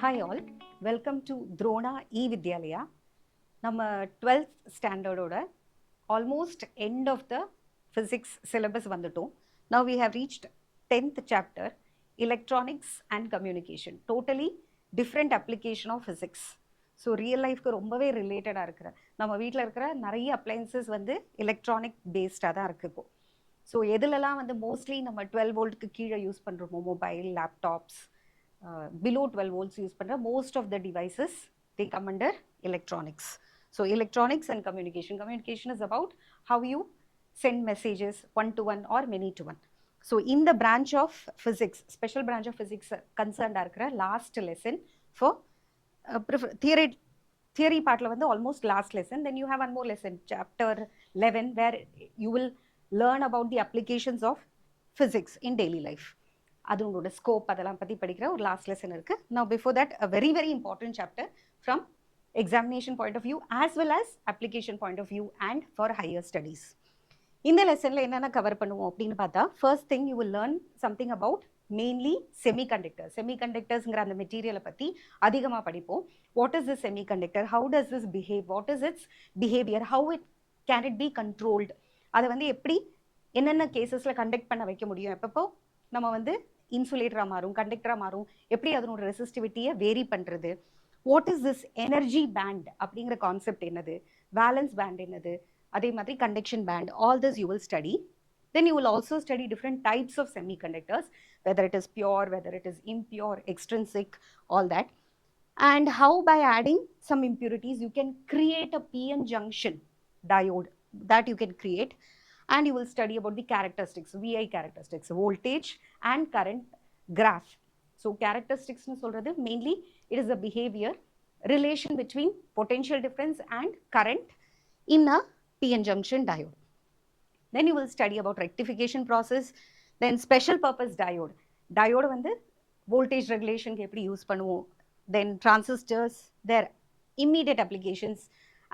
Hi all, welcome to Drona E-Vidyalaya. நம்ம 12th standard almost end of the physics syllabus வந்துட்டோம். Now we have reached 10th chapter, electronics and communication. Totally different application of physics. So real லைஃப்க்கு ரொம்பவே ரிலேட்டடாக இருக்கிற நம்ம வீட்டில் இருக்கிற நிறைய அப்ளைன்சஸ் வந்து எலக்ட்ரானிக் பேஸ்டாக தான் இருக்குது இப்போ. ஸோ எதுலலாம் வந்து மோஸ்ட்லி நம்ம 12 வோல்ட்டுக்கு கீழே யூஸ் பண்ணுறோமோ mobile laptops below 12 volts use பண்ற most of the devices they come under electronics. So electronics and communication is about how you send messages one to one or many to one. So in the branch of physics, special branch of physics concerned இருக்கிற last lesson for theory partல வந்து almost last lesson. Then you have one more lesson, chapter 11, where you will learn about the applications of physics in daily life. அது உங்களோட scope அதெல்லாம் பற்றி படிக்கிற ஒரு last lesson இருக்குது. Now before that a very very important chapter from examination point of view as well as application point of view and for higher studies. இந்த லெசனில் என்னென்ன கவர் பண்ணுவோம் அப்படின்னு பார்த்தா, first thing you will learn something about mainly செமிகண்டக்டர்ஸ்ங்கிற அந்த மெட்டீரியலை பற்றி அதிகமாக படிப்போம். What is this semiconductor, how does this behave, what is its behaviour, how it can it be controlled, அதை வந்து எப்படி என்னென்ன கேசஸில் கண்டக்ட் பண்ண வைக்க முடியும், எப்பப்போ நம்ம வந்து இன்சுலேட்டராக மாறும், கண்டக்டராக மாறும், எப்படி அதனோட ரெசிஸ்டிவிட்டியை வேரி பண்ணுறது, what is this energy band அப்படிங்கிற கான்செப்ட் என்னது, வேலன்ஸ் பேண்ட் என்னது, அதே மாதிரி conduction band, all this you will study. Then you will also study different types of semiconductors, whether it is pure, whether it is impure, extrinsic, all that, and how by adding some impurities you can create a PN junction diode that you can create. And you will study about the characteristics, VI characteristics, voltage and current graph. So characteristics nu solradhu mainly it is the behavior relation between potential difference and current in a PN junction diode. Then you will study about rectification process, then special purpose diode வந்து voltage regulation ku eppadi use பண்ணுவோம், then transistors, their immediate applications,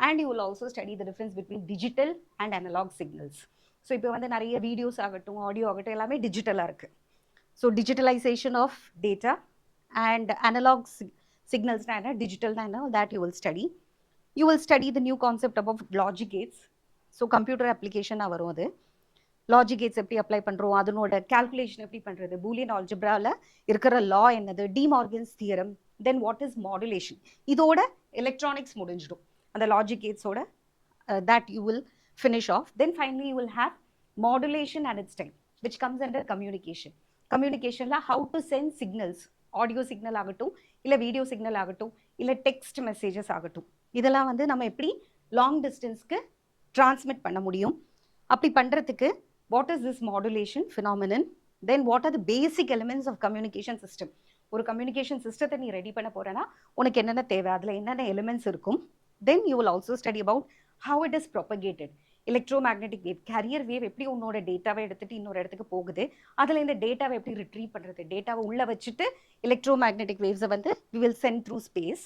and you will also study the difference between digital and analog signals. So இப்போ வந்து நிறைய videos ஆகட்டும், audio ஆகட்டும், எல்லாமே டிஜிட்டலாக இருக்குது. So digitalisation of data and analogue சிக்னல்ஸ்னா என்ன, டிஜிட்டல்னா என்ன, that you will study. You will study the new concept about logic gates. So computer அப்ளிகேஷனாக வரும் அது. லாஜிக் கேட்ஸ் எப்படி அப்ளை பண்ணுறோம், அதனோட கால்குலேஷன் எப்படி பண்ணுறது, பூலியன் ஆல்ஜிப்ராவில் இருக்கிற லா என்னது, De Morgan's theorem, then what is modulation. இதோட எலக்ட்ரானிக்ஸ் முடிஞ்சிடும் அந்த லாஜிக் கேட்ஸோட, that you will finish off. Then finally you will have modulation and its time, which comes under communication. Communication la how to send signals, audio signal ஆகட்டும், இல்ல video signal ஆகட்டும், இல்ல text messages ஆகட்டும், இதெல்லாம் வந்து நம்ம எப்படி லாங் டிஸ்டன்ஸ்க்கு டிரான்ஸ்மிட் பண்ண முடியும். அப்படி பண்ணுறதுக்கு what is this modulation phenomenon, then what are the basic elements of communication system. ஒரு கம்யூனிகேஷன் சிஸ்டத்தை நீ ரெடி பண்ண போறேன்னா உனக்கு என்னென்ன தேவை, அதில் என்னென்ன எலிமெண்ட்ஸ் இருக்கும். Then you will also study about how it is propagated, electromagnetic wave, carrier wave எப்படி உன்னோட டேட்டாவை எடுத்துட்டு இன்னொரு இடத்துக்கு போகுது, அதில் இந்த டேட்டாவை எப்படி ரிட்ரீவ் பண்ணுறது, டேட்டாவை உள்ளே வச்சுட்டு எலக்ட்ரோமேக்னெட்டிக் வேவ்ஸை வந்து we will send through space,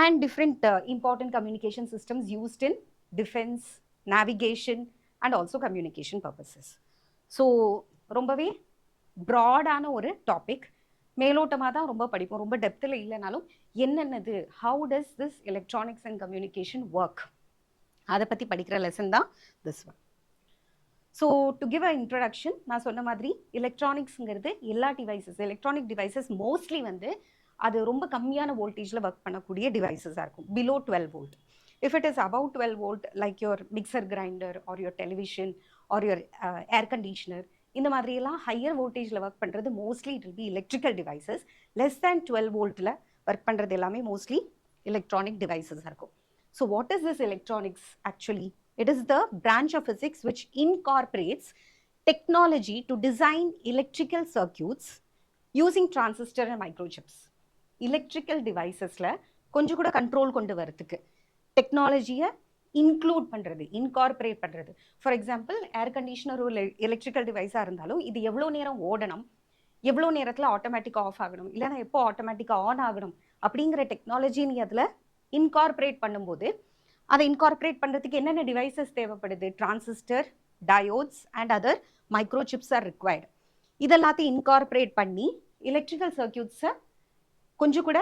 and different important communication systems used in defense, navigation and also communication purposes. So ரொம்பவே ப்ராடான ஒரு டாபிக், மேலோட்டமாக தான் ரொம்ப படிப்போம், ரொம்ப டெப்த்தில் இல்லைனாலும் என்னென்னது, how does this electronics and communication work, அதை பற்றி படிக்கிற லெசன் தான் this one. So to give a introduction, நான் சொன்ன மாதிரி எலக்ட்ரானிக்ஸுங்கிறது எல்லா எலக்ட்ரானிக் டிவைசஸ் மோஸ்ட்லி வந்து அது ரொம்ப கம்மியான வோல்டேஜில் ஒர்க் பண்ணக்கூடிய டிவைசஸாக இருக்கும், below 12 volt. If it is above 12 volt like your mixer grinder or your television or your air conditioner, இந்த மாதிரியெல்லாம் ஹையர் வோல்டேஜில் ஒர்க் பண்ணுறது mostly it will be electrical devices. Less than 12 வோல்ட்டில் ஒர்க் பண்ணுறது எல்லாமே மோஸ்ட்லி எலக்ட்ரானிக் டிவைசஸாக இருக்கும். So what is this electronics actually? It is the branch of physics which incorporates technology to design electrical circuits using transistor and microchips. Electrical devicesல கொஞ்சம் கூட control கொண்டு வரதுக்கு டெக்னாலஜியை include பண்ணுறது, இன்கார்பரேட் பண்ணுறது. ஃபார் எக்ஸாம்பிள் ஏர் கண்டிஷனர் ஒரு electrical டிவைஸாக இருந்தாலும் இது எவ்வளோ நேரம் ஓடணும், எவ்வளோ நேரத்தில் ஆட்டோமேட்டிக்காக ஆஃப் ஆகணும், இல்லைனா எப்போ ஆட்டோமேட்டிக்காக ஆன் ஆகணும் அப்படிங்கிற டெக்னாலஜி நீ அதில் இன்கார்பரேட் பண்ணும்போது, அதை இன்கார்பரேட் பண்ணுறதுக்கு என்னென்ன டிவைசஸ் தேவைப்படுது, transistor, diodes and other microchips are required. இதெல்லாத்தையும் இன்கார்பரேட் பண்ணி எலக்ட்ரிக்கல் சர்க்கியூட்ஸை கொஞ்சம் கூட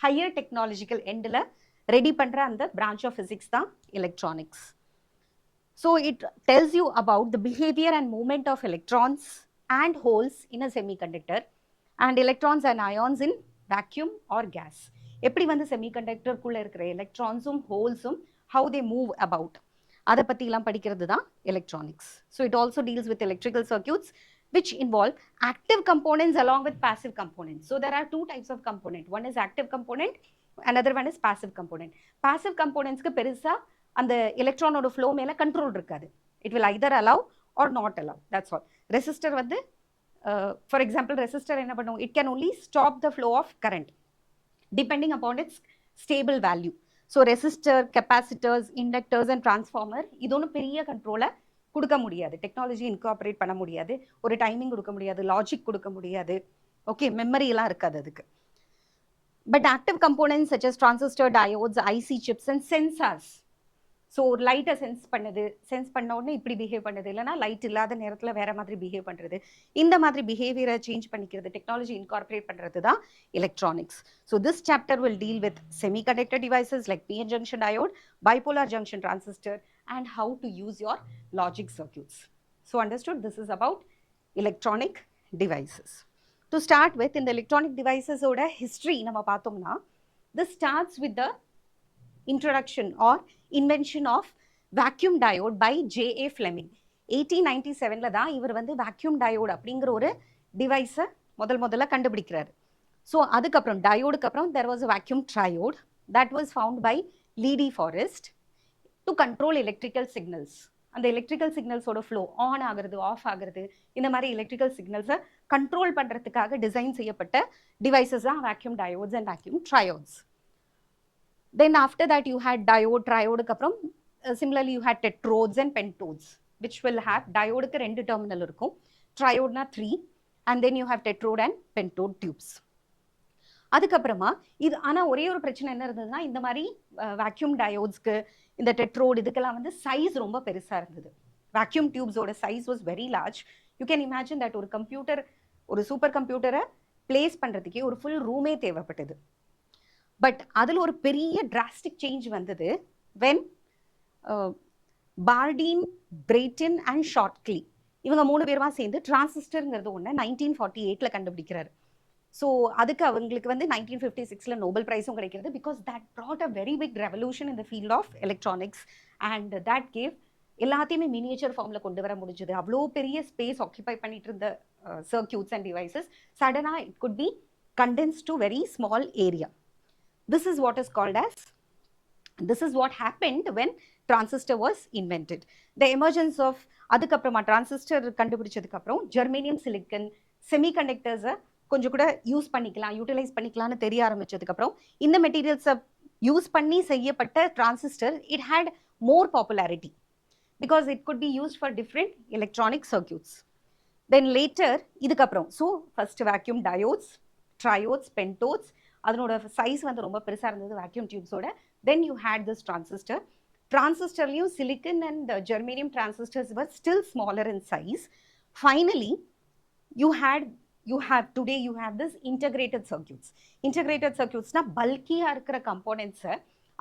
higher technological endல ரெடி பண்ற அந்த branch of physics தான் electronics. So it tells you about the behavior and movement of electrons and holes in a semiconductor and electrons and ions in vacuum or gas. எப்படி வந்து semiconductor குள்ள இருக்கிற electronsum holesum how they move about அதை பற்றிலாம் படிக்கிறது தான் electronics. So it also deals with electrical circuits which involve active components along with passive components. So there are two types of component. One is active component, another one is passive component. Passive componentsக்கு பெருசா அந்த எலக்ட்ரானோட flow மேல control இருக்காது. It will either allow or not allow. That's all. Resistor வந்து for example resistor என்ன பண்ணும்? It can only stop the flow of current depending upon its stable value. So resistor, capacitors, inductors and transformer இது ஒன்றும் பெரிய கண்ட்ரோலை கொடுக்க முடியாது. Technology incorporate பண்ண முடியாது, ஒரு டைமிங் கொடுக்க முடியாது, லாஜிக் கொடுக்க முடியாது, ஓகே, மெமரி எல்லாம் இருக்காது அதுக்கு. But active components such as transistor, diodes, IC chips and sensors. So ஒரு லைட்டை சென்ஸ் பண்ண உடனே இப்படி பிஹேவ் பண்ணுது, இல்லைனா லைட் இல்லாத நேரத்தில் வேற மாதிரி பிஹேவ் பண்ணுறது, இந்த மாதிரி பிஹேவியரை சேஞ்ச் பண்ணிக்கிறது, டெக்னாலஜி இன்கார்பரேட் பண்ணுறது தான் electronics. So this chapter will deal with semiconductor devices like PN junction diode, bipolar junction transistor and how to use your logic circuits. So understood, this is about electronic devices. To start with, in the electronic devices oda history nama paathomna, this starts with the introduction or invention of vacuum diode by J.A. Fleming. 1897ல தான் இவர் வந்து vacuum diode அப்படிங்கிற ஒரு டிவைஸை முதல்ல கண்டுபிடிக்கிறார். So அதுக்கப்புறம் டயோடுக்கு அப்புறம் there was a vacuum triode that was found by Lee Forest to control electrical signals. அந்த electrical சிக்னல்ஸோட flow on ஆகிறது, ஆஃப் ஆகிறது, இந்த மாதிரி எலக்ட்ரிக்கல் சிக்னல்ஸை கண்ட்ரோல் பண்ணுறதுக்காக டிசைன் செய்யப்பட்ட டிவைசஸ் தான் vacuum diodes and vacuum triodes. Then after that you had diode, triode அப்புறம் similarly you had tetrodes and pentodes which will have diodeக்கு 2 terminal இருக்கும், triode-னா 3 and then you have tetrode and pentode tubes. அதுக்கப்புறமா இது ஆனால் ஒரே ஒரு பிரச்சனை என்ன இருந்ததுன்னா, இந்த மாதிரி வேக்யூம் டயோட்ஸ்க்கு இந்த டெட்ரோட் இதுக்கெல்லாம் வந்து சைஸ் ரொம்ப பெருசாக இருந்தது. வேக்யூம் டியூப்ஸோட size was very large. You can imagine that ஒரு கம்ப்யூட்டர், ஒரு சூப்பர் கம்ப்யூட்டரை பிளேஸ் பண்ணுறதுக்கே ஒரு ஃபுல் ரூமே தேவைப்பட்டது. பட் அதில் ஒரு பெரிய டிராஸ்டிக் சேஞ்ச் வந்தது when Bardeen, Brattain and Shockley இவங்க 3 பேருமா சேர்ந்து டிரான்சிஸ்டருங்கிறது ஒன்று 1948ல் கண்டுபிடிக்கிறாரு. ஸோ அதுக்கு அவங்களுக்கு வந்து 1956ல் நோபல் ப்ரைஸும் கிடைக்கிறது, because that brought a very big revolution in the field of electronics and that gave எல்லாத்தையுமே மினியேச்சர் ஃபார்மில் கொண்டு வர முடிஞ்சது. அவ்வளோ பெரிய ஸ்பேஸ் ஆக்கியபை பண்ணிட்டு இருந்த சர்க்யூட்ஸ் அண்ட் டிவைசஸ் சடனாக it could B condense to very small area. This is what is called as, this is what happened when transistor was invented. The emergence of அதுக்கப்புறமா டிரான்சிஸ்டர் கண்டுபிடிச்சதுக்கப்புறம் ஜெர்மேனியம், சிலிக்கன், செமிகண்டக்டர்ஸை கொஞ்சம் கூட use பண்ணிக்கலாம், utilise பண்ணிக்கலாம்னு தெரிய ஆரம்பிச்சதுக்கப்புறம் இந்த மெட்டீரியல்ஸை use பண்ணி செய்யப்பட்ட transistor it had more popularity because it could be used for different electronic circuits. Then later இதுக்கப்புறம் so first vacuum diodes, triodes, pentodes, அதனோட சைஸ் வந்து ரொம்ப பெருசாக இருந்தது வேக்யூம் டியூப்ஸோட. Then you had this transistor. டிரான்சிஸ்டர்லையும் silicon and germanium transistors were still smaller in size. Finally you have this integrated circuits. Integrated circuitsனா பல்கியாக இருக்கிற கம்போனன்ட்ஸை,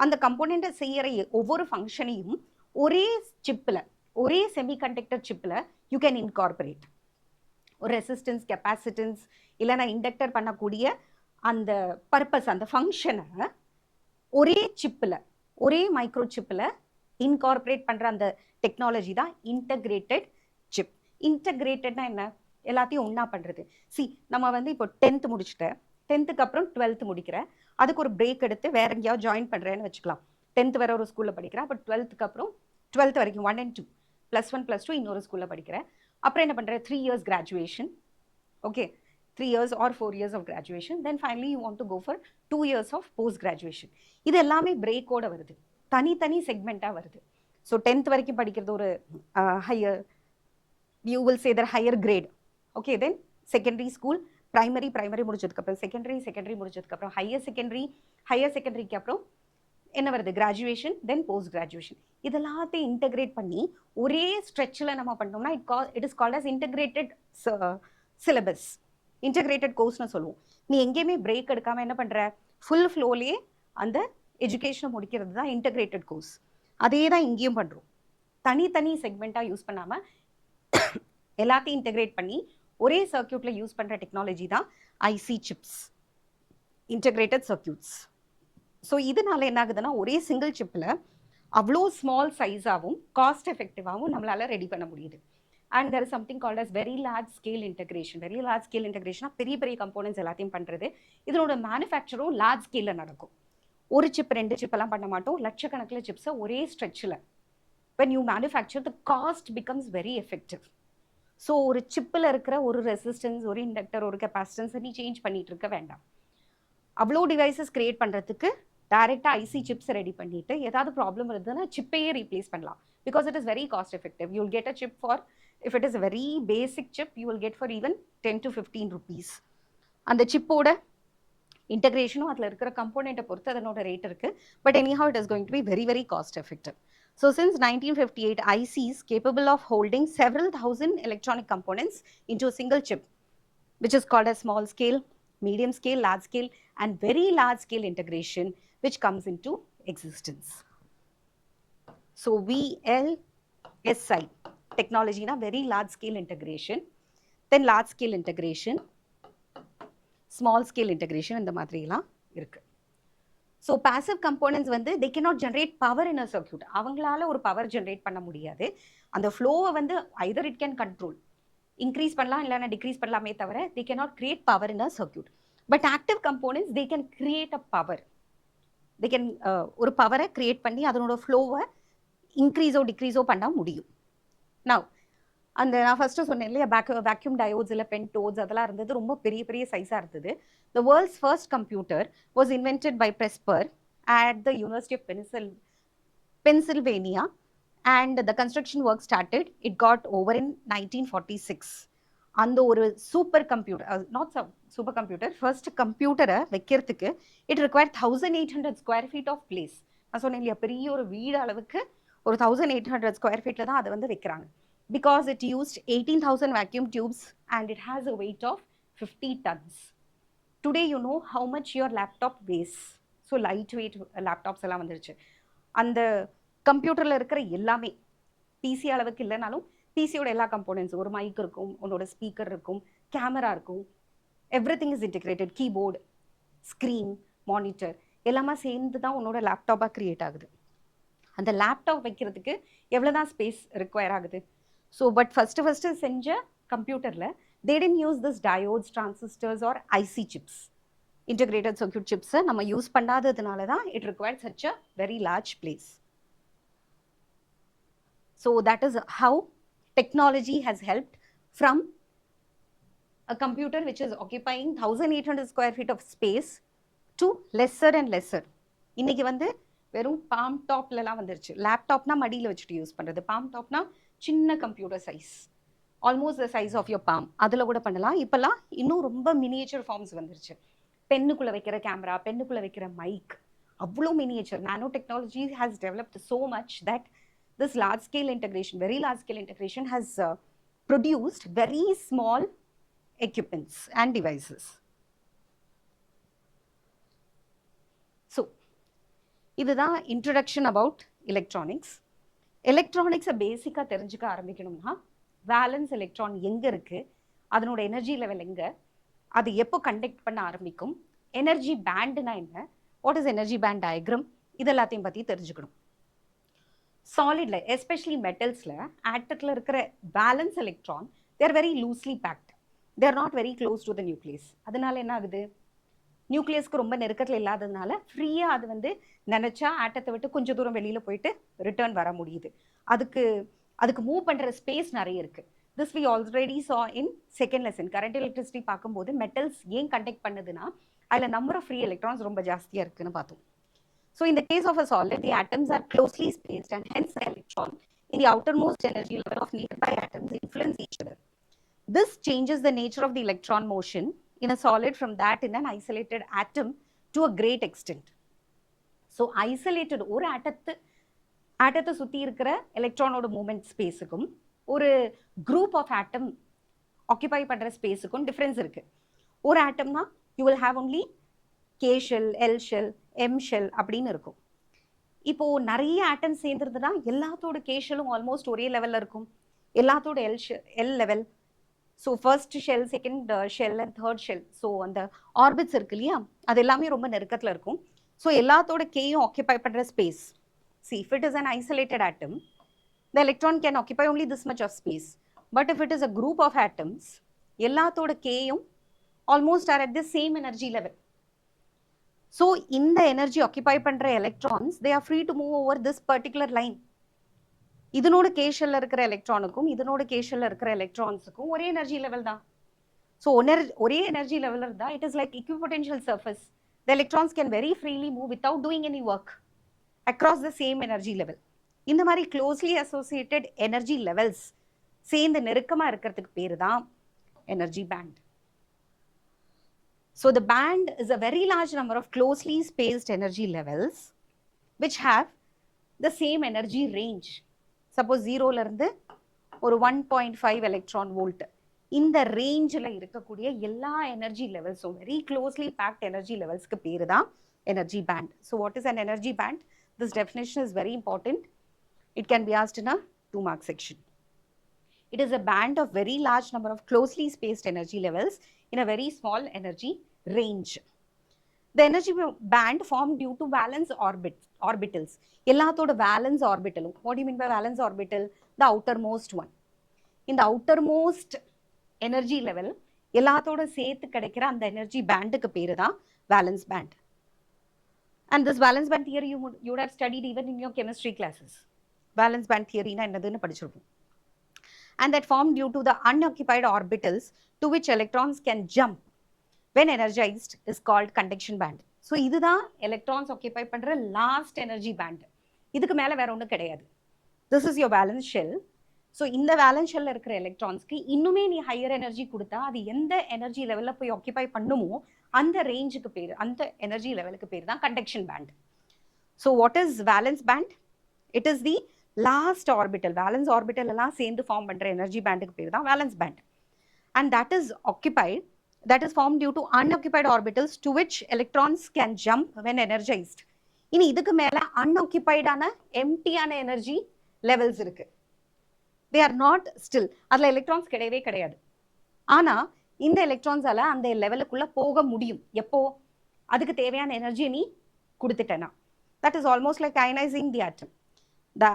அந்த கம்போனண்ட்டை செய்கிற ஒவ்வொரு ஃபங்க்ஷனையும் ஒரே சிப்பில், ஒரே செமிகண்டக்டர் சிப்பில் யூ கேன் இன்கார்பரேட். ஒரு ரெசிஸ்டன்ஸ், கெப்பாசிட்டன்ஸ் இல்லைனா இண்டக்டர் பண்ணக்கூடிய அந்த பர்பஸ், அந்த ஃபங்க்ஷனை ஒரே சிப்பில், ஒரே மைக்ரோ சிப்பில் இன்கார்பரேட் பண்ணுற அந்த டெக்னாலஜி தான் இன்டகிரேட்டட் சிப். இன்டகிரேட்டட்னா என்ன? எல்லாத்தையும் ஒன்றா பண்ணுறது. நம்ம வந்து இப்போ 10th முடிச்சுட்டேன், 10th அப்புறம் 12th முடிக்கிறேன், அதுக்கு ஒரு பிரேக் எடுத்து வேற எங்கேயாவது ஜாயின் பண்ணுறேன்னு வச்சுக்கலாம். 10th வரை ஒரு ஸ்கூலில் படிக்கிறேன், அப்போ 12th அப்புறம் 12th வரைக்கும் 1 and 2 +1 +2 இன்னொரு ஸ்கூலில் படிக்கிறேன். அப்புறம் என்ன பண்ணுறேன்? 3 years graduation. Okay, 3 years or 4 years of graduation. Then finally you want to go for 2 years of post graduation. இது எல்லாமே பிரேக்கோட வருது, தனித்தனி செக்மெண்ட்டாக வருது. ஸோ 10th வரைக்கும் படிக்கிறது ஒரு higher, you will say that higher grade. Okay, then secondary school, primary முடிச்சதுக்கப்புறம் secondary முடிச்சதுக்கப்புறம் higher செகண்டரிக்கு அப்புறம் என்ன வருது? Graduation, then post graduation. இதெல்லாத்தையும் இன்டகிரேட் பண்ணி ஒரே ஸ்ட்ரெச்சில் நம்ம பண்ணோம்னா it is called as integrated syllabus. Integrated கோர்ஸ்னு சொல்லுவோம். நீ எங்கேயுமே பிரேக் எடுக்காமல் என்ன பண்ணுற, ஃபுல் ஃப்ளோலேயே அந்த எஜுகேஷனை முடிக்கிறது தான் இன்டகிரேட்டட் கோர்ஸ். அதே தான் இங்கேயும் பண்ணுறோம். தனித்தனி செக்மெண்ட்டாக யூஸ் பண்ணாமல் எல்லாத்தையும் இன்டகிரேட் பண்ணி ஒரே சர்க்கியூட்டில் யூஸ் பண்ணுற டெக்னாலஜி தான் IC chips, integrated circuits. So இதனால என்ன ஆகுதுன்னா, ஒரே சிங்கிள் சிப்பில் அவ்வளோ ஸ்மால் சைஸாகவும் காஸ்ட் எஃபெக்டிவாகவும் நம்மளால் ரெடி பண்ண முடியுது. And there is something called as very large scale integration. Very large scale இன்டகிரேஷனாக பெரிய பெரிய கம்போனன்ட்ஸ் எல்லாத்தையும் பண்ணுறது. இதனோட மேனுஃபேக்சரும் லார்ஜ் ஸ்கேலில் நடக்கும். ஒரு சிப் 2 சிப்பெல்லாம் பண்ண மாட்டோம், லட்சக்கணக்கில் சிப்ஸை ஒரே ஸ்ட்ரெச்சில். when you manufacture, the cost becomes very effective. So ஒரு சிப்பில் இருக்கிற ஒரு ரெசிஸ்டன்ஸ், ஒரு இண்டக்டர், ஒரு கெப்பாசிட்டன்ஸை நீ சேஞ்ச் பண்ணிட்டு இருக்க வேண்டாம். அவ்வளோ டிவைசஸ் கிரியேட் பண்ணுறதுக்கு டைரெக்டாக ஐசி சிப்ஸ் ரெடி பண்ணிட்டு ஏதாவது ப்ராப்ளம் இருந்ததுன்னா சிப்பையே ரீப்ளேஸ் பண்ணலாம். Because it is very cost effective. You will get a chip for, if it is a very basic chip, you will get for even 10 to 15 rupees. அந்த சிப்போட இன்டகிரேஷனும் அதில் இருக்கிற கம்போனண்ட்டை பொறுத்து அதனோட rate இருக்குது. But anyhow it is going to be very very cost effective. So since 1958, ICs capable of holding several thousand electronic components into a single chip, which is called a small scale, medium scale, large scale, and very large scale integration, which comes into existence. So VLSI technology na very large scale integration, then large scale integration, small scale integration இந்த மாதிரிலாம் இருக்கு. So passive components வந்து they cannot generate power in a circuit. அவங்களால ஒரு power generate பண்ண முடியாது. அந்த ஃப்ளோவை வந்து either it can control, increase பண்ணலாம் இல்லைன்னா டிக்ரீஸ் பண்ணலாமே தவிர they cannot create power in a circuit. But active components, they can create a power. They can ஒரு பவரை கிரியேட் பண்ணி அதனோட ஃப்ளோவை இன்க்ரீஸோ டிக்ரீஸோ பண்ண முடியும். Now அந்த நான் ஃபர்ஸ்ட்டு சொன்னேன் இல்லையா, வேக்யூம் டயோட்ஸ் இல்லை பென்டோட்ஸ் அதெல்லாம் இருந்தது, ரொம்ப பெரிய பெரிய சைஸாக இருந்தது. The world's first computer was invented by Presper at the University of Pennsylvania, and the construction work started. It got over in 1946. அந்த ஒரு super computer, not super computer, first கம்ப்யூட்டரை வைக்கிறதுக்கு it require 1800 square feet of place. நான் சொன்னேன் இல்லையா, பெரிய ஒரு வீடு அளவுக்கு ஒரு 1800 ஸ்கொயர் ஃபீட்டில் தான் அதை வந்து வைக்கிறாங்க. Because it used 18,000 vacuum tubes and it has a weight of 50 tons. Today you know how much your laptop weighs. So lightweight laptops எல்லாம் வந்துருச்சு. அந்த கம்ப்யூட்டரில் இருக்கிற எல்லாமே பிசி அளவுக்கு இல்லைனாலும் பிசியோட எல்லா கம்போனன்ட்ஸ், ஒரு மைக் இருக்கும், உன்னோட ஸ்பீக்கர் இருக்கும், கேமரா இருக்கும், everything is integrated. Keyboard, screen, monitor எல்லாமே சேர்ந்து தான் உன்னோட லேப்டாப்பாக க்ரியேட் ஆகுது. அந்த லேப்டாப் வைக்கிறதுக்கு எவ்வளோ தான் ஸ்பேஸ் ரிக்வயர் ஆகுது. ஸோ பட் ஃபஸ்ட்டு செஞ்ச கம்ப்யூட்டரில் they didn't use this diodes, transistors or IC chips, integrated circuit chips. நம்ம யூஸ் பண்ணாததுனால தான் it required such a very large place. So that is how technology has helped from a computer which is occupying 1800 square feet of space to lesser and lesser. இன்னைக்கு வந்து வெறும் bomb டாப்லலாம் வந்துருச்சு. லேப்டாப்னா மடியில் வச்சுட்டு use பண்ணுறது, palm டாப்னா சின்ன computer size, almost the size of your palm, அதில் கூட பண்ணலாம். இப்போல்லாம் இன்னும் ரொம்ப மினியேச்சர் ஃபார்ம்ஸ் வந்துருச்சு. பென்னுக்குள்ளே வைக்கிற கேமரா, பென்னுக்குள்ளே வைக்கிற மைக், அவ்வளோ miniature. Nano technology has developed so much that this large scale integration, very large scale integration has produced very small equipments and devices. So இதுதான் இன்ட்ரடக்ஷன் அபவுட் எலக்ட்ரானிக்ஸ். எலக்ட்ரானிக்ஸை பேசிக்காக தெரிஞ்சுக்க ஆரம்பிக்கணும்னா, valence electron எங்கே இருக்குது, அதனோட energy level எங்கே, அது எப்போ conduct பண்ண ஆரம்பிக்கும், எனர்ஜி பேண்டுனா என்ன, what is energy band diagram, இது எல்லாத்தையும் பற்றி தெரிஞ்சுக்கணும். சாலிடில், எஸ்பெஷலி மெட்டல்ஸில், ஆட்டத்தில் இருக்கிற valence electron they're very loosely packed, they're not very close to the nucleus. அதனால என்ன ஆகுது, நியூக்ளியஸ்க்கு ரொம்ப நெருக்கத்தில் இல்லாததுனால ஃப்ரீயாக அது வந்து நினச்சா ஆட்டத்தை விட்டு கொஞ்சம் தூரம் வெளியில் போயிட்டு ரிட்டர்ன் வர முடியுது. அதுக்கு மூவ் பண்ணுற ஸ்பேஸ் நிறைய இருக்குது. திஸ் வி ஆல்ரெடி சா in second lesson. Current electricity பார்க்கும்போது மெட்டல்ஸ் ஏன் கண்டக்ட் பண்ணுதுன்னா அதில் நம்பர் ஆஃப் ஃப்ரீ எலக்ட்ரான்ஸ் ரொம்ப ஜாஸ்தியாக இருக்குன்னு பார்த்தோம். ஸோ இந்த case of a solid, the atoms are closely spaced and hence the electron in the outermost energy level of nearby atoms influence each other. This changes the nature of the electron motion in a solid from that in an isolated atom to a great extent. So isolated ஒரு ஆட்டத்தை சுற்றி இருக்கிற எலக்ட்ரானோட moment ஸ்பேஸுக்கும் ஒரு group of ஆட்டம் ஆக்கியபை பண்ணுற ஸ்பேஸுக்கும் difference இருக்குது. ஒரு ஆட்டம்னா you will have only K shell, L shell, M shell அப்படின்னு இருக்கும். இப்போ நிறைய ஆட்டம் சேர்ந்துருதுன்னா எல்லாத்தோட கே ஷெல்லும் ஆல்மோஸ்ட் ஒரே லெவல்ல இருக்கும், எல்லாத்தோட L level. So first shell, second shell and third shell, so அந்த ஆர்பிட்ஸ் இருக்கு இல்லையா, அது எல்லாமே ரொம்ப நெருக்கத்தில் இருக்கும். ஸோ எல்லாத்தோட கேயும் ஆக்கியபை பண்ணுற space. See, if it is an isolated atom, the electron can occupy only this much of space. But if it is a group of atoms, எல்லாத்தோட கேயும் almost are at the same energy level. So இந்த energy occupy பண்ற electrons, they are free to move over this particular line. இதனோட K ஷெல்ல இருக்கிற எலக்ட்ரானுக்கும் இதனோட K ஷெல்ல இருக்கிற எலக்ட்ரான்ஸுக்கும் ஒரே energy level தான். So ஒரே எனர்ஜி லெவல் இருந்தா it is like equipotential surface. The electrons can very freely move without doing any work across the same energy level. இந்த மாதிரி closely associated energy levels சேர்ந்து நெருக்கமா இருக்கிறதுக்கு பேரு தான் energy band. So the band is a very large number of closely spaced energy levels which have the same energy range. Suppose 0ல இருந்து ஒரு 1.5 electron volt இந்த ரேஞ்சில் இருக்கக்கூடிய எல்லா எனர்ஜி லெவல்ஸும் வெரி க்ளோஸ்லி பேக்ட் எனர்ஜி லெவல்ஸ்க்கு பேரு தான் energy band. So what is an energy band? This definition is very important. It can be asked in a 2-mark section. It is a band of very large number of closely spaced energy levels in a very small energy range. The energy band formed due to valence orbitals. எல்லாத்தோட valence orbital. What do you mean by valence orbital? The outermost one. In the outermost energy level, எல்லாத்தோட சேர்த்து கிடைக்கிற அந்த energy bandக்கு பேரு தான் valence band. And this valence band theory you would have studied even in your chemistry classes. Valence band theory na என்னதுன்னு படிச்சிருப்போம். And that formed due to the unoccupied orbitals to which electrons can jump when energized is called conduction band. So இதுதான் electrons occupy பண்ற last energy band. இதுக்கு மேல வேற ஒண்ணும் கிடையாது. This is your valence shell. So இந்த valence shell இருக்கிற electronsக்கு இன்னுமே நீ higher energy கொடுத்தா அது எந்த energy levelல போய் occupy பண்ணுமோ அந்த ரேஞ்சுக்கு பேரு, அந்த energy levelக்கு பேரு தான் conduction band. So what is valence band? It is the last orbital. Valence orbital எல்லாம் சேர்ந்து ஃபார்ம் பண்ற எனர்ஜி பேண்டுக்கு பேர் தான் valence band. And that is occupied, that is formed due to unoccupied orbitals to which electrons can jump when energized. இனி இதுக்கு மேல unoccupied ஆன empty ஆன எனர்ஜி levels இருக்கு. They are not still. அதுல electrons கிடையவே கிடையாது. ஆனா இந்த electronsால அந்த லெவலுக்குள்ள போக முடியும். எப்போ? அதுக்கு தேவையான எனர்ஜி நீ கொடுத்துட்டேனா. That is almost like ionizing the atom. The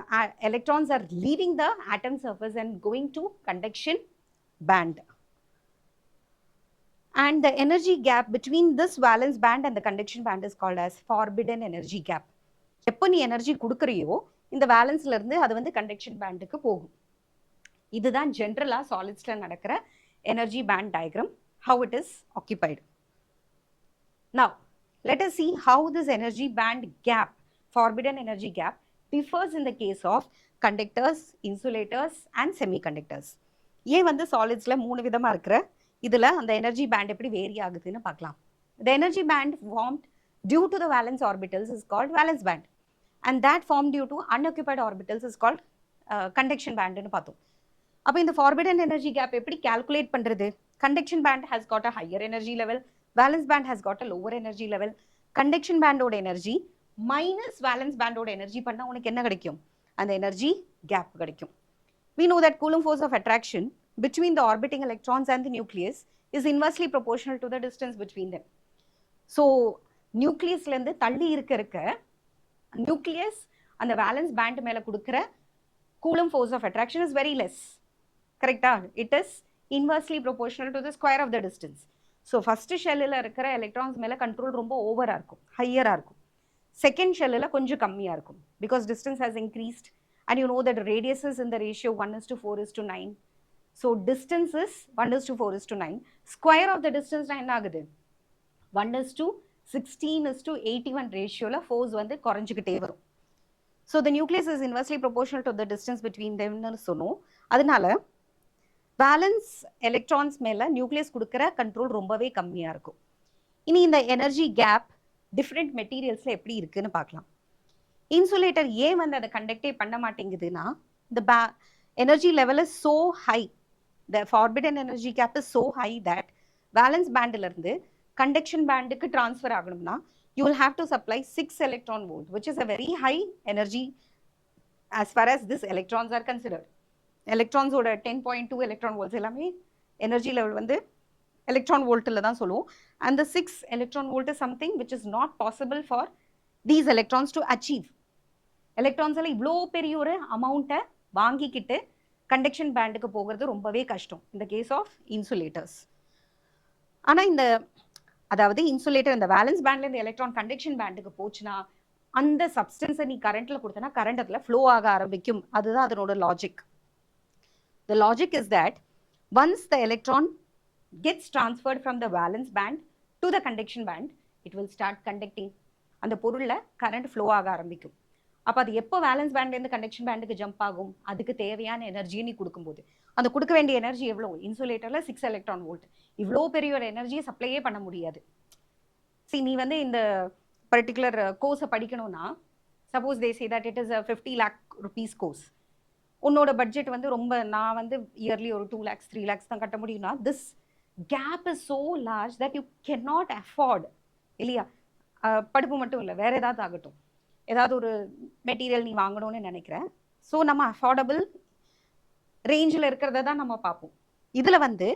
electrons are leaving the atom surface and going to conduction band. And the energy gap between this valence band and the conduction band is called as forbidden energy gap. எப்போ நீ energy கொடுக்குறியோ இந்த வேலன்ஸ்ல இருந்து அது வந்து conduction பேண்டுக்கு போகும். இதுதான் ஜென்ரலா சாலிட்ஸ்ல நடக்கிற energy band diagram, how it is occupied. Now let us see how this energy band gap, forbidden energy gap, differs in the case of conductors, insulators and semiconductors. ஏன் வந்து சாலிட்ஸ்ல 3 விதமா இருக்கிற இதுல அந்த எனர்ஜி பேண்ட் எப்படி வேரி ஆகுதுன்னு பார்க்கலாம். The energy band formed due to the valence orbitals is called valence band, and that formed due to unoccupied orbitals is called conduction band ன்னு பார்த்தோம். அப்ப இந்த forbidden energy gap எப்படி கால்குலேட் பண்றது? Conduction band has got a higher energy level, valence band has got a lower energy level. Conduction band ஓட energy minus valence band ஓட energy பண்ணா உனக்கு என்ன கிடைக்கும்? அந்த எனர்ஜி கேப் கிடைக்கும். We know that Coulomb force of attraction between the orbiting electrons and the nucleus is inversely proportional to the distance between them. So nucleusல இருந்து தள்ளி இருக்க nucleus அந்த valence band மேல கொடுக்கிற Coulomb force of attraction is very less. கரெக்டா? It is inversely proportional to the square of the distance. So first shellல இருக்கிற electrons மேல control ரொம்ப ஓவரா இருக்கும், ஹையரா இருக்கும். Second shellல கொஞ்சம் கம்மியா இருக்கும் because distance has increased and you know that radius is in the ratio 1:4:9. So distance is 1:4:9. Square of the distance என்ன ஆகுது? 1:16:81 ratioல force வந்து குறைஞ்சிக்கிட்டே வரும். So the nucleus is inversely proportional to the distance between them ன்னு சொன்னோம். அதனால valence electrons மேல nucleus கொடுக்கிற கண்ட்ரோல் ரொம்பவே கம்மியா இருக்கும். இனி இந்த எனர்ஜி கேப் டிஃப்ரெண்ட் மெட்டீரியல்ஸ்ல எப்படி இருக்குன்னு பார்க்கலாம். இன்சுலேட்டர் ஏன் வந்து அதை கண்டக்டே பண்ண மாட்டேங்குதுன்னா the energy level is so high, the forbidden energy gap is so high that valence பேண்ட்ல இருந்து கண்டக்ஷன் பேண்டுக்கு ட்ரான்ஸ்ஃபர் ஆகணும்னா you will have to supply 6 electron volt, which is a very high energy as far as this electrons are considered. Electrons oda 10.2 electron volts எல்லாமே energy level வந்து electron voltல தான் சொல்லுவோம். And the 6 electron volt is something which is not possible for these electrons to achieve. Electrons எல்லாம் இவ்வளோ பெரிய ஒரு அமௌண்ட்டை வாங்கிக்கிட்டு கண்டக்ஷன் பேண்டுக்கு போகிறது ரொம்பவே கஷ்டம் இந்த கேஸ் ஆஃப் இன்சுலேட்டர்ஸ். ஆனால் இந்த அதாவது இன்சுலேட்டர் இந்த வேலன்ஸ் பேண்ட்ல இந்த எலக்ட்ரான் கண்டக்ஷன் பேண்டுக்கு போச்சுன்னா அந்த சப்ஸ்டன்ஸை நீ கரண்ட்ல கொடுத்தனா கரண்ட் அதில் ஃப்ளோ ஆக ஆரம்பிக்கும். அதுதான் அதனோட logic. The logic is that once the electron gets transferred from the valence band to the conduction band, it will start conducting. அந்த பொருள்ல கரண்ட் ஃப்ளோ ஆக ஆரம்பிக்கும். அப்போ அது எப்போ வேலன்ஸ் பேண்ட்லேருந்து கண்டக்ஷன் பேண்டுக்கு ஜம்ப் ஆகும்? அதுக்கு தேவையான எனர்ஜியை நீ கொடுக்கும்போது. அந்த கொடுக்க வேண்டிய எனர்ஜி எவ்வளோ? இன்சுலேட்டரில் 6 எலக்ட்ரான் வோல்ட். இவ்வளோ பெரிய ஒரு எனர்ஜியை சப்ளையே பண்ண முடியாது. சரி, நீ வந்து இந்த பர்டிகுலர் கோர்ஸை படிக்கணும்னா suppose they say that it is 50 lakh rupees course. உன்னோட பட்ஜெட் வந்து ரொம்ப, நான் வந்து இயர்லி ஒரு 2 lakhs 3 lakhs தான் கட்ட முடியும்னா this gap is so large that you can not afford. இல்லையா? படிப்பு மட்டும் இல்லை, வேற ஏதாவது ஆகட்டும், ஏதாவது ஒரு மெட்டீரியல் நீ வாங்கணும்னு நினைக்கிறேன். ஸோ நம்ம அஃபோர்டபுள் ரேஞ்சில் இருக்கிறத தான் நம்ம பார்ப்போம். இதில் வந்து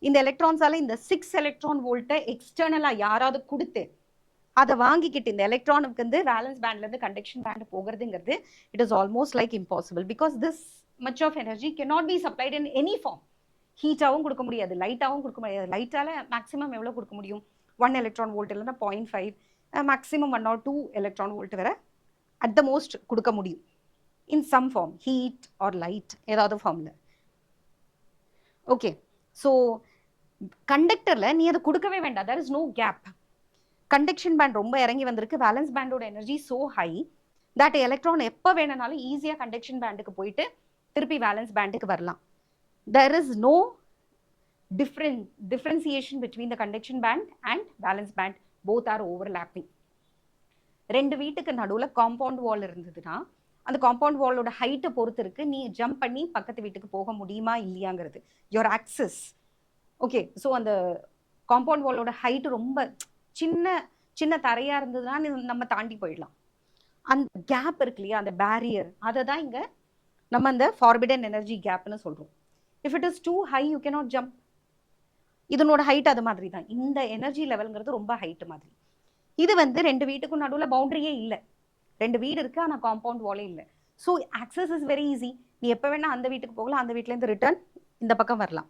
இந்த எலக்ட்ரான்ஸால இந்த 6 எலக்ட்ரான் வோல்ட்டை எக்ஸ்டர்னலாக யாராவது கொடுத்து அதை வாங்கிக்கிட்டு இந்த எலக்ட்ரானுக்கு வந்து வேலன்ஸ் பேண்ட்லேருந்து கண்டக்ஷன் பேண்ட் போகிறதுங்கிறது it is almost like impossible. Because this much of energy can not be supplied in any form. ஹீட்டாகவும் கொடுக்க முடியாது, லைட்டாகவும் கொடுக்க முடியாது. லைட்டால் மேக்ஸிமம் எவ்வளோ கொடுக்க முடியும்? 1 எலக்ட்ரான் வோல்ட் இல்லைன்னா 0.5, மேக்ஸிமம் 1 or 2 எலக்ட்ரான் வோல்ட் வரை அட் த மோஸ்ட் கொடுக்க முடியும். In some form, heat or light, ஏதாவது ஃபார்மில். ஓகே, ஸோ கண்டக்டரில் நீ அதை கொடுக்கவே வேண்டாம். There is no gap. Conduction band ரொம்ப இறங்கி வந்திருக்கு. வேலன்ஸ் பேண்டோட energy so high that electron எப்போ வேணுனாலும் ஈஸியாக கண்டக்ஷன் பேண்டுக்கு போயிட்டு திருப்பி வேலன்ஸ் பேண்டுக்கு வரலாம். There is no differentiation between the conduction band and valence band. Both are overlapping. ரெண்டு வீட்டுக்கு நடுவில் காம்பவுண்ட் வால் இருந்ததுன்னா அந்த காம்பவுண்ட் வாலோட ஹைட்டை பொறுத்து இருக்கு நீ ஜம்ப் பண்ணி பக்கத்து வீட்டுக்கு போக முடியுமா இல்லையாங்கிறது. Your access. ஓகே, ஸோ அந்த காம்பவுண்ட் வாலோட ஹைட்டு ரொம்ப சின்ன சின்ன தரையாக இருந்ததுன்னா நம்ம தாண்டி போயிடலாம். அந்த கேப் இருக்கு இல்லையா, அந்த பேரியர், அதை தான் இங்கே நம்ம அந்த ஃபார்பிடன் எனர்ஜி கேப்னு சொல்கிறோம். If it is too high you cannot jump. இதனோட ஹைட் அது மாதிரி தான். இந்த எனர்ஜி லெவலுங்கிறது ரொம்ப ஹைட்டு மாதிரி. இது வந்து ரெண்டு வீட்டுக்கும் நடுவில் பவுண்டரியே இல்லை. ரெண்டு வீடு இருக்குது ஆனால் காம்பவுண்ட் வாலே இல்லை. So access is very easy. நீ எப்போ வேணால் அந்த வீட்டுக்கு போகலாம், அந்த வீட்டிலேருந்து ரிட்டர்ன் இந்த பக்கம் வரலாம்.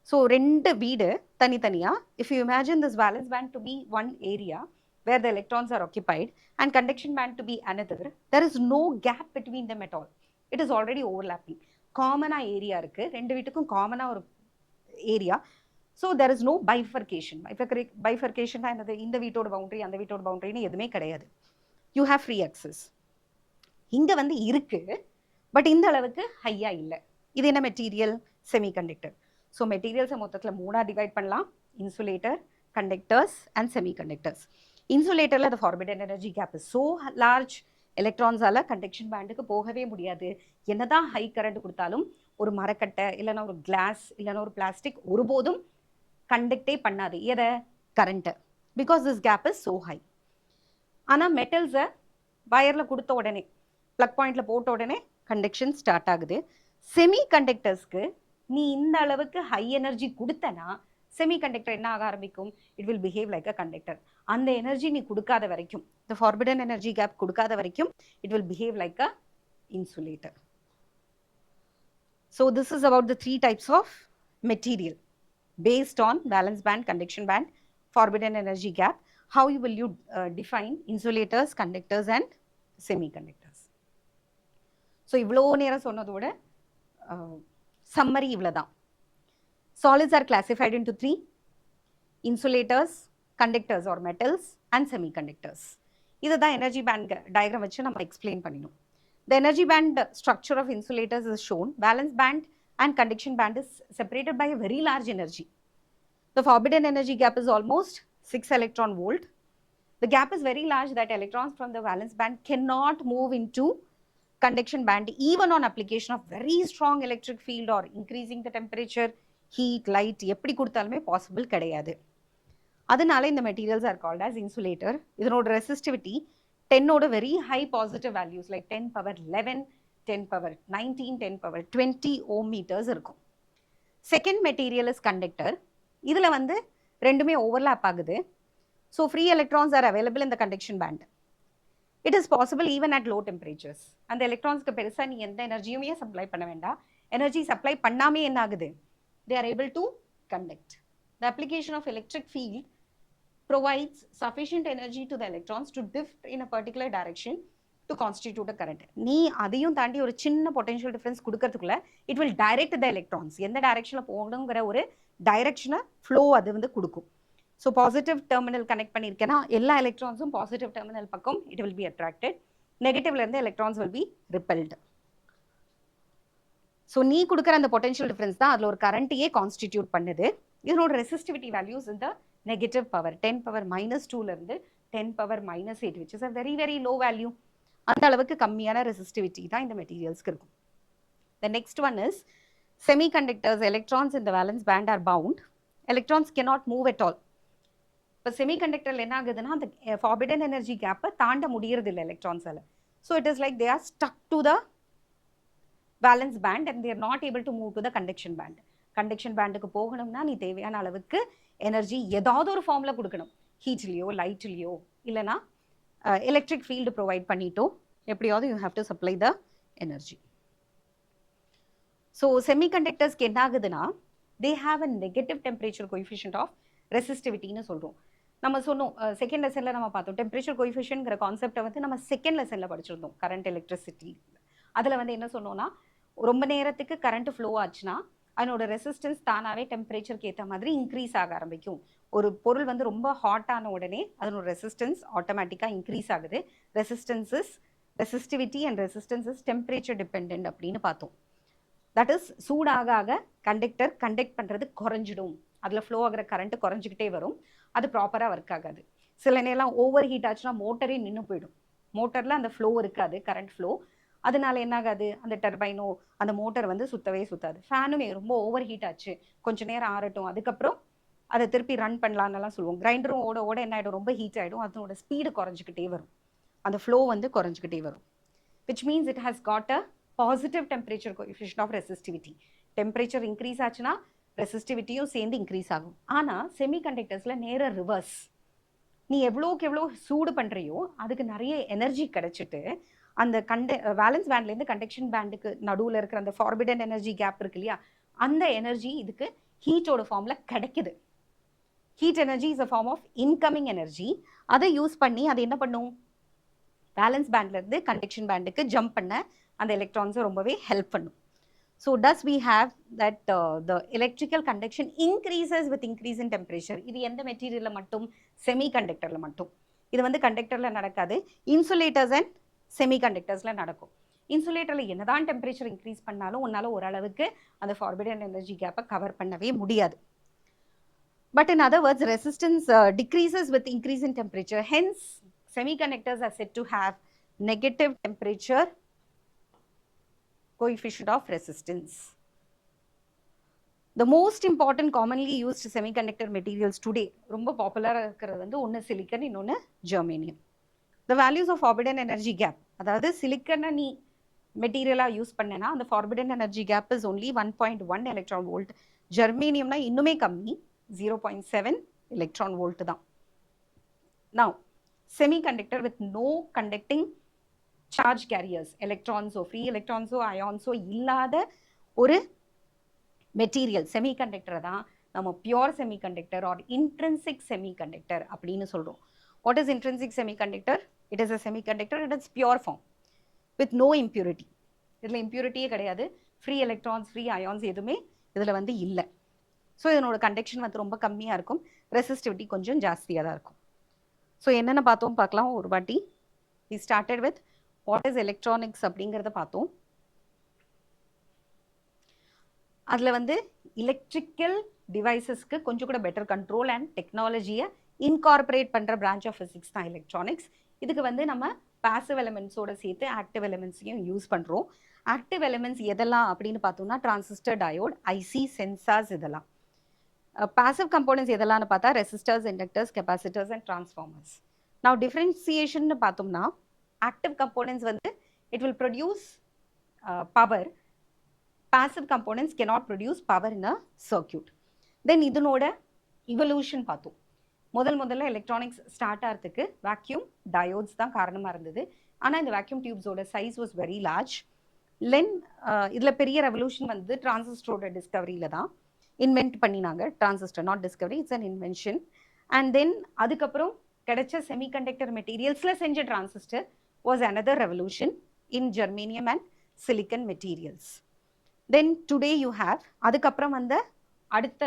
ஸோ ரெண்டு வீடு தனித்தனியாக. If you imagine this valence band to be one area where the electrons are occupied and conduction band to be another, there is no gap between them at all. It is already overlapping. காமனா area இருக்கு, ரெண்டு வீட்டுக்கும் காமனா ஒரு area. So there is no bifurcation. Bifurcation தான் என்னது? இந்த வீட்டோட பவுண்டரி அந்த வீட்டோட பவுண்டரின்னு எதுவுமே கிடையாது. You have free access. இங்கே வந்து இருக்கு, பட் இந்த அளவுக்கு ஹையா இல்லை. இது என்ன மெட்டீரியல்? செமிகண்டக்டர். ஸோ மெட்டீரியல்ஸை மொத்தத்தில் மூணாக டிவைட் பண்ணலாம்: இன்சுலேட்டர், கண்டக்டர்ஸ் அண்ட் செமிகண்டக்டர்ஸ். இன்சுலேட்டரில் the forbidden energy gap is so large, எலக்ட்ரான்ஸால் கண்டக்ஷன் பேண்டுக்கு போகவே முடியாது. என்னதான் ஹை கரண்ட் கொடுத்தாலும் ஒரு மரக்கட்டை இல்லைன்னா ஒரு கிளாஸ் இல்லைன்னா ஒரு பிளாஸ்டிக் ஒருபோதும் கண்டக்டே பண்ணாது. எதை? கரண்ட்டை. Because this gap is so high. ஆனால் மெட்டல்ஸை வயரில் கொடுத்த உடனே, ப்ளக் பாயிண்டில் போட்ட உடனே கண்டக்ஷன் ஸ்டார்ட் ஆகுது. செமி கண்டக்டர்ஸ்க்கு நீ இந்த அளவுக்கு ஹை எனர்ஜி கொடுத்தனா செமிகண்டக்டர் என்ன ஆக ஆரம்பிக்கும்? It will behave like a conductor. அந்த எனர்ஜி நீ கொடுக்காத வரைக்கும், த ஃபார்பிடன் எனர்ஜி கேப் கொடுக்காத வரைக்கும் it will behave like a insulator. So this is about the 3 types of material based on valence band, conduction band, forbidden energy gap. How will you define insulators, conductors and semiconductors? So இவ்வளோ நேரம் சொன்னதோட summary இவ்வளோதான். Solids are classified into 3: insulators, conductors or metals and semiconductors. இதுதான் energy band diagram வச்சு நம்ம explain பண்ணினோம். The energy band structure of insulators is shown. Valence band and conduction band is separated by a very large energy. The forbidden energy gap is almost 6 electron volt. The gap is very large that electrons from the valence band cannot move into conduction band even on application of very strong electric field or increasing the temperature, heat light எப்படி கொடுத்தாலுமே possible கிடையாது. அதனால இந்த materials are called as insulator. இதனோட resistivity 10 ஓட very high positive values like 10 power 11, 10 power 19, 10 power 20 ohm meters இருக்கும். Second material is conductor. இதில் வந்து ரெண்டுமே ஓவர்லாப் ஆகுது. So free electrons are available in the conduction band. It is possible even at low temperatures. அந்த எலக்ட்ரான்ஸ்க்கு பெருசாக நீ எந்த எனர்ஜியுமே சப்ளை பண்ண வேண்டாம். எனர்ஜி சப்ளை பண்ணாமே என்ன ஆகுது? They are able to conduct. The application of electric field provides sufficient energy to the electrons to drift in a particular direction to constitute a current. நீ அதையும் தாண்டி ஒரு சின்ன பொட்டன்ஷியல் டிஃபரன்ஸ் கொடுக்கறதுக்குள்ள it will direct the electrons. எந்த டைரக்ஷனில் போகணுங்கிற ஒரு டைரக்ஷனை ஃப்ளோ அது வந்து கொடுக்கும். ஸோ பாசிட்டிவ் டெர்மினல் கனெக்ட் பண்ணியிருக்கேன்னா எல்லா எலக்ட்ரான்ஸும் பாசிட்டிவ் டெர்மினல் பக்கம் இட் வில் பி அட்ராக்டட். நெகட்டிவ்ல இருந்து electrons will be repelled. So நீ கொடுக்குற அந்த பொட்டன்ஷியல் டிஃபரன்ஸ் தான் அதில் ஒரு கரண்ட்டையே கான்ஸ்டிடியூட் பண்ணுது. இதனோட ரெசிஸ்டிவிட்டி வேல்யூஸ் இந்த நெகட்டிவ் பவர் 10 பவர் -2லேருந்து 10 power -8 which is a very very low value. அந்த அளவுக்கு கம்மியான ரெசிஸ்டிவிட்டி தான் இந்த மெட்டீரியல்ஸ்க்கு இருக்கும். The next one is semiconductors. Electrons in the valence band are bound. Electrons cannot move at all. இப்போ செமிகண்டக்டரில் என்ன ஆகுதுன்னா அந்த forbidden energy கேப்பை தாண்ட முடியறது இல்லை எலக்ட்ரான்ஸால். So it is like they are stuck to the valence band and they are not able to move to the conduction band. Conduction bandக்கு போகணும்னா நீ தேவையான அளவுக்கு எனர்ஜி ஏதாவது ஒரு ஃபார்மில் கொடுக்கணும். ஹீட்லேயோ லைட்லேயோ இல்லைனா எலக்ட்ரிக் ஃபீல்டு ப்ரொவைட் பண்ணிட்டோ எப்படியாவது you have to supply the energy. So செமிகண்டக்டர்ஸ்க்கு என்ன ஆகுதுன்னா they have a negative temperature coefficient of ரெசிஸ்டிவிட்டின்னு சொல்கிறோம். நம்ம சொன்னோம் செகண்ட் லெசனில் நம்ம பார்த்தோம் டெம்பரேச்சர் கோஎஃபிஷியன்ட்ங்கிற கான்செப்டை வந்து நம்ம செகண்ட் லெசனில் படிச்சிருந்தோம் கரண்ட் எலக்ட்ரிசிட்டி. அதில் வந்து என்ன சொன்னோன்னா ரொம்ப நேரத்துக்கு கரண்ட் ஃப்ளோ ஆச்சுன்னா அதனோட ரெசிஸ்டன்ஸ் தானாகவே டெம்பரேச்சருக்கு ஏற்ற மாதிரி இன்க்ரீஸ் ஆக ஆரம்பிக்கும். ஒரு பொருள் வந்து ரொம்ப ஹாட்டான உடனே அதனோட ரெசிஸ்டன்ஸ் ஆட்டோமேட்டிக்காக இன்க்ரீஸ் ஆகுது. Resistivity and resistance is temperature depend அப்படின்னு பார்த்தோம். தட் இஸ் சூடாக ஆக கண்டக்டர் கண்டக்ட் பண்ணுறது குறைஞ்சிடும். அதில் ஃப்ளோ ஆகிற கரண்ட் குறைஞ்சிக்கிட்டே வரும். அது ப்ராப்பராக ஒர்க் ஆகாது. சில நேரம் ஓவர் ஹீட் ஆச்சுன்னா மோட்டரே நின்று போயிடும். மோட்டரில் அந்த ஃப்ளோ இருக்காது, கரண்ட் ஃப்ளோ. அதனால என்ன ஆகாது, அந்த டர்பைனோ அந்த மோட்டர் வந்து சுத்தவே சுத்தாது. ஃபேனுமே ரொம்ப ஓவர் ஹீட் ஆச்சு கொஞ்சம் நேரம் ஆறட்டும் அதுக்கப்புறம் அதை திருப்பி ரன் பண்ணலான்னெல்லாம் சொல்லுவோம். கிரைண்டரும் ஓட ஓட என்ன ஆகிடும், ரொம்ப ஹீட் ஆகிடும். அதனோட ஸ்பீடு குறைஞ்சிக்கிட்டே வரும், அந்த ஃப்ளோ வந்து குறைஞ்சிக்கிட்டே வரும். Which means it has got a positive temperature coefficient of resistivity. Temperature increase ஆச்சுன்னா ரெசிஸ்டிவிட்டியும் சேர்ந்து இன்க்ரீஸ் ஆகும். ஆனால் செமிகண்டக்டர்ஸில் நேர ரிவர்ஸ். நீ எவ்வளோக்கு எவ்வளோ சூடு பண்ணுறியோ அதுக்கு நிறைய எனர்ஜி கிடைச்சிட்டு அந்த வேலன்ஸ் பேண்ட்லேருந்து கண்டக்ஷன் பேண்டுக்கு நடுவில் இருக்கிற அந்த ஃபார்பிடன் எனர்ஜி கேப் இருக்கு இல்லையா, அந்த எனர்ஜி இதுக்கு ஹீட்டோட ஃபார்மில் கிடைக்குது. Heat energy is a form of incoming energy. அதை யூஸ் பண்ணி அது என்ன பண்ணும், வேலன்ஸ் பேண்ட்லேருந்து கண்டக்ஷன் பேண்டுக்கு ஜம்ப் பண்ண அந்த எலக்ட்ரான்ஸை ரொம்பவே ஹெல்ப் பண்ணும். So thus we have that the electrical conduction increases with increase in temperature. இது எந்த மெட்டீரியலில் மட்டும், செமிகண்டக்டரில் மட்டும். இது வந்து கண்டக்டரில் நடக்காது, இன்சுலேட்டர்ஸ் அண்ட் செமிகண்டக்டர்ஸில் நடக்கும். இன்சுலேட்டரில் என்னதான் டெம்பரேச்சர் இன்க்ரீஸ் பண்ணாலும் உன்னால் ஓரளவுக்கு அந்த ஃபார்பிடன் எனர்ஜி கேப்பை கவர் பண்ணவே முடியாது. But in other words resistance decreases with increase in temperature. Hence semiconductors are said to have negative temperature coefficient of resistance. The most important commonly used semiconductor materials today, ரொம்ப பாப்புலராக இருக்கிறது வந்து ஒன்று silicon, இன்னொன்று germanium. The values of forbidden energy gap, அதாவது சிலிக்கனை நீ மெட்டீரியலாக use பண்ணனா அந்த forbidden energy gap is only 1.1 electron volt. ஜெர்மேனியம்னா இன்னுமே கம்மி, 0.7 electron volt தான். Now semiconductor with no conducting charge carriers, எலக்ட்ரான்ஸோ ஃப்ரீ எலக்ட்ரான்ஸோ அயான்ஸோ இல்லாத ஒரு மெட்டீரியல் செமிகண்டக்டரை தான் நம்ம pure semiconductor or intrinsic semiconductor அப்படின்னு சொல்கிறோம். What is intrinsic semiconductor? It is a semiconductor it is pure form with no impurity. இதில் இம்ப்யூரிட்டியே கிடையாது, ஃப்ரீ எலக்ட்ரான்ஸ் ஃப்ரீ அயான்ஸ் எதுவுமே இதில் வந்து இல்லை. ஸோ இதனோட கண்டக்ஷன் வந்து ரொம்ப கம்மியாக இருக்கும், ரெசிஸ்டிவிட்டி கொஞ்சம் ஜாஸ்தியாக தான் இருக்கும். ஸோ என்னென்ன பார்த்தோம் பார்க்கலாம் ஒரு வாட்டி. we started with what is electronics அப்படிங்கிறத பார்த்தோம். அதில் வந்து எலக்ட்ரிக்கல் டிவைசஸ்க்கு கொஞ்சம் கூட பெட்டர் கண்ட்ரோல் அண்ட் டெக்னாலஜியை இன்கார்பரேட் பண்ணுற பிரான்ச் ஆஃப் ஃபிசிக்ஸ் தான் எலக்ட்ரானிக்ஸ். இதுக்கு வந்து நம்ம பாசிவ் எலிமெண்ட்ஸோட சேர்த்து ஆக்டிவ் எலிமெண்ட்ஸையும் யூஸ் பண்ணுறோம். ஆக்டிவ் எலிமெண்ட்ஸ் எதெல்லாம் அப்படின்னு பார்த்தோம்னா டிரான்சிஸ்டர், டயோட், ஐசி, சென்சார்ஸ் இதெல்லாம். பாசிவ் கம்போனன்ட்ஸ் எதெல்லாம்னு பார்த்தா resistors, inductors, capacitors and transformers. நான் டிஃபரன்சியேஷன் பார்த்தோம்னா ஆக்டிவ் கம்போனன்ட்ஸ் வந்து it will produce power. passive components cannot produce power in a circuit. Then இதனோட evolution பார்த்தோம். முதல்ல எலக்ட்ரானிக்ஸ் ஸ்டார்ட் ஆகிறதுக்கு வேக்யூம் டயோட்ஸ் தான் காரணமாக இருந்தது. ஆனால் இந்த வேக்யூம் டியூப்ஸோட சைஸ் வாஸ் வெரி லார்ஜ். இதில் பெரிய ரெவல்யூஷன் வந்து டிரான்சிஸ்டரோட டிஸ்கவரியில் தான் இன்வென்ட் பண்ணினாங்க. Transistor not discovery, it's an invention. And then அதுக்கப்புறம் கிடைச்ச செமிகண்டக்டர் மெட்டீரியல்ஸில் செஞ்ச transistor was another revolution in germanium and silicon materials. Then today you have அதுக்கப்புறம் வந்த அடுத்த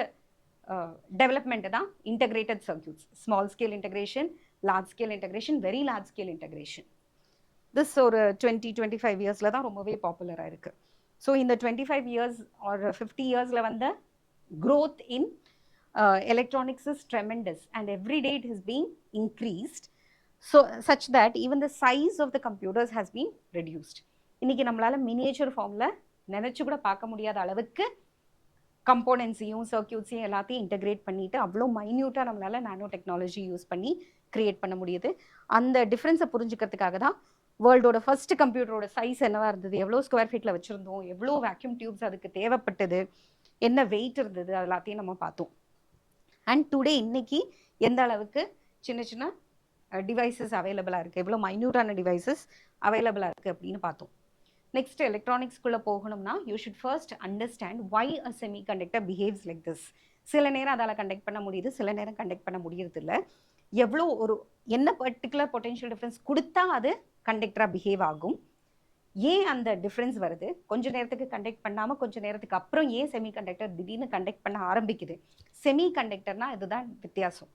டெவலப்மெண்ட் தான் integrated circuits. Small scale integration, large scale integration, very large scale integration. This ஒரு 20-25 இயர்ஸில் தான் ரொம்பவே பாப்புலராக இருக்குது. ஸோ இந்த 25 இயர்ஸ் ஆர் 50 இயர்ஸில் வந்த growth in electronics is tremendous and every day it has been increased, so such that even the size of the computers has been reduced. இன்னைக்கு நம்மளால மினியேச்சர் ஃபார்ம்ல நினைச்சு கூட பார்க்க முடியாத அளவுக்கு கம்போனன்ட்ஸையும் சர்க்யூட்ஸையும் எல்லாத்தையும் இன்டகிரேட் பண்ணிட்டு அவ்வளோ மைன்யூட்டாக நம்மளால நானோ டெக்னாலஜி யூஸ் பண்ணி கிரியேட் பண்ண முடியுது. அந்த டிஃப்ரென்ஸை புரிஞ்சுக்கிறதுக்காக தான் வேர்ல்டோட ஃபர்ஸ்ட் கம்ப்யூட்டரோட சைஸ் என்னவா இருந்தது, எவ்வளோ ஸ்கொயர் ஃபீட்டில் வச்சுருந்தோம், எவ்வளோ வேக்யூம் டியூப்ஸ் அதுக்கு தேவைப்பட்டது, என்ன வெயிட் இருந்தது, அது எல்லாத்தையும் நம்ம பார்த்தோம். அண்ட் டுடே இன்னைக்கு எந்த அளவுக்கு சின்ன சின்ன டிவைசஸ் அவைலபிளாக இருக்குது, எவ்வளோ மைன்யூட்டான டிவைசஸ் அவைலபிளாக இருக்குது அப்படின்னு பார்த்தோம். நெக்ஸ்ட் எலக்ட்ரானிக்ஸ்குள்ளே போகணும்னா you should first understand why a semiconductor behaves like this. சில நேரம் அதால் கண்டக்ட் பண்ண முடியுது, சில நேரம் கண்டக்ட் பண்ண முடியறதில்ல. எவ்வளோ ஒரு என்ன பர்டிகுலர் பொட்டென்ஷியல் டிஃப்ரென்ஸ் கொடுத்தா அது கண்டக்டராக பிஹேவ் ஆகும், ஏன் அந்த டிஃப்ரென்ஸ் வருது, கொஞ்ச நேரத்துக்கு கண்டக்ட் பண்ணாமல் கொஞ்ச நேரத்துக்கு அப்புறம் ஏன் செமிகண்டக்டர் திடீர்னு கண்டக்ட் பண்ண ஆரம்பிக்குது. செமிகண்டக்டர்னா இதுதான் வித்தியாசம்.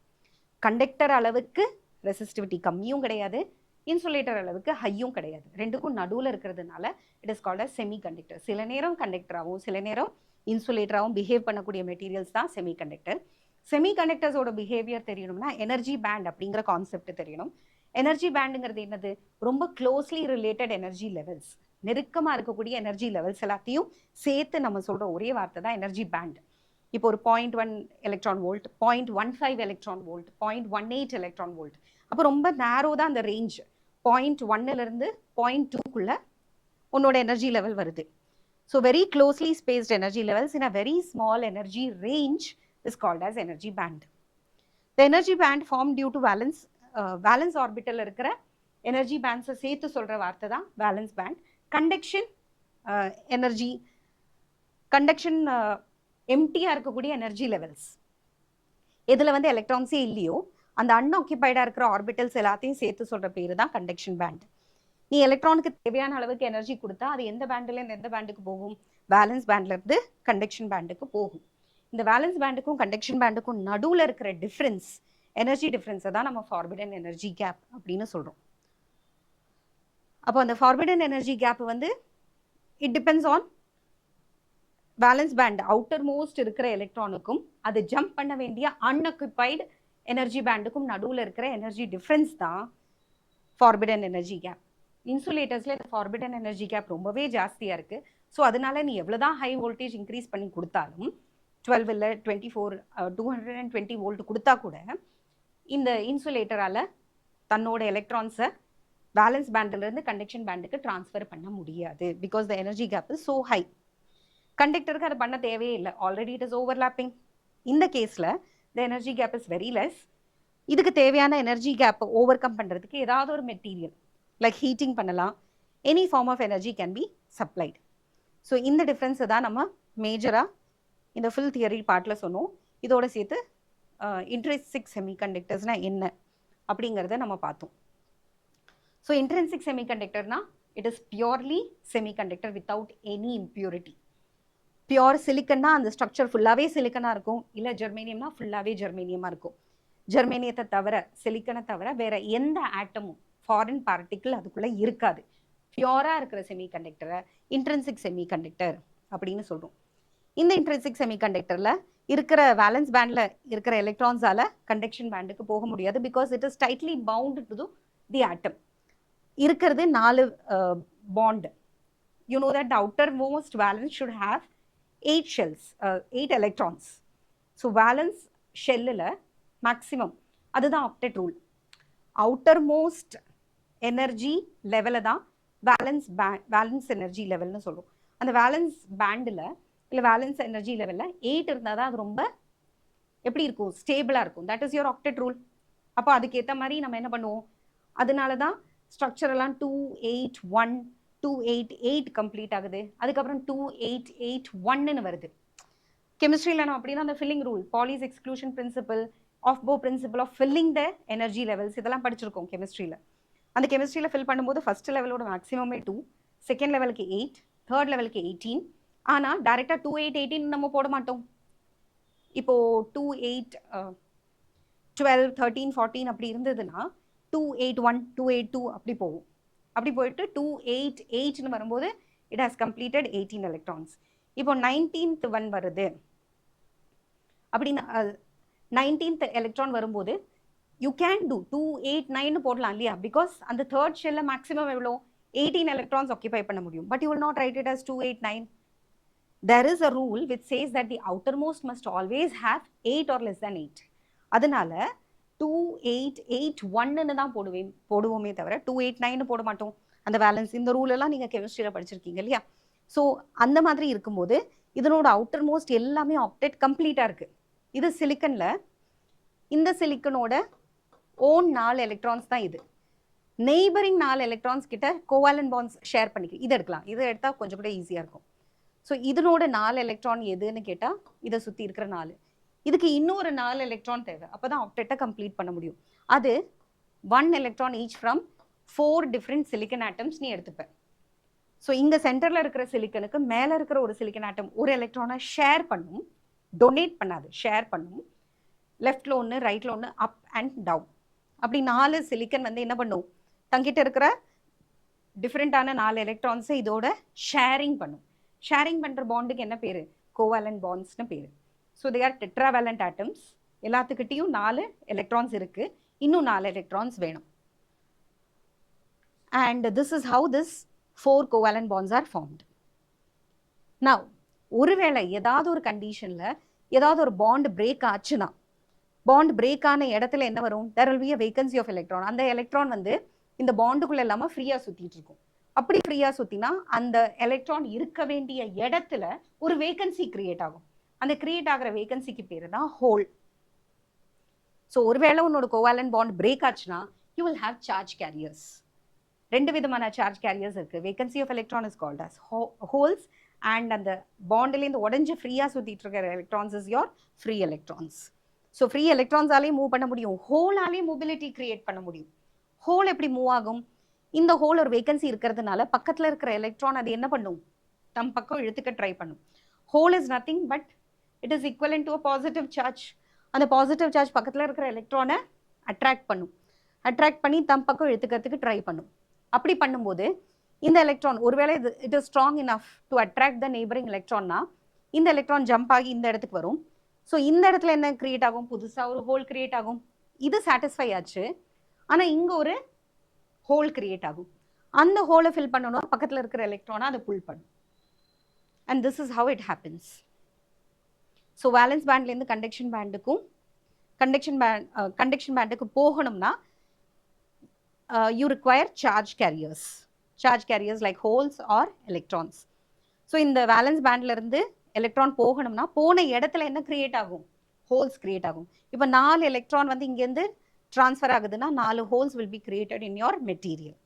கண்டக்டர் அளவுக்கு ரெசிஸ்டிவிட்டி கம்மியும் கிடையாது, இன்சுலேட்டர் அளவுக்கு ஹையும் கிடையாது, ரெண்டுக்கும் நடுவில் இருக்கிறதுனால it is called a semiconductor. சில நேரம் கண்டக்டராகவும் சில நேரம் இன்சுலேட்டராகவும் பிஹேவ் பண்ணக்கூடிய மெட்டீரியல்ஸ் தான் செமிகண்டக்டர். செமிகண்டக்டர்ஸோட பிஹேவியர் தெரியணும்னா எனர்ஜி பேண்ட் அப்படிங்கிற கான்செப்ட் தெரியணும். எனர்ஜி பேண்டுங்கிறது என்னது, ரொம்ப க்ளோஸ்லி ரிலேட்டட் எனர்ஜி லெவல்ஸ், நெருக்கமாக இருக்கக்கூடிய எனர்ஜி லெவல்ஸ் எல்லாத்தையும் சேர்த்து நம்ம சொல்கிற ஒரே வார்த்தை தான் எனர்ஜி பேண்ட். இப்போ ஒரு 0.1 electron volt, 0.15 electron volt, 0.18 electron volt, அப்போ ரொம்ப நேரோ தான் அந்த ரேஞ்ச். 0.1லேருந்து 0.2க்குள்ள உன்னோட எனர்ஜி லெவல் வருது. So very closely spaced energy levels in a very small energy range is called as energy band. The energy band form due to valence orbital இருக்கிற energy பேண்ட்ஸை சேர்த்து சொல்கிற வார்த்தை தான் valence band. Conduction energy, conduction எம்டியாக இருக்கக்கூடிய energy levels, இதில் வந்து எலக்ட்ரான்ஸே இல்லையோ அந்த அன்ஆக்கியபைடாக இருக்கிற ஆர்பிட்டல்ஸ் எல்லாத்தையும் சேர்த்து சொல்கிற பேர் தான் கண்டக்ஷன் பேண்ட். நீ எலக்ட்ரானுக்கு தேவையான அளவுக்கு எனர்ஜி கொடுத்தா அது எந்த பேண்ட்லேருந்து எந்த பேண்டுக்கு போகும், வேலன்ஸ் பேண்ட்லேருந்து கண்டக்ஷன் பேண்டுக்கு போகும். இந்த வேலன்ஸ் பேண்டுக்கும் கண்டக்ஷன் பேண்டுக்கும் நடுவில் இருக்கிற டிஃப்ரென்ஸ், எனர்ஜி டிஃப்ரென்ஸை தான் நம்ம ஃபார்பிடன் எனர்ஜி கேப் அப்படின்னு சொல்கிறோம். அப்போ அந்த ஃபார்பிடன் எனர்ஜி கேப் வந்து it depends on valence band outermost இருக்கிற எலக்ட்ரானுக்கும் அது ஜம்ப் பண்ண வேண்டிய அன்ஆக்கியபைடு எனர்ஜி பேண்டுக்கும் நடுவில் இருக்கிற எனர்ஜி டிஃப்ரென்ஸ் தான் ஃபார்பிடன் எனர்ஜி கேப். இன்சுலேட்டர்ஸில் இந்த ஃபார்பிடன் எனர்ஜி கேப் ரொம்பவே ஜாஸ்தியாக இருக்குது. ஸோ அதனால நீ எவ்வளோ தான் ஹை வோல்டேஜ் இன்க்ரீஸ் பண்ணி கொடுத்தாலும் 12 இல்லை 24 220 வோல்ட் கொடுத்தா கூட இந்த இன்சுலேட்டரால் தன்னோட எலக்ட்ரான்ஸை வேலன்ஸ் பேண்டிலிருந்து கண்டக்ஷன் பேண்டுக்கு ட்ரான்ஸ்ஃபர் பண்ண முடியாது. Because the energy gap is so high. கண்டக்டருக்கு அதை பண்ண தேவையே இல்லை, ஆல்ரெடி இட் இஸ் ஓவர்லாப்பிங். இந்த கேஸில் the energy gap is very less. இதுக்கு தேவையான எனர்ஜி கேப்பை ஓவர் கம் பண்ணுறதுக்கு ஏதாவது ஒரு மெட்டீரியல் லைக் ஹீட்டிங் பண்ணலாம், any form of energy can be supplied. So இந்த டிஃப்ரென்ஸை தான் நம்ம மேஜராக இந்த ஃபுல் தியரி பார்ட்டில் சொன்னோம். இதோட சேர்த்து இன்ட்ரின்சிக் செமிகண்டக்டர்ஸ்னால் என்ன அப்படிங்கிறத நம்ம பார்த்தோம். ஸோ இன்ட்ரின்சிக் செமிகண்டக்டர்னா it is purely semiconductor without any impurity. Pure சிலிக்கன்னா அந்த ஸ்ட்ரக்சர் ஃபுல்லாகவே சிலிக்கனாக இருக்கும், இல்லை ஜெர்மேனியம்னா ஃபுல்லாகவே ஜெர்மேனியமாக இருக்கும். ஜெர்மேனியத்தை தவிர, சிலிக்கனை தவிர வேறு எந்த ஆட்டமும் ஃபாரின் பார்ட்டிக்கிள் அதுக்குள்ளே இருக்காது. பியூராக இருக்கிற செமிகண்டக்டரை இன்ட்ரின்சிக் செமிகண்டக்டர் அப்படின்னு சொல்கிறோம். இந்த இன்ட்ரின்சிக் செமிகண்டக்டரில் இருக்கிற வேலன்ஸ் பேண்டில் இருக்கிற எலக்ட்ரான்ஸால் கண்டக்ஷன் பேண்டுக்கு போக முடியாது. Because it is tightly bound to the atom. இருக்கிறது 4 bond, you know that the outermost valence should have 8 shells, 8 electrons. So valence shell maximum, அதுதான் octet rule. outermost energy level தான் valence energy level னு சொல்றோம். அந்த valence bandல இல்ல valence energy levelல 8 இருந்தா தான் அது ரொம்ப எப்படி இருக்கும், ஸ்டேபிளா இருக்கும். that is your octet rule. அப்போ அதுக்கு ஏத்த மாதிரி நம்ம என்ன பண்ணுவோம், அதனால தான் ஸ்ட்ரக்சர் எல்லாம் 281 288 கம்ப்ளீட் ஆகுது. அதுக்கப்புறம் 2881 வருது. கெமிஸ்ட்ரியில நம்ம அப்படின்னா அந்த filling rule, Pauli's exclusion principle, Aufbau principle of filling the energy levels, இதெல்லாம் படிச்சிருக்கோம் கெமிஸ்ட்ரியில. அந்த கெமிஸ்ட்ரியில ஃபில் பண்ணும்போது ஃபர்ஸ்ட் லெவலோட மேக்ஸிமமே 2, செகண்ட் லெவலுக்கு 8, தேர்ட் லெவலுக்கு 18. ஆனால் டைரெக்டாக 2818 நம்ம போட மாட்டோம். இப்போ 28 12 13 14 அப்படி இருந்ததுன்னா 281 282 அப்படி போகும். அப்படி போயிட்டு 288ன்னு வரும்போது it has completed 18 electrons. இப்போ 19th one வருது அப்படின்னா 19th electron வரும்போது you can do 289 போடலாம் இல்லையா, பிகாஸ் அந்த தேர்ட் ஷெல்ல மேக்ஸிமம் எவ்வளோ 18 electrons occupy பண்ண முடியும். but you will not write it as 289. there is a rule which says that the outermost must always have 8 or less than 8. அதனால 2881 தான் போடுவோமே தவிர 289 போட மாட்டோம். அந்த வேலன்ஸ் இந்த ரூல் எல்லாம் நீங்க கெமிஸ்ட்ரியில படிச்சிருக்கீங்க இல்லையா. ஸோ அந்த மாதிரி இருக்கும்போது இதனோட அவுட்டர் மோஸ்ட் எல்லாமே ஆக்டெட் கம்ப்ளீட்டா இருக்கு. இது சிலிக்கன்ல, இந்த சிலிக்கனோட ஓன் 4 எலக்ட்ரான்ஸ் தான் இது. நெய்பரிங் 4 எலக்ட்ரான்ஸ் கிட்ட கோவாலன்ட் பாண்ட்ஸ் ஷேர் பண்ணிக்க. இது எடுக்கலாம், இது எடுத்தா கொஞ்சம் கூட ஈஸியா இருக்கும். ஸோ இதனோட 4 எலக்ட்ரான் எதுன்னு கேட்டா இதை சுத்தி இருக்கிற 4. இதுக்கு இன்னொரு 4 எலக்ட்ரான் தேவை, அப்பதான் ஆக்டெட்டை கம்ப்ளீட் பண்ண முடியும். அது 1 electron each from 4 different silicon atoms நீ எடுத்துப்பேன். ஸோ இங்க சென்டர்ல இருக்கிற சிலிக்கனுக்கு மேல இருக்கிற ஒரு சிலிக்கன் ஆட்டம் ஒரு எலக்ட்ரானை ஷேர் பண்ணும், டொனேட் பண்ணாது, ஷேர் பண்ணும். லெஃப்ட்ல ஒன்று, ரைட்ல ஒன்று, அப் அண்ட் டவுன். அப்படி 4 சிலிக்கன் வந்து என்ன பண்ணும், தங்கிட்ட இருக்கிற டிஃப்ரெண்டான 4 எலக்ட்ரான்ஸை இதோட ஷேரிங் பண்ணும். ஷேரிங் பண்ற பாண்டுக்கு என்ன பேரு, கோவாலன்ட் பாண்ட்ஸ்னு பேரு. So they are tetravalent atoms. எல்லாத்துக்கிட்டையும் 4 எலக்ட்ரான்ஸ் இருக்கு, இன்னும் 4 எலக்ட்ரான்ஸ் வேணும். and this is how this 4 covalent bonds are formed. now ஒருவேளை ஏதாவது ஒரு கண்டிஷன்ல ஏதாவது ஒரு பாண்ட் பிரேக் ஆச்சுன்னா, பாண்ட் பிரேக் ஆன இடத்துல என்ன வரும், there will be a vacancy of electron. அந்த எலக்ட்ரான் வந்து இந்த பாண்டுக்குள்ள இல்லாம ஃப்ரீயா சுத்திட்டு இருக்கும். அப்படி ஃப்ரீயா சுத்தினா அந்த எலக்ட்ரான் இருக்க வேண்டிய இடத்துல ஒரு வேகன்சி கிரியேட் ஆகும். அந்த கிரியேட் ஆகிற வேகன்சிக்கு பேரு தான் ஹோல். ஸோ ஒருவேளை உன்னோட கோவாலன்ட் பாண்ட் பிரேக் ஆச்சுன்னா you will have charge carriers. 2 விதமான சார்ஜ் கேரியர்ஸ் இருக்கு. Vacancy of electron is called as holes, and அந்த பாண்டில் இந்த உடஞ்சு ஃப்ரீயா சுத்திட்டு இருக்கிற electrons is your free electrons. So free எலக்ட்ரான்ஸாலேயும் மூவ் பண்ண முடியும், ஹோலாலேயும் மொபிலிட்டி கிரியேட் பண்ண முடியும். ஹோல் எப்படி மூவ் ஆகும், இந்த ஹோல் ஒரு வேகன்சி இருக்கிறதுனால பக்கத்துல இருக்கிற எலக்ட்ரான் அது என்ன பண்ணும், தம் பக்கம் இழுத்துக்க ட்ரை பண்ணும். Whole is nothing but it is equivalent to a positive charge. அந்த பாசிட்டிவ் சார்ஜ் பக்கத்துல இருக்கிற எலக்ட்ரானை அட்ராக்ட் பண்ணும், அட்ராக்ட் பண்ணி தம் பக்கம் இழுத்துக்கிறதுக்கு ட்ரை பண்ணும். அப்படி பண்ணும்போது இந்த எலக்ட்ரான் ஒருவேளை it is strong enough to attract the neighbouring எலக்ட்ரான்னா இந்த எலக்ட்ரான் ஜம்ப் ஆகி இந்த இடத்துக்கு வரும். ஸோ இந்த இடத்துல என்ன கிரியேட் ஆகும், புதுசா ஒரு ஹோல் கிரியேட் ஆகும். இது சாட்டிஸ்ஃபை ஆச்சு, ஆனா இங்க ஒரு ஹோல் கிரியேட் ஆகும். அந்த ஹோலை ஃபில் பண்ணணும், பக்கத்துல இருக்கிற எலக்ட்ரானை அதை புல் பண்ணும். And this is how it happens. So valence பேண்ட்லேருந்து கண்டக்ஷன் பேண்டுக்கும் கண்டக்ஷன் பேண்டுக்கு போகணும்னா you require charge carriers like holes or electrons. So இந்த வேலன்ஸ் பேண்ட்ல இருந்து எலக்ட்ரான் போகணும்னா போன இடத்துல என்ன கிரியேட் ஆகும், ஹோல்ஸ் கிரியேட் ஆகும். இப்போ 4 எலக்ட்ரான் வந்து இங்கேருந்து ட்ரான்ஸ்ஃபர் ஆகுதுன்னா 4 holes will be created in your material.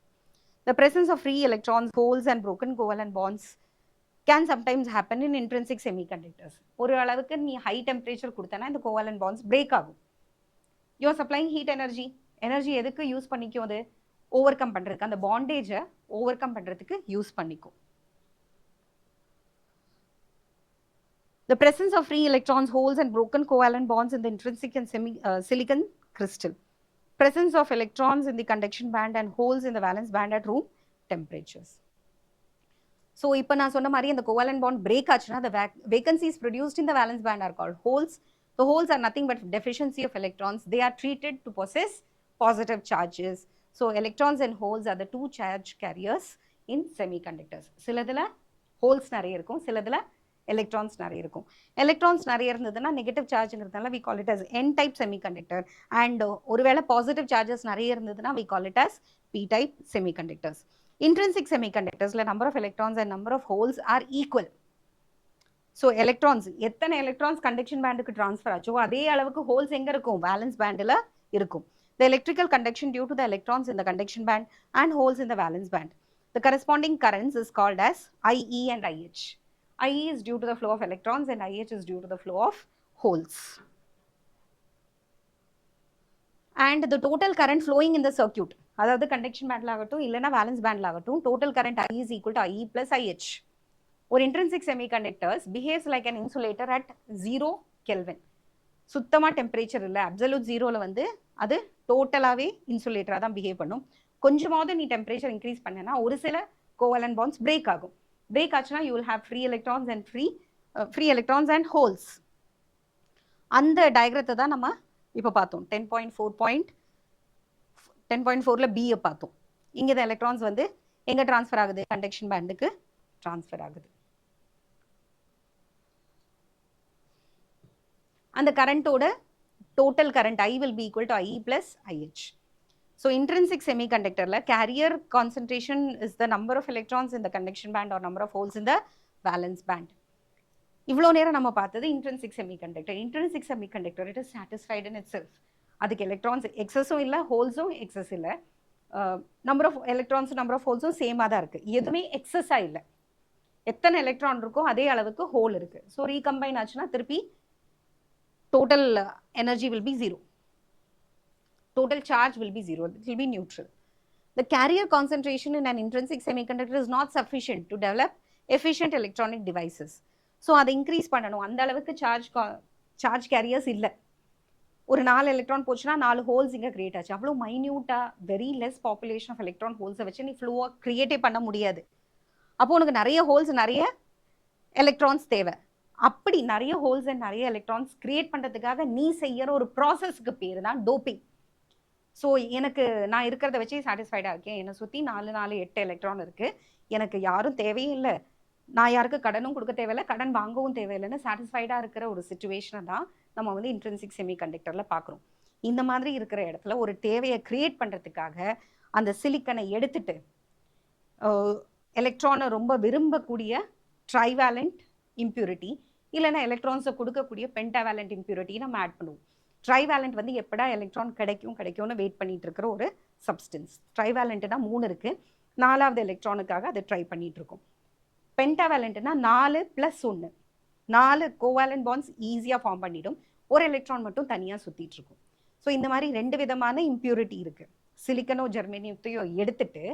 The presence of free electrons, holes and broken covalent bonds can sometimes happen in intrinsic semiconductors. ஒரு அளவுக்கு நீ ஹை டெம்பரேச்சர் கொடுத்தனா இந்த கோவாலன்ட் பாண்ட்ஸ் பிரேக் ஆகும். You are supplying heat energy எதுக்கு use பண்ணிக்கும், அது over come பண்றதுக்கு, அந்த பாண்டேஜை ஓவர் கம் பண்றதுக்கு யூஸ் பண்ணிக்கும். The presence of free electrons, holes and broken covalent bonds in the intrinsic and silicon crystal. Presence of electrons in the conduction band and holes in the valence band at room temperatures. So இப்போ நான் சொன்ன மாதிரி இந்த covalent bond break ஆச்சுன்னா the vacancies produced in the valence band are called holes. The holes are nothing but deficiency of electrons. They are treated to possess positive charges. So electrons and holes are the 2 charge carriers in semiconductors. சிலதுல holes நிறைய இருக்கும், சிலதுல electrons நிறைய இருக்கும். Electrons நிறைய இருந்ததுன்னா negative chargeங்கிறதுனால we call it as N-type semiconductor, and ஒருவேளை positive charges நிறைய இருந்ததுன்னா we call it as P-type semiconductors. Intrinsic semiconductors, number of electrons and number of holes are equal. So electrons, எத்தனை electrons conduction bandக்கு transfer ஆச்சோ அதே அளவுக்கு holes எங்க இருக்கும், valence bandல இருக்கும். The electrical conduction due to the electrons in the conduction band and holes in the valence band. The corresponding currents is called as IE and IH. IE is due to the flow of electrons and IH is due to the flow of holes. And the total current flowing in the circuit, அதாவது conduction bandல ஆகட்டும் இல்லனா valence bandல ஆகட்டும், total current I is equal to IE plus IH. ஒரு intrinsic semiconductors behaves like an insulator at 0 Kelvin. சுத்தமா temperature இல்லை, absolute ஜீரோல வந்து அது டோட்டலாகவே இன்சுலேட்டராக தான் பிஹேவ் பண்ணும். கொஞ்சமாவது நீ டெம்பரேச்சர் இன்க்ரீஸ் பண்ணனா ஒரு சில கோவலன்ட் பாண்ட்ஸ் பிரேக் ஆகும். பிரேக் ஆச்சுன்னா you will have free electrons and holes. அந்த டயக்ரத்தை தான் நம்ம இப்போ பார்த்தோம். 10.4ல பியை பார்த்தோம். இங்கே தான் எலக்ட்ரான்ஸ் வந்து எங்கே ட்ரான்ஸ்ஃபர் ஆகுது, கண்டக்ஷன் பேண்டுக்கு ட்ரான்ஸ்ஃபர் ஆகுது. அந்த கரண்டோட total current I will be equal to IE plus IH. So intrinsic semiconductorல carrier concentration is the number of electrons in the conduction band or number of holes in the valence band. இவ்வளோ நேரம் நம்ம பார்த்தது intrinsic semiconductor. Intrinsic semiconductor, it is satisfied in itself. அதுக்கு electrons எக்ஸஸும் இல்லை, ஹோல்ஸும் excess இல்லை. Number of electrons number of ஹோல்ஸும் சேமாக தான் இருக்குது. எதுவுமே எக்ஸஸாக இல்லை. எத்தனை எலக்ட்ரான் இருக்கோ அதே அளவுக்கு ஹோல் இருக்குது. ஸோ ரீகம்பைன் ஆச்சுன்னா திருப்பி total energy will be 0. Total charge will be 0. It will be neutral. The carrier concentration in an intrinsic semiconductor is not sufficient to develop efficient electronic devices. So அதை increase பண்ணணும். அந்த அளவுக்கு charge carriers இல்லை. ஒரு 4 electron போச்சுன்னா 4 holes இங்கே create ஆச்சு. அவ்வளோ மைன்யூட்டாக very less population of electron ஹோல்ஸை வச்சு நீ ஃப்ளோவாக கிரியேட்டே பண்ண முடியாது. அப்போ உனக்கு நிறைய ஹோல்ஸ் நிறைய எலக்ட்ரான்ஸ் தேவை. அப்படி நிறைய ஹோல்ஸ் அண்ட் நிறைய எலக்ட்ரான்ஸ் கிரியேட் பண்ணுறதுக்காக நீ செய்யற ஒரு ப்ராசஸ்க்கு பேர் தான் டோப்பிங். ஸோ எனக்கு நான் இருக்கிறத வச்சு சாட்டிஸ்ஃபைடாக இருக்கேன், என்னை சுற்றி 4 4 8 எலக்ட்ரான் இருக்குது, எனக்கு யாரும் தேவையும் இல்லை, நான் யாருக்கு கடனும் கொடுக்க தேவையில்லை, கடன் வாங்கவும் தேவையில்லைன்னு சாட்டிஸ்ஃபைடாக இருக்கிற ஒரு சுச்சுவேஷனை தான் நம்ம வந்து இன்ட்ரின்சிக் செமிகண்டக்டரில் பார்க்குறோம். இந்த மாதிரி இருக்கிற இடத்துல ஒரு தேவையை கிரியேட் பண்ணுறதுக்காக அந்த சிலிக்கனை எடுத்துட்டு எலக்ட்ரானை ரொம்ப விரும்பக்கூடிய ட்ரைவேலண்ட் இம்ப்யூரிட்டி இல்லைன்னா எலக்ட்ரான்ஸை கொடுக்கக்கூடிய பென்டாவேலண்ட் இம்ப்யூரிட்டி நம்ம ஆட் பண்ணுவோம். ட்ரைவேலண்ட் வந்து எப்படா எலக்ட்ரான் கிடைக்கும்னு வெயிட் பண்ணிட்டு இருக்கிற ஒரு சப்ஸ்டன்ஸ். ட்ரைவேலண்ட்னா 3 இருக்குது, 4வது எலக்ட்ரானுக்காக அதை ட்ரை பண்ணிட்டு இருக்கோம். பென்டாவேலண்ட்னா 4 + 1, 4 கோவேலண்ட் பாண்ட்ஸ் ஈஸியாக ஃபார்ம் பண்ணிடும், ஒரு எலக்ட்ரான் மட்டும் தனியாக சுற்றிட்டு இருக்கும். ஸோ இந்த மாதிரி 2 விதமான இம்ப்யூரிட்டி இருக்குது. சிலிக்கனோ ஜெர்மேனியத்தையோ எடுத்துட்டு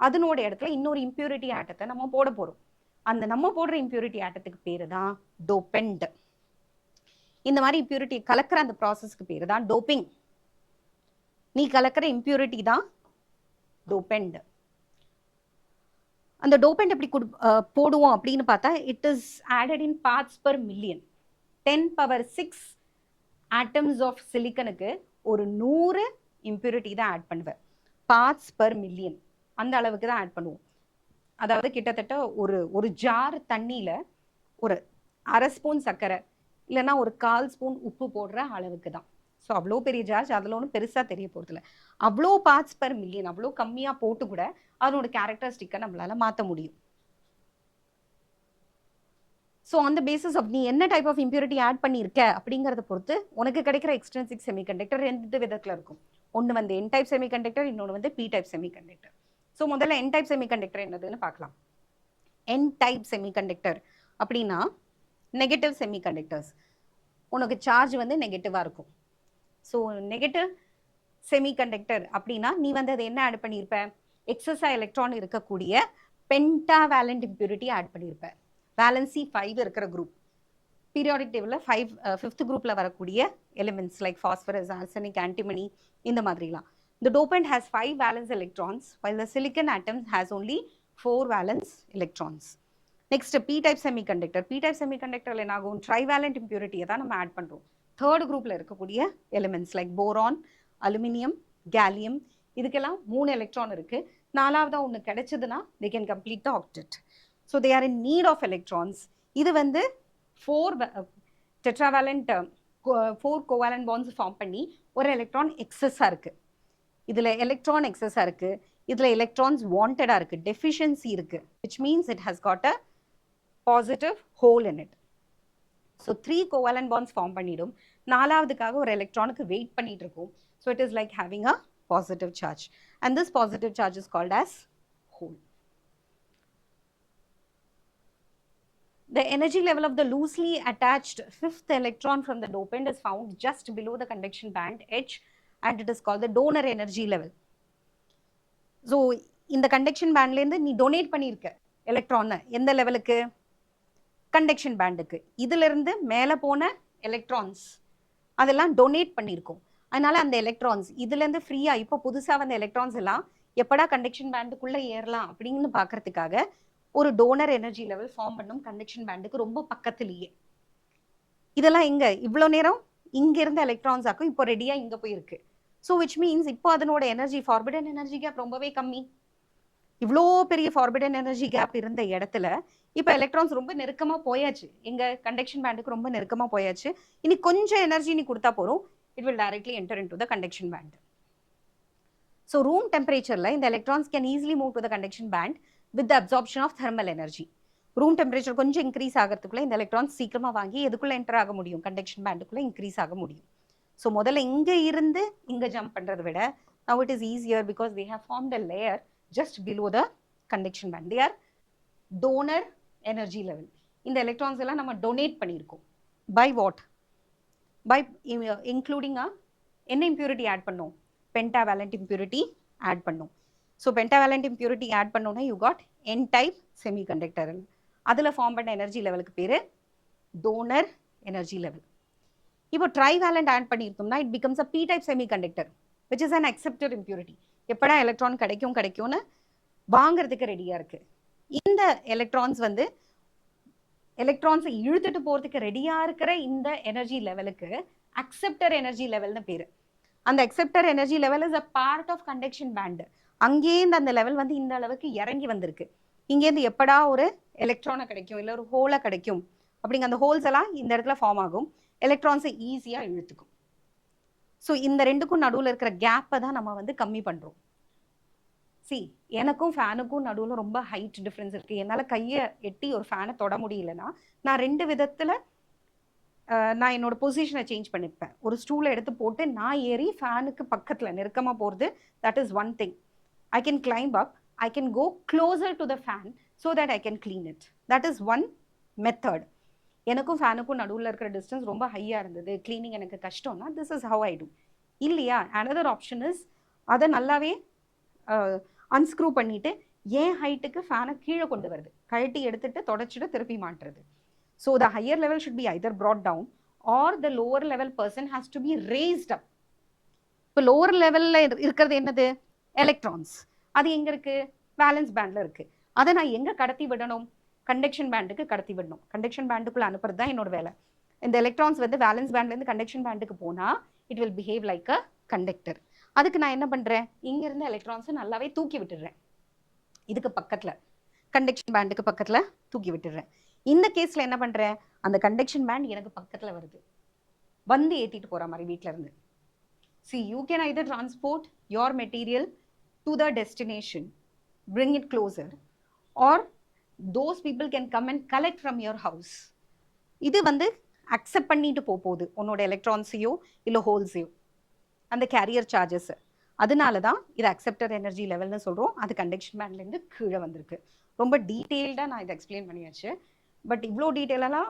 அதனோட இடத்துல இன்னொரு இம்ப்யூரிட்டி ஆட்டத்தை நம்ம போட போகிறோம். அந்த நம்ம போடுற இம்ப்யூரிட்டி ஆட்டத்துக்கு பேரு தான் டோபெண்ட். இந்த மாதிரி இம்ப்யூரிட்டி கலக்கிற அந்த ப்ராசஸ்க்கு பேரு தான் டோப்பிங். நீ கலக்கிற இம்ப்யூரிட்டி தான் டோபெண்ட். அந்த டோபெண்ட் எப்படி போடுவோம் அப்படின்னு பார்த்தா, it is added in parts per million. 10⁶ atoms of சிலிக்கனுக்கு ஒரு 100 இம்ப்யூரிட்டி தான் ஆட் பண்ணுவேன். பார்ட்ஸ் பர் மில்லியன் அந்த அளவுக்கு தான் ஆட் பண்ணுவோம். அதாவது கிட்டத்தட்ட ஒரு ஜார் தண்ணியில் ஒரு 1/2 ஸ்பூன் சர்க்கரை இல்லைன்னா ஒரு 1/4 ஸ்பூன் உப்பு போடுற அளவுக்கு தான். ஸோ அவ்வளோ பெரிய ஜார்ஜ் அதில் ஒன்றும் பெருசாக தெரிய போகிறதில்ல. அவ்வளோ பார்ட்ஸ் பர் மில்லியன் அவ்வளோ கம்மியாக போட்டு கூட அதனோட கேரக்டரிஸ்டிக்கை நம்மளால மாற்ற முடியும். ஸோ அந்த பேசிஸ் ஆஃப் நீ என்ன டைப் ஆஃப் இம்ப்யூரிட்டி ஆட் பண்ணியிருக்க அப்படிங்கிறத பொறுத்து உனக்கு கிடைக்கிற எக்ஸ்ட்ரின்சிக் செமிகண்டக்டர் 2 விதத்தில் இருக்கும். ஒன்று வந்து N டைப் செமிகண்டக்டர், இன்னொன்று வந்து P டைப் செமிகண்டக்டர். ஸோ முதல்ல N டைப் செமிகண்டக்டர் என்னதுன்னு பார்க்கலாம். N டைப் செமிகண்டக்டர் அப்படின்னா நெகட்டிவ் செமிகண்டக்டர்ஸ். உனக்கு சார்ஜ் வந்து நெகட்டிவாக இருக்கும். ஸோ நெகட்டிவ் செமிகண்டக்டர் அப்படின்னா நீ வந்து அதை என்ன ஆட் பண்ணியிருப்ப, எக்ஸஸாக எலக்ட்ரான் இருக்கக்கூடிய பென்டாவேலண்ட் இம்ப்யூரிட்டி ஆட் பண்ணியிருப்ப. வேலன்சி 5 இருக்கிற குரூப். பீரியாடிக் டேபிளில் 5th குரூப்பில் வரக்கூடிய elements like phosphorus, arsenic, antimony இந்த மாதிரிலாம். The dopant has 5 valence electrons while the silicon atom has only 4 valence electrons. Next, P-type semiconductor. P-type semiconductor என்ன ஆகும், trivalent impurity தான் நம்ம ஆட் பண்ணுறோம். 3rd குரூப்பில் இருக்கக்கூடிய elements like boron, aluminium, gallium, இதுக்கெல்லாம் 3 எலக்ட்ரான் இருக்குது. நாலாவதா ஒன்று கிடைச்சதுன்னா they can complete the octet. So they are in need of electrons. இது வந்து 4 tetravalent 4 covalent bonds ஃபார்ம் பண்ணி ஒரு எலக்ட்ரான் எக்ஸஸாக இருக்கு. இதில் எலக்ட்ரான் எக்ஸஸாக இருக்கு, இதில் எலக்ட்ரான்ஸ் வாண்டடாக இருக்கு, டெஃபிஷியன்சி இருக்கு, which means it has got a positive hole in it. So 3 covalent bonds form பண்ணிடும், நாலாவதுக்காக ஒரு எலக்ட்ரானுக்கு வெயிட் பண்ணிட்டு இருக்கும். So it is like having a positive charge, and this positive charge is called as hole. The energy level of the loosely attached fifth electron from the dopant is found just below the conduction band H, and it is called the donor energy level. So இந்த conduction பேண்ட்லேருந்து நீ donate பண்ணியிருக்க electron எந்த லெவலுக்கு? Conduction பேண்டுக்கு. இதிலிருந்து மேலே போன electrons அதெல்லாம் donate பண்ணியிருக்கோம். அதனால அந்த எலக்ட்ரான்ஸ் இதுலேருந்து ஃப்ரீயாக இப்போ புதுசாக வந்த எலக்ட்ரான்ஸ் எல்லாம் எப்படா கண்டக்ஷன் பேண்டுக்குள்ளே ஏறலாம் அப்படின்னு பார்க்கறதுக்காக ஒரு டோனர் எனர்ஜி லெவல் ஃபார்ம் பண்ணும் கண்டக்ஷன் பேண்டுக்கு ரொம்ப பக்கத்துலேயே. இதெல்லாம் இங்கே இவ்வளோ நேரம் இங்கே இருந்த எலக்ட்ரான்ஸ் ஆக்கும் இப்போ ரெடியாக இங்கே போயிருக்கு. ஸோ விச் மீன்ஸ் இப்போ அதனோட எனர்ஜி ஃபார்பிடன் எனர்ஜி கேப் ரொம்பவே கம்மி. இவ்வளோ பெரிய ஃபார்பிடன் எனர்ஜி கேப் இருந்த இடத்துல இப்போ எலக்ட்ரான்ஸ் ரொம்ப நெருக்கமாக போயாச்சு, எங்கள் கண்டக்ஷன் பேண்டுக்கு ரொம்ப நெருக்கமாக போயாச்சு. இனி கொஞ்சம் எனர்ஜி நீ கொடுத்தா போகிறோம், it will directly enter into the conduction band. So room temperature la இந்த electrons can easily move to the conduction band with the absorption of thermal energy. Room temperature கொஞ்சம் increase ஆகிறதுக்குள்ள இந்த electrons சீக்கிரமா வாங்கி எதுக்குள்ள enter ஆக முடியும்? conduction band குள்ள increase ஆக முடியும். So முதல்ல இங்க இருந்து இங்க jump பண்றதை விட now it is easier because they have formed a layer just below the conduction band. They are donor energy level. இந்த electrons எல்லாம் நம்ம donate பண்ணியிருக்கோம். By what? By including என்ன impurity add பண்ணோம்? pentavalent impurity add பண்ணோம். So pentavalent impurity add பண்ணோம்னா you got n type semiconductor. அதுல form பண்ண எனர்ஜி லெவலுக்கு பேரு donor energy level. இப்போ trivalent add பண்ணியிருந்தோம்னா it becomes a p type semiconductor which is an acceptor impurity. எப்படா electron கிடைக்கும்னு வாங்குறதுக்கு ரெடியா இருக்கு. இந்த எலக்ட்ரான்ஸ் வந்து எலக்ட்ரான்ஸை இழுத்துட்டு போறதுக்கு ரெடியா இருக்கிற இந்த எனர்ஜி லெவலுக்கு அக்செப்டர் எனர்ஜி லெவல்னு பேரு. அந்த acceptor energy level is a part of conduction band. அங்கேருந்து அந்த லெவல் வந்து இந்த அளவுக்கு இறங்கி வந்திருக்கு. இங்கேருந்து எப்படா ஒரு எலக்ட்ரானை கிடைக்கும் இல்லை ஒரு ஹோலை கிடைக்கும் அப்படிங்க அந்த ஹோல்ஸ் எல்லாம் இந்த இடத்துல ஃபார்ம் ஆகும், எலக்ட்ரான்ஸை ஈஸியாக இழுத்துக்கும். ஸோ இந்த ரெண்டுக்கும் நடுவில் இருக்கிற கேப்பை தான் நம்ம வந்து கம்மி பண்ணுறோம். சி எனக்கும் ஃபேனுக்கும் நடுவில் ரொம்ப ஹைட் டிஃப்ரென்ஸ் இருக்குது. என்னால் கையை எட்டி ஒரு ஃபேனை தொட முடியலன்னா நான் ரெண்டு விதத்தில் நான் என்னோட பொசிஷனை சேஞ்ச் பண்ணிப்பேன். ஒரு ஸ்டூலை எடுத்து போட்டு நான் ஏறி ஃபேனுக்கு பக்கத்தில் நெருக்கமாக போகிறது, that is one thing. I can climb up, I can go closer to the fan so that I can clean it. That is one method. எனக்கும் ஃபேனுக்கும் நடுவில் இருக்கிற டிஸ்டன்ஸ் ரொம்ப ஹையாக இருந்தது, க்ளீனிங் எனக்கு கஷ்டம்னா this is how I do. இல்லையா அனதர் ஆப்ஷன் இஸ் அதை நல்லாவே அன்ஸ்க்ரூ பண்ணிவிட்டு ஏன் ஹைட்டுக்கு ஃபேனை கீழே கொண்டு வருது, கழட்டி எடுத்துட்டு தொடச்சிட்டு திருப்பி மாட்டுறது. So the higher level should be either brought down or the lower level person has to be raised up. இப்போ lower levelல இருக்கிறது என்னது? எலக்ட்ரான்ஸ். அது எங்க இருக்கு? வேலன்ஸ் பேண்ட்ல இருக்கு. அதை நான் எங்க கடத்தி விடணும்? கண்டக்ஷன் பேண்டுக்கு கடத்தி விடணும். கண்டக்ஷன் பேண்டுக்குள்ள அனுப்புறது தான் என்னோட வேலை. இந்த எலக்ட்ரான்ஸ் வந்து வேலன்ஸ் பேண்ட்ல இருந்து கண்டக்ஷன் பேண்டுக்கு போனா it will behave like a conductor. அதுக்கு நான் என்ன பண்றேன்? இங்க இருந்த எலக்ட்ரான்ஸை நல்லாவே தூக்கி விட்டுடுறேன். இதுக்கு பக்கத்துல கண்டக்ஷன் பேண்டுக்கு பக்கத்துல தூக்கி விட்டுடுறேன். இந்த கேஸ்ல என்ன பண்றேன்? அந்த கண்டக்ஷன் பேண்ட் எனக்கு பக்கத்துல வருது, வந்து ஏத்திட்டு போற மாதிரி வீட்ல இருந்து. See, you can either transport your material to the destination, bring it closer, or those people can come and collect from your house. இது வந்து அக்செப்ட் பண்ணிட்டு போகுது உன்னோட எலக்ட்ரான்ஸையோ இல்ல ஹோல்ஸையோ, அந்த கேரியர் சார்ஜஸ். அதனால தான் இது அக்செப்டர் எனர்ஜி லெவல்னு சொல்றோம். அது கண்டக்ஷன் பேண்ட்ல இருந்து கீழே வந்திருக்கு. ரொம்ப டீட்டெயில்டா நான் இதை எக்ஸ்பிளைன் பண்ணியாச்சு. பட் இவ்வளோ டீட்டெயிலெல்லாம்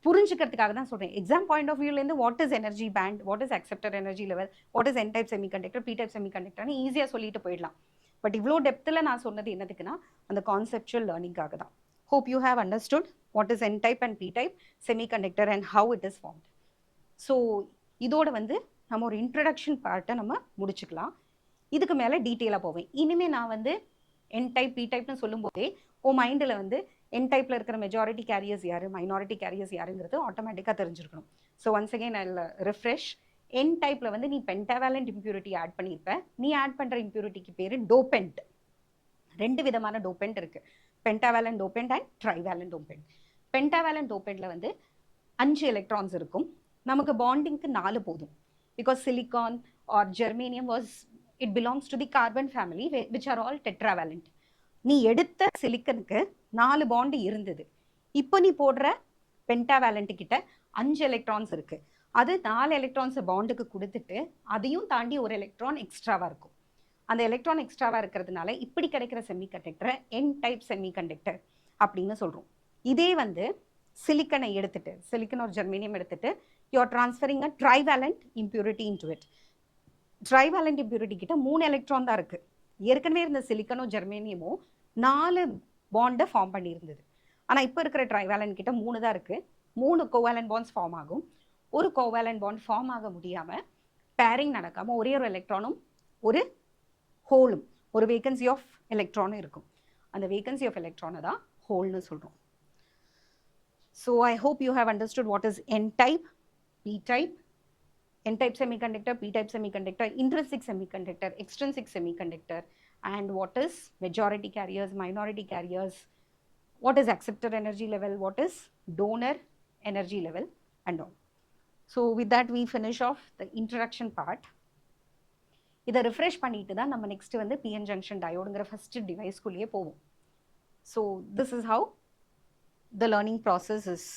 புரிஞ்சுக்கிறதுக்காக தான் சொல்கிறேன். எக்ஸாம் பாயிண்ட் ஆஃப் வியூலேருந்து what is energy band, what is acceptor energy level, what is N type semiconductor, P type செமிகண்டக்டர்னு ஈஸியாக சொல்லிட்டு போயிடலாம். பட் இவ்வளோ டெப்த்தில் நான் சொன்னது என்னதுக்குன்னா அந்த கான்செப்சுவல் லேர்னிங்காக தான். Hope you have understood what is N type and P type semiconductor and how it is formed. So இதோட வந்து நம்ம ஒரு இன்ட்ரடக்ஷன் பார்ட்டை நம்ம முடிச்சுக்கலாம். இதுக்கு மேலே டீட்டெயிலாக போவேன். இனிமேல் நான் வந்து என் டைப் பி டைப்னு சொல்லும்போதே மைண்டில் வந்து என் டைப்பில் இருக்கிற மெஜாரிட்டி கேரியர்ஸ் யார், மைனாரிட்டி கேரியர்ஸ் யாருங்கிறது ஆட்டோமேட்டிக்காக தெரிஞ்சிருக்கணும். So once again I refresh N டைப்ல வந்து நீ பென்டாவேலண்ட் இம்பியூரிட்டி ஆட் பண்ணியிருப்ப. நீ ஆட் பண்ற இம்பியூரிட்டிக்கு பேரு டோபெண்ட். ரெண்டு விதமான டோபெண்ட் இருக்கு, pentavalent dopant and trivalent dopant. Pentavalent டோபெண்ட்ல வந்து 5 எலக்ட்ரான்ஸ் இருக்கும். நமக்கு பாண்டிங்க்கு 4 போதும். Because silicon or germanium was it belongs to the carbon family which are all tetravalent. நீ எடுத்த சிலிக்கனுக்கு 4 பாண்டு இருந்தது. இப்போ நீ போடுற பென்டாவேலண்ட் கிட்ட 5 எலக்ட்ரான்ஸ் இருக்கு. அது 4 எலக்ட்ரான்ஸ் பாண்டுக்கு கொடுத்துட்டு அதையும் தாண்டி ஒரு எலக்ட்ரான் எக்ஸ்ட்ராவா இருக்கும். அந்த எலக்ட்ரான் எக்ஸ்ட்ராவா இருக்கிறதுனால இப்படி கிடைக்கிற செமிகண்டக்டரை என் டைப் செமிகண்டக்டர் அப்படின்னு சொல்றோம். இதே வந்து சிலிக்கனை எடுத்துட்டு, சிலிக்கன் ஒரு ஜெர்மேனியம் எடுத்துட்டு you are transferring a trivalent impurity into it. Trivalent impurity கிட்ட 3 எலக்ட்ரான் தான் இருக்கு. ஏற்கனவே இருந்த சிலிக்கனோ ஜெர்மேனியமோ 4 பாண்டை ஃபார்ம் பண்ணியிருந்தது. ஆனா இப்போ இருக்கிற ட்ரைவேலண்ட் கிட்ட 3 தான் இருக்கு. 3 கோவேலண்ட் பாண்ட்ஸ் ஃபார்ம் ஆகும். ஒரு கோவேலண்ட் பாண்ட் ஃபார்ம் ஆக முடியாம பேரிங் நடக்காம ஒரே ஒரு எலக்ட்ரானும் ஒரு ஹோலும், ஒரு வேகன்சி ஆஃப் எலக்ட்ரானும் இருக்கும். அந்த வேகன்சி ஆஃப் எலக்ட்ரானை தான் ஹோல்னு சொல்றோம். So I hope you have understood what is N type, P type, N type semiconductor, P type semiconductor, intrinsic semiconductor, extrinsic semiconductor, and what is majority carriers, minority carriers, what is acceptor energy level, what is donor energy level, and all. So with that we finish off the introduction part. இதை refresh பண்ணிட்டு தான் நம்ம next வந்து PN junction டயோடுங்கிற first டிவைஸ்க்குள்ளேயே போவோம். So this is how the learning process is.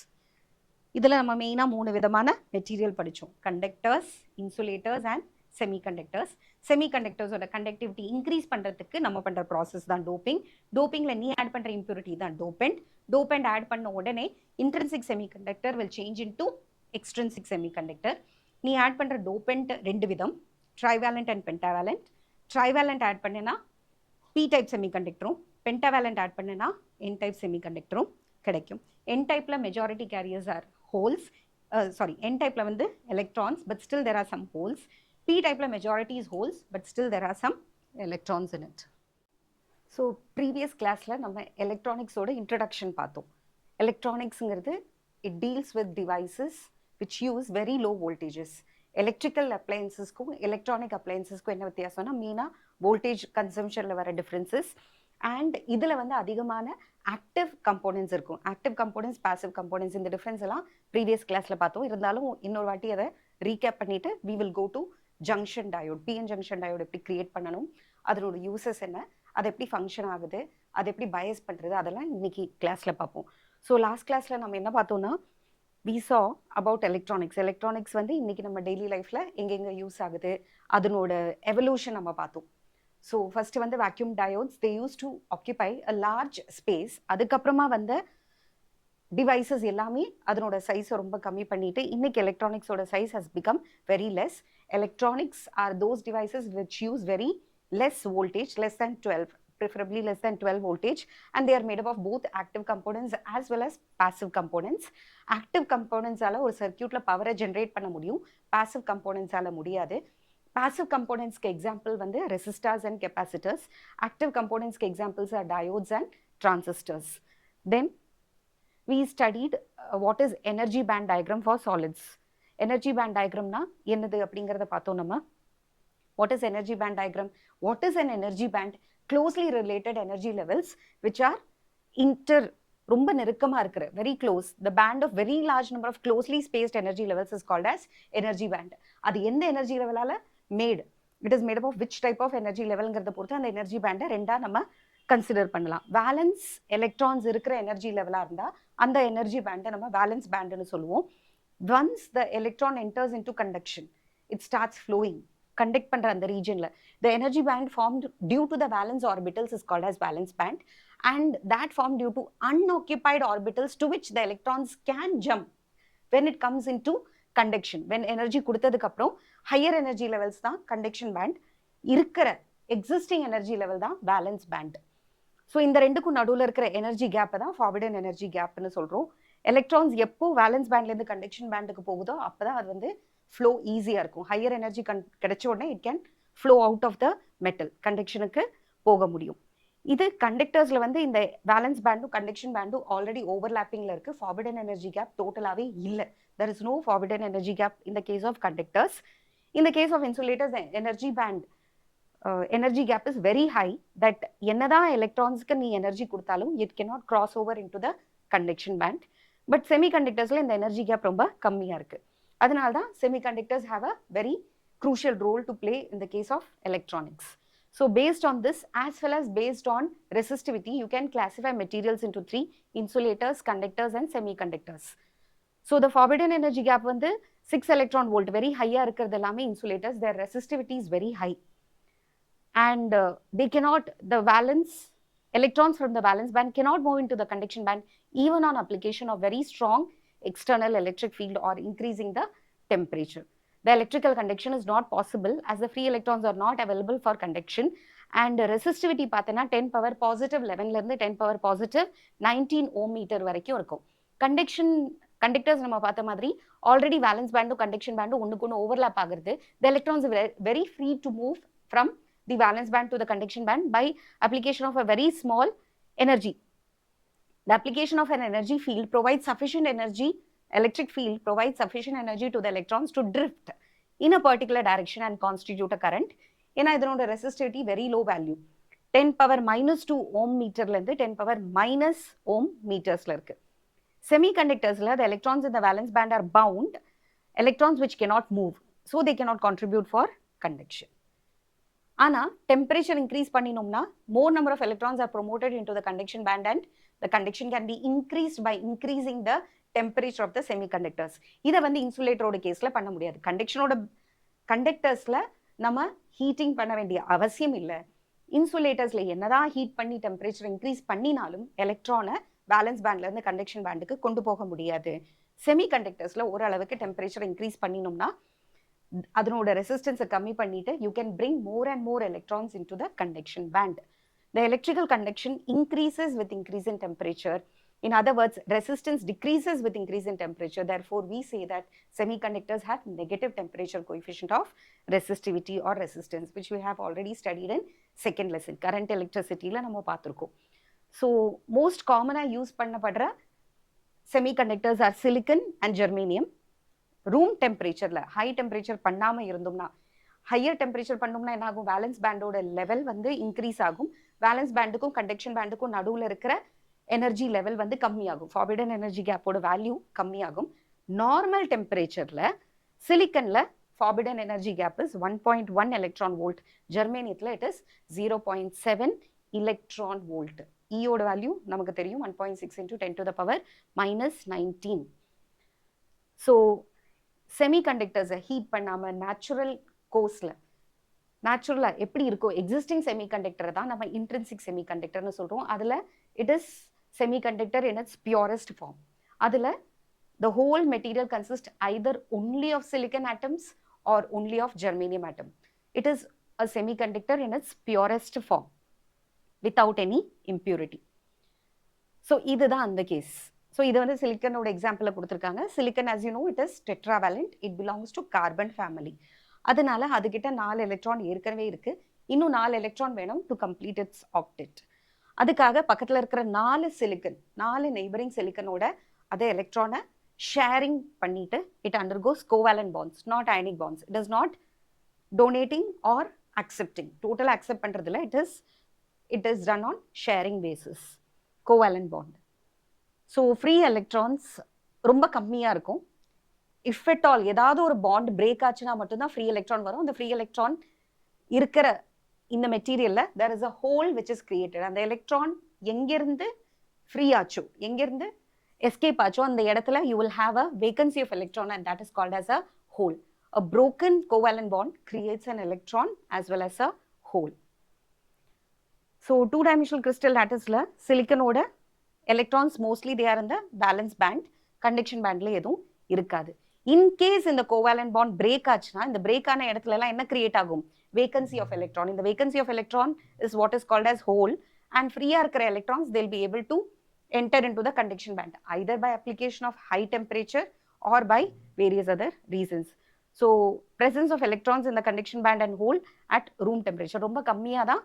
இதில் நம்ம மெயினாக 3 விதமான மெட்டீரியல் படித்தோம், கண்டக்டர்ஸ், இன்சுலேட்டர்ஸ் அண்ட் செமிகண்டக்டர்ஸ். செமிகண்டக்டர்ஸோட கண்டக்டிவிட்டி இன்க்ரீஸ் பண்ணுறதுக்கு நம்ம பண்ணுற ப்ராசஸ் தான் டோப்பிங். டோப்பிங்கில் நீ ஆட் பண்ணுற இம்பியூரிட்டி தான் டோபெண்ட். டோபெண்ட் ஆட் பண்ண உடனே intrinsic semiconductor will change into extrinsic semiconductor. நீ ஆட் பண்ணுற டோபெண்ட் 2 விதம், trivalent and pentavalent. Trivalent add பண்ணேன்னா பி டைப் செமிகண்டக்டரும், பென்டாவேலண்ட் ஆட் பண்ணேன்னா என் டைப் செமிகண்டக்டரும் கிடைக்கும். என் டைப்ல majority carriers are holes, N டைப்ல வந்து electrons but still there are some holes. P டைப்ல majority is holes but still there are some electrons in it. So previous கிளாஸ்ல நம்ம எலக்ட்ரானிக்ஸோட இன்ட்ரடக்ஷன் பார்த்தோம். எலக்ட்ரானிக்ஸுங்கிறது it deals with devices which use very low voltages. Electrical அப்ளையன்சஸ்க்கும் electronic அப்ளையன்சஸ்க்கும் என்ன வித்தியாசம்னா மெயினாக வோல்டேஜ் கன்சம்ஷனில் வர டிஃப்ரென்சஸ். அண்ட் இதில் வந்து அதிகமான ஆக்டிவ் கம்போனன்ட்ஸ் இருக்கும். ஆக்டிவ் கம்போனன்ட்ஸ், பாசிவ் கம்போனன்ட்ஸ், இந்த டிஃப்ரென்ஸ் எல்லாம் ப்ரீவியஸ் கிளாஸில் பார்த்தோம். இருந்தாலும் இன்னொரு வாட்டி அதை ரீகேப் பண்ணிவிட்டு we will go to junction diode. PN junction diode எப்படி கிரியேட் பண்ணணும், அதனோட யூசஸ் என்ன, அது எப்படி ஃபங்க்ஷன் ஆகுது, அது எப்படி பயஸ் பண்ணுறது, அதெல்லாம் இன்னைக்கு கிளாஸில் பார்ப்போம். ஸோ லாஸ்ட் கிளாஸில் நம்ம என்ன பார்த்தோம்னா we saw about electronics. Electronics வந்து இன்னைக்கு நம்ம டெய்லி லைஃப்பில் எங்கெங்கே யூஸ் ஆகுது, அதனோட எவல்யூஷன் நம்ம பார்த்தோம். ஸோ ஃபர்ஸ்ட் வந்து vacuum diodes, they use to ஆக்கியூபை a large space. அதுக்கப்புறமா வந்து டிவைசஸ் எல்லாமே அதனோட சைஸை ரொம்ப கம்மி பண்ணிட்டு இன்னைக்கு எலக்ட்ரானிக்ஸோட size has become very less. Electronics are those devices which use very less voltage, less than 12, preferably less than 12 voltage, and they are made up of both active components as well as passive components. Active components ஆல ஒரு சர்க்யூட்ல பவரை generate பண்ண முடியும், passive components ஆல முடியாது. passive components க்கு example வந்து resistors and capacitors. active components க்கு examples are diodes and transistors. Then we studied what is energy band diagram for solids. energy band diagramனா என்னது அப்படிங்கறத பார்த்தோம் நம்ம. what is energy band diagram? what is an energy band? closely related energy levels which are ரொம்ப நெருக்கமா இருக்கிற, very close, the band of very large number of closely spaced energy levels is called as energy band. அது எந்த energy லெவலால made, it is made of which type of energy லெவல்ங்கிறத பொறுத்து அந்த energy பேண்டை ரெண்டா நம்ம கன்சிடர் பண்ணலாம். வேலன்ஸ் எலக்ட்ரான்ஸ் இருக்கிற எனர்ஜி லெவலா இருந்தா அந்த எனர்ஜி பேண்டை நம்ம வேலன்ஸ் பேண்டுன்னு சொல்லுவோம். once the electron enters into conduction, it starts flowing, conduct பண்ற அந்த ரீஜன்ல the energy band formed due to the valence orbitals is called as valence band, and that formed due to unoccupied orbitals to which the electrons can jump when it comes into conduction. when energy கொடுத்ததுக்கு அப்புறம் higher energy levels தான் conduction band, இருக்கிற existing energy level தான் valence band. So இந்த ரெண்டுக்கும் நடுவில் இருக்கிற energy கேப்பை தான் forbidden energy gapன்னு சொல்றோம். எலக்ட்ரான்ஸ் எப்போ வேலன்ஸ் பேண்ட்லேருந்து கண்டக்ஷன் பேண்டுக்கு போகுதோ அப்போதான் அது வந்து ஃப்ளோ ஈஸியாக இருக்கும். ஹையர் எனர்ஜி கிடைச்ச உடனே it can flow out of the metal, கண்டக்ஷனுக்கு போக முடியும். இது கண்டக்டர்ஸில் வந்து இந்த வேலன்ஸ் பேண்டும் கண்டக்ஷன் பேண்டும் ஆல்ரெடி ஓவர்லாப்பிங்கில் இருக்குது. ஃபார்பிடன் எனர்ஜி கேப் டோட்டலாகவே இல்லை. There is no forbidden energy gap in the case of conductors. In the case of insulators, the energy band energy gap is very high that என்னதான் electronsக்கு நீ energy கொடுத்தாலும் it cannot cross over into the conduction band. But semiconductorsல இந்த energy gap ரொம்ப கம்மியா இருக்கு. அதனால தான் semiconductors have a very crucial role to play in the case of electronics. So based on this as well as based on resistivity, you can classify materials into 3: insulators, conductors and semiconductors. So the forbidden energy gap வந்து 6 electron volt very high இருக்கிறது எல்லாமே insulators, their resistivity is very high. And they cannot, the valence electrons from the valence band cannot move into the conduction band even on application of very strong external electric field or increasing the temperature. The electrical conduction is not possible as the free electrons are not available for conduction. And resistivity பார்த்தனா 10 power positive 11 ல இருந்து 10 power positive 19 ohm meter வரைக்கும் இருக்கும். Conductors நம்ம பார்த்த மாதிரி already valence band conduction band ஒண்ணுக்கு ஒண்ணு overlap ஆகுறது. The electrons are very free to move from the valence band to the conduction band by application of a very small energy. The application of an energy field provides sufficient energy, electric field provides sufficient energy to the electrons to drift in a particular direction and constitute a current. ஏன்னா இதனோட resistivity very low value. 10 power minus 2 ohm meterல இருந்து 10 power minus ohm metersல இருக்கு. Semiconductorsல the electrons in the valence band are bound, electrons which cannot move, so they cannot contribute for conduction. ஆனா temperature increase பண்ணினோம்னா more number of electrons are promoted into the conduction band and the conduction can be increased by increasing the temperature of the semiconductors. இத வந்து இன்சுலேட்டரோட கேஸ்ல பண்ண முடியாது. கண்டக்டர்ஸ்ல நம்ம heating பண்ண வேண்டிய அவசியம் இல்லை. இன்சுலேட்டர்ஸ்ல என்னதான் ஹீட் பண்ணி டெம்பரேச்சர் இன்க்ரீஸ் பண்ணினாலும் எலக்ட்ரானை வேலன்ஸ் பேண்ட்ல இருந்து கண்டக்ஷன் பேண்டுக்கு கொண்டு போக முடியாது. செமிகண்டக்டர்ஸ்ல ஓரளவுக்கு டெம்பரேச்சர் இன்க்ரீஸ் பண்ணினோம்னா அதனோட ரெசிஸ்டன்ஸை கம்மி பண்ணிட்டு you can bring more and more electrons into the conduction band. The electrical conduction increases with increase in temperature. In other words, resistance decreases with increase in temperature. Therefore, we say that semiconductors have negative temperature coefficient of resistivity or resistance, which we have already studied in second lesson. Current electricity la நம்ம பார்த்திருக்கோம். So, most commonly used பண்ணப்படுற semiconductors are silicon and germanium. Room டெம்பரேச்சர்ல high temperature பண்ணாம இருந்தோம்னா higher temperature பண்ணோம்னா என்ன ஆகும், valence பேண்டோட லெவல் வந்து இன்க்ரீஸ் ஆகும். வேலன்ஸ் பேண்டுக்கும் கண்டக்ஷன் பேண்டுக்கும் நடுவில் இருக்கிற எனர்ஜி லெவல் வந்து கம்மியாகும். ஃபார்பிடன் எனர்ஜி கேப்போட வேல்யூ கம்மியாகும். நார்மல் டெம்பரேச்சர்ல சிலிக்கன்ல forbidden energy gap is 1.1 electron volt. ஜெர்மேனியத்தில் இட் இஸ் 0.7 எலக்ட்ரான் வோல்ட். ஈயோட வேல்யூ நமக்கு தெரியும் 1.6 into 10 to the power minus 19. So செமிகண்டக்டர்ஸை ஹீட் பண்ணாமல் நேச்சுரல் கோர்ஸில் நேச்சுரலாக எப்படி இருக்கும் எக்ஸிஸ்டிங் செமிகண்டக்டரை தான் நம்ம இன்ட்ரின்சிக் செமிகண்டக்டர்னு சொல்கிறோம். அதில் it is semiconductor in its purest form. அதில் the whole material consist either only of silicon atoms or only of germanium atom. It is a semiconductor in its purest form without any impurity. So இதுதான் அந்த case. So இது வந்து சிலிக்கனோட எக்ஸாம்பிளில் கொடுத்துருக்காங்க. Silicon as you know it is tetravalent, it belongs to carbon family. அதனால அதுகிட்ட 4 electron ஏற்கனவே இருக்கு, இன்னும் 4 எலக்ட்ரான் வேணும் டு கம்ப்ளீட் இட்ஸ் ஆக்டெட். அதுக்காக பக்கத்தில் இருக்கிற 4 நெய்பரிங் சிலிக்கனோட அதே எலக்ட்ரானை ஷேரிங் பண்ணிட்டு it undergoes covalent bonds, not ionic bonds. It is not donating or accepting. டோட்டலாக அக்செப்ட் பண்ணுறதுல it is done on sharing basis, covalent bond. So free electrons ரொம்ப கம்மியாக இருக்கும். இஃப் எட் ஆல் ஏதாவது ஒரு பாண்ட் பிரேக் ஆச்சுன்னா மட்டும்தான் ஃப்ரீ எலக்ட்ரான் வரும். அந்த ஃப்ரீ எலக்ட்ரான் இருக்கிற இந்த மெட்டீரியலில் there is a hole which is created. அந்த எலக்ட்ரான் எங்கேருந்து ஃப்ரீ ஆச்சோ, எங்கேருந்து எஸ்கேப் ஆச்சோ அந்த இடத்துல you will have a vacancy of electron and that is called as a hole. A broken covalent bond creates an electron as well as a hole. So two-dimensional crystal latticeல சிலிக்கனோட electrons mostly they are in the valence band, conduction bandல எதுவும் இருக்காது. In case இந்த covalent bond break ஆச்சுன்னா இந்த break ஆன இடத்துல எல்லாம் என்ன create ஆகும், vacancy of electron. இந்த vacancy of electron is what is called as hole and free இருக்கிற electrons they'll be able to enter into the conduction band either by application of high temperature or by various other reasons. So presence of electrons in the conduction band and hole at room temperature ரொம்ப கம்மியாக தான்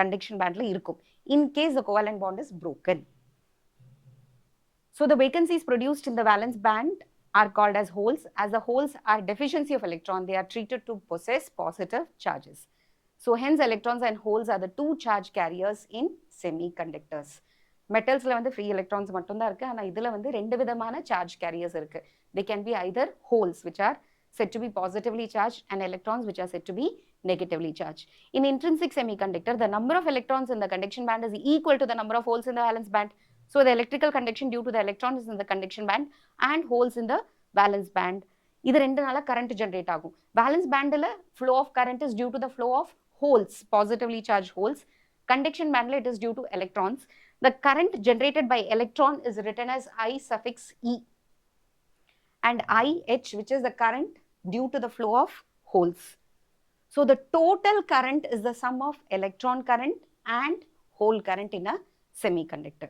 conduction bandல இருக்கும் in case the covalent bond is broken. So the vacancy is produced in the valence band are called as holes. As the holes are deficiency of electron, they are treated to possess positive charges. So hence electrons and holes are the two charge carriers in semiconductors. Metals வந்து free electrons மட்டும்தான் இருக்கு. ஆனா இதுல வந்து ரெண்டு விதமான charge carriers இருக்கு. They can be either holes which are said to be positively charged and electrons which are said to be negatively charged. In intrinsic semiconductor, the number of electrons in the conduction band is equal to the number of holes in the valence band. So the electrical conduction due to the electrons in the conduction band and holes in the valence band. இது ரெண்டுனால current generate ஆகும். Valence bandல flow of current is due to the flow of holes, positively charged holes. Conduction bandla it is due to electrons. The current generated by electron is written as I suffix E. And IH, which is the current due to the flow of holes. So the total current is the sum of electron current and hole current in a semiconductor.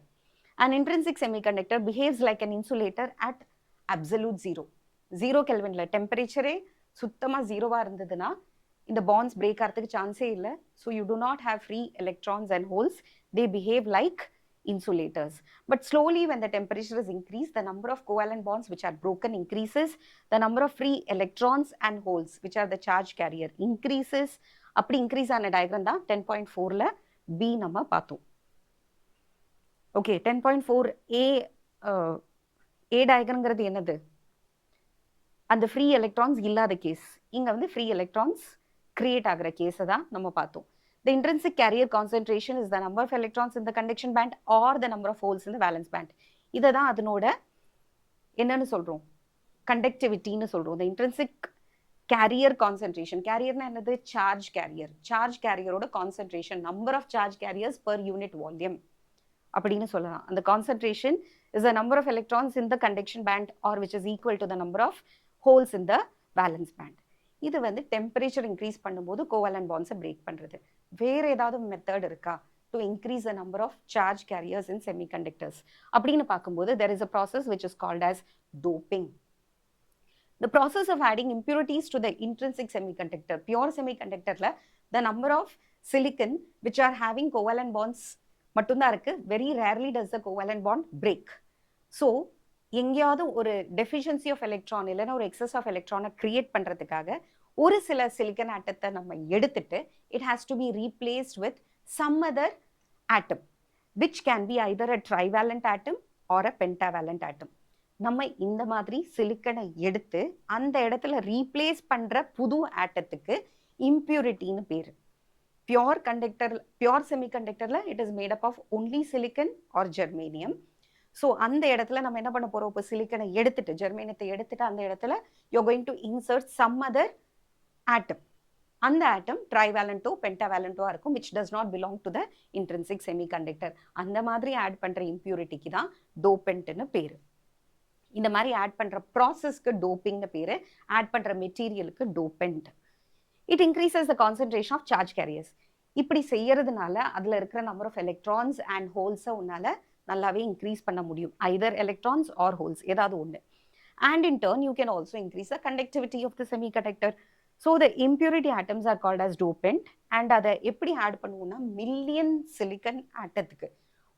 An intrinsic semiconductor behaves like an insulator at absolute zero. 0 Kelvin temperature சுத்தமா ஜீரோவா இருந்ததுன்னா இந்த bonds break ஆகிறதுக்கு சான்ஸே இல்லை. So you do not have free electrons and holes. They behave like insulators. But slowly when the temperature is increased, the number of covalent bonds which are broken increases. The number of free electrons and holes which are the charge carrier increases. அப்படி increase ஆன diagram தான் 10.4ல B நம்ம பார்த்தோம். Okay, 10.4 A diagramங்கிறது என்னது? அந்த free electrons இல்லாத case. இங்க வந்து ஃப்ரீ எலக்ட்ரான்ஸ் கிரியேட் ஆகிற கேஸை தான் நம்ம பார்த்தோம். The intrinsic carrier concentration is the number of electrons in the conduction band or the number of holes in the valence band. இதை தான் அதனோட என்னன்னு சொல்றோம்? கண்டக்டிவிட்டின்னு சொல்றோம். The intrinsic carrier concentration. Carrierனா என்னது? Charge carrier. Charge carrierோட concentration, number of charge carriers per unit volume அப்படின்னு சொல்லலாம். அந்த concentration is the number of electrons in the conduction band or which is equal to the number of holes in the valence band. இது வந்து temperature increase பண்ணும்போது covalent bonds break பண்றது. வேற ஏதாவது method இருக்கா to increase the number of charge carriers in semiconductors? அப்படின்னு பார்க்கும்போது there is a process which is called as doping. The process of adding impurities to the intrinsic semiconductor, pure semiconductorல the number of silicon which are having covalent bonds மட்டும்தான் இருக்கு. Very rarely does the covalent bond break. So எங்கேயாவது ஒரு deficiency of electron இல்லைன்னா ஒரு excess of எலக்ட்ரானை create பண்ணுறதுக்காக ஒரு சில சிலிக்கன் ஆட்டத்தை நம்ம எடுத்துட்டு it has to be replaced with some other atom which can be either a trivalent atom or a pentavalent atom. நம்ம இந்த மாதிரி சிலிக்கனை எடுத்து அந்த இடத்துல ரீப்ளேஸ் பண்ணுற புது ஆட்டத்துக்கு இம்பியூரிட்டின்னு பேர். பியோர் கண்டக்டர், பியோர் செமிகண்டக்டரில் it is made up of only silicon or germanium. So அந்த இடத்துல நம்ம என்ன பண்ண போறோம்? இப்போ சிலிக்கனை எடுத்துட்டு ஜெர்மேனியத்தை எடுத்துட்டு அந்த இடத்துல you going to insert some other atom. அந்த ஆட்டம் ட்ரைவேலண்டோ பென்டாவேலண்டோ இருக்கும் which does not belong to the intrinsic semiconductor. அந்த மாதிரி ஆட் பண்ற இம்பியூரிட்டிக்கு தான் டோபென்ட்னு பேரு. இந்த மாதிரி ஆட் பண்ற ப்ராசஸ்க்கு டோப்பிங்னு பேரு, ஆட் பண்ற மெட்டீரியலுக்கு dopant. It increases the concentration of charge carriers. இப்படி செய்யறதுனால அதுல இருக்கிற நம்பர் ஆஃப் எலக்ட்ரான்ஸ் அண்ட் ஹோல்ஸை உன்னால நல்லாவே இன்க்ரீஸ் பண்ண முடியும். either electrons or holes ஏதாவது ஒன்று. and in turn you can also increase the conductivity of the semiconductor. so the impurity atoms are called as dopant. and அதை எப்படி ஆட் பண்ணுவோம்னா மில்லியன் சிலிக்கன் ஆட்டத்துக்கு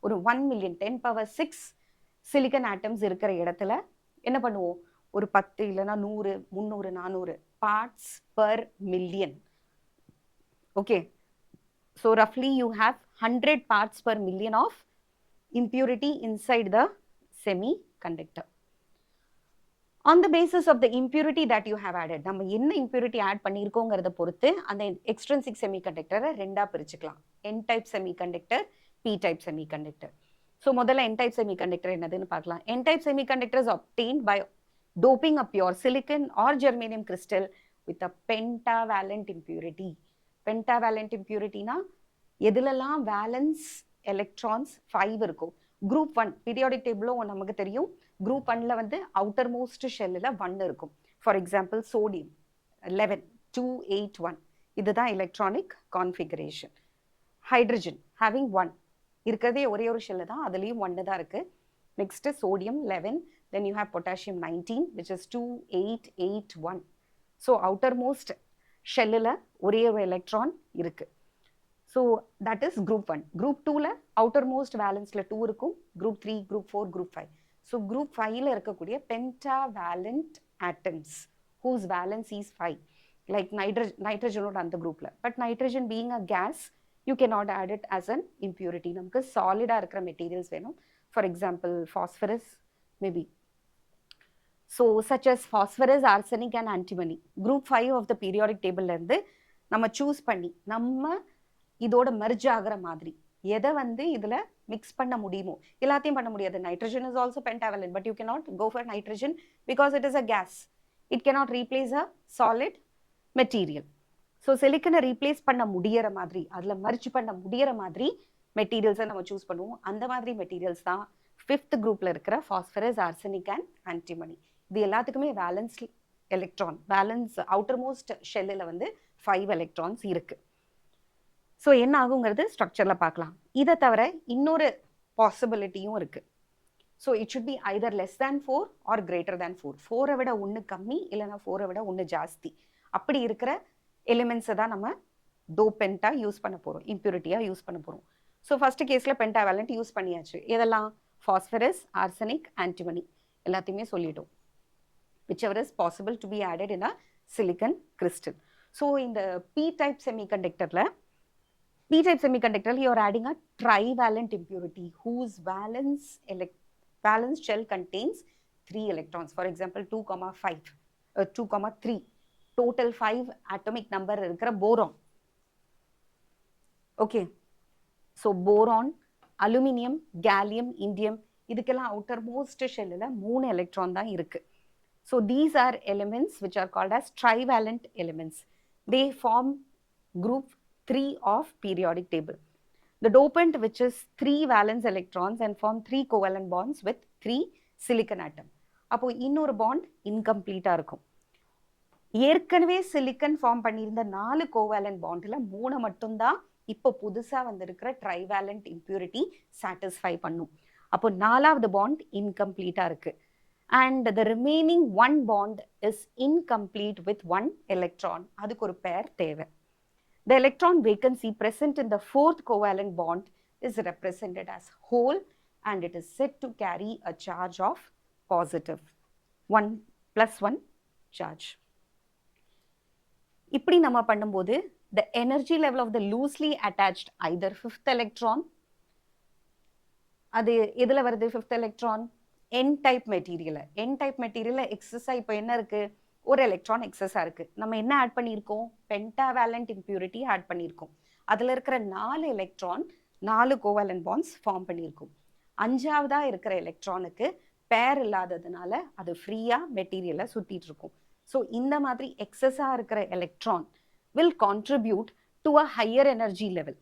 ஒரு 1 million 10^6 சிலிக்கன் ஆட்டம்ஸ் இருக்கிற இடத்துல என்ன பண்ணுவோம்? ஒரு 10 இல்லைன்னா 100 300 400 parts per million. okay, so roughly you have 100 parts per million of impurity inside the semiconductor. On the basis of the impurity that you have added, நம்ம என்ன impurity ஆட் பண்ணியிருக்கோங்கிறத பொறுத்து அந்த extrinsic semiconductor ரெண்டா பிரிச்சுக்கலாம். N type semiconductor, P type semiconductor. So முதல்ல N type semiconductor என்னதுன்னு பார்க்கலாம். N type semiconductor is obtained by doping a pure silicon or germanium crystal with a pentavalent impurity. Pentavalent impurityனா எதுலெல்லாம் valence electrons 5 இருக்கும். group 1 periodic table நமக்கு தெரியும். group 1ல வந்து outer most shellல 1 இருக்கும். for example sodium 11 281 இதுதான் electronic configuration. hydrogen having 1 இருக்கிறதே ஒரே ஒரு shell தான், அதுலயும் 1 தான் இருக்கு. next sodium 11, then you have potassium 19 which is 2881. so outermost shellல ஒரே ஒரு electron இருக்கு. So that is group 1. Group 2ல outermost valenceல 2 இருக்கும். Group 3, group 4, group 5. So group 5 ல இருக்கக்கூடிய pentavalent atoms whose valence is 5, like nitrogen அந்த குரூப்ல. But nitrogen being a gas, you cannot add it as an impurity. நமக்கு solid இருக்கிற materials வேணும். For example, phosphorus, maybe. So such as phosphorus, arsenic and antimony. Group 5 of the periodic table இருந்து நம்ம choose பண்ணி நம்ம இதோட merge ஆகிற மாதிரி எதை வந்து இதுல மிக்ஸ் பண்ண முடியுமோ எல்லாத்தையும் பண்ண முடியாது. Nitrogen is also pentavalent, but you cannot go for nitrogen because it is a gas. It cannot replace a solid material. So சிலிக்கனை ரீப்ளேஸ் பண்ண முடியற மாதிரி அதில் மர்ஜ் பண்ண முடியற மாதிரி மெட்டீரியல்ஸை நம்ம சூஸ் பண்ணுவோம். அந்த மாதிரி மெட்டீரியல்ஸ் தான் 5th குரூப்ல இருக்கிற ஃபாஸ்பரஸ், ஆர்சனிக் அண்ட் ஆன்டிமனி. இது எல்லாத்துக்குமே valence electron, valence outermost ஷெல்லில் வந்து 5 எலக்ட்ரான்ஸ் இருக்கு. ஸோ என்ன ஆகுங்கிறது ஸ்ட்ரக்சரில் பார்க்கலாம். இதை தவிர இன்னொரு பாசிபிலிட்டியும் இருக்கு. So it should be either less than 4 or greater than 4. 4 விட 1 கம்மி, இல்லைனா 4 விட 1 ஜாஸ்தி. அப்படி இருக்கிற எலிமெண்ட்ஸை தான் நம்ம டோபென்ட்டா யூஸ் பண்ண போகிறோம், இம்ப்யூரிட்டியாக யூஸ் பண்ண போகிறோம். ஸோ ஃபர்ஸ்ட் கேஸில் பென்டாவேலண்ட் யூஸ் பண்ணியாச்சு. இதெல்லாம் ஃபாஸ்பரஸ், ஆர்சனிக், ஆன்டிமனி எல்லாத்தையுமே சொல்லிட்டோம். whichever is possible to be added in a silicon crystal. So in the p-type semiconductor, you are adding a trivalent impurity whose valence shell contains 3 electrons. For example, 2,5, 2,3. Total 5 atomic number இருக்கிற boron. Okay. So boron, aluminium, gallium, indium, இதுக்கெல்லாம் outermost shellல 3 electron தான் இருக்கு. So these are elements which are called as trivalent elements. They form group 3 of periodic table. The dopant which is 3 valence electrons and form 3 covalent bonds with 3 silicon atom. அப்போ இன்னொரு bond incomplete இருக்கும். ஏற்கனவே silicon form பண்ணியிருந்த 4 covalent பாண்டில் 3 மட்டும்தான் இப்போ புதுசாக வந்திருக்கிற ட்ரைவேலண்ட் இம்ப்யூரிட்டி சாட்டிஸ்ஃபை பண்ணும். அப்போ 4வது பாண்ட் இன்கம்ப்ளீட்டாக இருக்கு. And the remaining 1 bond is incomplete with 1 electron. அதுக்கு ஒரு பேர் தேவை. The electron vacancy present in the 4th covalent bond is represented as hole and it is said to carry a charge of positive 1 + 1 charge. இப்படி நம்ம பண்ணும்போது the energy level of the loosely attached either 5th electron, அது எதுல வருது 5th electron? n-type material. n-type மெட்டீரியல்ல எக்ஸஸா இப்போ என்ன இருக்கு? ஒரு எலக்ட்ரான் எக்ஸஸா இருக்கு. நம்ம என்ன ஆட் பண்ணியிருக்கோம்? பென்டாவேலண்ட் இம்ப்யூரிட்டி ஆட் பண்ணியிருக்கோம். அதுல இருக்கிற 4 எலக்ட்ரான் 4 கோவேலண்ட் பாண்ட்ஸ் ஃபார்ம் பண்ணியிருக்கோம். 5வதா இருக்கிற எலக்ட்ரானுக்கு பேர் இல்லாததுனால அது ஃப்ரீயா மெட்டீரியலை சுத்திட்டு இருக்கும். ஸோ இந்த மாதிரி எக்ஸஸாக இருக்கிற electron will contribute to a higher energy level.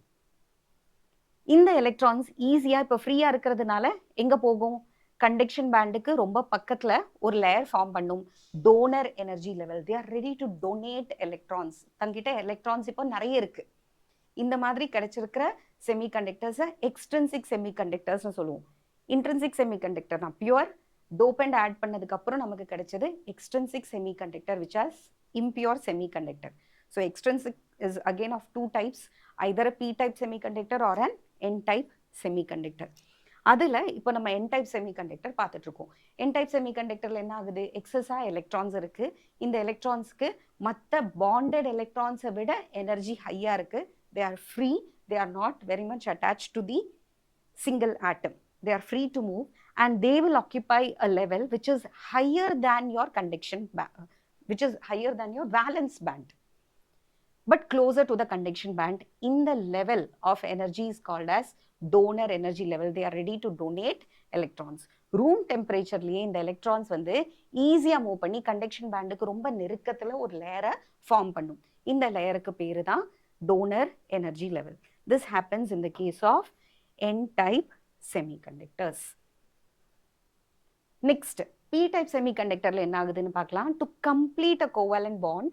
இந்த எலக்ட்ரான்ஸ் ஈஸியாக இப்போ ஃப்ரீயாக இருக்கிறதுனால எங்கே போகும்? கண்டக்ஷன் பேண்டுக்கு ரொம்ப பக்கத்தில் ஒரு லேயர் ஃபார்ம் பண்ணும். Donor energy level. They are ready to donate electrons. தங்கிட்ட எலக்ட்ரான்ஸ் இப்போ நிறைய இருக்கு. இந்த மாதிரி கிடைச்சிருக்கிற செமிகண்டக்டர்ஸை எக்ஸ்ட்ரின்சிக் செமிகண்டக்டர்ஸ்னு சொல்லுவோம். இன்ட்ரின்சிக் செமிகண்டக்டர் தான் பியூர். டோபண்ட் ஆட் பண்ணதுக்கு அப்புறம் நமக்கு கிடைச்சது extrinsic semiconductor which is impure semiconductor. So extrinsic is again of 2 types, either a p-type semiconductor or an n-type semiconductor. அதுல இப்போ நம்ம n-type semiconductor பார்த்துட்டு இருக்கோம். n-type semiconductorல என்ன ஆகுது? எக்ஸஸா எலக்ட்ரான்ஸ் இருக்கு. இந்த எலக்ட்ரான்ஸ்க்கு மற்ற பாண்டட் எலக்ட்ரான்ஸை விட எனர்ஜி ஹையா இருக்கு. they are free, they are not very much attached to the single atom. They are free to move and they will occupy a level which is higher than your conduction which is higher than your valence band, but closer to the conduction band. In the level of energy is called as donor energy level. They are ready to donate electrons. room temperature liye இந்த electrons வந்து ஈஸியா move பண்ணி conduction பேண்டுக்கு ரொம்ப நெருக்கத்துல ஒரு லேயரை form பண்ணும். இந்த லேயருக்கு பேரு தான் donor energy level. This happens in the case of n-type semiconductors. Next, p-type semiconductorல என்ன ஆகுதுன்னு பார்க்கலாம். To complete a covalent bond,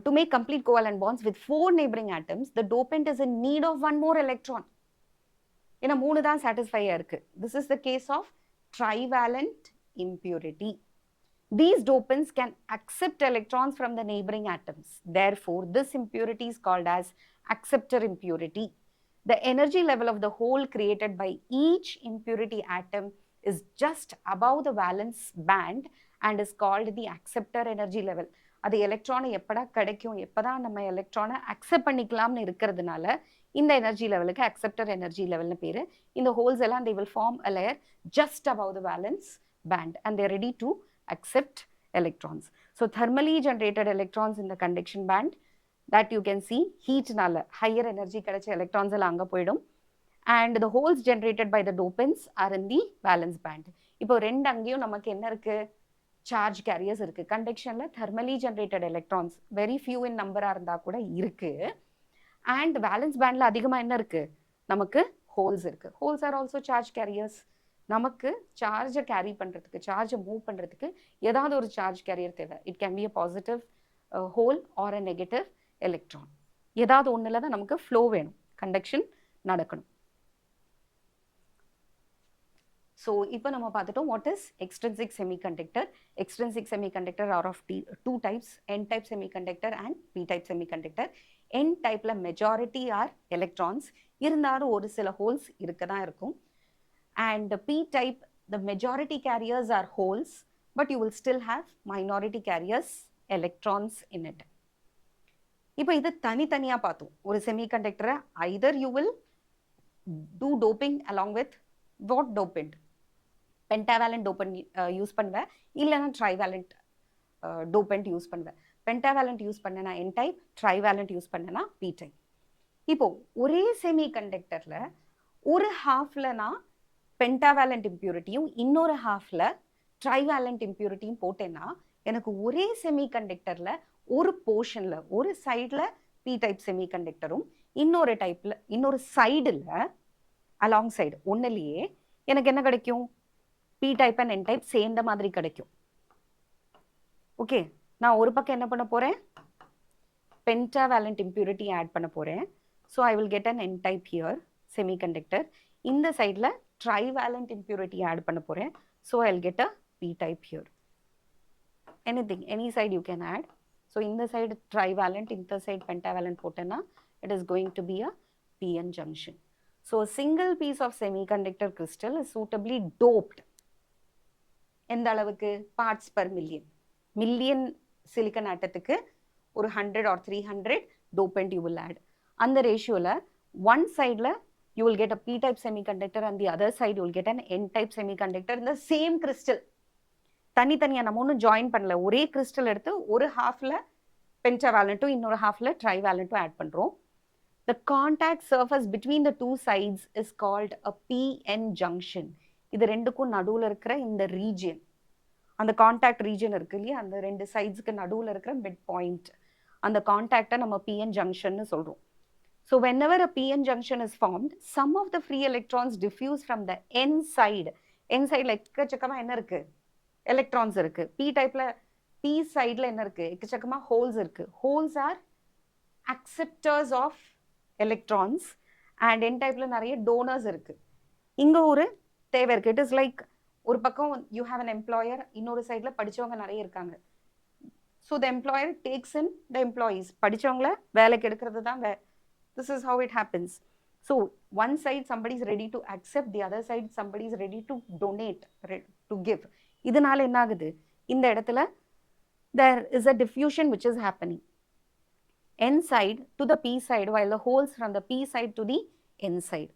to make complete covalent bonds with 4 neighboring atoms, the dopant is in need of 1 more electron. ஏன்னா 3 தான் satisfy இருக்கு. This is the case of trivalent impurity. These dopants can accept electrons from the neighboring atoms. Therefore, this impurity is called as acceptor impurity. The energy level of the hole created by each impurity atom is just above the valence band and is called the acceptor energy level. அது எலக்ட்ரானை எப்படா கிடைக்கும், எப்பதான் நம்ம எலக்ட்ரானை accept பண்ணிக்கலாம்னு இருக்கிறதுனால இந்த எனர்ஜி லெவலுக்கு அக்செப்டர் எனர்ஜி லெவல்னு பேரு. இந்த ஹோல்ஸ் எல்லாம் they will form a layer just above the valence band and they are ready to accept electrons. So thermally generated electrons in the conduction band that you can see heat-னால higher energy கிடைச்ச electrons எல்லாம் அங்க போயிடும். And the holes generated by the dopants are in the valence band. இப்போ ரெண்டு அங்கேயும் நமக்கு என்ன இருக்கு, சார்ஜ் கேரியர்ஸ் இருக்கு. கண்டக்ஷன்ல thermally generated electrons very few in number இருந்தா கூட இருக்கு. And valence bandல அதிகமா என்ன இருக்கு, நமக்கு holes இருக்கு. Holes are also charge carriers. நமக்கு சார்ஜை கேரி பண்றதுக்கு, சார்ஜை மூவ் பண்றதுக்கு ஏதாவது ஒரு சார்ஜ் கேரியர் தேவை. It can be a positive hole or a negative electron. ஏதாவது ஒண்ணுல தான் நமக்கு flow வேணும், கண்டக்ஷன் நடக்கணும். So இப்போ நம்ம பார்த்துட்டோம் what is extrinsic semiconductor. Extrinsic semiconductor are of two types, n type semiconductor and p type semiconductor. n typeல majority are electrons, இருந்தாலும் ஒரு சில holes இருக்க தான் இருக்கும். And p type, the majority carriers are holes, but you will still have minority carriers, electrons in it. இப்போ இது தனித்தனியா பார்த்தோம். ஒரு semiconductor either you will do doping along with what dopant, pentavalent dopant use பண்ணுவேன், இல்லைன்னா trivalent dopant use பண்ணுவேன். pentavalent use பண்ணனா n type, trivalent use பண்ணனா p type. இப்போ ஒரே செமிகண்டக்டர்ல ஒரு ஹாஃப்ல நான் pentavalent impurityயும் இன்னொரு ஹாஃப்ல trivalent impurityயும் போட்டேன்னா எனக்கு ஒரே செமிகண்டக்டர்ல ஒரு போர்ஷன்ல ஒரு சைடுல p type செமிகண்டக்டரும் இன்னொரு சைடுல அலாங் சைடு ஒன்னுலயே எனக்கு என்ன கிடைக்கும், p type and n type சேர்ந்த மாதிரி கிடைக்கும். ஓகே, நான் ஒரு பக்கம் என்ன பண்ண போறேன், pentavalent impurity ஆட் பண்ண போறேன். So I will get an n type here semiconductor. இந்த சைடுல trivalent impurity ஆட் பண்ண போறேன். So I'll get a p type here. Anything, any side you can add. So இந்த side trivalent, இந்த side pentavalent போட்டேன்னா it is going to be a p-n junction. So a single piece of semiconductor crystal is suitably doped. எந்த அளவுக்கு, parts per million. Million silicon ஆட்டத்துக்கு ஒரு 100 or 300 dopant you will add. அந்த ரேஷியோல one sideல you will get a p type semiconductor and the other side you will get an n type semiconductor in the same crystal. தனித்தனியா நம்ம ஒன்றும் join பண்ணல, ஒரே crystal எடுத்து ஒரு ஹாஃப்ல பென்டாவேலண்ட்டும் இன்னொரு ஹாஃப்ல ட்ரைவேலண்ட்டும் ஆட் பண்றோம். The contact surface between the two sides is called a p-n junction. இது ரெண்டுக்கும் நடுவுல இருக்கிற இந்த ரீஜியன், அந்த கான்டாக்ட் ரீஜன் இருக்கு இல்லையா, அந்த ரெண்டு சைட்ஸ்க்கு நடுவுல இருக்கிற மிட் பாயிண்ட், அந்த கான்டாக்டை நம்ம p-n junction சொல்றோம். So whenever a p-n junction is formed, some of the free electrons diffuse from the n side. n sideல எக்கச்சக்கமா என்ன இருக்கு, எலக்ட்ரான்ஸ் இருக்கு. p டைப்ல p சைடுல என்ன இருக்கு, எக்கச்சக்கமா ஹோல்ஸ் இருக்கு. Holes are acceptors of electrons and n டைப்ல நிறைய டோனர்ஸ் இருக்கு. இங்க ஒரு தேவை இருக்கு. இட் இஸ் லைக் ஒரு பக்கம் யூ ஹேவ் அன் எம்ப்ளாயர், இன்னொரு சைட்ல படிச்சவங்க நிறைய இருக்காங்க. So the employer takes in the employees, படிச்சவங்கள வேலைக்கு எடுக்கிறது தான் this is how it happens. So one side somebody is ready to accept, the other side somebody is ready to donate, to give. இதனால என்ன ஆகுது, இந்த இடத்துல there is a diffusion which is happening n side to the p side while the holes from the p side to the n side.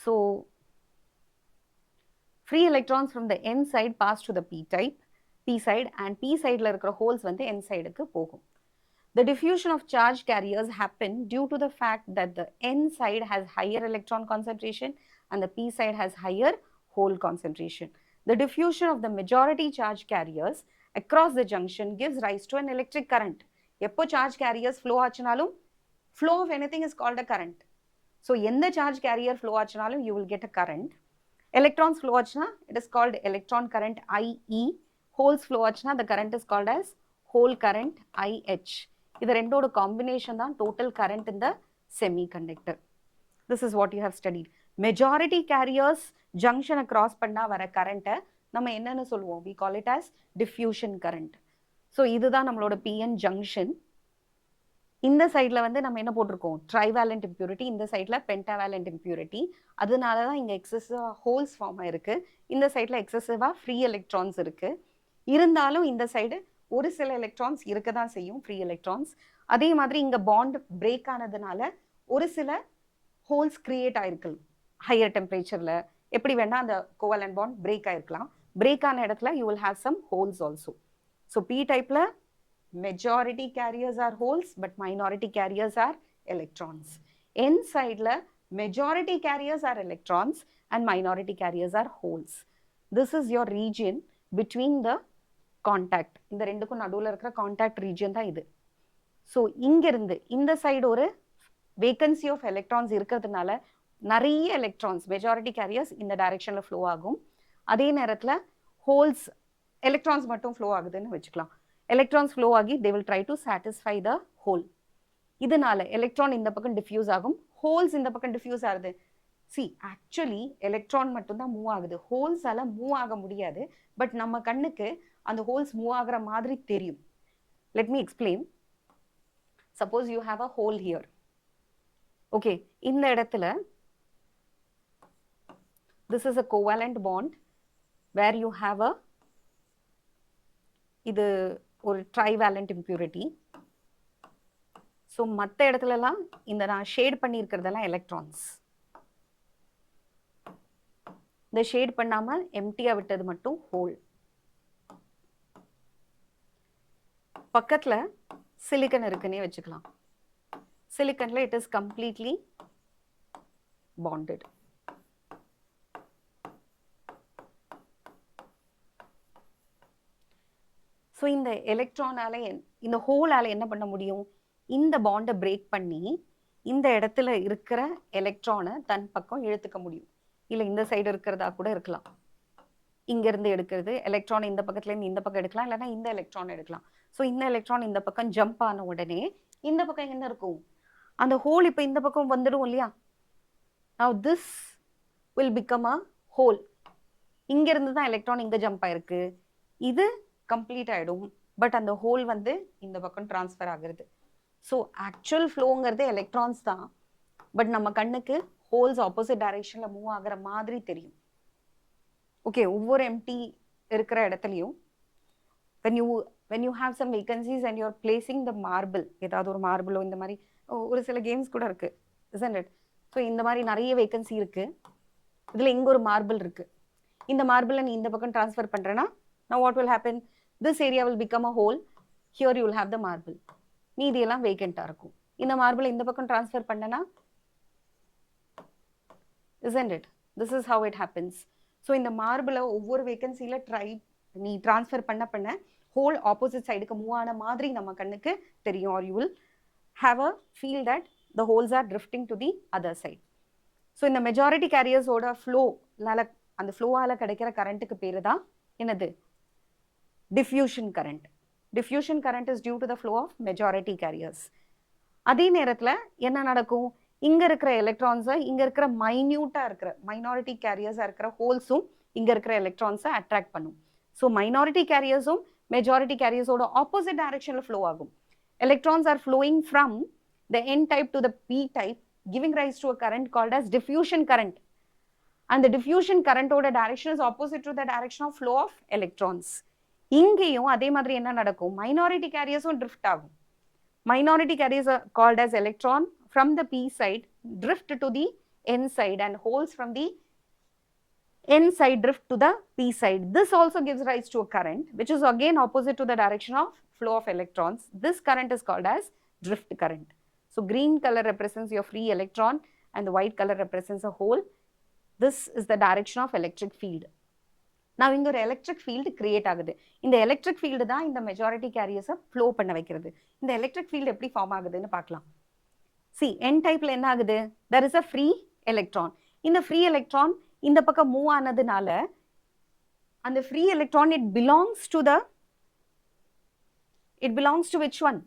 So free electrons from the n side pass to the p side and p side la இருக்கிற holes வந்து n side க்கு போகும். The diffusion of charge carriers happen due to the fact that the n side has higher electron concentration and the p side has higher hole concentration. The diffusion of the majority charge carriers across the junction gives rise to an electric current. எப்போ charge carriers flow ஆச்சுனாலும் flow of anything is called a current. So எந்த charge carrier flow ஆச்சுனாலும் you will get a current. Electrons flow ஆச்சுனா it is called electron current IE. Holes flow ஆச்சுனா the current is called as hole current IH. இது ரெண்டோட combination தான் total current in the semiconductor. This is what you have studied. Majority carriers junction cross பண்ணா வர கரண்ட்டை நம்ம என்னன்னு சொல்லுவோம், we call it as diffusion current. So இதுதான் நம்மளோட p-n junction. இந்த சைடில் வந்து நம்ம என்ன போட்டிருக்கோம், ட்ரைவேலண்ட் இம்ப்யூரிட்டி, இந்த சைடில் பென்டாவேலண்ட் இம்ப்யூரிட்டி. அதனால தான் இங்கே எக்ஸசிவாக ஹோல்ஸ் ஃபார்ம் ஆயிருக்கு. இந்த சைடில் எக்ஸசிவாக ஃப்ரீ எலக்ட்ரான்ஸ் இருக்குது. இருந்தாலும் இந்த சைடு ஒரு சில எலக்ட்ரான்ஸ் இருக்க தான் செய்யும், ஃப்ரீ எலக்ட்ரான்ஸ். அதே மாதிரி இங்கே பாண்ட் பிரேக் ஆனதுனால ஒரு சில ஹோல்ஸ் கிரியேட் ஆயிருக்கு ஹையர் டெம்பரேச்சரில். எப்படி வேணால் அந்த கோவலண்ட் பாண்ட் பிரேக் ஆயிருக்கலாம். பிரேக் ஆன இடத்துல you will have some holes also. So P டைப்பில் majority carriers are holes but minority carriers are electrons. N side la majority carriers are electrons and minority carriers are holes. This is your region between the contact. இந்த ரெண்டுக்கும் நடுவுல இருக்கிற contact region தான் இது. So இங்க இருந்து இந்த side ஒரு vacancy of electrons இருக்கிறதுனால நிறைய electrons majority carriers இந்த directionல flow ஆகும். அதே நேரத்துல holes electrons மட்டும் flow ஆகுதுன்னு வச்சுக்கலாம். electrons flow ஆகி they will try to satisfy the hole. இதனால electron இந்த பக்கம் diffuse ஆகும், holes இந்த பக்கம் diffuse ஆகுது. See, actually electron மட்டும்தான் மூவ் ஆகுது, holes ஆல மூவ் ஆக முடியாது. பட் நம்ம கண்ணுக்கு அந்த holes மூவ் ஆகிற மாதிரி தெரியும். Let me explain. Suppose you have a hole here. Okay, இந்த இடத்துல this is a covalent bond where you have a இது ஒரு ட்ரைவேலண்ட் இம்ப்யூரிட்டி. ஸோ மற்ற இடத்துலலாம் இந்த நான் ஷேட் பண்ணியிருக்கிறதெல்லாம் எலக்ட்ரான்ஸ். இந்த ஷேட் பண்ணாமல் எம்டியாக விட்டது மட்டும் ஹோல். பக்கத்தில் சிலிக்கன் இருக்குன்னே வச்சுக்கலாம். சிலிக்கனில் it is completely bonded. So இந்த எலக்ட்ரானால இந்த ஹோலால் என்ன பண்ண முடியும், இந்த பாண்டை பிரேக் பண்ணி இந்த இடத்துல இருக்கிற எலக்ட்ரானை தன் பக்கம் இழுத்துக்க முடியும். இல்லை இந்த சைடு இருக்கிறதா கூட இருக்கலாம். இங்கேருந்து எடுக்கிறது எலக்ட்ரான் இந்த பக்கத்துலேருந்து இந்த பக்கம் எடுக்கலாம், இல்லைன்னா இந்த எலக்ட்ரான் எடுக்கலாம். ஸோ இந்த எலக்ட்ரான் இந்த பக்கம் ஜம்ப் ஆன உடனே இந்த பக்கம் என்ன இருக்கும், அந்த ஹோல் இப்போ இந்த பக்கம் வந்துடும் இல்லையா. Now this will become a whole. இங்கேருந்து தான் எலக்ட்ரான் இங்கே ஜம்ப் ஆயிருக்கு, இது கம்ப்ளீட் ஆகிடும். பட் அந்த ஹோல் வந்து இந்த பக்கம் டிரான்ஸ்ஃபர் ஆகுறது. ஸோ ஆக்சுவல் ஃப்ளோங்கிறது எலக்ட்ரான்ஸ் தான், பட் நம்ம கண்ணுக்கு ஹோல்ஸ் ஆப்போசிட் டைரக்ஷனில் மூவ் ஆகிற மாதிரி தெரியும். ஓகே, ஒவ்வொரு எம்டி இருக்கிற இடத்துலையும் when you have some vacancies and you're placing the marble, ஏதாவது ஒரு மார்பிளோ இந்த மாதிரி ஒரு சில கேம்ஸ் கூட இருக்கு, isn't it? ஸோ இந்த மாதிரி நிறைய வேகன்சி இருக்கு. இதில் இங்கே ஒரு மார்பிள் இருக்கு. இந்த மார்பிளை நீ இந்த பக்கம் டிரான்ஸ்ஃபர் பண்ணுறேன்னா now what will happen, this area will become a hole, here you will have the marble. மீதி எல்லாம் வேகண்டா இருக்கும். இந்த மார்பிளை இந்த பக்கம் டிரான்ஸ்ஃபர் பண்ணனா, isn't it? This is how it happens. So இந்த மார்பிளை ஒவ்வொரு வேகன்சியில் நீ டிரான்ஸ்ஃபர் பண்ண ஹோல் ஆப்போசிட் சைடுக்கு மூவ் ஆன மாதிரி நம்ம கண்ணுக்கு தெரியும். or you will have a feel that the holes are drifting to the other side. So இந்த மெஜாரிட்டி கேரியர்ஸோட ஃப்ளோனால அந்த ஃப்ளோவால் கிடைக்கிற கரண்ட்டுக்கு பேர் தான் என்னது, diffusion current. Diffusion current is due to the flow of majority carriers. அதே நேரத்தில் என்ன நடக்கும், இங்கே இருக்கிற எலக்ட்ரான்ஸை இங்கே இருக்கிற மைன்யூட்டாக இருக்கிற மைனாரிட்டி கேரியர்ஸாக இருக்கிற ஹோல்ஸும் இங்கே இருக்கிற எலக்ட்ரான்ஸை அட்ராக்ட் பண்ணும். ஸோ மைனாரிட்டி கேரியர்ஸும் மெஜாரிட்டி கேரியர்ஸோட ஆப்போசிட் டைரக்ஷனில் ஃப்ளோ ஆகும். Electrons are flowing from the N type to the P type, giving rise to a current called as diffusion current. And the diffusion current oda direction is opposite to the direction of flow of electrons. இங்கேயும் அதே மாதிரி என்ன நடக்கும், minority கேரியர்ஸும் drift ஆகும். Minority carriers are called as electron from the P side drift to the N side and holes from the N side drift to the P side. This also gives rise to a current which is again opposite to the direction of flow of electrons. This current is called as drift current. So green color represents your free electron and the white color represents a hole. This is the direction of electric field. நான் இங்கே ஒரு electric field create ஆகுது. இந்த electric field தான் இந்த majority கேரியர்ஸை flow பண்ண வைக்கிறது. இந்த எலக்ட்ரிக் ஃபீல்டு எப்படி ஃபார்ம் ஆகுதுன்னு பார்க்கலாம். சி என் டைப்பில் என்ன ஆகுது, there is a free electron. இந்த ஃப்ரீ எலக்ட்ரான் இந்த பக்கம் மூவ் ஆனதுனால அந்த free electron it belongs to which one,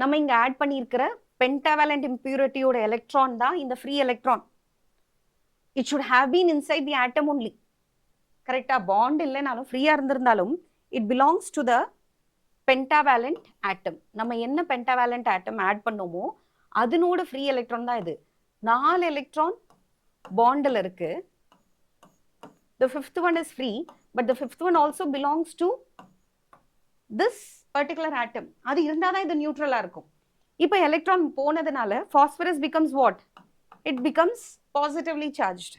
நம்ம இங்கே ஆட் பண்ணியிருக்கிற பென்டாவேலண்ட் இம்ப்யூரிட்டியோட எலக்ட்ரான் தான் இந்த free electron. it should have been inside the atom only. கரெக்டாக பாண்ட் இல்லைனாலும் ஃப்ரீயாக இருந்திருந்தாலும் it belongs to the pentavalent atom. நம்ம என்ன pentavalent atom add பண்ணோமோ அதனோட free electron தான் இது. 4 electron bondல இருக்கு. The fifth one is free, but the fifth one also belongs to this particular atom. அது இருந்தாதான் இது நியூட்ரலா இருக்கும். இப்போ electron போனதுனால phosphorus becomes what? It becomes positively charged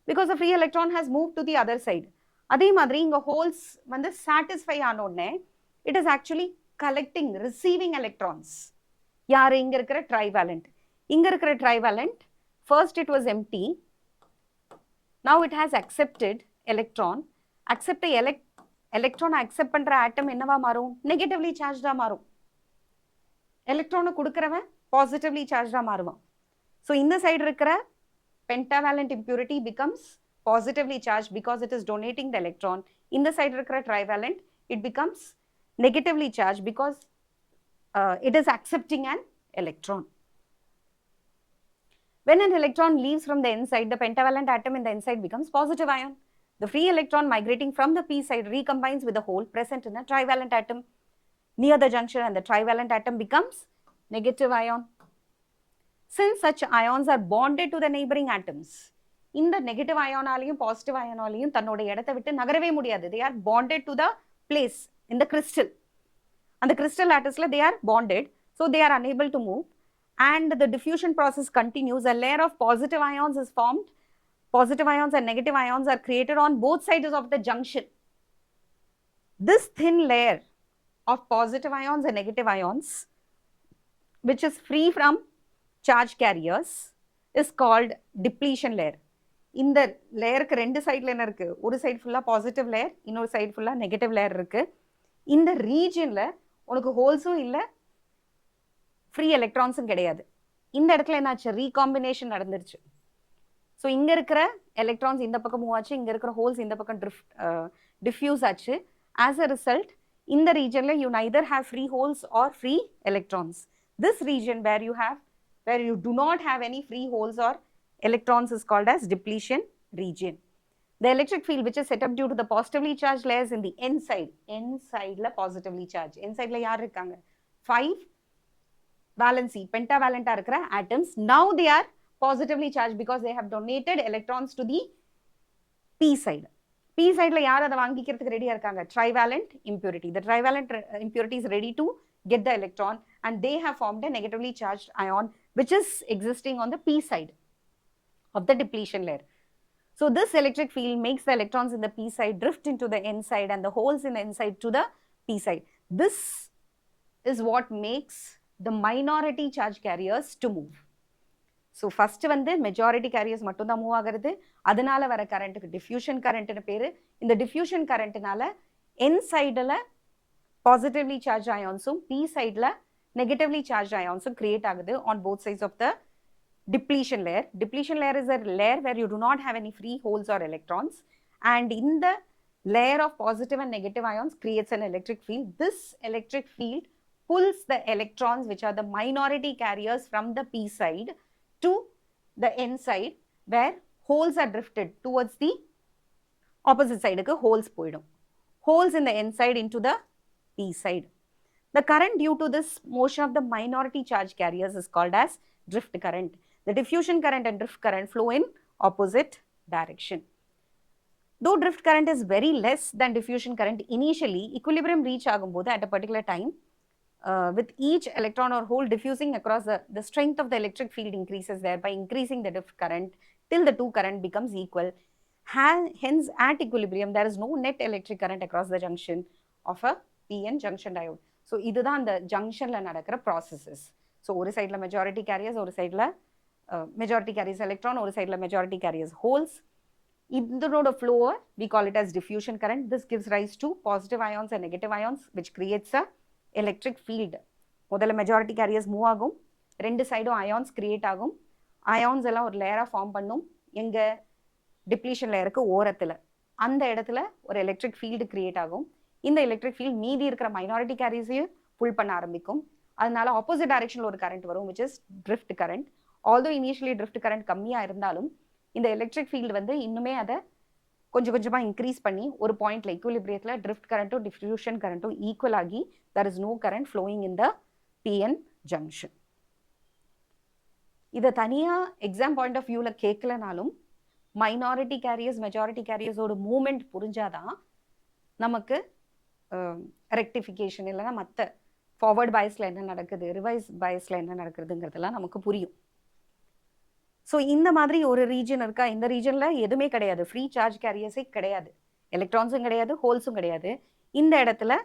because the free electron has moved to the other side. அதே மாதிரி இங்க holes வந்து satisfy ஆன உடனே it is actually collecting, receiving electrons. யாரு இங்க இருக்கிற trivalent. இங்க இருக்கிற trivalent, first it was empty, now it has accepted electron. Accept electron accept பண்ற atom என்னவா மாறும்? Negatively charged ஆ மாறும். electron கொடுக்கிறவன் positively charged ஆ மாறுவான். So இந்த side இருக்கிற pentavalent impurity becomes positively charged because it is donating the electron. In the side இருக்கிற trivalent, it becomes negatively charged because it is accepting an electron. When an electron leaves from the n side, the pentavalent atom in the n side becomes positive ion. The free electron migrating from the p side recombines with the hole present in a trivalent atom near the junction, and the trivalent atom becomes negative ion. Since such ions are bonded to the neighboring atoms, இந்த negative அயானாலையும் positive அயானாலையும் தன்னோட இடத்தை விட்டு நகரவே முடியாது. They are bonded to the place in the crystal. அந்த crystal latticeல they are bonded, so they are unable to move, and the diffusion process continues. A layer of positive ions is formed. Positive ions and negative ions are created on both sides of the junction. This thin layer of positive ions and negative ions, which is free from charge carriers, is called depletion layer. இந்த லேயருக்கு ரெண்டு சைடில் என்ன இருக்கு? ஒரு side ஃபுல்லாக positive layer, இன்னொரு side ஃபுல்லாக நெகட்டிவ் லேயர் இருக்கு. இந்த ரீஜனில் உனக்கு ஹோல்ஸும் இல்லை, ஃப்ரீ எலக்ட்ரான்ஸும் கிடையாது. இந்த இடத்துல என்னாச்சு? ரீகாம்பினேஷன் நடந்துருச்சு. ஸோ இங்கே இருக்கிற எலக்ட்ரான்ஸ் இந்த பக்கம் மூவ் ஆச்சு, இங்கே இருக்கிற ஹோல்ஸ் இந்த பக்கம் டிஃப்யூஸ் ஆச்சு. ஆஸ் அ ரிசல்ட் இந்த ரீஜனில் you neither have free holes or free electrons. This region where you do not have any free holes or electrons is called as depletion region. The electric field which is set up due to the positively charged layers in the n side la positively charged. n side la yaar irukanga? 5 valency pentavalent ah irukra atoms. Now they are positively charged because they have donated electrons to the p side. p side la yaar adha vaangikiradhukku ready ah irukanga? Trivalent impurity. The trivalent impurity is ready to get the electron, and they have formed a negatively charged ion which is existing on the p side of the depletion layer. So this electric field makes the electrons in the p side drift into the n side and the holes in the n side to the p side. This is what makes the minority charge carriers to move. So first வந்து majority carriers மட்டும் தான் move ஆகிறது. அதனால வர கரண்ட்டுக்கு diffusion கரண்ட்னு பேரு. இந்த diffusion கரண்ட்னால n சைடுல positively charged ionsum, p sideல negatively charged ionsum create ஆகுது on both sides of the depletion layer. Depletion layer is a layer where you do not have any free holes or electrons, and in the layer of positive and negative ions creates an electric field. This electric field pulls the electrons, which are the minority carriers, from the p side to the n side where holes are drifted towards the opposite side. Holes போயிடும். Holes in the n side into the p side. The current due to this motion of the minority charge carriers is called as drift current. The diffusion current and drift current flow in opposite direction. Though drift current is very less than diffusion current, initially equilibrium reach ஆகும்போது at a particular time, with each electron or hole diffusing across the strength of the electric field increases, thereby increasing the drift current till the two current becomes equal. Hence, at equilibrium, there is no net electric current across the junction of a PN junction diode. So இதுதான் அந்த ஜங்ஷன்ல நடக்கிற processes. So ஒரு சைடில் majority careers, ஒரு சைடில் majority careers electron, ஒரு சைடில் majority careers holes. இதனோட ஃப்ளோவை we call it as diffusion current. This gives rise to positive ions and negative ions which creates a electric field. முதல்ல மெஜாரிட்டி கேரியர்ஸ் மூவ் ஆகும், ரெண்டு சைடும் ions create ஆகும். Ions எல்லாம் ஒரு லேயராக ஃபார்ம் பண்ணும் எங்க டிப்ளீஷன் லேயருக்கு ஓரத்தில். அந்த இடத்துல ஒரு எலக்ட்ரிக் ஃபீல்டு கிரியேட் ஆகும். இந்த எலக்ட்ரிக் ஃபீல்ட் மீதி இருக்கிற மைனாரிட்டி கேரியர்ஸையும் புல் பண்ண ஆரம்பிக்கும். அதனால ஆப்போசிட் டைரக்ஷனில் ஒரு கரண்ட் வரும், which is drift current. Although initially drift current கம்மியாக இருந்தாலும் இந்த எலக்ட்ரிக் ஃபீல்டு வந்து இன்னுமே அதை கொஞ்சம் கொஞ்சமாக இன்க்ரீஸ் பண்ணி ஒரு பாயிண்ட்ல ஈக்குவலிபிரியத்தில் ட்ரிஃப்ட் கரண்ட்டும் டிஃப்யூஷன் கரண்ட்டும் ஈக்குவல் ஆகி there is no current flowing in the PN junction. இதை தனியாக எக்ஸாம் பாயிண்ட் ஆஃப் வியூவில் கேட்கலனாலும் மைனாரிட்டி கேரியர்ஸ் மெஜாரிட்டி கேரியர்ஸோட மூமெண்ட் புரிஞ்சாதான் நமக்கு ரெக்டிஃபிகேஷன் இல்லைன்னா மற்ற ஃபார்வர்ட் பயஸில் என்ன நடக்குது ரிவைஸ் பயஸில் என்ன நடக்குதுங்கிறதெல்லாம் நமக்கு புரியும். ஸோ இந்த மாதிரி ஒரு ரீஜன் இருக்கா, இந்த ரீஜனில் எதுவுமே கிடையாது, ஃப்ரீ சார்ஜ் கேரியர்ஸே கிடையாது, எலக்ட்ரான்ஸும் கிடையாது, ஹோல்ஸும் கிடையாது. இந்த இடத்துல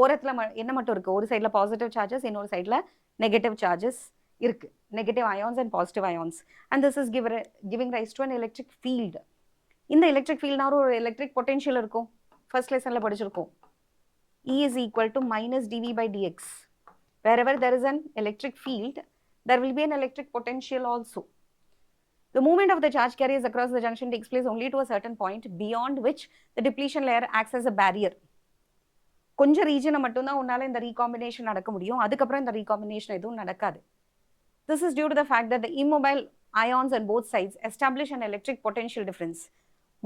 ஓரத்தில் என்ன மட்டும் இருக்குது, ஒரு சைடில் பாசிட்டிவ் சார்ஜஸ், இன்னொரு சைடில் நெகட்டிவ் சார்ஜஸ் இருக்குது, negative ions and positive ions. And this is giving rice to an electric field. இந்த எலக்ட்ரிக் ஃபீல்ட்னா ஒரு எலக்ட்ரிக் பொட்டென்ஷியல் இருக்கும், ஃபர்ஸ்ட் லெசனில் படிச்சிருக்கோம். E is equal to minus dV by dx. Wherever there is an electric field, there will be an electric potential also. The movement of the charge carriers across the junction takes place only to a certain point, beyond which the depletion layer acts as a barrier. கொஞ்சம் ரீஜனை மட்டும்தான் உன்னால இந்த recombination நடக்க முடியும், அதுக்கப்புறம் இந்த recombination எதுவும் நடக்காது. This is due to the fact that the immobile ions on both sides establish an electric potential difference.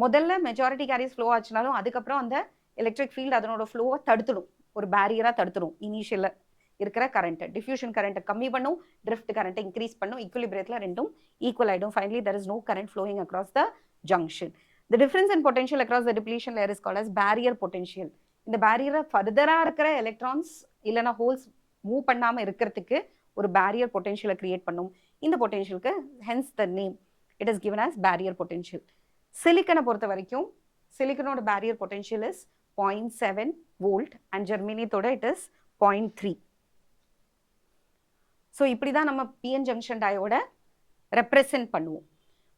முதல்ல மெஜாரிட்டி கேரியர்ஸ் ஃப்ளோ ஆச்சுனாலும் அதுக்கப்புறம் அந்த எலக்ட்ரிக் ஃபீல்டு அதனோட ஃப்ளோவை தடுத்துடும், ஒரு பேரியராக தடுத்துடும். இனிஷியலில் இருக்கிற கரண்ட்டை டிஃப்யூஷன் கரண்ட்டை கம்மி பண்ணும், ட்ரிஃப்ட் கரண்ட்டை இன்க்ரீஸ் பண்ணும், ஈக்குவலிபிரியத்தில் ரெண்டும் ஈக்குவல் ஆகிடும். Finally there is no current flowing across the junction. The difference in potential across the depletion layer is called as barrier potential. இந்த பேரியரை ஃபர்தராக இருக்கிற எலக்ட்ரான்ஸ் இல்லைனா ஹோல்ஸ் மூவ் பண்ணாமல் இருக்கிறதுக்கு ஒரு பேரியர் பொட்டென்ஷியலை கிரியேட் பண்ணும். இந்த பொட்டென்ஷியலுக்கு hence the name, it is given as barrier potential. சிலிக்கனை பொறுத்த வரைக்கும் சிலிக்கனோட barrier potential is 0.7 volt and ஜெர்மேனியத்தோட இட் இஸ் 0.3. ஸோ இப்படி தான் நம்ம பிஎன் ஜங்ஷன் டயோட ரெப்ரசென்ட் பண்ணுவோம்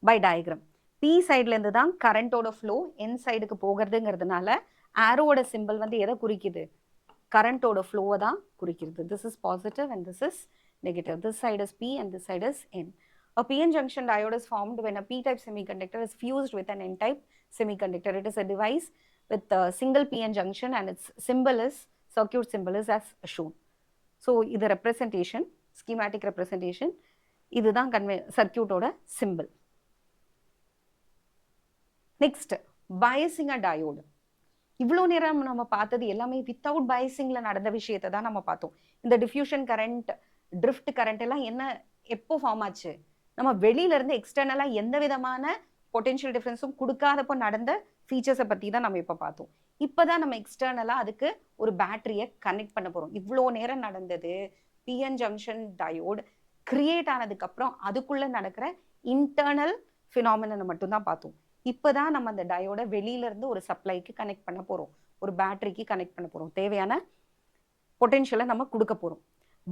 பை டயக்ராம். பி சைட்லேருந்து தான் கரண்டோட ஃப்ளோ என் சைடுக்கு போகிறதுங்கிறதுனால ஆரோட சிம்பிள் வந்து எதை குறிக்குது, கரண்டோட ஃப்ளோவை தான் குறிக்கிறது. This is positive and this is negative. This side is P and this side is N. A PN junction diode is formed when a P-type semiconductor is fused with an N-type semiconductor. It is a device with a single PN junction and its symbol is, circuit symbol is as shown. So, this is representation, schematic representation. This is circuit symbol. Next, biasing a diode. இவ்வளோ நேரம் நம்ம பார்த்தது எல்லாமே without பயாசிங்கில் நடந்த விஷயத்தை தான் நம்ம பார்த்தோம். இந்த டிஃப்யூஷன் கரண்ட் ட்ரிஃப்ட் கரண்ட் எல்லாம் என்ன எப்போ ஃபார்ம் ஆச்சு, நம்ம வெளியிலேருந்து எக்ஸ்டர்னலாக எந்த விதமான பொட்டென்ஷியல் டிஃப்ரென்ஸும் கொடுக்காதப்போ நடந்த ஃபீச்சர்ஸை பற்றி தான் நம்ம இப்போ பார்த்தோம். இப்போ தான் நம்ம எக்ஸ்டர்னலாக அதுக்கு ஒரு பேட்டரியை கனெக்ட் பண்ண போகிறோம். இவ்வளோ நேரம் நடந்தது பிஎன் ஜங்ஷன் டயோட் கிரியேட் ஆனதுக்கப்புறம் அதுக்குள்ளே நடக்கிற இன்டர்னல் ஃபினாமினனை மட்டும்தான் பார்த்தோம். இப்போ தான் நம்ம அந்த டயோட வெளியிலேருந்து ஒரு சப்ளைக்கு கனெக்ட் பண்ண போகிறோம், ஒரு பேட்டரிக்கு கனெக்ட் பண்ண போகிறோம், தேவையான பொட்டென்ஷியலை நம்ம கொடுக்க போகிறோம்.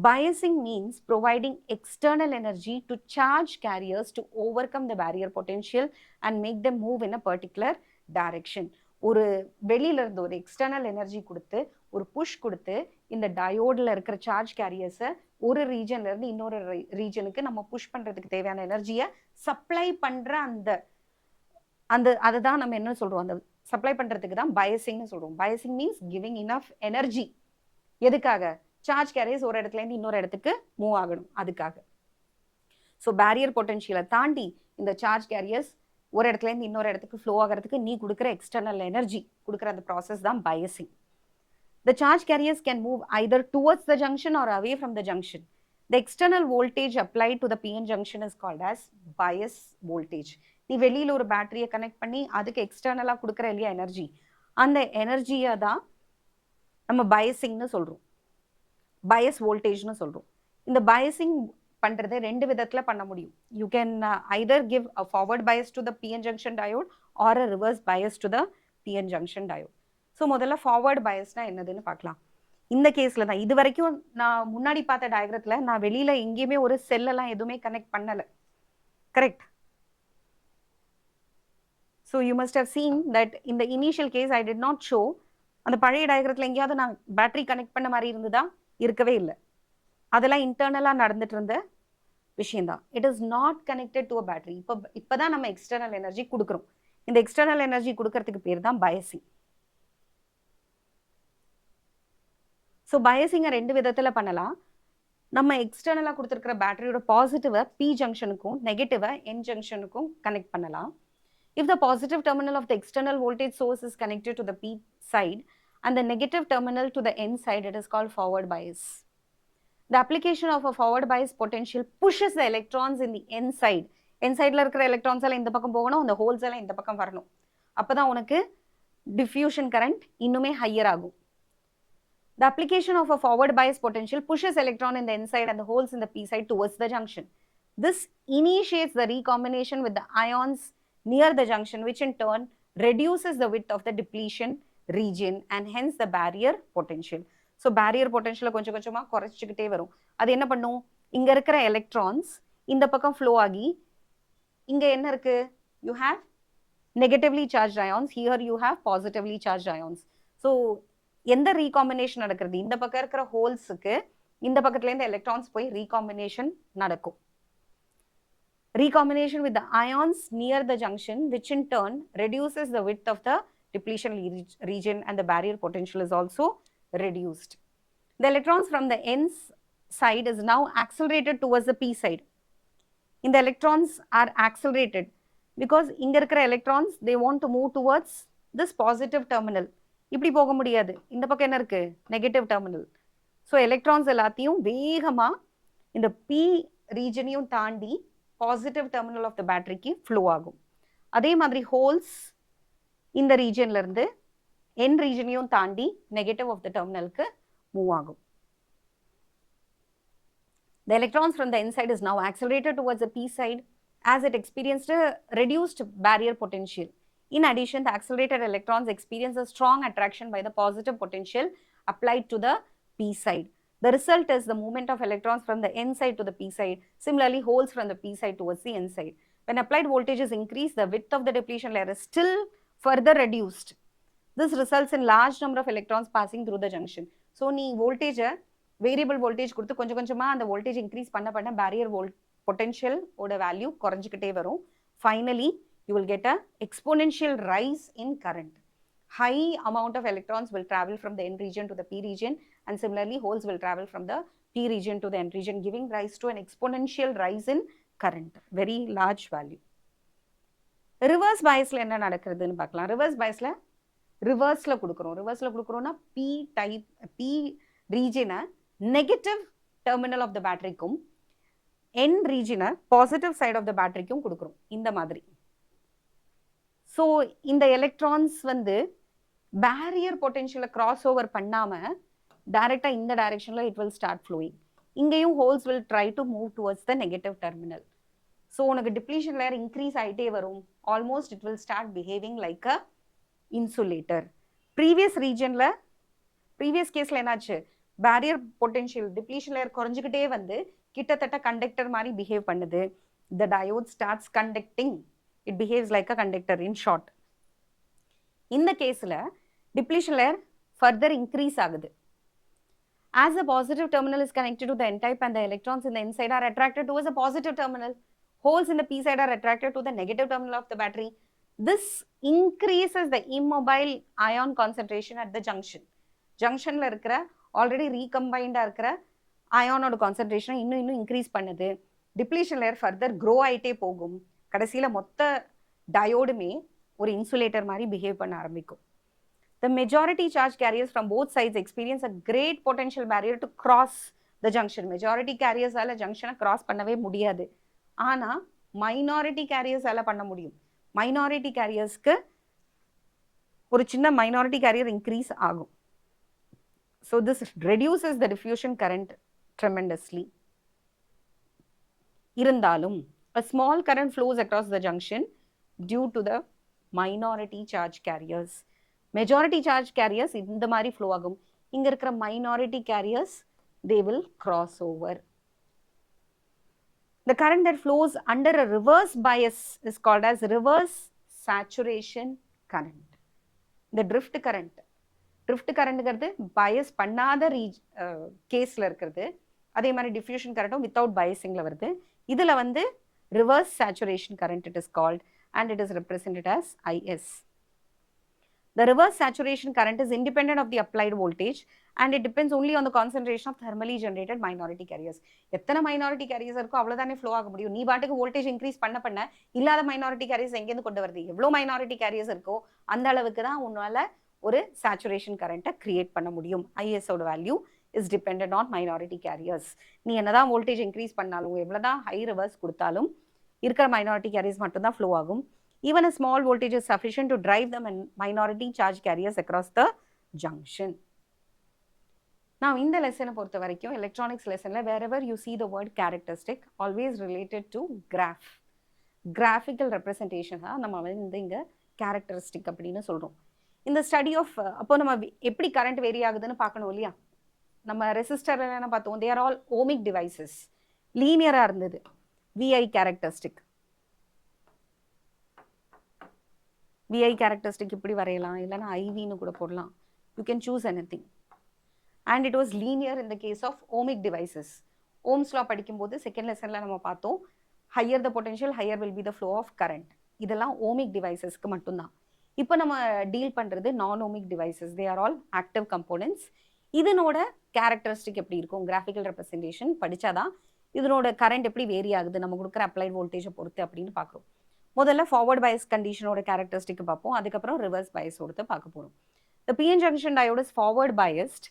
Biasing means providing external energy to charge carriers to overcome the barrier potential and make them move in a particular direction. ஒரு வெளியில இருந்து ஒரு எக்ஸ்டர்னல் எனர்ஜி கொடுத்து ஒரு புஷ் கொடுத்து இந்த டயோடில் இருக்கிற சார்ஜ் கேரியர்ஸை ஒரு ரீஜன்ல இருந்து இன்னொரு ரீஜனுக்கு நம்ம புஷ் பண்றதுக்கு தேவையான எனர்ஜியை சப்ளை பண்ற அந்த அதை தான் நம்ம என்ன சொல்றோம், அந்த சப்ளை பண்றதுக்கு தான் பயசிங்னு சொல்றோம். பயசிங் மீன்ஸ் கிவிங் இனஃப் எனர்ஜி. எதுக்காக? சார்ஜ் கேரியர்ஸ் ஒரு இடத்துல இருந்து இன்னொரு இடத்துக்கு மூவ் ஆகணும், அதுக்காக. ஸோ பேரியர் பொட்டென்ஷியலை தாண்டி இந்த சார்ஜ் கேரியர்ஸ் ஒரு இடத்துல இருந்து இன்னொரு இடத்துக்கு ஃப்ளோ ஆகிறதுக்கு நீ கொடுக்குற எக்ஸ்டர்னல் எனர்ஜி கொடுக்குற அந்த ப்ராசஸ் தான் பயசிங். The charge carriers can move either towards the junction or away from the junction. The external voltage applied to the PN junction is called as bias voltage. நீ வெளியில ஒரு பேட்டரியை கனெக்ட் பண்ணி அதுக்கு எக்ஸ்டர்னலாக கொடுக்குற இல்லையா எனர்ஜி, அந்த எனர்ஜியை தான் நம்ம பயசிங்னு சொல்கிறோம், பயஸ் வோல்டேஜ்னு சொல்கிறோம். இந்த பயசிங் பண்ணுறது ரெண்டு விதத்தில் பண்ண முடியும். You can either give a forward bias to the PN junction diode or a reverse bias to the PN junction diode. So முதல்ல ஃபார்வர்ட் பயஸ்னா என்னதுன்னு பார்க்கலாம். இந்த கேஸில் தான் இது வரைக்கும் நான் முன்னாடி பார்த்த டயக்ரத்தில் நான் வெளியில் எங்கேயுமே ஒரு செல்லெல்லாம் எதுவுமே கனெக்ட் பண்ணலை, correct? So you must have seen that இந்த initial case I did not show. அந்த பழைய டயக்ரத்தில் எங்கேயாவது நான் பேட்டரி கனெக்ட் பண்ண மாதிரி இருந்ததா? இருக்கவே இல்லை. அதெல்லாம் இன்டர்னலாக நடந்துட்டு இருந்த விஷயம்தான். It is not connected to a battery. இப்போ தான் நம்ம எக்ஸ்டர்னல் எனர்ஜி கொடுக்குறோம். இந்த எக்ஸ்டர்னல் எனர்ஜி கொடுக்கறதுக்கு பேர் தான் பயசிங். ஸோ பயசிங்கை ரெண்டு விதத்தில் பண்ணலாம். நம்ம எக்ஸ்டர்னலாக கொடுத்துருக்கிற பேட்டரியோட பாசிட்டிவை பி ஜங்ஷனுக்கும் நெகட்டிவை என் ஜங்ஷனுக்கும் கனெக்ட் பண்ணலாம். If the positive terminal of the external voltage source is connected to the P side and the negative terminal to the N side, it is called forward bias. The application of a forward bias potential pushes the electrons in the N side. N side la irukra electrons alla indha pakkam poganum, and the holes alla indha pakkam varanum. Appo dhaan unakku diffusion current innume higher agum. The application of a forward bias potential pushes electron in the N side and the holes in the P side towards the junction. This initiates the recombination with the ions near the junction, which in turn reduces the width of the depletion region and hence the barrier potential. So barrier potential கொஞ்சம் கொஞ்சமா குறைச்சிக்கிட்டே வரும். அது என்ன பண்ணும்? இங்க இருக்கிற electrons இந்த பக்கம் flow ஆகி இங்க என்ன இருக்கு? You have negatively charged ions. Here you have positively charged ions. So எந்த recombination நடக்கிறது? இந்த பக்கம் இருக்கிற ஹோல்ஸுக்கு இந்த பக்கத்துல இருந்து எலக்ட்ரான்ஸ் போய் recombination நடக்கும். Recombination with the ions near the junction, which in turn reduces the width of the depletion region and the barrier potential is also reduced. The electrons from the N side is now accelerated towards the P side. In the electrons are accelerated because inga irukra electrons, they want to move towards this positive terminal. இப்படி போக முடியாது. இந்த பக்கம் என்ன இருக்கு? Negative terminal. So electrons எல்லாத்தையும் வேகமா இந்த P regionையும் தாண்டி positive terminal of the battery க்கு flow ஆகும். அதே மாதிரி holes இந்த regionல இருந்து N regionையும் தாண்டி negative of the terminal க்கு move ஆகும். The electrons from the N side is now accelerated towards the P side as it experienced a reduced barrier potential. In addition, the accelerated electrons experience a strong attraction by the positive potential applied to the P side. The result is the movement of electrons from the N side to the P side. Similarly, holes from the P side towards the N side. When applied voltage is increased, the width of the depletion layer is still further reduced. This results in large number of electrons passing through the junction. So, நீ voltage variable voltage கொடுத்து கொஞ்சம் கொஞ்சமா அந்த voltage increase பண்ண பண்ண barrier potential ஓட value குறைஞ்சிக்கிட்டே வரும். Finally, you will get a exponential rise in current. High amount of electrons will travel from the N region to the P region, and similarly holes will travel from the P region to the N region, giving rise to an exponential rise in current. Very large value. Reverse bias la enna nadakradhunu paakalam. Reverse bias la reverse la kudukurom. Reverse la kudukurona P type P region negative terminal of the battery kum N region positive side of the battery kum kudukurom. Indha madri. So இந்த electrons வந்து barrier potential crossover பண்ணாம டைரக்டா இந்த டைரக்ஷன்ல it will start flowing. இங்கேயும் holes will try to move towards the negative terminal. So உனக்கு depletion layer increase ஆயிட்டே வரும். Almost it will start behaving like a insulator. Previous regionல previous caseல என்னாச்சு? Barrier potential depletion layer குறைஞ்சிக்கிட்டே வந்து கிட்டத்தட்ட conductor மாதிரி behave பண்ணுது. The diode starts conducting. It behaves like a conductor in short. In the case la depletion layer further increase ஆகுது. As the positive terminal is connected to the N type and the electrons in the N side are attracted towards the positive terminal, holes in the P side are attracted to the negative terminal of the battery. This increases the immobile ion concentration at the junction. Junction la இருக்கிற already recombined இருக்கிற ion ஓட concentration இன்னும் increase பண்ணுது. Depletion layer further grow ஆயிட்டே போகும். கடைசியில மொத்த டயோடுமே ஒரு இன்சுலேட்டர் மாதிரி பிஹேவ் பண்ண ஆரம்பிக்கும். The majority charge carriers from both sides experience a great potential barrier to cross the junction. Majority carriers ஆல junction cross பண்ணவே முடியாது. ஆனா minority carriers ஆல பண்ண முடியும். Minority carriersக்கு ஒரு சின்ன minority carrier increase ஆகும். So this reduces the diffusion current tremendously. இருந்தாலும் a small current flows across the junction due to the minority charge carriers. Majority charge carriers இந்த மாதிரி flow ஆகும். இங்க இருக்கிற minority carriers, they will cross over. The current that flows under a reverse bias is called as reverse saturation current. The drift current. Drift current ங்கிறது bias பண்ணாத கேஸ்ல இருக்கிறது. அதே மாதிரி diffusion current without biasingல வருது. இதுல வந்து reverse saturation current it is called, and it is represented as IS. The reverse saturation current is independent of the applied voltage and it depends only on the concentration of thermally generated minority carriers. எத்தனை minority carriers இருக்கோ அவ்வளவுதானே flow ஆக முடியும். நீ பாட்டுக்கு voltage increase பண்ண இல்லாத minority carriers எங்கேருந்து கொண்டு வருது? எவ்வளவு minority carriers இருக்கோ அந்த அளவுக்கு தான் உன்னால ஒரு saturation current create பண்ண முடியும். IS ஓட value is dependent on minority carriers. நீ என்னதான் voltage increase பண்ணாலும் எவ்வளவுதான் high reverse கொடுத்தாலும் இருக்கிற minority carriers மட்டும் தான் flow ஆகும். Even a small voltage is sufficient to drive the minority charge carriers across the junction. Now, in the lesson பொறுத்த வரைக்கும் electronics lessonல wherever you see the word characteristic, always related to graph. Graphical representation நம்ம வந்து இங்க characteristic அப்படின்னு சொல்றோம். இந்த study of அப்போ நம்ம எப்படி current vary ஆகுதுன்னு பார்க்கணும் இல்லையா? நம்ம resistor என்ன பார்த்தோம்? They are all ohmic devices. Linear-ஆ இருந்தது. VI characteristic. VI characteristic இப்படி வரையலாம் இல்லைனா IV னு கூட போடலாம். You can choose anything. And it was linear in the case of ohmic devices. Ohm's law படிக்கும்போது செகண்ட் லெசன்ல நம்ம பார்த்தோம் higher the potential, higher will be the flow of current. இதெல்லாம் ohmic devicesக்கு மட்டும்தான். இப்போ நம்ம டீல் பண்றது நான் ohmic devices. They are all active components. இதனோட கேரக்டரிஸ்டிக் எப்படி இருக்கும்? கிராஃபிக்கல் ரெப்ரசன்டேஷன் படிச்சாதான் இதனோட கரண்ட் எப்படி வேரி ஆகுது நம்ம கொடுக்குற அப்ளைட் வோல்டேஜை பொறுத்து அப்படின்னு பார்க்குறோம். முதல்ல ஃபார்வர்ட் பயஸ் கண்டிஷனோட கேரக்டரிஸ்டிக் பார்ப்போம். அதுக்கப்புறம் ரிவர்ஸ் பயஸ் கொடுத்து பார்க்க போகிறோம். The PN junction diode is forward biased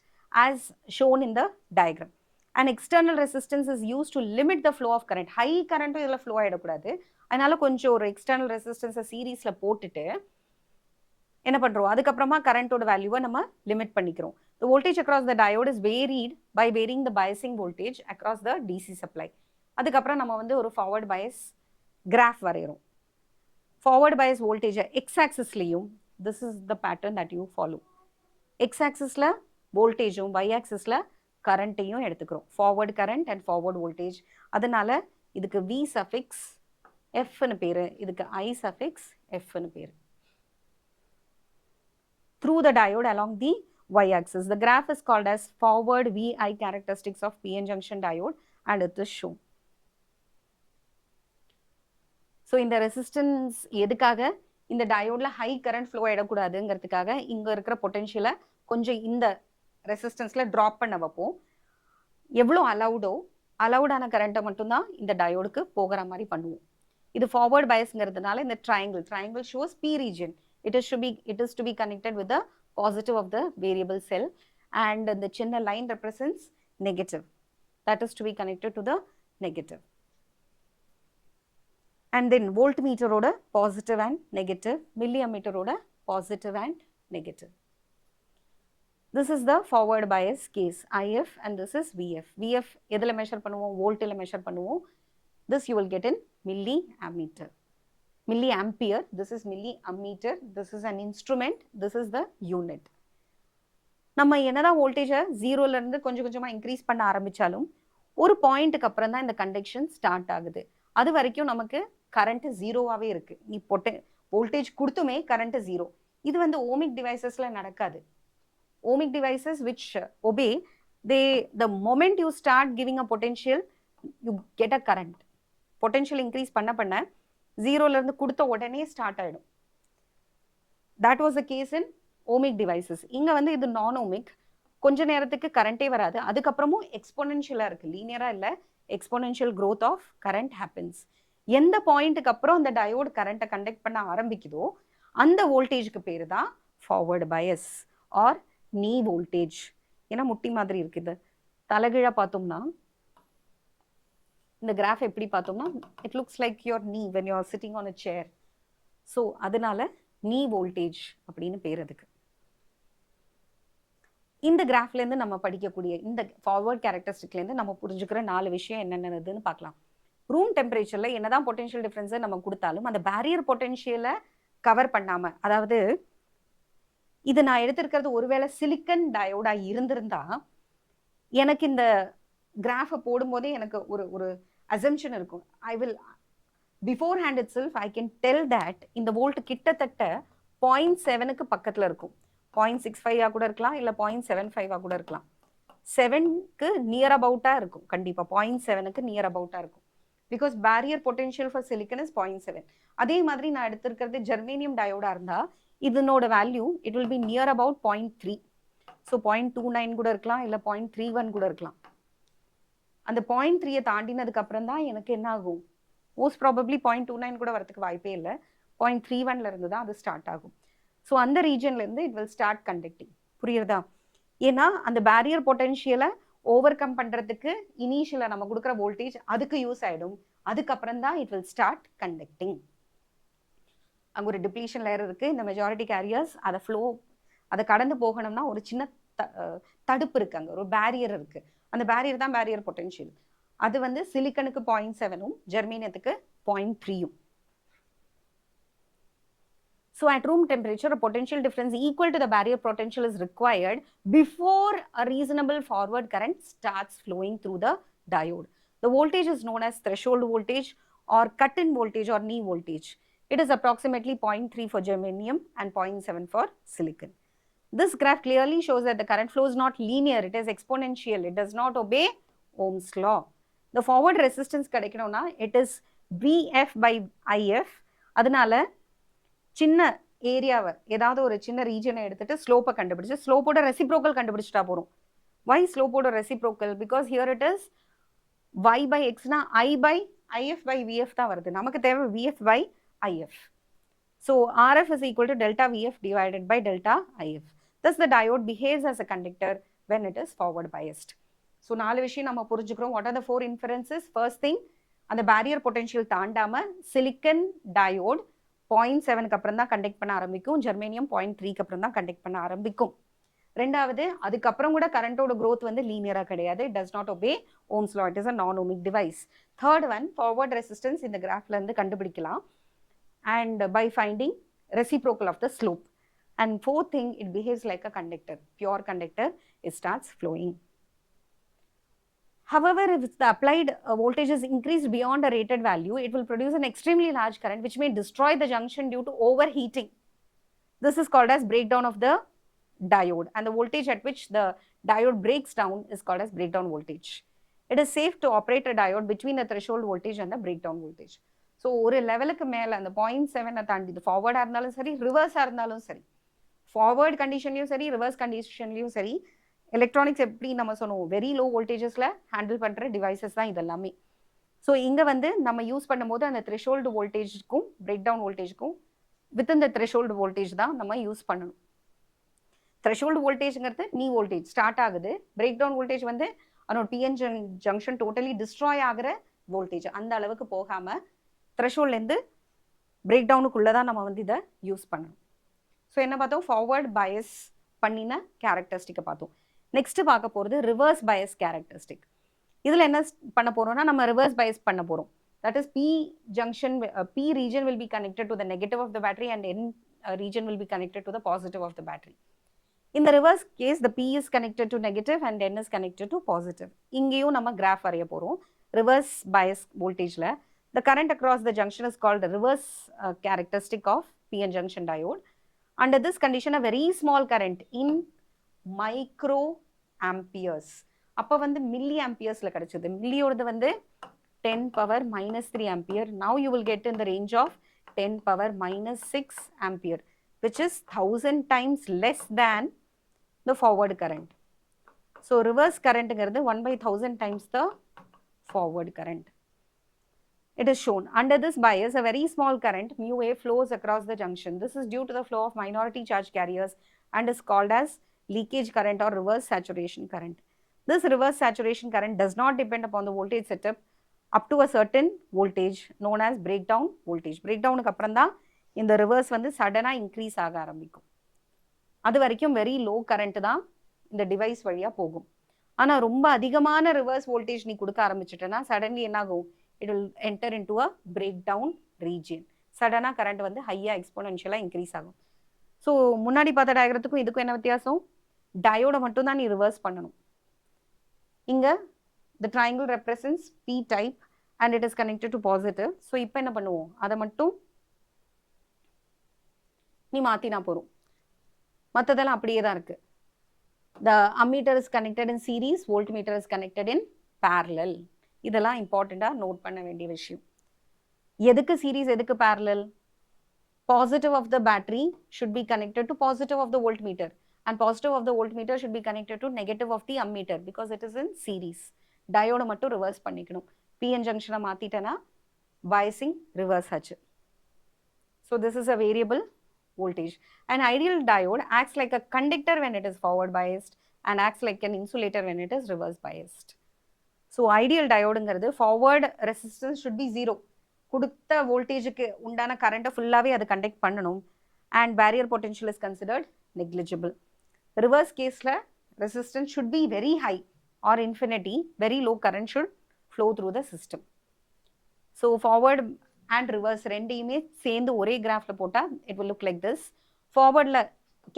as shown in the diagram. An external resistance is used to limit the flow of current. High current இதில் flow ஆகிடக்கூடாது. அதனால கொஞ்சம் ஒரு எக்ஸ்டர்னல் ரெசிஸ்டன்ஸை சீரீஸில் போட்டுட்டு என்ன பண்ணுறோம்? அதுக்கப்புறமா கரண்ட்டோட வேல்யூவை நம்ம லிமிட் பண்ணிக்கிறோம். The voltage across the diode is varied by varying the biasing voltage across the DC supply. அதுக்கப்புறம் நம்ம வந்து ஒரு ஃபார்வர்ட் பயஸ் கிராஃப் வரைகிறோம். Forward bias voltage x-axis லையும் this is the pattern that you follow. X-axisல voltageம் y-axisல currentையும் எடுத்துக்கிறோம். Forward current and forward voltage. அதனால இதுக்கு V suffix F னு பேரு, இதுக்கு I suffix F னு பேரு. Through the diode along the y-axis. The graph is called as forward VI characteristics of PN junction diode and it is shown. So இந்த resistance எதுக்காக? இந்த டயோடில் ஹை கரண்ட் ஃப்ளோ ஆகிடக்கூடாதுங்கிறதுக்காக இங்கே இருக்கிற பொட்டென்ஷியலை கொஞ்சம் இந்த ரெசிஸ்டன்ஸில் ட்ராப் பண்ண வைப்போம். எவ்வளோ அலவுடான கரண்ட்டை மட்டும்தான் இந்த டயோடுக்கு போகிற மாதிரி பண்ணுவோம். இது ஃபார்வர்ட் பயஸ்ங்கிறதுனால இந்த triangle shows P region. It is to be connected with the positive of the variable cell and the சின்ன line represents negative. That is to be connected to the negative. And then voltmeter oda positive and negative, milliammeter oda positive and negative. This is the forward bias case, IF, and this is VF. VF எதில் measure பண்ணுவோம்? Voltல measure பண்ணுவோம். This you will get in milliammeter. Milliampere, this is milliammeter, this is an instrument, this is the unit. நம்ம என்னதான் வோல்டேஜை ஜீரோலேருந்து கொஞ்சம் கொஞ்சமாக increase பண்ண ஆரம்பித்தாலும் ஒரு பாயிண்ட்டுக்கு அப்புறம் தான் இந்த கண்டக்ஷன் ஸ்டார்ட் ஆகுது. அது வரைக்கும் நமக்கு கரண்ட் ஜீரோவாகவே இருக்கு. நீ வோல்டேஜ் கொடுத்துமே கரண்ட் ஜீரோ. இது வந்து ஓமிக் டிவைசஸ்ல நடக்காது. Ohmic devices which obey the moment you start giving a potential you get a current. Potential increase பண்ண ஜீரோலேருந்து கொடுத்த உடனே ஸ்டார்ட் ஆகிடும். that was the case in ohmic devices. இங்கே வந்து இது நான் ஓமிக், கொஞ்ச நேரத்துக்கு கரண்டே வராது, அதுக்கப்புறமும் எக்ஸ்போனென்ஷியலாக இருக்குது, லீனியராக இல்லை, exponential growth of current happens. எந்த பாயிண்ட்டுக்கு அப்புறம் அந்த டயோடு கரண்ட்டை கண்டக்ட் பண்ண ஆரம்பிக்குதோ அந்த வோல்டேஜுக்கு பேர் தான் ஃபார்வர்டு பயஸ் ஆர் நீ வோல்டேஜ். ஏன்னா முட்டி மாதிரி இருக்குது. தலைகீழா பார்த்தோம்னா இந்த கிராஃப் எப்படி பார்த்தோம்னா it looks like your knee when you are sitting on a chair. So அதனால நீ வோல்டேஜ் அப்படின்னு பேர் அதுக்கு. இந்த கிராஃப்லேருந்து நம்ம படிக்கக்கூடிய இந்த ஃபார்வர்ட் கேரக்டரிஸ்டிக்லேருந்து நம்ம புரிஞ்சுக்கிற 4 விஷயம் என்னென்னதுன்னு பார்க்கலாம். ரூம் டெம்பரேச்சரில் என்னதான் பொட்டென்ஷியல் டிஃப்ரென்ஸை நம்ம கொடுத்தாலும் அந்த பேரியர் பொட்டென்ஷியலை கவர் பண்ணாமல், அதாவது இது நான் எடுத்திருக்கிறது ஒருவேளை சிலிக்கன் டயோடாக இருந்திருந்தா எனக்கு இந்த கிராஃபை போடும்போதே எனக்கு ஒரு அசம்ஷன் இருக்கும். Before hand it self I can tell that இந்த வோல்ட் கிட்டத்தட்ட 0.7க்கு பக்கத்தில் இருக்கும். 0.65 கூட இருக்கலாம், இல்லை 0.75 கூட இருக்கலாம். 7க்கு நியர் அபவுட்டாக இருக்கும். கண்டிப்பாக 0.7க்கு நியர் அபவுட்டாக இருக்கும். Because barrier potential for silicon is 0.7. அதே மாதிரி நான் எடுத்திருக்கிறது ஜெர்மேனியம் டயோடாக இருந்தால் இதனோட value it will B near about 0.3. So 0.29 கூட இருக்கலாம், இல்லை 0.31 கூட இருக்கலாம். அந்த 0.3 தாண்டினதுக்கு அப்புறம் தான் எனக்கு என்ன ஆகும், மோஸ்ட் ப்ராபப்ளி 0.29 கூட வரதுக்கு வாய்ப்பே இல்லை, 0.31 இருந்து தான் அது ஸ்டார்ட் ஆகும். ஸோ அந்த ரீஜன்ல இருந்து இட் வில் ஸ்டார்ட் கண்டக்டிங். புரியுறதா? ஏன்னா அந்த பேரியர் பொட்டன்ஷியலை ஓவர் கம் பண்றதுக்கு இனிஷியலா நம்ம கொடுக்குற வோல்டேஜ் அதுக்கு யூஸ் ஆயிடும். அதுக்கப்புறம் தான் இட் வில் ஸ்டார்ட் கண்டக்டிங். அங்கே ஒரு டிப்ளீஷன் லேயர் இருக்கு, இந்த மெஜாரிட்டி கேரியர்ஸ் அதை கடந்து போகணும்னா ஒரு சின்ன தடுப்பு இருக்கு, அங்கே ஒரு பேரியர் இருக்கு. அந்த பேரியர் தான் பேரியர் பொட்டன்ஷியல். அது வந்து சிலிக்கனுக்கு 0.7, ஜெர்மேனியத்துக்கு 0.3. So at room temperature, a potential difference equal to the barrier potential is required before a reasonable forward current starts flowing through the diode. The voltage is known as threshold voltage or cut-in voltage or knee voltage. It is approximately 0.3 for germanium and 0.7 for silicon. This graph clearly shows that the current flow is not linear, it is exponential. It does not obey Ohm's law. The forward resistance கிடைக்கணும்னா it is VF by IF. அதனால சின்ன ஏரியாவை ஏதாவது ஒரு சின்ன ரீஜனை எடுத்துட்டு ஸ்லோப்பை கண்டுபிடிச்சு ஸ்லோப்போட reciprocal கண்டுபிடிச்சிட்டா போறோம். வை ஸ்லோப்போட reciprocal? Because here it is y by xனா I by IF by VF தான் வருது. நமக்கு தேவை VF by IF. So RF is equal to delta VF divided by delta IF. Thus the diode behaves as a conductor when it is forward biased. So 4 விஷயம் நம்ம புரிஞ்சுக்கிறோம். What are the 4 inferences? First thing, அந்த barrier potential தாண்டாம silicon diode 0.7 அப்புறம் தான் conduct பண்ண ஆரம்பிக்கும், germanium 0.3 அப்புறம் தான் கண்டக்ட் பண்ண ஆரம்பிக்கும். ரெண்டாவது, அதுக்கப்புறம் கூட கரண்டோட growth வந்து லீனியரா கிடையாது. It does not obey Ohm's law. It is a non-ohmic device. Third one, forward resistance இந்த கிராஃப்ல இருந்து கண்டுபிடிக்கலாம், and by finding reciprocal of the slope. And fourth thing, it behaves like a conductor, pure conductor. It starts flowing. However, if the applied voltage is increased beyond a rated value, it will produce an extremely large current which may destroy the junction due to overheating. This is called as breakdown of the diode, and the voltage at which the diode breaks down is called as breakdown voltage. It is safe to operate a diode between the threshold voltage and the breakdown voltage. So, ஒரு லெவலுக்கு மேலே அந்த 0.7 தாண்டி இது ஃபார்வர்டாக இருந்தாலும் சரி, ரிவர்ஸாக இருந்தாலும் சரி, ஃபார்வர்ட் கண்டிஷன்லையும் சரி, ரிவர்ஸ் கண்டிஷன்லையும் சரி, எலக்ட்ரானிக்ஸ் எப்படி நம்ம சொன்னோம், வெரி லோ வோல்டேஜஸில் ஹேண்டில் பண்ணுற டிவைசஸ் தான் இதெல்லாமே. ஸோ இங்கே வந்து நம்ம யூஸ் பண்ணும்போது அந்த த்ரெஷோல்டு வோல்டேஜுக்கும் பிரேக் டவுன் வோல்டேஜுக்கும் வித்தின் த த்ரெஷோல்டு வோல்டேஜ் தான் நம்ம யூஸ் பண்ணணும். த்ரெஷோல்டு வோல்டேஜ்ங்கிறது நீ வோல்டேஜ் ஸ்டார்ட் ஆகுது, பிரேக் டவுன் வோல்டேஜ் வந்து அதோட பிஎன் ஜங்ஷன் டோட்டலி டிஸ்ட்ராய் ஆகிற வோல்டேஜ். அந்த அளவுக்கு போகாமல் த்ரெஷோல்ட்லேருந்து பிரேக் டவுனுக்குள்ளே தான் நம்ம வந்து இதை யூஸ் பண்ணணும். ஸோ என்ன பார்த்தோம், ஃபார்வர்ட் பயஸ் பண்ணின கேரக்டரிஸ்டிக்கை பார்த்தோம். நெக்ஸ்ட் பார்க்க போகிறது ரிவர்ஸ் பயஸ் கேரக்டரிஸ்டிக். இதில் என்ன பண்ண போகிறோம்னா, நம்ம ரிவர்ஸ் பயஸ் பண்ண போகிறோம். That is P junction, P region will be connected to the negative of the battery and N region will be connected to the positive of the battery. In the reverse case, the P is connected to negative and N is connected to positive. இங்கேயும் நம்ம graph வரைய போகிறோம். Reverse bias வோல்டேஜில் the current across the junction is called the reverse characteristic of PN junction diode. Under this condition, a very small current in micro amperes, அப்போ வந்து milli ஆம்பியர்ஸில் கிடைச்சது. மில்லியோடது வந்து 10 power minus 3 ampere. Now you will get in the range of 10 power minus 6 ampere, which is 1000 times less than the forward current. So reverse current is 1/1000 times the forward current. It is shown under this bias a very small current mu A flows across the junction. This is due to the flow of minority charge carriers and is called as leakage current or reverse saturation current. This reverse saturation current does not depend upon the voltage setup up to a certain voltage known as breakdown voltage. Breakdown க்கு அப்புறம் தான் இந்த reverse வந்து சடனா increase ஆக ஆரம்பிக்கும். அது வரைக்கும் வெரி லோ கரண்ட் தான் இந்த டிவைஸ் வழியா போகும். ஆனா ரொம்ப அதிகமான ரிவர்ஸ் வோல்டேஜ் நீ கொடுக்க ஆரம்பிச்சிட்டேன்னா சடன்லி என்ன ஆகும், it will enter into a breakdown region. சடனா கரண்ட் வந்து ஹையா எக்ஸ்போனென்ஷியலா இன்க்ரீஸ் ஆகும். ஸோ முன்னாடி பார்த்த டயக்ரத்துக்கும் இதுக்கும் என்ன வித்தியாசம், டயோட மட்டும் தான் நீ ரிவர்ஸ் பண்ணணும். இங்க the triangle represents P type and it is connected to positive. So இப்போ என்ன பண்ணுவோம், அதை மட்டும் நீ மாத்தினா போறோம், மற்றதெல்லாம் அப்படியே தான் இருக்கு. The ammeter is connected in series, voltmeter is connected in parallel. இதெல்லாம் இம்பார்ட்டண்டா நோட் பண்ண வேண்டிய விஷயம். எதுக்கு சீரீஸ், எதுக்கு parallel? Positive of the battery should be connected to positive of the voltmeter, and positive of the voltmeter should be connected to negative of the ammeter because it is in series. Diode மட்டும் reverse பண்ணிக்கணும். PN junction மாத்திட்டேனா biasing reverse ஆச்சு. So this is a variable voltage. An ideal diode acts like a conductor when it is forward biased and acts like an insulator when it is reverse biased. So ideal diode forward resistance should be 0. கொடுத்த வோல்டேஜுக்கு உண்டான கரண்ட்டை ஃபுல்லாகவே அது conduct பண்ணணும். And barrier potential is considered negligible. Reverse கேஸில் resistance should be very high or infinity, very low current should flow through the system. So forward and reverse ரெண்டையுமே சேர்ந்து ஒரே கிராஃபில் போட்டால் it will look like this. ஃபார்வர்டில்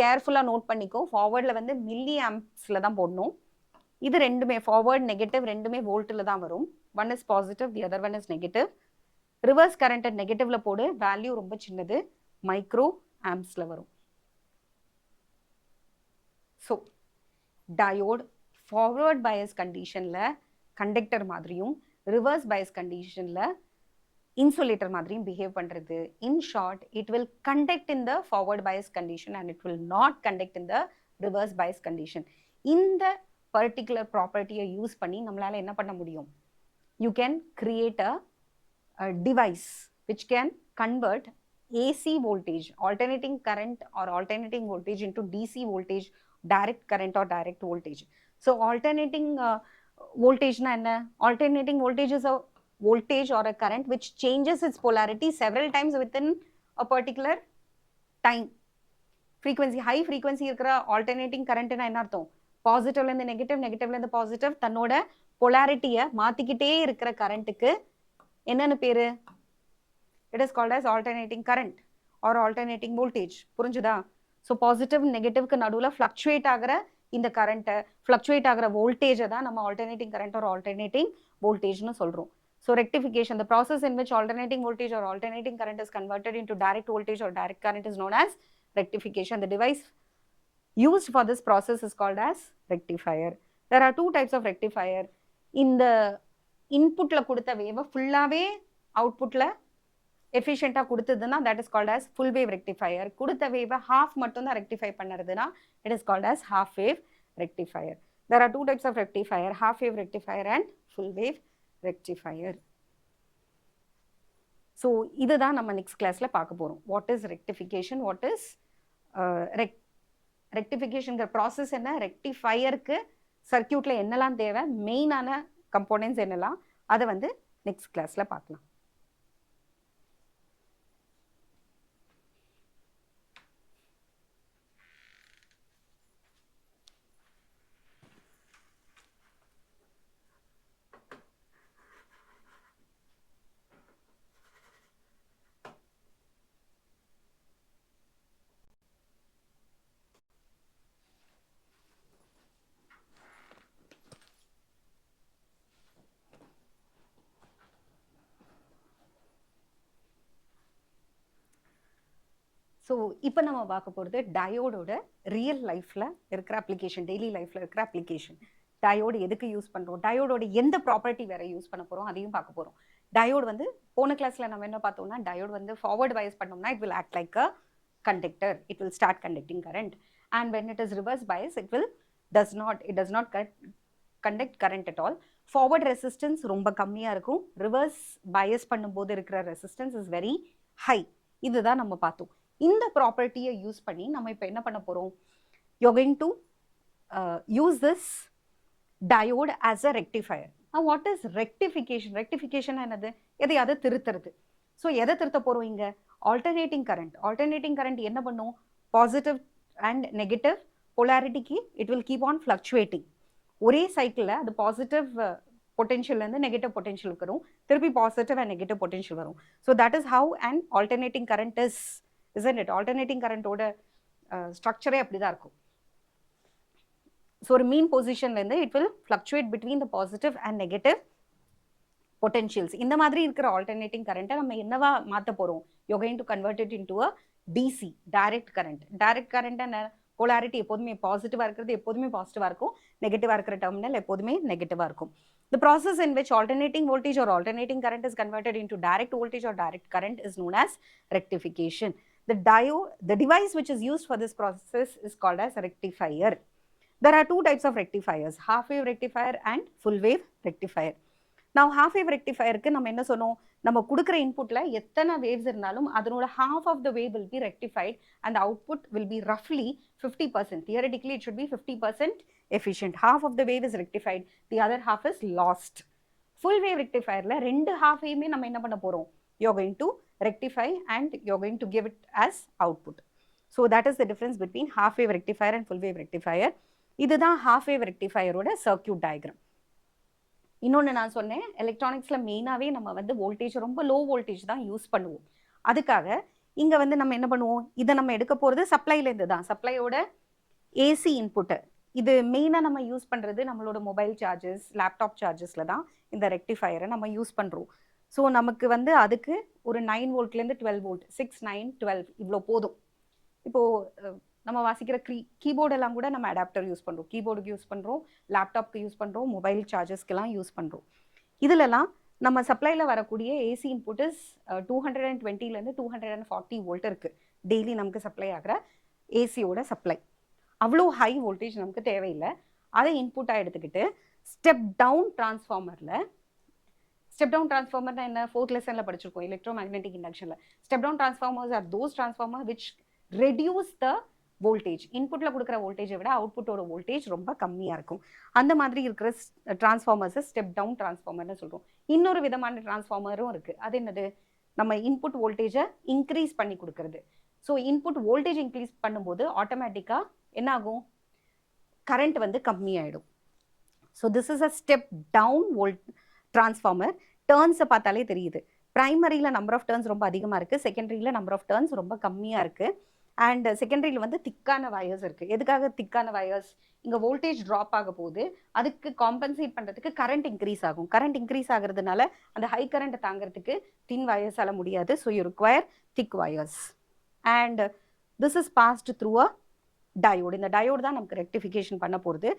கேர்ஃபுல்லாக note பண்ணிக்கோ, ஃபார்வர்டில் milli ஆம்ப்ஸில் தான் போடணும். இது ரெண்டுமே ஃபார்வர்ட் நெகட்டிவ் ரெண்டுமே வோல்ட்டில் தான் வரும். One is positive, the other one is negative. Reverse current நெகட்டிவ்ல போடு, வேல்யூ ரொம்ப சின்னது, மைக்ரோ ஆம்ப்ஸ்ல வரும். ஸோ டயோட் ஃபார்வர்ட் பயஸ் கண்டிஷன்ல கண்டக்டர் மாதிரியும் ரிவர்ஸ் பயஸ் கண்டிஷன்ல இன்சுலேட்டர் மாதிரியும் பிஹேவ் பண்றது. In short, it will conduct in the forward Paes condition and it will not conduct in the reverse Paes condition. இந்த பர்டிகுலர் ப்ராப்பர்ட்டியை யூஸ் பண்ணி நம்மளால என்ன பண்ண முடியும்? You can create a device which can convert AC voltage, alternating current or alternating voltage into DC voltage, direct current or direct voltage. So alternating voltage na enna? Alternating voltage is a voltage or a current which changes its polarity several times within a particular time. Frequency, high frequency irukra alternating current na enna artham? Positive la irundhu negative, negative la irundhu positive, thannoda polarity ya maathikite irukra current ku என்னன்னு பேரு? It is called as alternating current or alternating voltage. புரிஞ்சுதா? So positive நெகட்டிவ்க்கு நடுவில் fluctuate ஆகிற இந்த கரண்ட்டை, fluctuate ஆகிற வோல்டேஜை தான் நம்ம ஆல்டர்னேட்டிங் கரண்ட் ஒரு ஆல்டர்னேட்டிங் வோல்டேஜ்னு சொல்கிறோம். So rectification, the process in which alternating voltage or alternating current is converted into direct voltage or direct current is known as rectification. The device used for this process is called as rectifier. There are two types of rectifier. இந்த இன்புட்ல கொடுத்த வேவை ஃபுல்லாவே அவுட்புட்ல எஃபிஷியண்டா கொடுத்ததுன்னா that is called as full wave rectifier. கொடுத்த வேவை half மட்டும் தான் rectify பண்ணுறதுன்னா it is called as half wave rectifier. There are two types of rectifier, half wave rectifier and full wave rectifier. So இதுதான் நம்ம next கிளாஸ்ல பார்க்க போறோம். What is rectification? What is rectification process என்ன? ரெக்டிஃபையருக்கு சர்க்கியூட்ல என்னெல்லாம் தேவை, மெயினான கம்போனன்ட்ஸ் என்னெல்லாம், அதை நெக்ஸ்ட் கிளாஸ்ல பார்க்கலாம். ஸோ இப்போ நம்ம பார்க்க போகிறது டயோடோட ரியல் லைஃப்பில் இருக்கிற அப்ளிகேஷன், டெய்லி லைஃப்பில் இருக்கிற அப்ளிகேஷன். டயோடு எதுக்கு யூஸ் பண்ணுறோம், டயோடோட எந்த ப்ராப்பர்ட்டி வேறு யூஸ் பண்ண போகிறோம், அதையும் பார்க்க போகிறோம். டயோடு போன கிளாஸில் நம்ம என்ன பார்த்தோம்னா, டயோடு ஃபார்வர்ட் பயஸ் பண்ணோம்னா it will act like a conductor, it will start conducting current. And when it is reverse Paes it does not conduct current at all. Forward resistance ரொம்ப கம்மியாக இருக்கும், ரிவர்ஸ் பயஸ் பண்ணும்போது இருக்கிற ரெசிஸ்டன்ஸ் இஸ் வெரி ஹை. இதுதான் நம்ம பார்த்தோம். இந்த ப்ராப்பர்ட்டியை யூஸ் பண்ணி நம்ம இப்போ என்ன பண்ண போகிறோம், you're going to use this diode as a rectifier. Now what is rectification? Rectification என்னது? எதையாவது திருத்துறது. ஸோ எதை திருத்த போகிறோம் இங்கே? Alternating current. ஆல்டர்னேட்டிங் கரண்ட் என்ன பண்ணும், பாசிட்டிவ் அண்ட் நெகட்டிவ் பொலாரிட்டிக்கு it will keep on fluctuating. ஒரே சைக்கிளில் அது பாசிட்டிவ் பொட்டென்ஷியல்லேருந்து நெகட்டிவ் பொட்டென்ஷியலுக்கு வரும், திருப்பி பாசிட்டிவ் அண்ட் நெகட்டிவ் பொட்டென்ஷியல் வரும். So that is how and alternating current is, isn't it? Alternating current ஓட ஸ்ட்ரக்சரே அப்படி தான் இருக்கும். ஸோ ஒரு மீன் பொசிஷன்லேருந்து it will fluctuate between the positive and negative potentials. இந்த மாதிரி இருக்கிற ஆல்டர்னேட்டிங் கரண்ட்டை நம்ம என்னவா மாற்ற போகிறோம், you're going to convert it into a DC, direct current. Direct current polarity எப்போதுமே பாசிட்டிவாக இருக்கிறது எப்போதுமே பாசிட்டிவாக இருக்கும், நெகட்டிவாக இருக்கிற டெர்மினல் எப்போதுமே நெகட்டிவாக இருக்கும். The process in which alternating voltage or alternating current is converted into direct voltage or direct current is known as rectification. the device which is used for this process is called as a rectifier. There are two types of rectifiers, half wave rectifier and full wave rectifier. Now half wave rectifier க்கு நம்ம என்ன சொன்னோம், நம்ம கொடுக்கிற இன்புட்ல எத்தனை waves இருந்தாலும் அதனோட half of the wave will be rectified and the output will be roughly 50%. Theoretically it should be 50% efficient. Half of the wave is rectified, the other half is lost. Full wave rectifierல ரெண்டு half ஐயுமே நம்ம என்ன பண்ண போறோம், you are going to rectify and you are going to give it as output. So that is the difference between half wave rectifier and full wave rectifier. இதுதான் half wave rectifier ஓட circuit diagram. இன்னொன்று நான் சொன்னேன், எலக்ட்ரானிக்ஸில் மெயினாகவே நம்ம வந்து voltage ரொம்ப low voltage தான் use பண்ணுவோம். அதுக்காக இங்கே வந்து நம்ம என்ன பண்ணுவோம், இதை நம்ம எடுக்க போகிறது சப்ளைலேருந்து தான், சப்ளையோட ஏசி இன்புட்டு. இது மெயினாக நம்ம யூஸ் பண்ணுறது நம்மளோட மொபைல் சார்ஜஸ், லேப்டாப் சார்ஜஸில் தான் இந்த ரெக்டிஃபயரை நம்ம யூஸ் பண்ணுறோம். ஸோ நமக்கு வந்து அதுக்கு ஒரு 9 வோல்ட்லேருந்து 12 வோல்ட், 6, 9, 12 இவ்வளோ போதும். இப்போது நம்ம வாசிக்கிற கீபோர்டெல்லாம் கூட நம்ம அடாப்டர் யூஸ் பண்ணுறோம், கீபோர்டுக்கு யூஸ் பண்ணுறோம், லேப்டாப்க்கு யூஸ் பண்ணுறோம், மொபைல் சார்ஜஸ்க்கெல்லாம் யூஸ் பண்ணுறோம். இதிலெல்லாம் நம்ம சப்ளையில் வரக்கூடிய ஏசி இன்புட் இஸ் 220லேருந்து 240 வோல்ட் இருக்குது. டெய்லி நமக்கு சப்ளை ஆகிற ஏசியோட சப்ளை அவ்வளோ ஹை வோல்டேஜ் நமக்கு தேவையில்லை. அதை இன்புட்டாக எடுத்துக்கிட்டு ஸ்டெப் டவுன் டிரான்ஸ்ஃபார்மரில், ஸ்டெப் டவுன் டிரான்ஸ்ஃபார்மர்னா என்ன, 4th லெசனில் படிச்சிருக்கோம் எலக்ட்ரோ மேக்னெட்டிக் இண்டக்ஷனில். Step down transformers are those transformer which reduce the voltage. இன்புட்டில் கொடுக்குற வோல்டேஜை விட அவுட்புட்டோட வோல்டேஜ் ரொம்ப கம்மியாக இருக்கும். அந்த மாதிரி இருக்கிற டிரான்ஸ்ஃபார்மர்ஸை ஸ்டெப் டவுன் டிரான்ஸ்ஃபார்மர்னு சொல்கிறோம். இன்னொரு விதமான டிரான்ஸ்ஃபார்மரும் இருக்குது, அது என்னது, நம்ம இன்புட் வோல்டேஜை இன்க்ரீஸ் பண்ணி கொடுக்குறது. ஸோ இன்புட் வோல்டேஜ் இன்க்ரீஸ் பண்ணும்போது ஆட்டோமேட்டிக்காக என்ன ஆகும், கரண்ட் வந்து கம்மியாயிடும். So this is a step down transformer. டர்ன்ஸை பார்த்தாலே தெரியுது, ப்ரைமரியில் நம்பர் ஆஃப் டர்ன்ஸ் ரொம்ப அதிகமாக இருக்குது, செகண்டரியில் நம்பர் ஆஃப் டர்ன்ஸ் ரொம்ப கம்மியாக இருக்குது. அண்ட் செகண்டரியில் வந்து திக்கான வயர்ஸ் இருக்குது. எதுக்காக திக்கான வயர்ஸ், இங்கே வோல்டேஜ் ட்ராப் ஆக போகுது, அதுக்கு காம்பன்சேட் பண்ணுறதுக்கு கரண்ட் இன்க்ரீஸ் ஆகும். கரண்ட் இன்க்ரீஸ் ஆகிறதுனால அந்த ஹை கரண்ட்டை தாங்கிறதுக்கு தின் வயர்ஸால் முடியாது. So you require thick wires. And this is passed through a diode. இந்த டயோடு தான் நமக்கு ரெக்டிஃபிகேஷன் பண்ண போகிறது.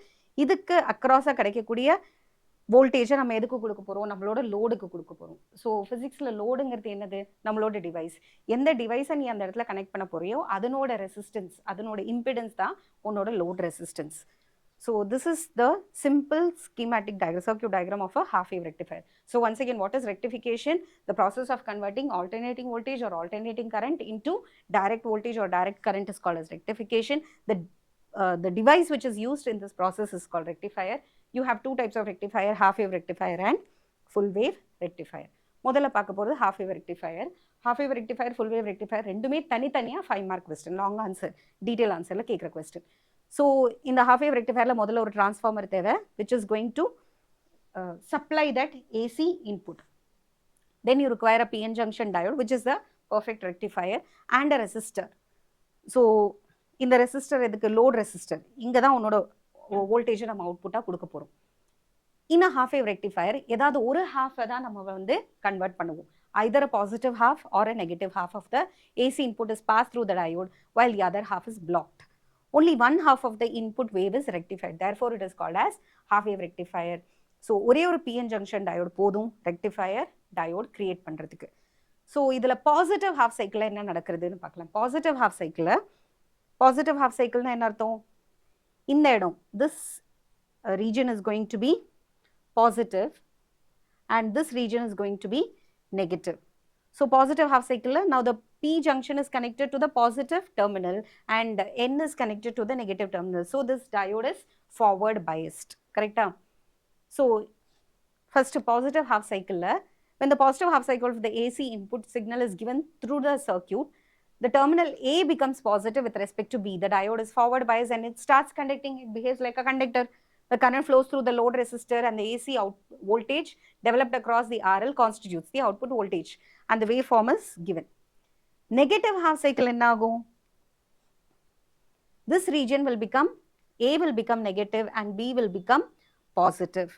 இதுக்கு அக்ராஸாக கிடைக்கக்கூடிய வோல்டேஜை நம்ம எதுக்கு கொடுக்க போகிறோம், நம்மளோட லோடுக்கு கொடுக்க போகிறோம். ஸோ ஃபிசிக்ஸில் லோடுங்கிறது என்னது, நம்மளோட டிவைஸ். எந்த டிவைஸை நீ அந்த இடத்துல கனெக்ட் பண்ண போறியோ அதனோட ரெசிஸ்டன்ஸ், அதனோட இம்பிடன்ஸ் தான் உன்னோட load resistance. So this is the simple schematic diagram, circuit diagram of a half wave rectifier. So once again, what is rectification? The process of converting alternating voltage or alternating current into direct voltage or direct current is called as rectification. The device which is used in this process is called rectifier. You have two types of rectifier, half wave rectifier and full wave rectifier. முதல்ல பார்க்க போகிறது half wave rectifier. Half wave rectifier, full wave rectifier ரெண்டுமே தனித்தனியாக 5 mark question, long answer, detail ஆன்சரில் கேட்குற question. So இந்த half wave rectifierல முதல்ல ஒரு டிரான்ஸ்ஃபார்மர் தேவை which is going to supply that AC input. Then you require a PN junction diode which is the perfect rectifier and a resistor. So இந்த resistor எதுக்கு, load resistor. இங்கே தான் உன்னோட வோல்டேஜை நம்ம அவுட்புட்டாக கொடுக்க போகிறோம். இன் அ half wave rectifier ஏதாவது ஒரு ஹாஃபை தான் நம்ம வந்து கன்வெர்ட் பண்ணுவோம். either a positive half or a negative half of the AC input is passed through the diode while the other half is blocked. Only one half of the input wave is rectified. Therefore it is called as half wave rectifier. So ஒரே ஒரு PN junction diode போதும் rectifier diode create பண்ணுறதுக்கு. So இதில் positive half சைக்கிளில் என்ன நடக்கிறதுன்னு பார்க்கலாம். Positive half சைக்கிள்னா என்ன அர்த்தம், இந்த இடம், this region is going to be positive and this region is going to be negative. So positive half cycle, now the P junction is connected to the positive terminal and N is connected to the negative terminal. So this diode is forward biased, correct? So first positive half cycle, when the positive half cycle of the AC input signal is given through the circuit, the terminal A becomes positive with respect to B. The diode is forward biased and it starts conducting, it behaves like a conductor. The current flows through the load resistor and the AC voltage developed across the RL constitutes the output voltage and the waveform is given. Negative half cycle enna agum? This region will become, A will become negative and B will become positive.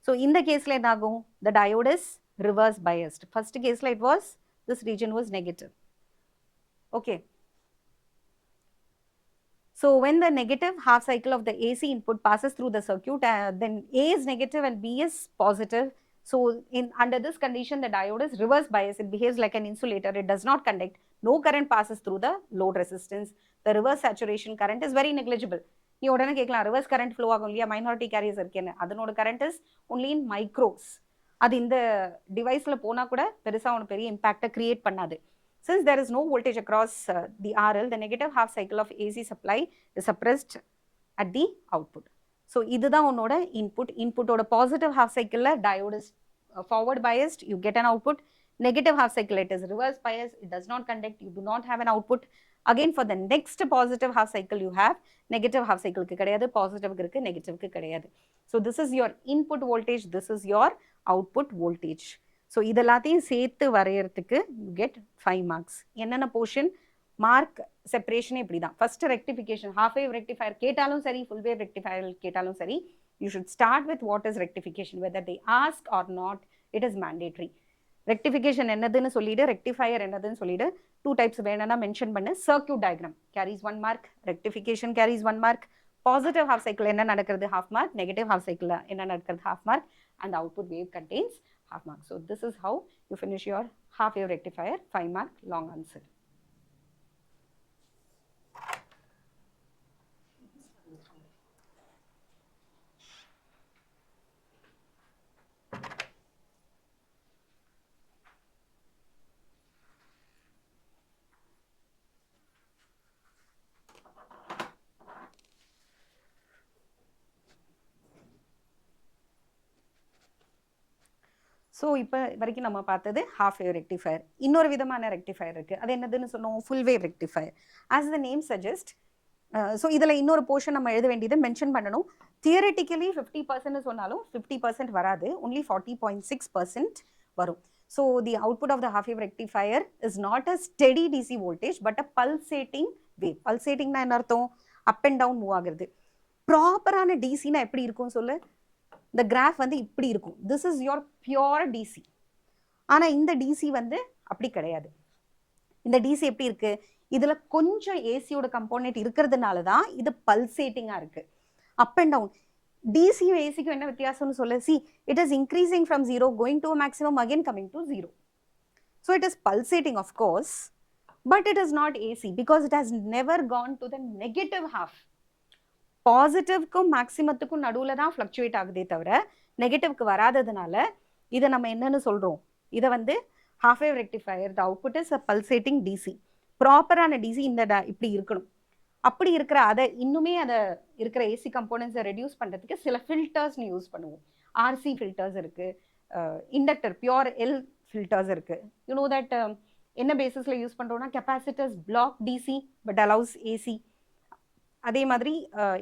So in the case la enna agum? The diode is reverse biased. First case la it was, this region was negative. Okay. So when the negative half cycle of the AC input passes through the circuit, then A is negative and B is positive, So under this condition, the diode is reverse bias. It behaves like an insulator. It does not conduct. No current passes through the load resistance. The reverse saturation current is very negligible. நீ உடனே கேட்கலாம் reverse current flow ஆகும் இல்லையா, minority carriers இருக்கேன்னு. அதனோட current is only in micros. அது இந்த டிவைஸ்ல போனா கூட பெருசா ஒரு பெரிய இம்பாக்டை கிரியேட் பண்ணாது. Since there is no voltage across the RL, the negative half cycle of AC supply is suppressed at the output. So இதுதான் உன்னோட இன்புட். இன்புட்டோட பாசிட்டிவ் ஹாஃப் சைக்கிளில் diode is forward biased, you get an output. Negative half cycle, it is reverse biased, it does not conduct, you do not have an output. Again, for the next positive half cycle, you have negative half cycle க்கு கிடையாது, positive க்கு இருக்கு, negative க்கு கிடையாது. So this is your input voltage, this is your output voltage. So இதெல்லாத்தையும் சேர்த்து வரையறதுக்கு you get 5 marks. என்னென்ன portion mark செப்பரேஷனே இப்படி தான். First rectification, half wave rectifier கேட்டாலும் சரி, ஃபுல் வேவ் ரெக்டிஃபயர் கேட்டாலும் சரி, you should start with what is rectification, whether they ask R not, it is mandatory. Rectification என்னதுன்னு சொல்லிடு, ரெக்டிஃபயர் என்னதுன்னு சொல்லிடு, 2 டைப்ஸ் வேணும்னா மென்ஷன் பண்ணு. Circuit diagram carries 1 mark, rectification carries 1 mark, positive half cycle என்ன நடக்கிறது half mark, negative half cycle என்ன நடக்கிறது half mark, and output wave contains half mark. So this is how you finish your half wave rectifier, 5 mark long answer. So இப்போ வரைக்கும் நம்ம பார்த்தது half wave rectifier. இன்னொரு விதமான ரெக்டிஃபயர் இருக்குது, அது என்னதுன்னு சொன்னோம், full wave rectifier. As the name suggest, so இதில் இன்னொரு போர்ஷன் நம்ம எழுத வேண்டியதை மென்ஷன் பண்ணணும். தியரட்டிக்கலி 50% சொன்னாலும் 50% வராது, ஒன்லி 40.6% வரும். So the output of the half wave rectifier is not a steady DC voltage but a pulsating wave. பல்சேட்டிங்னா என்ன அர்த்தம், அப் அண்ட் டவுன் மூவ் ஆகுறது. ப்ராப்பரான டிசினா எப்படி இருக்கும் சொல்லு, இந்த கிராஃப் வந்து இப்படி இருக்கும், this is your pure DC. ஆனால் இந்த டிசி வந்து அப்படி கிடையாது. இந்த டிசி எப்படி இருக்கு, இதில் கொஞ்சம் ஏசியோட கம்போனன்ட் இருக்கிறதுனால தான் இது பல்சேட்டிங்காக இருக்கு, அப் அண்ட் டவுன். டிசியும் ஏசிக்கும் என்ன வித்தியாசம்னு சொல்ல, see it is increasing from 0 going to maximum again coming to 0. So it is pulsating of course, but it is not AC because it has never gone to the negative half. பாசிட்டிவ்க்கும் மேக்ஸிமத்துக்கும் நடுவில் தான் fluctuate ஆகுதே தவிர நெகட்டிவ்க்கு வராததுனால இதை நம்ம என்னன்னு சொல்கிறோம், இதை வந்து half wave rectifier the output is a pulsating DC. ப்ராப்பரான டிசி இந்த இப்படி இருக்கணும். அப்படி இருக்கிற அதை இன்னுமே அதை இருக்கிற ஏசி கம்போனன்ஸை ரெடியூஸ் பண்ணுறதுக்கு சில ஃபில்டர்ஸ்னு யூஸ் பண்ணுவோம். ஆர்சி ஃபில்டர்ஸ் இருக்குது, இண்டக்டர் பியோர் எல் ஃபில்டர்ஸ் இருக்குது. யூ நோ தட் என்ன பேசிஸில் யூஸ் பண்ணுறோம்னா, capacitors block DC but allows AC. அதே மாதிரி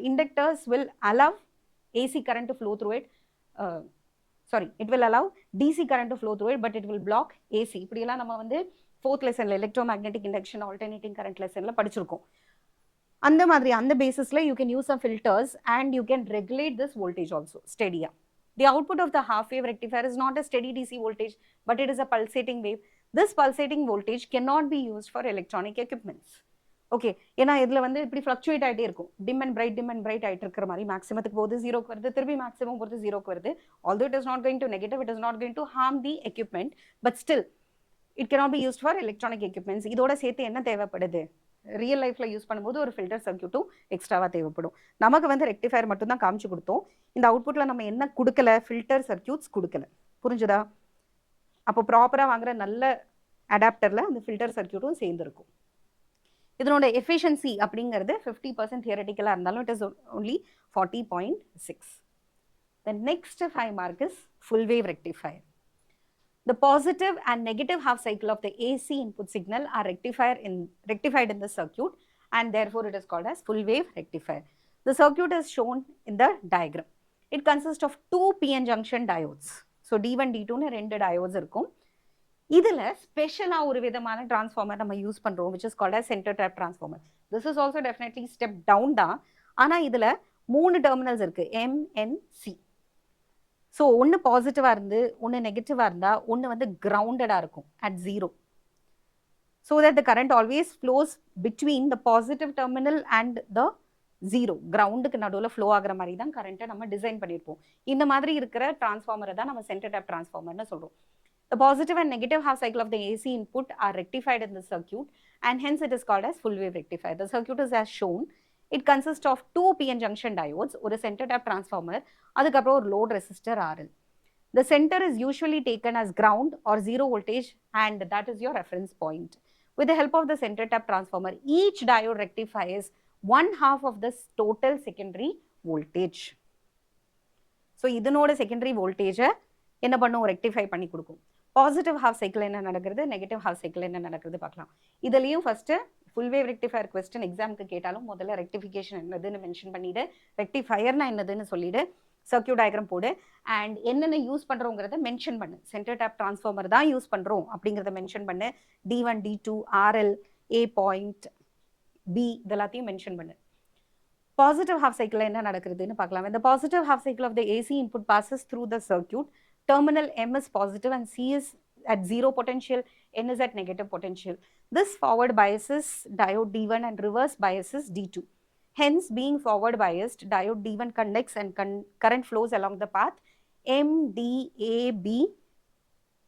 inductors will allow AC current to flow through it, it will allow DC current to flow through it but it will block AC. இப்படியெல்லாம் நம்ம வந்து 4th லெசனில் electromagnetic induction alternating current லெசனில் படிச்சிருக்கோம். அந்த மாதிரி அந்த பேசிஸில் you can use some filters and you can regulate this voltage also ஸ்டெடியாக. The output of the half wave rectifier is not a steady DC voltage but it is a pulsating wave. This pulsating voltage cannot be used for electronic equipments. Okay, ஏன்னா இதில் வந்து இப்படி fluctuate ஆகிட்டே இருக்கும், dim and bright ஆகிட்டு இருக்கிற மாதிரி. மேக்ஸிமத்துக்கு போகுது, 0க்கு வருது, திரும்பி மேக்ஸிமம் போகிறது 0க்கு வருது. Although it is not going to negative, it is not going to harm the equipment, but still it cannot be used for electronic equipments. இதோட சேர்த்து என்ன தேவைப்படுது, ரியல் லைஃப்பில் யூஸ் பண்ணும்போது ஒரு ஃபில்டர் சர்க்யூட்டும் எக்ஸ்ட்ராவாக தேவைப்படும். நமக்கு வந்து ரெக்டிஃபயர் மட்டும் தான் காமிச்சு கொடுத்தோம். இந்த அவுட்புட்டில் நம்ம என்ன கொடுக்கல, ஃபில்டர் சர்க்யூட்ஸ் கொடுக்கல. புரிஞ்சுதா? அப்போ ப்ராப்பராக வாங்குற நல்ல அடாப்டரில் அந்த ஃபில்டர் சர்க்யூட்டும் சேர்ந்துருக்கும். இதனோட எஃபிஷியன்சி அப்படிங்கிறது 50% தியரட்டிக்கலாக இருந்தாலும் it is only 40.6. The next 5 mark is full wave rectifier. The positive and negative half cycle of the AC input signal are rectified in the circuit and therefore it is called as full wave rectifier. The circuit is shown in the diagram. It consists of 2 PN junction diodes. So D1 D2 னு 2 diodes இருக்கும். இதில் ஸ்பெஷலாக ஒரு விதமான transformer நம்ம use பண்ணுறோம் which is called as center trap transformer. This is also definitely step down தான். ஆனால் இதில் 3 டெர்மினல்ஸ் இருக்குது, MNC. ஸோ ஒன்று பாசிட்டிவாக இருந்து ஒன்று நெகட்டிவாக இருந்தால் ஒன்று வந்து கிரவுண்டடாக இருக்கும் at 0. So that the current always flows between the positive terminal and the 0 கிரவுண்டுக்கு நடுவில் ஃப்ளோ ஆகிற மாதிரி தான் கரண்ட்டை நம்ம டிசைன் பண்ணியிருப்போம். இந்த மாதிரி இருக்கிற டிரான்ஸ்ஃபார்மரை தான் நம்ம சென்டர் டேப் டிரான்ஸ்ஃபார்மர்னு சொல்கிறோம். The positive and negative half cycle of the AC input are rectified in the circuit, and hence it is called as full wave rectifier. The circuit is as shown. It consists of 2 PN junction diodes, ஒரு center tap transformer, அதுக்கப்புறம் ஒரு load resistor RL. The center is usually taken as ground or zero voltage, and that is your reference point. With the help of the center tap transformer, each diode rectifies 1/2 of the total secondary voltage. So, இதனோட secondary voltage என்ன பண்ணும், rectify பண்ணி கொடுக்கும். Positive half cycle என்ன நடக்கிறது, negative half cycle என்ன நடக்கிறது பார்க்கலாம். இதுலேயும் first full wave rectifier question எக்ஸாமுக்கு கேட்டாலும் முதல்ல ரெக்டிஃபிகேஷன் என்னதுன்னு மென்ஷன் பண்ணிவிடு, ரெக்டிஃபயர்னா என்னதுன்னு சொல்லிவிடு, சர்க்யூட் டயக்ராம் போடு, அண்ட் என்னென்ன யூஸ் பண்ணுறோங்கிறத மென்ஷன் பண்ணு. சென்டர் டேப் டிரான்ஸ்ஃபார்மர் தான் யூஸ் பண்ணுறோம் அப்படிங்கிறத மென்ஷன் பண்ணு. D1, D2, RL, A point, B இதெல்லாத்தையும் மென்ஷன் பண்ணு. பாசிட்டிவ் ஹாஃப் சைக்கிள் என்ன நடக்கிறதுன்னு பார்க்கலாம். இந்த positive half cycle of the AC input passes through the circuit. Terminal M is positive and C is at 0 potential, N is at negative potential. This forward biases diode D1 and reverse biases D2. Hence, being forward biased, diode D1 conducts and current flows along the path MDAB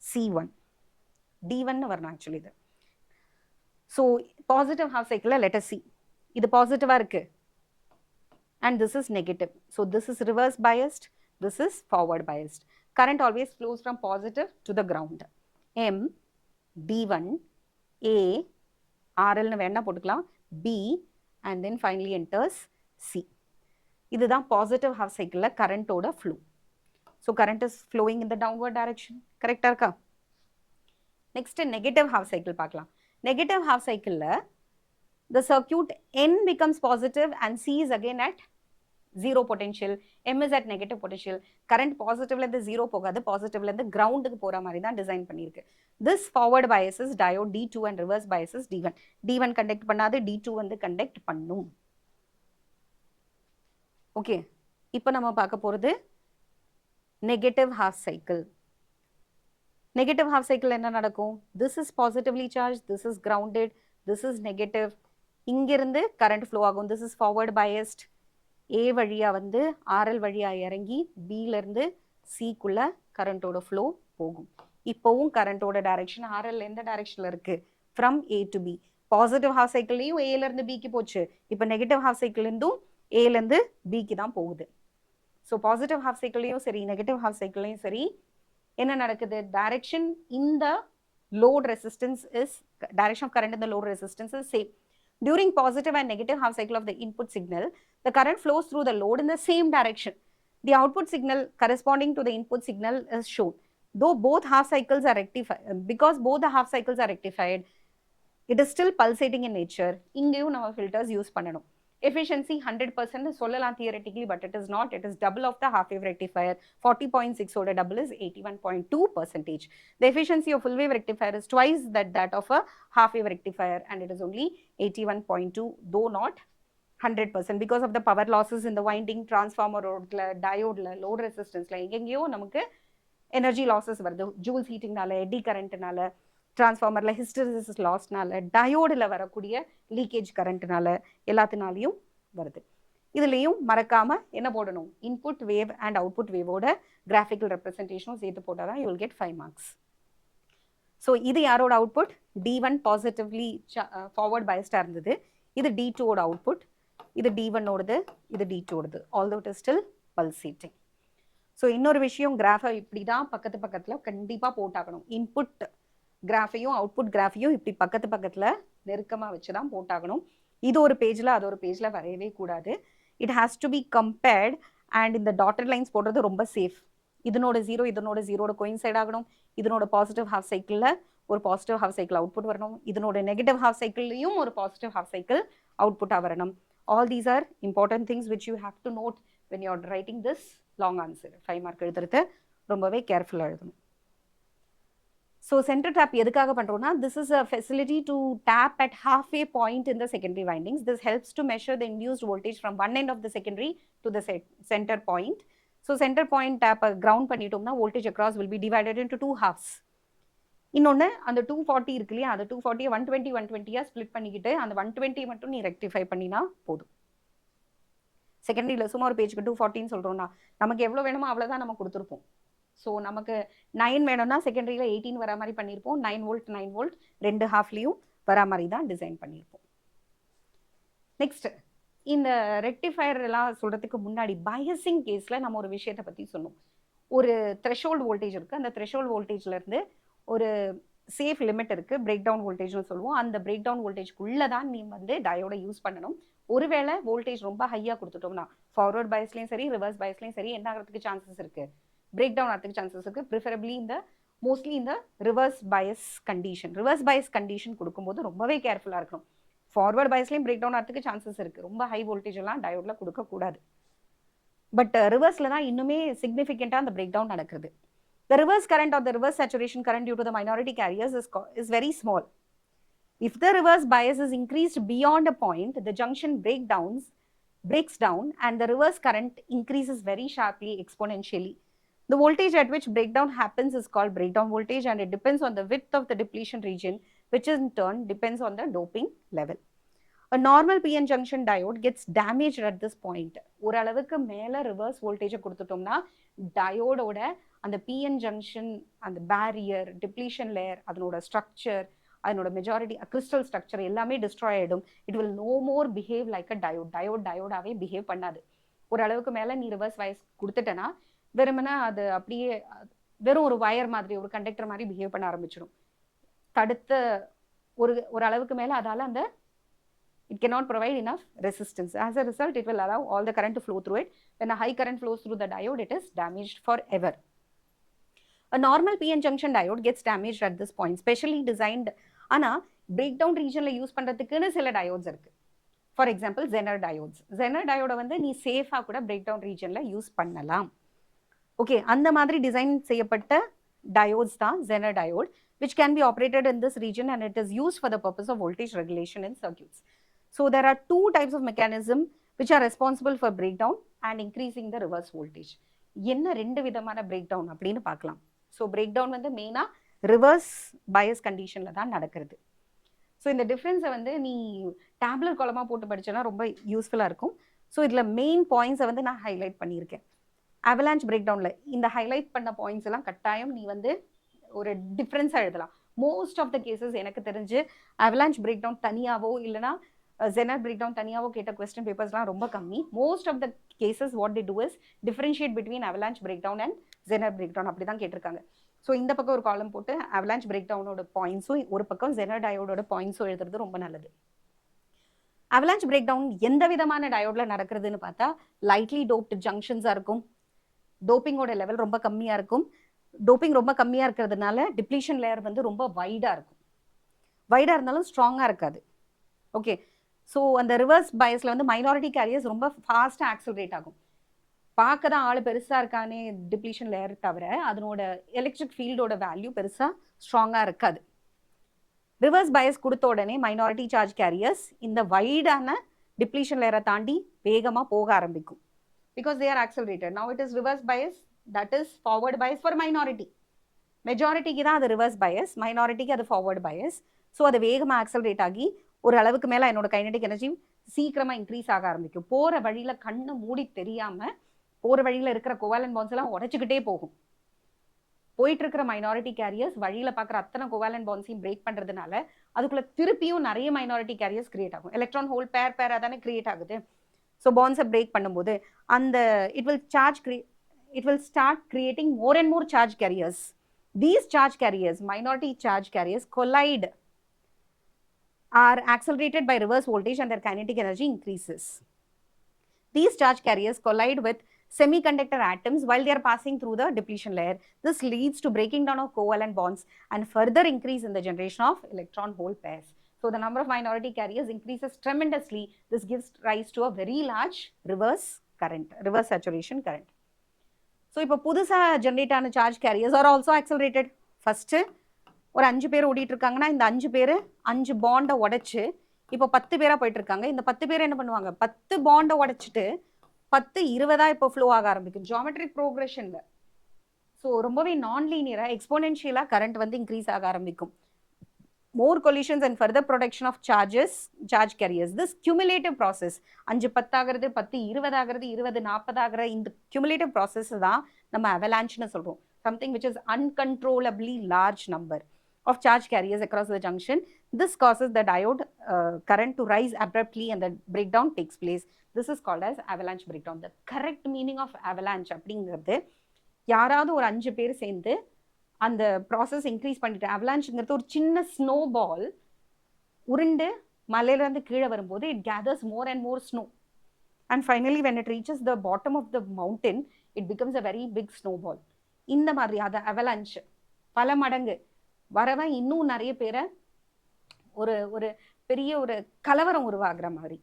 C1. D1 varna actually. So, positive half cycle, let us see. This is positive and this is negative. So, this is reverse biased, this is forward biased. Current always flows from positive to the ground. M, D1, A, RL nu venna potukalam, B, and then finally enters C. This is positive half cycle current oda flow. So, current is flowing in the downward direction. Correct arka? Next, negative half cycle paakalam. Negative half cycle the circuit N becomes positive and C is again at 0 potential, M is at negative potential. Current positive la the 0 pogadu, positive la the ground ku pora mari dhaan design பண்ணிருக்கு. This forward biases diode D2 and reverse biases D1. D1 conduct பண்ணாது, D2 வந்து conduct பண்ணும். Okay, இப்போ நம்ம பார்க்க போறது negative half cycle. Negative half cycle என்ன நடக்கும்? This is positively charged, this is grounded, this is negative. இங்கிருந்து current flow ஆகும். This is forward biased. A வழியா வந்து RL வழியா இறங்கி B இருந்து C குள்ள கரண்டோட ஃப்ளோ போகும். இப்போவும் கரண்டோட டைரக்ஷன் RL எந்த டைரக்ஷன்ல இருக்கு? From A to B. Positive half சைக்கிள்லையும் A இருந்து B க்கு போச்சு. இப்போ நெகட்டிவ் ஹாஃப் சைக்கிள் இருந்தும் A இருந்து B க்கு தான் போகுது. ஸோ பாசிட்டிவ் ஹாஃப் சைக்கிள்லையும் சரி, நெகட்டிவ் ஹாஃப் சைக்கிள்லையும் சரி, என்ன நடக்குது? Direction in the load resistance is, direction of current in the load resistance is same. During positive and negative half cycle of the input signal, the current flows through the load in the same direction. The output signal corresponding to the input signal is shown. Though both half cycles are rectified, because both the half cycles are rectified, it is still pulsating in nature. இங்கேயும் நம்ம filters use பண்ணணும். Efficiency 100% சொல்லலாம் theoretically, but it is not. It is double of the half wave rectifier. 40.6 oda double is 81.2%. The efficiency of full wave rectifier is twice that of a half wave rectifier, and it is only 81.2, though not 100%, because of the power losses in the winding, transformer roadla, diode la, load resistance la, எங்கெங்கேயோ நமக்கு energy losses வருது. Joules heating நால, eddy current நால, டிரான்ஸ்ஃபார்மரில் hysteresis லாஸ்னால, டயோடில் வரக்கூடிய leakage கரண்ட்னால, எல்லாத்தினாலையும் வருது. இதுலேயும் மறக்காமல் என்ன போடணும்? இன்புட் வேவ் அண்ட் அவுட்புட் வேவோட கிராஃபிக்கல் ரெப்ரஸன்டேஷனும் சேர்த்து போட்டால் தான் you will get 5 marks. So இது யாரோட அவுட்புட்? D1 பாசிட்டிவ்லி ஃபார்வர்ட் பயஸ்டாக இருந்தது. இது D2ஓட அவுட்புட், இது D1ஓடது, இது D2ஓடது. Although it is still pulsating. So இன்னொரு விஷயம், கிராஃபை இப்படி தான் பக்கத்தில் கண்டிப்பாக போட்டாக்கணும். இன்புட் கிராஃபையும் அவுட்புட் கிராஃபையும் இப்படி பக்கத்தில் நெருக்கமாக வச்சு தான் போட்டாகணும். இது ஒரு பேஜில் அது ஒரு பேஜில் வரையவே கூடாது. It has to B compared, and இந்த டாட்டட் லைன்ஸ் போடுறது ரொம்ப சேஃப். இதனோட 0 இதனோட 0 கோயின்சைட் ஆகணும். இதனோட பாசிட்டிவ் ஹாஃப் சைக்கிளில் ஒரு பாசிட்டிவ் ஹாஃப் சைக்கிள் அவுட்புட் வரணும். இதனோட நெகட்டிவ் ஹாஃப் சைக்கிள்லையும் ஒரு பாசிட்டிவ் ஹாஃப் சைக்கிள் அவுட்புட்டாக வரணும். All these are important things which you have to note when you are writing this long answer. 5 mark எழுதுறது ரொம்பவே கேர்ஃபுல்லாக எழுதணும். So, center tap எதுக்காக பண்றோம்னா, this is a facility to tap at halfway point in the secondary windings. This helps to measure the induced voltage from one end of the secondary to the center point. So, center point tap ground பண்ணிட்டோம்னா voltage across will be divided into 2 halves. இன்னொன்று அந்த 240 இருக்கு இல்லையா, அந்த 240 120 120 split பண்ணிக்கிட்டு அந்த 120 மட்டும் நீ ரெக்டிஃபை பண்ணினா போதும். செகண்டரியில் சும்மா ஒரு பேஜுக்கு 240 சொல்கிறோம்னா நமக்கு எவ்வளோ வேணுமோ அவ்வளோதான் நம்ம கொடுத்துருப்போம். ஸோ நமக்கு 9 வேணும்னா செகண்டரியில் 18 வரா மாதிரி பண்ணியிருப்போம். 9 வோல்ட் 2 ஹாஃப்லேயும் வரா மாதிரி தான் டிசைன் பண்ணியிருப்போம். நெக்ஸ்ட், இந்த ரெக்டிஃபயர் எல்லாம் சொல்கிறதுக்கு முன்னாடி பயசிங் கேஸில் நம்ம ஒரு விஷயத்தை பற்றி சொன்னோம். ஒரு த்ரெஷோல்டு வோல்டேஜ் இருக்குது. அந்த த்ரெஷோல்டு வோல்டேஜ்லேருந்து ஒரு சேஃப் லிமிட் இருக்குது, பிரேக் டவுன் வோல்டேஜ்னு சொல்லுவோம். அந்த பிரேக் டவுன் வோல்டேஜ்க்குள்ளே தான் நீ வந்து டயோட யூஸ் பண்ணணும். ஒருவேளை வோல்டேஜ் ரொம்ப ஹையாக கொடுத்துட்டோம்னா ஃபார்வர்ட் பயஸ்லையும் சரி ரிவர்ஸ் பயஸ்லையும் சரி என்ன ஆகிறதுக்கு சான்சஸ் இருக்குது, பிரேக் டவுன் ஆகிறதுக்கு சான்சஸ் இருக்குது. ப்ரிஃபரபிளி மோஸ்ட்லி இந்த ரிவர்ஸ் பயஸ் கண்டிஷன் கொடுக்கும்போது ரொம்பவே கேர்ஃபுல்லாக இருக்கணும். ஃபார்வர்ட் பயஸ்லையும் பிரேக் டவுன் ஆகிறதுக்கு சான்சஸ் இருக்குது. ரொம்ப ஹை வோல்டேஜ் எல்லாம் டயோடில் கொடுக்கக்கூடாது. பட் ரிவர்ஸில் தான் இன்னுமே சிக்னிஃபிகண்ட்டாக அந்த பிரேக் டவுன் நடக்குது. The reverse current or the reverse saturation current due to the minority carriers is very small. If the reverse bias is increased beyond a point, the junction breaks down and the reverse current increases very sharply, exponentially. The voltage at which breakdown happens is called breakdown voltage, and it depends on the width of the depletion region, which in turn depends on the doping level. A normal PN junction diode gets damaged at this point. ஒரு அளவுக்கு மேல reverse வோல்டேஜை கொடுத்துட்டோம்னா டயோடோட அந்த PN junction, அந்த barrier, depletion layer, அதனோட structure, அதனோட மெஜாரிட்டி கிறிஸ்டல் ஸ்ட்ரக்சர் எல்லாமே டிஸ்ட்ராய் ஆகிடும். It will no more behave like a டயோடாவே பிஹேவ் பண்ணாது. ஒரு அளவுக்கு மேலே நீ ரிவர்ஸ் வயஸ் கொடுத்துட்டேன்னா வெறுமனா அது அப்படியே வெறும் ஒரு வயர் மாதிரி, ஒரு கண்டக்டர் மாதிரி பிஹேவ் பண்ண ஆரம்பிச்சிடும். தடுத்த ஒரு அளவுக்கு மேலே அதால் அந்த it cannot provide enough resistance. As a result, it will allow all the current to flow through it. When a high current flows through the diode, it is damaged forever. A normal PN junction diode gets damaged at this point, specially designed. Ana breakdown region la use பண்றதுக்குன்னு சில diodes இருக்கு. For example, Zener diodes. Zener diode வந்து நீ சேஃபா கூட breakdown regionல use பண்ணலாம். Okay, அந்த மாதிரி டிசைன் செய்யப்பட்ட diodes தான் Zener diode, which can be operated in this region and it is used for the purpose of voltage regulation in circuits. So there are two types of mechanism which are responsible for breakdown and increasing the reverse voltage. என்ன ரெண்டு விதமான breakdown அப்படின்னு பார்க்கலாம். So breakdown வந்து மெயினாக reverse bias கண்டிஷனில் தான் நடக்கிறது. ஸோ இந்த டிஃப்ரென்ஸை வந்து நீ டேப்லெட் காலமாக போட்டு படிச்சோன்னா ரொம்ப யூஸ்ஃபுல்லாக இருக்கும். ஸோ இதில் மெயின் பாயிண்ட்ஸை வந்து நான் ஹைலைட் பண்ணியிருக்கேன். அவலான்ச் breakdownல இந்த ஹைலைட் பண்ண பாயிண்ட்ஸ் எல்லாம் கட்டாயம் நீ வந்து ஒரு டிஃப்ரென்ஸாக எழுதலாம். மோஸ்ட் ஆஃப் த கேசஸ் எனக்கு தெரிஞ்சு அவலான்ச் breakdown தனியாவோ இல்லைனா Zener breakdown தனியாவோ கேட்ட கொஸ்டின் பேப்பர்ஸ்லாம் ரொம்ப கம்மி. Most of the cases what they do is differentiate between avalanche breakdown and Zener breakdown அப்படி தான் கேட்டிருக்காங்க. ஸோ இந்த பக்கம் ஒரு காலம் போட்டு avalanche breakdownோட பாயிண்ட்ஸும் ஒரு பக்கம் Zener டயோடோட பாயிண்ட்ஸும் எழுதுறது ரொம்ப நல்லது. avalanche breakdown எந்த விதமான டயோட்ல நடக்கிறதுன்னு பார்த்தா லைட்லி டோப்டு ஜங்ஷன்ஸாக இருக்கும். டோப்பிங்கோட லெவல் ரொம்ப கம்மியாக இருக்கும். டோப்பிங் ரொம்ப கம்மியாக இருக்கிறதுனால டிப்ளீஷன் லேயர் வந்து ரொம்ப வைடாக இருக்கும். வைடாக இருந்தாலும் ஸ்ட்ராங்காக இருக்காது. ஓகே, ஸோ அந்த ரிவர்ஸ் பயஸில் வந்து மைனாரிட்டி கேரியர்ஸ் ரொம்ப ஃபாஸ்ட்டாக ஆக்சலரேட் ஆகும். பார்க்க தான் ஆள் பெருசாக இருக்கானே டிப்ளீஷன் லேயர் தவிர அதனோட எலக்ட்ரிக் ஃபீல்டோட வேல்யூ பெருசாக ஸ்ட்ராங்காக இருக்காது. ரிவர்ஸ் பயஸ் கொடுத்த உடனே மைனாரிட்டி சார்ஜ் கேரியர்ஸ் இந்த வைடான டிப்ளீஷன் லேயரை தாண்டி வேகமாக போக ஆரம்பிக்கும். Because they are accelerated. Now it is reverse bias, that is forward bias for minority. மெஜாரிட்டிக்கு தான் அது ரிவர்ஸ் பயஸ், மைனாரிட்டிக்கு அது ஃபார்வர்ட் பயஸ். ஸோ அது வேகமாக ஆக்சலரேட் ஆகி ஒரு அளவுக்கு மேலே என்னோட கைனடிக் எனர்ஜி சீக்கிரமாக இன்க்ரீஸ் ஆக ஆரம்பிக்கும். போகிற வழியில் கண்ணை மூடி தெரியாமல் போகிற வழியில் இருக்கிற கோவாலன்ட் பாண்ட்ஸ் எல்லாம் உடச்சிக்கிட்டே போகும். போயிட்டு இருக்கிற மைனாரிட்டி கேரியர்ஸ் வழியில் பார்க்குற அத்தனை கோவாலன்ட் பாண்ட்ஸையும் பிரேக் பண்ணுறதுனால அதுக்குள்ளே திருப்பியும் நிறைய மைனாரிட்டி கேரியர்ஸ் கிரியேட் ஆகும். எலக்ட்ரான் ஹோல் பேராக தானே கிரியேட் ஆகுது. ஸோ பாண்ட்ஸை பிரேக் பண்ணும்போது அந்த it will start creating more and more charge carriers. These charge carriers, minority charge carriers, collide, are accelerated by reverse voltage and their kinetic energy increases. These charge carriers collide with semiconductor atoms while they are passing through the depletion layer. This leads to breaking down of covalent bonds and further increase in the generation of electron hole pairs. So the number of minority carriers increases tremendously. This gives rise to a very large reverse saturation current. So இப்போ புதுசாக generate ஆன charge carriers are also accelerated. First ஒரு 5 பேர் ஓடிட்டு இருக்காங்கன்னா இந்த 5 பேர் 5 பாண்டை உடைச்சு இப்போ 10 பேராக போயிட்டு இருக்காங்க. இந்த 10 பேர் என்ன பண்ணுவாங்க, 10 பாண்டை உடைச்சிட்டு 10 20 இப்போ ஃப்ளோ ஆக ஆரம்பிக்கும் ஜியோமெட்ரிக் ப்ரோக்ரெஷனில். ஸோ ரொம்பவே நான் லீனியராக எக்ஸ்போனென்ஷியலாக கரண்ட் வந்து இன்க்ரீஸ் ஆக ஆரம்பிக்கும். more collisions and further production of charge carriers. This cumulative process, 5 10 ஆகிறது 10 20 ஆகிறது 20 40 ஆகிற இந்த cumulative process தான் நம்ம avalanche-னு சொல்றோம். Something which is uncontrollably large number of charge carriers across the junction. This causes the diode current to rise abruptly and the breakdown takes place. This is called as avalanche breakdown. The correct meaning of avalanche அப்படிங்கிறது யாராவது ஒரு 5 பேர் சேர்ந்து அந்த process increase பண்ணிட்டு அவலான்ச்ங்கிறது ஒரு சின்ன snow பால் உருண்டு மலையிலேருந்து கீழே வரும்போது it gathers more and more snow and finally when it reaches the bottom of the mountain it becomes a very big snowball. இந்த மாதிரி அதை அவலான்ச் பல மடங்கு வரவன் இன்னும் நிறைய பேரை ஒரு ஒரு பெரிய ஒரு கலவரம் உருவாகிற மாதிரி.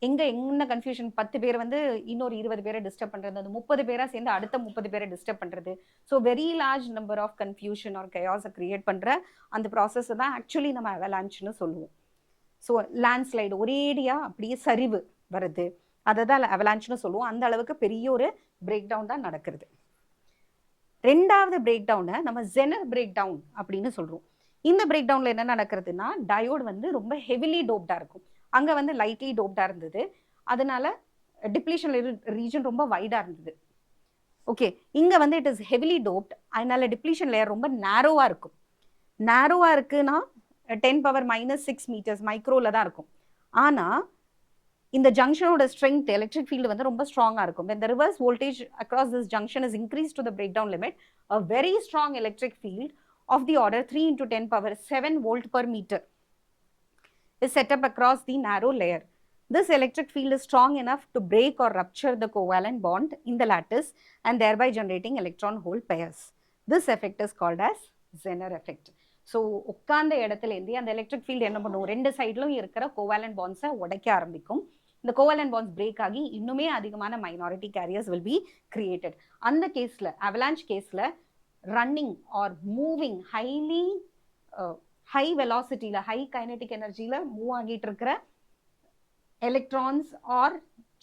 என்ன கன்ஃபியூஷன், 10 பேர் வந்து இன்னொரு 20 பேரை டிஸ்டர்ப் பண்றது, அது 30 பேரா சேர்ந்து அடுத்த 30 பேரை டிஸ்டர்ப் பண்றது. So very large number of confusion or கயாஸை கிரியேட் பண்ற அந்த ப்ராசஸ் தான் ஆக்சுவலி நம்ம அவலான்ச்னு சொல்லுவோம். ஸோ லேண்ட்ஸ்லைடு ஒரேடியா அப்படியே சரிவு வருது, அதை தான் அவலான்ச்னு சொல்லுவோம். அந்த அளவுக்கு பெரிய ஒரு பிரேக் டவுன் தான் நடக்கிறது. ரெண்டாவது பிரேக் டவுனை நம்ம ஜெனர் பிரேக் டவுன் அப்படின்னு சொல்றோம். இந்த பிரேக் டவுன்ல என்ன நடக்கிறதுனா டயோடு வந்து ரொம்ப ஹெவிலி டோப்டா இருக்கும். அங்க வந்து லைட்லி டோப்டா இருந்தது, அதனால டிப்ளீஷன் ரீஜன் ரொம்ப வைடா இருந்தது. ஓகே, இங்க வந்து இட் இஸ் ஹெவிலி டோப்ட், அதனால டிப்ளீஷன் லேயர் ரொம்ப நேரோவா இருக்கும். நேரோவா இருக்குன்னா 10⁻⁻6 மீட்டர்ஸ் மைக்ரோல தான் இருக்கும். ஆனா இந்த ஜங்ஷனோட ஸ்ட்ரென்த் எலக்ட்ரிக் ஃபீல்டு வந்து ரொம்ப ஸ்ட்ராங்கா இருக்கும். when the reverse voltage across this junction is increased to the breakdown limit, a very strong electric field of the order 3 × 10⁻7 volt per meter is set up across the narrow layer. This electric field is strong enough to break or rupture the covalent bond in the lattice and thereby generating electron hole pairs. This effect is called as Zener effect. So உட்கார்ந்த இடத்துல இருந்து அந்த electric field என்ன பண்ணும், ரெண்டு சைட்லும் இருக்கிற covalent பாண்ட்ஸை உடைக்க ஆரம்பிக்கும். இந்த கோவாலண்ட் பாண்ட்ஸ் பிரேக் ஆகி இன்னுமே அதிகமான minority carriers will be created. அந்த கேஸ்ல அவலான்ச் கேஸ்ல running or moving highly high வெலாசிட்டியில ஹை கைனெட்டிக் எனர்ஜியில மூவ் ஆகிட்டு இருக்கிற electrons or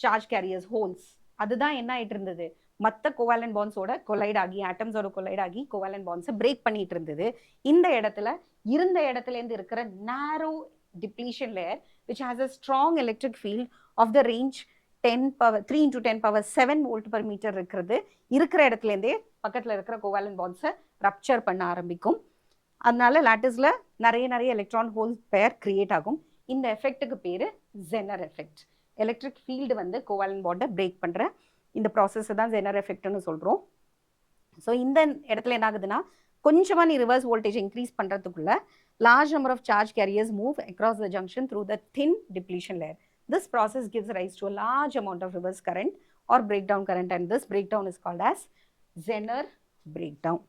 charge carriers holes, அதுதான் என்ன ஆயிட்டு இருந்தது, மற்ற கோவாலண்ட் பாண்ட்ஸோட கொலைட் ஆகி ஆட்டம்ஸோட கொலைட் ஆகி கோவாலண்ட் பாண்ட்ஸை பிரேக் பண்ணிட்டு இருந்தது. இந்த இடத்துல இருந்து இருக்கிற நேரோ depletion layer which has a strong electric field of the range 3 × 10⁻7 volt per meter இருக்கிற இடத்துல இருந்தே பக்கத்துல இருக்கிற கோவாலண்ட் பாண்ட்ஸை ரப்சர் பண்ண ஆரம்பிக்கும். அதனால லாட்டிஸ்ல நிறைய எலக்ட்ரான் ஹோல் பேர் கிரியேட் ஆகும். இந்த எஃபெக்ட்டுக்கு பேரு ஜெனர் எஃபெக்ட். எலக்ட்ரிக் ஃபீல்டு வந்து கோவாலண்ட் பாண்டை பிரேக் பண்ற இந்த ப்ராசஸ் தான் ஜெனர் எஃபெக்ட்னு சொல்றோம். ஸோ இந்த இடத்துல என்ன ஆகுதுன்னா, கொஞ்சமா நீ ரிவர்ஸ் வோல்டேஜ் இன்க்ரீஸ் பண்றதுக்குள்ள large number of charge carriers move across the junction through the thin depletion layer. This process gives rise to a large amount of reverse current or breakdown current, and this breakdown is called as Zener breakdown.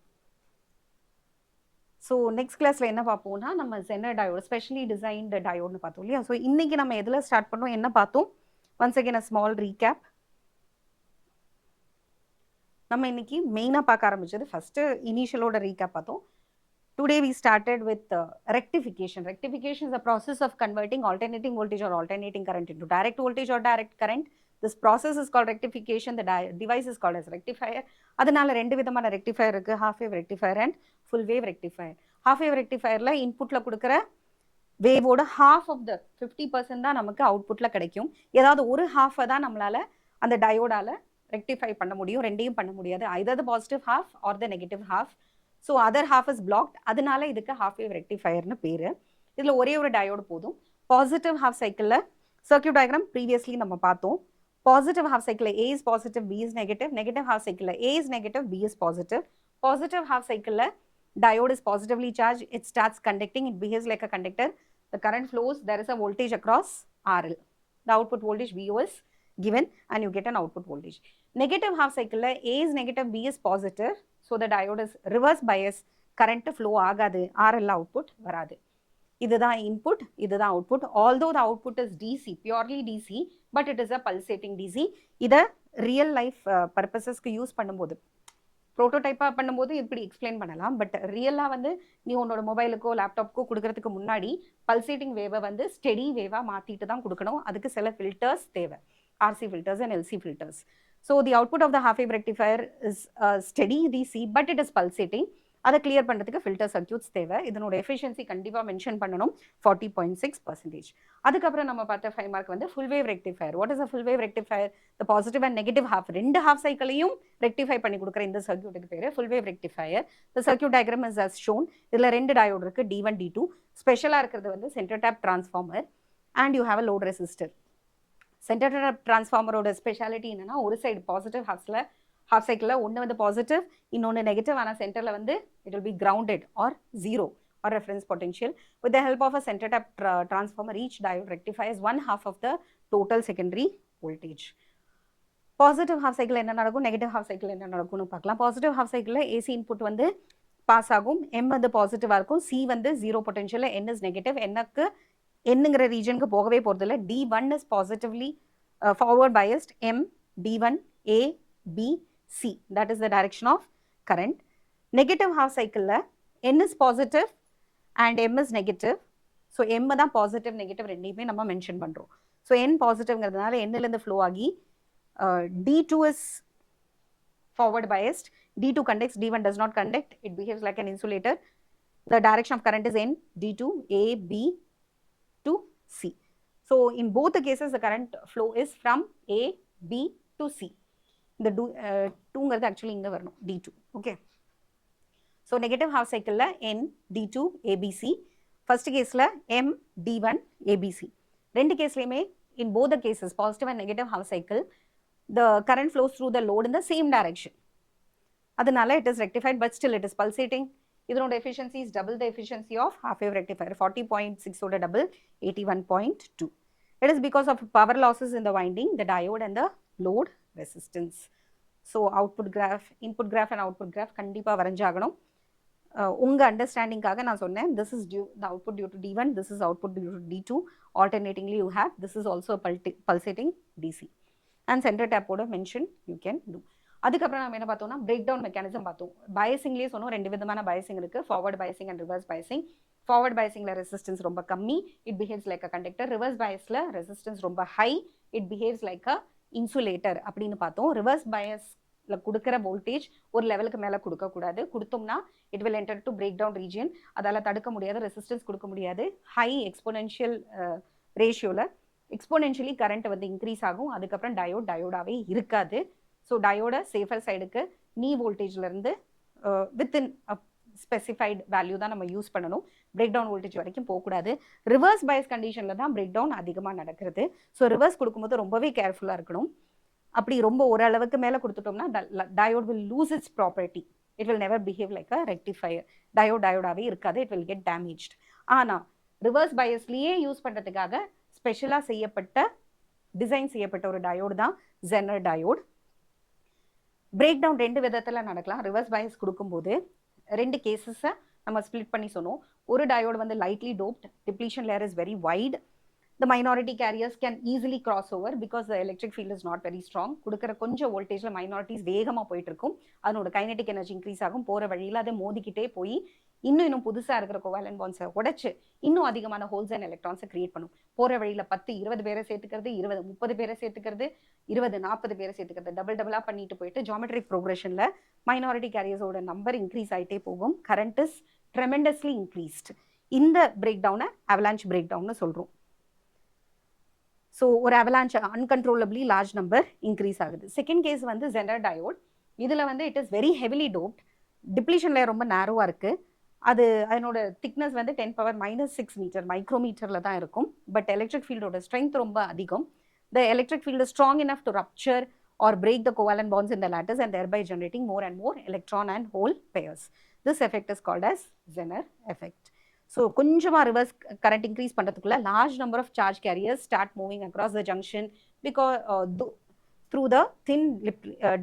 So next class la enna paapomna, நம்ம Zener diode specially designed diode nu paathom இல்லையா. So இன்னைக்கு நம்ம எதுல start பண்ணோம், என்ன பார்த்தோம், once again a small recap. நம்ம இன்னைக்கு மெயினா பார்க்க ஆரம்பிச்சது ஃபர்ஸ்ட் இனிஷியலோட ரீகேப் பார்த்தோம். Today we started with rectification. Rectification is the process of converting alternating voltage or alternating current into direct voltage or direct current. This process is called rectification. The device is called as rectifier. அதனால ரெண்டு விதமான rectifier இருக்கு, half wave rectifier and full wave rectifier. half wave rectifierல இன்புட்ல கொடுக்கிற வேவோட half of the 50% தான் நமக்கு அவுட்புட்ல கிடைக்கும். ஏதாவது ஒரு half தான் நம்மளால அந்த டயோடால ரெக்டிஃபை பண்ண முடியும், ரெண்டையும் பண்ண முடியாது. either the positive half or the negative half. So other half is blocked, அதனால இதுக்கு ஹாஃப் வேவ் ரெக்டிஃபயர்னு பேரு. இதுல ஒரே ஒரு டயோடு போதும். பாசிட்டிவ் ஹாஃப் சைக்கிள்ல சர்க்யூட் டயக்ராம் ப்ரீவியஸ்லி நம்ம பார்த்தோம். பாசிட்டிவ் ஹாஃப் சைக்கிள்ல A is positive, B is negative. Negative half சைக்கிள்ல A is negative, B is positive. Positive half சைக்கிள்ல diode is positively charged, it starts conducting, it behaves like a conductor, the current flows, there is a voltage across RL. The output voltage VO is given and you get an output voltage. Negative half cycle A is negative, B is positive, so the diode is reverse bias, current flow ஆகாது, RL output வராது. இதுதான் input, இதுதான் output. Although the output is DC, purely DC, but it is a pulsating DC. இதை real life purposesக்கு use பண்ணும்போது, ப்ரோட்டோடைப்பாக பண்ணும்போது இப்படி explain பண்ணலாம். But ரியலாக வந்து நீ உன்னோட மொபைலுக்கோ லேப்டாப்க்கோ கொடுக்கறதுக்கு முன்னாடி பல்சேட்டிங் வேவை வந்து ஸ்டெடி வேவாக மாற்றிட்டு தான் கொடுக்கணும். அதுக்கு சில ஃபில்டர்ஸ் தேவை, RC filters and LC filters. So the output of the half wave rectifier is steady DC, but it is pulsating. அதை கிளியர் பண்ணுறதுக்கு ஃபில்டர் சர்க்யூட்ஸ் தேவை. இதனோட எஃபிஷியன்சி கண்டிப்பாக மென்ஷன் பண்ணணும் 40.6%. அதுக்கப்புறம் நம்ம பார்த்த 5 மார்க் வந்து full wave rectifier. What is a full wave rectifier? The positive and negative half, ரெண்டு ஹாஃப் சைக்கிளையும் ரெக்டிஃபை பண்ணி கொடுக்குற இந்த சர்க்யூட்டுக்கு பேர் full wave rectifier. The circuit diagram is as shown. இதில் ரெண்டு டயோடு இருக்கு, D1 D2. ஸ்பெஷலாக இருக்கிறது வந்து centre tap transformer and you have a load resistor. Centre tap டிரான்ஸ்ஃபார்மரோட ஸ்பெஷாலிட்டி என்னன்னா, ஒரு சைடு பாசிட்டிவ் ஹாஃப் சைக்கிளில் ஒன்று வந்து பாசிட்டிவ், இன்னொன்று நெகட்டிவ். ஆனால் சென்டரில் வந்து it will be grounded or zero or reference potential. With the help of a center tap transformer, each diode rectifies one half of the total secondary voltage. Positive half cycle என்ன நடக்கும், negative half cycle என்ன நடக்கும்னு பார்க்கலாம். Positive half cycle AC input வந்து pass ஆகும், M வந்து பாசிட்டிவா இருக்கும், C வந்து zero potential, N is negative. என்னக்கு என்னங்கிற ரீஜனுக்கு போகவே போறதில்லை. D1 is positively forward biased, M D1 A B C, that is the direction of current. Negative half cycle N is positive and M is negative. So M தான் positive negative ரெண்டையுமே நம்ம mention பண்ணுறோம். So N பாசிட்டிவ்ங்கிறதுனால Nலேருந்து flow ஆகி D2 is forward biased, D2 conducts, D1 does not conduct, it behaves like an insulator. The direction of current is N D2 A B to C. So in both the cases the current flow is from A B to C. இந்த 2ங்கிறது actually இங்கே வரணும், D2. Okay, so negative half சைக்கிளில் N D2 ABC, first கேஸில் M D1 ABC. ரெண்டு கேஸ்லையுமே in both the cases positive and negative half cycle the current flows through the load in the same direction. அதனால it is rectified but still it is pulsating. இதனோட efficiency is double the efficiency of half wave rectifier. 40.6 ஓட double 81.2. It is because of power losses in the winding, the diode and the load resistance. So output graph, input graph and output graph கண்டிப்பாக வரைஞ்சாகணும். உங்கள் அண்டர்ஸ்டாண்டிங்காக நான் சொன்னேன், this is due the output due to D1, this is output due to D2. Alternatingly you have this is also a pulsating DC. And center tap ஓட mention you can do. அதுக்கப்புறம் நம்ம என்ன பார்த்தோம்னா break down mechanism பார்த்தோம். பயசிங்லேயே சொன்னோம், ரெண்டு விதமான biasing இருக்குது, forward biasing and reverse biasing. Forward பயசிங்கில் ரெசிஸ்டன்ஸ் ரொம்ப கம்மி, it behaves like a conductor. Reverse பயஸில் ரெசிஸ்டன்ஸ் ரொம்ப high, it behaves like a insulator அப்படின்னு பார்த்தோம். ரிவர்ஸ் பயஸ்ல கொடுக்குற வோல்டேஜ் ஒரு லெவலுக்கு மேலே கொடுக்கக்கூடாது, கொடுத்தோம்னா it will enter to break down region. அதால் தடுக்க முடியாது, ரெசிஸ்டன்ஸ் கொடுக்க முடியாது. ஹை எக்ஸ்போனென்ஷியல் ரேஷியோவில் எக்ஸ்போனென்ஷியலி கரண்ட் வந்து இன்க்ரீஸ் ஆகும். அதுக்கப்புறம் டயோடாகவே இருக்காது. ஸோ டயோட சேஃபர் சைடுக்கு நீ வோல்டேஜ்லேருந்து வித்தின் ஸ்பெசிஃபைடு வேல்யூ தான் நம்ம யூஸ் பண்ணணும். பிரேக் டவுன் வோல்டேஜ் வரைக்கும் போகக்கூடாது. ரிவர்ஸ் பயஸ் கண்டிஷனில் தான் பிரேக் டவுன் அதிகமாக நடக்கிறது. ஸோ ரிவர்ஸ் கொடுக்கும்போது ரொம்பவே கேர்ஃபுல்லாக இருக்கணும். அப்படி ரொம்ப ஓரளவுக்கு மேலே கொடுத்துட்டோம்னா diode will lose its property, it will never behave like a rectifier. டயோடாகவே இருக்காது, இட் வில் கெட் டேமேஜ்ட். ஆனால் ரிவர்ஸ் பயஸ்லேயே யூஸ் பண்ணுறதுக்காக ஸ்பெஷலாக டிசைன் செய்யப்பட்ட ஒரு டயோடு தான் ஜெனர் டயோட். பிரேக் டவுன் ரெண்டு விதத்தில் நடக்கலாம். ரிவர்ஸ் பயஸ் கொடுக்கும்போது ரெண்டு கேசஸை நம்ம ஸ்பிளிட் பண்ணி சொன்னோம். ஒரு டயோடு வந்து lightly doped, depletion layer is very wide, the minority carriers can easily cross over because the electric field is not very strong. கொடுக்குற கொஞ்சம் வோல்டேஜில் மைனாரிட்டிஸ் வேகமாக போயிட்டு இருக்கும், அதனோட கைனடிக் எனர்ஜி இன்க்ரீஸ் ஆகும். போகிற வழியில் அதை மோதிக்கிட்டே போய் இன்னும் புதுசாக இருக்கிற கோவாலன் பாண்ட்ஸை உடைச்சு இன்னும் அதிகமான ஹோல்ஸ் அண்ட் எலக்ட்ரான்ஸை கிரியேட் பண்ணும். போகிற வழியில் 10-20 பேரை சேர்த்துக்கிறது, 20-30 பேரை சேர்த்துக்கிறது, 20-40 பேரை சேர்த்துக்கிறது, டபுளாக பண்ணிட்டு போயிட்டு ஜாமெட்ரிக் ப்ரோக்ரஷனில் மைனாரிட்டி கேரியர்ஸோட நம்பர் இன்க்ரீஸ் ஆகிட்டே போகும். Current is tremendously increased. இந்த பிரேக் டவுனை அவலான்ச் பிரேக் டவுன்னு சொல்கிறோம். ஸோ ஒரு avalanche uncontrollably large number increase ஆகுது. செகண்ட் கேஸ் வந்து ஜெனர் டயோட். இதில் வந்து it is very heavily doped, depletion layer ரொம்ப நேரோவாக இருக்குது. அதனோட திக்னஸ் வந்து 10⁻⁻6 மீட்டர் மைக்ரோமீட்டரில் தான் இருக்கும். பட் எலக்ட்ரிக் ஃபீல்டோட ஸ்ட்ரென்த் ரொம்ப அதிகம். த electric field is strong enough to rupture or break the covalent bonds in the lattice and thereby generating more and more electron and hole pairs. This effect is called as Zener effect. So கொஞ்சமாக reverse current increase பண்ணுறதுக்குள்ள large number of charge carriers start moving across the junction because through the thin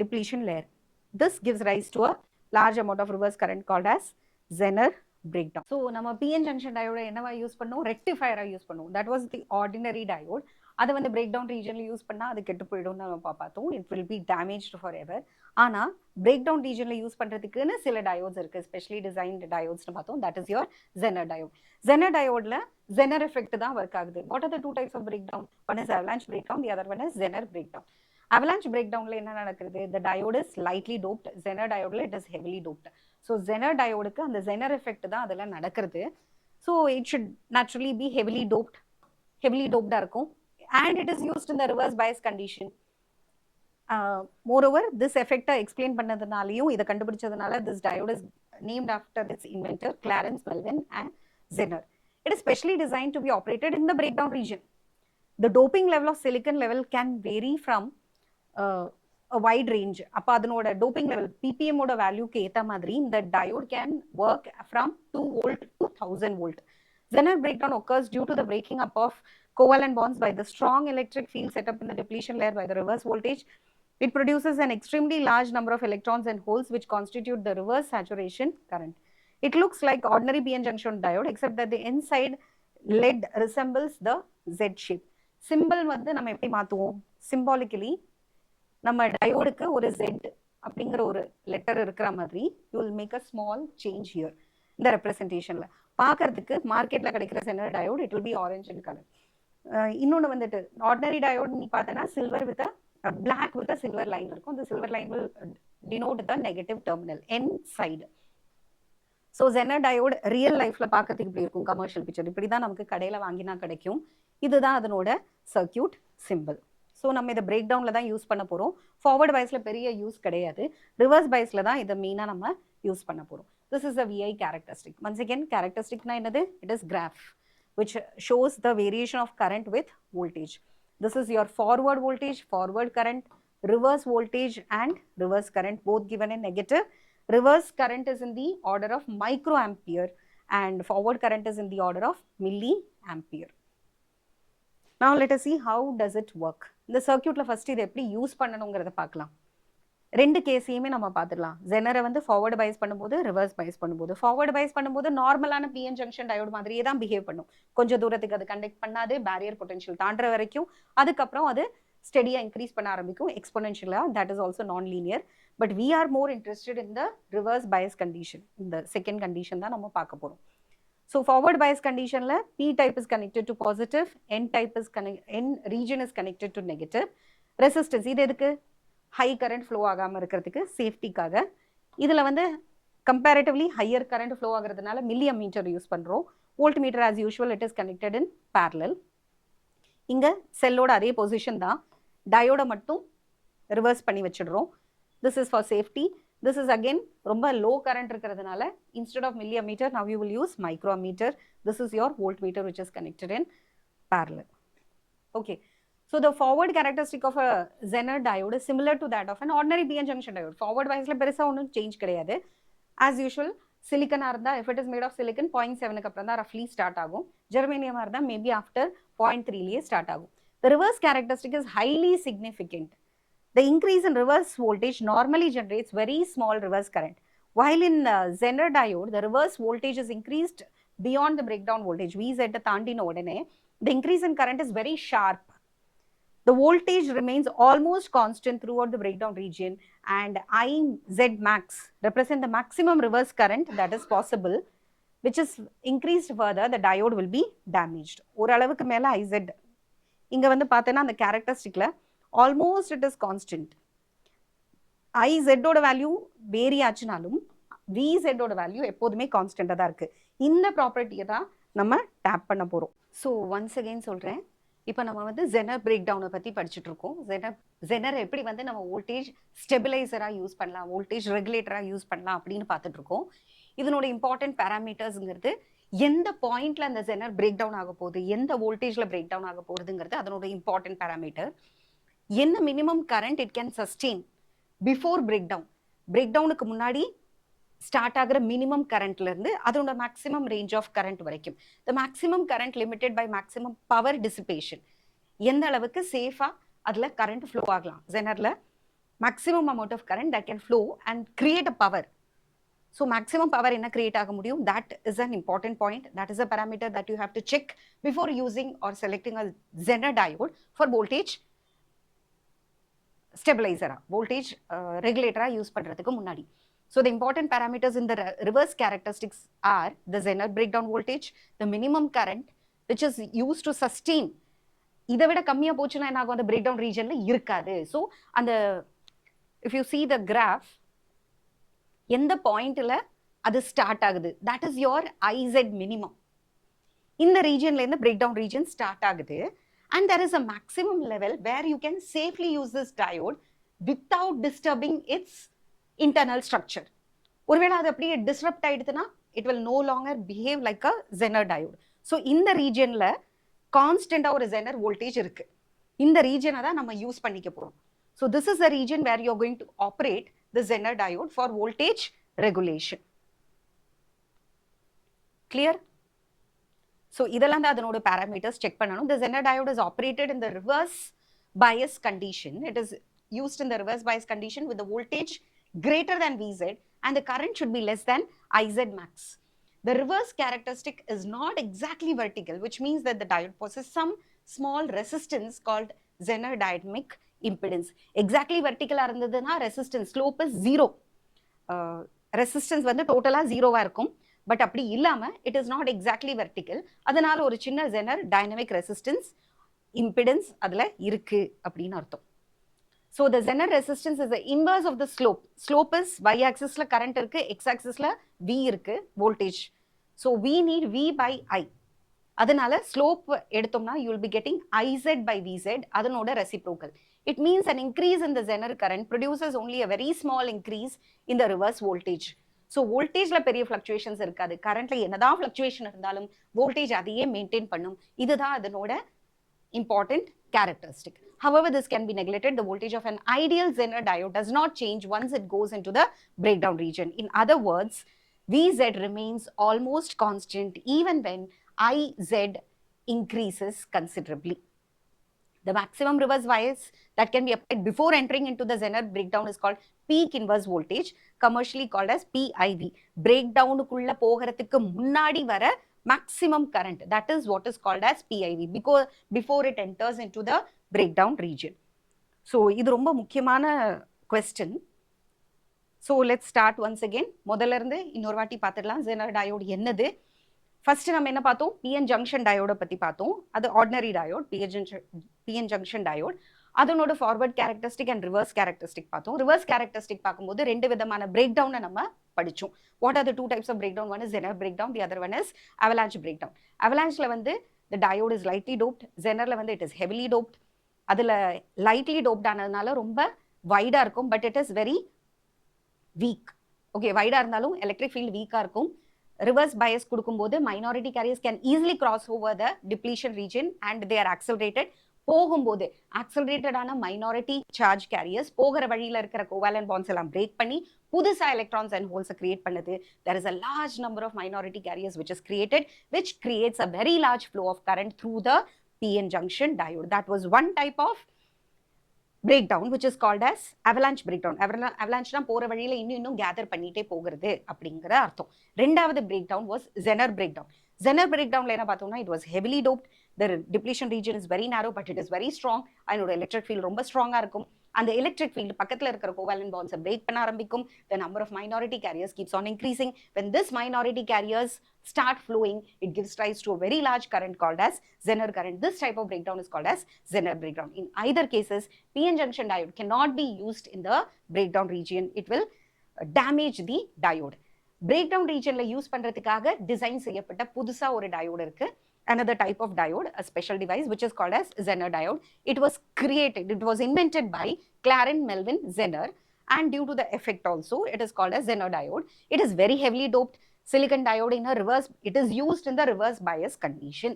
depletion layer. This gives rise to a large amount of reverse current called as Zener breakdown. So நம்ம PN junction diode என்னவா use பண்ணோம், ரெக்டிஃபயரா use பண்ணுவோம். That was the ordinary diode. அதை வந்து break down ரீஜனில் use பண்ணால் அது கெட்டு போயிடும்னு நம்ம பார்த்தோம். It will be damaged forever. ஆனால் பிரேக் டவுன் ரீஜனில் யூஸ் பண்ணுறதுக்குன்னு சில டயோட்ஸ் இருக்குது, ஸ்பெஷலி டிசைன்டு டயோட்ஸ்னு பார்த்தோம். That is your Zener diode. Zener டயோடில் ஜெனர் எஃபெக்ட் தான் ஒர்க் ஆகுது. What are the two types of break down? One is avalanche breakdown, the other one is Zener breakdown. avalanche breakdown la enna nadakkudu, the diode is lightly doped, Zener diode la it is heavily doped. So Zener diode ku and the Zener effect da adala nadakkurudhu. So it should naturally be heavily doped ah irukum, and it is used in the reverse bias condition. Moreover, this effect explain பண்ணதுனாலயும் இத கண்டுபிடிச்சதுனால this diode is named after its inventor Clarence Melvin and Zener. It is specially designed to be operated in the breakdown region. The doping level of silicon level can vary from a wide range. அப்ப அதனோட doping level ppm ஓட வேல்யூக்கு ஏத்த மாதிரி இந்த diode can work from 2 volt to 1000 volt. Zener breakdown occurs due to the breaking up of covalent bonds by the strong electric field set up in the depletion layer by the reverse voltage. It produces an extremely large number of electrons and holes which constitute the reverse saturation current. It looks like ordinary PN junction diode except that the inside lead resembles the Z shape. Symbol வந்து நம்ம எப்படி மாத்துவோம்? Symbolically நம்ம டயோடுக்கு ஒரு Z அப்படிங்கிற ஒரு letter இருக்கிற மாதிரி you will make a small change here இந்த ரெப்ரசன்டேஷன்ல. பார்க்கறதுக்கு மார்க்கெட்ல கிடைக்கிற Zener diode it will be orange in color. இன்னொன்று வந்துட்டு ordinary diode நீ பார்த்தனா silver with a black with a silver line இருக்கும். The silver line will denote the negative terminal N side. So Zener diode real lifeல பார்க்கறதுக்கு இப்படி இருக்கும் commercial picture. இப்படி தான் நமக்கு கடையில வாங்கினா கிடைக்கும். இதுதான் அதனோட சர்க்யூட் சிம்பிள். ஸோ நம்ம இதை பிரேக் டவுன்ல தான் யூஸ் பண்ண போறோம். ஃபார்வர்ட் பைஸ்ல பெரிய யூஸ் கிடையாது. ரிவர்ஸ் பைஸ்ல தான் இதை மெயினா நம்ம யூஸ் பண்ண போறோம். This is a VI characteristic. Once again, characteristic na என்னது? It is graph which shows the variation of current with voltage. This is your forward voltage, forward current, reverse voltage and reverse current both given in negative. Reverse current is in the order of microampere and forward current is in the order of milliampere. Now let us see how does it work. இந்த சர்க்யூட்ல first இதை எப்படி use பண்ணணுங்கிறத பார்க்கலாம். ரெண்டு கேஸையுமே நம்ம பார்த்துடலாம். ஜெனரை வந்து forward பைஸ் பண்ணும்போது reverse பைஸ் பண்ணும்போது, ஃபார்வர்டு பைஸ் பண்ணும்போது நார்மலான பிஎன் ஜங்ஷன் டயோடு மாதிரியே தான் பிஹேவ் பண்ணும். கொஞ்சம் தூரத்துக்கு அது கண்டக்ட் பண்ணாது, பேரியர் பொட்டன்ஷியல் தாண்டுற வரைக்கும். அதுக்கப்புறம் அது ஸ்டெடியாக இன்க்ரீஸ் பண்ண ஆரம்பிக்கும் எக்ஸ்பொனென்ஷியலாக. That is also non linear. But we are more interested in the reverse bias condition. இந்த செகண்ட் கண்டிஷன் தான் நம்ம பார்க்க போகிறோம். So forward bias condition la P type is connected to positive, N type is N region is connected to negative. Resistance இது எதுக்கு? High current flow ஆகாம இருக்கிறதுக்கு, சேஃப்டிக்காக. இதுல வந்து comparatively higher current flow ஆகிறதுனால milliammeter யூஸ் பண்றோம். Voltmeter as usual it is connected in parallel. இங்க செல்லோட அதே பொசிஷன் தான், டயோட மட்டும் ரிவர்ஸ் பண்ணி வச்சிடுறோம். This is for safety. This is again ரொம்ப low current இருக்கிறதுனால instead of milliammeter now you will use micrometer. This is your voltmeter which is connected in parallel. Okay, so the forward characteristic of a Zener diode is similar to that of an ordinary PN junction diode. Forward biasல பெருசா ஒன்றும் change கிடையாது. As usual சிலிக்கனா இருந்தா if it is made of silicon 0.7 க்கு அப்புறம் தான் roughly start ஆகும். ஜெர்மேனியமா இருந்தா maybe after 0.3 லயே start ஆகும். The reverse characteristic is highly significant. The increase in reverse voltage normally generates very small reverse current. While in Zener diode, the reverse voltage is increased beyond the breakdown voltage. Vz தாண்டின உடனே the increase in current is very sharp. The voltage remains almost constant throughout the breakdown region and Iz max represent the maximum reverse current that is possible, which is increased further, the diode will be damaged. ஓரளவுக்கு மேல Iz இங்க வந்து பார்த்தேன்னா அந்த கேரக்டரிஸ்டிக்ல almost it is constant. Iz ஓட value vary ஆச்சுனாலும் Vz ஓட value எப்போதுமே கான்ஸ்டன்டா தான் இருக்கு. இந்த ப்ராப்பர்ட்டியை தான் நம்ம டேப் பண்ண போறோம். ஸோ ஒன்ஸ் அகெயின் சொல்றேன், இப்போ நம்ம வந்து ஜெனர் பிரேக் டவுனை பத்தி படிச்சுட்டு இருக்கோம். ஜெனர் எப்படி வந்து நம்ம வோல்டேஜ் ஸ்டெபிலைசரா யூஸ் பண்ணலாம், வோல்டேஜ் ரெகுலேட்டரா யூஸ் பண்ணலாம் அப்படின்னு பார்த்துட்டு இருக்கோம். இதனோட இம்பார்ட்டன்ட் பேராமீட்டர்ஸ்ங்கிறது எந்த பாயிண்ட்ல அந்த ஜெனர் பிரேக் டவுன் ஆக போகுது, எந்த வோல்டேஜ்ல பிரேக் டவுன் ஆக போகுதுங்கிறது அதனோட இம்பார்ட்டன்ட் பேராமீட்டர். என்ன minimum current it can sustain before break down, break டவுனுக்கு முன்னாடி ஸ்டார்ட் ஆகிற மினிமம் கரண்ட்ல இருந்து அதோட மேக்ஸிமம் ரேஞ்ச் ஆஃப் கரண்ட் வரைக்கும். The maximum current limited by maximum power dissipation. எந்த அளவுக்கு சேஃபா அதுல கரண்ட் ஃப்ளோ ஆகலாம். ஜெனர்ல maximum amount of current that can flow and create a power. So maximum power என்ன கிரியேட் ஆக முடியும், that is an important point. That is a parameter that you have to check before using or selecting a Zener diode for voltage ஸ்டெபிலைசரா, voltage ரெகுலேட்டரா use பண்றதுக்கு முன்னாடி. So the important parameters in the reverse characteristics are the Zener breakdown voltage, the minimum current which is used to sustain இதை விட கம்மியா போச்சுன்னா என்ன ஆகும், அந்த பிரேக் டவுன் ரீஜன்ல இருக்காது. ஸோ அந்த if you see the graph, எந்த பாயிண்ட்ல அது ஸ்டார்ட் ஆகுது, that is your IZ minimum. இந்த ரீஜன்ல இருந்து பிரேக் டவுன் ரீஜன் ஸ்டார்ட் ஆகுது. And there is a maximum level where you can safely use this diode without disturbing its internal structure. ஒருவேளை அது அப்படியே டிஸ்டர்ப்ட் ஆயிடுதுன்னா it will no longer behave like a Zener diode. So இந்த ரீஜன்ல கான்ஸ்டன்டா ஒரு Zener voltage இருக்கு. இந்த ரீஜனை தான் நம்ம யூஸ் பண்ணிக்க போறோம். So this is the region where you are going to operate the Zener diode for voltage regulation. Clear? So இதெல்லாம் தான் அதனோட parameters check பண்ணணும். The Zener diode is operated in the reverse bias condition. It is used in the reverse bias condition with the voltage greater than VZ and the current should be less than IZ max. The reverse characteristic is not exactly vertical, which means that the diode possesses some small resistance called Zener dynamic impedance. Exactly vertical இருந்ததுன்னா resistance slope is 0. Resistance வந்து டோட்டலா 0வா இருக்கும். But அப்படி இல்லாம it is not exactly vertical. அதனால ஒரு சின்ன Zener dynamic resistance impedance அதுல இருக்கு அப்படின்னு அர்த்தம். So the Zener resistance is the inverse of the slope. Slope is y axis ல current இருக்கு, x axis ல V இருக்கு, voltage. So we need V by I. அதனால slope எடுத்தோம்னா you will be getting IZ by VZ, அதனோட reciprocal. It means an increase in the Zener current produces only a very small increase in the reverse voltage. So voltageல பெரிய fluctuations இருக்காது. currentல என்னதான் fluctuation இருந்தாலும் voltage அதையே maintain பண்ணும். இதுதான் அதனோட important characteristic. However, this can be neglected. The voltage of an ideal Zener diode does not change once it goes into the breakdown region. In other words, VZ remains almost constant even when IZ increases considerably. The maximum reverse bias that can be applied before entering into the Zener breakdown is called peak inverse voltage, commercially called as PIV. Breakdown குள்ள போகிறதுக்கு முன்னாடி வர maximum current, that is what is called as PIV, because before it enters into the breakdown region. So இது ரொம்ப முக்கியமான question. So let's start once again. முதல்ல இருந்து இன்னொரு வாட்டி பார்த்துடலாம். Zener diode என்னது? ஃபர்ஸ்ட் நம்ம என்ன பார்த்தோம், PN junction diode பத்தி பார்த்தோம். அது ordinary diode, PN junction diode. அதனோட forward characteristic and reverse characteristic பார்த்தோம். reverse characteristic பார்க்கும்போது ரெண்டு விதமான breakdown நம்ம படிச்சோம். What are the two types of breakdown? One is Zener breakdown, the other one is avalanche breakdown. avalancheல வந்து the diode is lightly doped, Zenerல வந்து it is heavily doped. அதுல lightly doped ஆனதுனால ரொம்ப வைடா இருக்கும், but it is very weak. Okay, வைடா இருந்தாலும் electric field வீக்கா இருக்கும். reverse bias கொடுக்கும்போது minority carriers can easily cross over the depletion region and they are accelerated. போகும்போது accelerated ஆன minority charge carriers போகிற வழியில இருக்கிற covalent bonds எல்லாம் break பண்ணி புதுசா electrons and holes create பண்ணுது. There is a large number of minority carriers which is created, which creates a very large flow of current through the PN junction diode. That was one type of breakdown which is called as avalanche breakdown. avalanche na போற வழியில இன்னும் gather பண்ணிட்டே போகிறது அப்படிங்கற அர்த்தம். ரெண்டாவது breakdown was Zener breakdown. Zener breakdownல என்ன பார்த்தோம்னா it was heavily doped. The depletion region is very narrow but it is very strong. அதனோட electric field ரொம்ப ஸ்ட்ராங்கா இருக்கும். அந்த electric field பக்கத்துல இருக்கிற covalent bonds break பண்ண ஆரம்பிக்கும். The number of minority carriers keeps on increasing. When this minority carriers start flowing, it gives rise to a very large current called as Zener current. This type of breakdown is called as Zener breakdown. In either cases, PN junction diode cannot be used in the breakdown region. It will damage the diode. Breakdown regionல use பண்றதுக்காக design செய்யப்பட்ட புதுசா ஒரு diode இருக்கு. Another type of diode, a special device which is called as Zener diode. It was created, it was invented by Clarence Melvin Zener, and due to the effect also, it is called as Zener diode. It is very heavily doped silicon diode in a reverse, it is used in the reverse bias condition.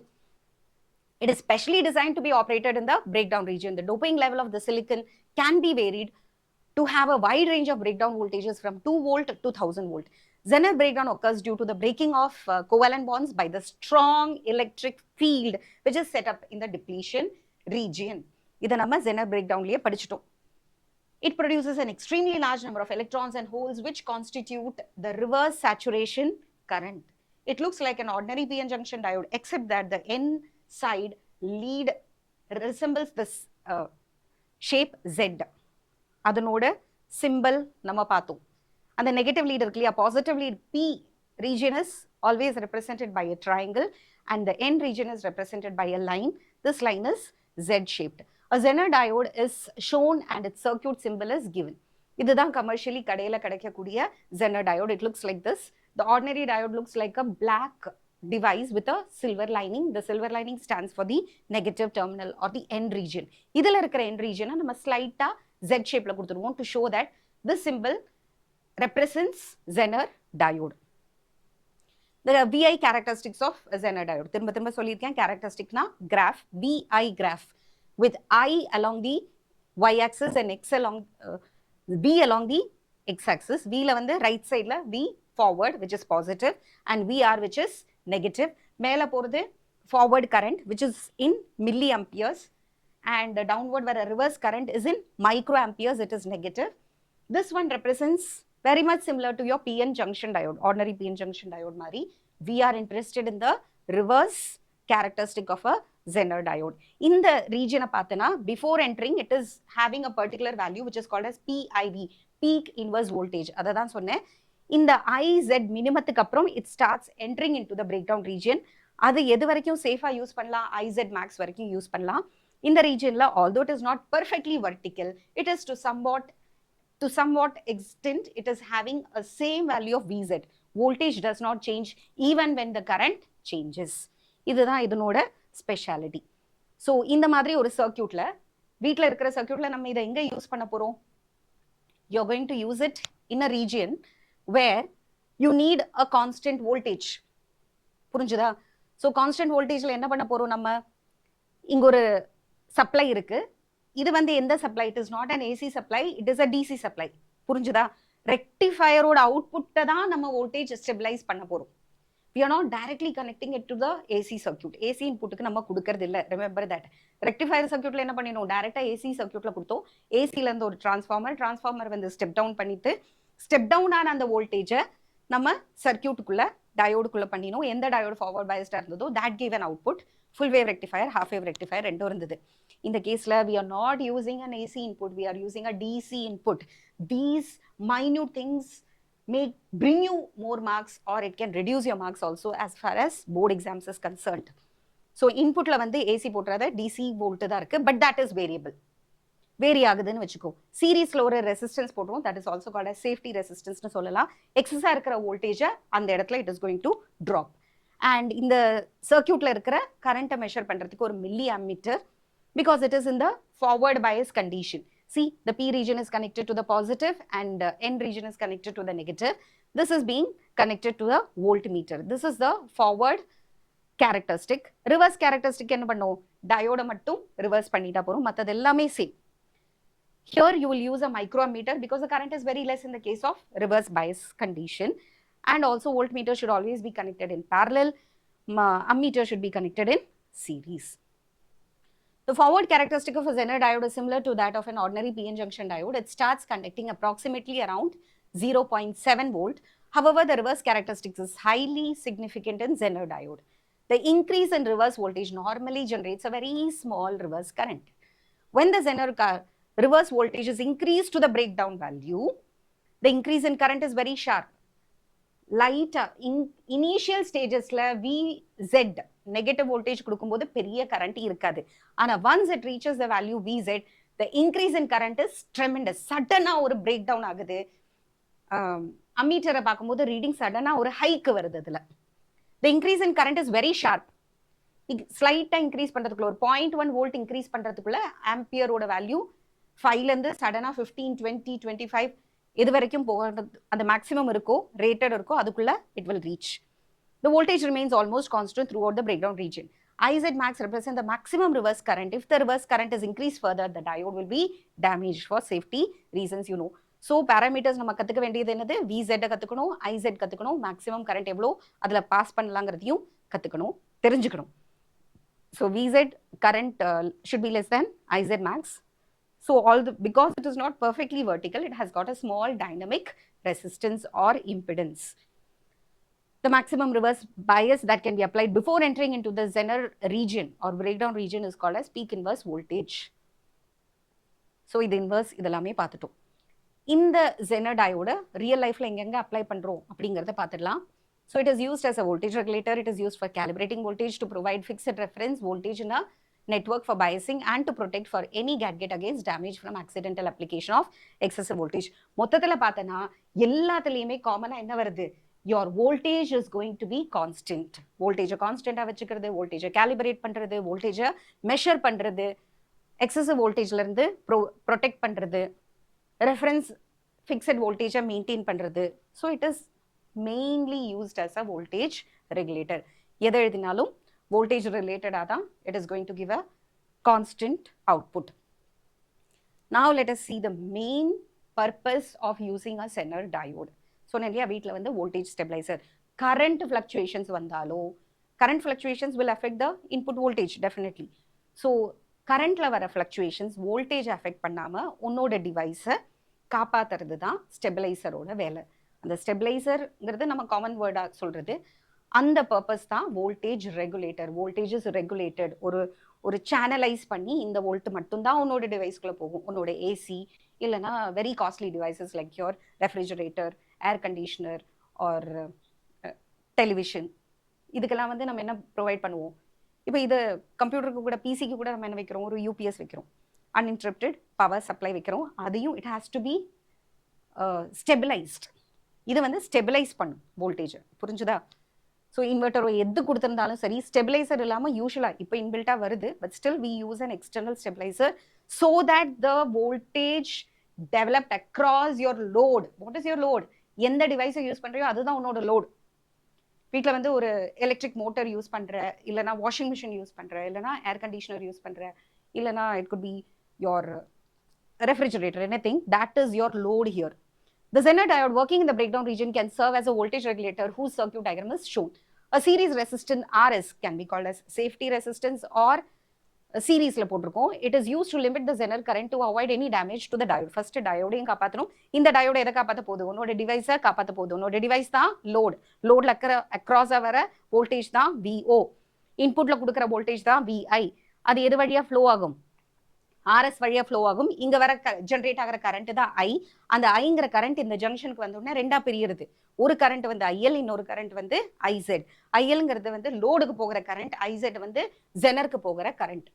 It is specially designed to be operated in the breakdown region. The doping level of the silicon can be varied to have a wide range of breakdown voltages from 2 volt to 1000 volt. Zener breakdown occurs due to the breaking of covalent bonds by the strong electric field which is set up in the depletion region. இத நம்ம Zener breakdownலயே படிச்சிட்டோம். It produces an extremely large number of electrons and holes which constitute the reverse saturation current. It looks like an ordinary PN junction diode except that the N side lead resembles this shape Z. அதனோட symbol நம்ம பார்த்தோம். And the negative lead இருக்குல்லையா, positive lead P region is always represented by a triangle and the N region is represented by a line. This line is Z-shaped. A Zener diode is shown and its circuit symbol is given. இதுதான் commercially கடையில கிடைக்கக்கூடிய Zener diode. It looks like this. The ordinary diode looks like a black device with a silver lining. The silver lining stands for the negative terminal or the N region. இதில் இருக்கிற N region நம்ம slight Z shapeல கொடுத்துருவோம் to show that this symbol represents Zener diode. The VI characteristics of a Zener diode. திரும்ப சொல்லியிருக்கேன் characteristicனா graph, VI graph with I along the y axis and X along V along the X axis. V ல வந்து right side ல V forward which is positive and VR which is negative. மேல போறது forward current which is in milliamperes and downward where a reverse current is in microamperes, it is negative. This one represents very much similar to your PN junction diode, ordinary PN junction diode mari. We are interested in the reverse characteristic of a Zener diode. In the region pathana, before entering, it is having a particular value which is called as PIV, peak inverse voltage. Adha sonne. In the IZ minimum, it starts entering into the breakdown region. Adu edu varaikkum safe use pannalam, IZ max varaikkum use pannalam. In the region la, although it is not perfectly vertical, it is to somewhat extent, it is having a same value of VZ. Voltage does not change even when the current changes. இதுதான் இதனோட speciality. So இந்த மாதிரி ஒரு சர்க்கியூட்ல வீட்டில் இருக்கிற சர்க்கியூட்ல நம்ம இதை எங்கே யூஸ் பண்ண போகிறோம்? You're going to use it in a region where you need a constant voltage. புரிஞ்சுதா? ஸோ கான்ஸ்டன்ட் வோல்டேஜில் என்ன பண்ண போகிறோம்? நம்ம இங்கே ஒரு சப்ளை இருக்கு. இது வந்து எந்த supply? It is not an AC supply, it is a DC supply. புரிஞ்சுதா? ரெக்டிஃபயரோட அவுட்புட்டை தான் நம்ம வோல்டேஜ் ஸ்டெபிலைஸ் பண்ண போகிறோம். We are not directly connecting it to the AC circuit. AC inputக்கு நம்ம கொடுக்கறது இல்லை. Remember that. Rectifier circuitல என்ன பண்ணினோம்? டைரக்டா AC circuitல கொடுத்தோம். ACல இருந்து ஒரு டிரான்ஸ்ஃபார்மர் வந்து ஸ்டெப் டவுன் பண்ணிட்டு ஸ்டெப் டவுன் ஆன அந்த வோல்டேஜை நம்ம சர்க்கியூட்டுக்குள்ள டயோடுக்குள்ள பண்ணினோம். எந்த டயோடு ஃபார்வர்ட் பயாஸ்டா இருந்ததோ that gave an output. Full wave rectifier, half wave rectifier ரெண்டும் இருந்தது. இந்த கேஸ்ல we are not using an AC input, we are using a DC input. These minute things may bring you more marks or it can reduce your marks also as far as board exams is concerned. So input la வந்து AC போட்றாத DC volt தான் இருக்கு, but that is variable. Vary ஆகுதுன்னு வெச்சுக்கோ. சீரிஸ்ல ஒரு resistance போடுறோம், that is also called as safety resistance னு சொல்லலாம். எக்ஸஸா இருக்கிற வோல்டேஜ் அந்த இடத்துல it is going to drop. And இந்த சர்க்யூட்ல இருக்கிற கரண்ட்டை மெஷர் பண்றதுக்கு ஒரு milli ஆம்மீட்டர், because it is in the forward bias condition. See, the P region is connected to the positive and N region is connected to the negative. This is being connected to the voltmeter. This is the forward characteristic. Reverse characteristic என்ன பண்ணோம்? டயோட மட்டும் reverse பண்ணிட்டா போறோம், மத்தது எல்லாமே same. Here you will use a microammeter because the current is very less in the case of reverse bias condition. And also voltmeter should always be connected in parallel. Ammeter should be connected in series. The forward characteristic of a Zener diode is similar to that of an ordinary PN junction diode. It starts conducting approximately around 0.7 volt. However, the reverse characteristic is highly significant in Zener diode. The increase in reverse voltage normally generates a very small reverse current. When the Zener reverse voltage is increased to the breakdown value, the increase in current is very sharp. Light initial stages la VZ negative voltage கொடுக்கும்போது பெரிய current இருக்காது. ஆனா once it reaches the value VZ, the increase in current is tremendous. சடனா ஒரு break down ஆகுது. அம்மீட்டரை பார்க்கும்போது reading சடனா ஒரு ஹைக்கு வருது. அதுல the increase in current is very sharp. ஸ்லைட்டா இன்க்ரீஸ் பண்றதுக்குள்ள ஒரு 0.1 வோல்ட் இன்க்ரீஸ் பண்றதுக்குள்ள ஆம்பியரோட வேல்யூ 5ல இருந்து சடனா 15, 20, 25 எது வரைக்கும் போகிறது, அந்த மேக்ஸிமம் இருக்கோ ரேட்டட் இருக்கோ அதுக்குள்ள it will reach. The voltage remains almost constant throughout the breakdown region. IZ max represents the maximum reverse current. If the reverse current is increased further, the diode will be damaged for safety reasons, you know. So parameters நம்ம கத்துக்க வேண்டியது என்னது? VZ கத்துக்கணும், IZ கத்துக்கணும், maximum current எவ்வளோ அதில் pass பண்ணலாங்கிறதையும் கத்துக்கணும், தெரிஞ்சுக்கணும். So VZ current should be less than IZ max. So because it is not perfectly vertical, it has got a small dynamic resistance or impedance. The maximum reverse bias that can be applied before entering into the Zener region or breakdown region is called as peak inverse voltage. So இது inverse இதெல்லாமே பார்த்துட்டோம். இந்த Zener diode real lifeல எங்கெங்க apply பண்றோம் அப்படிங்கறத பார்த்துடலாம். So it is used as a voltage regulator. It is used for calibrating voltage to provide fixed reference voltage in a network for biasing and to protect for any gadget against damage from accidental application of excessive voltage. மொத்தத்துல பார்த்தனா எல்லாத்துலயுமே காமனா என்ன வருது? Your voltage is going to be constant. Voltage கான்ஸ்டன்டா வச்சுக்கிறது, voltage calibrate பண்றது, voltage measure பண்றது, excessive voltageல இருந்து protect பண்றது, reference fixed voltage maintain பண்றது. So it is mainly used as a voltage regulator. எதை எழுதினாலும் voltage related ஆதான், it is going to give a constant output. Now let us see the main purpose of using a Zener diode. So நிறைய வீட்டில் வந்து voltage stabilizer. Current fluctuations வந்தாலும், current fluctuations will affect the input voltage definitely. So currentல வர fluctuations voltage affect பண்ணாம உன்னோட டிவைஸை காப்பாத்துறது தான் ஸ்டெபிளைசரோட வேலை. அந்த ஸ்டெபிளைசர்ங்கிறது நம்ம காமன் வேர்டா சொல்றது. அந்த பர்பஸ் தான் voltage regulator. Voltage is regulated, ஒரு சேனலைஸ் பண்ணி இந்த வோல்ட் மட்டும்தான் உன்னோட டிவைஸ்குள்ள போகும். உன்னோட ஏசி இல்லைனா very costly devices like your refrigerator, air conditioner or television, இதுக்கெல்லாம் வந்து நம்ம என்ன ப்ரொவைட் பண்ணுவோம்? இப்போ இது கம்ப்யூட்டருக்கு கூட, பிசிக்கு கூட நம்ம என்ன வைக்கிறோம்? ஒரு யூபிஎஸ் வைக்கிறோம், uninterrupted பவர் சப்ளை வைக்கிறோம். அதையும் it has to be stabilised. இது வந்து ஸ்டெபிளைஸ் பண்ணும் வோல்டேஜ். புரிஞ்சுதா? ஸோ இன்வெர்டர் எது கொடுத்துருந்தாலும் சரி, ஸ்டெபிளைசர் இல்லாமல் யூஸ்வலாக இப்போ இன்பில்ட்டாக வருது, but still we use an external stabiliser so that the voltage developed across your load. What is your load? எந்த டிவைஸை யூஸ் பண்ணுறியோ அதுதான் உன்னோட லோட். வீட்டில் வந்து ஒரு எலக்ட்ரிக் மோட்டர் யூஸ் பண்ணுற, இல்லைனா வாஷிங் மிஷின் யூஸ் பண்ணுற, இல்லைனா ஏர் கண்டிஷனர் யூஸ் பண்ணுற, இல்லைனா it could B your refrigerator, anything, that is your load here. The Zener diode working in the breakdown region can serve as a voltage regulator whose circuit diagram is shown. A series resistance RS can be called as safety resistance or series la potirukom. It is used to limit the Zener current to avoid any damage to the diode. First diode inga kaapathanum. Inda diode edha kaapatha podhu? Unoda device kaapatha podhu. Unoda device da load la across vara voltage da VO. Input la kudukra voltage da VI. adu edu vadiya flow agum? RS வழியா flow ஆகும். இங்க வர generate ஆகிற current தான் I. அந்த ஐங்கிற current இந்த ஜங்ஷனுக்கு வந்தோடனே ரெண்டா பிரியுது. ஒரு கரண்ட் வந்து IL, இன்னொரு கரண்ட் வந்து IZ. ILங்கிறது வந்து லோடுக்கு போகிற கரண்ட், IZ வந்து ஜெனருக்கு போகிற current.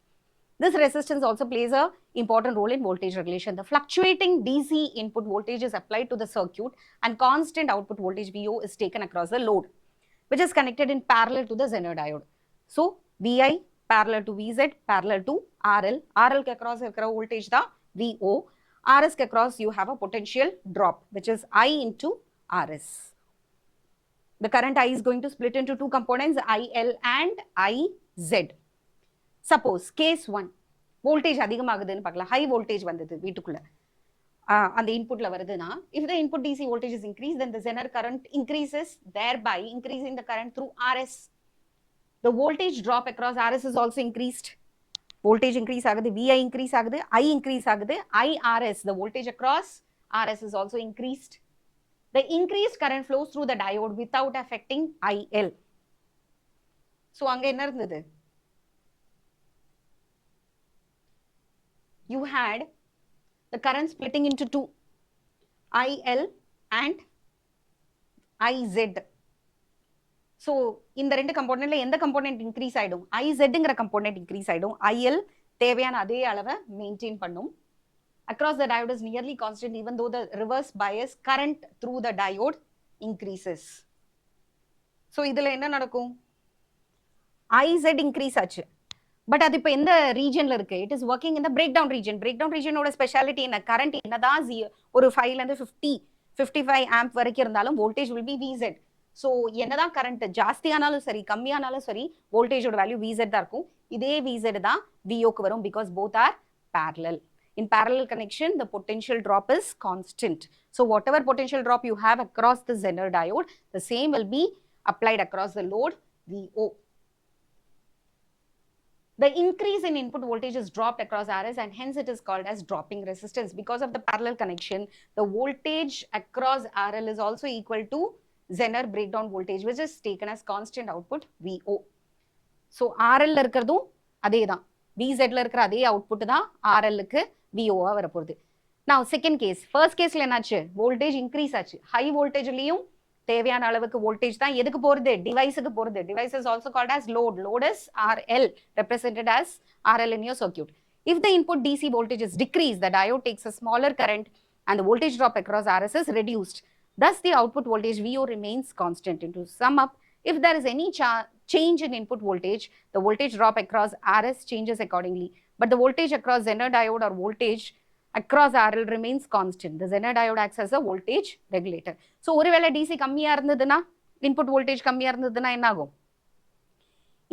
This resistance also plays a important role in voltage regulation. The fluctuating DC input voltage is applied to the circuit and constant output voltage VO is taken across the load, which is connected in parallel to the Zener diode. So VI parallel to VZ, parallel to RL. RL ke across ikkra voltage da VO. RS ke across you have a potential drop, which is I into RS. The current I is going to split into two components, IL and IZ. Suppose case 1, voltage அதிகமாகுதுன்னு பார்க்கலாம். High voltage வந்தது வீட்டுக்குள்ள, அந்த இன்புட்ல வருதுன்னா, if the input DC voltage is increased, then the Zener current increases, thereby increasing the current through RS. The voltage drop across RS is also increased. Voltage increase ஆகுது, VI increase ஆகுது, I increase ஆகுது, IRS, the voltage across RS is also increased. The increased current flows through the diode without affecting IL. So அங்க என்ன இருந்தது? You had the current splitting into two, IL and IZ. So இந்த ரெண்டு கம்போனன்ட்ல எந்த component increase ஆயிடும்? IZங்கிற component increase ஆயிடும். IL தேவையான அதே அளவை மெயின்டைன் பண்ணும். Across the diode is nearly constant even though the reverse bias current through the diode increases. So இதுல என்ன நடக்கும்? IZ இன்க்ரீஸ் ஆச்சு, பட் அது இப்போ எந்த ரீஜன்ல இருக்கு? It is working in the break region. Break ரீஜனோட ஸ்பெஷாலிட்டி என்ன? கரண்ட் என்னதான் ஒரு 5ல இருந்து 55 ஆம்ப் வரைக்கும் இருந்தாலும் voltage will be VZ. So என்னதான் கரண்ட் ஜாஸ்தியானாலும் சரி கம்மியானாலும் சரி வோல்டேஜோட வேல்யூ VZ தான் இருக்கும். இதே VZ தான் VOக்கு வரும், because both are parallel. In parallel connection, the potential drop is constant. So whatever potential drop you have across the Zener diode, the same will be applied across the load VO. The increase in input voltage is dropped across RS and hence it is called as dropping resistance. Because of the parallel connection, the voltage across RL is also equal to Zener breakdown voltage, which is taken as constant output VO. So RL ல இருக்கிறதும் அதே தான், VZ ல இருக்கிற அதே output தான் RL க்கு VO ஆ வரப்போகுது. Now second case, first caseல என்னாச்சு? voltage increase ஆச்சு. high voltageலயும் தேவையான அளவுக்கு வோல்டேஜ் தான் எதுக்கு போறது, டிவைஸுக்கு போறது. Device is also called as load. Load is RL, represented as RL in your circuit. If the input DC voltage is decreased, the diode takes a smaller current and the voltage drop across RS is reduced. Thus, the output voltage VO remains constant. And to sum up, if there is any change in input voltage, the voltage drop across RS changes accordingly. But the voltage across Zener diode or voltage across RL remains constant. The Zener diode acts as a voltage regulator. So, ஒருவேளை DC கம்மியா இருந்ததுன்னா, input voltage கம்மியா இருந்ததுன்னா என்ன ஆகும்?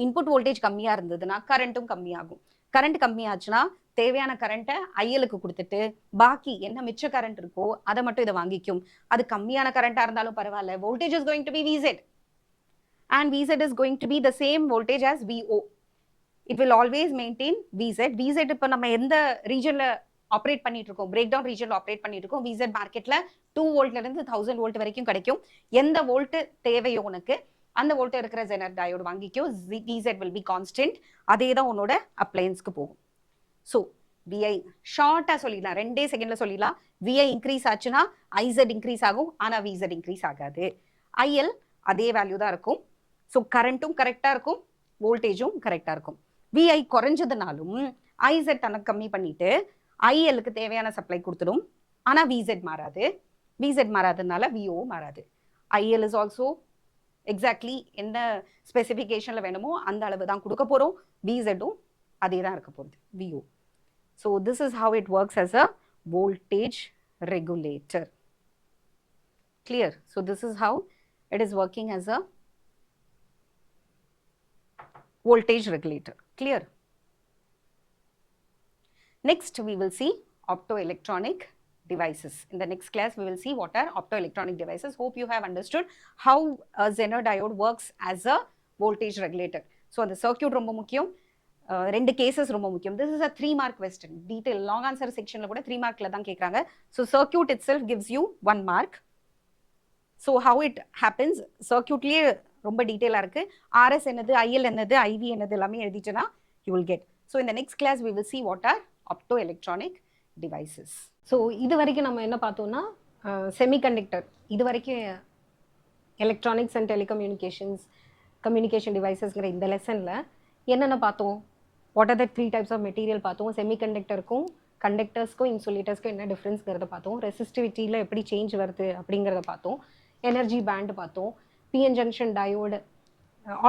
Input voltage கம்மியா இருந்ததுன்னா கரண்ட்டும் கம்மியாகும். கரண்ட் கம்மியாச்சுன்னா தேவையான கரண்ட்டை ஐஎலுக்கு கொடுத்துட்டு பாக்கி என்ன மிச்ச கரண்ட் இருக்கோ அதை மட்டும் இதை வாங்கிக்கும். அது கம்மியான கரண்டா இருந்தாலும் பரவாயில்ல. voltage is going to be VZ and VZ is going to be the same voltage as VO. It will always maintain VZ. VZ இப்போ நம்ம எந்த ரீஜன்ல ஆப்ரேட் பண்ணிட்டு இருக்கோம், பிரேக் டவுன் ரீஜன்ல ஆப்ரேட் பண்ணிட்டு இருக்கோம். VZ மார்க்கெட்ல 2 வோல்ட்ல இருந்து 1000 வோல்ட் வரைக்கும் கிடைக்கும். எந்த வோல்ட் தேவையோ உனக்கு அந்த வோல்ட் இருக்கிற ஜெனர் டயோடு வாங்கிக்கோ. VZ will be constant. அதே தான் உன்னோட அப்ளையன்ஸ்க்கு போகும். ஸோ VI ஷார்ட்டா சொல்லிடலாம், 2 செகண்ட்ல சொல்லிடலாம். VI இன்க்ரீஸ் ஆச்சுன்னா IZ இன்க்ரீஸ் ஆகும், ஆனா VZ இன்க்ரீஸ் ஆகாது. IL அதே வேல்யூ தான் இருக்கும். ஸோ கரண்ட்டும் கரெக்டா இருக்கும், வோல்டேஜும் கரெக்டா இருக்கும். VI குறைஞ்சதுனாலும் IZ தனக்கு கம்மி பண்ணிட்டு ILக்கு தேவையான சப்ளை கொடுத்துடும், ஆனா VZ மாறாது. VZ மாறாததுனால VO மாறாது. IL இஸ் ஆல்சோ எக்ஸாக்ட்லி என்ன ஸ்பெசிஃபிகேஷன்ல வேணுமோ அந்த அளவு தான் கொடுக்க போறோம். VZம் அதே தான் இருக்க போகுது, VO. So this is how it works as a voltage regulator. Clear? So this is how it is working as a voltage regulator. Clear? Next we will see optoelectronic devices. In the next class we will see what are optoelectronic devices. Hope you have understood how a Zener diode works as a voltage regulator. So the circuit ரொம்ப முக்கியம், 2 cases ரொம்ப முக்கியம். This is a 3 mark question. Detail long answer section ல கூட 3 markல தான் கேக்குறாங்க. So circuit itself gives you 1 mark. So how it happens, circuitலயே ரொம்ப டீடைலா இருக்கு. RS என்னது, IL என்னது, IV என்னது எல்லாமே எழுதிட்டனா you will get. So in the next class we will see what are optoelectronic devices. So இது வரைக்கும் நம்ம என்ன பார்த்தோம்னா செமிகண்டக்டர், இது வரைக்கும் எலக்ட்ரானிக்ஸ் அண்ட் கம்யூனிகேஷன் டிவைசஸ்ங்கிற இந்த லெசனில் என்னென்ன பார்த்தோம், what are the 3 types of material பார்த்தோம், செமிகண்டக்டருக்கும் கண்டக்டர்ஸ்க்கும் இன்சுலேட்டர்ஸ்க்கும் என்ன டிஃப்ரென்ஸ்ங்கிறத பார்த்தோம், ரெசிஸ்டிவிட்டியில் எப்படி சேஞ்ச் வருது அப்படிங்கிறத பார்த்தோம், எனர்ஜி பேண்ட் பார்த்தோம், PN junction diode,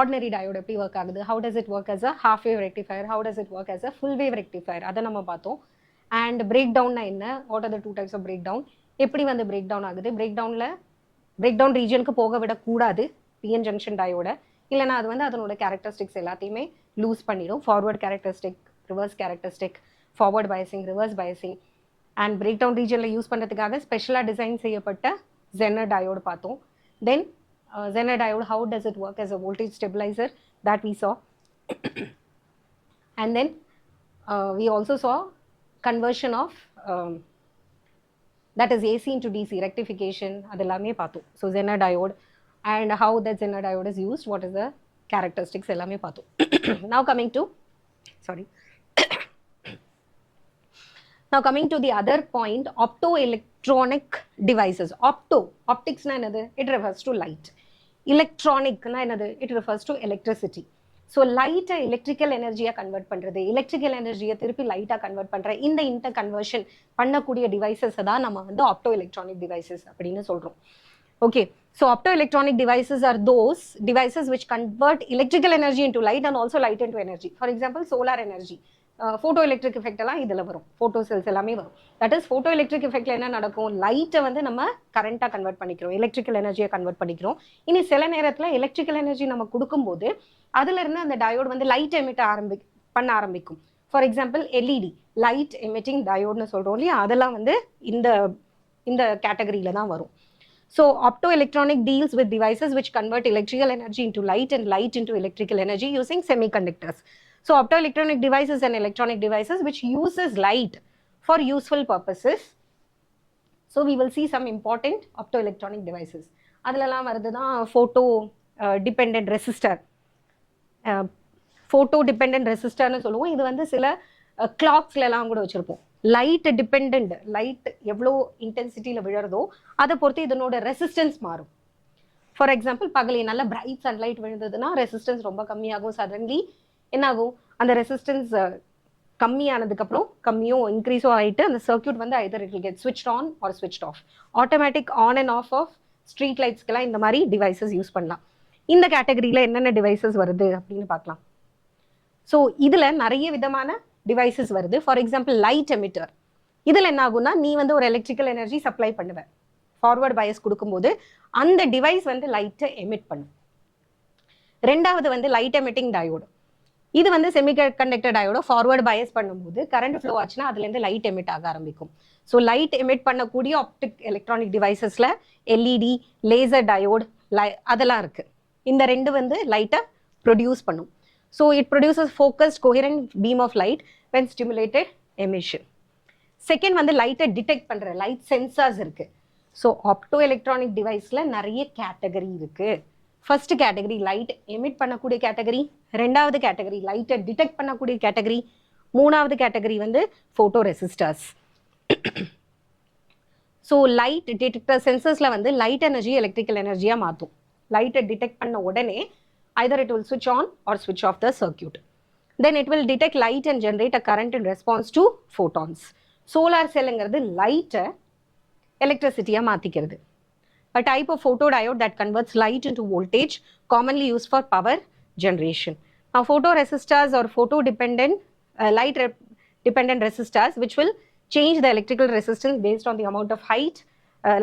ordinary diode எப்படி ஒர்க் ஆகுது, how does it work as a half wave rectifier, how does it work as a full wave rectifier, அதை நம்ம பார்த்தோம். அண்ட் பிரேக் டவுன்னா என்ன, what are the 2 types of break down, எப்படி வந்து break down ஆகுது, பிரேக் டவுன் ரீஜனுக்கு போக விடக்கூடாது பிஎன் ஜங்ஷன் டயோட, இல்லைனா அது வந்து அதனோட கேரக்டரிஸ்டிக்ஸ் எல்லாத்தையுமே லூஸ் பண்ணிடும். Forward characteristic, reverse characteristic, forward biasing, reverse biasing. And break down ரீஜனில் யூஸ் பண்ணுறதுக்காக ஸ்பெஷலாக டிசைன் செய்யப்பட்ட ஜெனர் டயோடு பார்த்தோம். தென் Zener diode, how does it work as a voltage stabilizer, that we saw. And then we also saw conversion of that is AC into DC, rectification, adellame paathu. So Zener diode and how that Zener diode is used, what is the characteristics ellame paathu. Now coming to the other point, optoelectronic devices. Optics na enadhu, it refers to light. Electronic na enadhu, it refers to electricity. So light electrical energy convert பண்றது, electrical energy திருப்பி light convert பண்ற இந்த interconversion பண்ணக்கூடிய devices தான் நம்ம வந்து optoelectronic devices அப்படின்னு சொல்றோம். Okay, so optoelectronic devices are those devices which convert electrical energy into light and also light into energy. For example, solar energy, photo electric effect எல்லாம் இதில் வரும், ஃபோட்டோ செல்ஸ் எல்லாமே வரும். தட் இஸ் ஃபோட்டோ எலக்ட்ரிக் எஃபெக்ட்ல என்ன நடக்கும், லைட்டை வந்து நம்ம கரண்ட்டாக கன்வெர்ட் பண்ணிக்கிறோம், எலக்ட்ரிக்கல் எனர்ஜியை கன்வெர்ட் பண்ணிக்கிறோம். இனி சில நேரத்தில் எலக்ட்ரிக்கல் எனர்ஜி நம்ம கொடுக்கும்போது அதுல இருந்து அந்த டயோடு வந்து லைட் எமிட் பண்ண ஆரம்பிக்கும். For example LED, light emitting டயோட்னு சொல்கிறோம் இல்லையா, அதெல்லாம் வந்து இந்த கேட்டகரியில தான் வரும். So optoelectronic deals with devices which convert electrical energy into light and light into electrical energy using semiconductors. So optoelectronic devices and electronic devices which uses light for useful purposes. So we will see some important optoelectronic devices. அதிலலாம் வருது தான் photo dependent resistor. Photo dependent resistorனு சொல்லுவோம். இது வந்து சில கிளாக்ஸ்லாம் கூட வச்சுருப்போம். Light depend, light எவ்வளோ இன்டென்சிட்டியில் விழறதோ அதை பொறுத்து இதனோட ரெசிஸ்டன்ஸ் மாறும். ஃபார் எக்ஸாம்பிள் பகலே நல்ல பிரைட் சன்லைட் விழுந்ததுன்னா ரெசிஸ்டன்ஸ் ரொம்ப கம்மியாகும். சடன்லி என்ன ஆகும், அந்த ரெசிஸ்டன்ஸ் கம்மியானதுக்கப்புறம் கம்மியும் இன்க்ரீஸும் ஆகிட்டு அந்த சர்க்யூட் வந்து ஐதர் இட் வில் கெட் ஸ்விட்ச் ஆன் ஆர் ஸ்விட்ச் of. Automatic on and half of street லைட்ஸ்க்கெல்லாம் இந்த மாதிரி டிவைசஸ் யூஸ் பண்ணலாம். இந்த கேட்டகரியில் என்னென்ன டிவைசஸ் வருது அப்படின்னு பார்க்கலாம். ஸோ இதில் நிறைய விதமான டிவைசஸ் வருது. For example light emitter. இதில் என்ன ஆகும்னா, நீ வந்து ஒரு எலக்ட்ரிக்கல் எனர்ஜி சப்ளை பண்ணுவேன், ஃபார்வர்ட் பயஸ் கொடுக்கும்போது அந்த டிவைஸ் வந்து லைட்டை எமிட் பண்ணும். ரெண்டாவது வந்து லைட் எமிட்டிங் டயோடு. இது வந்து செமிகண்டக்டர் டயோட ஃபார்வர்ட் பயஸ் பண்ணும்போது கரண்ட் ஃப்ளோ ஆச்சுன்னா அதுலேருந்து லைட் எமிட் ஆக ஆரம்பிக்கும். ஸோ லைட் எமிட் பண்ணக்கூடிய ஆப்டிக் எலக்ட்ரானிக் டிவைசஸில் எல்இடி, லேசர் டயோட் அதெல்லாம் இருக்குது. இந்த ரெண்டு வந்து லைட்டை ப்ரொடியூஸ் பண்ணும். So it produces focused coherent beam of light when stimulated emission. Second வந்து லைட்டை டிடெக்ட் பண்ணுற லைட் சென்சார்ஸ் இருக்குது. ஸோ ஆப்டோ எலக்ட்ரானிக் டிவைஸில் நிறைய கேட்டகரி இருக்குது. ஃபர்ஸ்ட் கேட்டகரி லைட் எமிட் பண்ணக்கூடிய கேட்டகரி, ரெண்டாவது கேட்டகரி லைட்டை டிடெக்ட் பண்ணக்கூடிய கேட்டகரி, மூணாவது கேட்டகரி வந்து photo resistors. So light detector சென்சர்ஸில் வந்து லைட் எனர்ஜி எலக்ட்ரிக்கல் எனர்ஜியாக மாற்றும். லைட்டை டிடெக்ட் பண்ண உடனே either it will switch on or switch off the circuit. Then it will detect light and generate a current in response to photons. Solar cell engiradhu light electricity ah maathikkiradhu. A type of photodiode that converts light into voltage, commonly used for power generation. Now photoresistors or photo dependent light dependent resistors which will change the electrical resistance based on the amount of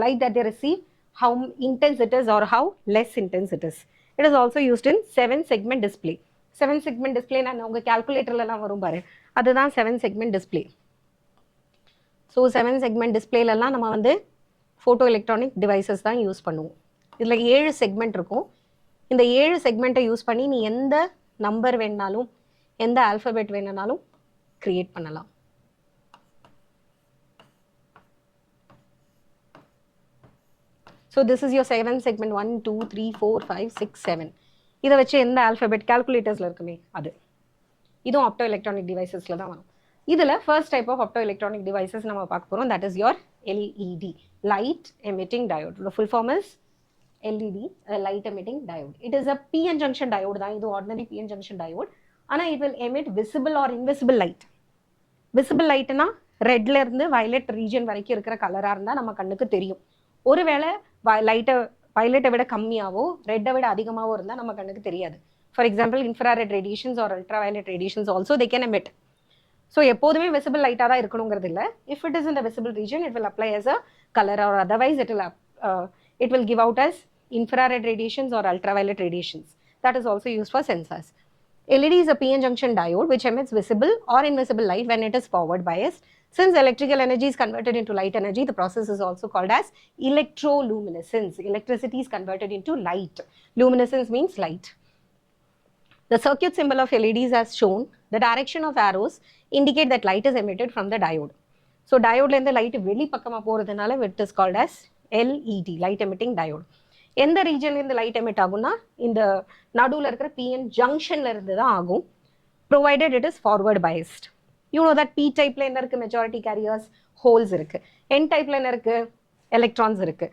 light that they receive, how intense it is or how less intense it is. It is also used in 7-segment display. 7-segment display na unga calculator la varum paru, adha 7-segment display. So 7-segment display la nama vandu photo electronic devices தான் use பண்ணுவோம். இதில் 7 segment இருக்கும். இந்த 7 செக்மெண்ட்டை use பண்ணி நீ எந்த number வேணாலும் எந்த ஆல்ஃபபெட் வேணுனாலும் கிரியேட் பண்ணலாம். So this is your 7 segment 1, 2, 3, 4, 5, 6, 7. இதை வச்சு எந்த ஆல்ஃபபெட் கால்குலேட்டர்ஸில் இருக்குமே அது. இதுவும் ஆப்டோ எலக்ட்ரானிக் டிவைசஸில் தான் வரும். இதில் first type of opto electronic devices நம்ம பார்க்க போகிறோம். That is your LED, light emitting diode. The full form is LED, light emitting diode. It is a PN junction diode தான். இது ஆர்டினரி PN junction diode. ஆனால் it will emit visible or invisible light. Visible lightனா ரெட்ல இருந்து violet region வரைக்கும் இருக்கிற கலராக இருந்தால் நம்ம கண்ணுக்கு தெரியும். ஒருவேளை லைட்டை வயலட்டை விட கம்மியாவோ ரெட்டை விட அதிகமாகவோ இருந்தால் நம்ம கண்ணுக்கு தெரியாது. For example infrared radiations or ultra violet radiations also they can emit. So எப்போதுமே விசிபிள் லைட்டாக தான் இருக்கணுங்கிறது இல்லை. If it is in the visible region it will apply as a color or otherwise it will give out as infrared radiations or ultraviolet radiations. That is also used for sensors. LED is a PN junction diode which emits visible or invisible light when it is forward biased. Since electrical energy is converted into light energy, the process is also called as electroluminescence. Electricity is converted into light. Luminescence means light. The circuit symbol of LEDs as shown. The direction of arrows indicate that light is emitted from the diode. So diode la light veli pakkama poradhanaala it is called as LED, light emitting diode. எந்த ரீஜன்ல இருந்து light emit ஆகும்னா இந்த நடுவில் இருக்கிற PN ஜங்ஷன்ல இருந்து தான் ஆகும், provided it is forward biased. You know that P டைப்ல என்ன இருக்கு, மெஜாரிட்டி கேரியர்ஸ் ஹோல்ஸ் இருக்கு. N டைப்ல என்ன இருக்கு, எலக்ட்ரான்ஸ் இருக்கு.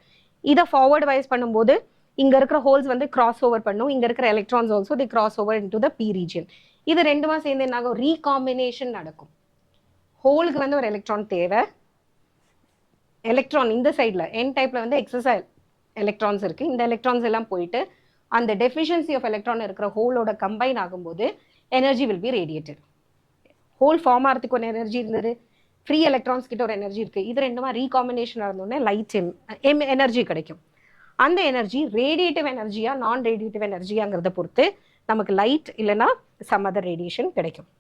இதை ஃபார்வர்ட் பயஸ் பண்ணும்போது இங்க இருக்கிற ஹோல்ஸ் வந்து கிராஸ் ஓவர் பண்ணும், இங்க இருக்கிற electrons also the cross over into the P region. இது ரெண்டுமா சேர்ந்து என்ன ஆகும், ரீகாம்பினேஷன் நடக்கும். ஹோலுக்கு வந்து ஒரு எலக்ட்ரான் தேவை, எலக்ட்ரான் இந்த சைட்ல N டைப்ல வந்து XII எலக்ட்ரான்ஸ் இருக்கு. இந்த எலக்ட்ரான்ஸ் எல்லாம் போயிட்டு அந்த டெஃபிஷியன்சி ஆஃப் எலக்ட்ரான் இருக்கிற ஹோலோட கம்பைன் ஆகும்போது energy will be radiated. Hole form ஆகிறதுக்கு ஒரு எனர்ஜி இருந்தது, ஃப்ரீ எலக்ட்ரான்ஸ் கிட்ட ஒரு எனர்ஜி இருக்கு. இது ரெண்டுமா ரீகாம்பினேஷன் ஆனோடனே லைட் எனர்ஜி கிடைக்கும். அந்த எனர்ஜி ரேடியேட்டிவ் எனர்ஜியா நான் ரேடியேட்டிவ் எனர்ஜியாங்கிறத பொறுத்து நமக்கு லைட் இல்லைன்னா சம் அதர் ரேடியேஷன் கிடைக்கும்.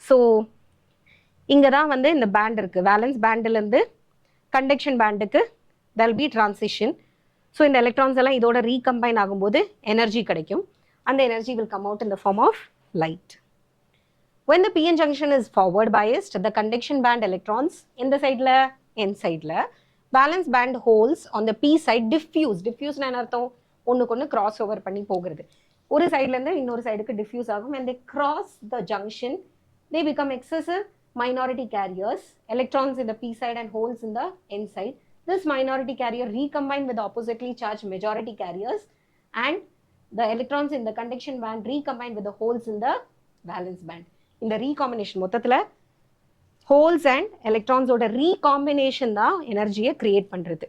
ஸோ இங்கே தான் வந்து இந்த பேண்ட் இருக்கு, வேலன்ஸ் பேண்டிலேருந்து கண்டக்ஷன் பேண்டுக்கு there will be transition. So இந்த electrons எல்லாம் இதோட recombine ஆகும்போது energy கிடைக்கும். அந்த energy will come out in the form of light. When the PN junction is forward biased, the conduction band electrons இந்த சைடில் N சைடில் valence band holes on the P side diffuse. diffuse என்ன அர்த்தம், ஒன்றுக்கு ஒன்று cross over பண்ணி போகிறது. ஒரு சைட்லேருந்து இன்னொரு சைடுக்கு diffuse ஆகும். when they cross the junction they become excessive minority carriers, electrons in the P side and holes in the N side. this minority carrier recombine with oppositely charged majority carriers, and the electrons in the conduction band recombine with the holes in the valence band. In the recombination மொத்தத்துல holes and electrons ஓட recombination தான் எனர்ஜியை create பண்றது.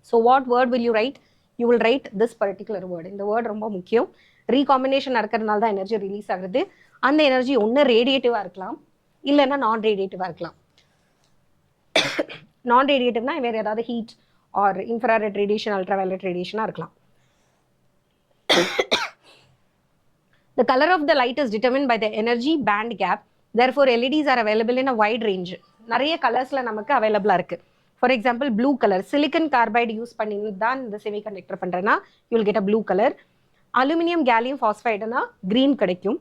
So what word will you write? You will write this particular word. இந்த word ரொம்ப முக்கியம். recombination நடக்கிறதுனால தான் எனர்ஜி ரிலீஸ் ஆகுது. அந்த எனர்ஜி ஒன்று ரேடியேட்டிவாக இருக்கலாம், இல்லைன்னா நான் ரேடியேட்டிவாக இருக்கலாம். நான் ரேடியேட்டிவ்னா வேறு ஏதாவது heat or infrared radiation, ultraviolet ரேடியேஷனாக இருக்கலாம். The color of the light is determined by the energy band gap. Therefore, LEDs are available in a wide range. நிறைய கலர்ஸில் நமக்கு அவைலபிளாக இருக்குது. For example blue colour, silicon carbide use பண்ணி தான் இந்த செமிகண்டக்டர் பண்ணுறேன்னா you will get a blue colour. Aluminium gallium ஃபாஸ்ஃபைடுனா க்ரீன் கிடைக்கும்.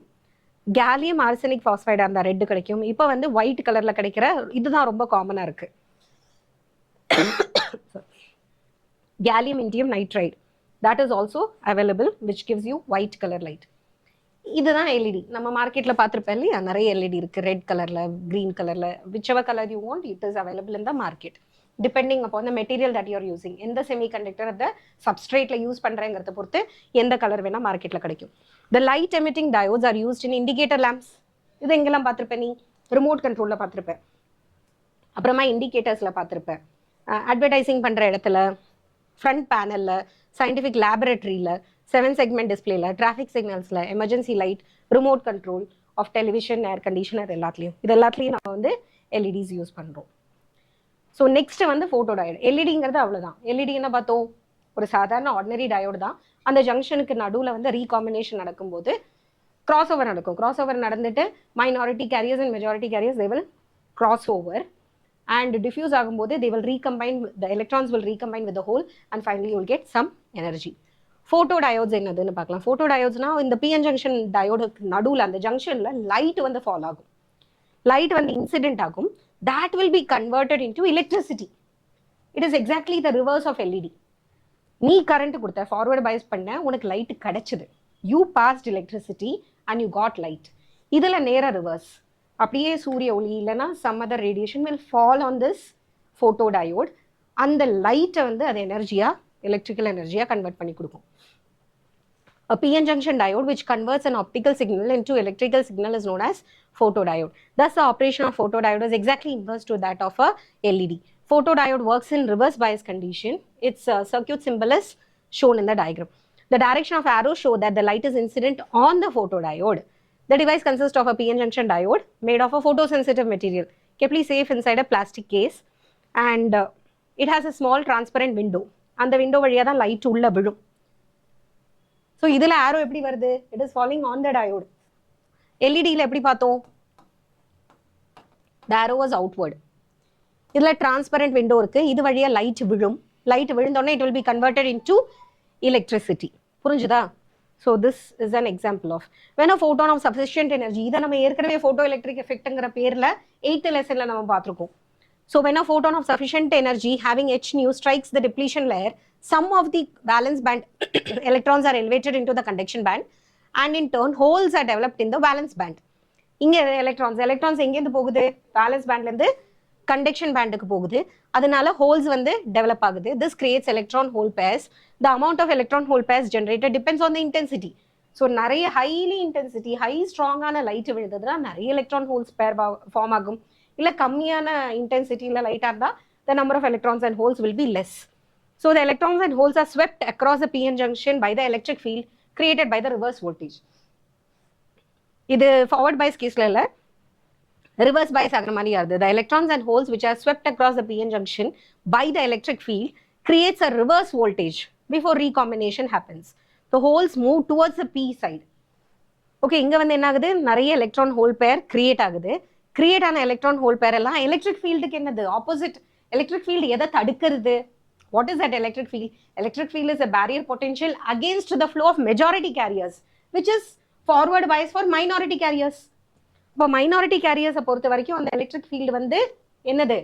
கேலியம் ஆர்சனிக் ஃபாஸ்ஃபைடாக இருந்தால் ரெட்டு கிடைக்கும். இப்போ வந்து ஒயிட் கலரில் கிடைக்கிற இதுதான் ரொம்ப காமனாக இருக்குது. Gallium indium nitride, that is also available, which gives you white color light. இதுதான் எல்இடி. நம்ம மார்க்கெட்டில் பார்த்துருப்பேன் இல்லையா, நிறைய எல்இடி இருக்குது, ரெட் கலரில், க்ரீன் கலரில், whichever color you want, it is available in the market. Depending upon the material that you are using, எந்த செமிகண்டக்டர் அந்த சப்ஸ்ட்ரேட்டில் யூஸ் பண்ணுறேங்கிறத பொறுத்து எந்த கலர் வேணால் மார்க்கெட்டில் கிடைக்கும். The light emitting diodes are used in indicator lamps. இது எங்கெல்லாம் பார்த்துருப்பேன் நீ? ரிமோட் கண்ட்ரோலில் பார்த்துருப்பேன், அப்புறமா இண்டிகேட்டர்ஸில் பார்த்துருப்பேன், அட்வர்டைசிங் பண்ணுற இடத்துல, ஃப்ரண்ட் பேனலில், சயின்டிஃபிக் லேபரேட்டரியில், 7 செக்மெண்ட் டிஸ்பிளேல, டிராஃபிக் சிக்னல்ஸில், emergency light, remote control of television, air conditioner எல்லாத்துலேயும், இது எல்லாத்துலேயும் நம்ம வந்து எல்இடிஸ் யூஸ் பண்ணுறோம். ஸோ நெக்ஸ்ட் வந்து ஃபோட்டோ டயோடு. எல்இடிங்கிறது அவ்வளோதான். எல்இடி என்ன பார்த்தோம்? ஒரு சாதாரண ஆர்டினரி டயோடு தான். அந்த ஜங்ஷனுக்கு நடுவில் வந்து ரீகாம்பினேஷன் நடக்கும்போது கிராஸ் ஓவர் நடக்கும். கிராஸ் ஓவர் நடந்துட்டு minority carriers and majority carriers they will cross over and diffuse ஆகும்போது they will recombine, the electrons will recombine with the hole and finally you will get some energy. Photodiodes என்னதுன்னு பார்க்கலாம். Photodiodes-னா இந்த PN junction diode நடுவில் அந்த ஜங்ஷனில் light வந்து fall ஆகும், light வந்து இன்சிடென்ட் ஆகும். that will be converted into electricity. It is exactly the reverse of LED. நீ கரண்ட் கொடுத்த, ஃபார்வர்டு பைஸ் பண்ண, உனக்கு லைட் கிடைச்சது, you passed electricity and you got light. இதில் நேர ரிவர்ஸ். அப்படியே சூரிய ஒளி இல்லைன்னா some other radiation will fall on this photodiode. அந்த லைட்டை வந்து அது எனர்ஜியாக, எலக்ட்ரிக்கல் எனர்ஜியாக கன்வெர்ட் பண்ணி கொடுக்கும். A PN junction diode which converts an optical signal into electrical signal is known as photodiode. Thus, the operation of photodiode is exactly inverse to that of a LED. Photodiode works in reverse bias condition. Its circuit symbol is shown in the diagram. The direction of arrows show that the light is incident on the photodiode. The device consists of a PN junction diode made of a photosensitive material, carefully safe inside a plastic case, and it has a small transparent window. And the window வழியா தான் light உள்ள விழும். So இதில் arrow எப்படி வருது? It is following on the diode. எல்இடியில் எப்படி பார்த்தோம்? The arrow was outward. இதில் டிரான்ஸ்பரண்ட் விண்டோ இருக்குது, இது வழியாக லைட் விழும். லைட் விழுந்தோடனே it will be converted into electricity. புரிஞ்சுதா? So this is an example of when a photon of sufficient energy. இதை நம்ம ஏற்கனவே ஃபோட்டோ எலக்ட்ரிக் எஃபெக்ட்ங்கிற பேரில் 8th லெசனில் நம்ம பார்த்துருக்கோம். So when a photon of sufficient energy having H nu strikes the depletion layer, some of the valence band electrons are elevated into the conduction band and in turn holes are developed in the valence band. இங்கே electrons எங்கேருந்து போகுது? Valence பேண்ட்லேருந்து conduction பேண்டுக்கு போகுது. அதனால holes வந்து develop ஆகுது. This creates electron hole pairs. The amount of electron hole pairs generated depends on the intensity. So நிறைய highly intensity, high ஸ்ட்ராங்கான லைட் விழுந்ததுன்னா நிறைய எலக்ட்ரான் ஹோல்ஸ் பேர் ஃபார்ம் ஆகும். இல்லை கம்மியான இன்டென்சிட்டியில் லைட்டாக இருந்தால் the number of electrons and holes will be less. So the electrons and holes are swept across the PN junction by the electric field created by the reverse voltage. இது forward bias கேஸ்ல இல்ல, reverse bias ஆகிற மாதிரி ஆகுது. The electrons and holes which are swept across the PN junction by the electric field creates a reverse voltage before recombination happens. The holes move towards the P side. Okay, இங்க வந்து என்ன ஆகுது? நிறைய electron hole pair create ஆகுது. Create ஆன electron whole பேர் எல்லாம் electric ஃபீல்டுக்கு என்னது? ஆப்போசிட். எலக்ட்ரிக் ஃபீல்டு எதை தடுக்கிறது? What is that electric field? Electric field is a barrier potential against the flow of majority carriers, which is forward bias for minority carriers. இப்போ minority கேரியர்ஸை பொறுத்த வரைக்கும் அந்த எலக்ட்ரிக் ஃபீல்டு வந்து என்னது?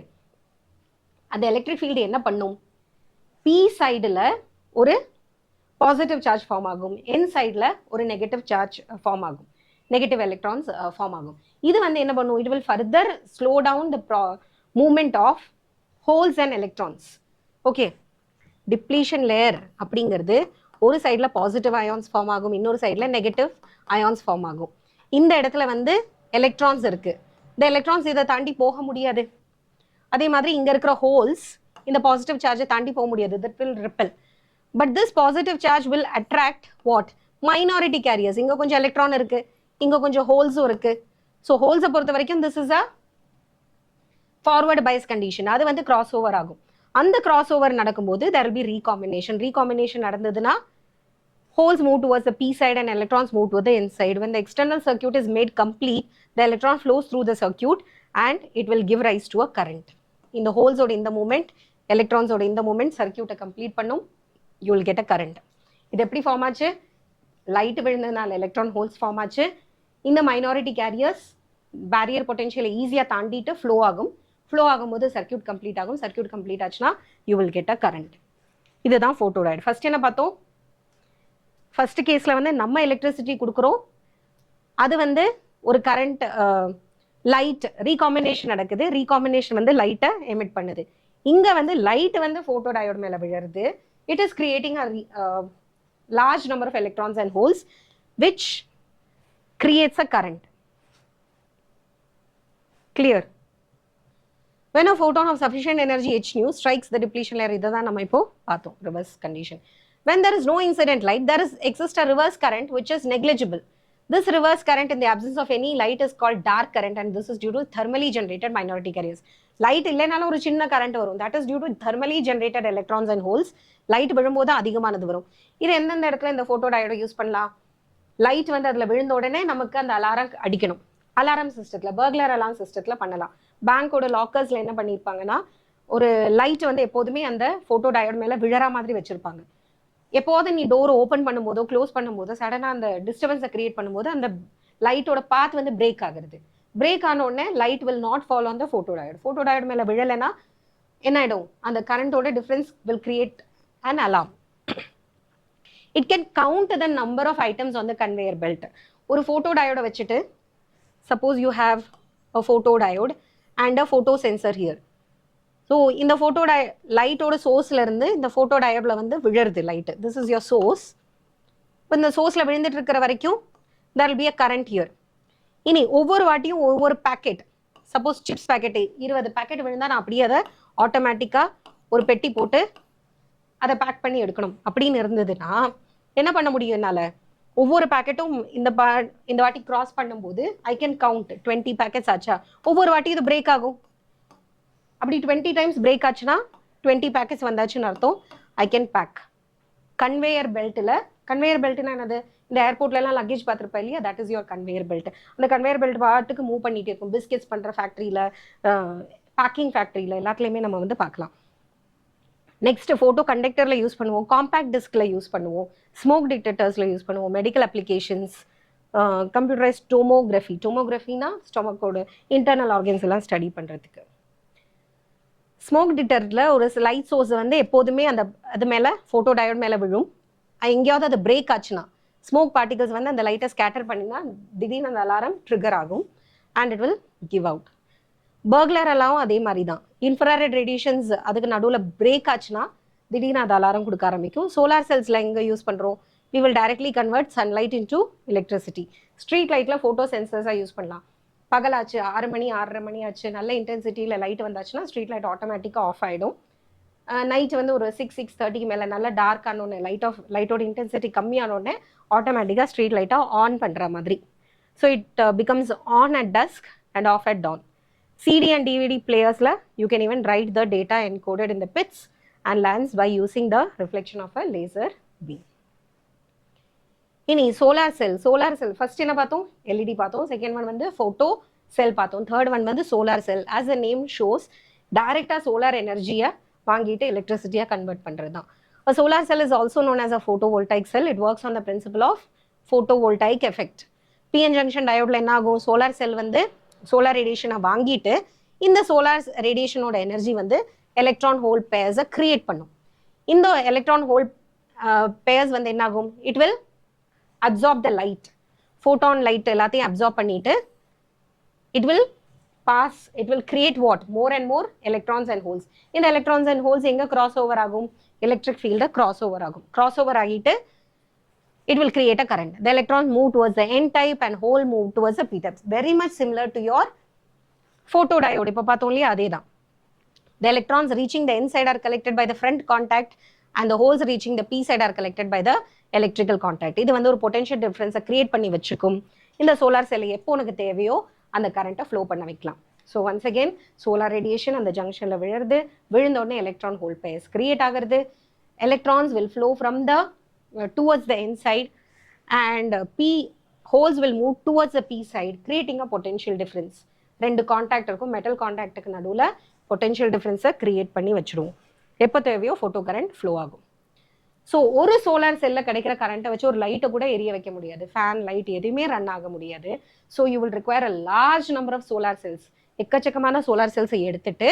அந்த எலக்ட்ரிக் ஃபீல்டு என்ன பண்ணும்? பி சைடில் ஒரு பாசிட்டிவ் சார்ஜ் ஃபார்ம் ஆகும், என் சைடில் ஒரு நெகட்டிவ் சார்ஜ் ஃபார்ம் ஆகும், நெகட்டிவ் எலக்ட்ரான்ஸ் ஃபார்ம் ஆகும். இது வந்து என்ன பண்ணும்? It will further slow down the movement of holes and electrons. Okay, depletion layer அப்படிங்கிறது ஒரு சைடில் பாசிட்டிவ் அயான்ஸ் ஃபார்ம் ஆகும், இன்னொரு சைடில் நெகட்டிவ் அயான்ஸ் ஃபார்ம் ஆகும். இந்த இடத்துல வந்து எலக்ட்ரான்ஸ் இருக்கு, இந்த எலக்ட்ரான்ஸ் இதை தாண்டி போக முடியாது. அதே மாதிரி இங்க இருக்கிற ஹோல்ஸ் இந்த பாசிட்டிவ் சார்ஜை தாண்டி போக முடியாது, that will repel. But this positive charge will attract what? Minority carriers. இங்க கொஞ்சம் எலக்ட்ரான் இருக்கு, இங்க கொஞ்சம் ஹோல்ஸும் இருக்கு. ஸோ ஹோல்ஸை பொறுத்த வரைக்கும் this is a forward bias condition. அது வந்து கிராஸ் ஓவர் ஆகும். அந்த கிராஸ் ஓவர் நடக்கும்போது there will be recombination. Recombination நடந்ததுன்னா holes move towards the p side and electrons move to the n side. When the external circuit is made complete, the electron flows through the circuit and it will give rise to a current. இந்த holes ஓட இந்த moment, electrons ஓட இந்த moment சர்க்கியூட்டை complete பண்ணும், you will get a current. இது எப்படி form ஆச்சு? Light விழுந்ததுனால electron holes form ஆச்சு. இந்த மைனாரிட்டி கேரியர்ஸ் பேரியர் பொட்டன்ஷியலை ஈஸியாக தாண்டிட்டு ஃப்ளோ ஆகும். ஃப்ளோ ஆகும்போது சர்க்கியூட் கம்ப்ளீட் ஆகும். சர்க்கியூட் கம்ப்ளீட் ஆச்சுன்னா you will get a current. இதுதான் ஃபோட்டோடைட். ஃபர்ஸ்ட் என்ன பார்த்தோம்? ஃபர்ஸ்ட் கேஸில் வந்து நம்ம எலக்ட்ரிசிட்டி கொடுக்குறோம், அது வந்து ஒரு கரண்ட், லைட் ரீகாம்பினேஷன் நடக்குது, ரீகாம்பினேஷன் வந்து லைட்டை எமிட் பண்ணுது. இங்கே வந்து லைட் வந்து ஃபோட்டோடயோட் மேலே விழுறது. It is creating a large number of electrons and holes which creates a current. Clear? When a photon of sufficient energy h nu strikes the depletion layer, idha dhaan nama ipo paathom, reverse condition. When there is no incident light, there exists a reverse current which is negligible. This reverse current in the absence of any light is called dark current, and this is due to thermally generated minority carriers. Light இல்லைனாலும் ஒரு சின்ன current வரும், that is due to thermally generated electrons and holes. Light விழும்போது அதிகமானது வரும். இது எந்தெந்த இடத்துல இந்த ஃபோட்டோ டயோடை யூஸ் பண்ணலாம்? லைட் வந்து அதில் விழுந்த உடனே நமக்கு அந்த அலாரம் அடிக்கணும். அலாரம் சிஸ்டத்தில், பர்க்லர் அலாரம் சிஸ்டத்தில் பண்ணலாம். பேங்கோட லாக்கர்ஸில் என்ன பண்ணியிருப்பாங்கன்னா, ஒரு லைட் வந்து எப்போதுமே அந்த ஃபோட்டோ டயோட் மேலே விழற மாதிரி வச்சுருப்பாங்க. எப்போது நீ டோர் ஓப்பன் பண்ணும்போதோ க்ளோஸ் பண்ணும்போதோ சடனாக அந்த டிஸ்டர்பன்ஸை கிரியேட் பண்ணும்போது அந்த லைட்டோட பாத் வந்து பிரேக் ஆகுறது. பிரேக் ஆன உடனே light will not follow on the photo diode. Photo diode மேலே விழலைன்னா என்ன ஆகிடும்? அந்த கரண்டோட difference will create an alarm. It can count the number of items on the conveyor belt. ஒரு photodiode வச்சிட்டு, suppose you have a photodiode and a photosensor here. So இந்த light ஓட sourceல இருந்து இந்த photodiodeல வந்து விழருது light. This is your source. இப்போ இந்த sourceல விழுந்துட்டு இருக்கிற வரைக்கும் there will be a current here. இனி ஒவ்வொரு வாட்டியும் ஒவ்வொரு packet, suppose chips packet 20 packet விழுந்தா நான் அப்படியே அதை ஆட்டோமேட்டிக்காக ஒரு பெட்டி போட்டு அதை பேக் பண்ணி எடுக்கணும் அப்படின்னு இருந்ததுன்னா என்ன பண்ண முடியும் என்னால்? ஒவ்வொரு பேக்கெட்டும் இந்த வாட்டி கிராஸ் பண்ணும்போது ஐ கேன் கவுண்ட் 20 பேக்கெட்ஸ் ஆச்சா, ஒவ்வொரு வாட்டி இது பிரேக் ஆகும். அப்படி 20 டைம்ஸ் பிரேக் ஆச்சுன்னா 20 பேக்கெட்ஸ் வந்தாச்சுன்னு அர்த்தம். I can pack. கன்வேயர் பெல்ட்டில், கன்வேயர் பெல்ட்னா என்னது? இந்த ஏர்போர்ட்லலாம் லக்கேஜ் பார்த்துருப்பா இல்லையா, that is your conveyor belt. அந்த கன்வேயர் பெல்ட் பாட்டுக்கு மூவ் பண்ணிகிட்டே இருக்கும். பிஸ்கெட்ஸ் பண்ணுற ஃபேக்ட்ரியில், பேக்கிங் ஃபேக்ட்ரியில் எல்லாத்துலேயுமே நம்ம வந்து பார்க்கலாம். நெக்ஸ்ட் ஃபோட்டோ கண்டக்டரில் யூஸ் பண்ணுவோம், காம்பேக்ட் டிஸ்கில் யூஸ் பண்ணுவோம், ஸ்மோக் டிடெக்டர்ஸில் யூஸ் பண்ணுவோம், மெடிக்கல் அப்ளிகேஷன்ஸ், கம்ப்யூட்டரைஸ் டோமோகிராஃபி. டோமோகிராஃபினா ஸ்டொமக்கோட இன்டர்னல் ஆர்கன்ஸ் எல்லாம் ஸ்டடி பண்ணுறதுக்கு. ஸ்மோக் டிடெக்டரில் ஒரு லைட் சோர்ஸ் வந்து எப்போதுமே அந்த அது மேலே ஃபோட்டோ டயோட் மேலே விழும். எங்கேயாவது அது பிரேக் ஆச்சுன்னா ஸ்மோக் பார்ட்டிகல்ஸ் வந்து அந்த லைட்டை ஸ்கேட்டர் பண்ணினா திடீர்னு அந்த அலாரம் ட்ரிகர் ஆகும் and it will give out. Burglar எல்லாம் அதே மாதிரி தான். இன்ஃப்ராரெட் ரேடியேஷன்ஸ் அதுக்கு நடுவில் பிரேக் ஆச்சுன்னா திடீர்னு அது அலாரம் கொடுக்க ஆரம்பிக்கும். சோலார் செல்ஸில் எங்கே யூஸ் பண்ணுறோம்? we will directly convert sunlight into electricity. Street லைட்டில் ஃபோட்டோ சென்சர்ஸாக யூஸ் பண்ணலாம். பகலாச்சு 6 மணி 6:30 மணி ஆச்சு, நல்ல இன்டென்சிட்டியில் லைட் வந்தாச்சுன்னா ஸ்ட்ரீட் லைட் ஆட்டோமேட்டிக்காக ஆஃப் ஆகிடும். நைட் வந்து ஒரு 6-6:30 மேலே நல்லா டார்க் ஆனோடனே லைட்டோட இன்டென்சிட்டி கம்மியானோடனே ஆட்டோமேட்டிக்காக ஸ்ட்ரீட் லைட்டாக ஆன் பண்ணுற மாதிரி. So it becomes on at dusk and off at dawn. CD and DVD players you can even write the data encoded in the pits and lands by using the reflection of a laser beam. இனி solar cell first என்ன பார்த்தோம்? LED பார்த்தோம். Second one வந்து photo cell பார்த்தோம். Third one வந்து solar cell. as the name shows, டைரக்டாக solar எனர்ஜியை வாங்கிட்டு எலக்ட்ரிசிட்டியாக கன்வெர்ட் பண்ணுறது தான். A solar cell is also known as a photovoltaic cell. It works on the principle of photovoltaic effect. PN junction diode என்ன ஆகும்? Solar cell வந்து solar ரேடியேஷனை வாங்கிட்டு இந்த சோலார் ரேடியேஷனோட எனர்ஜி வந்து எலக்ட்ரான் ஹோல் பேர்ஸை கிரியேட் பண்ணும். இந்த எலக்ட்ரான் ஹோல் பேர்ஸ் வந்து என்ன ஆகும்? It will absorb the light, photon light எல்லாத்தையும் அப்சார்ப் பண்ணிட்டு it will pass, it will create what? More and more electrons and holes. In the electrons and holes, enga crossover agum? Electric field crossover agum. Crossover agite, it will create a current. The electrons move towards the N type and hole move towards the P type. Very much similar to your photodiode. இப்போ பார்த்தோம் அதே தான். The electrons reaching the N side are collected by the front contact and the holes reaching the P side are collected by the electrical contact. இது வந்து ஒரு potential difference create பண்ணி வச்சுக்கும். இந்த சோலார் செல் எப்போ உனக்கு தேவையோ அந்த கரண்ட்டை ஃப்ளோ பண்ண வைக்கலாம். So once again solar radiation அந்த ஜங்ஷனில் விழுறது, விழுந்த உடனே எலக்ட்ரான் ஹோல் பேர்ஸ் கிரியேட் ஆகிறது. Electrons will flow from the towards the N side and P holes will move towards the P side creating a potential difference. ரெண்டு contact இருக்கும், metal காண்டாக்டுக்கு நடுவில் பொட்டென்ஷியல் டிஃப்ரென்ஸை கிரியேட் பண்ணி வச்சுடுவோம். எப்போ தேவையோ ஃபோட்டோ கரண்ட் ஃப்ளோ ஆகும். ஸோ ஒரு சோலார் செல்லில் கிடைக்கிற கரண்ட்டை வச்சு ஒரு லைட்டை கூட எரிய வைக்க முடியாது, ஃபேன் லைட் எதுவுமே ரன் ஆக முடியாது. So you will require a large number of solar cells. எக்கச்சக்கமான சோலார் செல்ஸை எடுத்துட்டு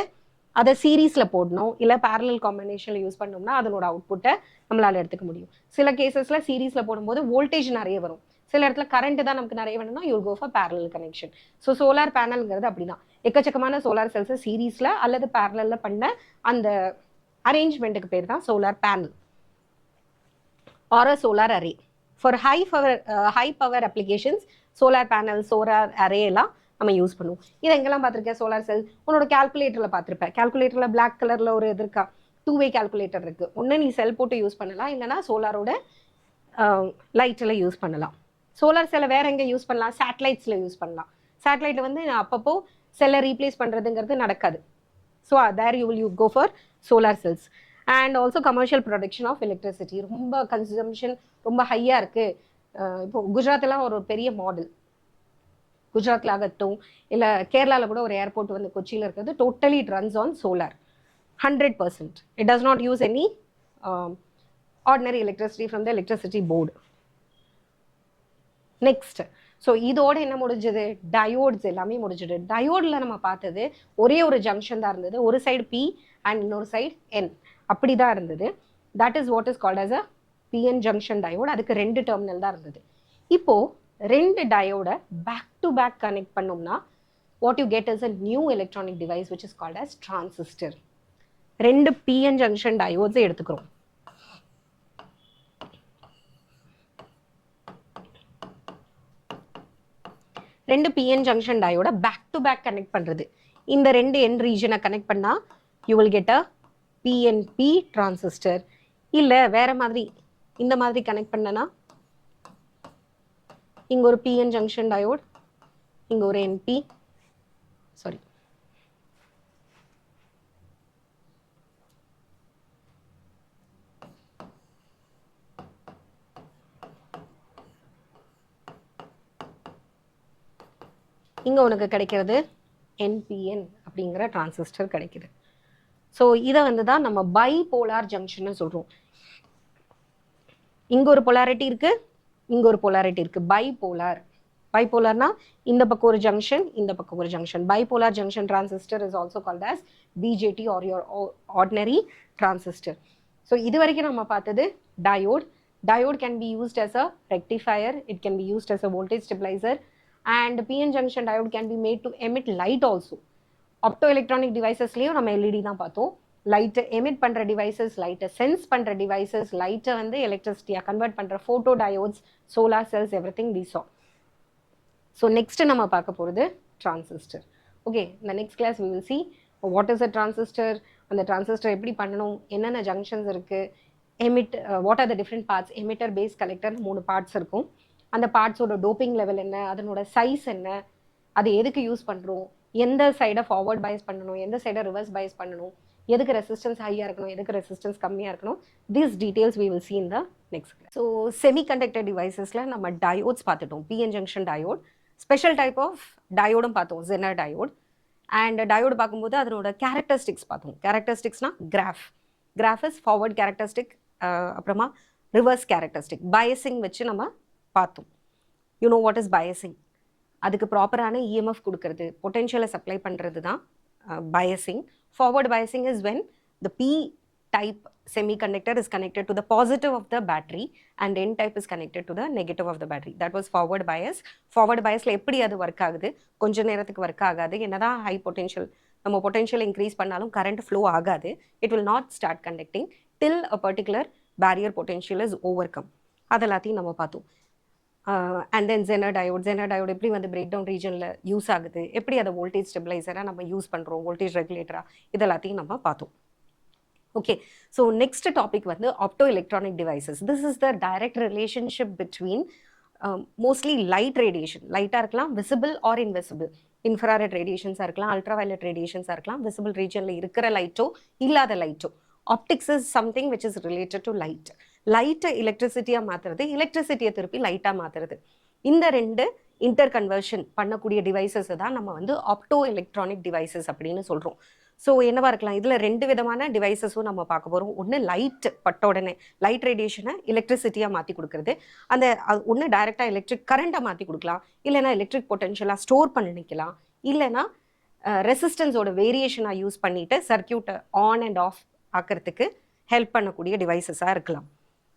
அதை சீரீஸில் போடணும், இல்லை பேரலல் காம்பினேஷனில் யூஸ் பண்ணோம்னா அதனோட அவுட்புட்டை நம்மளால் எடுத்துக்க முடியும். சில கேசஸில் சீரீஸில் போடும்போது வோல்டேஜ் நிறைய வரும், சில இடத்துல கரண்ட் தான் நமக்கு நிறைய வேணும்னா you go for parallel connection. So solar பேனல்ங்கிறது அப்படிதான், எக்கச்சக்கமான சோலார் செல்ஸை சீரீஸில் அல்லது பேரலில் பண்ண அந்த அரேஞ்ச்மெண்ட்டுக்கு பேர் தான் solar panel or a solar array. For high power applications, solar panel, solar array எல்லாம் நம்ம யூஸ் பண்ணுவோம். இது எங்கெல்லாம் பார்த்துருக்கேன்? சோலார் செல் உன்னோட கால்குலேட்டரில் பார்த்துருப்பேன். கால்குலேட்டரில் பிளாக் கலரில் ஒரு இது இருக்கா, 2-way கால்குலேட்டர் இருக்குது. ஒன்று நீ செல் போட்டு யூஸ் பண்ணலாம், இல்லைனா சோலாரோட லைட்டில் யூஸ் பண்ணலாம். சோலார் செல்லை வேறு எங்கே யூஸ் பண்ணலாம்? சேட்டலைட்ஸில் யூஸ் பண்ணலாம். சேட்டலைட்டை வந்து அப்பப்போ செல்லை ரீப்ளேஸ் பண்ணுறதுங்கிறது நடக்காது. So there you will go for solar cells. And also commercial production of electricity. ரொம்ப கன்சம்ஷன் ரொம்ப ஹையாக இருக்குது. இப்போ குஜராத்லாம் ஒரு பெரிய மாடல், குஜராத்தில் ஆகட்டும் இல்லை கேரளாவில் கூட ஒரு ஏர்போர்ட் வந்து கொச்சியில் இருக்கிறது, totally it runs on solar 100%. It does not use any ordinary electricity from the electricity board. Next, so இதோட என்ன முடிஞ்சது? டயோட்ஸ் எல்லாமே முடிஞ்சது. டயோடில் நம்ம பார்த்தது ஒரே ஒரு ஜங்ஷன் தான் இருந்தது, ஒரு சைடு பி அண்ட் இன்னொரு சைடு என், அப்படி தான் இருந்தது. That is what is called as a PN junction diode. அதுக்கு 2 டெர்மினல் தான் இருந்தது. இப்போது 2 டயோடை பேக் டு பேக் கனெக்ட் பண்ணோம்னா what you get is a new electronic device which is called as transistor. 2 PN junction டயோட்ஸை எடுத்துக்கிறோம். ரெண்டு பிஎன் ஜங்ஷன் டயோட பேக் டு பேக் கனெக்ட் பண்ணுறது. இந்த 2 என் ரீஜனை கனெக்ட் பண்ணால் you will get a PNB transistor. இல்லை வேறு மாதிரி இந்த மாதிரி கனெக்ட் பண்ணனா இங்கே ஒரு பிஎன் ஜங்ஷன் டயோட், இங்கே ஒரு என்பி, சாரி இங்கே உனக்கு கிடைக்கிறது என்பிஎன் அப்படிங்கிற டிரான்சிஸ்டர் கிடைக்குது. ஸோ இதை வந்து தான் நம்ம பைபோலார் ஜங்ஷன்னு சொல்கிறோம். இங்கே ஒரு பொலாரிட்டி இருக்குது, இங்கே ஒரு பொலாரிட்டி இருக்குது. பைபோலார். பைபோலார்னா இந்த பக்கம் ஒரு ஜங்ஷன், இந்த பக்கம் ஒரு junction. Bipolar junction transistor is also called as BJT or your ordinary transistor. So இது வரைக்கும் நம்ம பார்த்தது diode. Diode can be used as a rectifier, it can be used as a voltage stabilizer, and PN junction diode can be made to emit light also. Optoelectronic devices லயும் நம்ம LED தான் பார்த்தோம். Light emit பண்ற devices, light sense பண்ற devices, light வந்து electricity convert பண்ற photodiodes, solar cells, everything we saw. So next நம்ம பார்க்க போறது transistor. Okay, in the next class we will see what is a transistor, and the transistor எப்படி பண்ணணும், என்னென்ன junctions இருக்கு, emit, what are the different parts, emitter, base, collector, 3 parts இருக்கும். அந்த பார்ட்ஸோட doping level என்ன, அதனோட சைஸ் என்ன, அது எதுக்கு யூஸ் பண்ணுறோம், எந்த சைடை ஃபார்வர்ட் பயஸ் பண்ணணும், எந்த சைடை ரிவர்ஸ் பயஸ் பண்ணணும், எதுக்கு ரெசிஸ்டன்ஸ் ஹையாக இருக்கணும், எதுக்கு ரெசிஸ்டன்ஸ் கம்மியாக இருக்கணும், these details we will see in the next class. So semiconductor டிவைசஸில் நம்ம டயோட்ஸ் பார்த்துட்டோம். PN junction diode, special type of டயோடும் பார்த்தோம், ஜெனர் டயோட். அண்ட் டயோடு பார்க்கும்போது அதனோட கேரக்டரிஸ்டிக்ஸ் பார்த்தோம். கேரக்டரிஸ்டிக்ஸ்னா கிராஃப் இஸ் ஃபார்வர்ட் கேரக்டரிஸ்டிக், அப்புறமா ரிவர்ஸ் கேரக்டரிஸ்டிக். பயசிங் வச்சு நம்ம பார்த்தோம். You know what is biasing, அதுக்கு ப்ராப்பரான இஎம்எஃப் கொடுக்கறது, பொட்டென்ஷியலை சப்ளை பண்ணுறது தான் biasing. Forward biasing is when the P type semiconductor is connected to the positive of the battery and n type is connected to the negative of the battery. That was forward bias. Forward biasல எப்படி அது work ஆகுது, கொஞ்ச நேரத்துக்கு work ஆகாது, என்னதான் high potential நம்ம potential increase பண்ணாலும் current flow ஆகாது, it will not start conducting till a particular barrier potential is overcome. அதெல்லாத்தையும் நம்ம பார்த்தோம். And then Zener diode எப்படி வந்து breakdown regionல யூஸ் ஆகுது, எப்படி அதை voltage stabilizer நம்ம யூஸ் பண்ணுறோம், voltage regulator இதெல்லாத்தையும் நம்ம பார்த்தோம். Okay, so next topic வந்து optoelectronic devices. This is the direct relationship between mostly light radiation. Light இருக்கலாம், visible or invisible. Infrared radiations இருக்கலாம், ultraviolet radiations இருக்கலாம், visible regionல இருக்கிற லைட்டோ இல்லாத லைட்டோ. Optics is something which is related to light. Light electricity மாத்துறது, electricity திருப்பி light மாத்துறது. இந்த ரெண்டு இன்டர்கன்வர்ஷன் பண்ணக்கூடிய டிவைசஸ் தான் நம்ம வந்து ஆப்டோஎலக்ட்ரானிக் டிவைசஸ் அப்படின்னு சொல்கிறோம். ஸோ என்னவா இருக்கலாம், இதில் ரெண்டு விதமான டிவைசஸும் நம்ம பார்க்க போகிறோம். ஒன்று லைட் பட்ட உடனே லைட் ரேடியேஷனை எலக்ட்ரிசிட்டியாக மாற்றி கொடுக்குறது, அந்த ஒன்று டைரெக்டாக எலக்ட்ரிக் கரண்ட்டாக மாற்றி கொடுக்கலாம், இல்லைனா எலக்ட்ரிக் பொட்டென்ஷியலாக ஸ்டோர் பண்ணிக்கலாம், இல்லைனா ரெசிஸ்டன்ஸோட வேரியேஷனாக யூஸ் பண்ணிவிட்டு சர்க்கியூட்டை ஆன் அண்ட் ஆஃப் ஆக்கிறதுக்கு ஹெல்ப் பண்ணக்கூடிய டிவைசஸாக இருக்கலாம்.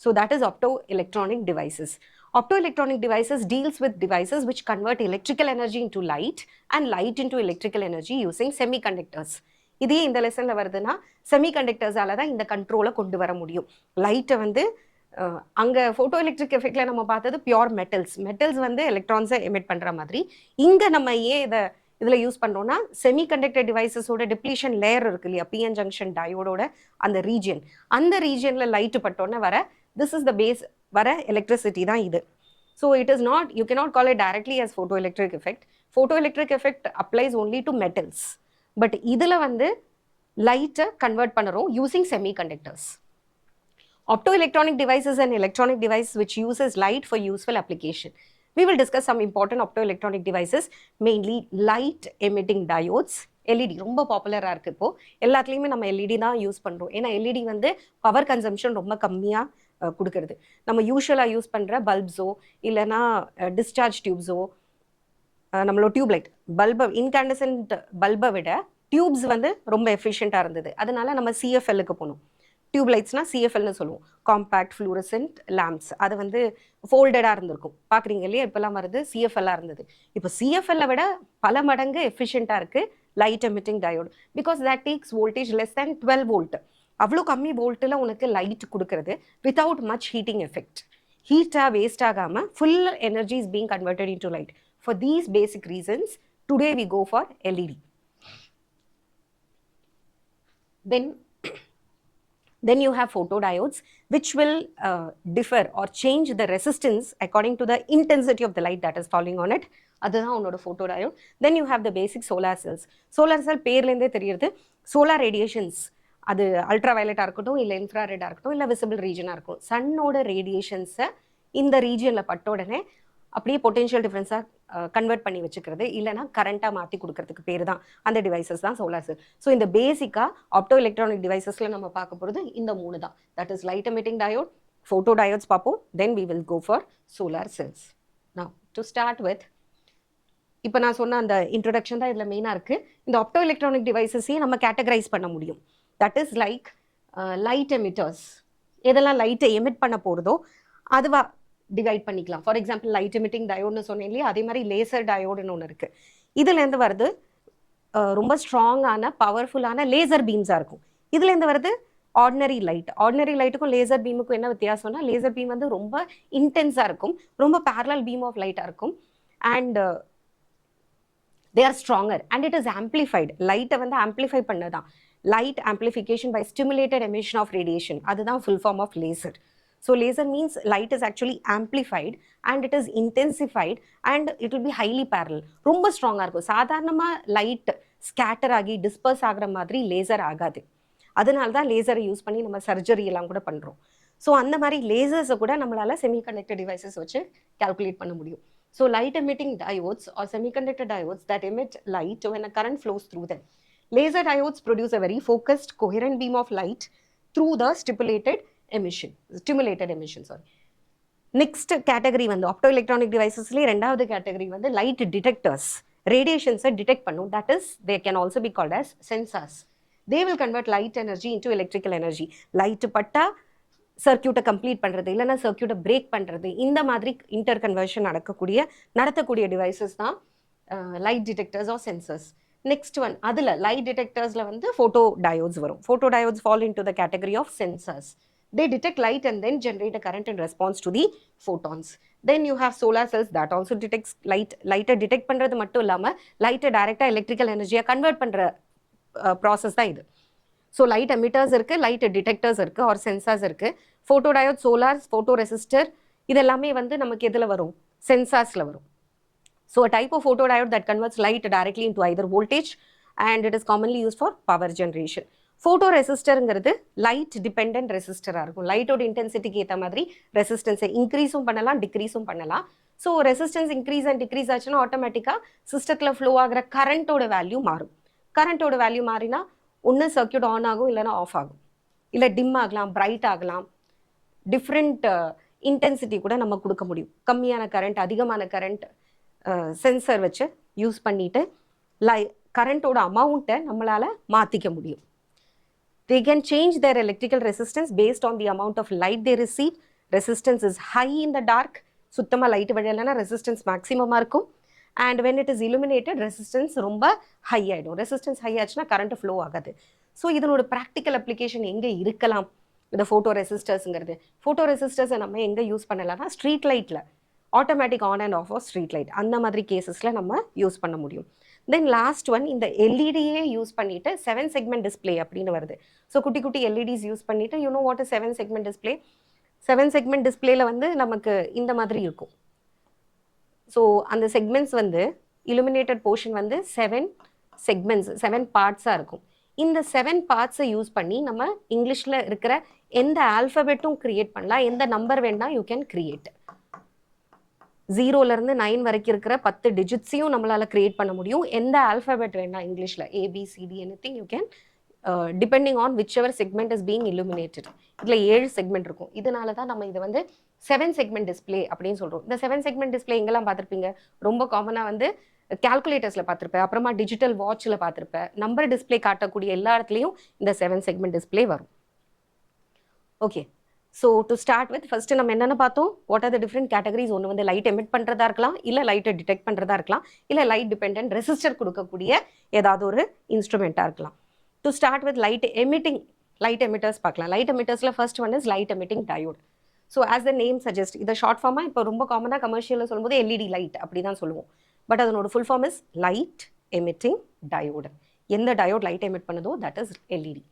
So that is optoelectronic devices. Optoelectronic devices deals with devices which convert electrical energy into light and light into electrical energy using semiconductors. இதே இந்த லெசன்ல வருதுன்னா செமிகண்டக்டர்ஸால தான் இந்த கண்ட்ரோலை கொண்டு வர முடியும். லைட்டை வந்து அங்கே ஃபோட்டோ எலக்ட்ரிக் எஃபெக்ட்ல நம்ம பார்த்தது பியோர் மெட்டல்ஸ் வந்து எலக்ட்ரான்ஸை எமிட் பண்ணுற மாதிரி, இங்கே நம்ம ஏன் இதில் யூஸ் பண்ணுறோம்னா செமிகண்டக்டர் டிவைசஸோட டிப்ளீஷன் லேயர் இருக்கு இல்லையா, பிஎன் ஜங்ஷன் டயோடோட அந்த ரீஜியனில் லைட்டு பட்டோன்னே வர திஸ் இஸ் த பேஸ் வர எலக்ட்ரிசிட்டி தான் இது. So it is not, you cannot call it directly as photoelectric effect. Photoelectric effect applies only to metals. But இதில் வந்து லைட்டை கன்வெர்ட் பண்ணுறோம் using semiconductors. Optoelectronic devices and electronic devices which uses light for useful application. We will discuss some important optoelectronic devices, mainly light emitting diodes. LED ரொம்ப பாப்புலராக இருக்குது இப்போது, எல்லாத்துலேயுமே நம்ம எல்இடி தான் யூஸ் பண்ணுறோம். ஏன்னா எல்இடி வந்து பவர் கன்சம்ஷன் ரொம்ப கம்மியாக கொடுக்கறது. நம்ம யூஸ்வலாக யூஸ் பண்ணுற பல்ப்ஸோ இல்லைனா டிஸ்சார்ஜ் டியூப்ஸோ, நம்மளோட டியூப்லைட் இன்கேண்டசன்ட் பல்பை விட டியூப்ஸ் வந்து ரொம்ப எஃபிஷியண்ட்டாக இருந்தது. அதனால நம்ம சிஎஃப்எல்லுக்கு போனோம். டியூப்லைட்ஸ்னா சிஎஃப்எல்னு சொல்லுவோம், காம்பேக்ட் ஃப்ளூரசன்ட் லேம்ப்ஸ். அது வந்து ஃபோல்டடாக இருந்திருக்கும், பார்க்குறீங்க இல்லையா, இப்போல்லாம் வருது சிஎஃப்எல்லாக இருந்தது. இப்போ சிஎஃப்எல்லை விட பல மடங்கு எஃபிஷியண்ட்டாக இருக்குது light emitting diode, because that takes voltage less than 12 volt. அவ்வளோ கம்மி வோல்ட்டில் உனக்கு லைட் கொடுக்கறது வித்தவுட் மச் ஹீட்டிங் எஃபெக்ட். ஹீட்டாக வேஸ்ட் ஆகாமல் full energy is being converted in to light. For these basic reasons, today we go for LED. Then you have photodiodes, which will differ or change the resistance according to the intensity of the light that is falling on it. அதுதான் உன்னோட photodiode. Then you have the basic solar cells. Solar cell பேர்லேருந்தே தெரியுது, solar radiations, அது அல்ட்ராவயலட்டாக இருக்கட்டும், இல்லை இன்ஃப்ராரெட்டாக இருக்கட்டும், இல்லை visible ரீஜனாக இருக்கும், சன்னோட ரேடியேஷன்ஸை இந்த ரீஜனில் பட்ட உடனே அப்படியே பொட்டென்ஷியல் டிஃப்ரென்ஸாக கன்வெர்ட் பண்ணி வச்சுக்கிறது, இல்லைனா கரண்ட்டாக மாற்றி கொடுக்கறதுக்கு பேர் தான் அந்த டிவைசஸ் தான் சோலார் செல். ஸோ இந்த பேசிக்காக ஆப்டோ எலக்ட்ரானிக் டிவைசஸில் நம்ம பார்க்க போகிறது இந்த 3 தான். That is light emitting diode, photo diodes பார்ப்போம், then we will go for solar cells. Now to start with, இப்போ நான் சொன்ன அந்த இன்ட்ரடக்ஷன் தான் இதில் மெயினாக இருக்குது. இந்த ஆப்டோ எலக்ட்ரானிக் டிவைசஸையும் நம்ம கேட்டகரைஸ் பண்ண முடியும். That is like light emitters, எதெல்லாம் லைட்டை எமிட் பண்ண போகிறதோ அதுவா டிவைட் பண்ணிக்கலாம். ஃபார் எக்ஸாம்பிள் லைட் எமிட்டிங் டயோட்னு சொன்னேன் இல்லையா, அதே மாதிரி லேசர் டயோடுன்னு ஒன்று இருக்குது. இதுலேருந்து வருது ரொம்ப ஸ்ட்ராங்கான பவர்ஃபுல்லான லேசர் பீம்ஸாக இருக்கும். இதுலேருந்து வருது ஆர்டினரி லைட். ஆர்டினரி லைட்டுக்கும் லேசர் பீமுக்கும் என்ன வித்தியாசம்னா, லேசர் பீம் வந்து ரொம்ப இன்டென்ஸாக இருக்கும், ரொம்ப பேரலல் பீம் ஆஃப் லைட்டாக இருக்கும், and they are stronger and it is amplified. லைட்டை வந்து ஆம்பிளிஃபை பண்ணதான் light amplification by stimulated emission of radiation. அதுதான் full form of laser. So laser means light is actually amplified and it is intensified and it will be highly parallel. ரொம்ப ஸ்ட்ராங்காக இருக்கும். சாதாரணமாக light scatter ஆகி disburse ஆகிற மாதிரி laser ஆகாது. அதனால தான் லேசரை யூஸ் பண்ணி நம்ம சர்ஜரி எல்லாம் கூட பண்ணுறோம். ஸோ அந்த மாதிரி லேசர்ஸை கூட நம்மளால் செமிகண்டக்டர் டிவைசஸ் வச்சு கால்குலேட் பண்ண முடியும். So light emitting diodes or semiconductor diodes that emit light when a current flows through them. Laser diodes produce a very focused, coherent beam of light through the stimulated emission. Next category வந்து optoelectronic devicesலேயே ரெண்டாவது category வந்து light detectors. Radiations detect பண்ணும். That is, they can also be called as sensors. they will convert light energy into electrical energy. Light பட்டா சர்க்கியூட்டை complete பண்ணுறது, இல்லைன்னா சர்க்கியூட்டை break பண்ணுறது, இந்த மாதிரி இன்டர் கன்வர்ஷன் நடத்தக்கூடிய டிவைசஸ் தான் light detectors or sensors. Next one, அதில் லைட் டிடெக்டர்ஸில் வந்து ஃபோட்டோ டயோட்ஸ் வரும். Photo diodes fall into the category of sensors. They detect light and then generate a current in response to the photons. Then you have solar cells that also detects light. Light detect பண்றது மட்டும் இல்லாம லைட்டை டைரக்டா electrical எனர்ஜியா convert பண்ற process தான் இது. So light emitters இருக்கு, லைட் டிடெக்டர்ஸ் இருக்கு ஆர் சென்சார்ஸ் இருக்கு. Photo diode, Solarz, photo resistor, இதெல்லாமே வந்து நமக்கு எதில் வரும்? சென்சார்ஸ்ல வரும். So a type of photodiode that converts light directly into either voltage and it is commonly used for power generation. Photoresistorங்கிறது லைட் டிபெண்டன்ட் ரெசிஸ்டராக இருக்கும். லைட்டோட இன்டென்சிட்டிக்கு ஏற்ற மாதிரி ரெசிஸ்டன்ஸை இன்க்ரீஸும் பண்ணலாம், டிக்ரீஸும் பண்ணலாம். So resistance increase and degrees ஆச்சுன்னா ஆட்டோமேட்டிக்காக சிஸ்டத்தில் ஃப்ளோ ஆகிற கரண்ட்டோட வேல்யூ மாறும். கரண்ட்டோட வேல்யூ மாறினா ஒன்று சர்க்கியூட் ஆன் ஆகும், இல்லைனா ஆஃப் ஆகும், இல்லை டிம் ஆகலாம், பிரைட் ஆகலாம். டிஃப்ரெண்ட் இன்டென்சிட்டி கூட நம்ம கொடுக்க முடியும். கம்மியான கரண்ட், அதிகமான கரண்ட் சென்சர் வச்சு யூஸ் பண்ணிட்டு கரண்ட்டோட அமௌண்ட்டை நம்மளால் மாற்றிக்க முடியும். They can change their electrical resistance based on the amount of light they receive. Resistance is high in the dark. சுத்தமாக லைட் வழியிலனா ரெசிஸ்டன்ஸ் மேக்ஸிமமாக இருக்கும். And when it is illuminated, resistance ரொம்ப high ஆகிடும். ரெசிஸ்டன்ஸ் ஹை ஆச்சுன்னா current flow ஆகாது. So இதனோட practical application எங்கே இருக்கலாம்? இந்த ஃபோட்டோ ரெசிஸ்டர்ஸுங்கிறது. ஃபோட்டோ ரெசிஸ்டர்ஸை நம்ம எங்கே யூஸ் பண்ணலாம்னா ஸ்ட்ரீட் லைட்டில், automatic on and half street light, அந்த மாதிரி கேசஸில் நம்ம யூஸ் பண்ண முடியும். தென் லாஸ்ட் ஒன், இந்த எல்இடியே யூஸ் பண்ணிட்டு 7 செக்மெண்ட் டிஸ்பிளே அப்படின்னு வருது. ஸோ குட்டி குட்டி எல்இடிஸ் யூஸ் பண்ணிட்டு, you know what is 7 segment display? 7 segment டிஸ்பிளேல வந்து நமக்கு இந்த மாதிரி இருக்கும். ஸோ அந்த செக்மெண்ட்ஸ் வந்து illuminated போர்ஷன் வந்து 7 செக்மெண்ட்ஸ், 7 பார்ட்ஸாக இருக்கும். இந்த 7 பார்ட்ஸை யூஸ் பண்ணி நம்ம இங்கிலீஷில் இருக்கிற எந்த ஆல்ஃபபெட்டும் கிரியேட் பண்ணலாம், எந்த நம்பர் வேணா யூ கேன் கிரியேட். 0லேருந்து 9 வரைக்கும் இருக்கிற 10 டிஜிட்ஸையும் நம்மளால் கிரியேட் பண்ண முடியும். எந்த ஆல்ஃபபெட் வேணா இங்கிலீஷில், ABCD, anything you can, depending on whichever segment is being illuminated. இதில் 7 செக்மெண்ட் இருக்கும். இதனால தான் நம்ம இதை வந்து 7 செக்மெண்ட் டிஸ்பிளே அப்படின்னு சொல்கிறோம். இந்த 7 செக்மெண்ட் டிஸ்பிளே எங்கெல்லாம் பார்த்துருப்பீங்க? ரொம்ப காமனாக வந்து கால்குலேட்டர்ஸில் பார்த்துருப்பேன், அப்புறமா டிஜிட்டல் வாட்சில் பார்த்துருப்பேன். நம்பர் டிஸ்பிளே காட்டக்கூடிய எல்லா இடத்துலையும் இந்த 7 செக்மெண்ட் டிஸ்பிளே வரும். Okay, so to start with, first நம்ம என்னென்ன பார்த்தோம்? What are the different categories? ஒன்று வந்து லைட் எமிட் பண்ணுறதா இருக்கலாம், இல்லை லைட்டை டிடெக்ட் பண்ணுறதா இருக்கலாம், இல்லை லைட் டிபெண்டன்ட் ரெசிஸ்டர் கொடுக்கக்கூடிய ஏதாவது ஒரு இன்ஸ்ட்ருமெண்ட்டாக இருக்கலாம். To start with light emitting, light emitters பார்க்கலாம். லைட் எமிட்டர்ஸில் first one is light emitting diode. So as the name suggest, இதை ஷார்ட் ஃபார்மாக இப்போ ரொம்ப காமனாக கமர்ஷியலில் சொல்லும்போது எல்இடி லைட் அப்படி தான் சொல்லுவோம். பட் அதனோட full form is light emitting diode. எந்த டயோட் லைட் எமிட் பண்ணுதோ that is LED.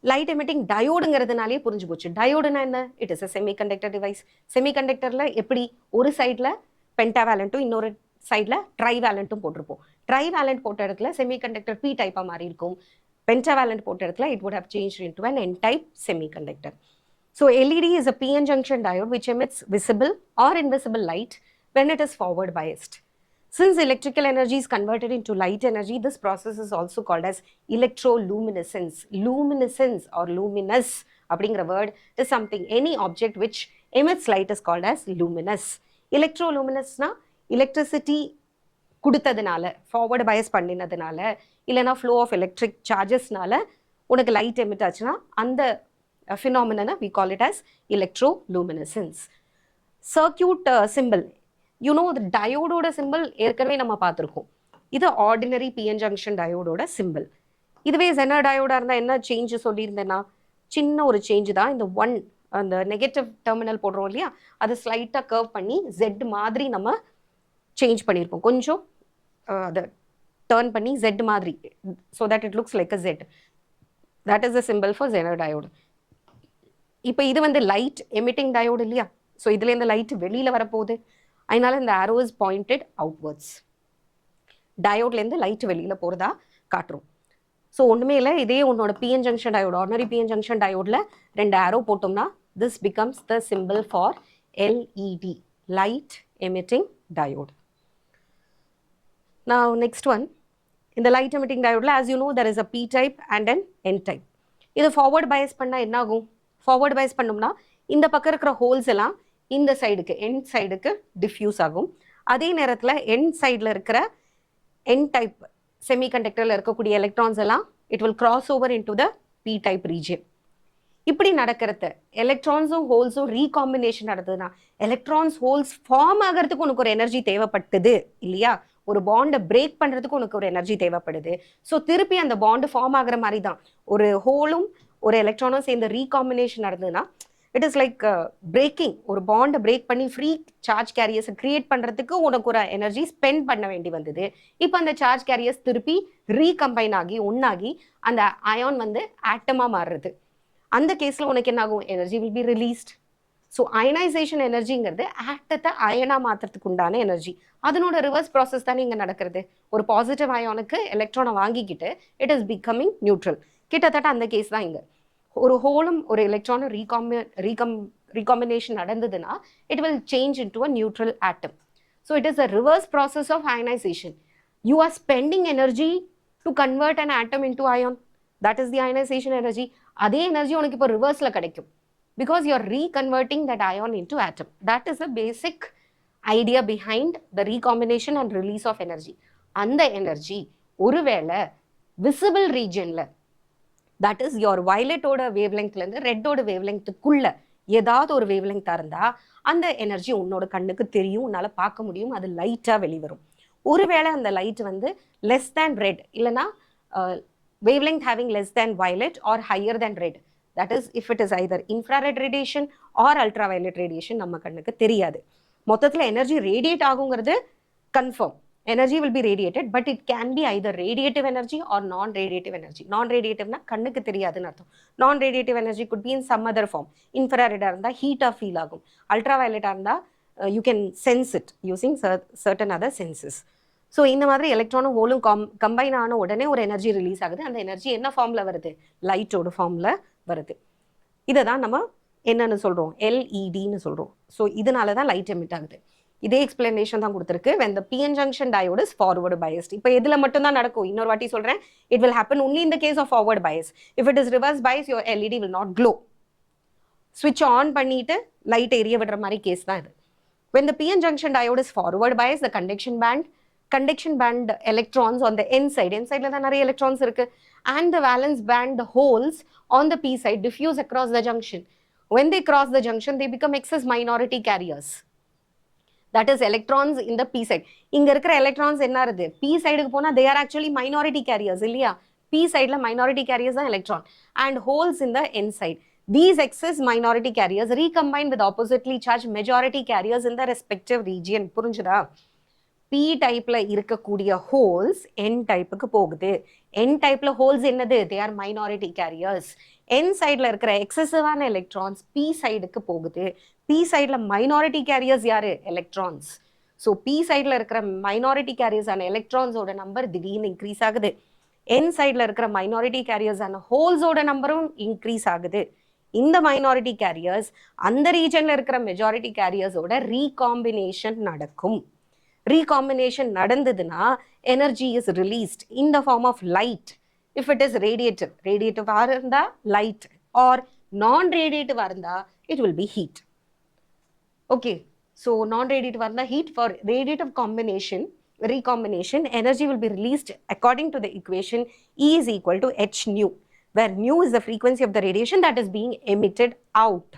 Light emitting டயோடுங்கிறதுனாலே புரிஞ்சு போச்சு. டயோடுனா என்ன? It is a semiconductor device. செமிகண்டக்டரில் எப்படி ஒரு சைடில் பென்டாவேலண்ட்டும் இன்னொரு சைடில் ட்ரைவேலண்ட்டும் போட்டிருப்போம். ட்ரைவேலண்ட் போட்ட இடத்துல செமிகண்டக்டர் பி டைப்பாக மாறி இருக்கும். பென்டாவேலண்ட் போட்ட இடத்துல it would have change into an N type semiconductor. So LED is a PN junction diode which emits visible or invisible light when it is forward biased. Since electrical energy is converted into light energy, this process is also called as electroluminescence. Luminescence or luminous அப்படிங்கிற word is something, any object which emits light is called as luminous. Electroluminescena electricity கொடுத்ததுனால, forward bias பண்ணினதுனால, இல்லைனா flow of electric chargesனால உனக்கு light emit ஆச்சுன்னா அந்த phenomenon we call it as electroluminescence. Circuit symbol, you know the diode symbol ஏற்கனவே நம்ம பார்த்துருக்கோம். இது ordinary PN junction டயோடோட simple. இதுவே Zener டயோடாக இருந்தால் என்ன சேஞ்ச் சொல்லியிருந்தேன்னா, சின்ன ஒரு சேஞ்சு தான். இந்த அந்த நெகட்டிவ் டெர்மினல் போடுறோம் இல்லையா, அது ஸ்லைட்டாக கர்வ் பண்ணி Z மாதிரி நம்ம சேஞ்ச் பண்ணியிருப்போம். கொஞ்சம் அதை டர்ன் பண்ணி Z மாதிரி, so that it looks like a Z. That is the symbol for Zener diode. இப்போ இது வந்து லைட் எமிட்டிங் டயோடு இல்லையா, ஸோ இதுலேருந்து லைட் வெளியில் வரப்போகுது, அதனால இந்த arrow is pointed outwards. டயோட்லேருந்து லைட் வெளியில் போகிறதா காட்டுறோம். ஸோ ஒன்றுமே இல்லை, இதே உன்னோட PN junction diode, ordinary PN junction டயோடில் 2 arrow போட்டோம்னா this becomes the symbol for LED, light emitting diode. Now next one, இந்த லைட் எமிட்டிங் டயோடில் as you know there is a P type and an N type. இது forward Paes பண்ணால் என்ன ஆகும்? Forward Paes பண்ணோம்னா இந்த பக்கம் இருக்கிற ஹோல்ஸ் எல்லாம் இந்த சைடுக்கு, என் சைடுக்கு டிஃப்யூஸ் ஆகும். அதே நேரத்தில் என் சைடில் இருக்கிற என் டைப் செமிகண்டக்டரில் இருக்கக்கூடிய எலக்ட்ரான்ஸ் எல்லாம் it will cross over into the p-type region. இப்படி நடக்கிறது எலக்ட்ரான்ஸும் ஹோல்ஸும் ரீகாம்பினேஷன் நடந்ததுன்னா எலக்ட்ரான்ஸ் ஹோல்ஸ் ஃபார்ம் ஆகிறதுக்கு உனக்கு ஒரு எனர்ஜி தேவைப்பட்டது இல்லையா, ஒரு பாண்டை பிரேக் பண்ணுறதுக்கு உனக்கு ஒரு எனர்ஜி தேவைப்படுது. ஸோ திருப்பி அந்த பாண்டு ஃபார்ம் ஆகிற மாதிரி தான் ஒரு ஹோலும் ஒரு எலக்ட்ரானும் சேர்ந்து ரீகாம்பினேஷன் நடந்ததுன்னா இட் இஸ் லைக் பிரேக்கிங், ஒரு பாண்டை பிரேக் பண்ணி ஃப்ரீ சார்ஜ் கேரியர்ஸை கிரியேட் பண்ணுறதுக்கு உனக்கு ஒரு எனர்ஜி ஸ்பெண்ட் பண்ண வேண்டி வந்தது. இப்போ அந்த சார்ஜ் கேரியர்ஸ் திருப்பி ரீகம்பைன் ஆகி ஒன்னாகி அந்த அயான் வந்து ஆட்டமாக மாறுறது. அந்த கேஸில் உனக்கு என்ன ஆகும், energy will be released. So ionisation எனர்ஜிங்கிறது ஆட்டத்தை அயனாக மாற்றுறதுக்கு உண்டான எனர்ஜி. அதனோட ரிவர்ஸ் ப்ராசஸ் தானே இங்கே நடக்கிறது. ஒரு பாசிட்டிவ் அயானுக்கு எலக்ட்ரானை வாங்கிக்கிட்டு இட் இஸ் பிகமிங் நியூட்ரல். கிட்டத்தட்ட அந்த கேஸ் தான் இங்கே. ஒரு ஹோலும் ஒரு எலக்ட்ரானும் ரீகாம்பினேஷன் நடந்ததுன்னா it will change into a neutral atom. So it is a reverse process of ionisation. You are spending energy to convert an atom into ion. That is the ionisation energy. அதே energy உனக்கு இப்போ ரிவர்ஸில் கிடைக்கும் because you are reconverting that ion into atom. That is the basic idea behind the recombination and release of energy. அந்த energy ஒருவேளை visible ரீஜன்ல, that is your வயலட்டோட வேவ்லெங்க்லேருந்து ரெட்டோட வேவ்லெங்க்குள்ள ஏதாவது ஒரு வேவ்லெங்காக இருந்தால் அந்த எனர்ஜி உன்னோட கண்ணுக்கு தெரியும், உன்னால் பார்க்க முடியும், அது லைட்டாக வெளிவரும். ஒருவேளை அந்த லைட் வந்து லெஸ் தேன் ரெட் இல்லைனா wavelength having less than violet or higher than red, that is if it is either infrared radiation or ultraviolet radiation நம்ம கண்ணுக்கு தெரியாது. மொத்தத்தில் எனர்ஜி ரேடியேட் ஆகுங்கிறது confirm. Energy will be radiated but it can be either radiative energy or non-radiative energy. non-radiativeனா கண்ணுக்கு தெரியாதுன்னு அர்த்தம். non-radiative energy could be in some other form. infraredஆ இருந்தால் ஹீட்டாக ஃபீல் ஆகும், அல்ட்ராவயலட்டாக இருந்தால் you can sense it using certain other senses. So இந்த மாதிரி எலக்ட்ரானும் ஹோலும் combine ஆன உடனே ஒரு எனர்ஜி ரிலீஸ் ஆகுது. அந்த எனர்ஜி என்ன ஃபார்மில் வருது, லைட்டோட ஃபார்மில் வருது. இதை தான் நம்ம என்னன்னு சொல்கிறோம், எல்இடின்னு சொல்கிறோம். ஸோ இதனால தான் லைட் எமிட் ஆகுது. இதே எக்ஸ்பிளனேஷன் தான் கொடுத்துருக்கு. when the PN junction diode is forward biased. இப்போ இதில் மட்டும்தான் நடக்கும். இன்னொரு வாட்டி சொல்கிறேன், it will happen only in the case of forward bias. if it is reverse bias your LED will not glow. switch on பண்ணிட்டு லைட் எரிய விடுற மாதிரி கேஸ் தான் இது. when the PN junction diode is forward biased, the conduction band electrons on the n side la da nariya electrons irukku, and the valence band holes on the p side diffuse across the junction. when they cross the junction they become excess minority carriers, that is electrons in the p side. inga irukra electrons enna irudhu p side ku pona they are actually minority carriers illaya. p side la minority carriers are electron and holes in the n side. these excess minority carriers recombine with oppositely charged majority carriers in the respective region. புரிஞ்சுதா? B டைப்ல இருக்கக்கூடிய holes என் டைப்புக்கு போகுது. என் டைப்ல holes என்னது, they are minority careers. என் சைட்ல இருக்கிற எக்ஸசிவான electrons B சைடுக்கு போகுது. பி சைட்ல மைனாரிட்டி கேரியர்ஸ் யாரு, எலக்ட்ரான்ஸ். ஸோ பி சைட்ல இருக்கிற மைனாரிட்டி கேரியர்ஸ் ஆன எலக்ட்ரான்ஸோட நம்பர் திடீர்னு இன்க்ரீஸ் ஆகுது. என் சைட்ல இருக்கிற மைனாரிட்டி கேரியர்ஸ் ஆன ஹோல்ஸோட நம்பரும் இன்க்ரீஸ் ஆகுது. இந்த மைனாரிட்டி கேரியர்ஸ் அந்த ரீஜன்ல இருக்கிற மெஜாரிட்டி கேரியர்ஸோட ரீகாம்பினேஷன் நடக்கும். recombination நடந்ததுன்னா energy is released in the form of light. if it is radiative இருந்தா light or non-radiative இருந்தா it will be heat. okay, so non-radiative இருந்தா heat. for radiative recombination energy will be released according to the equation E is equal to h nu, where nu is the frequency of the radiation that is being emitted out.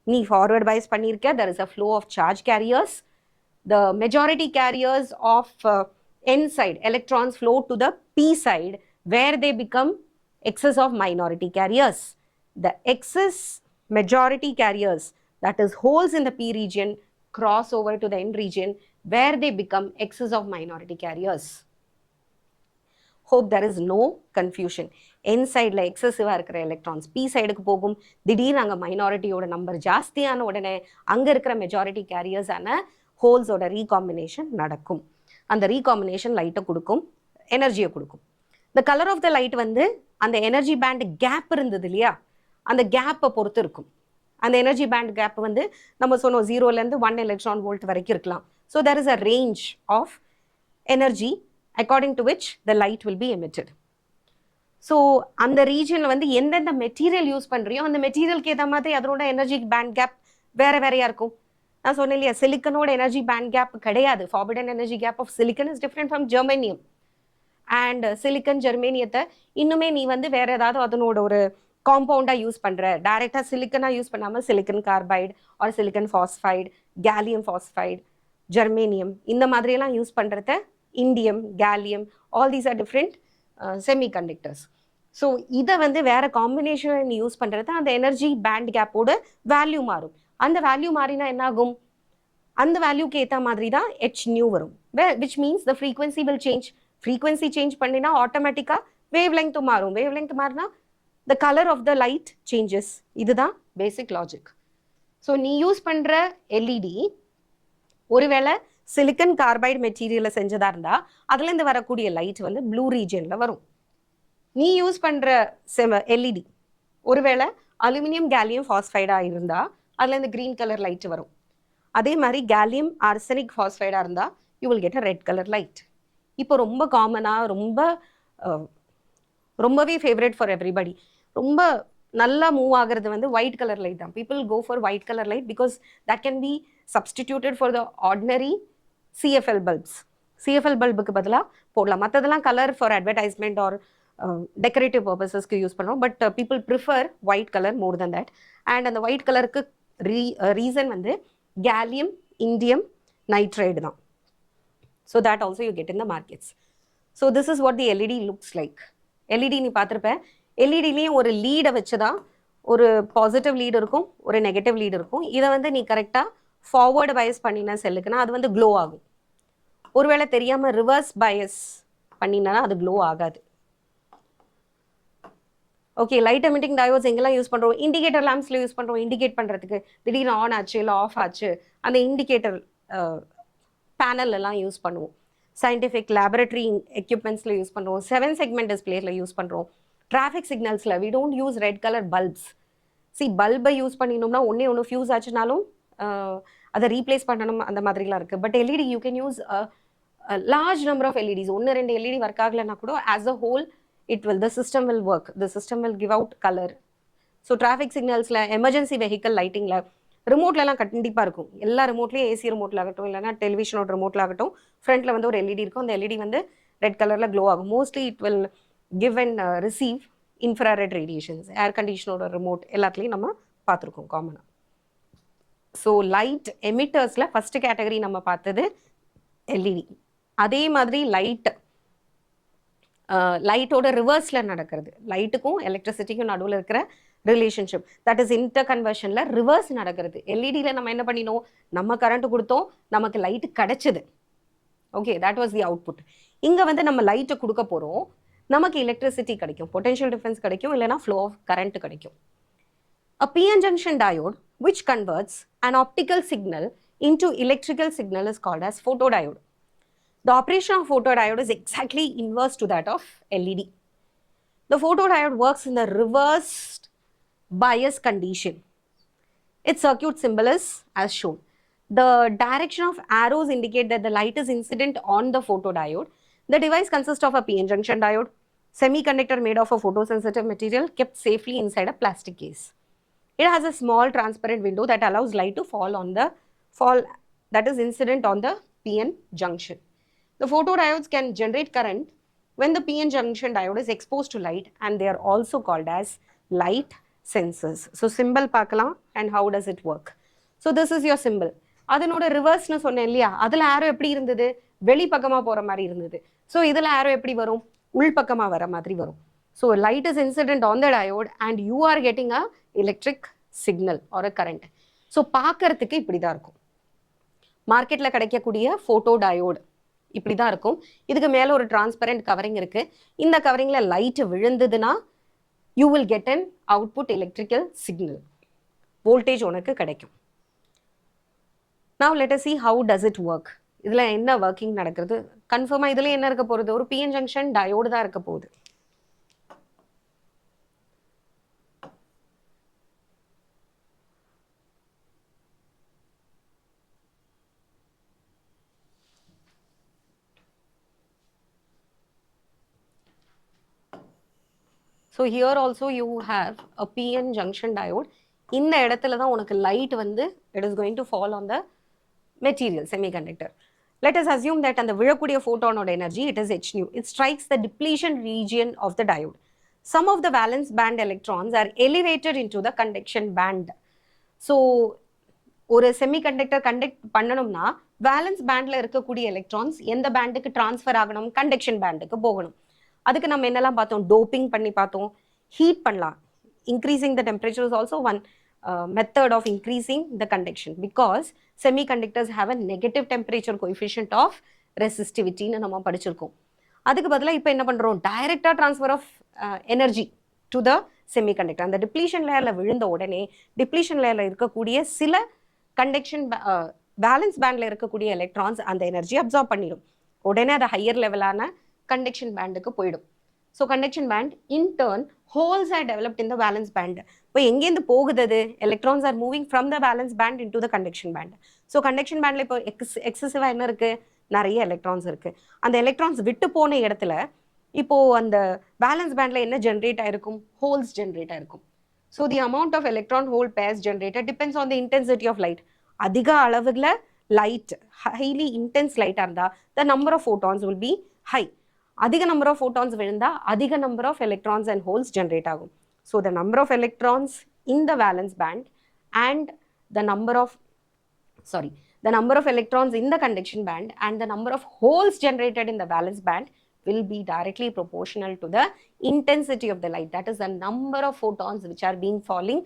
நீ forward bias பண்ணிருக்க, there is a flow of charge carriers. the majority carriers of n side electrons flow to the p side where they become excess of minority carriers. the excess majority carriers, that is holes in the p region, cross over to the n region where they become excess of minority carriers. hope there is no confusion. n side la excessive ஆ இருக்கிற electrons p side க்கு போகும். திடீர்னு அங்க மைனாரிட்டியோட number ஜாஸ்தியான உடனே அங்க இருக்கிற majority careers ஆன ஹோல்ஸோட recombination நடக்கும். அந்த ரீகாம்பினேஷன் லைட்டை கொடுக்கும், எனர்ஜியை கொடுக்கும். இந்த கலர் ஆஃப் த லைட் வந்து அந்த எனர்ஜி பேண்ட் கேப் இருந்தது இல்லையா, அந்த கேப்பை பொறுத்து இருக்கும். அந்த எனர்ஜி பேண்ட் கேப் வந்து நம்ம சொன்னோம் 0லேருந்து 1 electron volt வரைக்கும் இருக்கலாம். So there is a range of energy according to which the light will be emitted. So அந்த ரீஜனில் வந்து எந்தெந்த மெட்டீரியல் யூஸ் பண்ணுறியோ அந்த மெட்டீரியலுக்கு ஏற்ற மாதிரி அதனோட எனர்ஜி பேண்ட் கேப் வேறையாக இருக்கும். நான் சொன்னேன் இல்லையா, சிலிக்கனோட எனர்ஜி பேண்ட் கேப் கிடையாது. forbidden energy gap of silicon is different from germanium. And silicon ஜெர்மேனியத்தை இன்னுமே நீ வந்து வேற ஏதாவது அதனோட ஒரு காம்பவுண்டா யூஸ் பண்ற, டைரக்டா சிலிக்கனா யூஸ் பண்ணாம silicon carbide or silicon phosphide, gallium phosphide, germanium இந்த மாதிரி எல்லாம் யூஸ் பண்றத indium, gallium, all these are different semiconductors. So இதை வந்து வேற காம்பினேஷன் நீ யூஸ் பண்றது அந்த எனர்ஜி பேண்ட் கேப்போட வேல்யூ மாறும். அந்த வேல்யூ மாறினா என்ன ஆகும்? அந்த வேல்யூக்கு ஏற்ற மாதிரி தான் ஹெச் நியூ வரும், which means the frequency will change. Frequency change பண்ணினா ஆட்டோமேட்டிக்கா வேவ் லெங்த் மாறும். வேவ் லெங்த் மாறினா the color of the light changes. இதுதான் பேசிக் லாஜிக். ஸோ நீ யூஸ் பண்ற எல்இடி ஒருவேளை சிலிக்கன் கார்பைடு மெட்டீரியல்ல செஞ்சதா இருந்தா அதுல இருந்து வரக்கூடிய லைட் வந்து ப்ளூ ரீஜன்ல வரும். நீ யூஸ் பண்ற எல்இடி ஒருவேளை அலுமினியம் கேலியம் ஃபாஸ்பைடா இருந்தா அதுல இருந்து கிரீன் கலர் லைட் வரும். அதே மாதிரி கேலியம் ஆர்சனிக் ஃபாஸ்பைடா இருந்தா you will get a red colour light. இப்போ ரொம்ப காமனா ரொம்பவே ஃபேவரட் ஃபார் எவ்ரிபடி, ரொம்ப நல்லா மூவ் ஆகிறது வந்து ஒயிட் கலர் லைட் தான். People go for white colour light because that can be substituted for the ordinary CFL bulbs. CFL பல்புக்கு பதிலாக போடலாம். மற்றதெல்லாம் colour for advertisement or decorative பர்பஸஸ்க்கு யூஸ் பண்ணுறோம். But people prefer white colour more than that. And அந்த white கலருக்கு reason வந்து gallium indium nitride தான். So that also you get in the markets. So this is what the LED looks like. LED நீ பார்த்துருப்பேன், எல்இடிலையும் ஒரு லீடை வச்சுதான் ஒரு positive lead இருக்கும், ஒரு நெகட்டிவ் லீடு இருக்கும். இதை வந்து நீ கரெக்டாக ஃபார்வர்டு பயஸ் பண்ணினா செல்லுக்குன்னா அது வந்து க்ளோ ஆகும். ஒருவேளை தெரியாமல் ரிவர்ஸ் பயஸ் பண்ணினா அது க்ளோ ஆகாது. ஓகே, லைட் எமிட்டிங் டயோட்ஸ் எங்கெல்லாம் யூஸ் பண்ணுறோம்? இண்டிகேட்டர் லேம்ப்ஸில் யூஸ் பண்ணுறோம். இண்டிகேட் பண்ணுறதுக்கு திடீர்னு ஆன் ஆச்சு இல்லை ஆஃப் ஆச்சு அந்த இண்டிகேட்டர் பேனல் எல்லாம் யூஸ் பண்ணுவோம். சயின்டிஃபிக் லேபரட்டரி எக்யூப்மெண்ட்ஸில் யூஸ் பண்ணுறோம். 7 செக்மெண்ட் டிஸ்பிளேல யூஸ் பண்ணுறோம். டிராஃபிக் சிக்னல்ஸில் we don't use red colour bulbs. பல்பை யூஸ் பண்ணினோம்னா ஒன்று ஃபியூஸ் ஆச்சுனாலும் அதை ரீப்ளேஸ் பண்ணணும், அந்த மாதிரிலாம் இருக்குது. But LED you can use large number of LEDs. 1-2 LED work ஆகலைன்னா கூட as a whole the system will work. The system will give out color. So traffic சிக்னல்ஸில், எமர்ஜென்சி வெஹிக்கல் லைட்டிங்கில், ரிமோட்லலாம் கண்டிப்பாக இருக்கும். எல்லா ரிமோட்லேயும் ஏசி ரிமோட்டில் ஆகட்டும் இல்லைனா டெலிவிஷனோட ரிமோட்டில் ஆகட்டும் ஃப்ரண்ட்டில் வந்து ஒரு எல்இடி இருக்கும். அந்த எல்இடி வந்து ரெட் கலரில் க்ளோ ஆகும். Mostly it will give and receive infrared radiations. Air கண்டிஷனோட ரிமோட் எல்லாத்துலேயும் நம்ம பார்த்துருக்கோம் காமனாக. ஸோ லைட் எமிட்டர்ஸில் ஃபஸ்ட்டு கேட்டகரி நம்ம பார்த்தது எல்இடி. அதே மாதிரி லைட்டோட ரிவர்ஸில் நடக்கிறது, லைட்டுக்கும் எலக்ட்ரிசிட்டிக்கும் நடுவில் இருக்கிற ரிலேஷன்ஷிப், தட் இஸ் இன்டர் கன்வர்ஷனில் ரிவர்ஸ் நடக்கிறது. எல்இடியில் நம்ம என்ன பண்ணினோம்? நம்ம கரண்ட் கொடுத்தோம், நமக்கு லைட்டு கிடைச்சது. Okay, that was the output. இங்கே வந்து நம்ம லைட்டை கொடுக்க போகிறோம், நமக்கு எலக்ட்ரிசிட்டி கிடைக்கும், பொட்டென்ஷியல் டிஃபரன்ஸ் கிடைக்கும், இல்லைனா ஃப்ளோ ஆஃப் கரண்ட் கிடைக்கும். A PN junction diode which converts an optical signal into electrical signal is called as photodiode. The operation of photodiode is exactly inverse to that of LED. The photodiode works in the reversed bias condition. Its circuit symbol is as shown. The direction of arrows indicate that the light is incident on the photodiode. The device consists of a PN junction diode, semiconductor made of a photosensitive material kept safely inside a plastic case. It has a small transparent window that allows light to fall that is incident on the PN junction. The photodiodes can generate current when the PN junction diode is exposed to light, and they are also called as light sensors. So symbol பார்க்கலாம் and how does it work. So this is your symbol. அதனோட ரிவர்ஸ்னு சொன்னேன் இல்லையா, அதில் ஆரோ எப்படி இருந்தது? வெளி பக்கமாக போகிற மாதிரி இருந்தது. ஸோ இதில் ஆரோ எப்படி வரும்? உள் பக்கமாக வர மாதிரி வரும். So light is incident on the diode and you are getting a electric signal or a current. So பார்க்கறதுக்கு இப்படி தான் இருக்கும். மார்க்கெட்டில் கிடைக்கக்கூடிய ஃபோட்டோ டயோடு இப்படி தான் இருக்கும். இதுக்கு மேலே ஒரு டிரான்ஸ்பரண்ட் கவரிங் இருக்குது. இந்த கவரிங்கில் லைட்டு விழுந்ததுன்னா you will get an output electrical signal, voltage உனக்கு கிடைக்கும். Now let us see how does it work. இதில் என்ன ஒர்க்கிங் நடக்கிறது? கன்ஃபார்மாக இதில் என்ன இருக்க போகிறது? ஒரு PN ஜங்ஷன் டயோடு தான் இருக்க போகுது. So here also you have a PN junction diode. இந்த இடத்துல தான் உனக்கு லைட் வந்து it is going to fall on the material, semiconductor. let us assume that அந்த விழக்கூடிய photon energy, it is h nu. It strikes the depletion region of the diode. Some of the valence band electrons are elevated into the conduction band. So ஒரு semiconductor conduct பண்ணணும்னா valence பேண்ட்ல இருக்கக்கூடிய electrons எந்த பேண்டுக்கு transfer ஆகணும்? Conduction பேண்டுக்கு போகணும். அதுக்கு நம்ம என்னெல்லாம் பார்த்தோம்? டோப்பிங் பண்ணி பார்த்தோம், ஹீட் பண்ணலாம். Increasing the temperature is also one method of increasing the conduction because semiconductors have a negative temperature coefficient of ரெசிஸ்டிவிட்டின்னு நம்ம படிச்சிருக்கோம். அதுக்கு பதிலாக இப்போ என்ன பண்ணுறோம்? டைரக்டாக transfer of energy to the semiconductor. அந்த டிப்ளீஷன் லேயரில் விழுந்த உடனே டிப்ளீஷன் லேயரில் இருக்கக்கூடிய சில கண்டக்ஷன் வேலன்ஸ் பேண்டில் இருக்கக்கூடிய எலக்ட்ரான்ஸ் அந்த எனர்ஜி அப்சார்ப் பண்ணிடும். உடனே அது ஹையர் லெவலான கண்டக்ஷன் பேண்டுக்கு போயிடும். So conduction band in turn holes are developed in the valence band. இப்போ எங்கேருந்து போகுது? Electrons are moving from the valence band into the conduction band. So conduction பேண்டில் இப்போ எக்ஸசிவாக என்ன இருக்குது? நிறைய எலக்ட்ரான்ஸ் இருக்குது. அந்த எலக்ட்ரான்ஸ் விட்டு போன இடத்துல இப்போது அந்த வேலன்ஸ் பேண்டில் என்ன ஜென்ரேட் ஆகிருக்கும்? ஹோல்ஸ் ஜென்ரேட் ஆகிருக்கும். So the amount of electron hole pairs generated depends on the intensity of light. அதிக அளவில் லைட், ஹைலி இன்டென்ஸ் லைட்டாக இருந்தால் the number of photons will be high. அதிக நம்பர் ஆஃப் ஃபோட்டான்ஸ் விழுந்தால் அதிக number of electrons and holes generate ஆகும். So the number of electrons in the valence band and the number of electrons in the conduction band and the number of holes generated in the valence band will be directly proportional to the intensity of the light. That is the number of photons which are being falling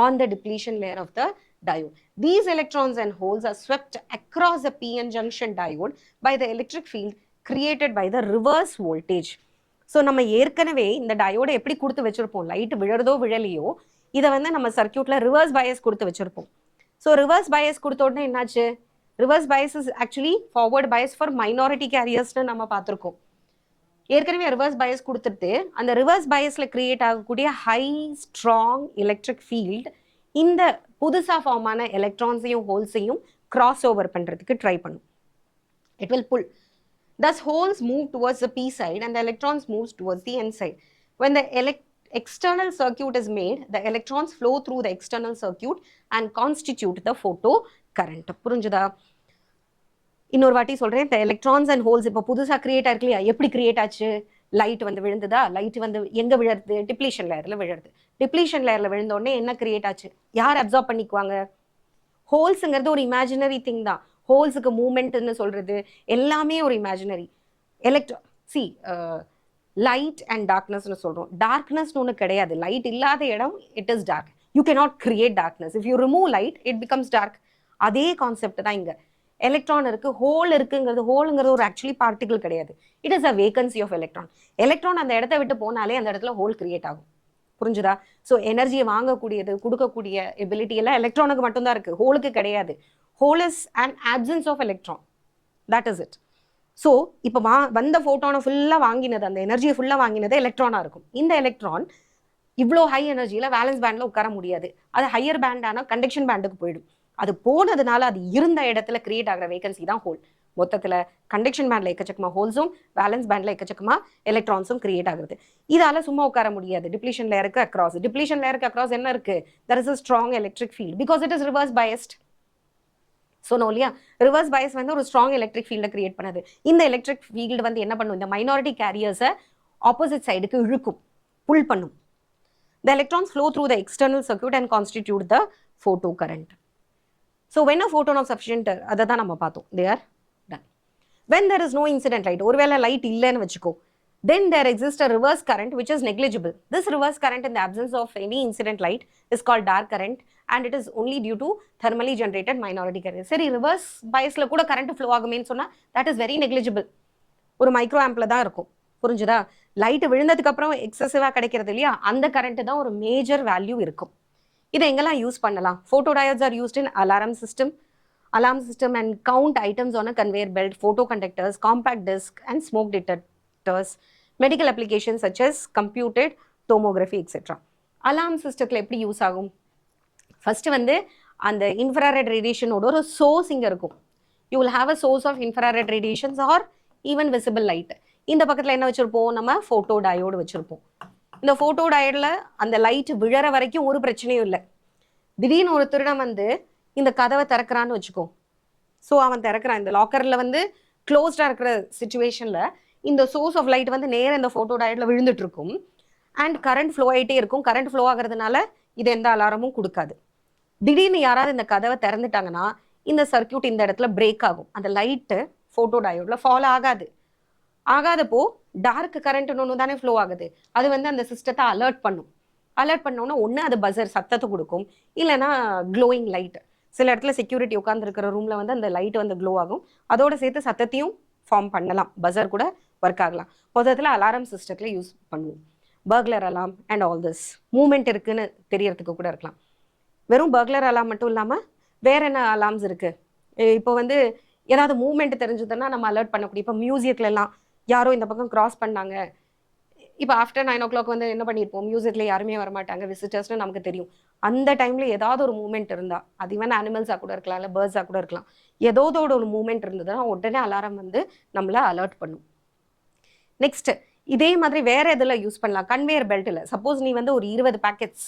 on the depletion layer of the diode. These electrons and holes are swept across the p-n junction diode by the electric field created by the reverse voltage. So நம்ம ஏற்கனவே இந்த டயோடை எப்படி கொடுத்து வச்சுருப்போம்? Light விழறதோ விழலையோ இதை வந்து நம்ம சர்க்கியூட்டில் reverse Paes கொடுத்து வச்சுருப்போம். ஸோ ரிவர்ஸ் பயஸ் கொடுத்த உடனே என்னாச்சு? Reverse bias is actually forward bias for minority கேரியர்ஸ்னு நம்ம பார்த்துருக்கோம். ஏற்கனவே ரிவர்ஸ் பயஸ் கொடுத்துட்டு அந்த ரிவர்ஸ் பயஸில் கிரியேட் ஆகக்கூடிய ஹை ஸ்ட்ராங் எலக்ட்ரிக் ஃபீல்ட் இந்த புதுசாக ஃபார்ம் ஆன எலக்ட்ரான்ஸையும் ஹோல்ஸையும் கிராஸ் ஓவர் பண்ணுறதுக்கு ட்ரை பண்ணும். It will pull. Thus holes move towards the p side and the electrons moves towards the n side. When the external circuit is made, the electrons flow through the external circuit and constitute the photo current. புரிஞ்சுதா? இன்னொரு வாட்டி சொல்றேன். The electrons and holes இப்போ புதுசா create ஆயிருக்கலையா? எப்படி create ஆச்சு? Light வந்து விழுந்ததா? Light வந்து எங்க விழுறது? டிப்ளீஷன் லேயர்ல விழுறது. டிப்ளீஷன் லேயர்ல விழுந்த உடனே என்ன கிரியேட் ஆச்சு? யார் அப்சார்ப் பண்ணிக்குவாங்க? ஹோல்ஸுங்கிறது ஒரு இமேஜினரி திங் தான். ஹோல்ஸுக்கு மூமெண்ட்னு சொல்றது எல்லாமே ஒரு இமேஜினரி. லைட் அண்ட் டார்க்னஸ்னு சொல்றோம். டார்க்னஸ்னு ஒன்று கிடையாது. லைட் இல்லாத இடம் it is dark. You cannot create darkness. If you remove light it becomes dark. அதே கான்செப்ட் தான் இங்க. எலக்ட்ரான் இருக்கு, ஹோல் இருக்குங்கிறது, ஹோலுங்கிறது ஒரு ஆக்சுவலி பார்ட்டிகல் கிடையாது. It is a vacancy of electron. Electron அந்த இடத்த விட்டு போனாலே அந்த இடத்துல ஹோல் கிரியேட் ஆகும். புரிஞ்சுதா? ஸோ எனர்ஜியை வாங்கக்கூடியது, கொடுக்கக்கூடிய எபிலிட்டி எல்லாம் எலக்ட்ரானுக்கு மட்டும்தான் இருக்கு, ஹோலுக்கு கிடையாது. Hole is an absence of electron. That is it. So, இப்போ வந்த ஃபோட்டானை ஃபுல்லாக வாங்கினது, அந்த எனர்ஜியை ஃபுல்லாக வாங்கினது எலக்ட்ரானாக இருக்கும். இந்த எலக்ட்ரான் இவ்வளோ ஹை எனர்ஜியில் வேலன்ஸ் பேண்டில் உட்கார முடியாது. அது ஹையர் பேண்டான கண்டக்ஷன் பேண்டுக்கு போயிடும். அது போனதுனால அது இருந்த இடத்துல கிரியேட் ஆகிற வேகன்சி தான் ஹோல். மொத்தத்தில் கண்டக்ஷன் பேண்டில் எக்கச்சக்கமாக ஹோல்ஸும் வேலன்ஸ் பேண்டில் எக்கச்சக்கமாக எலக்ட்ரான்ஸும் கிரியேட் ஆகுது. இதால் சும்மா உட்கார முடியாது. டிப்ளீஷன் லேயருக்கு அக்ராஸ், டிப்ளீஷன் லேயருக்கு அக்ராஸ் என்ன இருக்குது? there is a strong electric field because it is reverse biased. சொன்னோம் இல்லையா? ரிவர்ஸ் பயஸ் வந்து ஒரு ஸ்ட்ராங் எலக்ட்ரிக் ஃபீல்டை கிரியேட் பண்ணது. இந்த எலக்ட்ரிக் ஃபீல்டு வந்து என்ன பண்ணும்? இந்த மைனாரிட்டி கேரியர்ஸை ஆப்போசிட் சைடுக்கு இழுக்கும், புல் பண்ணும். The electrons flow through the external circuit and constitute the photo current. So when a photon of sufficient, அதை தான் நம்ம பார்த்தோம். They are done. When there is no incident light, ஒருவேளை லைட் இல்லைன்னு வச்சுக்கோ, then there exists a reverse current which is negligible. This reverse current in the absence of any incident light is called dark current and it is only due to thermally generated minority carrier. சரி, reverse பயஸ்ல கூட current flow ஆகுமேன்னு சொன்னா that is very negligible. ஒரு micro ஆம்பில் தான் இருக்கும். புரிஞ்சுதா? Light விழுந்ததுக்கு அப்புறம் எக்ஸசிவா கிடைக்கிறது இல்லையா, அந்த கரண்ட் தான் ஒரு மேஜர் வேல்யூ இருக்கும். இதை எங்கெல்லாம் யூஸ் பண்ணலாம்? Photo diodes are used in alarm system and count items on a conveyor belt, photoconductors, compact disc and smoke detectors, medical applications such as computed tomography etc. அலாம் சிஸ்டத்தில் எப்படி use ஆகும்? First வந்து அந்த infrared ரேடியேஷனோட ஒரு source இங்கே இருக்கும். You will have a source of infrared radiations or even visible light. இந்த பக்கத்தில் என்ன வச்சுருப்போம்? நம்ம ஃபோட்டோ டயோடு வச்சுருப்போம். இந்த ஃபோட்டோ டயோடில் அந்த லைட் விழற வரைக்கும் ஒரு பிரச்சனையும் இல்லை. திடீர்னு ஒரு திருடன் வந்து இந்த கதவை திறக்கிறான்னு வச்சுக்கோ. ஸோ அவன் திறக்கிறான், இந்த லாக்கரில் வந்து க்ளோஸ்டாக இருக்கிற சுச்சுவேஷனில் இந்த சோர்ஸ் ஆஃப் லைட் வந்து நேராக இந்த ஃபோட்டோ டயோடில் விழுந்துட்டு இருக்கும் அண்ட் கரண்ட் ஃப்ளோ ஆகிட்டே இருக்கும். கரண்ட் ஃப்ளோ ஆகிறதுனால இது எந்த அலாரமும் கொடுக்காது. திடீர்னு யாராவது இந்த கதவை திறந்துட்டாங்கன்னா இந்த சர்க்கியூட் இந்த இடத்துல பிரேக் ஆகும். அந்த லைட்டு ஃபோட்டோ டயோடில் ஃபாலோ ஆகாதப்போ டார்க் கரண்ட்னு ஒன்று தானே ஃப்ளோ ஆகுது. அது வந்து அந்த சிஸ்டத்தை அலர்ட் பண்ணும். அலர்ட் பண்ணோன்னா ஒன்று அது பஸர் சத்தத்தை கொடுக்கும், இல்லைன்னா க்ளோயிங் லைட். சில இடத்துல செக்யூரிட்டி உட்காந்துருக்கிற ரூமில் வந்து அந்த லைட் வந்து க்ளோ ஆகும். அதோட சேர்த்து சத்தத்தையும் ஃபார்ம் பண்ணலாம். பஸர் கூட ஒர்க் ஆகலாம். மொத்தத்தில் அலாரம் சிஸ்டத்தில் யூஸ் பண்ணுவோம். Burglar alarm and all this moment இருக்குன்னு தெரியறதுக்கு கூட இருக்கலாம். வெறும் பர்க்லர் அலாம் மட்டும் இல்லாமல் வேற என்ன அலார்ம்ஸ் இருக்குது? இப்போ வந்து ஏதாவது மூவ்மெண்ட் தெரிஞ்சதுன்னா நம்ம அலர்ட் பண்ணக்கூடிய, இப்போ மியூசியத்துலலாம் யாரோ இந்த பக்கம் கிராஸ் பண்ணாங்க, இப்போ ஆஃப்டர் 9 o'clock வந்து என்ன பண்ணியிருப்போம், மியூசியத்தில் யாருமே வரமாட்டாங்க விசிட்டர்ஸ்னு நமக்கு தெரியும். அந்த டைமில் ஏதாவது ஒரு மூவ்மெண்ட் இருந்தால், அது ஈவன் அனிமல்ஸாக கூட இருக்கலாம், இல்லை பேர்ட்ஸாக கூட இருக்கலாம், ஏதோதோட ஒரு மூவ்மெண்ட் இருந்ததுன்னா உடனே அலாரம் வந்து நம்மளை அலர்ட் பண்ணும். நெக்ஸ்ட் இதே மாதிரி வேற எதில் யூஸ் பண்ணலாம்? கன்வேயர் பெல்ட்டில் சப்போஸ் நீ வந்து ஒரு 20 பேக்கெட்ஸ்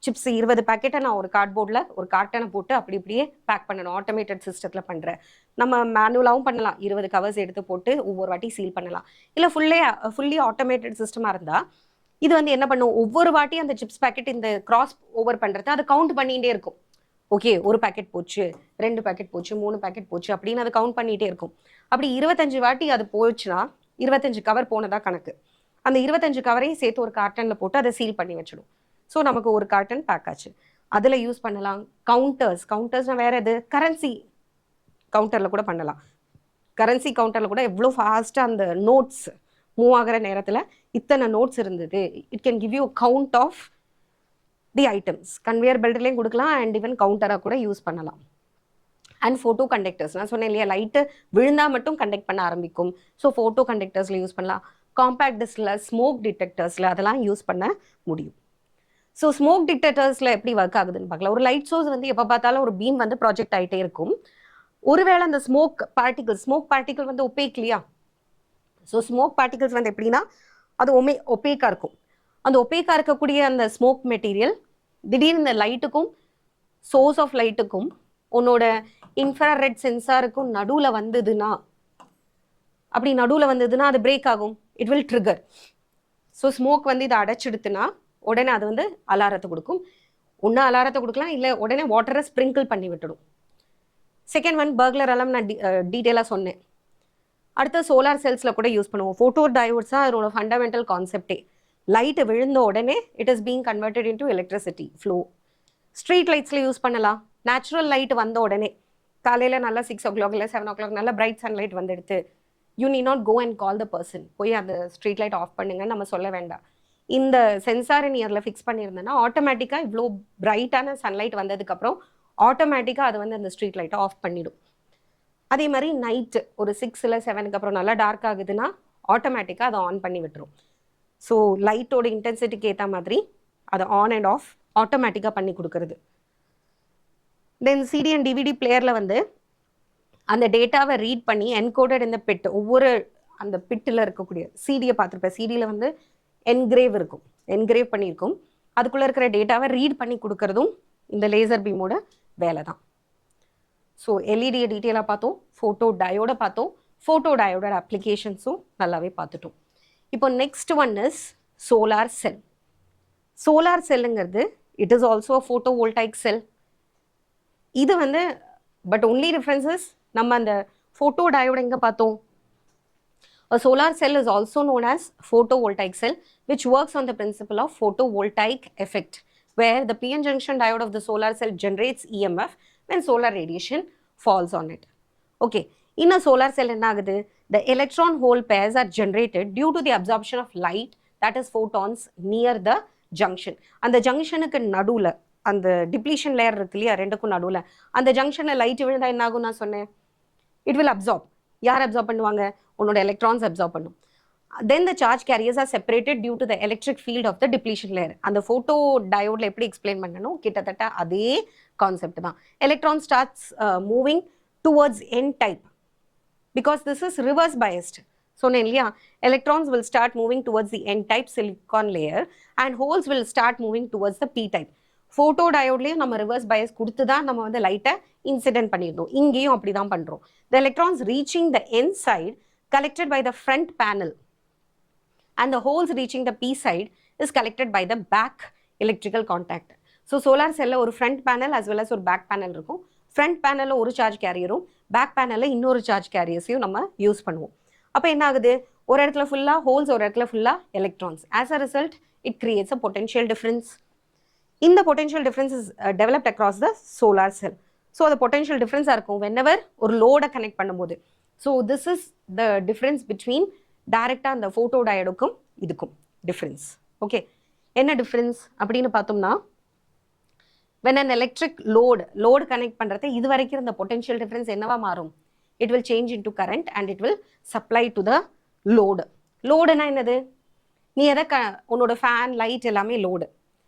சிப்ஸ் 20 பேக்கெட்டை நான் ஒரு கார்ட்போர்டில் ஒரு கார்ட்டனை போட்டு அப்படி இப்படியே பேக் பண்ணணும். ஆட்டோமேட்டட் சிஸ்டத்தில் பண்ணுறேன். நம்ம மேனுவலாகவும் பண்ணலாம். 20 கவர்ஸ் எடுத்து போட்டு ஒவ்வொரு வாட்டி சீல் பண்ணலாம். இல்லை ஃபுல்லி ஆட்டோமேட்டட் சிஸ்டமாக இருந்தால் இது வந்து என்ன பண்ணும், ஒவ்வொரு வாட்டி அந்த சிப்ஸ் பேக்கெட் இந்த கிராஸ் ஓவர் பண்ணுறது அது கவுண்ட் பண்ணிகிட்டே இருக்கும். ஓகே, ஒரு பேக்கெட் போச்சு, 2 பேக்கெட் போச்சு, 3 பேக்கெட் போச்சு அப்படின்னு அது கவுண்ட் பண்ணிகிட்டே இருக்கும். அப்படி 25 வாட்டி அது போச்சுன்னா 25 கவர் போனதா கணக்கு. அந்த 25 கவரையும் சேர்த்து ஒரு கார்ட்டனில் போட்டு அதை சீல் பண்ணி வச்சிடும். ஸோ நமக்கு ஒரு கார்டன் பேக் ஆச்சு. அதில் யூஸ் பண்ணலாம். கவுண்டர்ஸ்னால் வேறு எது? கரன்சி கவுண்டரில் கூட பண்ணலாம். கரன்சி கவுண்டரில் கூட எவ்வளோ ஃபாஸ்ட்டாக அந்த நோட்ஸ் மூவ் ஆகிற நேரத்தில் இத்தனை நோட்ஸ் இருந்தது. It can give you count of the items. Conveyor பெல்ட்லேயும் கொடுக்கலாம் அண்ட் ஈவன் கவுண்டராக கூட யூஸ் பண்ணலாம். அண்ட் ஃபோட்டோ கண்டக்டர்ஸ், நான் சொன்னேன் இல்லையா, லைட்டு விழுந்தால் மட்டும் கண்டக்ட் பண்ண ஆரம்பிக்கும். ஸோ ஃபோட்டோ கண்டக்டர்ஸில் யூஸ் பண்ணலாம். காம்பேக்ட் டிஸ்கில், ஸ்மோக் டிடெக்டர்ஸில் அதெல்லாம் யூஸ் பண்ண முடியும். ஸோ ஸ்மோக் டிடெக்டர்ஸில் எப்படி ஒர்க் ஆகுதுன்னு பார்க்கலாம். ஒரு லைட் சோர்ஸ் வந்து எப்போ பார்த்தாலும் ஒரு பீம் வந்து ப்ராஜெக்ட் ஆகிட்டே இருக்கும். ஒருவேளை அந்த ஸ்மோக் பார்ட்டிகல் வந்து ஒப்பேக் இல்லையா? ஸோ ஸ்மோக் பார்ட்டிகல்ஸ் வந்து எப்படின்னா அது ஒப்பேக்காக இருக்கும். அந்த ஒப்பேக்காக இருக்கக்கூடிய அந்த ஸ்மோக் மெட்டீரியல் திடீர்னு இந்த லைட்டுக்கும் சோர்ஸ் ஆஃப் லைட்டுக்கும் உன்னோட இன்ஃப்ராரெட் சென்சாருக்கும் நடுவில் வந்ததுன்னா அது பிரேக் ஆகும். It will trigger. So smoke வந்து இதை அடைச்சிடுத்துனா உடனே அது வந்து அலாரத்தை கொடுக்கும். ஒன்று அலாரத்தை கொடுக்கலாம், இல்லை உடனே வாட்டரை ஸ்ப்ரிங்கிள் பண்ணி விட்டுடும். செகண்ட் ஒன் பர்க்லர் அலாம் நான் டீட்டெயிலாக சொன்னேன். அடுத்து சோலார் செல்ஸில் கூட யூஸ் பண்ணுவோம். ஃபோட்டோ டயோட்ஸ் தான் அதோட ஃபண்டமெண்டல் கான்செப்டே. லைட்டு விழுந்த உடனே it is being converted into electricity flow. Street லைட்ஸில் யூஸ் பண்ணலாம். நேச்சுரல் லைட் வந்த உடனே காலையில் நல்லா 6 o'clock இல்லை 7 o'clock நல்லா பிரைட் சன்லைட் வந்துடுத்து, you need not go and call the person, போய் அந்த ஸ்ட்ரீட் லைட் ஆஃப் பண்ணுங்கன்னு நம்ம சொல்ல வேண்டாம். இந்த சென்சாரை நியரில் ஃபிக்ஸ் பண்ணியிருந்தேன்னா ஆட்டோமேட்டிக்காக இவ்வளோ பிரைட்டான சன்லைட் வந்ததுக்கப்புறம் ஆட்டோமேட்டிக்காக அது வந்து அந்த ஸ்ட்ரீட் லைட்டை ஆஃப் பண்ணிடும். அதே மாதிரி நைட்டு ஒரு 6 இல்லை 7க்கு அப்புறம் நல்லா டார்க் ஆகுதுன்னா ஆட்டோமேட்டிக்காக அதை ஆன் பண்ணி விட்டுரும். ஸோ லைட்டோட இன்டென்சிட்டிக்கு ஏற்ற மாதிரி அதை ஆன் அண்ட் ஆஃப் ஆட்டோமேட்டிக்காக பண்ணி கொடுக்குறது. தென் சிடி அண்ட் டிவிடி பிளேயரில் வந்து அந்த டேட்டாவை ரீட் பண்ணி என்கோடட் இந்த பிட், ஒவ்வொரு அந்த பிட்டில் இருக்கக்கூடிய சிடியை பார்த்துருப்பேன். சிடியில் வந்து என்கிரேவ் பண்ணியிருக்கும். அதுக்குள்ளே இருக்கிற டேட்டாவை ரீட் பண்ணி கொடுக்கறதும் இந்த லேசர் பீமோட வேலை தான். ஸோ எல்இடியை டீட்டெயிலாக பார்த்தோம், ஃபோட்டோ டயோட பார்த்தோம், ஃபோட்டோ டயோட அப்ளிகேஷன்ஸும் நல்லாவே பார்த்துட்டோம். இப்போ next one is solar cell. Solar செல்லுங்கிறது it is also photovoltaic cell. இது வந்து பட் ஒன்லி டிஃப்ரென்சஸ் நம்ம அந்த ஃபோட்டோ டயோட எங்கே பார்த்தோம்? A solar cell is also known as photovoltaic cell, which works on the principle of photovoltaic effect, where the PN junction diode of the solar cell generates EMF when solar radiation falls on it. Okay, in a solar cell என்ன ஆகுது? The electron hole pairs are generated due to the absorption of light, that is photons, near the junction. அந்த ஜங்ஷனுக்கு நடுவில் அந்த depletion layer இருக்கு இல்லையா, ரெண்டுக்கும் நடுவில் அந்த ஜங்ஷனில் லைட் விழுந்தா என்ன ஆகும் நான் சொன்னேன்? It will absorb. யார் அப்சார்ப் பண்ணுவாங்க? உன்னோட எலக்ட்ரான்ஸ் அப்சார்ப் பண்ணும். Then the charge carriers are separated due to the electric field of the depletion layer. அந்த ஃபோட்டோ டயோடில் எப்படி எக்ஸ்பிளைன் பண்ணணும், கிட்டத்தட்ட அதே கான்செப்ட் தான். Electron starts moving towards N type because this is reverse biased. சொன்னேன் இல்லையா, electrons will start moving towards the n-type silicon layer and holes will start moving towards the p-type. ஃபோட்டோ டயோட்லேயும் நம்ம ரிவர்ஸ் பயஸ் கொடுத்து தான் நம்ம வந்து லைட்டை இன்சிடென்ட் பண்ணியிருந்தோம். இங்கேயும் அப்படி தான் பண்ணுறோம். The electrons reaching the N side collected by the front panel and the holes reaching the P side is collected by the back electrical contact. So solar cell ஒரு front panel as well as ஒரு back panel இருக்கும். front panel ஒரு charge carrierம் back panel இன்னொரு charge carriersையும் நம்ம use பண்ணுவோம். அப்போ என்ன ஆகுது, ஒரு இடத்துல ஃபுல்லா ஹோல்ஸ், ஒரு இடத்துல ஃபுல்லா electrons. as a result it creates a potential difference. இந்த potential difference is developed across the solar cell. So the potential difference இருக்கும் whenever ஒரு லோடை கனெக்ட் பண்ணும்போது. So this is the difference between டைரக்டா அந்த ஃபோட்டோ டயோடுக்கும் இதுக்கும் டிஃப்ரென்ஸ். ஓகே, என்ன difference அப்படின்னு பார்த்தோம்னா, when an electric load connect பண்ணுறது இது வரைக்கும் இந்த பொட்டென்ஷியல் டிஃப்ரென்ஸ் என்னவா மாறும், it will change into current and it will supply to the load. லோடுனா என்னது, நீ எதை உன்னோட ஃபேன் லைட் எல்லாமே லோடு.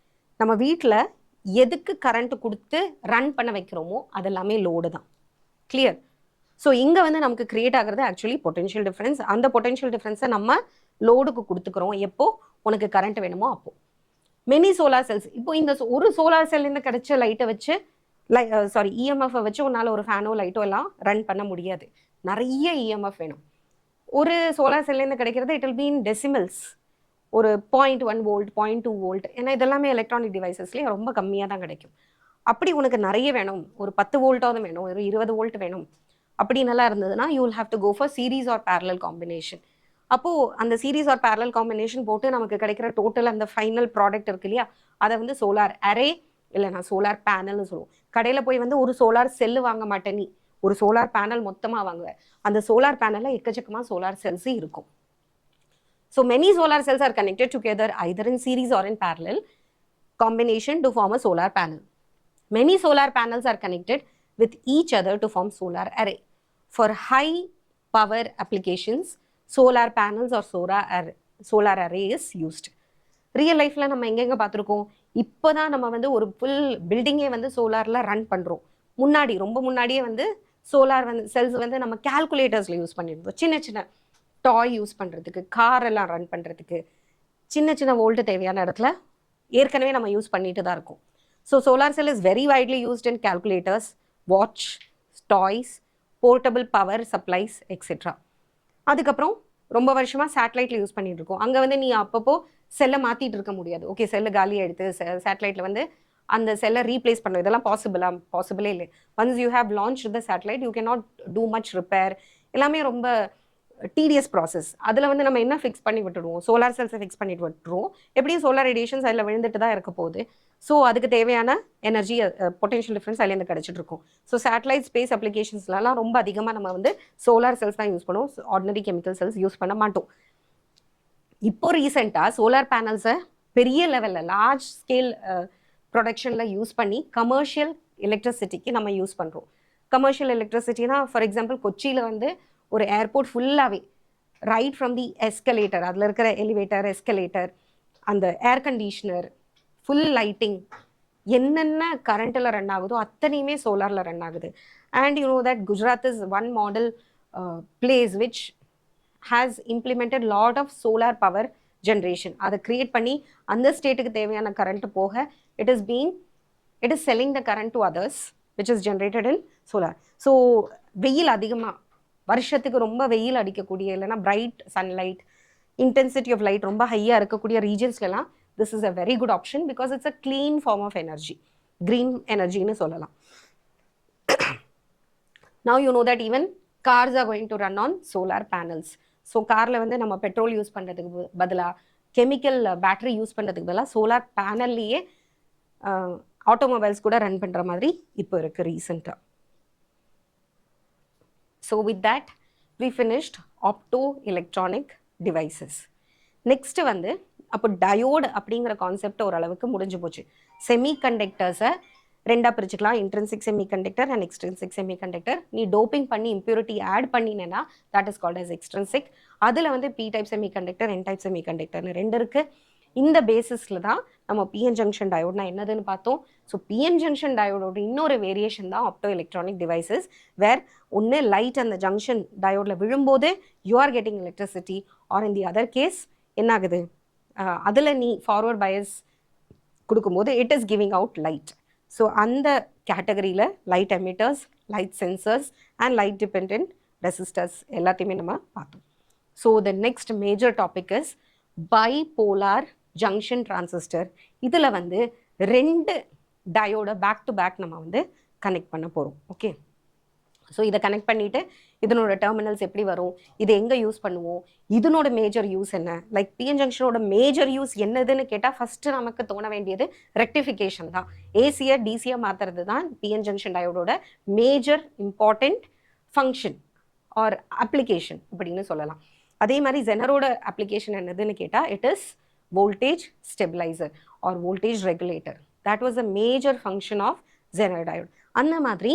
நம்ம வீட்டில் எதுக்கு கரண்ட் கொடுத்து ரன் பண்ண வைக்கிறோமோ அதெல்லாமே லோடு தான். கிளியர்? ஸோ இங்கே வந்து நமக்கு கிரியேட் ஆகிறது ஆக்சுவலி பொட்டென்ஷியல் டிஃப்ரென்ஸ். அந்த பொட்டென்ஷியல் டிஃப்ரென்ஸை நம்ம லோடுக்கு கொடுத்துக்கிறோம் எப்போ உனக்கு கரண்ட் வேணுமோ அப்போ. மெனி சோலார் செல்ஸ், இப்போ இந்த ஒரு சோலார் செல்லேருந்து கிடைச்ச லைட்டை வச்சு இஎம்எஃப்பை வச்சு உன்னால் ஒரு ஃபேனோ லைட்டோ எல்லாம் ரன் பண்ண முடியாது. நிறைய இஎம்எஃப் வேணும். ஒரு சோலார் செல்லேருந்து கிடைக்கிறது it will be in decimals, ஒரு 0.1 வோல்ட் 0.2 வோல்ட். ஏன்னா இதெல்லாமே எலக்ட்ரானிக் டிவைசஸ்லேயே ரொம்ப கம்மியாக தான் கிடைக்கும். அப்படி உனக்கு நிறைய வேணும், ஒரு 10 வோல்ட்டாவது வேணும், ஒரு 20 வோல்ட் வேணும் அப்படி நல்லா இருந்ததுன்னா you will have to go for series or parallel combination. அப்போது அந்த சீரீஸ் ஆர் பேரலல் காம்பினேஷன் போட்டு நமக்கு கிடைக்கிற டோட்டல் அந்த ஃபைனல் ப்ராடக்ட் இருக்கு இல்லையா, அதை வந்து சோலார் அரே இல்லைனா சோலார் பேனல்னு சொல்லுவோம். கடையில் போய் வந்து ஒரு சோலார் செல்லு வாங்க மாட்டேன், நீ ஒரு சோலார் பேனல் மொத்தமாக வாங்குவேன். அந்த சோலார் பேனலில் எக்கச்சக்கமாக சோலார் செல்ஸ் இருக்கும். So many solar cells are connected together either in series or in parallel combination to form a solar panel. Many solar panels are connected with each other to form solar array. For high power applications, solar panels or solar array is used. Real லைஃப்பில் நம்ம எங்கெங்கே பார்த்துருக்கோம், இப்போ தான் நம்ம வந்து ஒரு full பில்டிங்கே வந்து சோலாரில் ரன் பண்ணுறோம். முன்னாடி ரொம்ப முன்னாடியே வந்து சோலார் வந்து செல்ஸ் வந்து நம்ம கேல்குலேட்டர்ஸில் யூஸ் பண்ணியிருந்தோம். சின்ன சின்ன டாய் யூஸ் பண்ணுறதுக்கு, கார் எல்லாம் ரன் பண்ணுறதுக்கு, சின்ன சின்ன வோல்ட்டு தேவையான இடத்துல ஏற்கனவே நம்ம யூஸ் பண்ணிட்டு தான் இருக்கோம். So solar cell is very widely used in calculators, watch, toys, portable power supplies etcetera. அதுக்கப்புறம் ரொம்ப வருஷமாக சேட்டலைட்டில் யூஸ் பண்ணிட்டு இருக்கோம். அங்கே வந்து நீ அப்பப்போ செல்லை மாற்றிட்டு இருக்க முடியாது. ஓகே, செல்லை காலி எடுத்து சேட்டலைட்டில் வந்து அந்த செல்லை ரீப்ளேஸ் பண்ணுறது இதெல்லாம் பாசிபிளே இல்லை. Once you have launch the satellite you can not too much repair. எல்லாமே ரொம்ப டிடிஎஸ் ப்ராசஸ். அதில் வந்து நம்ம என்ன ஃபிக்ஸ் பண்ணி விட்டுடுவோம், சோலார் செல்ஸை ஃபிக்ஸ் பண்ணிட்டு விட்டுருவோம். எப்படியும் சோலார் ரேடியேஷன்ஸ் அதில் விழுந்துட்டு தான் இருக்க போகுது. ஸோ அதுக்கு தேவையான எனர்ஜி பொட்டென்ஷியல் டிஃப்ரென்ஸ் அதுலேருந்து கிடச்சிட்டு இருக்கும். ஸோ சேட்டலைட் ஸ்பேஸ் அப்ளிகேஷன்ஸ்லாம் ரொம்ப அதிகமாக நம்ம வந்து சோலார் செல்ஸ் தான் யூஸ் பண்ணுவோம், ஆர்டினரி கெமிக்கல் செல்ஸ் யூஸ் பண்ண மாட்டோம். இப்போ ரீசெண்டாக சோலார் பேனல்ஸை பெரிய லெவலில் லார்ஜ் ஸ்கேல் ப்ரொடக்ஷனில் யூஸ் பண்ணி கமர்ஷியல் எலக்ட்ரிசிட்டிக்கு நம்ம யூஸ் பண்ணுறோம். கமர்ஷியல் எலக்ட்ரிசிட்டினா ஃபார் எக்ஸாம்பிள் கொச்சியில் வந்து ஒரு ஏர்போர்ட் ஃபுல்லாகவே ரைட் ஃப்ரம் தி எஸ்கலேட்டர், அதில் இருக்கிற எலிவேட்டர், எஸ்கலேட்டர், அந்த ஏர் கண்டிஷனர், ஃபுல் லைட்டிங், என்னென்ன கரண்ட்டில் ரன் ஆகுதோ அத்தனையுமே சோலாரில் ரன் ஆகுது. And you know that Gujarat is one model place which has implemented lot of solar power generation. அதை க்ரியேட் பண்ணி அந்த ஸ்டேட்டுக்கு தேவையான கரண்ட் போக it is selling the current to others which is generated in solar. ஸோ வெயில் அதிகமாக வருஷத்துக்கு ரொம்ப வெயில் அடிக்கக்கூடிய, இல்லைனா bright sunlight, intensity of light ரொம்ப ஹையாக இருக்கக்கூடிய ரீஜன்ஸ்லாம் this is a very good option because it's a clean form of energy, green எனர்ஜின்னு சொல்லலாம். Now you know that even cars are going to run on solar panels. So காரில் வந்து நம்ம petrol use பண்ணுறதுக்கு பதிலாக கெமிக்கல் பேட்டரி யூஸ் பண்ணுறதுக்கு பதிலாக solar பேனல்லையே automobiles கூட ரன் பண்ணுற மாதிரி இப்போ இருக்குது ரீசெண்டாக. So with that we finished optoelectronic devices. Next வந்து அப்போ டயோடு அப்படிங்கிற கான்செப்ட் ஓரளவுக்கு முடிஞ்சு போச்சு. செமிகண்டக்டர்ஸை ரெண்டாக பிரிச்சுக்கலாம், intrinsic semiconductor and extrinsic semiconductor. நீ டோப்பிங் பண்ணி இம்ப்யூரிட்டி ஆட் பண்ணினேன்னா that is called as extrinsic. அதில் வந்து P type semiconductor, N type செமிகண்டக்டர்னு ரெண்டு இருக்குது. இந்த பேசிஸில் தான் நம்ம பிஎன் ஜங்ஷன் டயோட்னா என்னதுன்னு பார்த்தோம். ஸோ பிஎன் ஜங்ஷன் டயோடோட இன்னொரு வேரியேஷன் தான் ஆப்டோ எலக்ட்ரானிக் டிவைசஸ், வேர் ஒன்று லைட் அந்த ஜங்ஷன் டயோடில் விழும்போது you are getting electricity, or in the other case என்ன ஆகுது, அதில் நீ ஃபார்வர்ட் பயஸ் கொடுக்கும்போது it is giving out light. So அந்த கேட்டகரியில் light emitters, light sensors and light dependent resistors எல்லாத்தையுமே நம்ம பார்த்தோம். So the next major topic is bipolar junction transistor. இதில் வந்து ரெண்டு டயோட பேக் டு பேக் நம்ம வந்து கனெக்ட் பண்ண போகிறோம். ஓகே, ஸோ இதை கனெக்ட் பண்ணிவிட்டு இதனோட டெர்மினல்ஸ் எப்படி வரும், இது எங்கே யூஸ் பண்ணுவோம், இதனோட மேஜர் யூஸ் என்ன, லைக் பிஎன் ஜங்ஷனோட மேஜர் யூஸ் என்னதுன்னு கேட்டால் ஃபஸ்ட்டு நமக்கு தோண வேண்டியது ரெக்டிஃபிகேஷன் தான். ஏசியை டிசியை மாற்றுறது தான் பிஎன் ஜங்ஷன் டயோடோட major important function or application அப்படின்னு சொல்லலாம். அதே மாதிரி ஜெனரோட அப்ளிகேஷன் என்னதுன்னு கேட்டால் it is voltage stabilizer or voltage regulator. That was a major function of Zener diode. அந்த மாதிரி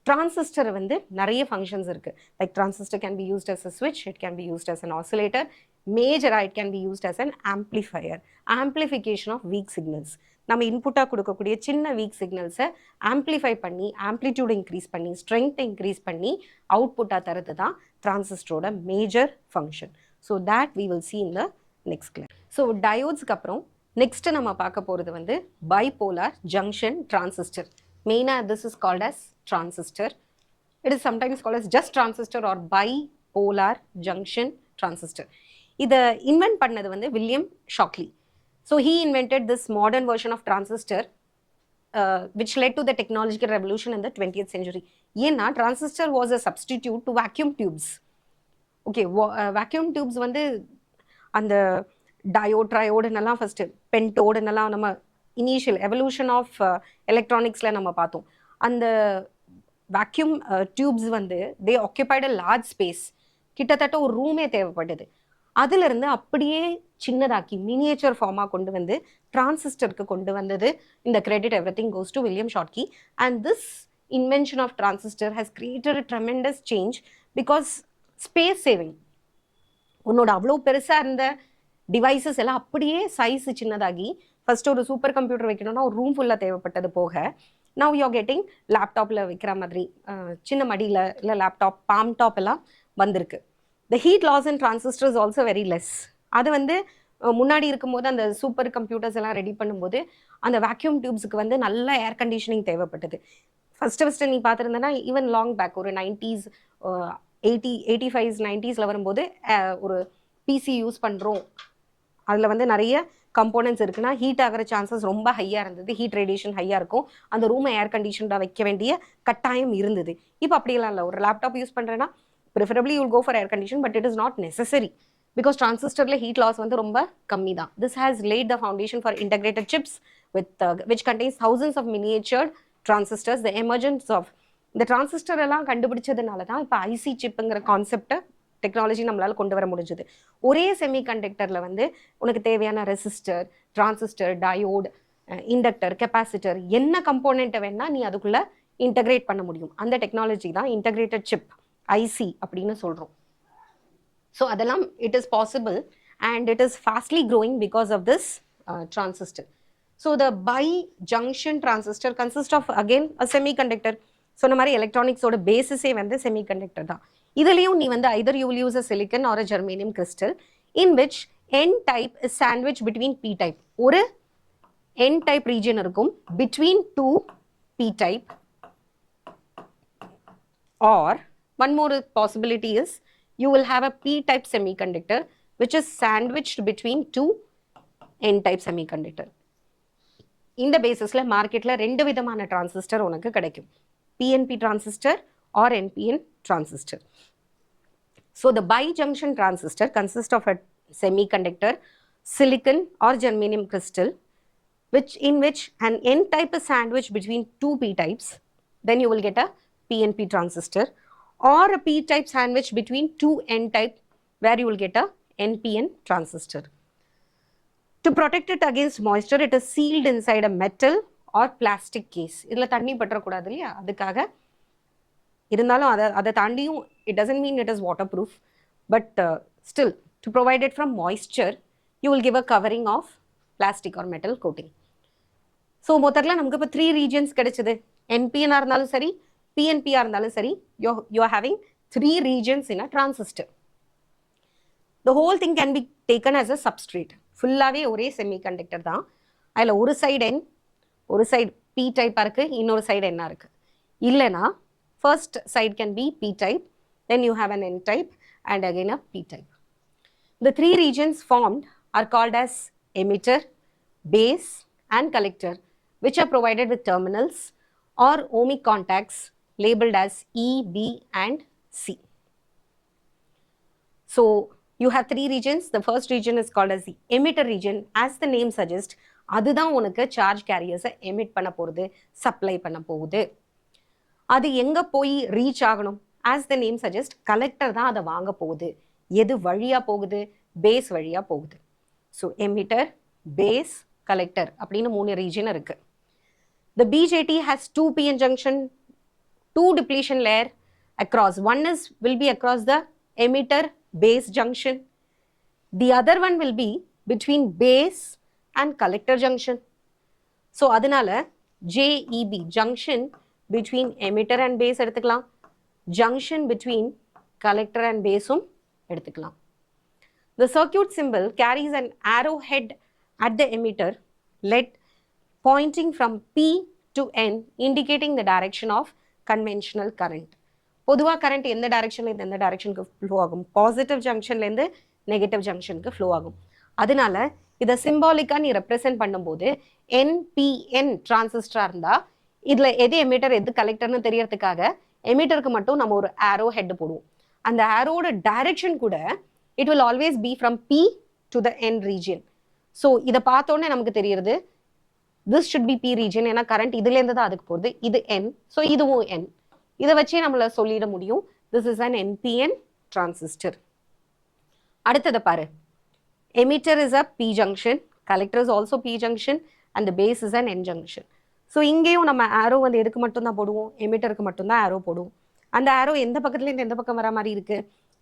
transistor வந்து நிறைய functions இருக்கு. Like transistor can be used as a switch, it can be used as an oscillator, major it can be used as an amplifier. Amplification of weak signals. நம்ம இன்புட்டாக கொடுக்கக்கூடிய சின்ன weak சிக்னல்ஸை ஆம்ப்ளிஃபை பண்ணி amplitude increase பண்ணி strength increase பண்ணி அவுட்புட்டாக தரது தான் டிரான்சிஸ்டரோட major function. So that we will see in the next class. So டயோட்ஸ்க்கு அப்புறம் நெக்ஸ்ட் நம்ம பார்க்க போகிறது வந்து பைபோலார் ஜங்ஷன் டிரான்சிஸ்டர். மெயினாக this is called as transistor. It is sometimes called as just transistor or bipolar junction transistor. இதை invent பண்ணது வந்து William Shockley. So he invented this modern version of transistor which led to the technological revolution in the 20th century. ஏன்னா transistor was a substitute to vacuum tubes. Okay, vacuum tubes வந்து அந்த diode, triode எல்லாம் first pentode எல்லாம் நம்ம initial evolution of எலக்ட்ரானிக்ஸில் நம்ம பார்த்தோம். அந்த vacuum tubes வந்து தே ஆக்குபைட் அ லார்ஜ் ஸ்பேஸ், கிட்டத்தட்ட ஒரு ரூமே தேவைப்பட்டது. அதிலிருந்து அப்படியே சின்னதாக்கி மினியேச்சர் ஃபார்மாக கொண்டு வந்து டிரான்சிஸ்டருக்கு கொண்டு வந்தது இந்த credit everything goes to William ஷாட்கி. And this invention of transistor has created a tremendous change because space saving. உன்னோட அவ்வளோ பெருசாக இருந்த டிவைசஸ் எல்லாம் அப்படியே சைஸ் சின்னதாகி ஃபர்ஸ்ட் ஒரு சூப்பர் கம்ப்யூட்டர் வைக்கணும்னா ஒரு ரூம் ஃபுல்லாக தேவைப்பட்டது போக நவ் யூ ஆர் கெட்டிங் லேப்டாப்பில் வைக்கிற மாதிரி சின்ன மடியில் இல்லை லேப்டாப் பாம் டாப் எல்லாம் வந்திருக்கு. The heat loss in transistor is also very less. அது வந்து முன்னாடி இருக்கும்போது அந்த சூப்பர் கம்ப்யூட்டர்ஸ் எல்லாம் ரெடி பண்ணும்போது அந்த வேக்யூம் டியூப்ஸுக்கு வந்து நல்ல ஏர் கண்டிஷனிங் தேவைப்பட்டது. ஃபஸ்ட்டு நீ பார்த்துருந்தேன்னா ஈவன் லாங் பேக் ஒரு 90s 85s 90s வரும்போது ஒரு பிசி யூஸ் பண்ணுறோம், அதில் வந்து நிறைய கம்போனன்ட்ஸ் இருக்குன்னா ஹீட் ஆகிற சான்சஸ் ரொம்ப ஹையாக இருந்தது, ஹீட் ரேடியேஷன் ஹையாக இருக்கும், அந்த ரூமை ஏர் கண்டிஷன்டாக வைக்க வேண்டிய கட்டாயம் இருந்தது. இப்போ அப்படியெல்லாம் இல்லை. ஒரு லேப்டாப் யூஸ் பண்ணுறேன்னா preferably you will go for air condition, but it is not necessary because transistor le heat loss vandu romba kammi da. This has laid the foundation for integrated chips with which contains thousands of miniatured transistors. The emergence of the transistor ella kandupidichadunala da ipo IC chip ங்கற concept technology நம்மளால கொண்டு வர முடிஞ்சது. ஒரே செமிகண்டக்டர்ல வந்து உனக்கு தேவையான resistor, transistor, diode, inductor, capacitor என்ன கம்போனன்ட் வேணா நீ அதுக்குள்ள இன்டகிரேட் பண்ண முடியும். அந்த டெக்னாலஜி தான் இன்டகிரேட்டட் சிப் IC அப்படின்னு சொல்கிறோம். ஸோ அதெல்லாம் it is possible and it is fastly growing because of this transistor. So the bi junction transistor consist of again a semiconductor. சொன்ன மாதிரி எலக்ட்ரானிக்ஸோட பேசிஸே வந்து செமிகண்டக்டர் தான். இதுலேயும் நீ வந்து either you will use a silicon or a germanium crystal in which N type is sandwiched between P type. ஒரு N type region இருக்கும் between two P type, or one more possibility is you will have a P-type semiconductor which is sandwiched between two N-type semiconductor. இந்த பேசிஸ்ல மார்க்கெட்ல ரெண்டு விதமான transistor உனக்கு கிடைக்கும், PNP transistor or NPN transistor. So the bijunction transistor consists of a semiconductor, silicon or germanium crystal, in which an N-type is sandwiched between two P-types. Then you will get a PNP transistor. Or a P-type sandwich between two N-type where you will get a NPN transistor. To protect it against moisture, it is sealed inside a metal or plastic case. இதில் தண்ணி பற்றக்கூடாது இல்லையா, அதுக்காக இருந்தாலும் அதை தாண்டியும் it doesn't mean it is waterproof, but still to provide it from moisture you will give a covering of plastic or metal coating. So மொத்தத்தில் நமக்கு இப்போ 3 regions கிடைச்சது. NPN இருந்தாலும் சரி, PNP இருந்தாலும் சரி, you are having 3 regions in a transistor. The whole thing can be taken as a substrate. ஃபுல்லாகவே ஒரே செமிகண்டக்டர் தான். அதில் ஒரு சைடு N, ஒரு சைடு P டைப்பாக இருக்குது, இன்னொரு சைடு என்ன இருக்குது. இல்லைனா first side can be P type, then you have an N type and again a P type. The three regions formed are called as emitter, base and collector, which are provided with terminals or ohmic contacts labeled as E, B and C. So you have three regions. The first region is called as the emitter region. As the name suggests, அதுதான் உனக்கு charge கேரியர்ஸை emit பண்ண போகுது, supply பண்ண போகுது. அது எங்கே போய் reach ஆகணும்? As the name suggest, collector தான் அதை வாங்க போகுது. எது வழியாக போகுது? பேஸ் வழியாக போகுது. ஸோ எமிட்டர், பேஸ், கலெக்டர் அப்படின்னு 3 ரீஜன் இருக்குது. The BJT has 2 PN junction, 2 depletion layer across. One will be across the emitter base junction. The other one will be between base and collector junction. So அதனால JEB, junction between emitter and base எடுத்துக்கலாம், junction between collector and baseum எடுத்துக்கலாம். The circuit symbol carries an arrowhead at the emitter lead pointing from P to N, indicating the direction of conventional current. பொதுவாக current எந்த டைரக்ஷன்லேருந்து எந்த டைரக்ஷனுக்கு flow ஆகும்? Positive ஜங்ஷன்லேருந்து negative ஜங்ஷனுக்கு flow ஆகும். அதனால இதை சிம்பாலிக்காக நீ represent பண்ணும்போது NPN டிரான்சிஸ்டராக இருந்தால் இதில் எது எமிட்டர் எது கலெக்டர்னு தெரியறதுக்காக எமிட்டருக்கு மட்டும் நம்ம ஒரு ஆரோ ஹெட் போடுவோம். அந்த ஆரோட டைரக்ஷன் கூட it will always be from P to the N region. So இதை பார்த்தோன்னே நமக்கு தெரியுது this should be P region, ஏன்னா கரண்ட் இதுலேருந்து தான் அதுக்கு போகுது, இது N, ஸோ இதுவும் N. இதை வச்சே நம்மள சொல்லிட முடியும் this is an NPN transistor. அடுத்தது பாரு, emitter is a P junction, collector is also P junction and the base is an N junction. So இங்கேயும் நம்ம ஆரோ வந்து எதுக்கு மட்டும்தான் போடுவோம்? எமிட்டருக்கு மட்டும்தான் ஆரோ போடுவோம். அந்த ஆரோ எந்த பக்கத்துலேருந்து எந்த பக்கம் வர மாதிரி இருக்கு?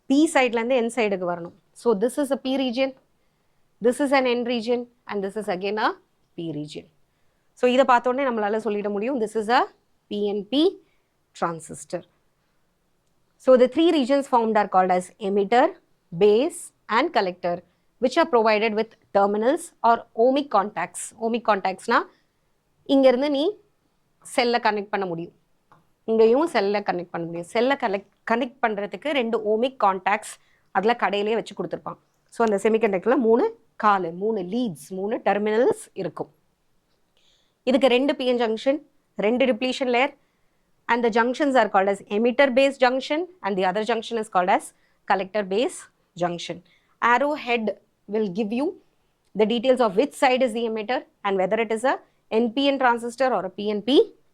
P சைட்லேருந்து N சைடுக்கு வரணும். So this is a P region, this is an N region and this is again a P region. So இதை பார்த்தோன்னே நம்மளால சொல்லிட முடியும் this is a PNP transistor. So the three regions formed are called as emitter, base and collector, which are provided with terminals or ohmic contacts. Ohmic contacts na இங்கேருந்து நீ செல்லை connect பண்ண முடியும், இங்கேயும் செல்லை கனெக்ட் பண்ண முடியும். செல்லை கனெக்ட் பண்ணுறதுக்கு 2 ஓமிக் கான்டாக்ட்ஸ் அதில் கடையிலே வச்சு கொடுத்துருப்பான். ஸோ அந்த செமிகண்டக்டரில் 3 காலு, 3 லீட்ஸ், 3 டெர்மினல்ஸ் இருக்கும். இதுக்கு 2 PN junction, 2 depletion layer and the junctions are called as emitter base junction and the other junction is called as collector base junction. Arrowhead will give you the details of which side is the emitter and whether it is a NPN transistor or a PNP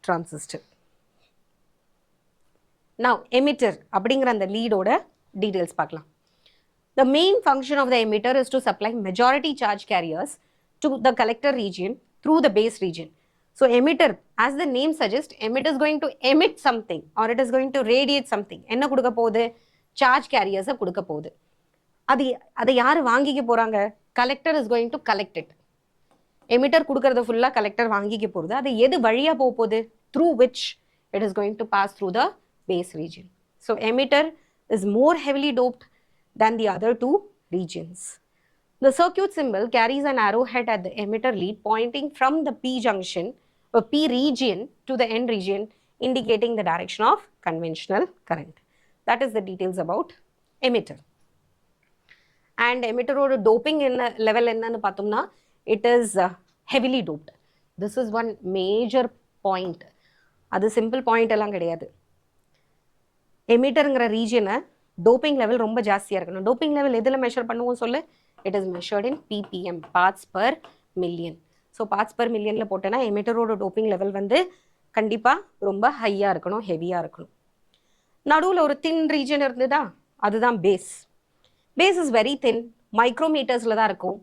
transistor. Now emitter அப்படிங்கிற அந்த லீடோட details பார்க்கலாம். The main function of the emitter is to supply majority charge carriers to the collector region through the base region. So emitter, as the name suggests, emitter is going to emit something or it is going to radiate something. என்ன கொடுக்க போகுது? Charge கேரியர்ஸை கொடுக்க போகுது. அதை யார் வாங்கிக்க போகிறாங்க? Collector is going to collect it. Emitter கொடுக்கறது ஃபுல்லாக கலெக்டர் வாங்கிக்க போகிறது. அது எது வழியாக போக போகுது? Through which it is going to pass through the base region. So emitter is more heavily doped than the other 2 regions. The circuit symbol carries an arrowhead at the emitter lead pointing from the P junction or P region to the N region, indicating the direction of conventional current. That is the details about emitter. And emitter or doping in level enna pathumna, it is heavily doped. This is one major point. அது simple point எல்லாம் கிடையாது. எமிட்டருங்கிற ரீஜனை doping level ரொம்ப ஜாஸ்தியாக இருக்கணும். Doping level எதில் measure பண்ணுவோம் சொல்லு? It is measured in ppm, parts per million. So parts per மில்லியனில் போட்டேன்னா எமிட்டரோட டோப்பிங் லெவல் வந்து கண்டிப்பாக ரொம்ப ஹையாக இருக்கணும், ஹெவியாக இருக்கணும். நடுவில் ஒரு தின் ரீஜன் இருந்ததா, அதுதான் base. Base is very thin, மைக்ரோமீட்டர்ஸில் தான் இருக்கும்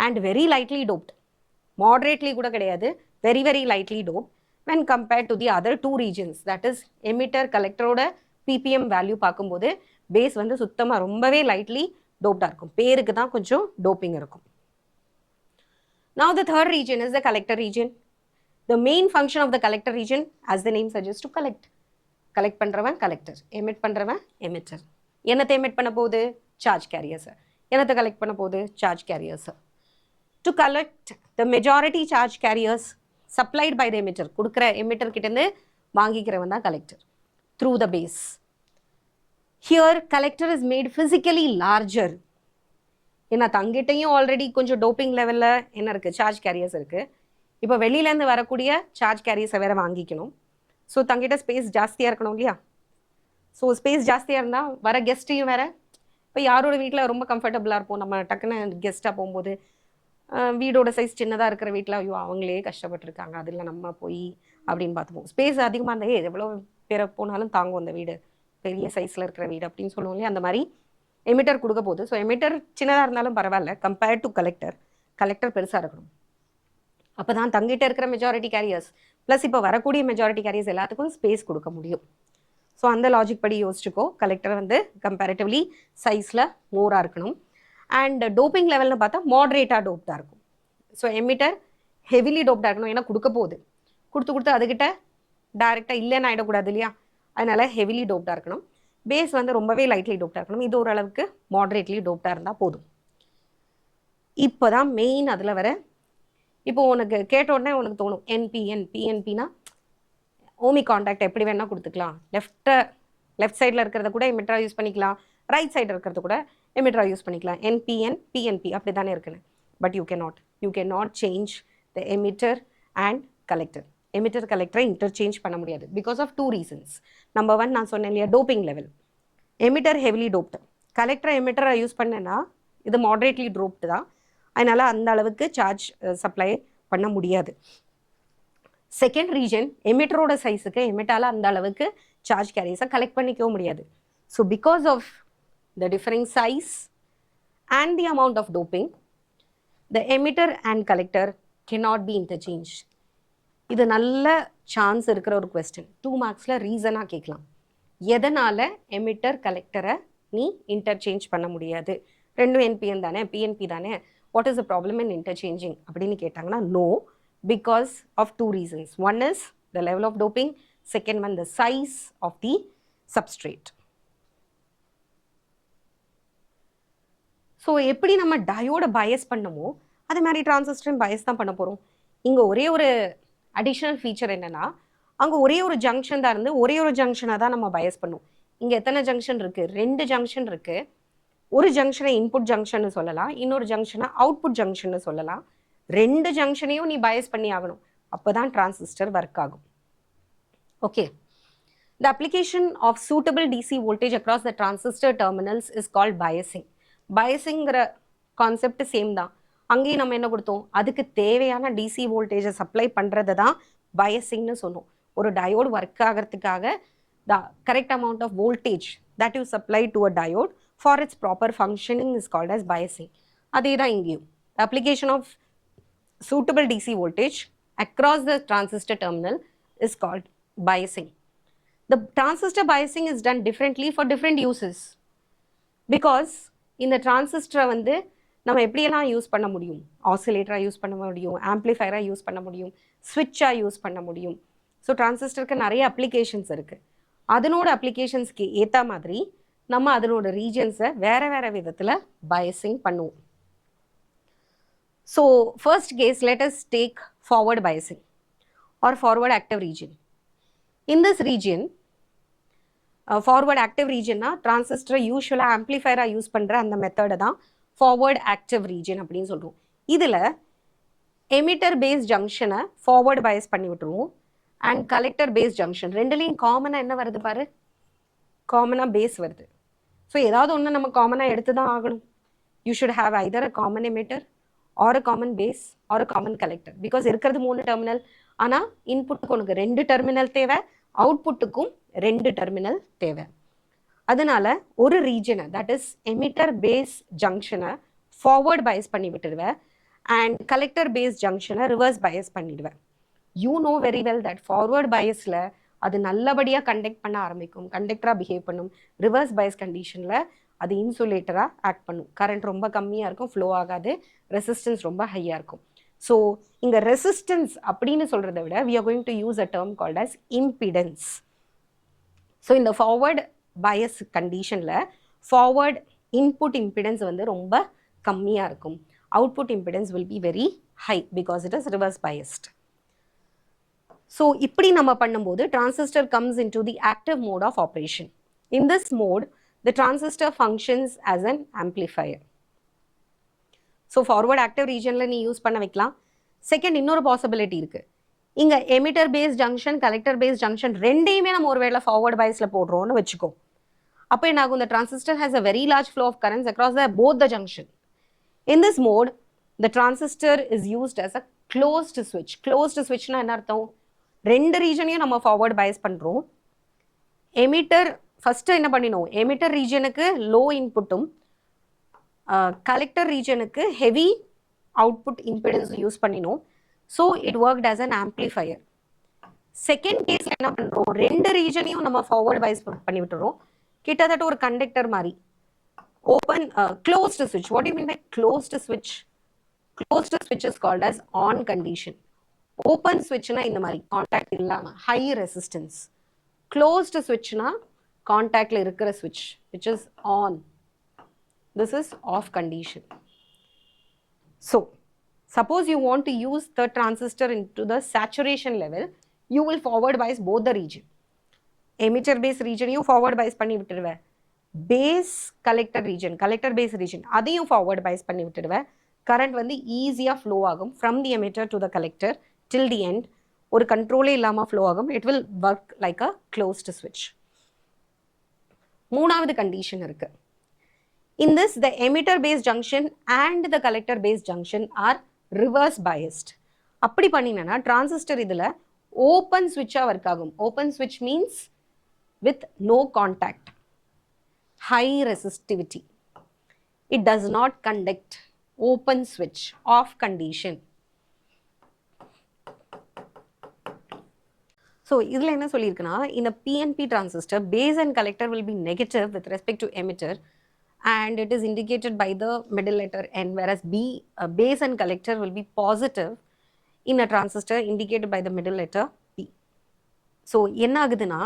and very lightly doped. Moderately கூட கிடையாது, very very lightly doped when compared to the other 2 regions, that is emitter collectorோட ppm value பார்க்கும்போது பேஸ் வந்து சுத்தமாக ரொம்பவே லைட்லி டோப்டாக இருக்கும். பேருக்கு தான் கொஞ்சம் டோப்பிங் இருக்கும். Now the third region is the collector region. The main function of the collector region, as the name suggests, to collect. Collect பண்ணுறவன் collector, emit பண்ணுறவன் emitter. என்னத்தை emit பண்ண போகுது? சார்ஜ் கேரியர்ஸை. என்னத்தை கலெக்ட் பண்ண போகுது? Charge கேரியர்ஸை. to collect the majority charge carriers supplied by the emitter. கொடுக்கிற emitter கிட்டேருந்து வாங்கிக்கிறவன் தான் collector through the base. Here collector is made physically larger. ஏன்னா தங்கிட்டையும் ஆல்ரெடி கொஞ்சம் டோப்பிங் லெவலில் என்ன இருக்குது, சார்ஜ் கேரியர்ஸ் இருக்குது. இப்போ வெளியிலேருந்து வரக்கூடிய சார்ஜ் கேரியர்ஸை வேறு வாங்கிக்கணும். ஸோ தங்கிட்ட ஸ்பேஸ் ஜாஸ்தியாக இருக்கணும் இல்லையா? ஸோ ஸ்பேஸ் ஜாஸ்தியாக இருந்தால் வர கெஸ்ட்டையும் வேறு, இப்போ யாரோட வீட்டில் ரொம்ப கம்ஃபர்டபுளாக இருப்போம், நம்ம டக்குன்னு கெஸ்ட்டாக போகும்போது வீடோட சைஸ் சின்னதாக இருக்கிற வீட்டில் ஐயோ அவங்களே கஷ்டப்பட்டுருக்காங்க, அதில் நம்ம போய் அப்படின்னு பார்த்துப்போம். ஸ்பேஸ் அதிகமாக இருந்தால் எவ்வளோ பேரை போனாலும் தாங்கும் அந்த வீடு, பெரிய சைஸில் இருக்கிற வீடு அப்படின்னு சொல்லுவோம் இல்லையா? அந்த மாதிரி எமிட்டர் கொடுக்க போகுது. ஸோ எமிட்டர் சின்னதாக இருந்தாலும் பரவாயில்ல, கம்பேர்ட் டு கலெக்டர் பெருசாக இருக்கணும். அப்போ தான் தங்கிட்ட இருக்கிற மெஜாரிட்டி கேரியர்ஸ் ப்ளஸ் இப்போ வரக்கூடிய மெஜாரிட்டி கேரியர்ஸ் எல்லாத்துக்கும் ஸ்பேஸ் கொடுக்க முடியும். ஸோ அந்த லாஜிக் படி யோசிச்சுக்கோ, கலெக்டர் வந்து கம்பேரிட்டிவ்லி சைஸில் மோராக இருக்கணும். அண்ட் டோப்பிங் லெவல்னு பார்த்தா மாட்ரேட்டாக டோப்டாக இருக்கும். ஸோ எமிட்டர் ஹெவிலி டோப்டாக இருக்கணும், ஏன்னா கொடுக்க போகுது, கொடுத்து அதுக்கிட்ட டைரெக்டாக இல்லைன்னு ஆகிடக்கூடாது இல்லையா? அதனால் ஹெவிலி டோப்டாக இருக்கணும். பேஸ் வந்து ரொம்பவே லைட்லி டோப்டாக இருக்கணும். இது ஓரளவுக்கு மாட்ரேட்லி டோப்டாக இருந்தால் போதும். இப்போ தான் மெயின் அதில் வர, இப்போ உனக்கு கேட்ட உடனே உனக்கு தோணும் பிஎன்பினா ஓமி காண்டாக்ட் எப்படி வேணால் கொடுத்துக்கலாம். லெஃப்ட் சைடில் இருக்கிறத கூட எமிட்டராக யூஸ் பண்ணிக்கலாம், ரைட் சைடில் இருக்கிறத கூட எமிட்டராக யூஸ் பண்ணிக்கலாம். பிஎன்பி அப்படி தானே இருக்குன்னு. But you can not change the emitter and collector. Emitter கலெக்டரை இன்டர்சேஞ்ச் பண்ண முடியாது பிகாஸ் ஆஃப் 2 reasons. நம்பர் 1 நான் சொன்னேன் இல்லையா, doping level. Emitter heavily doped, கலெக்டரை எமிட்டரை யூஸ் பண்ணேன்னா இது மாட்ரேட்லி டோப்டு தான், அதனால் அந்த அளவுக்கு சார்ஜ் சப்ளை பண்ண முடியாது. செகண்ட் ரீசன், எமிட்டரோட சைஸுக்கு எமிட்டால் அந்த அளவுக்கு சார்ஜ் கேரியர்ஸை கலெக்ட் பண்ணிக்கவும் முடியாது. So because of the differing size and the amount of doping, the emitter and collector cannot be interchanged. இது நல்ல சான்ஸ் இருக்கிற ஒரு கொஸ்டின். 2 மார்க்ஸில் ரீசனாக கேட்கலாம். எதனால் எமிட்டர் கலெக்டரை நீ இன்டர்சேஞ்ச் பண்ண முடியாது? ரெண்டும் என்பிஎன் தானே, பிஎன்பி தானே, what is the problem in interchanging அப்படின்னு கேட்டாங்கன்னா, no, because of 2 reasons. One is the level of doping, second one the size of the substrate. So எப்படி நம்ம டயோட பயஸ் பண்ணமோ அதே மாதிரி டிரான்சிஸ்டரையும் பயஸ் தான் பண்ண போகிறோம். இங்கே ஒரே ஒரு அடிஷ்னல் ஃபீச்சர் என்னென்னா, அங்கே ஒரே ஒரு ஜங்ஷன் தான் இருந்து ஒரே ஒரு ஜங்ஷனை தான் நம்ம பயஸ் பண்ணுவோம். இங்கே எத்தனை ஜங்ஷன் இருக்குது? 2 ஜங்ஷன் இருக்குது. ஒரு ஜங்ஷனை இன்புட் ஜங்ஷன் சொல்லலாம், இன்னொரு ஜங்ஷனை அவுட்புட் ஜங்ஷன் சொல்லலாம். 2 ஜங்ஷனையும் நீ பயஸ் பண்ணி ஆகணும், அப்போ தான் டிரான்சிஸ்டர் ஒர்க் ஆகும். Okay, the application of suitable DC voltage across the transistor terminals is called biasing. பயஸிங்கிற கான்செப்ட் சேம் தான். அங்கேயும் நம்ம என்ன கொடுத்தோம், அதுக்கு தேவையான டிசி வோல்டேஜை சப்ளை பண்ணுறது தான் பயஸிங்னு சொன்னோம். ஒரு டயோடு ஒர்க் ஆகிறதுக்காக the correct amount of voltage that you supply to a diode for its proper functioning is called as biasing. அதே தான் இங்கேயும். Application of suitable DC voltage across the transistor terminal is called biasing. The transistor biasing is done differently for different uses because இந்த டிரான்சிஸ்டரை வந்து நம்ம எப்படியெல்லாம் use பண்ண முடியும்? ஆசிலேட்டராக யூஸ் பண்ண முடியும், ஆம்ப்ளிஃபையராக யூஸ் பண்ண முடியும், ஸ்விட்சாக யூஸ் பண்ண முடியும். ஸோ டிரான்சிஸ்டருக்கு நிறைய அப்ளிகேஷன்ஸ் இருக்குது. அதனோட அப்ளிகேஷன்ஸ்க்கு ஏற்ற மாதிரி நம்ம அதனோட ரீஜன்ஸை வேறு வேறு விதத்தில் பயஸிங் பண்ணுவோம். So first case, let us take forward biasing or forward active region. In this region, forward active region na transistor usually amplifier use பண்ற அந்த மெத்தட் தான் forward active region அப்படின்னு சொல்றோம். இதுல emitter based junction forward bias பண்ணி விட்டுருவோம் and collector based junction ரெண்டுலயும் காமனா என்ன வருது பாரு, காமனா பேஸ் வருது. ஸோ ஏதாவது ஒன்று நம்ம காமனா எடுத்து தான் ஆகணும். You should have either a common emitter or a common base or a common collector because இருக்கிறது 3 டெர்மினல். ஆனால் இன்புட்டுக்கு உனக்கு 2 டெர்மினல் தேவை, அவுட்புட்டுக்கும் 2 டெர்மினல் தேவை. அதனால ஒரு ரீஜனை தட் இஸ் எமிட்டர் பேஸ் ஜங்ஷனை ஃபார்வர்ட் பயஸ் பண்ணி விட்டுடுவேன் அண்ட் கலெக்டர் பேஸ் ஜங்ஷனை ரிவர்ஸ் பயஸ் பண்ணிடுவேன். You know very well that forward பயஸில் அது நல்லபடியாக கண்டக்ட் பண்ண ஆரம்பிக்கும், கண்டக்டராக பிஹேவ் பண்ணும். ரிவர்ஸ் பயஸ் கண்டிஷனில் அது இன்சுலேட்டராக ஆக்ட் பண்ணும். கரண்ட் ரொம்ப கம்மியாக இருக்கும், ஃப்ளோ ஆகாது, ரெசிஸ்டன்ஸ் ரொம்ப ஹையாக இருக்கும். ஸோ இங்கே ரெசிஸ்டன்ஸ் அப்படின்னு சொல்கிறத விட we are going to use a term called as impedance. So இந்த ஃபார்வர்ட் பயஸ் கண்டிஷனில் ஃபார்வர்ட் இன்புட் இம்பிடன்ஸ் வந்து ரொம்ப கம்மியாக இருக்கும். output impedance will be very high because it is reverse biased. So இப்படி நம்ம பண்ணும்போது transistor comes into the active mode of operation. In this mode, the transistor functions as an amplifier. So forward active regionல நீ use பண்ண வைக்கலாம். Second இன்னொரு possibility இருக்கு. இங்க emitter base junction collector base junction ரெண்டையுமே நம்ம ஒருவேளை ஃபார்வர்ட் பைஸ்ல போடுறோம்னு வச்சுக்கோ. அப்போ என்ன ஆகும்? The transistor has a very large flow of currents across both the junction. In this mode, the transistor is used as a closed switch. Closed switchனா என்ன அர்த்தம்? ரெண்டு ரீஜனையும் நம்ம ஃபார்வர்ட் பைஸ் பண்றோம். எமிட்டர் ஃபர்ஸ்ட் என்ன பண்ணினோம்? எமிட்டர் ரீஜனுக்கு லோ இன்புட்டும் கலெக்டர் ரீஜனுக்கு ஹெவி அவுட்புட் இம்பிடன்ஸ் யூஸ் பண்ணினோம். So it worked as an amplifier. Second கேஸ்ல என்ன பண்றோம்? ரெண்டு ரீஜனையும் நம்ம ஃபார்வர்ட் பைஸ் பண்ணி விட்டுறோம். கிட்டத்தட்ட ஒரு கண்டக்டர் மாதிரி. Open closed switch. What do you mean by closed switch? Closed switch is called as on condition. Open switchனா இந்த மாதிரி கான்டாக்ட் இல்லாம ஹை ரெசிஸ்டன்ஸ். closed switchனா கான்டாக்ட்ல இருக்கிற switch which is on. This is off condition. So suppose you want to use the transistor into the saturation level, you will forward bias both the region. Emitter base region you forward bias பண்ணி விட்டுடுவ. Base collector region, collector base region அதையும் forward bias பண்ணி விட்டுடுவ. Current வந்து ஈஸியா flow ஆகும் from the emitter to the collector till the end. ஒரு கண்ட்ரோலே இல்லாம flow ஆகும். It will work like a closed switch. மூணாவது கண்டிஷன் இருக்கு. In this, the emitter base junction and the collector base junction are reverse biased. அப்படி பண்ணினா transistor இதுல open switch work ஆகும். Open switch means with no contact, high resistivity. It does not conduct. Open switch, off condition. So இதுல என்ன சொல்லியிருக்குன்னா, in a PNP transistor, base and collector will be negative with respect to emitter, and it is indicated by the middle letter N, whereas base and collector will be positive in a transistor indicated by the middle letter P. So என்ன ஆகுதுன்னா,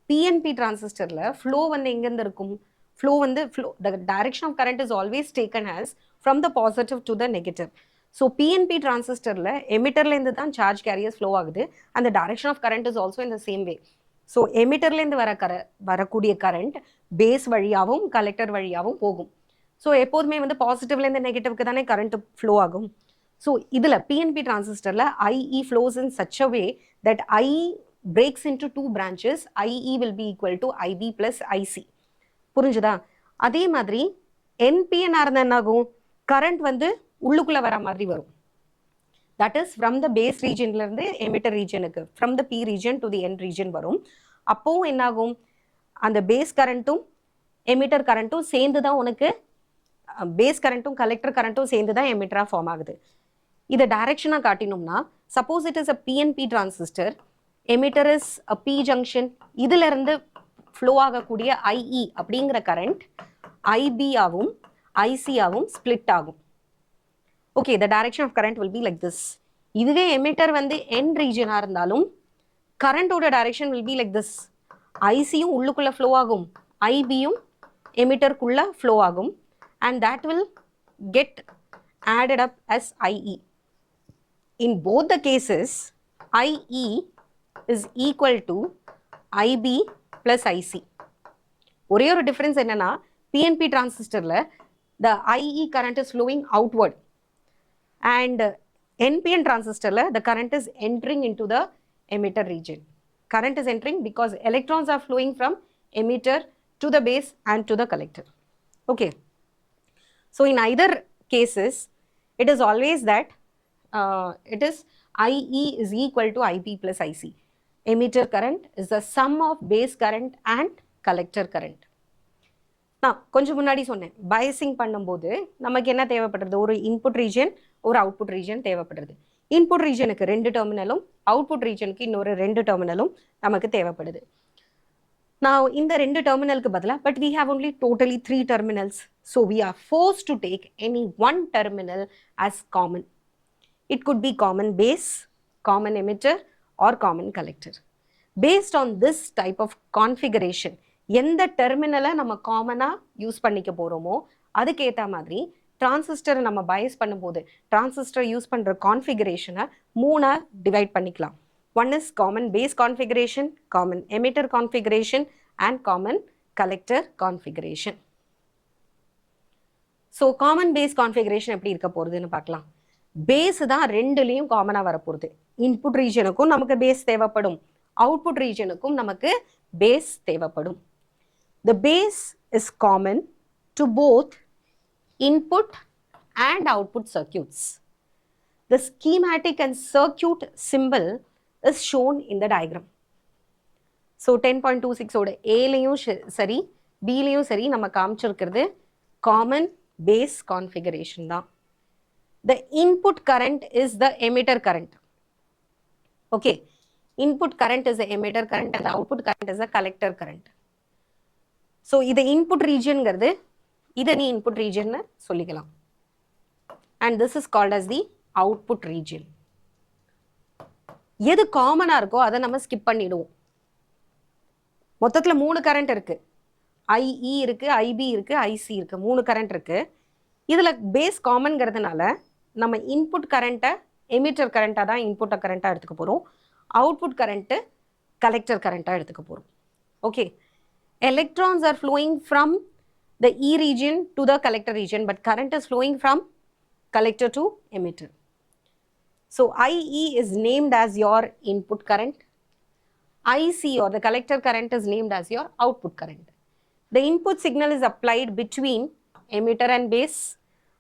PNP transistorல flow வந்து எங்கேருந்து இருக்கும்? Flow வந்து the direction of current is always taken as from the positive to the negative. So PNP transistorல emitterல இருந்து தான் charge carriers flow ஆகுது, and the direction of current is also in the same way. So emitterல இருந்து வரக்கூடிய current base வழியாவும் collector வழியாவும் போகும். So எப்போதுமே வந்து positivல இருந்து negative-க்கு தானே current flow ஆகும். So இதுல PNP transistorல IE flows in such a way that IE breaks into two branches. IE will be equal to IB plus IC. புரிஞ்சுதா? அதே மாதிரி NPN இருந்தா என்ன ஆகும்? current வந்து உள்ளுக்குள்ள வர மாதிரி வரும். That is from the base regionல இருந்து emitter regionக்கு, from the P region to the N region வரும். அப்போ என்ன ஆகும்? அந்த base currentடும் emitter currentடும் சேர்ந்து தான் உனக்கு base currentடும் collector currentடும் சேர்ந்து தான் emitter ஃபார்ம் ஆகுது. இதை டைரக்ஷனா காட்டினோம்னா, suppose it is a PNP transistor, emitter is a P junction, இதுல இருந்து flow ஆகக்கூடிய IE அப்படிங்கிற current IB ஆவும் IC ஆவும் split ஆகும். Okay, the direction of current will be like this. இதுவே emitter வந்து N region இருந்தாலும் current ஓட direction will be like this. IC-யும் உள்ளுக்குள்ள flow ஆகும், IB-யும் emitter-குள்ள flow ஆகும், and that will get added up as IE. In both the cases, IE is equal to IB plus IC. ஒரே ஒரு difference என்னன்னா, PNP transistorல the IE current is flowing outward, and NPN transistorல the current is entering into the emitter region. Current is entering because electrons are flowing from emitter to the base and to the collector. Okay. So in either cases, it is always that it is IE is equal to IB plus IC. Emitter current is the sum of base current and collector current. நான் கொஞ்சம் முன்னாடி சொன்னேன், biasing பண்ணும்போது நமக்கு என்ன தேவைப்படுறது? ஒரு input region, ஒரு அவுட்புட் ரீஜன் தேவைப்படுறது. இன்புட் ரீஜனுக்கு 2 டெர்மினலும், அவுட்புட் ரீஜனுக்கு இன்னொரு 2 டெர்மினலும் நமக்கு தேவைப்படுது. நான் இந்த 2 டெர்மினலுக்கு பதிலாக, but we have only totally 3 terminals, so we are forced to take any one terminal as common. It could be common base, common emitter or common collector. Based on this type of configuration, எந்த டெர்மினலை நம்ம காமனாக use பண்ணிக்க போகிறோமோ அதுக்கேற்ற மாதிரி டிரான்சிஸ்டரை நம்ம பயாஸ் பண்ணும்போது டிரான்சிஸ்டர் யூஸ் பண்ணுற கான்ஃபிகரேஷனை 3 டிவைட் பண்ணிக்கலாம். One is common base configuration, common emitter configuration and common collector configuration. So common base configuration எப்படி இருக்க போகிறதுன்னு பார்க்கலாம். பேஸ் தான் ரெண்டுலேயும் காமனாக வரப்போகுது. இன்புட் ரீஜனுக்கும் நமக்கு பேஸ் தேவைப்படும், அவுட்புட் ரீஜனுக்கும் நமக்கு பேஸ் தேவைப்படும். The base is common to both input and output circuits. The schematic and circuit symbol is shown in the diagram. So 10.26 ஓட A-லையும் சரி B-லையும் சரி நம்ம காமிச்சிருக்கிறது common base configuration தான். The input current is the emitter current. Okay, input current is the emitter current and the output current is the collector current. ஸோ இது input ரீஜன்ங்கிறது, இதை நீ இன்புட் ரீஜன்னு சொல்லிக்கலாம். And this is called as the output region. எது காமனாக இருக்கோ அதை நம்ம ஸ்கிப் பண்ணிடுவோம். மொத்தத்தில் 3 கரண்ட் இருக்குது. ஐஇ இருக்குது, ஐபி இருக்குது, ஐசி இருக்குது. 3 கரண்ட் இருக்குது. இதில் பேஸ் காமன்கிறதுனால நம்ம இன்புட் கரண்ட்டை எமிட்டர் கரண்ட்டாக தான் இன்புட்டை கரண்ட்டாக எடுத்துக்க போகிறோம். அவுட்புட் கரண்ட்டு கலெக்டர் கரண்ட்டாக எடுத்துக்க போகிறோம். Okay, electrons are flowing from the E region to the collector region, but current is flowing from collector to emitter. So IE is named as your input current. IC or the collector current is named as your output current. The input signal is applied between emitter and base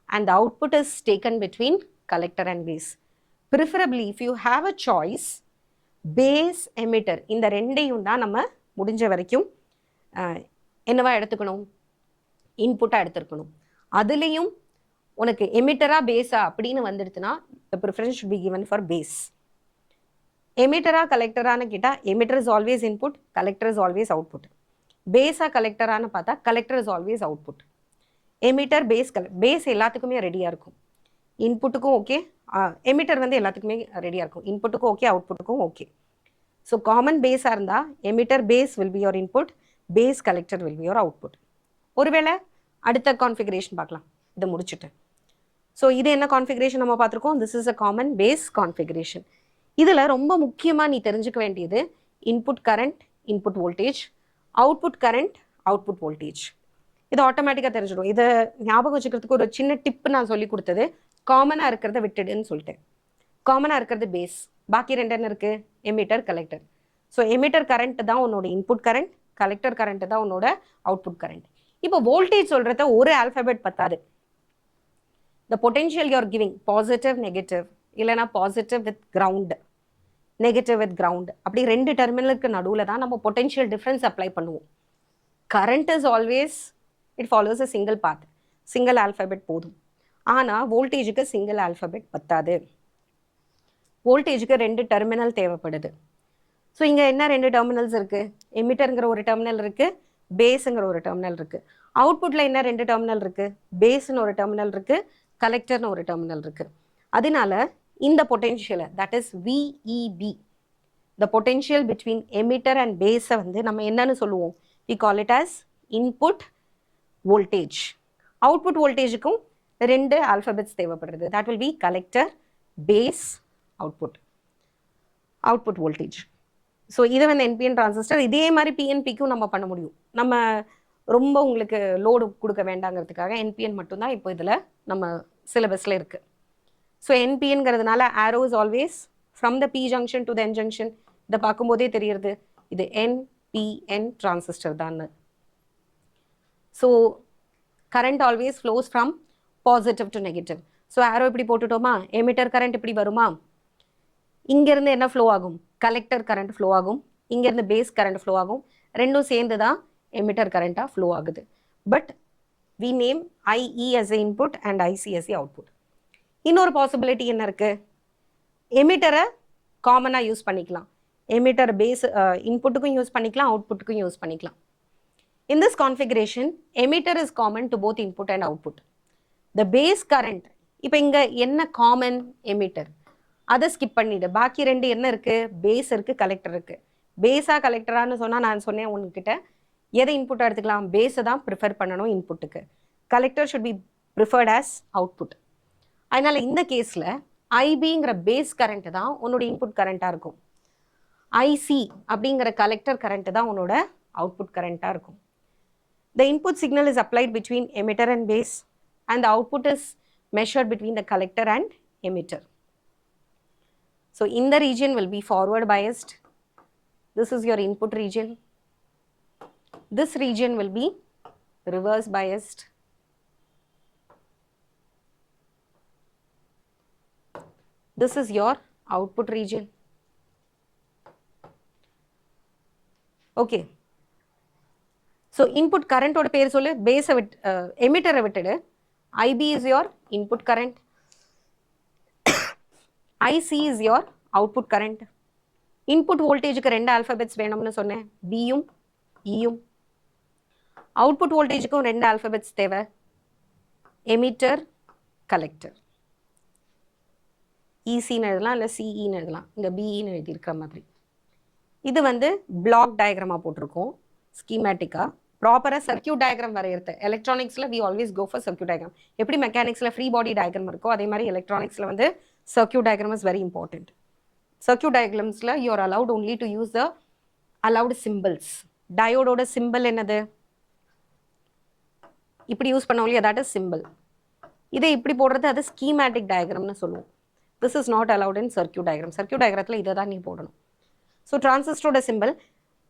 and the output is taken between collector and base. Preferably if you have a choice, base, emitter இந்த ரெண்டையும் தான் நம்ம முடிஞ்ச வரைக்கும் என்னவா எடுத்துக்கணும், இன்புட்டாக எடுத்துருக்கணும். அதுலேயும் உனக்கு எமிட்டரா பேஸா அப்படின்னு வந்துடுச்சுன்னா the preference should be given for base. எமிட்டரா கலெக்டரானு கேட்டால் emitter is always input, collector is always output. பேஸா கலெக்டரானு பார்த்தா collector is always output. Emitter base base எல்லாத்துக்குமே ரெடியாக இருக்கும். இன்புட்டுக்கும் ஓகே, எமிட்டர் வந்து எல்லாத்துக்குமே ரெடியாக இருக்கும். இன்புட்டுக்கும் ஓகே, அவுட்புட்டுக்கும் ஓகே. ஸோ காமன் பேஸாக இருந்தால் emitter base will be your input, base collector will be your output. ஒருவேளை அடுத்த கான்ஃபிகரேஷன் பார்க்கலாம் இதை முடிச்சுட்டு. ஸோ இது என்ன கான்ஃபிகரேஷன் நம்ம பார்த்துருக்கோம், this is a common base configuration. இதில் ரொம்ப முக்கியமாக நீ தெரிஞ்சுக்க வேண்டியது input current, input voltage, output current, output voltage. இது ஆட்டோமேட்டிக்காக தெரிஞ்சிடும். இதை ஞாபகம் வச்சுக்கிறதுக்கு ஒரு சின்ன டிப் நான் சொல்லி கொடுத்தது, காமனாக இருக்கிறத விட்டுடுன்னு சொல்லிட்டேன். காமனாக இருக்கிறது பேஸ், பாக்கி ரெண்டு என்ன இருக்குது, emitter collector. So emitter current தான் உன்னோட இன்புட் கரண்ட், கலெக்டர் கரண்ட் தான் உன்னோட அவுட்புட் கரண்ட். இப்போ வோல்டேஜ் சொல்கிறத ஒரு ஆல்ஃபபெட் பத்தாது. The potential you're giving positive negative, இல்லைனா positive with ground, negative with ground, அப்படி 2 டெர்மினலுக்கு நடுவில் தான் நம்ம பொட்டென்ஷியல் டிஃப்ரென்ஸ் அப்ளை பண்ணுவோம். Current is always it follows a single path, single alphabet போதும். ஆனால் வோல்டேஜுக்கு சிங்கிள் ஆல்ஃபபெட் பத்தாது. வோல்டேஜுக்கு 2 டெர்மினல் தேவைப்படுது. ஸோ இங்கே என்ன 2 டெர்மினல்ஸ் இருக்குது, எமிட்டருங்கிற ஒரு டெர்மினல் இருக்குது, பேஸுங்கிற ஒரு டெர்மினல் இருக்குது. அவுட்புட்டில் என்ன 2 டெர்மினல் இருக்குது, பேஸ்னு ஒரு டெர்மினல் இருக்குது, கலெக்டர்னு ஒரு டெர்மினல் இருக்குது. அதனால இந்த பொட்டென்ஷியலை, that is VEB, the potential between emitter and பேஸை வந்து நம்ம என்னன்னு சொல்லுவோம், we call it as input voltage. Output வோல்டேஜுக்கும் 2 ஆல்ஃபபெட்ஸ் தேவைப்படுறது, that will be collector, base, output voltage. So இதை வந்து என்பிஎன் டிரான்சிஸ்டர் இதே மாதிரி பிஎன்பிக்கும் நம்ம பண்ண முடியும். நம்ம ரொம்ப உங்களுக்கு லோடு கொடுக்க வேண்டாங்கிறதுக்காக என்பிஎன் மட்டும்தான் இப்போ இதில் நம்ம சிலபஸில் இருக்குது. ஸோ என்பிஎன்ங்கிறதுனால arrow is always from the P junction to the N junction. இதை பார்க்கும்போதே தெரியுது இது என்பிஎன் டிரான்சிஸ்டர் தான். So current always flows from positive to negative. So arrow இப்படி போட்டுட்டோமா, எமிட்டர் கரண்ட் இப்படி வருமா, இங்கேருந்து என்ன ஃப்ளோ ஆகும், கலெக்டர் கரண்ட் ஃப்ளோ ஆகும், இங்கேருந்து பேஸ் கரண்ட் ஃப்ளோ ஆகும். ரெண்டும் சேர்ந்து தான் எமிட்டர் கரண்ட்டாக ஃப்ளோ ஆகுது. But we name IE as a input and IC as a output. இன்னொரு பாசிபிலிட்டி என்ன இருக்குது, எமிட்டரை காமனாக யூஸ் பண்ணிக்கலாம். எமிட்டர் பேஸ் இன்புட்டுக்கும் யூஸ் பண்ணிக்கலாம், அவுட்புட்டுக்கும் யூஸ் பண்ணிக்கலாம். In this configuration, emitter is common to both input and output. The base current, இப்போ இங்கே என்ன காமன், எமிட்டர், அதை ஸ்கிப் பண்ணிவிடு. பாக்கி 2 என்ன இருக்குது, பேஸ் இருக்குது, கலெக்டர் இருக்குது. பேஸாக கலெக்டரானு சொன்னால் நான் சொன்னேன் உங்ககிட்ட எதை இன்புட்டாக எடுத்துக்கலாம், பேஸை தான் ப்ரிஃபர் பண்ணணும் இன்புட்டுக்கு. Collector should be preferred as output. அதனால இந்த கேஸ்ல IBங்கிற பேஸ் கரண்ட் தான் உன்னோட இன்புட் கரண்டா இருக்கும். IC அப்படிங்கிற கலெக்டர் கரண்ட் தான் உன்னோட அவுட்புட் கரண்டா இருக்கும். The input signal is applied between emitter and base, and the output is measured between the collector and emitter. So in the region will be forward biased. This is your input region. This region will be reverse biased. This is your output region. Okay. So input current oda பேர் சொல்லு, base emitter விட்டுடு. IB is your input current. IC is your output current. Input voltage க்கு ரெண்டு alphabets வேணும்னு சொன்னேன், B யும் E யும். Output voltage க்கும் ரெண்டு alphabets தேவை, emitter, collector. EC ன்னு எழுதலாம் இல்லை CE ன்னு எழுதலாம், இங்கே BE ன்னு எழுதியிருக்கிற மாதிரி. இது வந்து பிளாக் டயக்ராமா போட்டிருக்கோம், ஸ்கீமேட்டிக்கா. ப்ராப்பராக சர்க்கியூட் டயக்ராம் வரையிறது எலக்ட்ரானிக்ஸில் we always go for circuit diagram. எப்படி மெக்கானிக்ஸில் ஃப்ரீ பாடி டயக்ராம் இருக்கோ அதே மாதிரி எலக்ட்ரானிக்ஸில் வந்து circuit diagram is very important. Circuit டயக்ராம்ஸில் you are allowed only to use the allowed symbols. டயோடோட சிம்பிள் என்னது? இப்படி யூஸ் பண்ண ஒன்லி தட் இஸ் சிம்பிள். இதை இப்படி போடுறது அது ஸ்கீமேட்டிக் டயக்ராம்னு சொல்லுவோம். This is not allowed in circuit diagram. Circuit டயக்ராத்தில் இதை தான் நீ போடணும். ஸோ டிரான்சிஸ்டரோட சிம்பிள்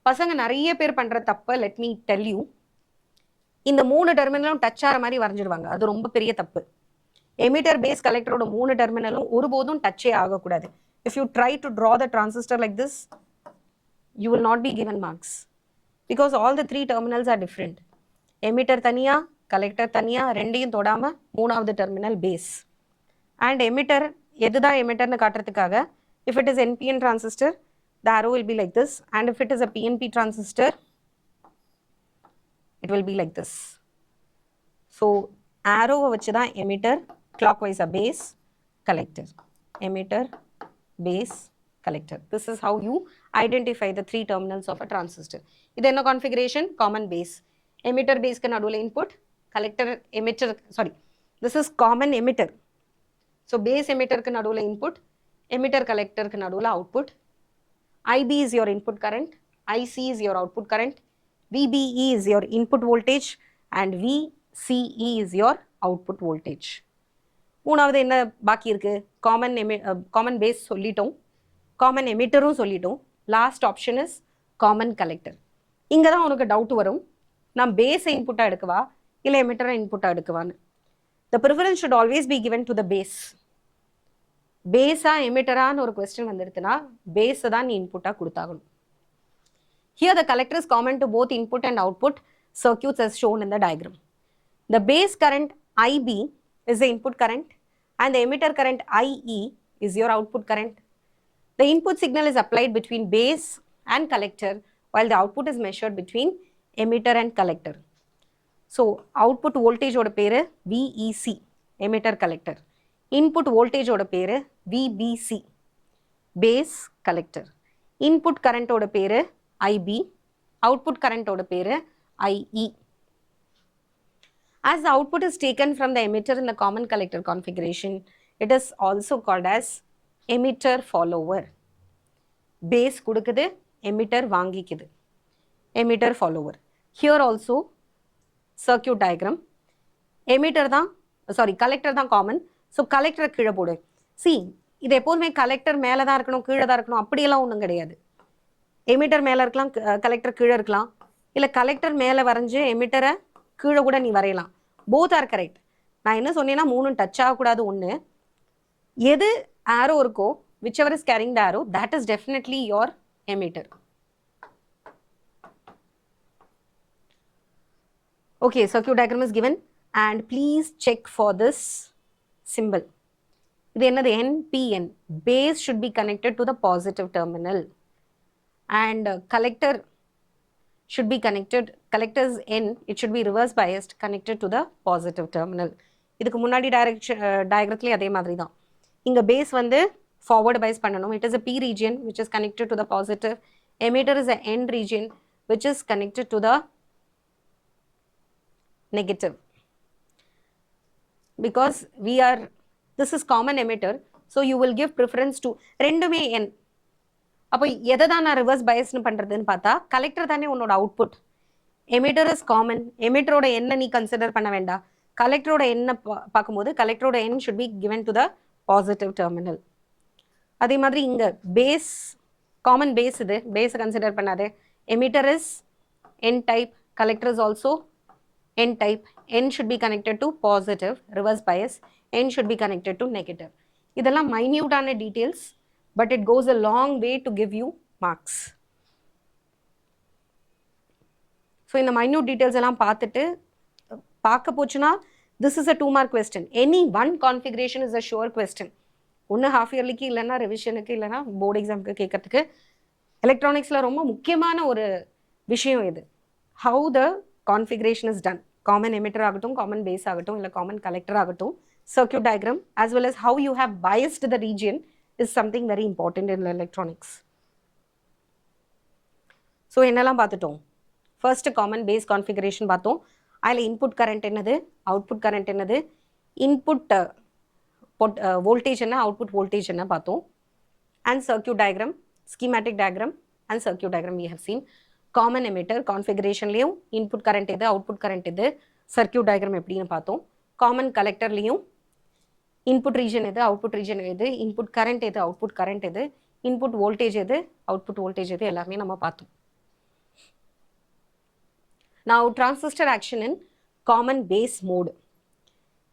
பசங்க நிறைய பேர் பண்ணுற தப்பு, லெட் மீ டெல் யூ, இந்த மூணு டெர்மினலும் டச் ஆகிற மாதிரி வரைஞ்சிடுவாங்க. அது ரொம்ப பெரிய தப்பு. எமிட்டர் பேஸ் கலெக்டரோட மூணு டெர்மினலும் ஒருபோதும் டச்சே ஆகக்கூடாது. If you try to draw the transistor like this, you will not be given marks because all the three terminals are different. Emitter தனியாக, கலெக்டர் தனியாக, ரெண்டையும் தொடாமல் மூணாவது டெர்மினல் பேஸ். அண்ட் எமிட்டர் எதுதான் எமிட்டர்னு காட்டுறதுக்காக, if it is NPN transistor, the arrow will be like this, and if it is a PNP transistor, it will be like this. So arrow வச்சு தான் emitter, clockwise a base, collector, emitter, base, collector. This is how you identify the three terminals of a transistor. இது என்ன configuration? Common base. Emitter base க்கு நடுவுல input, collector emitter, sorry, this is common emitter. So base emitter க்கு நடுவுல input, emitter collector க்கு நடுவுல output. IB is your input current, IC is your output current, VBE is your input voltage, and VCE is your output voltage. மூணாவது என்ன பாக்கி இருக்கு? Common base சொல்லிட்டோம், common எமிட்டரும் சொல்லிட்டோம். Last option is common collector. இங்கே தான் உனக்கு டவுட் வரும், நான் பேஸை இன்புட்டாக எடுக்கவா இல்லை எமிட்டரை இன்புட்டாக எடுக்கவான்னு. The preference should always be given to the base. பேஸா எமிட்டரான்னு ஒரு கொஸ்டின் வந்துடுதுன்னா பேஸை தான் நீ இன்புட்டாக கொடுத்தாகணும். Here the collector is common to both input and output circuits as shown in the diagram. The base current IB is the input current and the emitter current IE is your output current. The input signal is applied between base and collector while the output is measured between emitter and collector. So output voltage ஓட பேரு VEC, emitter collector. Input voltage ஓட பேரு VBC, base collector. Input current ஓட பேரு IB, output current ஓட பேரு IE. As the output is taken from the emitter in the common collector configuration, it is also called as emitter follower. Base கொடுக்குது, emitter வாங்கிக்குது, emitter follower. Here also circuit diagram, emitter தான், sorry, collector தான் common. So கலெக்டரை கீழே போடு. C, இது எப்போதுமே collector மேலே தான் இருக்கணும் கீழே தான் இருக்கணும் அப்படியெல்லாம் ஒன்றும் கிடையாது. எமிட்டர் மேலே இருக்கலாம், கலெக்டர் கீழே இருக்கலாம், இல்லை கலெக்டர் மேலே வரைஞ்சி எமிட்டரை கீழே கூட நீ வரையலாம். Both are correct. நான் என்ன சொன்னேன்னா மூணும் டச் ஆகக்கூடாது. ஒன்று, எது ஆரோ இருக்கோ, whichever is carrying the arrow, that is definitely your emitter. Okay, circuit diagram is given and please check for this symbol. இது என்னது? NPN. Base should be connected to the positive terminal and collector should be connected, collector is N, it should be reverse biased, connected to the positive terminal. இதுக்கு முன்னாடி diagrathல அதே மாதிரி தான். இங்க base வந்து forward bias பண்ணணும். It is a P region which is connected to the positive. Emitter is a N region which is connected to the negative. because this is common emitter, so you will give preference to ரெண்டுமே n. அப்போ எதை தான் நான் reverse பயஸ்னு பண்ணுறதுன்னு பார்த்தா collector தானே உன்னோட output. Emitter is common, எமிட்டரோட என்ன நீ கன்சிடர் பண்ண வேண்டாம். கலெக்டரோட என்ன பார்க்கும்போது கலெக்டரோட N should be given to the positive terminal. அதே மாதிரி இங்கே பேஸ் காமன் பேஸ், இது பேஸை கன்சிடர் பண்ணாது. Emitter is n type, collector is also n type. N should be connected to positive reverse bias, n should be connected to negative. இதெல்லாம் minute ஆன details, but it goes a long way to give you marks. So இந்த minute details எல்லாம் பார்த்துட்டு பார்க்க போச்சுன்னா this is a 2 mark question. Any one configuration is a sure question. ஒன்று half yearlyக்கு இல்லைன்னா ரிவிஷனுக்கு இல்லைன்னா போர்டு எக்ஸாமுக்கு கேட்கறதுக்கு. எலக்ட்ரானிக்ஸில் ரொம்ப முக்கியமான ஒரு விஷயம் இது. How the configuration is done. Common emitter ஆகட்டும், common base ஆகட்டும், இல்லை common collector ஆகட்டும், circuit diagram as well as how you have biased the region is something very important in electronics. So என்னெல்லாம் பார்த்துட்டோம்? First common base configuration பார்த்தோம். அதில் input current என்னது, output current என்னது, input voltage என்ன, output voltage என்ன பார்த்தோம். And circuit diagram, schematic diagram and circuit diagram we have seen. Common emitter configurationலையும் input current எது, output current எது, circuit diagram எப்படின்னு பார்த்தோம். Common collectorலையும் input region எது, output region எது, input current எது, output current எது, input voltage எது, output voltage எது, எல்லாமே நம்ம பார்த்தோம். Now transistor action in common base mode.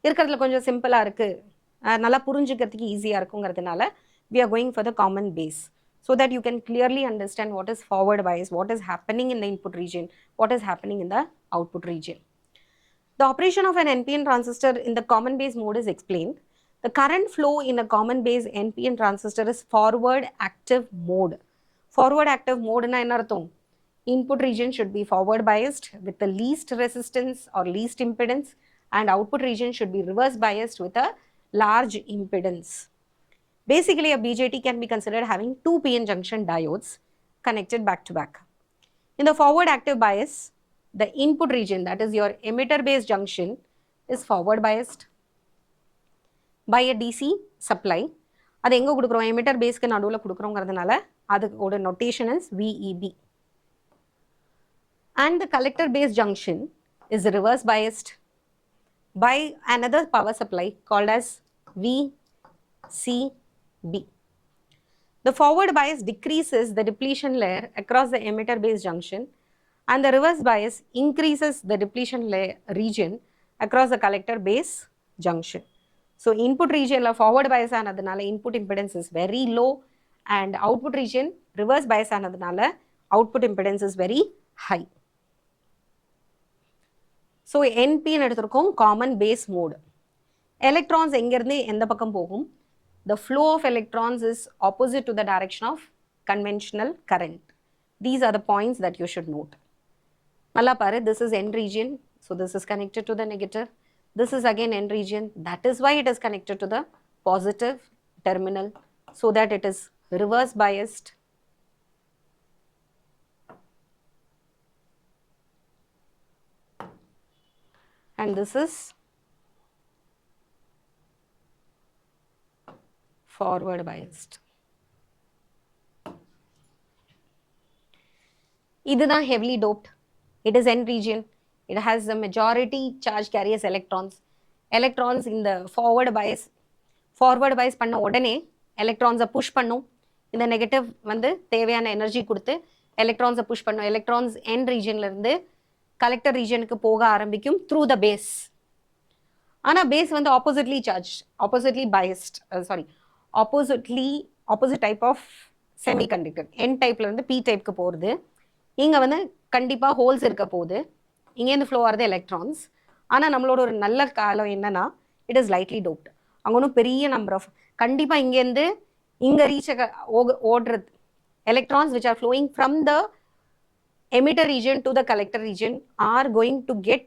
இருக்கிறதுல கொஞ்சம் சிம்பிளாக இருக்குது, நல்லா புரிஞ்சுக்கிறதுக்கு ஈஸியாக இருக்குங்கிறதுனால we are going for the common base, so that you can clearly understand what is forward bias, what is happening in the input region, what is happening in the output region. The operation of an NPN transistor in the common base mode is explained. The current flow in a common base NPN transistor is forward active mode. Forward active mode na enna artham? Input region should be forward biased with the least resistance or least impedance, and output region should be reverse biased with a large impedance. Basically, a BJT can be considered having two PN junction diodes connected back to back. In the forward active bias, the input region, that is your emitter based junction, is forward biased by a DC supply. அது எங்க கொடுக்குறோம், emitter baseக்கு நடுவில் கொடுக்குறோங்கிறதுனால அதோட notation is VEB. And the collector based junction is reverse biased by another power supply called as VCB. The forward bias decreases the depletion layer across the emitter base junction, and the reverse bias increases the depletion layer region across the collector base junction. So input region la forward bias aanadunala input impedance is very low, and output region reverse bias aanadunala output impedance is very high. So NP ன்னு எடுத்துருக்கோம், common base mode. Electrons எங்கிருந்து எந்த பக்கம் போகும்? The flow of electrons is opposite to the direction of conventional current. These are the points that you should note. Nalla paru, this is N region, so this is connected to the negative. This is again N region, that is why it is connected to the positive terminal, so that it is reverse biased. And this is forward biased. இதுதான் heavily doped. It is N region. It has the majority charge carriers electrons. Electrons in the forward bias பண்ண உடனே electrons push பண்ணும். இந்த negative வந்து தேவையான energy கொடுத்து electrons push பண்ணும். Electrons N regionல இருந்து கலெக்டர் ரீஜனுக்கு போக ஆரம்பிக்கும் through the base. ஆனால் பேஸ் வந்து oppositely charged, oppositely biased, opposite type of semiconductor. N typeல இருந்து P typeக்கு போகிறது. இங்கே வந்து கண்டிப்பாக ஹோல்ஸ் இருக்க போகுது, இங்கேருந்து ஃப்ளோ ஆகிறது எலக்ட்ரான்ஸ். ஆனால் நம்மளோட ஒரு நல்ல காலம் என்னன்னா, இட் இஸ் லைட்லி டோப்ட். அங்கே ஒன்றும் பெரிய நம்பர் ஆஃப் கண்டிப்பாக இங்கேருந்து இங்கே ரீச் ஓடுறது electrons which are flowing from the emitter region to the collector region are going to get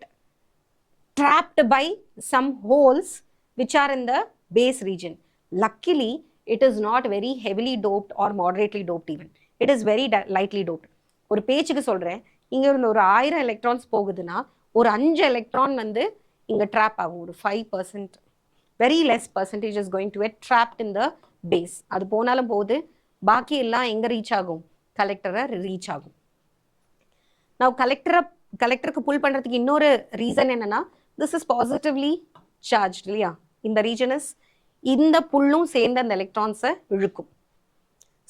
trapped by some holes which are in the base region. Luckily, it is not very heavily doped or moderately doped even. It is very lightly doped. ஒரு பேச்சுக்கு சொல்கிறேன், இங்கே இருந்து ஒரு 1000 electrons போகுதுன்னா ஒரு 5 electron வந்து இங்கே ட்ராப் ஆகும், ஒரு 5%. very less percentage is going to get trapped in the base. அது போனாலும் போது பாக்கி எல்லாம் எங்க ரீச் ஆகும், கலெக்டரை ரீச் ஆகும். now கலெக்டருக்கு புல் பண்றதுக்கு இன்னொரு ரீசன் என்னன்னா, this is positively charged இல்லையா, இந்த ரீஜன் இஸ், இந்த புல்லும் சேர்ந்து அந்த எலக்ட்ரான்ஸை இழுக்கும்.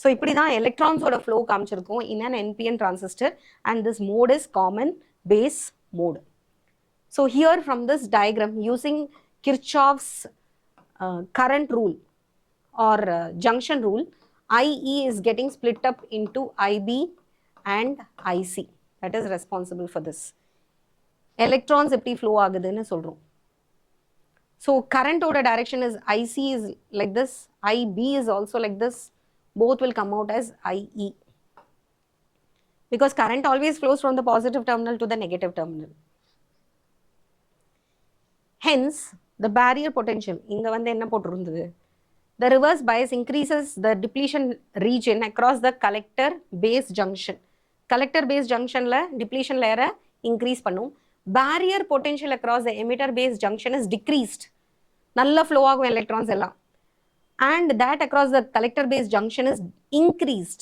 ஸோ இப்படி தான் எலக்ட்ரான்ஸோட flow காமிச்சிருக்கோம் in an NPN transistor, and this mode is common base mode. So here from this diagram, using Kirchhoff's current rule or junction rule, IE is getting split up into IB and IC. That is responsible for this. Electrons எப்படி flow ஆகுதுன்னு சொல்றோம். So current order direction is IC is like this, IB is also like this. Both will come out as IE. Because current always flows from the positive terminal to the negative terminal. Hence, the barrier potential, inga vande enna potirundhudu, the reverse bias increases the depletion region across the collector base junction. Collector base junction la depletion layer increase pannum. Barrier potential across the emitter base junction is decreased. Nalla flow agum electrons ella, and that across the collector base junction is increased.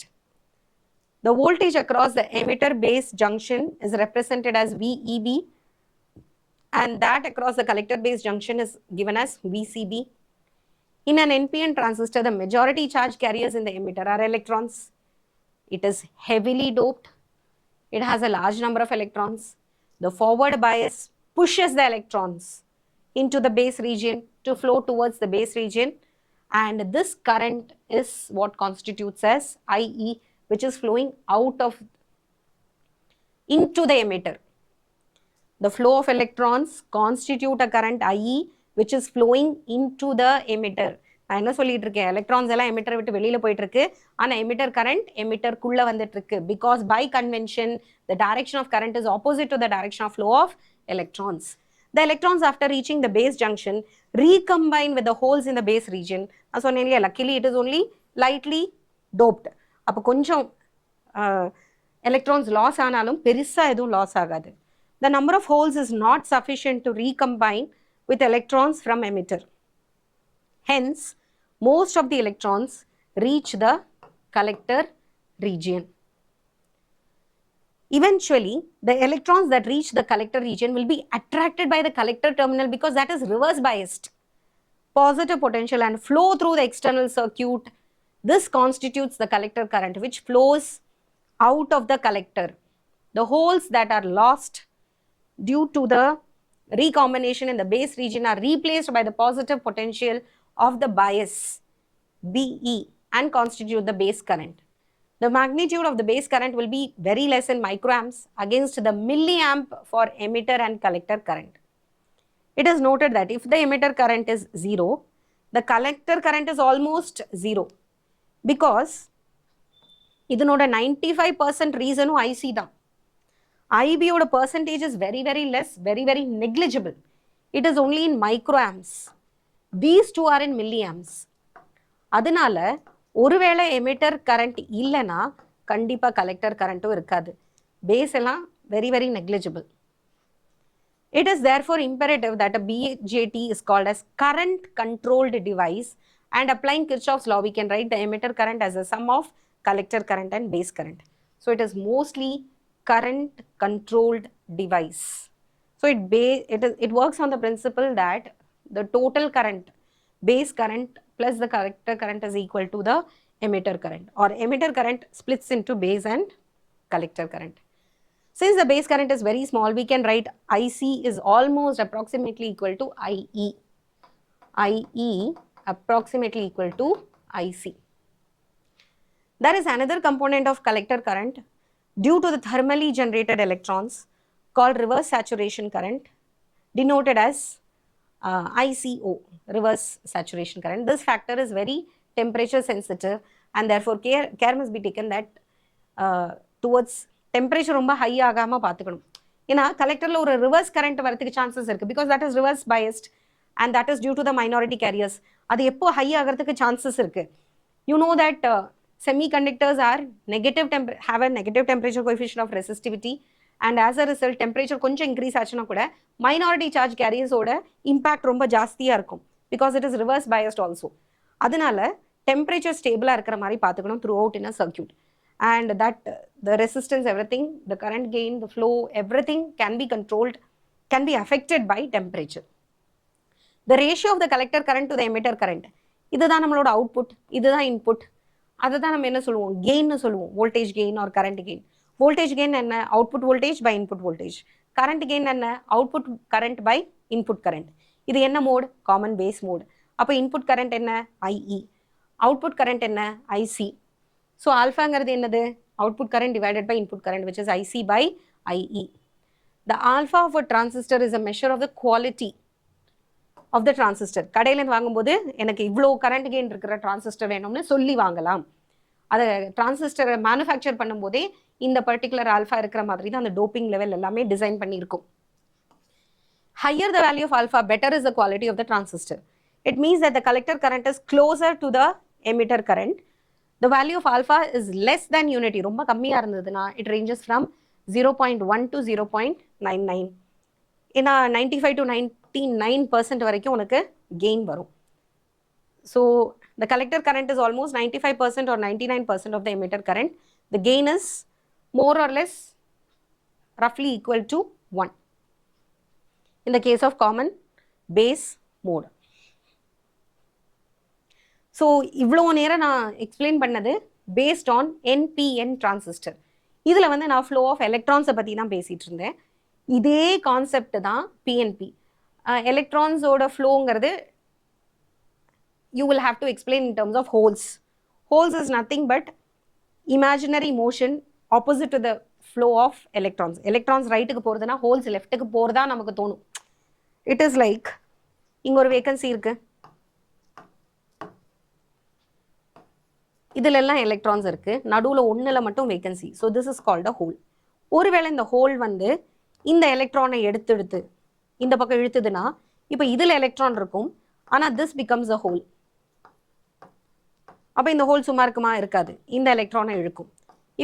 The voltage across the emitter base junction is represented as VEB, and that across the collector base junction is given as VCB. In an NPN transistor, the majority charge carriers in the emitter are electrons. It is heavily doped. It has a large number of electrons. The forward bias pushes the electrons into the base region to flow towards the base region, and this current is what constitutes as IE, which is flowing out of into the emitter. The flow of electrons constitute a current IE, which is flowing into the emitter. நான் என்ன சொல்லிட்டு இருக்கேன், electrons எல்லாம் emitter விட்டு வெளியில போயிட்டு இருக்கு, ஆனா எமிட்டர் கரண்ட் எமிட்டருக்குள்ள வந்துட்டு இருக்கு. Because by convention the direction of current is opposite to the direction of flow of electrons. The electrons, after reaching the base junction, recombine with the holes in the base region. நான் சொன்னேன் இல்லையா, luckily it is only lightly doped. அப்போ கொஞ்சம் electrons loss ஆனாலும் பெருசா எதுவும் loss ஆகாது. The number of holes is not sufficient to recombine with electrons from emitter. Hence, most of the electrons reach the collector region. Eventually, the electrons that reach the collector region will be attracted by the collector terminal because that is reverse biased. Positive potential and flow through the external circuit. This constitutes the collector current, which flows out of the collector. The holes that are lost due to the recombination in the base region are replaced by the positive potential of the bias BE and constitute the base current. The magnitude of the base current will be very less in microamps against the milliamp for emitter and collector current. It is noted that if the emitter current is 0, the collector current is almost 0, because இதனோட 95% reason IC தான். IB ஓட percentage is very less, very negligible. It is only in microamps. These two are in milliamps. அதனால ஒருவேளை emitter current இல்லைன்னா கண்டிப்பா collector கரண்ட்டும் இருக்காது. Base எல்லாம் very negligible. It is therefore imperative that a BJT is called as current controlled device, and applying Kirchhoff's law we can write the emitter current as a sum of collector current and base current. So it is mostly current controlled device. So it works on the principle that the total current, base current plus the collector current is equal to the emitter current, or emitter current splits into base and collector current. Since the base current is very small, we can write IC is almost approximately equal to IE. IE approximately equal to IC. There is another component of collector current due to the thermally generated electrons called reverse saturation current, denoted as ICO, reverse saturation current. This factor is very temperature sensitive, and therefore care must be taken that towards temperature ரொம்ப high ஆகாம பார்த்துக்கணும். ஏன்னா கலெக்டரில் ஒரு reverse current வரதுக்கு chances இருக்குது, because that is reverse biased and that is due to the minority carriers. அது எப்போ ஹை ஆகிறதுக்கு சான்சஸ் இருக்குது? You know that semiconductors are have a negative temperature coefficient of resistivity, and as a result temperature கொஞ்சம் increase ஆச்சுன்னா கூட minority charge கேரியர்ஸோட impact ரொம்ப ஜாஸ்தியாக இருக்கும். because it is reverse biased also. அதனால temperature stable இருக்கிற மாதிரி பார்த்துக்கணும் throughout in a circuit, and that the resistance, everything, the current gain, the flow, everything can be controlled, can be affected by temperature. The ratio of the collector current to the emitter current, இதுதான் நம்மளோட output, இதுதான் input, அதை தான் நம்ம என்ன சொல்லுவோம், கெயின்னு சொல்லுவோம். Voltage gain or current gain. Voltage gain என்ன, output voltage by input voltage. Current gain என்ன, output current by input current. இது என்ன மோட், காமன் பேஸ் மோட். அப்போ இன்புட் கரண்ட் என்ன, ஐஇ, அவுட்புட் கரண்ட் என்ன, ஐசி. ஸோ ஆல்ஃபாங்கிறது என்னது, output current divided by input current, which is IC by IE. The alpha of a transistor is a measure of the quality of the transistor. கடையிலேருந்து வாங்கும்போது எனக்கு இவ்வளோ current gain இருக்கிற transistor வேணும்னு சொல்லி வாங்கலாம். அதை டிரான்சிஸ்டரை மேனுஃபேக்சர் பண்ணும்போதே இந்த பர்டிகுலர் ஆல்ஃபா இருக்கிற மாதிரி தான் அந்த டோப்பிங் லெவல் எல்லாமே design பண்ணியிருக்கும். Higher the value of alpha, better is the quality of the transistor. It means that the collector current is closer to the emitter current. The value of alpha is less than unity. ரொம்ப கம்மியாக இருந்ததுன்னா it ranges from 0.1 to 0.99. ஏன்னா 95 to 99% வரைக்கும் உனக்கு gain வரும். So the collector current is almost 95% or 99% of the emitter current. The gain is more or less roughly equal to 1 in the case of common base mode. So இவ்வளோ நேரம் நான் explain பண்ணது based on NPN transistor. இதில் வந்து நான் flow of எலக்ட்ரான்ஸை பற்றி தான் பேசிகிட்டு இருந்தேன். இதே கான்செப்ட் தான் PNB. எலக்ட்ரான்ஸோட ஃப்ளோங்கிறது you will have to explain in terms of holes. Holes is nothing but imaginary motion opposite to the flow of electrons. Electrons ரைட்டுக்கு போகிறதுனா holes லெஃப்ட்டுக்கு போகிறதா நமக்கு தோணும். It is like இங்கே ஒரு வேக்கன்சி இருக்கு, இதிலெல்லாம் எலக்ட்ரான்ஸ் இருக்கு, நடுவில் ஒன்றில் மட்டும் vacancy. So this is called a whole. ஒருவேளை இந்த ஹோல் வந்து இந்த எலக்ட்ரானை எடுத்து இந்த பக்கம் இழுத்துதுன்னா இப்போ இதில் எலக்ட்ரான் இருக்கும், ஆனால் திஸ் பிகம்ஸ் அ ஹோல். அப்போ இந்த ஹோல் சும்மா இருக்குமா, இருக்காது, இந்த எலக்ட்ரானை இழுக்கும்.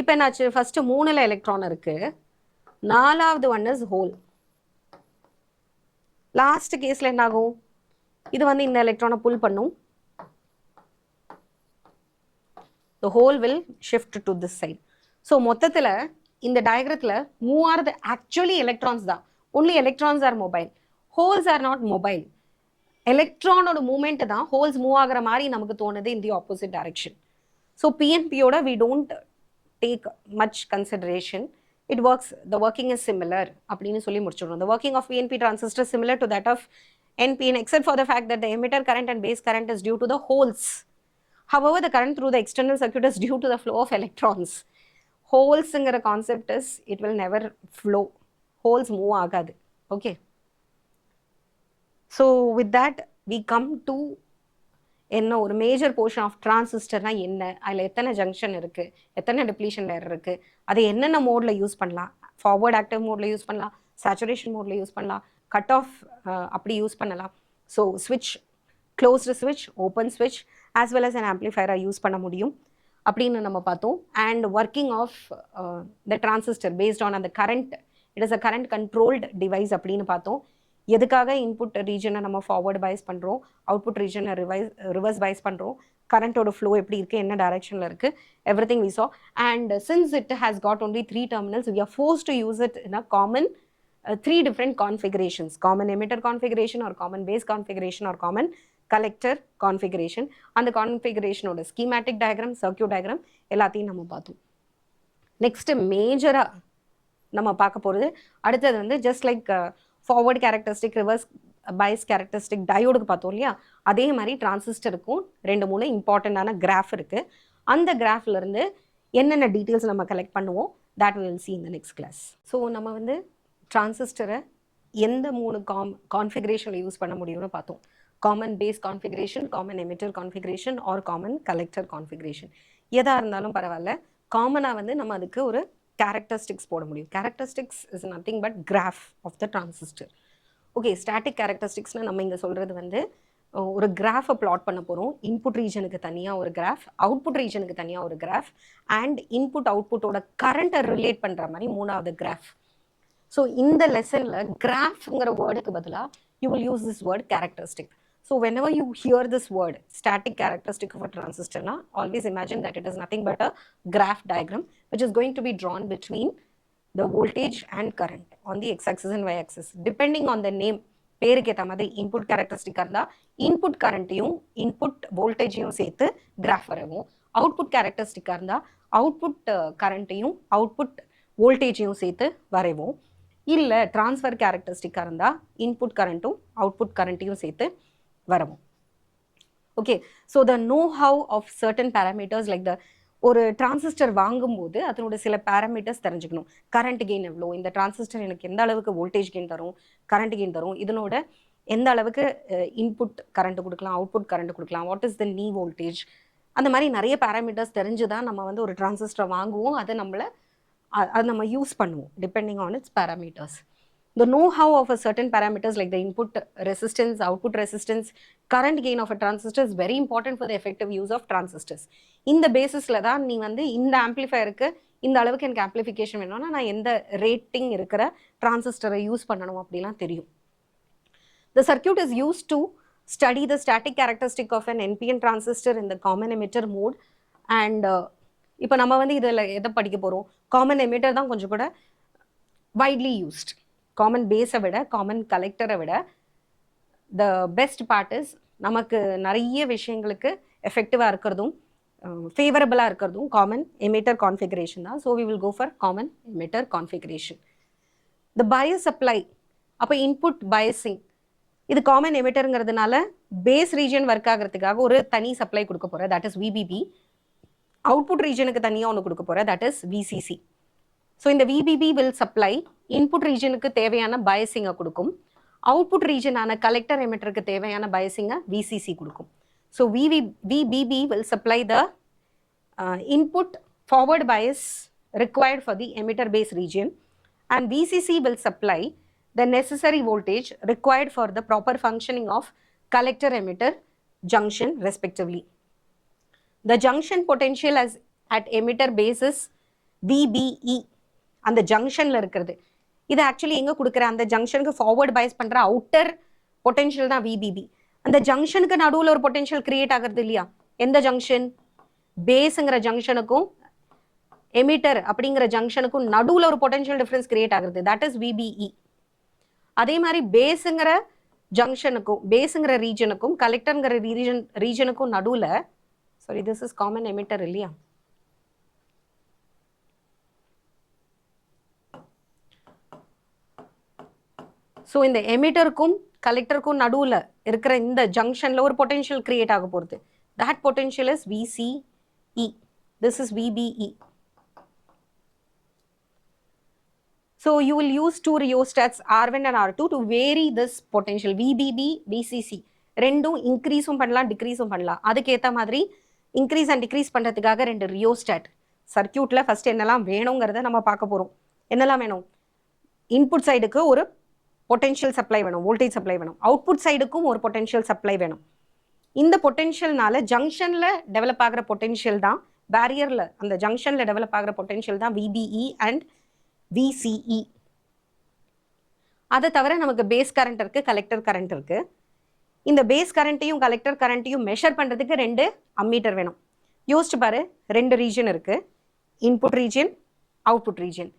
இப்போ என்னாச்சு, ஃபஸ்ட்டு 3 எலக்ட்ரான் இருக்கு, 4வது ஒன் இஸ் ஹோல். லாஸ்ட் கேஸில் என்ன ஆகும், இது வந்து இந்த எலக்ட்ரானை புல் பண்ணும், the hole will shift to this side. So மொத்தத்தில் இந்த டயக்ரத்தில் மூவ் ஆகிறது ஆக்சுவலி எலக்ட்ரான்ஸ் தான். only electrons are mobile, holes are not mobile. எலக்ட்ரானோட மூமெண்ட் தான் ஹோல்ஸ் மூவ் ஆகிற மாதிரி நமக்கு தோணுது in the opposite direction. So PNPயோட we don't take much consideration. It works, the working is similar அப்படின்னு சொல்லி முடிச்சிடுறோம். The working of PNP transistor is similar to that of NPN except for the fact that the emitter current and base current is due to the holes. However, the current through the external circuit is due to the flow of electrons. Holesங்கிற concept is it will never flow. Holes move ஆகாது. Okay. So with that we come to என்ன ஒரு major portion of டிரான்சிஸ்டர்னா என்ன, அதில் எத்தனை junction இருக்குது, எத்தனை depletion layer இருக்குது, அதை என்னென்ன மோடில் யூஸ் பண்ணலாம், ஃபார்வர்ட் ஆக்டிவ் மோடில் யூஸ் பண்ணலாம், சேச்சுரேஷன் மோடில் யூஸ் பண்ணலாம், கட் ஆஃப் அப்படி யூஸ் பண்ணலாம். ஸோ ஸ்விட்ச், க்ளோஸ்டு ஸ்விட்ச், ஓப்பன் ஸ்விட்ச் as well as an ஆம்ப்ளிஃபயரை use பண்ண முடியும் அப்படின்னு நம்ம பார்த்தோம். And working of the transistor based on அந்த current, it is a current controlled device அப்படின்னு பார்த்தோம். எதுக்காக இன்புட் ரீஜனை நம்ம ஃபார்வர்டு பைஸ் பண்ணுறோம், அவுட்புட் ரீஜனை ரிவர்ஸ் பைஸ் பண்ணுறோம், கரண்ட்டோட ஃப்ளோ எப்படி இருக்குது, என்ன டைரக்ஷனில் இருக்குது, everything we saw. And since it has got only 3 terminals, we are forced to use it in a common 3 different configurations: common emitter configuration or common base configuration or common collector configuration. அந்த கான்ஃபிகரேஷனோட schematic diagram, circuit diagram எல்லாத்தையும் நம்ம பார்த்தோம். Next மேஜராக நம்ம பார்க்க போகிறது அடுத்தது வந்து just like forward characteristic, reverse bias characteristic டயோடுக்கு பார்த்தோம் இல்லையா, அதே மாதிரி டிரான்சிஸ்டருக்கும் 2-3 இம்பார்ட்டண்ட்டான கிராஃப் இருக்குது. அந்த கிராஃப்லேருந்து என்னென்ன டீட்டெயில்ஸ் நம்ம கலெக்ட் பண்ணுவோம், that we will see in the next class. So நம்ம வந்து டிரான்சிஸ்டரை எந்த 3 கான்ஃபிகரேஷனில் யூஸ் பண்ண முடியும்னு பார்த்தோம். Common base configuration, common emitter configuration or common collector configuration. எதாக இருந்தாலும் பரவாயில்ல, காமனாக வந்து நம்ம அதுக்கு ஒரு characteristics போட முடியும். Characteristics is nothing but graph of the transistor. Okay, static characteristicsனா நம்ம இங்கே சொல்கிறது வந்து ஒரு கிராஃபை பிளாட் பண்ண போகிறோம். இன்புட் ரீஜனுக்கு தனியாக ஒரு கிராஃப், அவுட்புட் ரீஜனுக்கு தனியாக ஒரு கிராஃப், அண்ட் இன்புட் அவுட்புட்டோட கரண்ட்டை ரிலேட் பண்ணுற மாதிரி 3வது கிராஃப். ஸோ இந்த லெசனில் கிராஃப்ங்கிற வேர்டுக்கு பதிலாக you will use this word characteristic. So whenever you hear this word, static characteristic of a transistor, na, always imagine that it is nothing but a graph diagram which is going to be drawn between the voltage and current on the x-axis and y-axis. Depending on the name, பேருக்கு ஏற்ற மாதிரி input கேரக்டரிஸ்டிக்காக இருந்தால் input கரண்ட்டையும் input வோல்டேஜையும் சேர்த்து graph வரைவோம். Output கேரக்டரிஸ்டிக்காக இருந்தால் output கரண்ட்டையும் output வோல்டேஜையும் சேர்த்து வரைவோம். இல்லை ட்ரான்ஸ்ஃபர் கேரக்டரிஸ்டிக்காக இருந்தால் இன்புட் கரண்ட்டும் அவுட்புட் கரண்ட்டையும் சேர்த்து வரைவோம். Okay, so the know how of certain parameters like the ஒரு டிரான்சிஸ்டர் வாங்கும்போது அதனோட சில பேராமீட்டர்ஸ் தெரிஞ்சுக்கணும். கரண்ட் கெயின் எவ்வளோ, இந்த டிரான்சிஸ்டர் எனக்கு எந்த அளவுக்கு வோல்டேஜ் கெயின் தரும், கரண்ட் கெயின் தரும், இதனோட எந்த அளவுக்கு இன்புட் கரண்ட் கொடுக்கலாம், அவுட்புட் கரண்ட் கொடுக்கலாம், வாட் இஸ் த நீ வோல்டேஜ், அந்த மாதிரி நிறைய பேராமீட்டர்ஸ் தெரிஞ்சு தான் நம்ம வந்து ஒரு டிரான்சிஸ்டர் வாங்குவோம். அதை நம்ம யூஸ் பண்ணுவோம் depending on it's parameters. The know-how of a certain parameters like the input resistance, output resistance, current gain of a transistor is very important for the effective use of transistors. இந்த பேசிஸ்ல தான் நீ வந்து இந்த ஆம்பிளிஃபயருக்கு இந்த அளவுக்கு எனக்கு ஆம்பிளிஃபிகேஷன் வேணும்னா நான் எந்த ரேட்டிங் இருக்கிற டிரான்சிஸ்டரை யூஸ் பண்ணணும் அப்படிலாம் தெரியும். The circuit is used to study the static characteristic of an NPN transistor in the common emitter mode. And இப்போ நம்ம வந்து இதில் எதை படிக்க போகிறோம், காமன் எமிட்டர் தான் கொஞ்சம் கூட widely used. காமன் பேஸை விட காமன் கலெக்டரை விட த பெஸ்ட் பார்ட் இஸ் நமக்கு நிறைய விஷயங்களுக்கு எஃபெக்டிவாக இருக்கிறதும் ஃபேவரபுளாக இருக்கிறதும் காமன் எமிட்டர் கான்ஃபிகரேஷன் தான். So we will go for common emitter configuration. The bias supply, அப்போ இன்புட் பயஸிங், இது காமன் எமிட்டருங்கிறதுனால பேஸ் ரீஜன் ஒர்க் ஆகிறதுக்காக ஒரு தனி சப்ளை கொடுக்க போகிறேன், தட் இஸ் விபிபி. அவுட்புட் ரீஜனுக்கு தனியாக ஒன்று கொடுக்க போகிறேன், தட் இஸ் விசிசி. ஸோ இந்த விபிபி வில் சப்ளை இன்புட் ரீஜனுக்கு தேவையான பயசிங்கை கொடுக்கும், அவுட்புட் ரீஜனான கலெக்டர் எமிட்டருக்கு தேவையான பயசிங்கை விசிசி கொடுக்கும். So VPP will supply the input forward Paes required for the emitter base region, and VCC will supply the necessary voltage required for the proper functioning of collector emitter junction respectively. The junction potential as at emitter base is VBE. அந்த ஜங்ஷனில் இருக்கிறது இது actually எங்கே கொடுக்குற அந்த ஜங்ஷனுக்கு forward Paes பண்ணுற outer potential தான் VPP. அந்த ஜங்ஷனுக்கு நடுவில் ஒரு பொட்டென்ஷியல் கிரியேட் ஆகிறது இல்லையா, எந்த ஜங்ஷன், பேஸுங்கிற ஜங்ஷனுக்கும் எமிட்டர் அப்படிங்கிற ஜங்ஷனுக்கும் நடுவில் ஒரு பொட்டென்ஷியல் டிஃபரன்ஸ் கிரியேட் ஆகுது, தட் இஸ் விபிஇ. அதே மாதிரி பேஸுங்கிற ஜங்ஷனுக்கும் பேஸுங்கிற ரீஜனுக்கும் கலெக்டருங்கிற ரீஜனுக்கும் நடுவில், sorry this is common emitter இல்லையா, ஸோ இந்த எமிட்டருக்கும் கலெக்டருக்கும் நடுவில் இருக்கிற இந்த ஜங்ஷனில் ஒரு பொட்டென்ஷியல் கிரியேட் ஆக போகிறது, that potential is VCE, this is VBE. So you will use two rheostats R1 and R2 to vary this potential VBB, VCC. ரெண்டும் இன்க்ரீஸும் பண்ணலாம் டிக்ரீஸும் பண்ணலாம். அதுக்கேற்ற மாதிரி இன்க்ரீஸ் அண்ட் டிக்ரீஸ் பண்ணுறதுக்காக ரெண்டு ரியோஸ்டாட் சர்க்கியூட்டில் ஃபஸ்ட் என்னெல்லாம் வேணுங்கிறத நம்ம பார்க்க போகிறோம். என்னெல்லாம் வேணும், இன்புட் சைடுக்கு ஒரு பொட்டென்ஷியல் சப்ளை வேணும், வோல்டேஜ் சப்ளை வேணும், அவுட்புட் சைடுக்கும் ஒரு பொட்டென்ஷியல் சப்ளை வேணும். இந்த பொட்டென்ஷியல்னால ஜங்ஷனில் டெவலப் ஆகிற பொட்டென்ஷியல் தான், பேரியரில் அந்த ஜங்ஷனில் டெவலப் ஆகிற பொட்டென்ஷியல் தான் விபிஇ அண்ட் விசிஇ. அதை தவிர நமக்கு பேஸ் கரண்ட் இருக்குது, கலெக்டர் கரண்ட் இருக்குது. இந்த பேஸ் கரண்ட்டையும் கலெக்டர் கரண்ட்டையும் மெஷர் பண்ணுறதுக்கு ரெண்டு அம்மீட்டர் வேணும். யோசிச்சு பாரு, ரெண்டு ரீஜன் இருக்குது, input region, output region.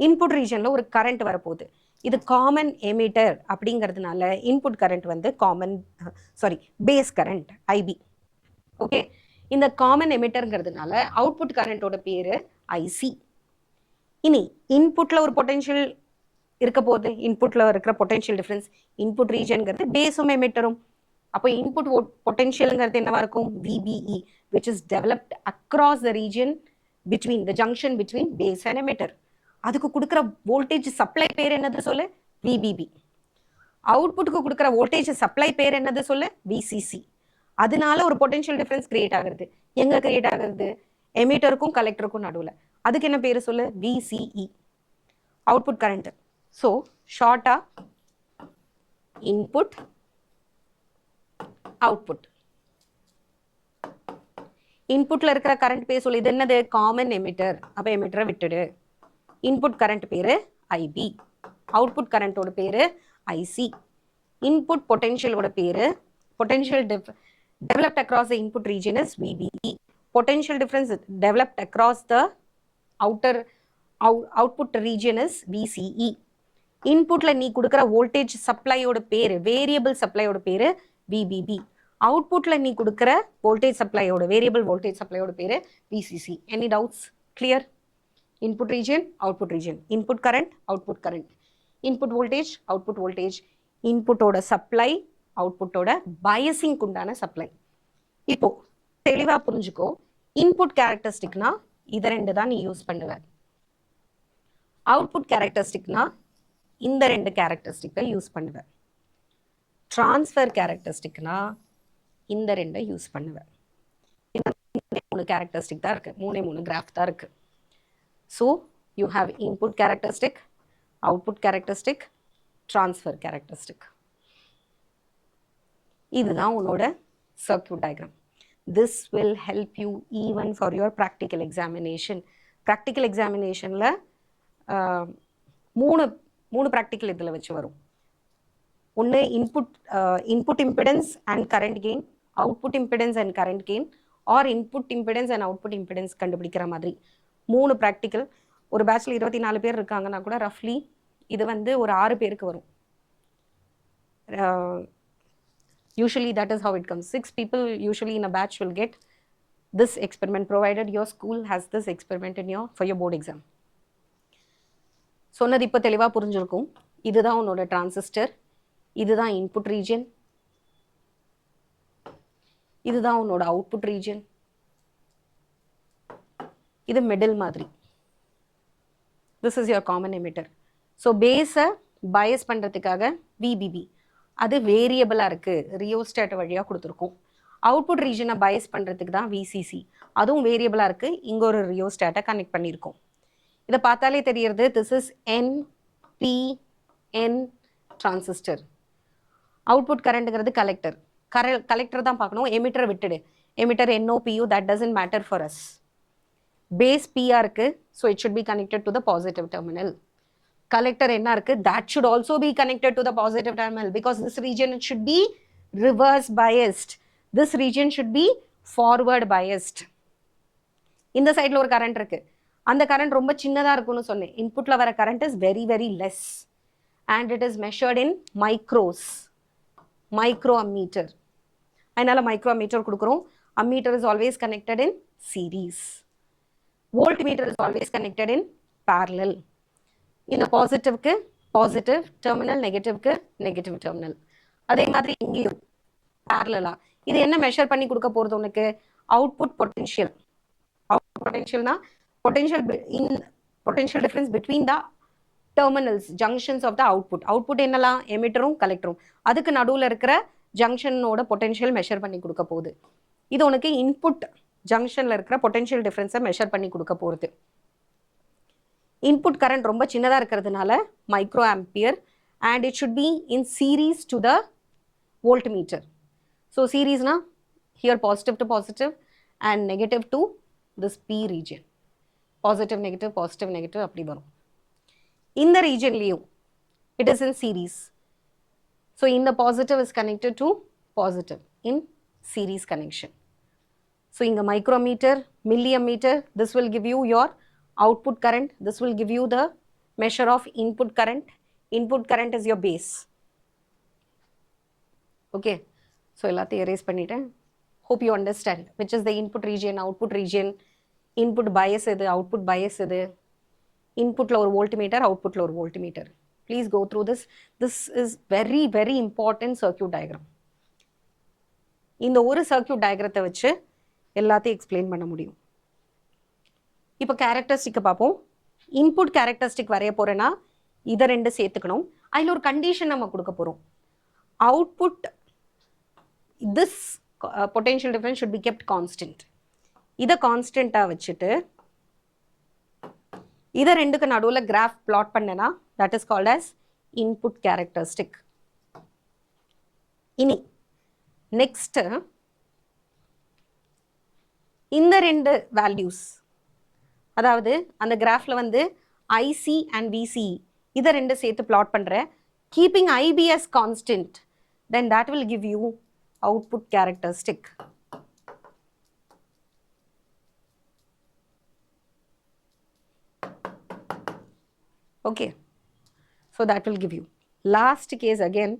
Input ரீஜனில் ஒரு கரண்ட் வரப்போகுது, இது காமன் எமிட்டர் அப்படிங்கிறதுனால இன்புட் கரண்ட் வந்து பேஸ் கரண்ட் ஐபி. ஓகே, இந்த காமன் எமிட்டருங்கிறதுனால அவுட்புட் கரண்ட்டோட பேர் ஐசி. இனி இன்புட்டில் ஒரு பொட்டென்ஷியல் இருக்க போகுது, இன்புட்டில் இருக்கிற பொட்டென்ஷியல் டிஃப்ரென்ஸ், இன்புட் ரீஜன்கிறது பேஸும் எமிட்டரும். அப்போ இன்புட் பொட்டென்ஷியலுங்கிறது என்னவா இருக்கும், VBE, which is developed across the region between the junction between base and emitter. அதுக்கு கொடுக்குற வோல்டேஜ் சப்ளை பேர் என்னது சொல்லு, விபிபி. அவுட்புட்டுக்கு கொடுக்குற வோல்டேஜ் சப்ளை பேர் என்னது சொல்லு, விசிசி. அதனால ஒரு பொட்டென்ஷியல் டிஃபரன்ஸ் கிரியேட் ஆகுறது, எங்க கிரியேட் ஆகுறது, எமிட்டருக்கும் கலெக்டருக்கும் நடுவில். அதுக்கு என்ன பேர் சொல்லு, விசிஇ, அவுட்புட் கரண்ட். ஸோ ஷார்ட்டா இன்புட் அவுட்புட். இன்புட்ல இருக்கிற கரண்ட் பேர் சொல்லு, இது என்னது, காமன் எமிட்டர். அப்போ எமிட்டரை விட்டுடு. இன்புட் கரண்ட் பேரு ஐபி, அவுட்புட் கரண்டோட பேரு ஐசி, இன்புட் பொட்டென்ஷியலோட பேரு potential developed across the input region is VBE. Potential difference developed across the output region is VCE. இன்புட்ல நீ கொடுக்குற வோல்டேஜ் சப்ளையோட பேரு வேரியபிள் சப்ளையோட பேரு VBB. அவுட்புட்ல நீ கொடுக்குற வோல்டேஜ் சப்ளையோட வேரியபிள் வோல்டேஜ் சப்ளையோட பேரு VCC. Any doubts? Clear? Input region, output region, input current, output current, input voltage, output voltage, இன்புட்டோட சப்ளை, அவுட்புட்டோட பயாசிங் உண்டான சப்ளை. இப்போ தெளிவா புரிஞ்சுக்கோ. இன்புட் கேரக்டரிஸ்டிக்னா இதை ரெண்டு தான் நீ யூஸ் பண்ணுவ. அவுட்புட் கேரக்டரிஸ்டிக்னா இந்த ரெண்டு கேரக்டரிஸ்டிக்கை யூஸ் பண்ணுவேன். ட்ரான்ஸ்ஃபர் கேரக்டரிஸ்டிக்னா இந்த ரெண்டை யூஸ் பண்ணுவேன். மூணு கேரக்டரிஸ்டிக் தான் இருக்கு, மூணு கிராஃப் தான் இருக்கு. So you have input characteristic, output characteristic, transfer characteristic. இதுதான் உன்னோட circuit diagram. This will help you even for your practical examination. Practical எக்ஸாமினேஷனில் மூணு ப்ராக்டிக்கல் இதில் வச்சு வரும். ஒன்று input impedance and current gain, output impedance and current gain, or input impedance and output impedance கண்டுபிடிக்கிற மாதிரி 3 ப்ராக்டிக்கல். ஒரு பேட்சில் 24 பேர் இருக்காங்கன்னா கூட ரஃப்லி இது வந்து ஒரு 6 பேருக்கு வரும். Usually that is how it comes. 6 people usually in a batch will get this experiment, provided your school has this experiment for your board exam. சொன்னது இப்போ தெளிவாக புரிஞ்சிருக்கும். இதுதான் உன்னோட டிரான்சிஸ்டர், இதுதான் இன்புட் ரீஜன், இதுதான் உன்னோட அவுட்புட் ரீஜன், இது மிடில் மாதிரி. This is your common emitter. So பேஸை பயஸ் பண்ணுறதுக்காக VBB, அது வேரியபிளாக இருக்குது, ரியோஸ்டாட் வழியாக கொடுத்துருக்கோம். அவுட்புட் ரீஜனை பயஸ் பண்ணுறதுக்கு தான் VCC, அதுவும் வேரியபிளாக இருக்குது, இங்கே ஒரு ரியோஸ்டாட்டை கனெக்ட் பண்ணியிருக்கோம். இதை பார்த்தாலே தெரியறது this is NPN transistor. Output கரண்ட்டுங்கிறது கலெக்டர் தான் பார்க்கணும். எமிட்டரை விட்டுடு. Emitter NOPU, that doesn't matter for us. Base P-ஆ இருக்கு, so it should be connected to the positive terminal. Collector என்ன இருக்கு, that should also be connected to the positive terminal, because this region it should be reverse biased, this region should be forward biased. இந்த சைடில் ஒரு current இருக்கு, அந்த current ரொம்ப சின்னதாக இருக்கும்னு சொன்னேன். இன்புட்டில் வர current is very very less and it is measured in micro ammeter. அதனால மைக்ரோ அம்மீட்டர் கொடுக்குறோம். Ammeter is always connected in series. Voltmeter is always connected in parallel. இந்த பாசிட்டிவ்க்கு பாசிட்டிவ் டெர்மினல், நெகட்டிவ்க்கு நெகட்டிவ் டெர்மினல். அதே மாதிரி இங்கேயும் parallel-ஆ. இது என்ன மெஷர் பண்ணி கொடுக்க போகிறது உனக்கு? Output potential. அவுட்புட் பொட்டென்ஷியல்னா potential difference between the terminals, junctions of the output. Output என்னலாம்? எமிட்டரும் கலெக்டரும். அதுக்கு நடுவில் இருக்கிற ஜங்ஷனோட பொட்டென்ஷியல் மெஷர் பண்ணி கொடுக்க போகுது. இது உனக்கு இன்புட் ஜங்ஷனில் இருக்கிற பொட்டென்ஷியல் டிஃப்ரென்ஸை மெஷர் பண்ணி கொடுக்க போகிறது. இன்புட் கரண்ட் ரொம்ப சின்னதாக இருக்கிறதுனால microampere, and it should be in series to the voltmeter. So சீரீஸ்னா here positive to positive and negative to this P region. Positive negative அப்படி வரும். இந்த ரீஜன்லேயும் it is in series. So இந்த positive is connected to positive in series connection. So இங்கே micrometer, milliammeter, this will give you your output current, this will give you the measure of input current. Input current is your base. Okay, so எல்லாத்தையும் erase பண்ணிட்டேன். hope you understand which is the input region, output region, input bias எது, output bias எது, inputல ஒரு voltmeter, outputல ஒரு voltmeter. Please go through this. This is very very important circuit diagram. இந்த ஒரு circuit diagramத்தை வச்சு எல்லாத்தையும் எக்ஸ்பிளைன் பண்ண முடியும். இப்போ கேரக்டரிஸ்டிக்கை பார்ப்போம். இன்புட் கேரக்டரிஸ்டிக் வரைய போறேன்னா இதை ரெண்டு சேர்த்துக்கணும். அதில் ஒரு கண்டிஷன் நம்ம கொடுக்க போகிறோம். Output this potential difference should be kept constant. இதை கான்ஸ்டன்ட்டாக வச்சுட்டு இதை ரெண்டுக்கு நடுவில் கிராஃப் பிளாட் பண்ணனா that is called as input characteristic. இனி நெக்ஸ்ட் இந்த ரெண்டு வேல்யூஸ், அதாவது அந்த கிராஃப்ல வந்து IC and VC இதை ரெண்டு சேர்த்து பிளாட் பண்ணுறேன். Keeping IB as constant, then that will give you output characteristic. Okay, so that will give you. Last case again,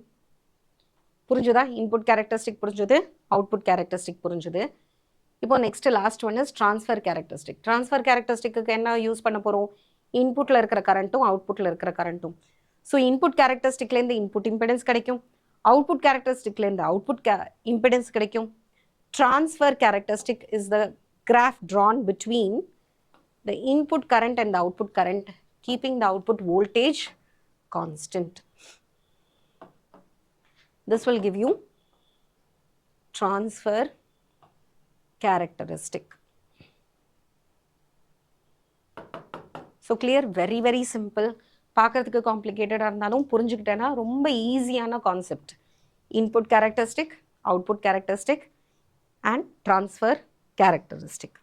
புரிஞ்சுதா? input characteristic புரிஞ்சுது, output characteristic புரிஞ்சுது. இப்போ next last one is transfer characteristic. Transfer characteristic என்ன use பண்ண போறோம்? இன்புட்ல இருக்கிற கரண்ட்டும் அவுட்புட்ல இருக்கிற கரண்ட்டும். ஸோ இன்புட் கேரக்டரிஸ்டிக்லேருந்து இன்புட் இம்பிடன்ஸ் கிடைக்கும், அவுட்புட் கேரக்டரிஸ்டிக்லேருந்து அவுட்புட் இம்பிடன்ஸ் கிடைக்கும். Transfer characteristic is the graph drawn between the input current and the output current, keeping the output voltage constant. This will give you transfer characteristic. So clear, very very simple. பார்க்கிறதுக்கு காம்ப்ளிகேட்டடாக இருந்தாலும் புரிஞ்சுக்கிட்டேன்னா ரொம்ப ஈஸியான concept. Input characteristic, output characteristic and transfer characteristic.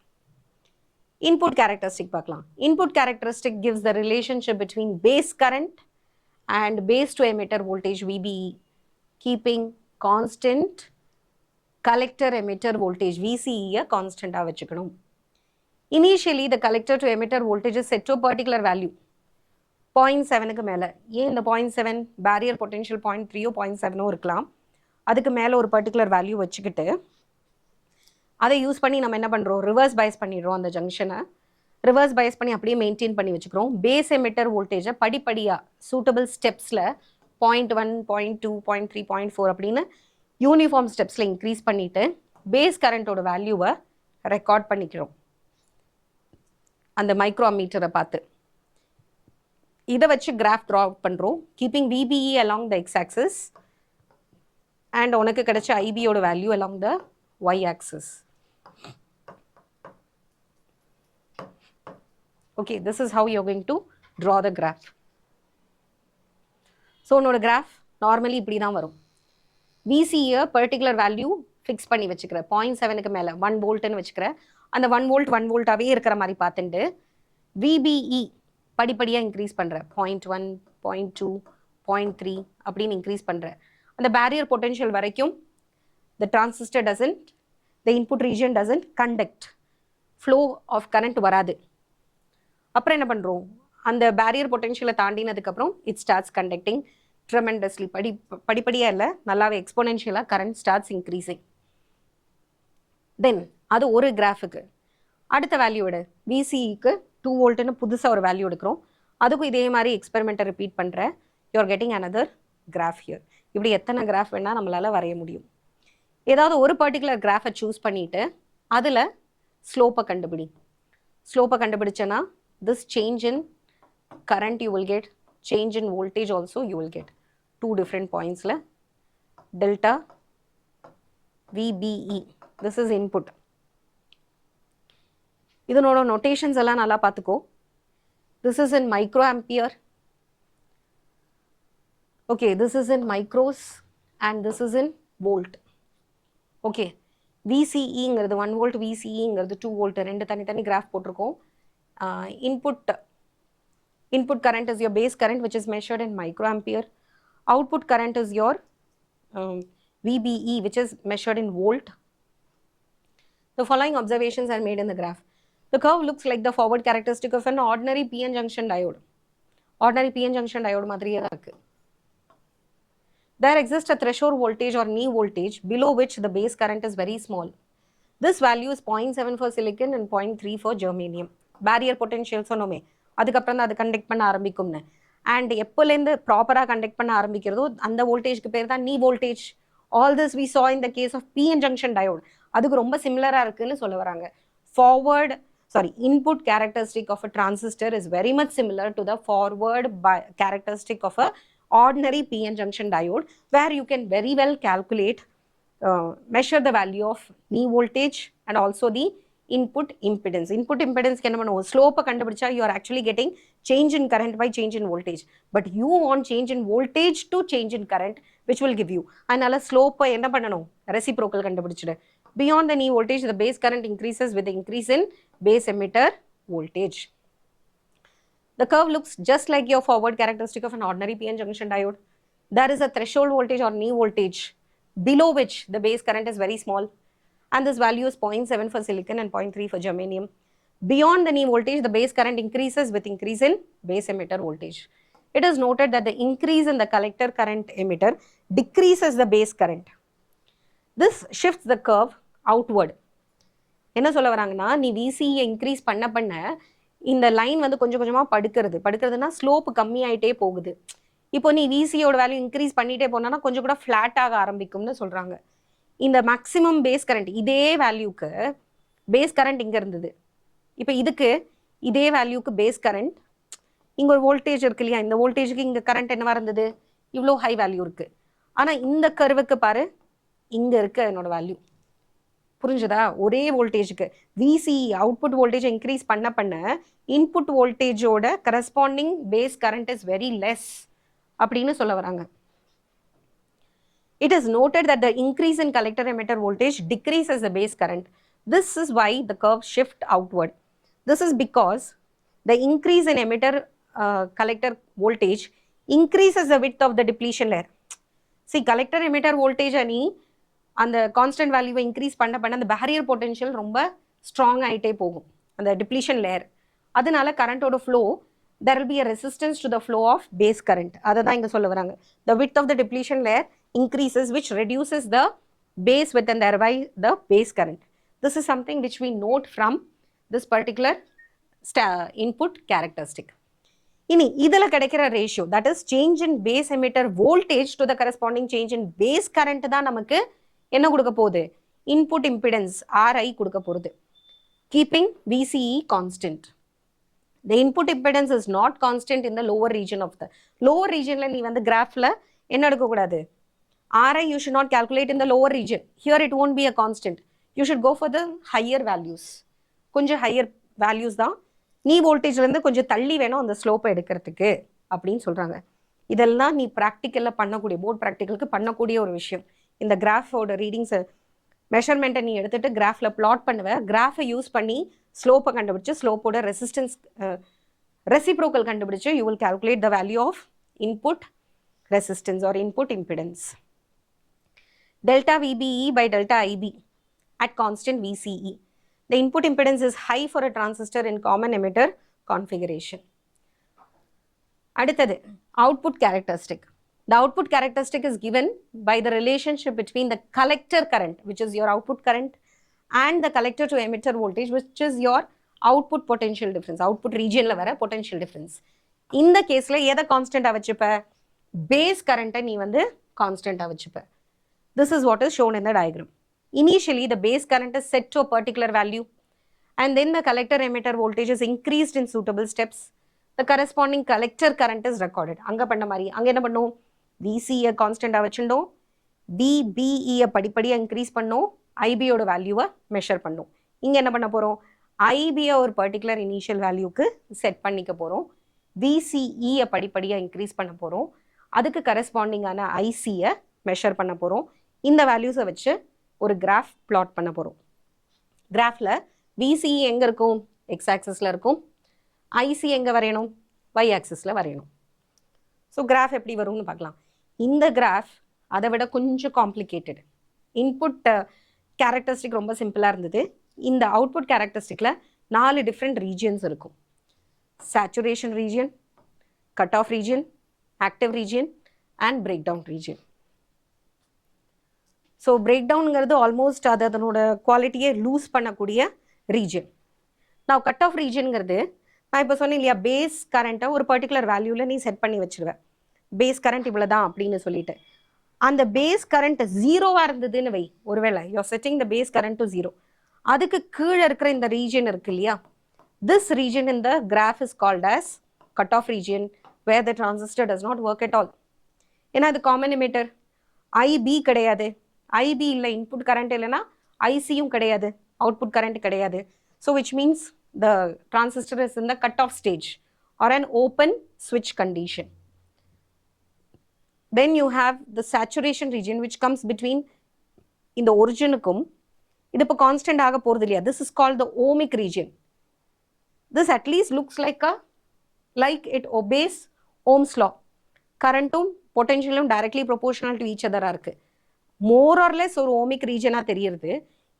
Input characteristic பார்க்கலாம். Input characteristic gives the relationship between base current and base to emitter voltage VBE, keeping constant collector emitter voltage VCE constant வச்சுக்கணும். Initially the collector to emitter voltage is set to a particular value 0.7க்கு மேலே. ஏன் இந்த 0.7 barrier potential 0.3ஓ 0.7ஓ இருக்கலாம். அதுக்கு மேலே ஒரு particular value வச்சுக்கிட்டு அதை யூஸ் பண்ணி நம்ம என்ன பண்ணுறோம், ரிவர்ஸ் பயஸ் பண்ணிடுறோம். அந்த ஜங்ஷனை ரிவர்ஸ் பயஸ் பண்ணி அப்படியே மெயின்டைன் பண்ணி வச்சுக்கிறோம். பேஸ் எமிட்டர் வோல்டேஜை படிப்படியாக சூட்டபிள் ஸ்டெப்ஸில் 0.1, 0.2, 0.3, 0.4 அப்படின்னு யூனிஃபார்ம் ஸ்டெப்ஸில் இன்க்ரீஸ் பண்ணிவிட்டு பேஸ் கரண்ட்டோட வேல்யூவை ரெக்கார்ட் பண்ணிக்கிறோம் அந்த மைக்ரோமீட்டரை பார்த்து. இதை வச்சு கிராஃப் ட்ரா பண்ணுறோம், keeping VBE along the x-axis and உனக்கு கிடைச்ச IBயோட value along the y-axis. Okay, this is how you're going to draw the graph. So உன்னோட graph நார்மலி இப்படி தான் வரும். VCE பர்டிகுலர் வேல்யூ ஃபிக்ஸ் பண்ணி வச்சுக்கிற 0.7க்கு மேலே 1 வோல்ட்னு வச்சுக்கிற. அந்த 1 வோல்ட் 1 வோல்ட்டாகவே இருக்கிற மாதிரி பார்த்துட்டு VBE படிப்படியாக இன்க்ரீஸ் பண்ணுற 0.1, 0.2, 0.3 அப்படின்னு இன்க்ரீஸ் பண்ணுற. அந்த பேரியர் பொட்டென்ஷியல் வரைக்கும் the transistor doesn't, the input region doesn't conduct, flow of current வராது. அப்புறம் என்ன பண்ணுறோம், அந்த பேரியர் பொட்டென்ஷியலை தாண்டினதுக்கப்புறம் it starts conducting tremendously. படிப்படியாக இல்லை, நல்லாவே எக்ஸ்போனென்ஷியலாக கரண்ட் ஸ்டார்ட்ஸ் இன்க்ரீஸிங். தென் அது ஒரு கிராஃபுக்கு. அடுத்த வேல்யூவோட VCEக்கு 2 வோல்ட்னு புதுசாக ஒரு வேல்யூ எடுக்கிறோம். அதுக்கும் இதே மாதிரி எக்ஸ்பெரிமெண்ட்டை ரிப்பீட் பண்ணுற. You're getting another graph here. இப்படி எத்தனை கிராஃப் வேணால் நம்மளால் வரைய முடியும். ஏதாவது ஒரு பர்டிகுலர் கிராஃபை சூஸ் பண்ணிவிட்டு அதில் ஸ்லோப்பை கண்டுபிடி. ஸ்லோப்பை கண்டுபிடிச்சேன்னா this change in current you will get, change in voltage also you will get. 2 different points la delta VBE. This is input. இதனோட நோட்டேஷன்ஸ் எல்லாம் நல்லா பார்த்துக்கோ. This is in microampere. Okay, this is in micros and this is in volt. Okay, VCEங்கிறது 1 volt, VCEங்கிறது 2 volt. ரெண்டு தனி graph போட்டிருக்கோம். Input current is your base current which is measured in microampere. Output current is your VBE which is measured in volt. The following observations are made in the graph. The curve looks like the forward characteristic of an ordinary PN junction diode. Ordinary PN junction diode மாதிரியே தான் இருக்கு. There exists a threshold voltage or knee voltage below which the base current is very small. This value is 0.7 for silicon and 0.3 for germanium. Barrier potential சொன்னோமே, அதுக்கப்புறம் தான் அது conduct பண்ண ஆரம்பிக்கும்னு. And எப்போலேருந்து ப்ராப்பராக conduct பண்ண ஆரம்பிக்கிறதோ அந்த வோல்டேஜ்க்கு பேர் தான் knee voltage. All this we saw in the case of PN junction diode. அதுக்கு ரொம்ப சிமிலராக இருக்குன்னு சொல்ல வராங்க. Input characteristic of a transistor is very much similar to the forward characteristic of a ordinary PN junction diode, where you can very well calculate, measure the value of knee voltage and also the input impedance. Input impedance can be slope kandupidicha, you are actually getting change in current by change in voltage, but you want change in voltage to change in current, which will give you another slope enna pannanum reciprocal kandupidichide. Beyond the knee voltage, the base current increases with the increase in base emitter voltage. The curve looks just like your forward characteristic of an ordinary PN junction diode. There is a threshold voltage or knee voltage below which the base current is very small, and this value is 0.7 for silicon and 0.3 for germanium. Beyond the knee voltage, the base current increases with increase in base emitter voltage. It is noted that the increase in the collector current emitter decreases the base current. This shifts the curve outward. என்ன சொல்ல வராங்கன்னா, நீ VCE increase பண்ண இந்த line வந்து கொஞ்சம் கொஞ்சமாக படுக்கிறதுனா slope கம்மியாயிட்டே போகுது. இப்போ நீ VCயோட வேல்யூ இன்க்ரீஸ் பண்ணிட்டே போனா கொஞ்சம் கூட ஃப்ளாட் ஆக ஆரம்பிக்கும்னு சொல்றாங்க. இந்த மேக்ஸிமம் பேஸ் கரண்ட் இதே வேல்யூக்கு பேஸ் கரண்ட் இங்கே இருந்தது. இப்போ இதுக்கு இதே வேல்யூக்கு பேஸ் கரண்ட் இங்கே ஒரு வோல்டேஜ் இருக்கு இல்லையா, இந்த வோல்டேஜுக்கு இங்கே கரண்ட் என்னவா இருந்தது, இவ்வளோ ஹை வேல்யூ இருக்குது. ஆனால் இந்த கர்வுக்கு பாரு, இங்கே இருக்க என்னோட வேல்யூ புரிஞ்சுதா, ஒரே வோல்டேஜுக்கு VCE அவுட்புட் வோல்டேஜ் இன்க்ரீஸ் பண்ண இன்புட் வோல்டேஜோட corresponding base current is very less அப்படின்னு சொல்ல வராங்க. It is noted that the increase in collector emitter voltage decreases the base current. This is why the curve shift outward. This is because the increase in emitter collector voltage increases the width of the depletion layer. See, collector emitter voltage ani அந்த constant வேல்யூவை increase பண்ண அந்த barrier potential ரொம்ப strong ஆகிட்டே போகும் அந்த depletion layer. அதனால கரண்டோட flow there will be a resistance to the flow of base current. அதை தான் இங்கே சொல்ல வராங்க. The width of the depletion layer increases, which reduces the base width and thereby the base current. This is something which we note from this particular input characteristic. இனி இதில் கிடைக்கிற ratio, that is change in base emitter voltage to the corresponding change in base current தான் நமக்கு என்ன கொடுக்க போகுது, input impedance RI கொடுக்க போகுது. Keeping VCE constant. The input impedance is not constant in the lower region of the lower region. நீ வந்து கிராஃப்ல என்ன எடுக்கக்கூடாது, RI you should not calculate in the lower region. Here it won't be a constant. You should go for the higher values. கொஞ்சம் higher values தான் நீ வோல்டேஜ்லேருந்து கொஞ்சம் தள்ளி வேணும் அந்த ஸ்லோப்பை எடுக்கிறதுக்கு அப்படின்னு சொல்கிறாங்க. இதெல்லாம் நீ ப்ராக்டிக்கலில் பண்ணக்கூடிய, போர்ட் ப்ராக்டிக்கலுக்கு பண்ணக்கூடிய ஒரு விஷயம். இந்த கிராஃபோட ரீடிங்ஸை மெஷர்மெண்ட்டை நீ எடுத்துகிட்டு கிராஃபில் பிளாட் பண்ணுவேன். கிராஃபை யூஸ் பண்ணி ஸ்லோப்பை கண்டுபிடிச்சு ஸ்லோப்போட ரெசிஸ்டன்ஸ் ரெசிப்ரோக்கல் கண்டுபிடிச்சு you will calculate the value of input resistance or input impedance. Delta VBE by delta IB at constant VCE. The input impedance is high for a transistor in common emitter configuration. அடுத்தது output characteristic. The output characteristic is given by the relationship between the collector current, which is your output current, and the collector to emitter voltage, which is your output potential difference, output region la vara potential difference. இந்த கேஸ்ல எதை constant வச்சுப்ப, base கரண்ட்டை நீ வந்து constant வச்சுப்ப. This is what is shown in the diagram. Initially, the base current is set to a particular value, and then the collector emitter voltage is increased in suitable steps. The corresponding collector current is recorded. அங்க பண்ண மாதிரி அங்க என்ன பண்ணும், VCE constant வச்சுட்டோம், VBE படிப்படியா increase பண்ணோம், ஐபியோட வேல்யூவை மெஷர் பண்ணோம். இங்க என்ன பண்ண போறோம், ஐபியை ஒரு பர்டிகுலர் இனிஷியல் வேல்யூக்கு செட் பண்ணிக்க போறோம், VCE படிப்படியா இன்க்ரீஸ் பண்ண போறோம், அதுக்கு கரஸ்பாண்டிங்கான ஐசியை மெஷர் பண்ண போறோம். இந்த வேல்யூஸை வச்சு ஒரு கிராஃப் பிளாட் பண்ண போறோம். கிராஃப்ல VCE எங்க இருக்கும், எக்ஸ் ஆக்சிஸ்ல இருக்கும், ஐசி எங்க வரையணும், y ஆக்சிஸ்ல வரையணும். ஸோ கிராஃப் எப்படி வரும்னு பார்க்கலாம். இந்த கிராஃப் அதை விட கொஞ்சம் காம்ப்ளிகேட்டட். இன்புட் கேரக்டரிஸ்டிக் ரொம்ப சிம்பிளாக இருந்தது. இந்த அவுட்புட் கேரக்டரிஸ்டிக்கில் 4 டிஃப்ரெண்ட் ரீஜியன்ஸ் இருக்கும். Saturation region, cut off region, active region and break down region. So பிரேக் டவுனுங்கிறது ஆல்மோஸ்ட் அது அதனோட குவாலிட்டியை லூஸ் பண்ணக்கூடிய ரீஜியன். நான் கட் ஆஃப் ரீஜியனுங்கிறது நான் இப்போ சொன்னேன் இல்லையா, பேஸ் கரண்ட்டை ஒரு பர்டிகுலர் வேல்யூவில் நீ செட் பண்ணி வச்சிருவேன். பேஸ் கரண்ட் இவ்வளோ தான் அப்படின்னு சொல்லிட்டு அந்த பேஸ் கரண்ட் 0வா இருந்ததுன்னு வை, ஒருவேளை you're setting the base current to 0, அதுக்கு கீழே இருக்கிற இந்த ரீஜியன் இருக்கு இல்லையா, this region in the graph is called as cut off region where the transistor does not work at all. ஏன்னா அது காமன் எமிட்டர், ஐபி கிடையாது, ஐபி இல்லை, இன்புட் கரண்ட் இல்லைன்னா ஐசியும் கிடையாது, அவுட்புட் கரண்ட் கிடையாது. So which means the transistor is in the cut-off stage or an open switch condition. Then you have the saturation region which comes between in the originக்கும் இது இப்போ constant ஆக போகிறது இல்லையா, this is called the ohmic region. This at least looks like it obeys Ohm's law. கரண்ட்டும் பொட்டென்ஷியலும் directly proportional to each other இருக்கு. மோர் or less ஒரு ohmic ரீஜனா தெரியுது.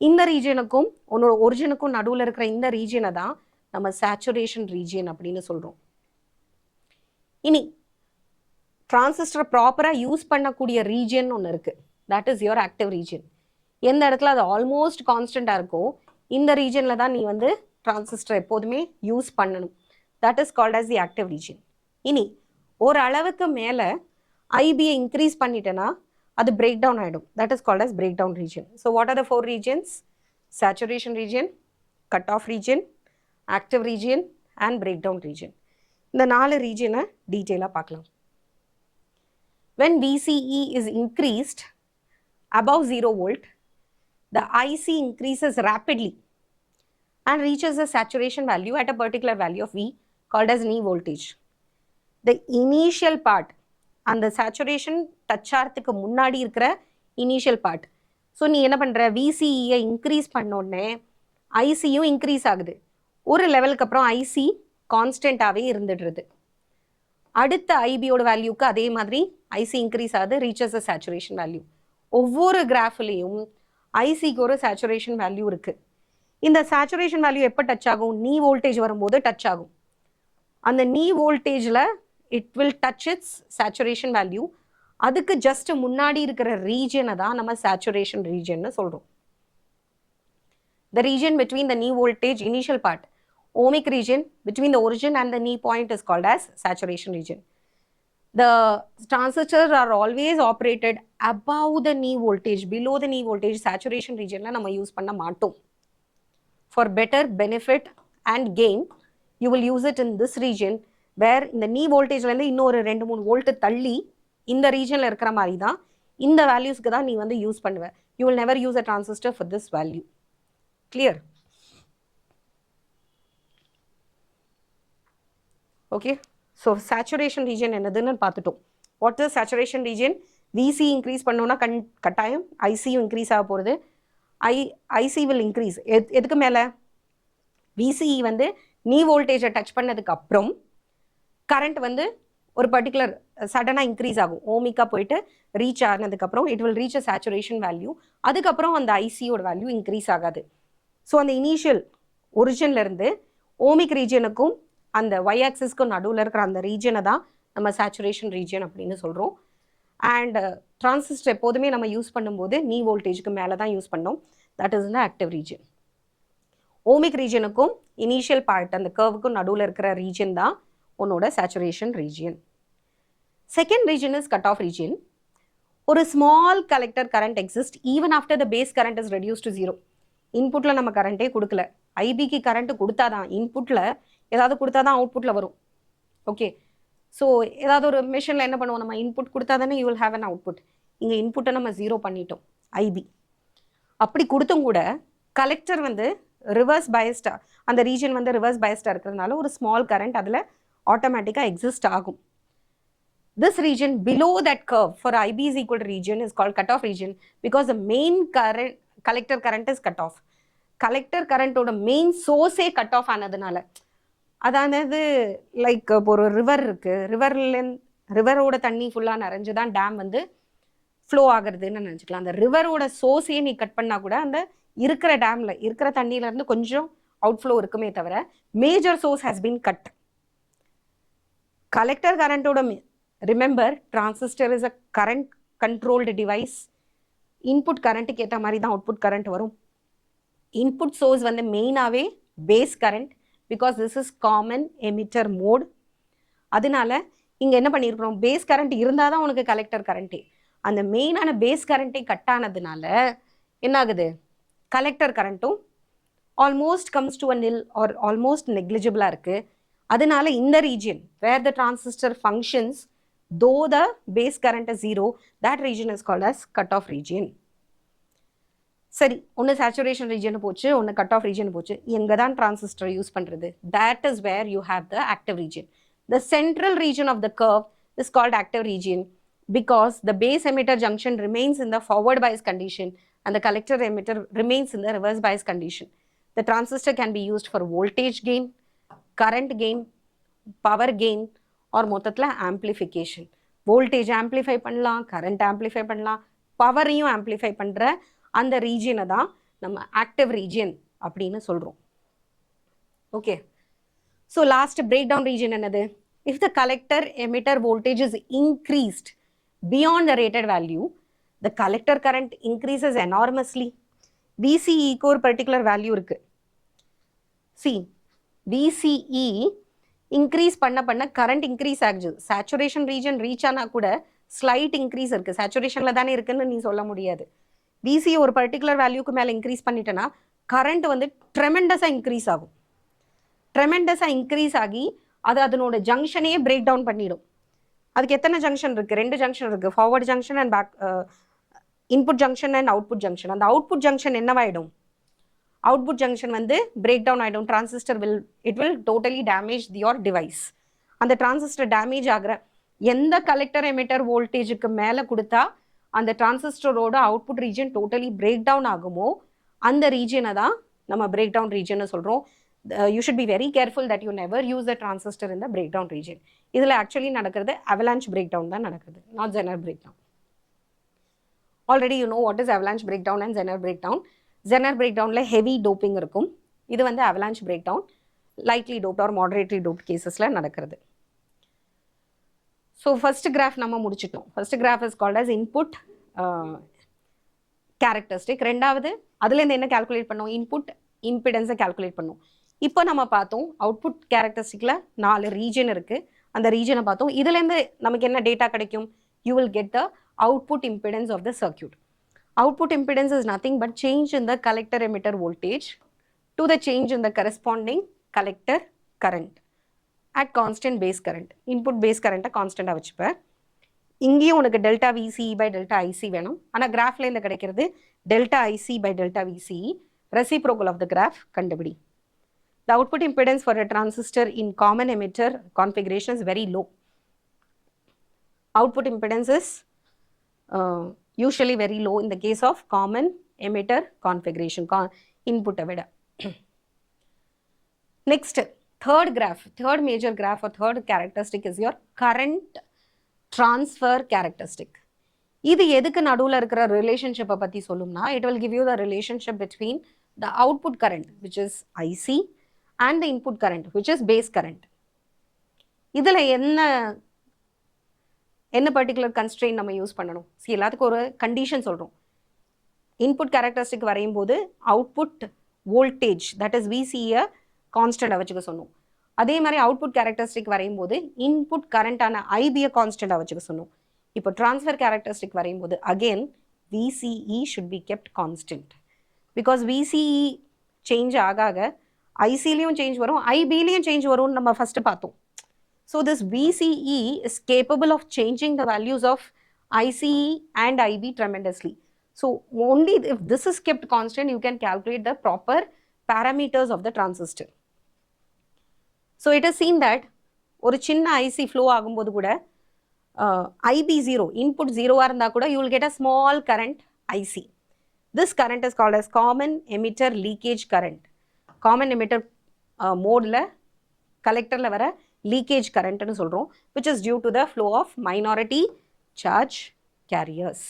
இந்த ரீஜனுக்கும் உன்னோட ஒரிஜினுக்கும் நடுவில் இருக்கிற இந்த ரீஜனை தான் நம்ம சேச்சுரேஷன் ரீஜியன் அப்படின்னு சொல்றோம். இனி டிரான்சிஸ்டர் ப்ராப்பரா யூஸ் பண்ணக்கூடிய ரீஜன் ஒன்று இருக்கு. That is your active region. எந்த இடத்துல அது ஆல்மோஸ்ட் கான்ஸ்டண்டா இருக்கோ இந்த ரீஜன்ல தான் நீ வந்து டிரான்சிஸ்டர் எப்போதுமே யூஸ் பண்ணணும். That is called as the active region. இனி ஒரு அளவுக்கு மேல ஐபியை இன்க்ரீஸ் பண்ணிட்டேன்னா அது பிரேக் டவுன் ஆயிடும். That is called as break down region. So what are the 4 regions? Saturation region, cut off region, active region and break down region. இந்த 4 ரீஜனை டீட்டெயிலாக பார்க்கலாம். When VCE is increased above 0 volt, the IC increases rapidly and reaches a saturation value at a particular value of V called as knee voltage. The initial part and the saturation touch ஆகிறதுக்கு முன்னாடி இருக்கிற initial part. So நீ என்ன பண்ணுற, VCE increase பண்ணோடனே ஐசியும் increase ஆகுது. ஒரு லெவலுக்கு அப்புறம் ஐசி கான்ஸ்டண்ட்டாகவே இருந்துடுறது. அடுத்த ஐபியோட வேல்யூக்கு அதே மாதிரி ஐசி இன்க்ரீஸ் ஆகுது, ரீச்சஸ் அ சேச்சுரேஷன் வேல்யூ. ஒவ்வொரு கிராஃப்லேயும் ஐசிக்கு ஒரு சேச்சுரேஷன் வேல்யூ இருக்கு. இந்த சேச்சுரேஷன் வேல்யூ எப்போ டச் ஆகும்? நீ வோல்டேஜ் வரும்போது டச் ஆகும். அந்த நீ வோல்டேஜில் it will touch its saturation value. அதுக்கு ஜஸ்ட் முன்னாடி இருக்கிற ரீஜனை தான் நம்ம சேச்சுரேஷன் ரீஜன்னு சொல்கிறோம். The region between the knee voltage initial part, ohmic region between the origin and the knee point is called as saturation region. The transistors are always operated above the knee voltage. Below the knee voltage saturation region la nama use panna maatom. For better benefit and gain, you will use it in this region where in the knee voltage la inda innoru 2-3 volt தள்ளி இந்த ரீஜன்ல இருக்கிற மாதிரி தான் இந்த வேல்யூஸ்க்கு தான் நீ வந்து use பண்ணுவ. You will never use a transistor for this value. Clear? Okay, so saturation region என்னதுன்னு பார்த்துட்டோம். What is saturation region? VC increase பண்ணோம்னா கட்டாயம் ICயும் increase ஆக போகிறது. IC will increase. எதுக்கு மேலே? VCE வந்து நீ வோல்டேஜை டச் பண்ணதுக்கு அப்புறம் கரண்ட் வந்து ஒரு பர்டிகுலர் சடனாக இன்க்ரீஸ் ஆகும். ஓமிக்கா போயிட்டு ரீச் ஆனதுக்கப்புறம் it will reach a saturation value. அதுக்கப்புறம் அந்த ஐசியோட வேல்யூ இன்க்ரீஸ் ஆகாது. ஸோ அந்த இனிஷியல் ஒரிஜின்லேருந்து ஓமிக் ரீஜனுக்கும் அந்த ஒய் ஆக்சிஸ்க்கும் நடுவில் இருக்கிற அந்த ரீஜனை தான் நம்ம சேச்சுரேஷன் ரீஜன் அப்படின்னு சொல்கிறோம். அண்ட் டிரான்சிஸ்டர் எப்போதுமே நம்ம யூஸ் பண்ணும்போது நீ வோல்டேஜுக்கு மேலே தான் யூஸ் பண்ணோம். That is the active region. Ohmic ரீஜனுக்கும் இனிஷியல் பார்ட் அந்த கர்வுக்கும் நடுவில் இருக்கிற ரீஜன் தான் உன்னோட saturation region. Second region is cut off region. ஒரு small collector current exist even after the base current is reduce to 0. இன்புட்டில் நம்ம கரண்ட்டே கொடுக்கல, ஐபிக்கு கரண்ட் கொடுத்தா தான் இன்புட்டில் ஏதாவது கொடுத்தா தான் அவுட்புட்டில் வரும். ஓகே, ஸோ ஏதாவது ஒரு மிஷினில் என்ன பண்ணுவோம், நம்ம இன்புட் கொடுத்தா தானே you will have an output. இங்கே இன்புட்டை நம்ம 0 பண்ணிட்டோம் ஐபி. அப்படி கொடுத்தும் கூட கலெக்டர் வந்து ரிவர்ஸ் பயஸ்டாக, அந்த ரீஜன் வந்து ரிவர்ஸ் பயஸ்டாக இருக்கிறதுனால ஒரு ஸ்மால் கரண்ட் அதில் ஆட்டோமேட்டிக்காக எக்ஸிஸ்ட் ஆகும். This region below that curve for IB is equal to region is called cutoff region because the main current collector current is cut off. Collector current ஓட main source cut off ஆனதுனால, அதாவது like ஒரு river இருக்கு, ரிவரோட தண்ணி ஃபுல்லாக நிறைஞ்சு தான் dam வந்து ஃப்ளோ ஆகுறதுன்னு நினச்சிக்கலாம். அந்த ரிவரோட சோர்ஸையே நீ கட் பண்ணால் கூட அந்த இருக்கிற டேமில் இருக்கிற தண்ணியிலேருந்து கொஞ்சம் அவுட்ஃப்ளோ இருக்குமே தவிர major source has been cut. Collector கரண்ட்டோட remember transistor is a current controlled device. input current க்கு ஏற்ற மாதிரி தான் output current வரும். input source வந்து மெயினாகவே base current because this is common emitter mode. அதனால இங்கே என்ன பண்ணியிருக்கிறோம், பேஸ் கரண்ட் இருந்தால் தான் உனக்கு கலெக்டர் கரண்ட்டே. அந்த மெயினான பேஸ் கரண்ட்டே கட் ஆனதுனால என்ன ஆகுது, கலெக்டர் கரண்ட்டும் ஆல்மோஸ்ட் கம்ஸ் டு அ நில் ஆர் ஆல்மோஸ்ட் நெக்லிஜிபிளாக இருக்குது. அதனால இந்த region where the transistor functions though the base current is 0, that region is called as cutoff region. சரி, ஒன்று சேச்சுரேஷன் ரீஜன் போச்சு, ஒன்று கட் ஆஃப் ரீஜன் போச்சு. எங்கே தான் டிரான்சிஸ்டர் யூஸ் பண்ணுறது? that is where you have the active region. The central region of the curve is called active region because the base emitter junction remains in the forward bias condition and the collector emitter remains in the reverse bias condition. The transistor can be used for voltage gain, current gain, power gain or மொத்தத்தில் amplification. Voltage amplify பண்ணலாம், current amplify பண்ணலாம், பவரையும் amplify பண்ணுற அந்த ரீஜியனை தான் நம்ம active region அப்படின்னு சொல்கிறோம். Okay, so last break down region என்னது? If the collector emitter voltage is increased beyond the rated value, the collector current increases enormously. VCEக்கு ஒரு பர்டிகுலர் வேல்யூ இருக்கு. சி VCE இன்க்ரீஸ் பண்ண கரண்ட் இன்க்ரீஸ் ஆகுது. சேச்சுரேஷன் ரீஜன் ரீச் ஆனால் கூட slide increase இருக்கு. சேச்சுரேஷனில் தானே இருக்குன்னு நீ சொல்ல முடியாது. VCE ஒரு பர்டிகுலர் வேல்யூக்கு மேலே இன்க்ரீஸ் பண்ணிட்டேன்னா கரண்ட் வந்து ட்ரெமெண்டஸாக இன்க்ரீஸ் ஆகும். ட்ரெமெண்டஸாக இன்க்ரீஸ் ஆகி அது அதனோட ஜங்ஷனையே பிரேக் டவுன் பண்ணிடும். அதுக்கு எத்தனை ஜங்ஷன் இருக்குது? 2 ஜங்ஷன் இருக்குது, forward junction and back, input junction and output junction. அந்த அவுட்புட் ஜங்ஷன் என்னவாயிடும்? அவுட்புட் ஜங்ஷன் வந்து பிரேக் டவுன் ஆகிடும். Transistor it will totally damage your device. அந்த டிரான்சிஸ்டர் டேமேஜ் ஆகிற எந்த கலெக்டர் எமிட்டர் வோல்டேஜுக்கு மேலே கொடுத்தா அந்த டிரான்சிஸ்டரோட output region totally breakdown ஆகுமோ அந்த ரீஜனை தான் நம்ம பிரேக் டவுன் ரீஜன் சொல்கிறோம். You should be very careful that you never use the transistor in the breakdown region. இதில் ஆக்சுவலி நடக்கிறது avalanche breakdown தான் நடக்குது, not Zener breakdown. Already you know what is avalanche breakdown and Zener breakdown. Zener breakdownல heavy doping இருக்கும். இது வந்து avalanche breakdown, lightly doped or moderately doped casesல நடக்கிறது. So first graph நம்ம முடிச்சிட்டோம். First graph is called as input characteristic. ரெண்டாவது அதுலேருந்து என்ன calculate பண்ணோம்? Input impedance calculate பண்ணோம். இப்போ நம்ம பார்த்தோம் அவுட்புட் கேரக்டரிஸ்டிக்ல 4 ரீஜன் இருக்கு. அந்த ரீஜனை பார்த்தோம். இதுலேருந்து நமக்கு என்ன டேட்டா கிடைக்கும்? You will get the output impedance of the circuit. Output impedance is nothing but change in the collector emitter voltage to the change in the corresponding collector current at constant base current. Input base கரண்ட்டை கான்ஸ்டண்டாக வச்சுப்பேன். இங்கேயும் உனக்கு delta VCE by delta IC வேணும். ஆனால் கிராஃப்ல இந்த கிடைக்கிறது delta IC by delta VCE. Reciprocal of the graph கண்டுபிடி. The output impedance for a transistor in common emitter configuration is very low. Output impedance is usually very low in the case of common emitter configuration, input avida. Next, third graph, third major graph or third characteristic is your current transfer characteristic. இது எதுக்கு நடுவில் இருக்கிற ரிலேஷன்ஷிப்பை பற்றி சொல்லும்னா, it will give you the relationship between the output current which is IC and the input current which is base current. இதில் என்ன particular constraint நம்ம use பண்ணணும்? எல்லாத்துக்கும் ஒரு கண்டிஷன் சொல்கிறோம். இன்புட் கேரக்டரிஸ்டிக் வரையும் போது output voltage that is VCE கான்ஸ்டண்டாக வச்சுக்க சொன்னோம். அதே மாதிரி அவுட்புட் கேரக்டரிஸ்டிக் வரையும் போது இன்புட் கரண்டான IBயை கான்ஸ்டண்டாக வச்சுக்க சொன்னோம். இப்போ ட்ரான்ஸ்ஃபர் கேரக்டரிஸ்டிக் வரையும் போது again VCE should be kept constant because VCE change ஆக ICலையும் சேஞ்ச் வரும், IBலையும் சேஞ்ச் வரும்னு நம்ம ஃபர்ஸ்ட் பார்த்தோம். So this VCE is capable of changing the values of ICE and IB tremendously. So only if this is kept constant you can calculate the proper parameters of the transistor. So it is seen that ஒரு சின்ன IC flow ஆகும்போது கூட IB 0, input 0 இருந்தால் கூட you will get a small current IC. This current is called as common emitter leakage current. Common emitter மோடில் கலெக்டரில் வர leakage கரண்ட்னு சொல்கிறோம், which is due to the flow of minority charge carriers.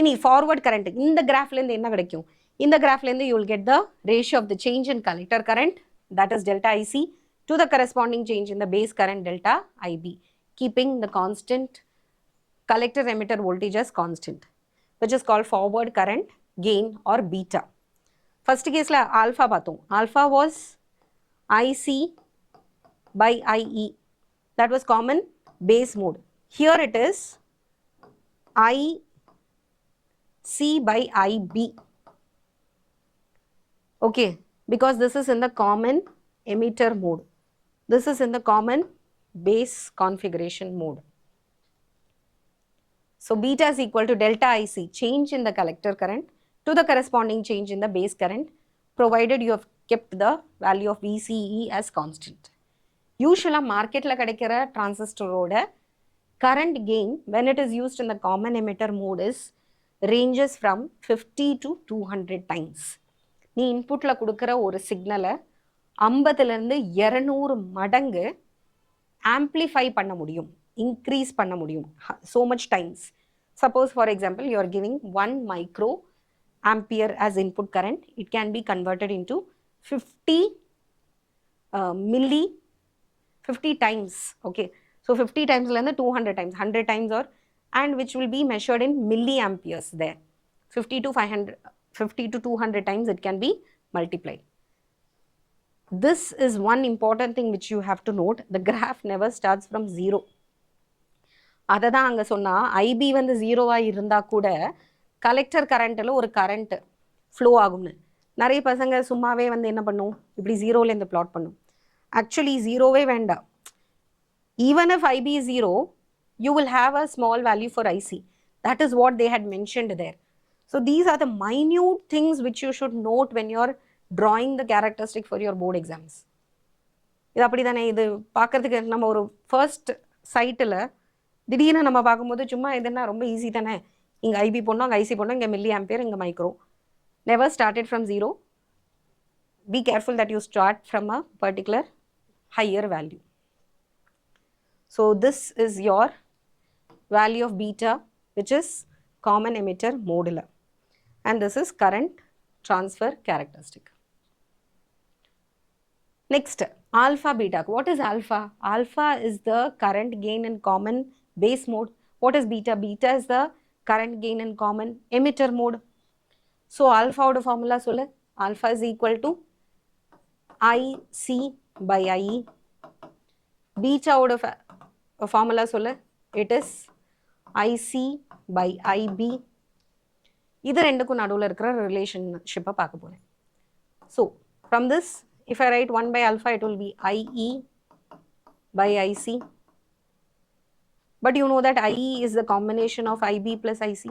இனி forward current இந்த கிராஃப்லேருந்து என்ன கிடைக்கும்? இந்த கிராஃப்லேருந்து you will get the ratio of the change in collector current that is delta IC to the corresponding change in the base current delta IB, keeping the constant collector emitter voltage as constant, which is called forward current gain or beta. First case la alpha பார்த்தோம். Alpha was IC by IE. That was common base mode. Here it is IC by IB. Okay, because this is in the common emitter mode. This is in the common base configuration mode. So beta is equal to delta IC, change in the collector current, to the corresponding change in the base current, provided you have kept the value of VCE as constant. Usually market la kadikira transistor oda current gain when it is used in the common emitter mode is ranges from 50 to 200 times. நீ இன்புட்ல கொடுக்கிற ஒரு சிக்னலை 50லேருந்து 200 மடங்கு amplify பண்ண முடியும், increase பண்ண முடியும், so much times. suppose for example you are giving 1 micro ampere as input current, it can be converted into 50 milli 50 times, okay. So 50 times lenda 200 times, 100 times, or and which will be measured in milliamperes there. 50 to 500, 50 to 200 times it can be multiplied. This is one important thing which you have to note. The graph never starts from 0. அததான் அங்க சொன்னா IB வந்து 0வா இருந்தா கூட collector கரண்ட்ல ஒரு current flow ஆகும்னு. நிறைய பசங்க சும்மாவே வந்து என்ன பண்ணும், இப்படி 0ல இருந்து பிளாட் பண்ணும். ஆக்சுவலி 0வே வேண்டாம். Even if IB is 0, you will have a small value for IC. That is what they had mentioned there. So these are the minute things which you should note when you are drawing the characteristic for your board exams. இது அப்படி தானே, இது பார்க்கறதுக்கு நம்ம ஒரு first சைட்டில் திடீர்னு நம்ம பார்க்கும்போது சும்மா இதுன்னா ரொம்ப ஈஸி தானே, இங்கே IB போடணும், அங்கே IC போடணும், இங்கே மில்லி ஆம்பியர், இங்கே micro. Never started from 0. Be careful that you start from a particular higher value. So this is your value of beta, which is common emitter modular, and this is current transfer characteristic. Next, alpha beta. What is alpha? Alpha is the current gain in common base mode. What is beta? Beta is the current gain in common emitter mode. So alpha oda formula solla, alpha is equal to IC by IE. Beta oda formula solla, it is IC by IB. இது ரெண்டுக்கும் நடுவில் இருக்கிற ரிலேஷன்ஷிப்பை பார்க்க போகிறேன். So from this, if I write 1 by alpha, it will be IE by IC. But you know that IE is the combination of IB plus IC.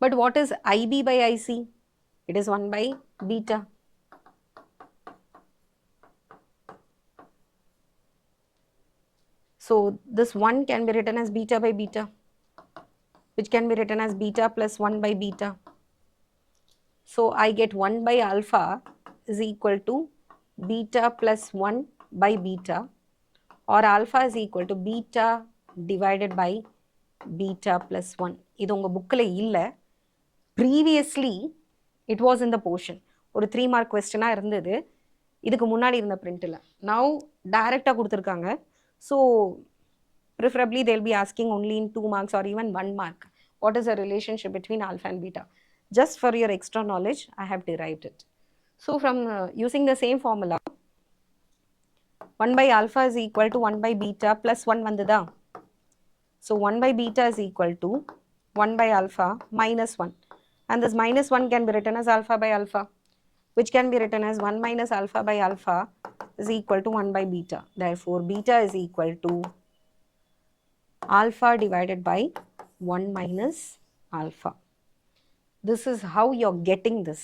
But what is IB by IC? It is 1 by beta. So this 1 can be written as beta by beta, which can be written as beta plus 1 by beta. So I get 1 by alpha is equal to beta plus 1 by beta, or alpha is equal to beta divided by beta plus 1. இது உங்க புக்கில் இல்லை. Previously it was in the portion. ஒரு 3 mark questionாக இருந்தது இதுக்கு முன்னாடி இருந்த பிரிண்டில். Now டைரெக்டாக கொடுத்துருக்காங்க. So preferably they'll be asking only in 2 marks or even 1 mark. What is the relationship between alpha and beta? Just for your extra knowledge, I have derived it. So from using the same formula, 1 by alpha is equal to 1 by beta plus 1 vandada. So 1 by beta is equal to 1 by alpha minus 1. And this minus 1 can be written as alpha by alpha, which can be written as 1 minus alpha by alpha is equal to 1 by beta. Therefore, beta is equal to alpha divided by 1 minus alpha. This is how you're getting this.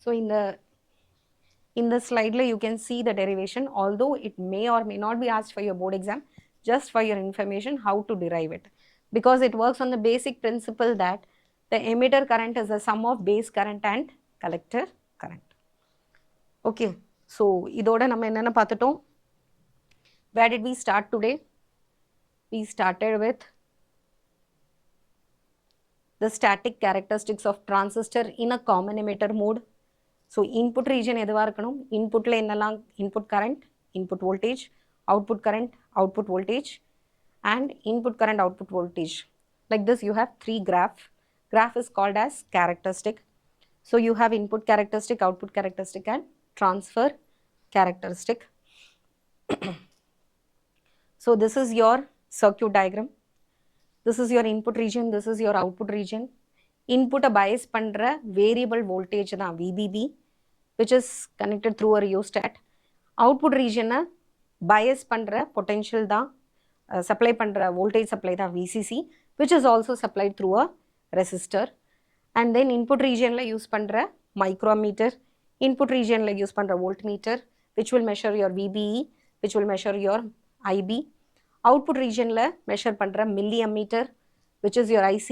So in the slide you can see the derivation, although it may or may not be asked for your board exam, just for your information how to derive it, because it works on the basic principle that the emitter current is the sum of base current and collector current. Okay, so idoda நம்ம என்னென்ன பார்த்துட்டோம். Where did we start today? We started with the static characteristics of transistor in a common emitter mode. So input region எதுவா இருக்கணும், inputல என்னெல்லாம் input current, input voltage, output current, output voltage, and input current, output voltage. Like this you have 3 graph. Graph is called as characteristic. So you have input characteristic, output characteristic, and transfer characteristic. So this is your circuit diagram. This is your input region, this is your output region. Input bias பண்ற variable voltage தான் VBB, which is connected through a rheostat. Output region bias பண்ற potential தான் supply பண்ற voltage supply தான் VCC, which is also supplied through a resistor. And then input region la use பண்ற micrometer, input region la use பண்ற voltmeter, which will measure your VBE, which will measure your IB. Output region la measure பண்ற milliammeter, which is your IC,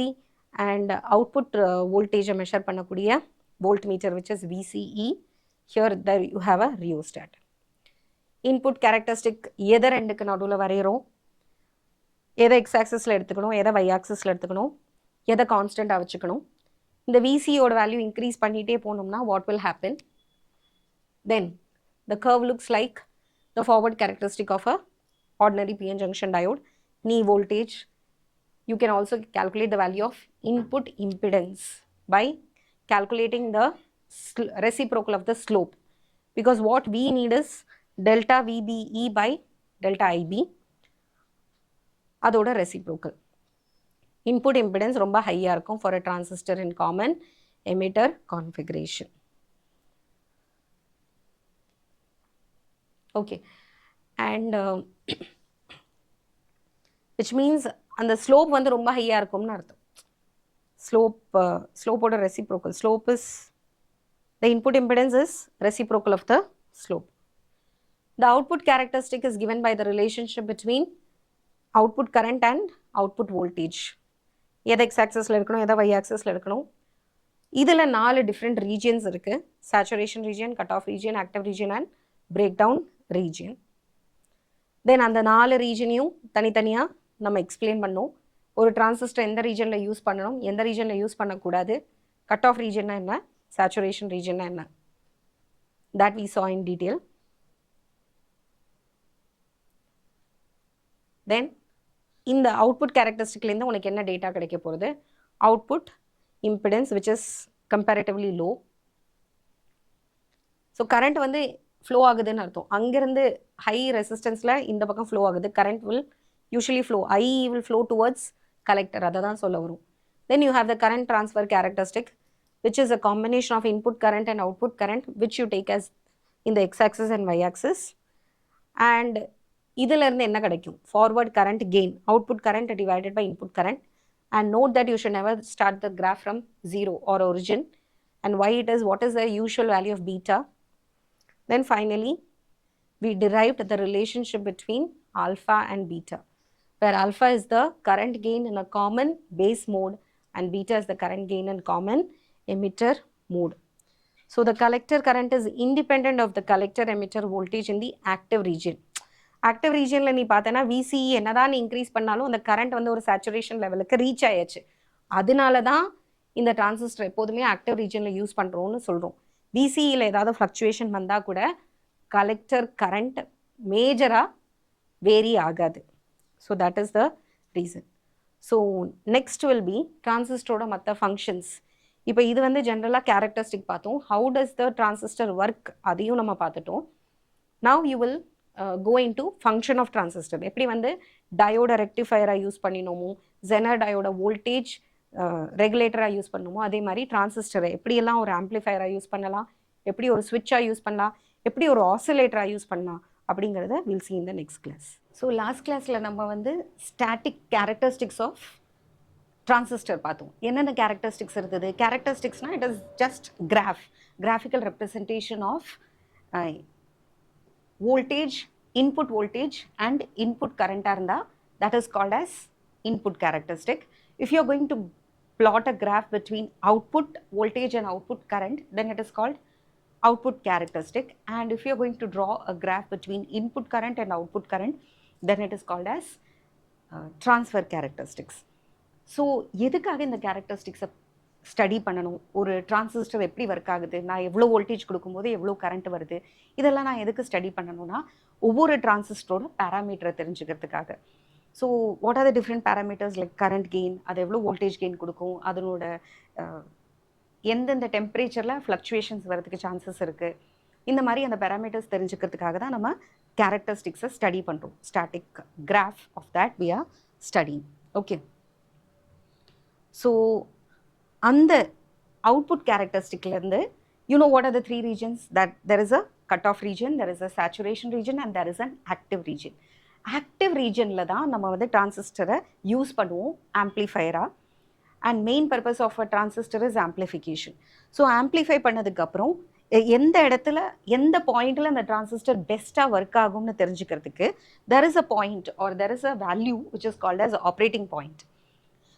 and output voltage measure பண்ணக்கூடிய voltmeter, which is VCE. Here there you have a rheostat. Input characteristic எதை ரெண்டுக்கு நடுவில் வரைகிறோம், எதை X ஆக்சிஸில் எடுத்துக்கணும், எதை Y ஆக்சிஸில் எடுத்துக்கணும், எதை கான்ஸ்டண்ட்டாக வச்சுக்கணும். இந்த விசியோட வேல்யூ இன்க்ரீஸ் பண்ணிகிட்டே போனோம்னா what will happen, then the curve looks like the forward characteristic of a ordinary PN junction diode. Knee voltage, you can also calculate the value of input impedance by calculating the reciprocal of the slope, because what we need is delta VBE by delta IB, அதோட reciprocal. Input impedance ரொம்ப ஹையாக இருக்கும் for a transistor in common emitter configuration. Okay, and which means அந்த slope வந்து ரொம்ப ஹையாக இருக்கும்னு அர்த்தம். ஸ்லோப்போட reciprocal, slope is the input impedance is reciprocal of the slope. The output characteristic is given by the relationship between output current and output voltage. எதை X ஆக்சஸில் இருக்கணும், எதை ஒய் ஆக்சஸில் இருக்கணும். இதில் 4 டிஃப்ரெண்ட் ரீஜியன்ஸ் இருக்குது. Saturation region, cut off region, active region and break down region. Then அந்த 4 ரீஜனையும் தனித்தனியாக நம்ம எக்ஸ்பிளைன் பண்ணோம். ஒரு டிரான்சிஸ்டர் எந்த ரீஜனில் யூஸ் பண்ணணும், எந்த ரீஜனில் யூஸ் பண்ணக்கூடாது, கட் ஆஃப் ரீஜன்னா என்ன, சேச்சுரேஷன் ரீஜன்னா என்ன, that we saw in detail. Then இந்த அவுட்புட் கேரக்டரிஸ்டிக்லேருந்து உனக்கு என்ன டேட்டா கிடைக்க போகிறது, output impedance which is comparatively low. So current வந்து ஃப்ளோ ஆகுதுன்னு அர்த்தம். அங்கேருந்து ஹை ரெசிஸ்டன்ஸில் இந்த பக்கம் ஃப்ளோ ஆகுது, current will usually flow, I will flow towards collector, அதை தான் சொல்ல வரும். தென் you have the current transfer characteristic which is a combination of input current and output current which you take as in the x-axis and y-axis. And இதிலிருந்து என்ன கிடைக்கும், forward current gain, output current divided by input current. And note that you should never start the graph from 0 or origin, and why it is, what is the usual value of beta. Then finally we derived the relationship between alpha and beta, where alpha is the current gain in a common base mode and beta is the current gain in common emitter mode. So the collector current is independent of the collector emitter voltage in the active region. Active regionல நீ பார்த்தனா VCE என்னதான் நீ increase பண்ணாலும் அந்த current வந்து ஒரு saturation லெவலுக்கு reach ஆயாச்சு. அதனால தான் இந்த டிரான்சிஸ்டர் எப்போதுமே ஆக்டிவ் ரீஜனில் யூஸ் பண்ணுறோம்னு சொல்கிறோம். VCEயில் ஏதாவது ஃப்ளக்சுவேஷன் வந்தால் கூட கலெக்டர் கரண்ட் மேஜராக வேரி ஆகாது. So that is the reason. So next will be டிரான்சிஸ்டரோட மற்ற ஃபங்க்ஷன்ஸ். இப்போ இது வந்து ஜென்ரலாக கேரக்டரிஸ்டிக் பார்த்தோம். How does the transistor work அதையும் நம்ம பார்த்துட்டோம். Now you will go into function of transistor. எப்படி வந்து டயோட ரெக்டிஃபயராக யூஸ் பண்ணினோமோ, ஜெனர் டயோட வோல்டேஜ் ரெகுலேட்டராக யூஸ் பண்ணணுமோ, அதே மாதிரி டிரான்சிஸ்டரை எப்படியெல்லாம் ஒரு ஆம்ப்ளிஃபயராக யூஸ் பண்ணலாம், எப்படி ஒரு ஸ்விட்சாக யூஸ் பண்ணலாம், எப்படி ஒரு ஆசிலேட்டராக யூஸ் பண்ணலாம் அப்படிங்கிறத will see in the next class. So last கிளாஸில் நம்ம வந்து ஸ்டாட்டிக் கேரக்டரிஸ்டிக்ஸ் ஆஃப் டிரான்சிஸ்டர் பார்த்தோம். என்னென்ன கேரக்டரிஸ்டிக்ஸ் இருந்தது, கேரக்டரிஸ்டிக்ஸ்னால் it is just graphical representation of voltage, input voltage and input current இருந்தால் that is called as input characteristic. If you are going to plot a graph between output voltage and output current, then it is called output characteristic. And if you are going to draw a graph between input current and output current, then it is called as transfer characteristics. So எதுக்காக இந்த கேரக்டரிஸ்டிக்ஸை study பண்ணணும், ஒரு transistor எப்படி work ஆகுது, நான் எவ்வளோ voltage கொடுக்கும்போது எவ்வளோ கரண்ட் வருது, இதெல்லாம் நான் எதுக்கு ஸ்டடி பண்ணணும்னா ஒவ்வொரு டிரான்சிஸ்டரோட பேராமீட்டரை தெரிஞ்சுக்கிறதுக்காக. So what are the different parameters like current gain, அது எவ்வளோ வோல்டேஜ் கெயின் கொடுக்கும், அதனோட எந்தெந்த டெம்பரேச்சரில் ஃப்ளக்சுவேஷன்ஸ் வரதுக்கு சான்சஸ் இருக்குது, இந்த மாதிரி அந்த பேராமீட்டர்ஸ் தெரிஞ்சுக்கிறதுக்காக தான் நம்ம கேரக்டரிஸ்டிக்ஸை ஸ்டடி பண்ணுறோம். Static graph of that we are study. Okay, so அந்த அவுட்புட் கேரக்டரிஸ்டிக்லேருந்து you know what are the 3 regions, that there is a cutoff region, there is a saturation region and there is an active region. Active regionல தான் நம்ம வந்து டிரான்சிஸ்டரை use பண்ணுவோம் ஆம்ப்ளிஃபயராக. And main purpose of a transistor is amplification. So amplify பண்ணதுக்கப்புறம் எந்த இடத்துல எந்த பாயிண்டில் அந்த டிரான்சிஸ்டர் பெஸ்ட்டாக ஒர்க் ஆகும்னு தெரிஞ்சுக்கிறதுக்கு there is a point or there is a value which is called as operating point.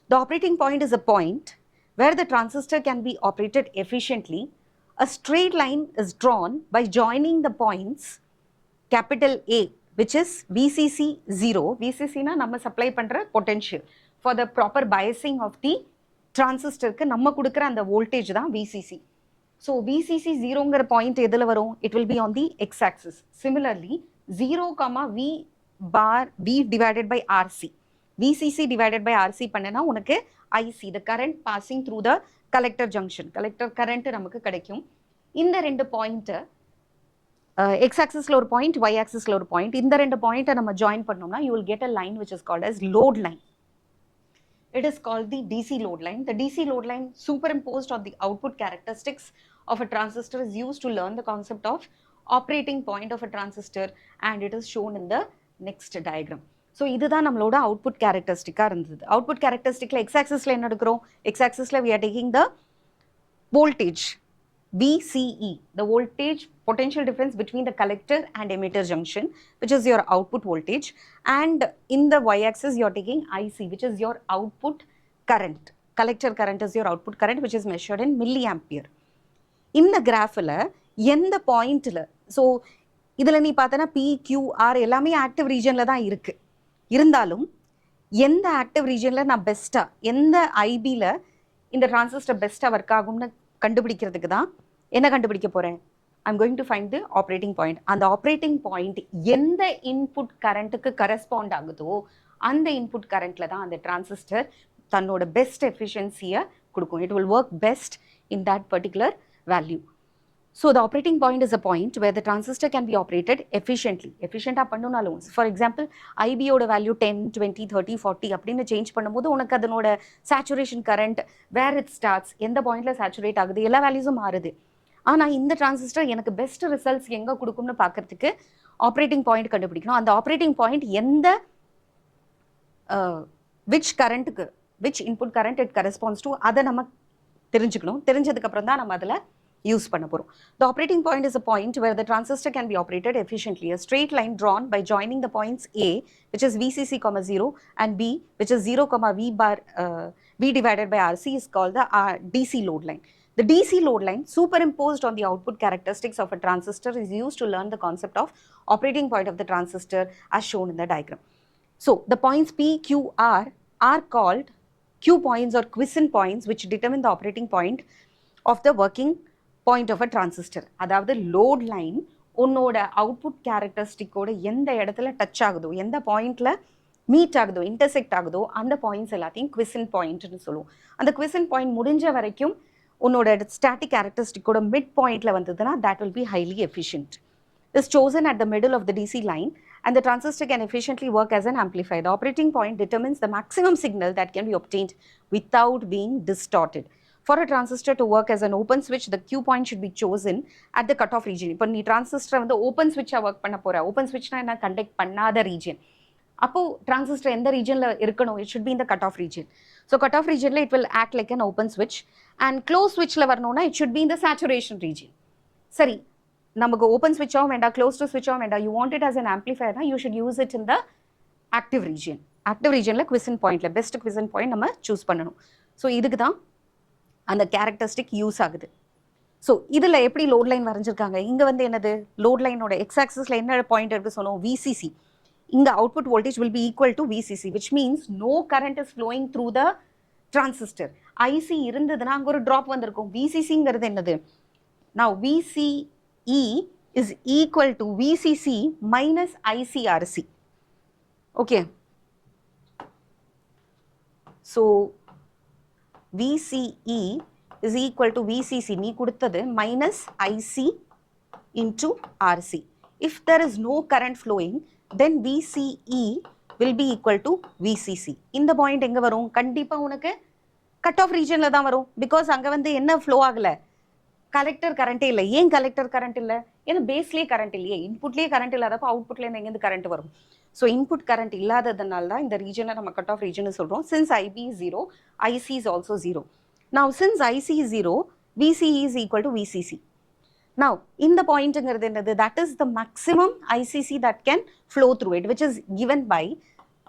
The operating point is a point where the transistor can be operated efficiently. A straight line is drawn by joining the points capital A, which is VCC 0. VCC na நம்ம supply பண்ற potential for the proper biasing of the transistor க்கு நம்ம கொடுக்கிற அந்த voltage தான் VCC. So VCC 0ங்கிற point எதுல வரும்? It will be on the x-axis. Similarly, 0, V bar V divided by RC. VCC divided by RC பண்ணனா உனக்கு IC, the current passing through the collector junction. Collector current நமக்கு கிடைக்கும். இந்த ரெண்டு point x-axisல ஒரு point, y-axisல ஒரு பாயிண்ட், இந்த ரெண்டு பாயிண்ட்டை நம்ம ஜாயின் பண்ணோம்னா you will get a line which is called as load line. It is called the DC load line. The DC load line superimposed on the output characteristics of a transistor is used to learn the concept of operating point of a transistor, and it is shown in the next diagram. So இதுதான் நம்மளோட output characteristic இருந்தது. Output characteristicல x-axisல என்ன எடுக்கிறோம்? X-axisல we are taking the voltage VCE, the voltage potential difference between the collector and emitter junction, which is your output voltage, and in the y-axis you are taking IC, which is your output current. Collector current is your output current, which is measured in milliampere. இந்த கிராஃபில் எந்த பாயிண்ட்ல, so இதில் நீ பார்த்தனா PQR எல்லாமே active ரீஜனில் தான் இருக்கு. இருந்தாலும் எந்த ஆக்டிவ் ரீஜனில் நான் பெஸ்ட்டாக, எந்த ஐபியில் இந்த டிரான்சிஸ்டர் பெஸ்ட்டாக ஒர்க் ஆகும்னு கண்டுபிடிக்கிறதுக்கு தான் என்ன கண்டுபிடிக்க போகிறேன்? I'm going to find the operating point. அந்த ஆப்ரேட்டிங் பாயிண்ட் எந்த இன்புட் கரண்ட்டுக்கு கரஸ்பாண்ட் ஆகுதோ அந்த இன்புட் கரண்ட்டில் தான் அந்த டிரான்சிஸ்டர் தன்னோட பெஸ்ட் எஃபிஷியன்சியை கொடுக்கும். It will work best in that particular value. So the operating point is a point where the transistor can be operated efficiently. Efficient பண்ணனும்னாலும், for example, IB ஓட value 10, 20, 30, 40 அப்படின்னு change பண்ணும்போது உனக்கு அதனோட saturation current, where it starts, எந்த பாயிண்ட்ல saturate ஆகுது, எல்லா வேல்யூஸும் மாறுது. ஆனால் இந்த டிரான்சிஸ்டர் எனக்கு பெஸ்ட் ரிசல்ட்ஸ் எங்கே கொடுக்கும்னு பார்க்கறதுக்கு ஆப்ரேட்டிங் பாயிண்ட் கண்டுபிடிக்கணும். அந்த ஆப்ரேட்டிங் பாயிண்ட் எந்த விச் கரண்ட்டுக்கு, which input current it corresponds to, அதை நம்ம தெரிஞ்சுக்கணும். தெரிஞ்சதுக்கப்புறம் தான் நம்ம அதில் யூஸ் பண்ண போகிறோம். The operating point is a point where the transistor can be operated efficiently. A straight line drawn by joining the points A, which is VCC, 0, and B, which is 0, V divided by RC, is called the DC load line. The DC load line superimposed on the output characteristics of a transistor is used to learn the concept of operating point of the transistor as shown in the diagram. So the points P, Q, R are called Q points or quiescent points, which determine the operating point of the working point of a transistor. அதாவது load line உன்னோட output கேரக்டரிஸ்டிக்கோட எந்த இடத்துல touch ஆகுதோ, எந்த பாயிண்ட்ல meet ஆகுதோ, intersect ஆகுதோ, அந்த பாயிண்ட்ஸ் எல்லாத்தையும் quiescent பாயிண்ட்னு சொல்லுவோம். அந்த quiescent பாயிண்ட் முடிஞ்ச வரைக்கும் உன்னோட ஸ்டாட்டிக் கேரக்டரிஸ்டிக்கோட மிட் பாயிண்ட்ல வந்ததுன்னா that will be highly efficient. Is chosen at the middle of the DC line and the transistor can efficiently work as an amplifier. The operating point determines the maximum signal that can be obtained without being distorted. For a transistor to work as an open switch, the Q point should be chosen at the cutoff region. இப்போ நீ transistor வந்து open ஸ்விட்சாக work பண்ண போற, open ஸ்விட்ச்னா என்ன, conduct பண்ணாத region. அப்போ transistor எந்த ரீஜனில் இருக்கணும்? இட் ஷுட் பி இந்த cut off region. So cut off ரீஜனில் it will act like an open ஸ்விட்ச். அண்ட் க்ளோஸ் ஸ்விட்சில் வரணும்னா இட் ஷுட் பி இந்த சேச்சுரேஷன் ரீஜன். சரி, நமக்கு ஓப்பன் ஸ்விட்சாகவும் வேண்டாம், க்ளோஸ் டு ஸ்விட்சாகவும் வேண்டாம், you want it as an ஆம்பிளிஃபயர்னா you should use it in the active region. Active ரீஜனில் quiescent பாயிண்ட்ல பெஸ்ட் quiescent பாயிண்ட் நம்ம சூஸ் பண்ணணும். ஸோ இதுக்கு தான் அந்த கேரக்டரிஸ்டிக் யூஸ் ஆகுது. ஸோ இதில் எப்படி லோட் லைன் வரைஞ்சிருக்காங்க? இங்கே வந்து என்னது, லோட் லைனோட எக்ஸ்-ஆக்சிஸில் என்ன பாயிண்ட் இருக்குது சொன்னோம், VCC. இங்கே output voltage will be equal to VCC, which means no current is flowing through the transistor. IC இருந்ததுன்னா அங்கே ஒரு ட்ராப் வந்திருக்கும். VCCங்கிறது என்னது, now VCE is equal to VCC minus ICRC. Okay. So VCE is equal to VCC, நீ கொடுத்தது minus IC into RC. If there is no current flowing, then VCE will be equal to VCC. இந்த point எங்க வரும்? கண்டிப்பா உனக்கு cut off ரீஜன்ல தான் வரும். Because அங்க வந்து என்ன ஃப்ளோ ஆகல, கலெக்டர் கரண்டே இல்லை. ஏன் கலெக்டர் கரண்ட் இல்லை? ஏன்னா பேஸ்லேயே கரண்ட் இல்லையே, இன்புட்லேயே கரண்ட் இல்லாதப்போ அவுட்புட்லேருந்து எங்கேருந்து கரண்ட் வரும்? ஸோ இன்புட் கரண்ட் இல்லாததுனால தான் இந்த ரீஜனை நம்ம கட் ஆஃப் ரீஜன் சொல்கிறோம். Since IB is 0, IC is also 0. Now since IC is 0, VCE is equal to VCC. Now இந்த பாயிண்ட்ங்கிறது என்னது, that is the maximum ICC that can flow through it, which is given by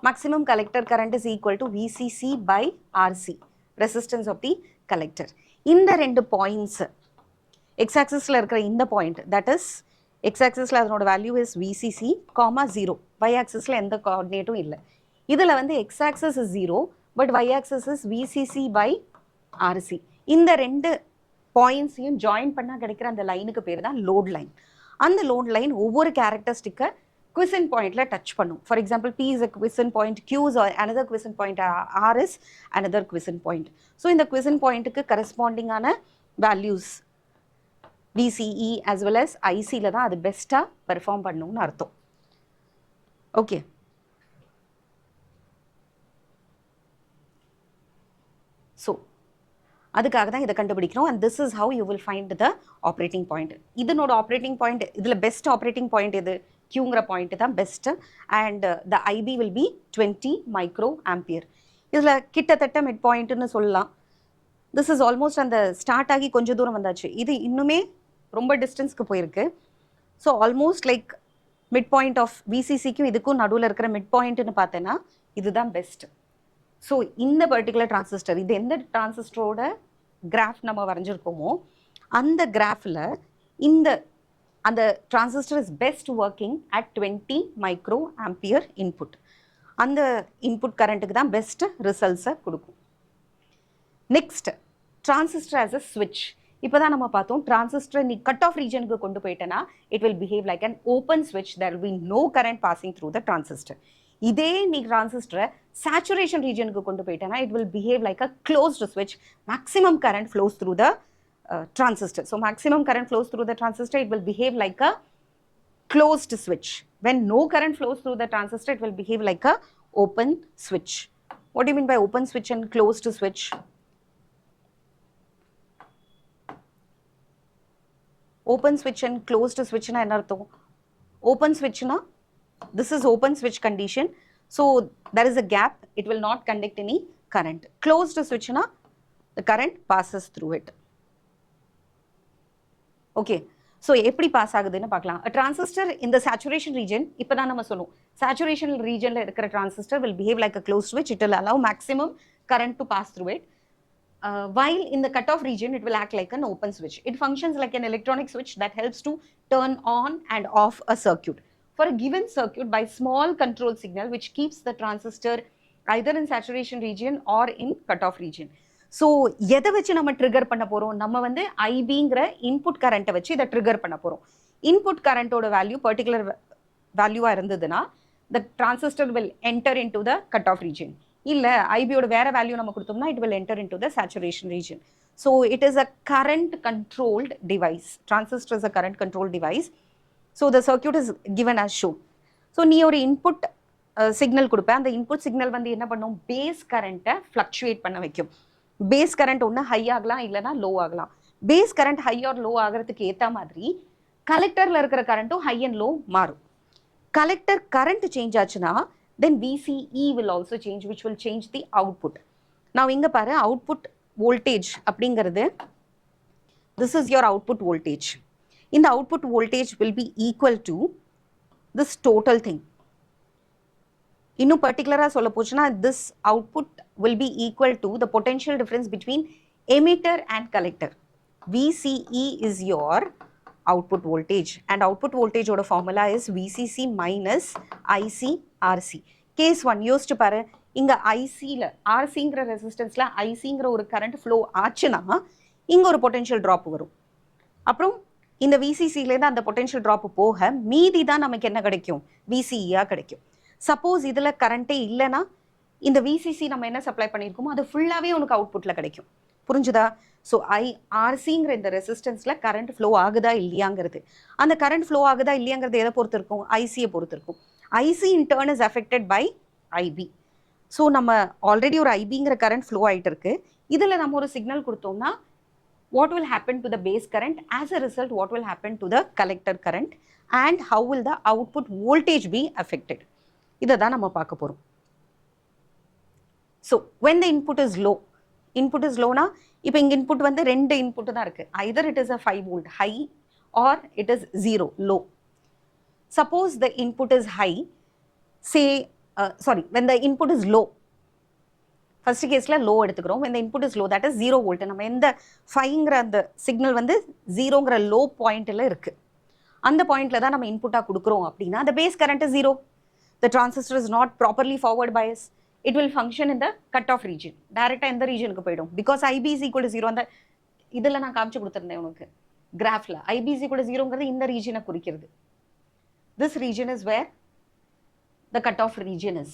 maximum collector current is equal to VCC by RC, resistance of the collector. இந்த ரெண்டு points x-axisல இருக்கிற இந்த point, that is x-axisல அதனோட value is VCC, 0. y-axisல எந்த கோஆர்டினேட்டும் இல்லை. இதில் வந்து x-axis is 0, but y-axis is VCC by RC. இந்த ரெண்டு பாயிண்ட்ஸையும் ஜாயின் பண்ணால் கிடைக்கிற அந்த லைனுக்கு பேர் தான் லோட் லைன். அந்த லோட் லைன் ஒவ்வொரு கேரக்டரிஸ்டிக்கை quiescent பாயிண்ட்ல டச் பண்ணும். For example P is a quiescent point, Q is another quiescent point, R is another quiescent point. So இந்த quiescent பாயிண்ட்டுக்கு கரஸ்பாண்டிங்கான values VCE as well as ICல தான் அது பெஸ்ட்டாக பெர்ஃபார்ம் பண்ணணும்னு அர்த்தம். ஓகே, ஸோ அதுக்காக தான் இதை கண்டுபிடிக்கிறோம். And this is how you will find the operating point. இதனோட ஆப்ரேட்டிங் பாயிண்ட், இதில் பெஸ்ட் ஆப்ரேட்டிங் பாயிண்ட் எது? Qங்கிற பாயிண்ட் தான் best. And the IB will be 20 microampere. இதில் கிட்டத்தட்ட மிட் பாயிண்ட்டுன்னு சொல்லலாம். திஸ் இஸ் ஆல்மோஸ்ட் அந்த ஸ்டார்ட் ஆகி கொஞ்சம் தூரம் வந்தாச்சு. இது இன்னுமே ரொம்ப டிஸ்டன்ஸ்க்கு போயிருக்கு. So almost like mid point of VCCக்கும் இதுக்கும் நடுவில் இருக்கிற மிட் பாயிண்ட்னு பார்த்தேன்னா இதுதான் பெஸ்ட். ஸோ இந்த பர்டிகுலர் டிரான்சிஸ்டர், இது எந்த டிரான்சிஸ்டரோட கிராஃப் நம்ம வரைஞ்சிருக்கோமோ அந்த கிராஃபில் அந்த transistor is best working at 20 micro ampere input. அந்த இன்புட் கரண்ட்டுக்கு தான் பெஸ்ட் ரிசல்ட்ஸை கொடுக்கும். நெக்ஸ்ட், டிரான்சிஸ்டர் ஆஸ் அ ஸ்விட்ச். இப்போ தான் நம்ம பார்த்தோம், டிரான்சிஸ்டர் நீ கட் ஆஃப் ரீஜனுக்கு கொண்டு போயிட்டேன்னா it will behave like an open ஸ்விட்ச், there will be no current passing through the transistor. இதே நீ டிரான்சிஸ்டரை சேச்சுரேஷன் ரீஜனுக்கு கொண்டு போயிட்டேன்னா it will behave like a closed ஸ்விட்ச், maximum current flows through the transistor. So maximum current flows through the transistor, it will behave like a closed switch. When no current flows through the transistor, it will behave like a open switch. What do you mean by open switch and closed switch? Open switch and closed switch na enna artham? Open switch na, this is open switch condition, so there is a gap, it will not conduct any current. Closed switch na, the current passes through it. Okay, so எப்படி pass ஆகுதுன்னு பார்க்கலாம். Transistor இந்த saturation region, இப்போ தான் நம்ம சொன்னோம், saturation ரீஜனில் இருக்கிற transistor will behave like a close ஸ்விட்ச், it will allow maximum current to pass through it. While in the cutoff region, it will act like an open switch. It functions like an electronic switch that helps to turn on and off a circuit. For a given circuit, by small control signal, which keeps the transistor either in saturation region or in cutoff region. So எதை வச்சு நம்ம trigger பண்ண போகிறோம்? நம்ம வந்து ஐபிங்கிற input கரண்ட்டை வச்சு இதை ட்ரிகர் பண்ண போகிறோம். இன்புட் கரண்ட்டோட வேல்யூ பர்டிகுலர் வேல்யூவாக இருந்ததுன்னா the transistor will enter into the cut off region. இல்லை ஐபியோட வேற வேல்யூ நம்ம கொடுத்தோம்னா it will enter into the saturation region. So it is a current controlled device. Transistor is a current control device. So the circuit is given as show. So நீ ஒரு input signal கொடுப்பேன். அந்த input signal வந்து என்ன பண்ணும்? Base கரண்ட்டை fluctuate பண்ண வைக்கும். பேஸ் கரண்ட் ஒன்று ஹை ஆகலாம், இல்லைனா லோ ஆகலாம். Base current high or low ஆகிறதுக்கு ஏற்ற மாதிரி கலெக்டரில் இருக்கிற கரண்ட்டும் ஹை அண்ட் லோ மாறும். கலெக்டர் கரண்ட் சேஞ்ச் ஆச்சுன்னா then VCE will also change, which will change the output. நான் இங்கே பாரு, அவுட்புட் வோல்டேஜ் அப்படிங்கிறது, this is your output voltage. இந்த output voltage will be equal to this total thing. இன்னும் பர்டிகுலராக சொல்ல போச்சுன்னா this output will be equal to the potential difference between emitter and collector. VCE is your output voltage, and output voltage oda formula is VCC minus IC RC. Case 1 யோசிச்சு பாரு, இங்க ICல RCங்கிற ரெசிஸ்டன்ஸ்ல ICங்கிற ஒரு current flow ஆச்சுன்னா இங்க ஒரு potential drop வரும். அப்புறம் இந்த VCCலேருந்து அந்த பொட்டென்ஷியல் ட்ராப் போக மீதி தான் நமக்கு என்ன கிடைக்கும்? VCEயா கிடைக்கும். சப்போஸ் இதில் கரண்ட்டே இல்லைன்னா இந்த VCC நம்ம என்ன சப்ளை பண்ணியிருக்கோமோ அது ஃபுல்லாகவே உனக்கு அவுட்புட்டில் கிடைக்கும். புரிஞ்சுதா? ஸோ RCங்கிற இந்த ரெசிஸ்டன்ஸில் கரண்ட் ஃப்ளோ ஆகுதா இல்லையாங்கிறது, அந்த கரண்ட் ஃப்ளோ ஆகுதா இல்லையாங்கிறது எதை பொறுத்து இருக்கும்? ஐசியை பொறுத்து இருக்கும். IC in turn is affected by IB. So நம்ம ஆல்ரெடி ஒரு ஐபிங்கிற கரண்ட் ஃப்ளோ ஆகிட்டு இருக்கு. இதில் நம்ம ஒரு சிக்னல் கொடுத்தோம்னா what will happen to the base current? As a result, what will happen to the collector current? And how will the output voltage be affected? இதை தான் நம்ம பார்க்க போகிறோம். So when the input is low, input is low னா இப்போ இங்கே input வந்து ரெண்டு இன்புட்டு தான் இருக்குது. either it is a 5 volt high or it is 0 low. Suppose the input is high, say when the input is low, first கேஸில் low எடுத்துக்கிறோம். when the input is low, that is 0 volt. நம்ம எந்த 5ங்கிற அந்த signal வந்து 0ங்கிற low பாயிண்டில் இருக்குது. அந்த பாயிண்ட்ல தான் நம்ம இன்புட்டா கொடுக்குறோம் அப்படின்னா the base current is 0. The transistor is not properly forward bias. It will function in the cutoff region. Direct எந்த ரீஜனுக்கு போயிடும் because IB is equal to 0. அந்த இதில் நான் காமிச்சு கொடுத்துருந்தேன் உனக்கு கிராஃப்ல IB is equal to 0ங்கிறது இந்த ரீஜனை குறிக்கிறது. This region is where the cutoff region is.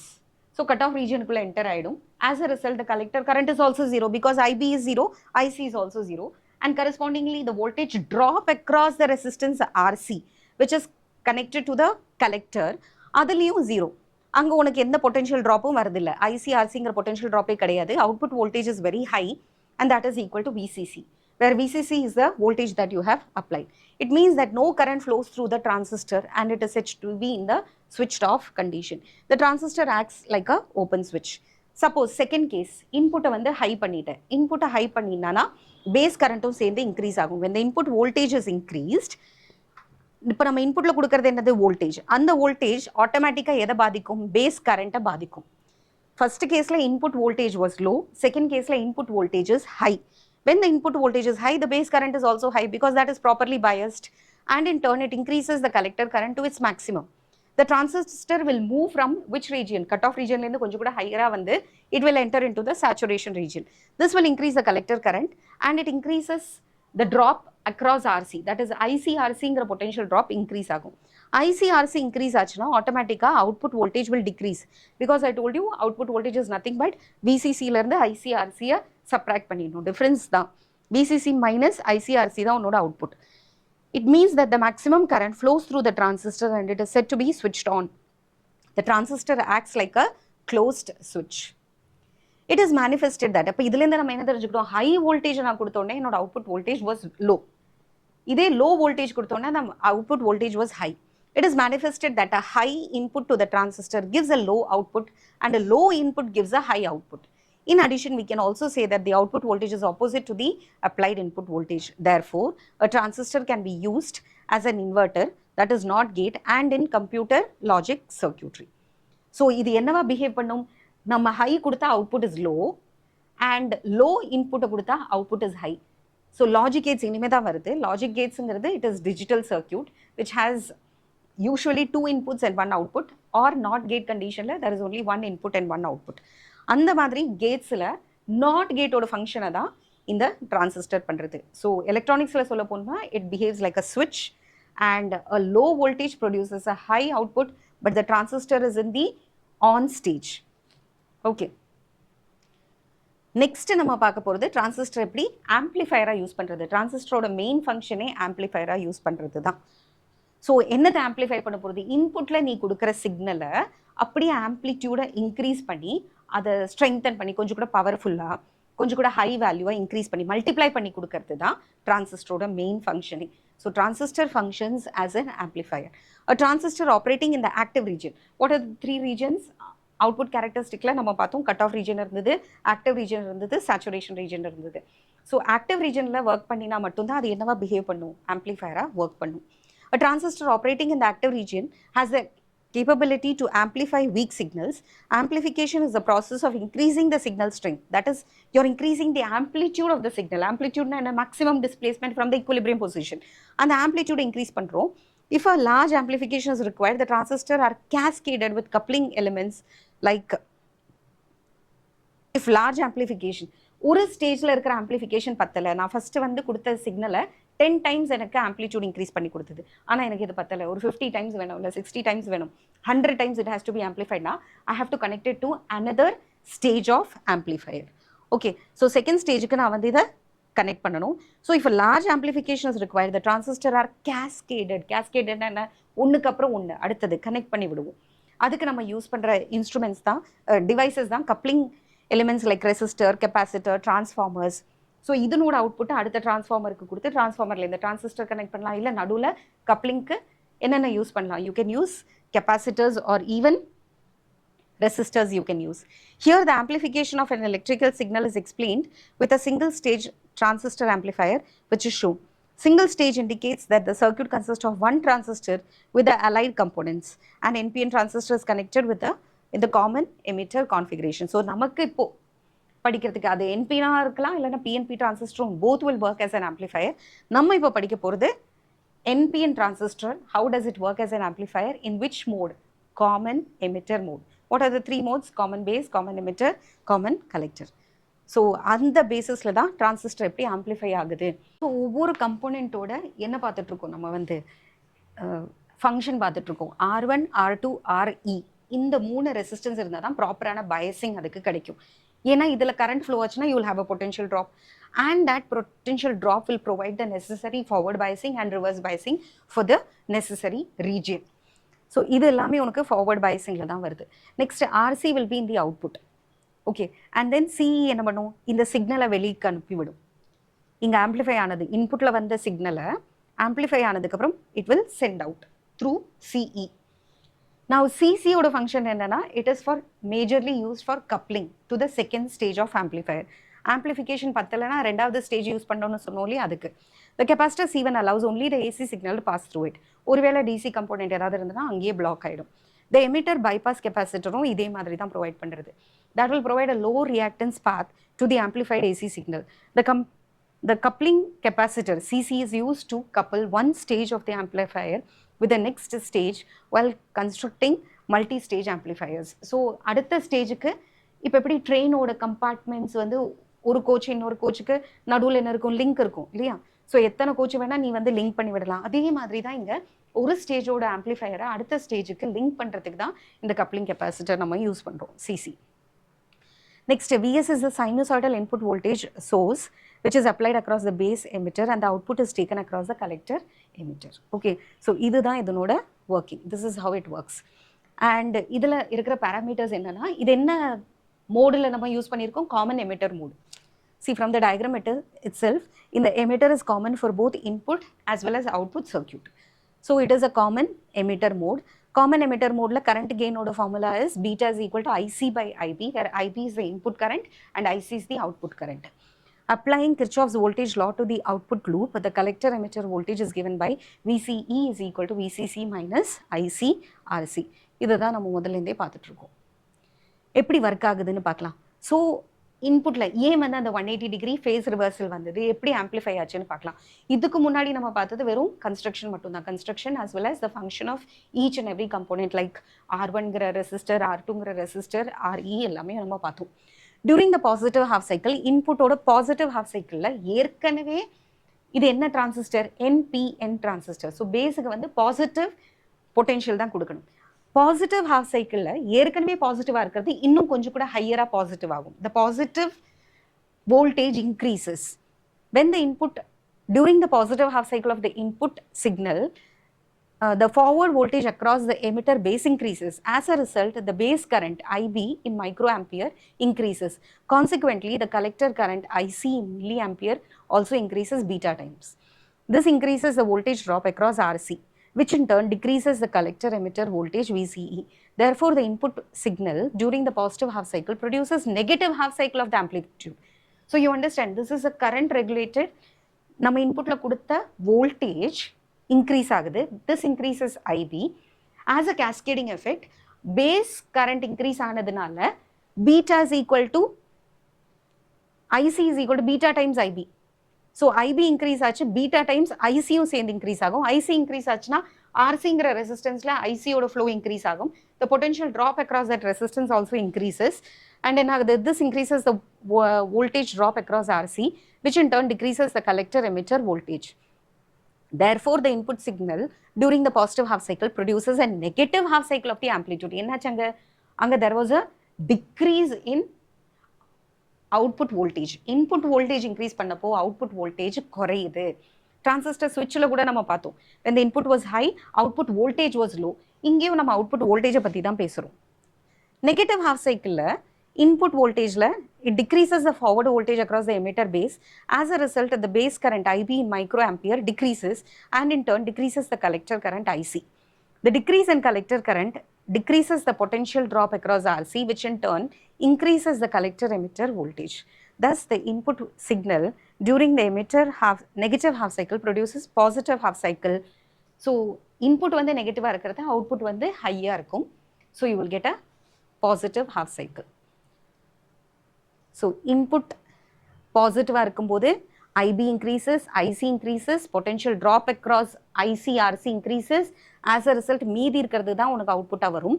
So cutoff region kulla enter aidum. As a result, the collector current is also 0 because IB is 0, IC is also 0, and correspondingly the voltage drop across the resistance RC, which is connected to the collector, adaliyum 0. அங்க உனக்கு எந்த potential dropum வரதில்லை. IC RCங்கிற potential drop கிடையாது. Output voltage is very high and that is equal to VCC, where VCC is the voltage that you have applied. It means that no current flows through the transistor and it is said to be in the switched off condition. The transistor acts like a open switch. Suppose second case, input வந்து high பண்ணிட்டேன். Input high பண்ணினானா base current-உம் சேர்ந்து increase ஆகும். When the input voltage is increased, இப்போ நம்ம இன்புட்ல கொடுக்கிறது என்னது voltage. அந்த voltage ஆட்டோமேட்டிக்கா எதை பாதிக்கும்? base current-ஐ பாதிக்கும். First case-ல input voltage was low, second case-ல input voltage is high. When the input voltage is high, the base current is also high because that is properly biased, and in turn it increases the collector current to its maximum. The transistor will move from which region? Cutoff region la konja kuda higher vandu it will enter into the saturation region. This will increase the collector current and it increases the drop across RC. That is IC RC ngra potential drop increase agum. IC RC increase aachna automatically output voltage will decrease because I told you output voltage is nothing but VCC la irundhu IC RC ya subtract பண்ணிடணும். Difference தான் VCC minus ICRC தான் உன்னோட output. It means that the maximum current flows through the transistor and it is said to be switched on. The transistor acts like a closed switch. It is manifested that அப்போ இதுலேருந்து நம்ம என்ன தெரிஞ்சுக்கிட்டோம்? High voltage நான் கொடுத்தோன்னே என்னோட output voltage was low. இதே low voltage கொடுத்தோன்னே நம்ம output voltage was high. It is manifested that a high input to the transistor gives a low output and a low input gives a high output. In addition, we can also say that the output voltage is opposite to the applied input voltage. Therefore, a transistor can be used as an inverter, that is not gate, and in computer logic circuitry. So, இது என்னவா behave பண்ணும்? நம்ம high கொடுத்தா output is low and low input கொடுத்தா output is high. So, logic gates இனிமே தான் வருது. Logic gatesங்கிறது it is digital circuit which has usually two inputs and one output, or not gate condition there is only one input and one output. அந்த மாதிரி கேட்ஸில் not கேட்டோட ஃபங்க்ஷனை தான் இந்த transistor பண்ணுறது. So எலக்ட்ரானிக்ஸில் சொல்ல போனால் இட் பிஹேவ்ஸ் லைக் அ ஸ்விட்ச் and a low voltage produces a high output but the transistor is in the on stage. Okay, next நம்ம பார்க்க போகிறது டிரான்சிஸ்டர் எப்படி ஆம்ப்ளிஃபயராக யூஸ் பண்ணுறது. டிரான்சிஸ்டரோட மெயின் ஃபங்க்ஷனே ஆம்ப்ளிஃபயராக யூஸ் பண்ணுறது தான். ஸோ என்னத்தை ஆம்ப்ளிஃபை பண்ண போகிறது? இன்புட்டில் நீ கொடுக்குற சிக்னலை அப்படியே ஆம்ப்ளிடியூடை இன்க்ரீஸ் பண்ணி அதை ஸ்ட்ரெங்தன் பண்ணி கொஞ்சம் கூட பவர்ஃபுல்லாக கொஞ்சம் கூட ஹை வேல்யூவை இன்க்ரீஸ் பண்ணி மல்டிப்ளை பண்ணி கொடுக்கறது தான் டிரான்சிஸ்டரோட மெயின் ஃபங்க்ஷனே. So transistor functions as an amplifier. A transistor operating in the active region. What are the three regions? Output கேரக்டரிஸ்டிக்கில் நம்ம பார்த்தோம் கட் ஆஃப் ரீஜன் இருந்தது, ஆக்டிவ் ரீஜன் இருந்தது, சேச்சுரேஷன் ரீஜன் இருந்தது. ஸோ ஆக்டிவ் ரீஜனில் ஒர்க் பண்ணினா மட்டும்தான் அது என்னவா பிஹேவ் பண்ணும்? ஆம்ப்ளிஃபயராக ஒர்க் பண்ணும். A transistor operating in the active region has the capability to amplify weak signals. Amplification is the process of increasing the signal strength. That is, you're increasing the amplitude of the signal. Amplitude and a maximum displacement from the equilibrium position. And the amplitude increase pandrom. If a large amplification is required, the transistors are cascaded with coupling elements like if large amplification. ஒரு ஸ்டேஜில் இருக்கிற amplification பத்தலை, நான் first வந்து கொடுத்த சிக்னலை 10 times எனக்கு amplitude increase பண்ணி கொடுத்தது, ஆனால் எனக்கு இது பத்தலை, ஒரு 50 டைம்ஸ் வேணும், இல்லை 60 டைம்ஸ் வேணும், 100 times it has to be ஆம்ப்ளிஃபைட்னா I have to connect it to another stage of amplifier. Okay, so second ஸ்டேஜுக்கு நான் வந்து இதை கனெக்ட் பண்ணணும். ஸோ இப்போ large amplification is required, the transistor are கேஸ்கேடட்னா என்ன? ஒன்றுக்கு அப்புறம் ஒன்று அடுத்தது கனெக்ட் பண்ணி விடுவோம். அதுக்கு நம்ம யூஸ் பண்ணுற இன்ஸ்ட்ருமெண்ட்ஸ் தான் டிவைசஸ் தான் coupling elements like resistor, capacitor, transformers. So இதனோட அவுட்புட்டை அடுத்த டிரான்ஸ்ஃபார்மருக்கு கொடுத்து டிரான்ஸ்ஃபார்மரில் இந்த டிரான்சிஸ்டர் கனெக்ட் பண்ணலாம், இல்லை நடுவில் கப்ளிங்க்கு என்னென்ன யூஸ் பண்ணலாம்? You can use capacitors R even resistors you can use. Here the amplification of an electrical signal is explained with a single stage transistor amplifier which is shown. Single stage indicates that the circuit consists of one transistor with the allied components. An NPN transistor is connected with in the common emitter configuration. So நமக்கு இப்போ படிக்கிறதுக்கு அது NPN இருக்கலாம் இல்லைன்னா PNP transistor, both will work as an amplifier. நம்ம இப்போ படிக்க போகிறது NPN transistor, how does it work as an amplifier? In which mode? Common emitter mode. What are the three modes? Common base, common emitter, common collector. So அந்த பேசிஸில் தான் transistor எப்படி amplify ஆகுது. So ஒவ்வொரு கம்போனண்ட்டோட என்ன பார்த்துட்ருக்கோம், நம்ம வந்து ஃபங்க்ஷன் பார்த்துட்ருக்கோம். R1, R2, RE இந்த 3 ரெசிஸ்டன்ஸ் இருந்தால் தான் ப்ராப்பரான பயசிங் அதுக்கு கிடைக்கும். ஏன்னா இதில் கரண்ட் ஃப்ளோ ஆச்சுன்னா you will have a potential drop, and that potential drop will provide the necessary forward biasing and reverse biasing for the necessary region. So இது எல்லாமே உனக்கு forward biasingல தான் வருது. Next RC will be in the output. Okay, and then CE என்ன பண்ணும், இந்த சிக்னலை வெளிக்கு அனுப்பிவிடும். இங்கே ஆம்ப்ளிஃபை ஆனது இன்புட்டில் வந்த சிக்னலை ஆம்ப்ளிஃபை ஆனதுக்கப்புறம் it will send out through CE. Now CC ஓட ஃபங்க்ஷன் என்னன்னா, it is for majorly used for coupling to the second stage of amplifier. Amplification பத்தலைன்னா ரெண்டாவது ஸ்டேஜ் யூஸ் பண்ணணும்னு சொன்னோம்லே அதுக்கு. The capacitor C1 allows only the AC signal to pass through it. ஒருவேளை DC component ஏதாவது இருந்ததுன்னா அங்கேயே black ஆகிடும். The emitter bypass capacitorரும் இதே மாதிரி தான் ப்ரொவைட் பண்ணுறது. That will provide a low reactance path to the amplified AC signal. The coupling capacitor CC is used to couple one stage of the amplifier with the next stage while constructing multi-stage amplifiers. So அடுத்த ஸ்டேஜுக்கு இப்போ எப்படி ட்ரெயினோட compartments வந்து ஒரு coach இன்னொரு கோச்சுக்கு நடுவில் என்ன இருக்கும், லிங்க் இருக்கும் இல்லையா? ஸோ எத்தனை கோச்சு வேணால் நீ வந்து லிங்க் பண்ணி விடலாம். அதே மாதிரி தான் இங்கே ஒரு ஸ்டேஜோட ஆம்ப்ளிஃபையரை அடுத்த ஸ்டேஜுக்கு லிங்க் பண்ணுறதுக்கு தான் இந்த கப்ளிங் கெப்பாசிட்டர் நம்ம யூஸ் பண்ணுறோம், CC. Next, Vs is the sinusoidal input voltage source which is applied across the base emitter and the output is taken across the collector emitter. Okay, so இதுதான் இதனோட working. This is how it works. And இதில் இருக்கிற parameters என்னன்னா, இது என்ன மோடில் நம்ம use பண்ணியிருக்கோம், common emitter mode. See from the diagram itself, in the emitter is common for both input as well as output circuit. So it is a common emitter mode. Common emitter mode la current gain oda formula is beta is equal to IC by IB, where IB is the input current and IC is the output current. Applying Kirchhoff's voltage law to the output loop, the collector emitter voltage is given by VCE is equal to VCC minus IC RC. இதுதான் நம்ம முதல்ல இருந்தே பார்த்துட்டு இருக்கோம். எப்படி work ஆகுதுன்னு பார்க்கலாம். So இன்புட்டில் ஏன் வந்து அந்த 180 டிகிரி ஃபேஸ் ரிவர்சல் வந்தது, எப்படி ஆம்ப்ளிஃபை ஆச்சுன்னு பார்க்கலாம். இதுக்கு முன்னாடி நம்ம பார்த்தது வெறும் கன்ஸ்ட்ரக்ஷன் மட்டும்தான். Construction as well as the function of each and every component like R1ங்கிற ரெசிஸ்டர், R2ங்கிற ரெசிஸ்டர், RE எல்லாமே நம்ம பார்த்தோம். During the positive half cycle, இன்புட்டோட பாசிட்டிவ் ஹாஃப் சைக்கிளில் ஏற்கனவே இது என்ன டிரான்சிஸ்டர், NPN டிரான்சிஸ்டர். ஸோ பேஸுக்கு வந்து பாசிட்டிவ் பொட்டென்ஷியல் தான் கொடுக்கணும். பாசிட்டிவ் ஹாஃப் சைக்கிளில் ஏற்கனவே பாசிட்டிவாக இருக்கிறது இன்னும் கொஞ்சம் கூட ஹையராக பாசிட்டிவ் ஆகும். The positive voltage increases when the input during the positive half cycle of the input signal, the forward voltage across the emitter base increases. As a result, the base current IB in microampere increases. Consequently, the collector current IC in milliampere also increases beta times. This increases the voltage drop across RC, which in turn decreases the collector emitter voltage VCE. Therefore, the input signal during the positive half cycle produces negative half cycle of the amplitude. So you understand, this is a current regulated, நம்ம இன்புட்ல கொடுத்த voltage increase ஆகுது. This increases IB. As a cascading effect, base current increase ஆனதுனால beta is equal to IC is equal to beta times IB. So IP increase ஆச்சு, beta times ஐசியும் சேர்ந்து increase ஆகும். IC increase ஆச்சுன்னா ஆர்சிங்கிற ரெசிஸ்டன்ஸில் ஐசியோட flow increase ஆகும். த potential drop across that resistance also increases and என்ன ஆகுது, this increases the voltage drop across RC which in turn decreases the collector emitter voltage. Therefore, the input signal during the positive half cycle produces a negative half cycle of the amplitude. என்னாச்சு அங்கே there was a decrease in output voltage. Input voltage increase பண்ணப்போ output voltage குறையுது. Transistor switchல கூட நம்ம பார்த்தோம், when the input was high, output voltage was low. இங்கேயும் நம்ம output voltage பற்றி தான் பேசுகிறோம். Negative half cycle input voltageல it decreases the forward voltage across the emitter base. As a result, the base current IB in microampere decreases and in turn decreases the collector current IC. The decrease in collector current decreases the potential drop across RC, which in turn increases the collector emitter voltage. Thus, the input signal during the emitter negative half cycle produces positive half cycle. So, input வந்து நெகட்டிவாக இருக்கிறது, output வந்து ஹையாக இருக்கும். So, you will get a positive half cycle. So, input பாசிட்டிவாக இருக்கும்போது IB increases, IC increases, potential drop across IC, RC increases. As a result, மீதி இருக்கிறது தான் உனக்கு அவுட்புட்டாக வரும்.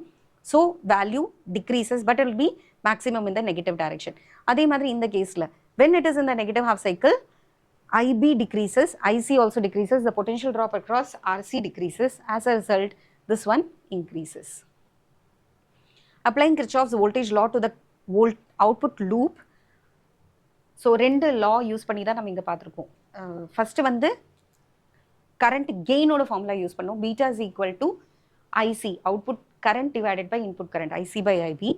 So, value decreases, but it will be maximum in the negative direction. அதே மாதிரி இந்த கேஸில், when it is in the negative half cycle, IB decreases, IC also decreases, the potential drop across RC decreases. As a result, this one increases. Applying Kirchhoff's voltage law to the output loop. So 2 law use பண்ணி தான் நம்ம இங்கே பார்த்துருக்கோம். First வந்து current கெயினோட formula use பண்ணோம். Beta is equal to IC, output current divided by input current, IC by IB.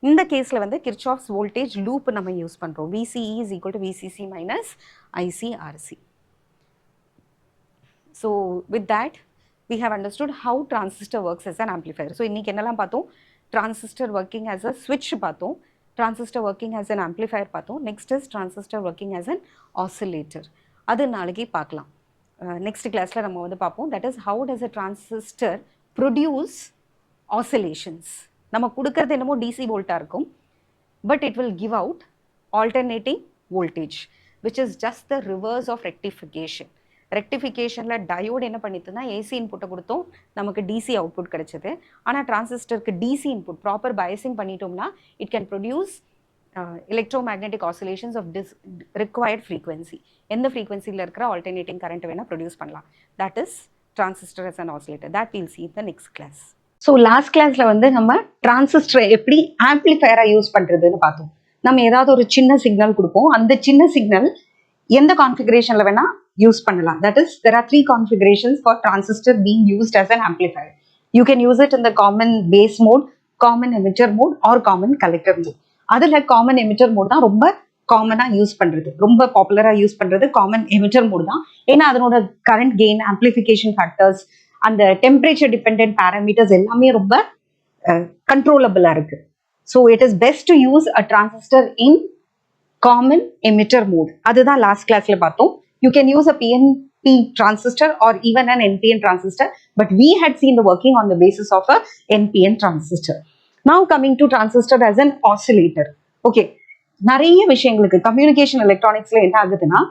இந்த கேஸில் வந்து கிர்ச்சாஃப்ஸ் வோல்டேஜ் லூப் நம்ம யூஸ் பண்ணுறோம். VCE is equal to VCC minus ICRC. So with that we have understood how transistor works as an amplifier. So இன்னைக்கு என்னெல்லாம் பார்த்தோம்? Transistor working as a switch பார்த்தோம், transistor working as an amplifier பார்த்தோம். Next is transistor working as an oscillator. அது நாளைக்கு பார்க்கலாம். Next classல நம்ம வந்து பார்ப்போம். That is how does a transistor produce oscillations. நம்ம கொடுக்கறது என்னமோ DC வோல்ட்டா இருக்கும், but it will give out alternating voltage, which is just the reverse of rectification. ரெக்டிஃபிகேஷனில் டயோடு என்ன பண்ணிட்டுனா ஏசி இன்புட்டை கொடுத்தோம், நமக்கு டிசி அவுட்புட் கிடைச்சது. ஆனால் டிரான்சிஸ்டருக்கு டிசி இன்புட் ப்ராப்பர் பயசிங் பண்ணிட்டோம்னா it can produce electromagnetic oscillations of required frequency. எந்த ஃப்ரீக்வன்சியில் இருக்கிற ஆல்டர்னேட்டிங் கரண்ட் வேணால் ப்ரொடியூஸ் பண்ணலாம். That is transistor as an oscillator. That will see in the next class. So last கிளாஸில் வந்து நம்ம டிரான்சிஸ்டரை எப்படி ஆம்ப்ளிஃபயராக யூஸ் பண்ணுறதுன்னு பார்த்தோம். நம்ம ஏதாவது ஒரு சின்ன சிக்னல் கொடுப்போம், அந்த சின்ன சிக்னல் எந்த கான்ஃபிகரேஷனில் வேணால் யூஸ் பண்ணலாம். That is, there are 3 configurations for transistor being used as an amplifier. You can use it in the common base mode, common emitter mode or common collector mode. அதில் common emitter mode தான் ரொம்ப காமனாக use பண்ணுறது, ரொம்ப பாப்புலராக use பண்ணுறது common emitter mode தான். ஏன்னா அதனோட கரண்ட் கெயின், ஆம்ப்ளிஃபிகேஷன் ஃபேக்டர்ஸ், அந்த டெம்பரேச்சர் டிபெண்டன்ட் பேராமீட்டர்ஸ் எல்லாமே ரொம்ப கண்ட்ரோலபிளாக இருக்குது. So it is best to use a transistor in common emitter mode. அதுதான் லாஸ்ட் கிளாஸ்ல பார்த்தோம். You can use a PNP transistor or even an NPN transistor, but we had seen the working on the basis of a NPN transistor. Now coming to transistor as an oscillator. Okay, நிறைய விஷயங்களுக்கு communication எலக்ட்ரானிக்ஸ்ல என்ன ஆகுதுன்னா,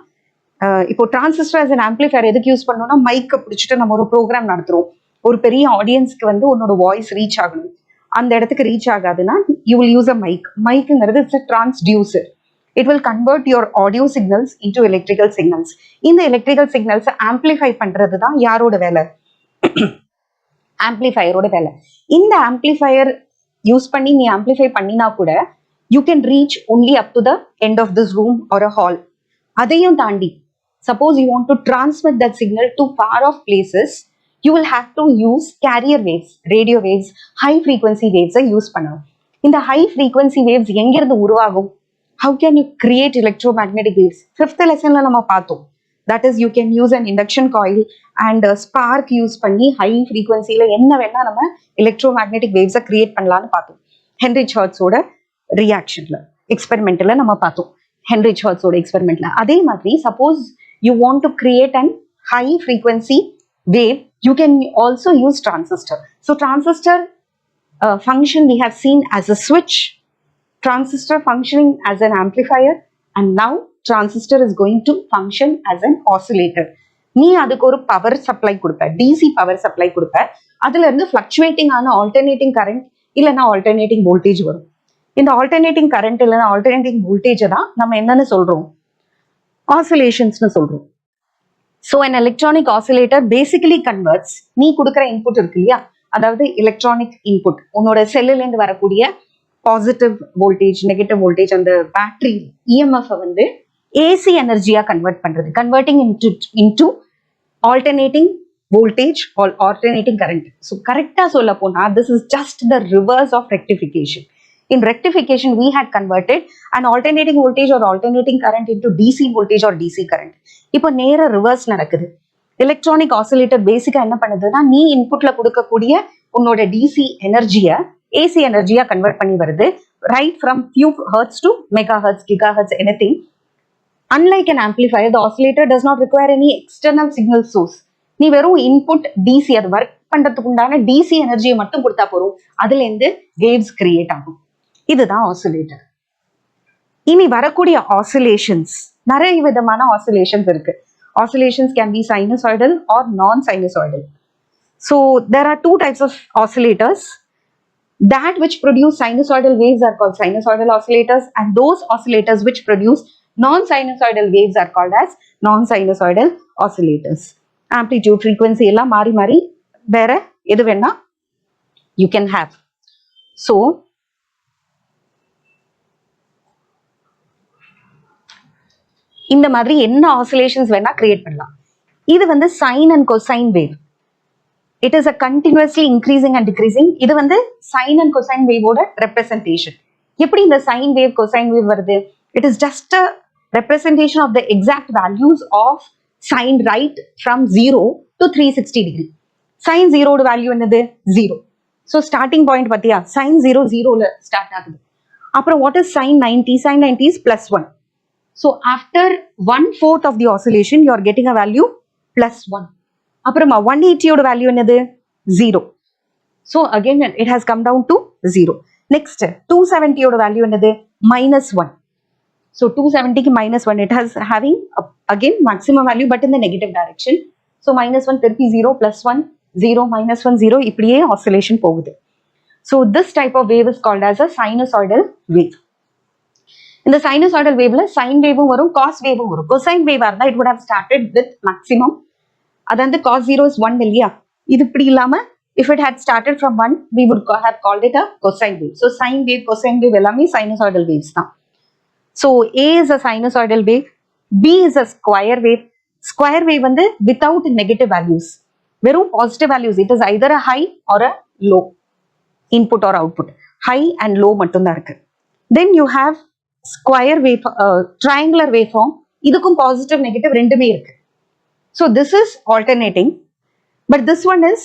இப்போ transistor as an amplifier எதுக்கு use பண்ணோம்னா, மைக்கை பிடிச்சிட்டு நம்ம ஒரு ப்ரோக்ராம் நடத்துறோம். ஒரு பெரிய ஆடியன்ஸ்க்கு வந்து உன்னோட வாய்ஸ் ரீச் ஆகணும், அந்த இடத்துக்கு ரீச் ஆகாதுன்னா you will use a mic. மைக்குங்கிறது it's a transducer. It will convert your audio signals into electrical signals. இந்த electrical signals amplify பண்றது தான் யாரோட வேலை? ஆம்ப்ளிஃபையரோட வேலை. இந்த ஆம்ப்ளிஃபையர் யூஸ் பண்ணி நீ ஆம்ப்ளிஃபை பண்ணினா கூட you can reach only up to the end of this room or a hall. அதையும் தாண்டி suppose you want to transmit that signal to far off places, you will have to use carrier waves, radio waves, high frequency waves use பண்ணணும். இந்த high frequency waves எங்கிருந்து உருவாகும்? How can you create electromagnetic waves? 5th lessonல நம்ம பார்த்தோம். That is, you can use an induction coil and spark use பண்ணி high frequencyல என்ன வேணா நம்ம electromagnetic waves create பண்ணலாம்னு பார்த்தோம். ஹென்ரிச் ஹெர்ட்ஸோட ரியாக்ஷன்ல, எக்ஸ்பெரிமெண்ட்ல நம்ம பார்த்தோம். ஹென்ரிச் ஹெர்ட்ஸோட எக்ஸ்பெரிமெண்ட்ல அதே மாதிரி suppose you want to create an high frequency wave, you can also use transistor. So transistor function we have seen as a switch, transistor functioning as an amplifier, and now transistor is going to function as an oscillator. நீ அதுக்கு ஒரு power supply கொடுப்ப, DC power supply கொடுப்ப, அதுல இருந்து fluctuating ஆன alternating current இல்லைன்னா alternating voltage வரும். இந்த ஆல்டர்னேட்டிங் கரண்ட் இல்லைன்னா ஆல்டர்னேட்டிங் வோல்டேஜை தான் நம்ம என்னன்னு சொல்றோம்? ஆசிலேஷன்ஸ்னு சொல்றோம். So an electronic oscillator basically converts, நீ கொடுக்குற இன்புட் இருக்கு இல்லையா, அதாவது எலக்ட்ரானிக் இன்புட், உன்னோட செல்லுலேருந்து வரக்கூடிய பாசிட்டிவ் வோல்டேஜ், நெகட்டிவ் வோல்டேஜ், அந்த பேட்டரி இஎம்எஃப் வந்து ஏசி எனர்ஜியா கன்வெர்ட் பண்றது, converting into alternating voltage or alternating current. So கரெக்டா சொல்ல போனா this is just the reverse of rectification. In rectification, we had converted an alternating voltage or alternating current into DC voltage or DC current. இப்போ நேர reverse நடக்குது. Electronic oscillator பேசிக்கா என்ன பண்ணுதுன்னா, நீ இன்புட்ல கொடுக்கக்கூடிய உன்னோட டிசி எனர்ஜியை ஏசி எனர்ஜியா கன்வெர்ட் பண்ணி வருது. Right from few hertz to megahertz, gigahertz, anything. Unlike an amplifier, the oscillator does not require any external signal source. நீ வெறும் இன்புட் டிசி, அது ஒர்க் பண்றதுக்கு உண்டான டிசி எனர்ஜியை மட்டும் கொடுத்தா போறோம், அதுல இருந்து வேவ்ஸ் கிரியேட் ஆகும். இதுதான் ஆசிலேட்டர். இனி வரக்கூடிய ஆசிலேஷன்ஸ் நிறைய விதமான ஆசிலேஷன்ஸ் இருக்கு. Oscillations can be sinusoidal or non-sinusoidal. So there are two types of oscillators. That which produce sinusoidal waves are called sinusoidal oscillators, and those oscillators which produce non-sinusoidal waves are called as non-sinusoidal oscillators. Amplitude, frequency எல்லாம் மாறி மாறி வேற எது வேணா you can have. So இந்த மாதிரி என்ன oscillations வேணா கிரியேட் பண்ணலாம். இது வந்து sine and cosine wave. It is a continuously increasing and decreasing. இது வந்து சைன் அண்ட் கொசைன் வேவோட ரெப்ரசன்டேஷன். எப்படி இந்த சைன் வேவ் கொசைன் வேவ் வருது? It is just a representation of the exact values of sine right from 0 to 360 degree. Sine ஜீரோட value என்னது? 0. So starting point பார்த்தியா, sine 0 0ல ஸ்டார்ட் ஆகுது. அப்புறம் what is sine 90? Sine 90 is +1. So after 1/4 of the oscillation, you are getting a value +1. அப்புறமா 180 ஓட value என்னது? 0. So again it has come down to 0. Next 270 ஓட வேல்யூ என்னது? -1. So 270 க்கு -1, it has having again maximum value but in the negative direction. So -1 திருப்பி 0 +1 0 -1 0 இப்படியே oscillation போகுது. So this type of wave is called as a sinusoidal wave. இந்த sinusoidal வேவ்ல sine வேவும் வரும், காஸ் வேவும் வரும். கொசைன் வேவா இருந்தா it would have started with maximum, அது வந்து காஸ் 0 is 1 இல்லையா? இது இப்படி இல்லாம if it had started from 1 we would have called it a cosine wave. So sine wave, cosine wave எல்லாமே sinusoidal waves தான். So A is a sinusoidal wave, B is a square wave. Square wave வந்து without negative values, வெறும் positive values. It is either a high or a low input or output. High and low மட்டும் தான் இருக்கு. Then you have square wave, triangular wave form. இதுக்கும் positive negative ரெண்டுமே இருக்கு. So this is alternating, but this one is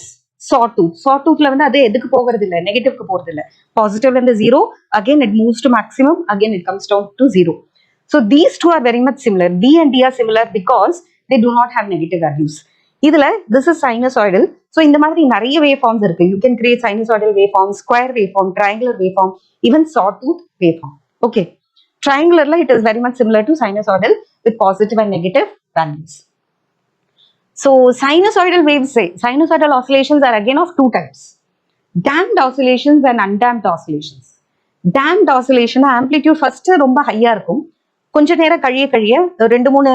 sawtooth. சாடூத்ல வந்து அது எதுக்கு போகிறது இல்லை, நெகட்டிவ்க்கு போகிறது இல்லை. பாசிட்டிவ்ல இருந்து 0, again it moves to maximum, again it comes down to 0. So these two are very much similar. B and D are similar because they do not have negative values. இதுல this is sinusoidal. ஸோ இந்த மாதிரி நிறைய wave forms இருக்கு. You can create sinusoidal wave form, square wave form, triangular wave form, even sawtooth wave form. Okay. Triangularly, it is very much similar to sinusoidal with positive and negative values. So sinusoidal waves, say sinusoidal oscillations are again of two types: damped oscillations and undamped oscillations. Damped oscillation amplitude first ரொம்ப ஹையா இருக்கும். கொஞ்ச நேரம் கழிய கழிய 2-3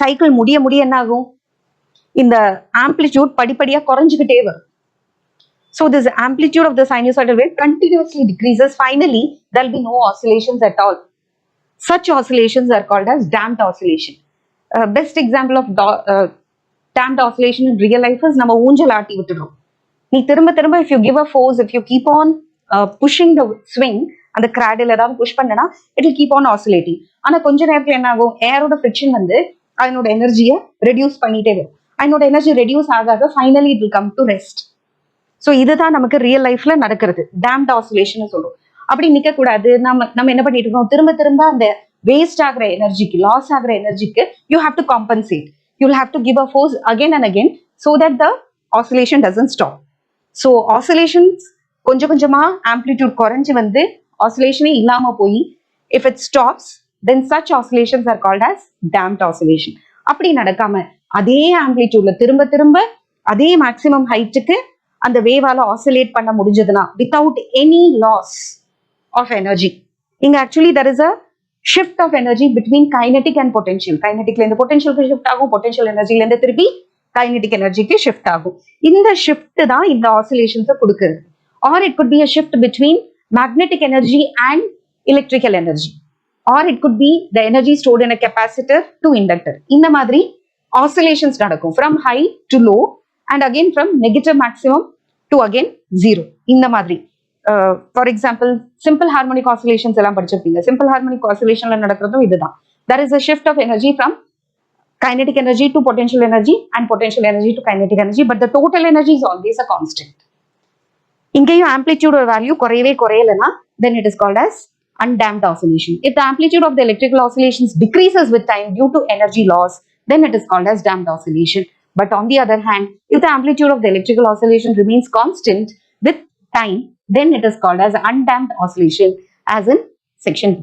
cycle முடிய முடிய என்ன ஆகும்? இந்த ஆம்ப்ளிடியூட் படிப்படியா குறைஞ்சிக்கிட்டே வரும். So this amplitude of the sinusoidal wave continuously decreases. Finally, there will be no oscillations at all. Such oscillations are called as damped oscillation. Best example of damped oscillation in real life is நம்ம ஊஞ்சல் ஆட்டி விட்டுடும். நீ திரும்ப திரும்ப if you give a force, if you keep on pushing the swing, அந்த cradle ஏதாவது push பண்ணனா it will keep on oscillating. ஆனா கொஞ்ச நேரத்துல என்ன ஆகும்? ஏரோட ஃபிரிக்ஷன் வந்து அதனோட எனர்ஜியை ரெடியூஸ் பண்ணிட்டே வரும். அதனோட எனர்ஜி ரெடியூஸ் ஆகாத finally it will come to rest. So இதுதான் நமக்கு ரியல் லைஃப்ல நடக்கிறது, டேம்ட் ஆசிலேஷன் சொல்றோம். அப்படி நிக்க கூடாது. நம்ம என்ன பண்ணிட்டு இருக்கோம்? திரும்ப திரும்ப அந்த வேஸ்ட் ஆகிற எனர்ஜிக்கு, லாஸ் ஆகிற எனர்ஜிக்கு you have to compensate. You will have to give a force again and again so that the oscillation doesn't stop. So oscillations கொஞ்சம் கொஞ்சமா ஆம்ப்ளிடியூட் குறைஞ்சு வந்து ஆசிலேஷனே இல்லாம போய் if it stops then such oscillations are called as damped oscillation. அப்படி நடக்காம அதே ஆம்ப்ளிடியூட்ல திரும்ப திரும்ப அதே மேக்ஸிமம் ஹைட்டுக்கு அந்த வேவால ஆசிலேட் பண்ண முடிஞ்சதுன்னா without any loss of energy. இங்க actually there is a shift of energy between kinetic and potential. kineticல இருந்து பொட்டன்ஷியலுக்கு ஷிஃப்ட் ஆகும், பொட்டன்ஷியல் எனர்ஜில இருந்து திருப்பி கைனடிக் எனர்ஜிக்கு ஷிஃப்ட் ஆகும். இந்த ஷிஃப்ட் தான் இந்த ஆசிலேஷன்ஸை கொடுக்குறது. R it could B a shift between magnetic energy and electrical energy, or it could be the energy stored in a capacitor to inductor. இந்த மாதிரி oscillations நடக்கும் from high to low and again from negative maximum to again 0. இந்த மாதிரி for example simple harmonic oscillations எல்லாம் படிச்சிருப்பீங்க. Simple harmonic ஆசிலேஷன்ல நடக்கிறதும் இதுதான். there is a shift of energy from kinetic energy to potential energy and potential energy to kinetic energy, but the total energy is always a constant. இங்கேயும் amplitude value குறையவே குறையலனா then it is called as undamped oscillation. If the amplitude of the electrical oscillations decreases with time due to energy loss, then it is called as damped oscillation. But on the other hand, if the amplitude of the electrical oscillation remains constant with time, then it is called as undamped oscillation, as in section B.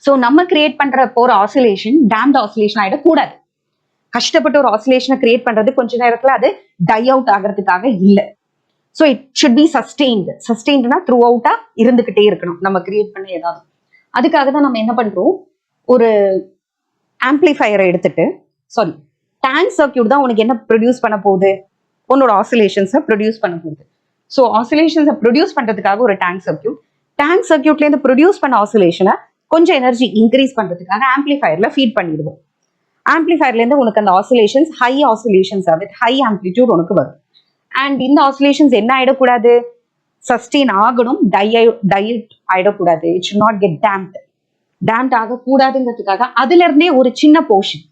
So நம்ம create பண்ற போற oscillation டேம்ட் oscillation ஆயிடக்கூடாது. கஷ்டப்பட்டு ஒரு ஆசிலேஷனை create பண்றது கொஞ்ச நேரத்துல அது டை அவுட் ஆகிறதுக்காக இல்லை. ஸோ இட் ஷுட் பி சஸ்டெயின்ட்னா த்ரூ அவுட்டா இருந்துகிட்டே இருக்கணும் நம்ம கிரியேட் பண்ண ஏதாவது. அதுக்காக தான் நம்ம என்ன பண்றோம், ஒரு ஆம்பிளிஃபையரை எடுத்துட்டு, சாரி டேங்க் சர்க்கியூட் தான் உனக்கு என்ன ப்ரொடியூஸ் பண்ண போகுது, உன்னோட ஆசிலேஷன்ஸை ப்ரொடியூஸ் பண்ண போகுது. ஸோ ஆசிலேஷன்ஸை ப்ரொடியூஸ் பண்றதுக்காக ஒரு டேங்க் சர்க்கியூட்லேருந்து ப்ரொடியூஸ் பண்ண ஆசிலேஷனை கொஞ்சம் எனர்ஜி இன்க்ரீஸ் பண்றதுக்காக ஆம்பிளிஃபையர்ல ஃபீட் பண்ணிடுவோம். ஆம்பிளிஃபையர்லேருந்து உனக்கு அந்த oscillations high oscillations with high amplitude உனக்கு வரும். அண்ட் இந்த ஆசிலேஷன்ஸ் என்ன ஆயிடக்கூடாது, சஸ்டெயின் ஆகணும், டயட் ஆயிடக்கூடாது. இட் ஷுட் நாட் கெட் டேம்ட் ஆகக்கூடாதுங்கிறதுக்காக அதுல இருந்தே ஒரு சின்ன போர்ஷன்,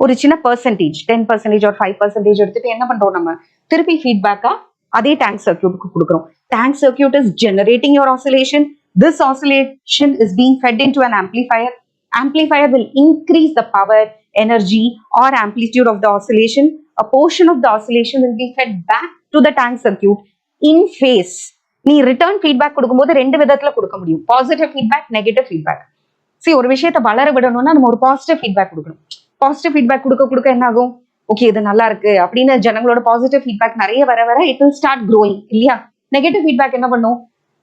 ஒரு சின்ன பர்சன்டேஜ் 10% or 5% எடுத்துட்டு என்ன பண்றோம், நம்ம திருப்பி ஃபீட்பேக்கா அதே டேங்க் சர்க்கியூட்டுக்கு கொடுக்குறோம். Tank circuit is generating your oscillation. This oscillation is being fed into an amplifier. Amplifier will increase the power, energy or amplitude of the oscillation. A portion of the oscillation will be fed back to the tank circuit in phase. நீ return feedback கொடுக்கும்போது ரெண்டு விதத்துல கொடுக்க முடியும், positive feedback, negative feedback. சரி, ஒரு விஷயத்தை வளர விடணும்னா நம்ம ஒரு பாசிட்டிவ் ஃபீட்பேக் கொடுக்கணும். பாசிட்டிவ் ஃபீட்பேக் கொடுக்க என்ன ஆகும், ஓகே இது நல்லா இருக்கு அப்படின்னு ஜனங்களோட பாசிட்டிவ் ஃபீட்பேக் நிறைய வர இட் வில் ஸ்டார்ட் க்ரோயிங் இல்லையா. நெகட்டிவ் ஃபீட்பேக் என்ன பண்ணும்,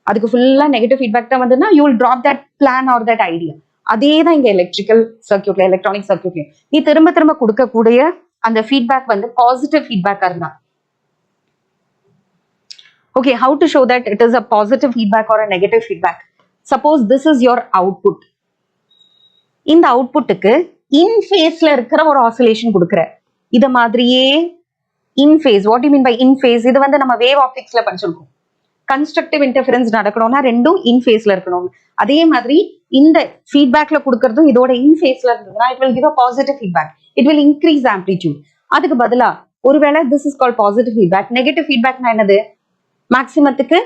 அதுக்கு ஃபுல்லா நெகட்டிவ் ஃபீட்பேக் தான் வந்துன்னா you will drop that plan or that idea. அதே தான் இங்க எலக்ட்ரிக்கல் சர்க்கியூட்ல, எலக்ட்ரானிக் சர்க்கியூட்ல நீ திரும்ப கொடுக்கக்கூடிய அந்த ஃபீட்பேக் வந்து பாசிட்டிவ் ஃபீட்பேக்கா இருந்தா. Okay, how to show that it is a positive feedback or a negative feedback? Suppose this is your output. இந்த அவுட்புட்டுக்கு இன் ஃபேஸ்ல இருக்கிற ஒரு ஆசிலேஷன் கொடுக்குற, இத மாதிரியே in phase. What you mean by in phase? இது வந்து நம்ம வேவ் ஆப்டிக்ஸ்ல படிச்சிருக்கோம். கன்ஸ்ட்ரக்டிவ் இன்டர்ஃபரன்ஸ் நடக்கணும்னா ரெண்டும் இன் ஃபேஸ்ல இருக்கணும். அதே மாதிரி இந்த ஃபீட்பேக்ல கொடுக்கறதும் இதோட இன் ஃபேஸ்ல இருந்ததுன்னா it will give a positive feedback. It will increase amplitude. அதுக்கு பதிலா ஒருவேளை this is called positive feedback. Negative ஃபீட்பேக்னா என்னது, மேக்சிமத்துக்கு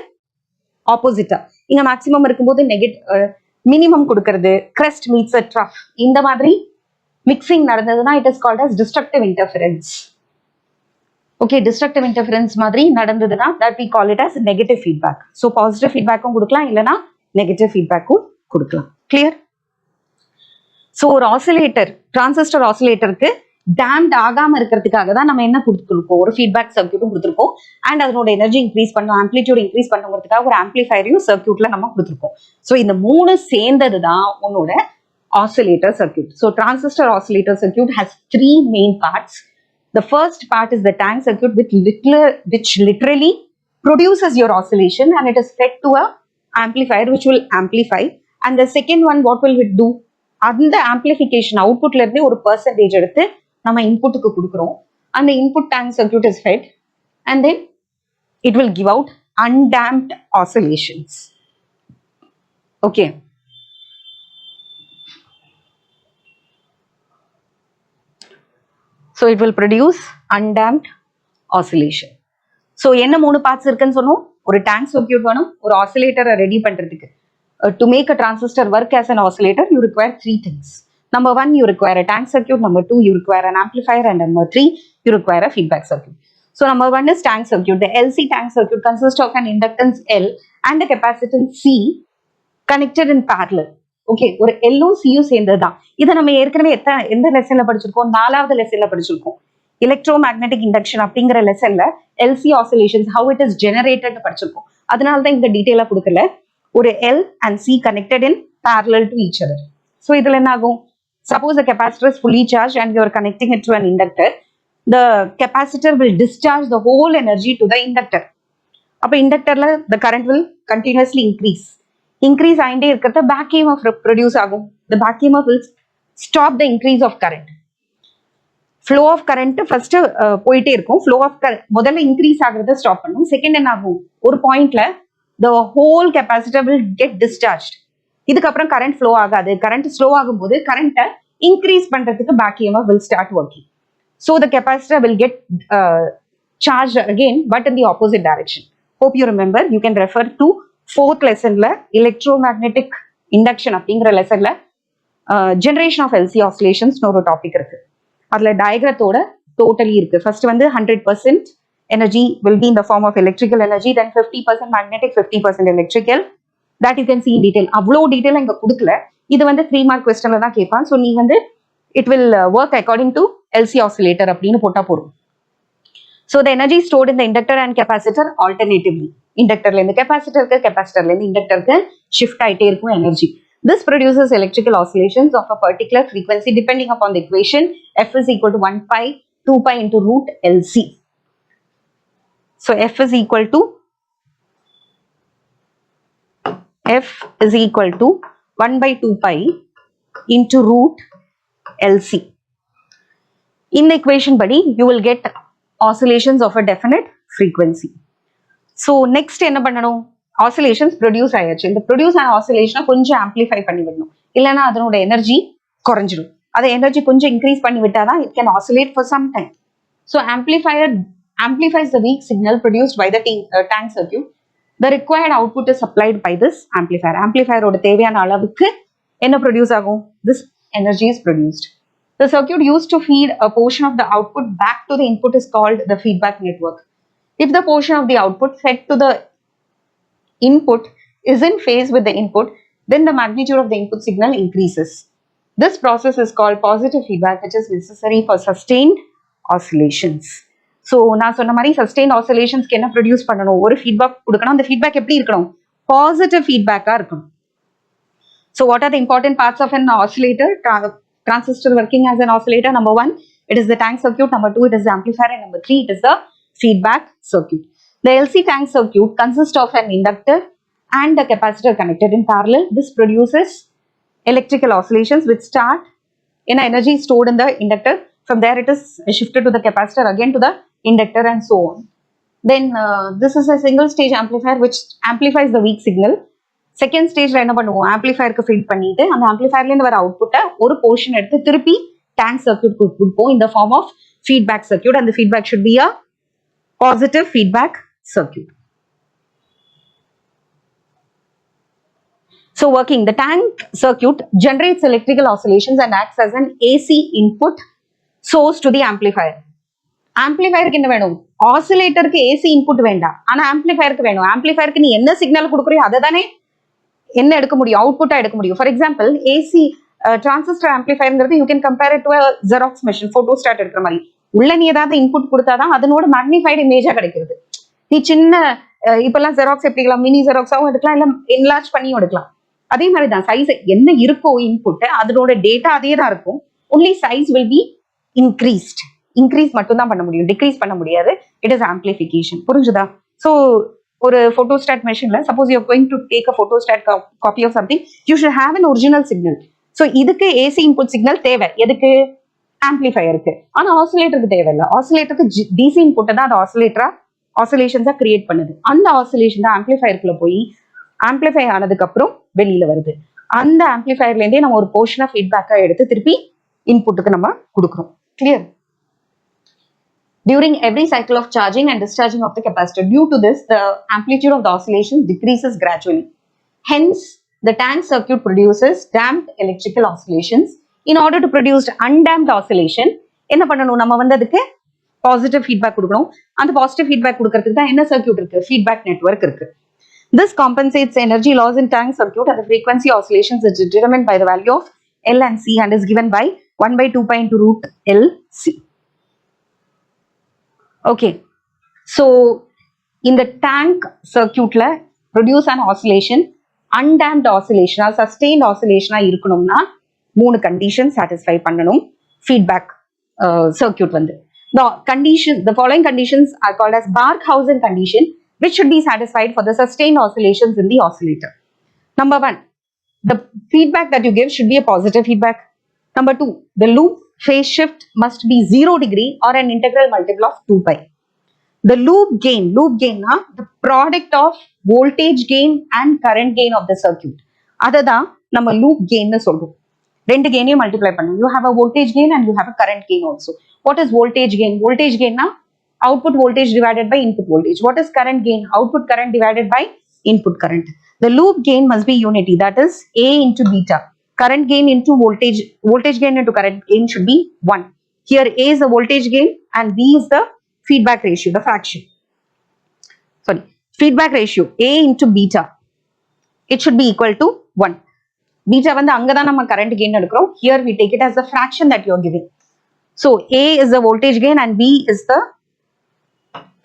ஆப்போசிட்டா. இங்க மேக்சிமம் இருக்கும்போது மினிமம் கொடுக்கறது, கிரெஸ்ட் மீட்ஸ் அ ட்ரஃப், இந்த மாதிரி மிக்சிங் நடந்ததுன்னா it is called as destructive interference. Okay, destructive interference மாதிரி நடந்ததுன்னா that we call it as negative feedback. So positive ஃபீட்பேக்கும் கொடுக்கலாம், இல்லைன்னா நெகட்டிவ் ஃபீட்பேக்கும் கொடுக்கலாம். கிளியர்? ஸோ ஒரு ஆசிலேட்டர், டிரான்சிஸ்டர் ஆசிலேட்டருக்கு டேம்ட் ஆகாம இருக்கிறதுக்காக தான் நம்ம என்ன கொடுத்துருக்கோம், ஒரு ஃபீட்பேக் சர்க்கியூட்டும் கொடுத்துருக்கோம். அண்ட் அதனோட எனர்ஜி இன்க்ரீஸ் பண்ணும், ஆம்பிளிடியூட் இன்க்ரீஸ் பண்ணுங்கிறதுக்காக ஒரு ஆம்பிளிஃபையரையும் சர்க்கியூட்ல நம்ம கொடுத்துருக்கோம். ஸோ இந்த மூணு சேர்ந்தது தான் உன்னோட oscillator circuit. So transistor oscillator circuit has 3 main parts. The first part is the tank circuit which literally produces your oscillation and it is fed to a amplifier which will amplify. And the second one, what will it do? அந்த amplification outputல இருந்து ஒரு percentage எடுத்து நம்ம inputக்கு கொடுக்கிறோம். And the input tank circuit is fed and then it will give out undamped oscillations. Okay. So it will produce undamped oscillation. So என்ன மூணு parts இருக்குன்னு சொன்னோம், ஒரு டேங்க் சர்க்கியூட் வேணும், ஒரு ஆசிலேட்டரை ரெடி பண்றதுக்கு. To make a transistor work as an oscillator, you require 3 things. Number 1, you require a tank circuit. Number 2, you require an amplifier. And number 3, you require a feedback circuit. So number 1 is tank circuit. The LC tank circuit consists of an inductance L and a capacitance C connected in parallel. Okay, ஒரு எல்லும் சியும் சேர்ந்ததுதான். இதை நம்ம ஏற்கனவே எந்த லெசன்ல படிச்சிருக்கோம், 4வது லெசன்ல படிச்சிருக்கோம். Electromagnetic induction அப்படிங்கிற லெசன்ல LC oscillations how it is generated படிச்சிருக்கோம். அதனாலதான் இந்த டீட்டெயிலா கொடுக்கல. ஒரு L and C connected in parallel to each other. ஸோ இதுல என்ன ஆகும், suppose the capacitor is fully charged and you are connecting it to an inductor, the capacitor will discharge the whole energy to the inductor. அப்ப இண்டக்டர்ல the current will continuously increase ஆகிட்டே இருக்கிறத back EMF produce ஆகும். The back EMF will stop the increase of current. Flow of current first போயிட்டே இருக்கும். Flow of current முதல்ல increase ஆகுறத stop பண்ணும். Second என்ன ஆகும், ஒரு பாயிண்ட்ல the whole capacitor will get discharged. இதுக்கப்புறம் கரண்ட் ஃப்ளோ ஆகாது. கரண்ட் ஸ்லோ ஆகும்போது கரண்ட்டை இன்க்ரீஸ் பண்றதுக்கு back EMF will start working. So the capacitor will get charged again but in the opposite direction. Hope you remember. You can refer to 4th lessonல electromagnetic induction அப்படிங்கிற லெசன்ல generation of LC oscillations ஒரு topic இருக்கு. அதுல டயக்ராத்தோட totally இருக்கு. First வந்து 100% energy will be in the form of electrical energy, then 50% magnetic, 50% electrical. That you can see in detail. அவ்வளோ detail இங்க கொடுக்கல. இது வந்து 3 மார்க் கொஸ்டின்ல தான் கேட்பான். ஸோ நீ வந்து it will work according to LC oscillator அப்படின்னு போட்டா போதும். So the energy stored in the inductor and capacitor alternatively. இண்டக்டர்ல இருந்து கெப்பாசிட்டருக்கு, கெப்பாசிட்டர்ல இருந்து இண்டக்டருக்கு ஷிஃப்ட் ஆயிட்டே இருக்கும் energy. This produces electrical oscillations of a particular frequency depending upon the equation F is equal to 1 pi 2 pi into root LC. So F is equal to 1 by 2 pi into root LC. In the equation buddy, you will get oscillations of a definite frequency. So next என்ன பண்ணணும்? Oscillations produce ஆயாச்சு. இந்த produce ஆன oscillation கொஞ்சம் amplify பண்ணி விடணும். இல்லைன்னா அதனோட எனர்ஜி குறைஞ்சிடும். அதை எனர்ஜி கொஞ்சம் இன்க்ரீஸ் பண்ணி விட்டாதான் it can oscillate for some time. So amplifier amplifies the weak signal produced by the tank circuit. The required output is supplied by this amplifier. Amplifier ஓட தேவையான அளவுக்கு என்ன produce ஆகும்? This energy is produced. The circuit used to feed a portion of the output back to the input is called the feedback network. If the portion of the output fed to the input is in phase with the input, then the magnitude of the input signal increases. This process is called positive feedback, which is necessary for sustained oscillations. So, நான் சொன்ன மாதிரி sustained oscillationsக்கு என்ன produce பண்ணணும்? ஒரு feedback கொடுக்கணும். அந்த feedback எப்படி இருக்கணும்? பாசிட்டிவ் ஃபீட்பேக்காக இருக்கணும். So, what are the important parts of an oscillator? Transistor working as an oscillator. Number 1, it is the tank circuit. Number 2, it is the amplifier. And number 3, it is the feedback circuit. The LC tank circuit consists of an inductor and a capacitor connected in parallel. This produces electrical oscillations which start in energy stored in the inductor. From there, it is shifted to the capacitor, again to the inductor, and so on. Then this is a single stage amplifier which amplifies the weak signal. Second ஸ்டேஜ்ல என்ன பண்ணுவோம்? ஆம்பிளிஃபயருக்கு feet பண்ணிட்டு அந்த ஆம்பிளிஃபயர்லேருந்து வர அவுட்புட்டை ஒரு portion எடுத்து திருப்பி டேங்க் சர்க்யூட்க்கு கொடுப்போம் இந்த ஃபார்ம் ஆஃப் ஃபீட்பேக் சர்க்யூட். அந்த feedback should be a positive feedback circuit. So working, the tank circuit generates electrical oscillations and acts as an AC input source to the amplifier. ஆம்பிளிஃபயருக்கு என்ன வேணும்? ஆசிலேட்டருக்கு AC input வேண்டாம், ஆனா ஆம்பிளிஃபயருக்கு வேணும். ஆம்பிளிஃபயருக்கு நீ என்ன signal கொடுக்குறியோ அதை தானே என்ன எடுக்க முடியும்? அவுட்புட்டா எடுக்க முடியும். ஃபார் எக்ஸாம்பிள் ஏசி டிரான்சிஸ்டர் ஆம்பிளிஃபயர்ங்கிறது you can compare it to Xerox machine, photostat எடுக்கிற மாதிரி. உள்ள நீ ஏதாவது இன்புட் கொடுத்தாதான் அதனோட மேக்னிஃபைடு இமேஜா கிடைக்கிறது. நீ சின்ன இப்பெல்லாம் ஜெராக்ஸ் எப்படிக்கலாம், மினி ஜெராக்ஸாவும் எடுக்கலாம், இல்லை என்லார்ஜ் பண்ணியும் எடுக்கலாம். அதே மாதிரி தான் சைஸ் என்ன இருக்கோ இன்புட் அதனோட டேட்டா அதே தான் இருக்கும். Only size will be increased. Increase மட்டும் தான் பண்ண முடியும், டிக்ரீஸ் பண்ண முடியாது. It is amplification. புரிஞ்சுதா? ஸோ ஒரு photostat machine, suppose you are going to take a photostat copy of something, you should have an original signal. So இதுக்கு AC input signal தேவை. எதுக்கு? ஆம்பிளிஃபயருக்கு. ஆனால் ஆசிலேட்டருக்கு தேவையில்லை. ஆசிலேட்டருக்கு DC input தான் அந்த ஆசிலேஷன்ஸாக கிரியேட் பண்ணுது. அந்த ஆசிலேஷன் தான் ஆம்பிளிஃபயருக்குள்ள போய் ஆம்பிளிஃபை ஆனதுக்கு அப்புறம் வெளியில வருது. அந்த ஆம்பிளிஃபயர்லேருந்தே நம்ம ஒரு போர்ஷனை ஃபீட்பேக்காக எடுத்து திருப்பி இன்புட்டுக்கு நம்ம கொடுக்குறோம். Clear? During every cycle of charging and discharging of the capacitor, due to this, the amplitude of the oscillation decreases gradually. Hence, the tank circuit produces damped electrical oscillations. In order to produce undamped oscillation, என்ன பண்ணணும்? நம்ம வந்து அதுக்கு positive feedback கொடுக்கணும். அந்த positive feedback கொடுக்கறதுக்கு தான் என்ன சர்க்யூட் இருக்கு? ஃபீட்பேக் நெட்வொர்க் இருக்கு. This compensates energy loss in tank circuit and the frequency oscillations is determined by the value of L and C and is given by 1 by 2 pi into root LC. Okay, so in the tank circuit la produce an oscillation, undamped oscillation or sustained oscillation இருக்கணும்னா 3 conditions satisfy பண்ணணும் feedback circuit வந்து. The following conditions are called as Barkhausen condition, which should be satisfied for the sustained oscillations in the oscillator. Number 1, the feedback that you give should be a positive feedback. Number 2, the loop phase shift must be 0 degree or an integral multiple of 2 pi. The loop gain na the product of voltage gain and current gain of the circuit. அததான் நம்ம loop gain னு சொல்றோம். ரெண்டு கெயினையும் multiply பண்ணும். You have a voltage gain and you have a current gain also. What is voltage gain? Voltage gain na output voltage divided by input voltage. What is current gain? Output current divided by input current. The loop gain must be unity, that is A into beta. Current gain into voltage gain into current gain should be 1. Here A is the voltage gain and B is the feedback ratio, the fraction. Sorry, feedback ratio A into beta. It should be equal to 1. beta வந்து அங்க தான் நம்ம current gain எடுக்கிறோம். Here we take it as the fraction that you are giving. So A is the voltage gain and B is the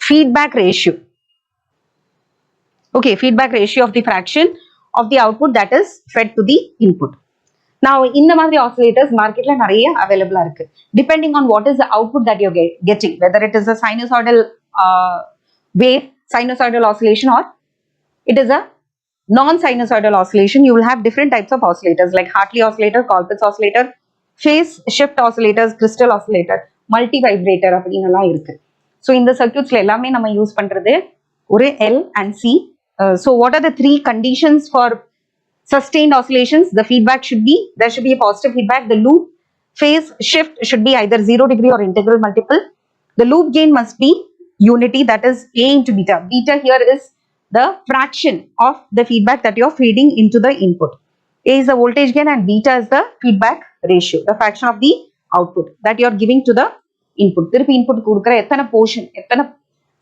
feedback ratio. Okay, feedback ratio of the fraction of the output that is fed to the input. Now இந்த மாதிரி oscillators marketல நிறைய available இருக்கு. Depending on what is the output that you're getting, whether it is a sinusoidal wave, sinusoidal oscillation, or it is a non-sinusoidal oscillation, you will have different types of oscillators like Hartley oscillator, Colpitts oscillator, phase shift oscillators, crystal oscillator, multi vibrator அப்படின்னுலாம் இருக்கு. So இந்த circuitsல எல்லாமே நம்ம use பண்றது ஒரு L and C. So what are the three conditions for sustained oscillations? The feedback should be, there should be a positive feedback. The loop phase shift should be either 0 degree or integral multiple. The loop gain must be unity, that is A into beta. Beta here is the fraction of the feedback that you are feeding into the input. A is the voltage gain and beta is the feedback ratio, the fraction of the output that you are giving to the input. திருப்பி input கொடுக்கிற எத்தனை portion, எத்தனை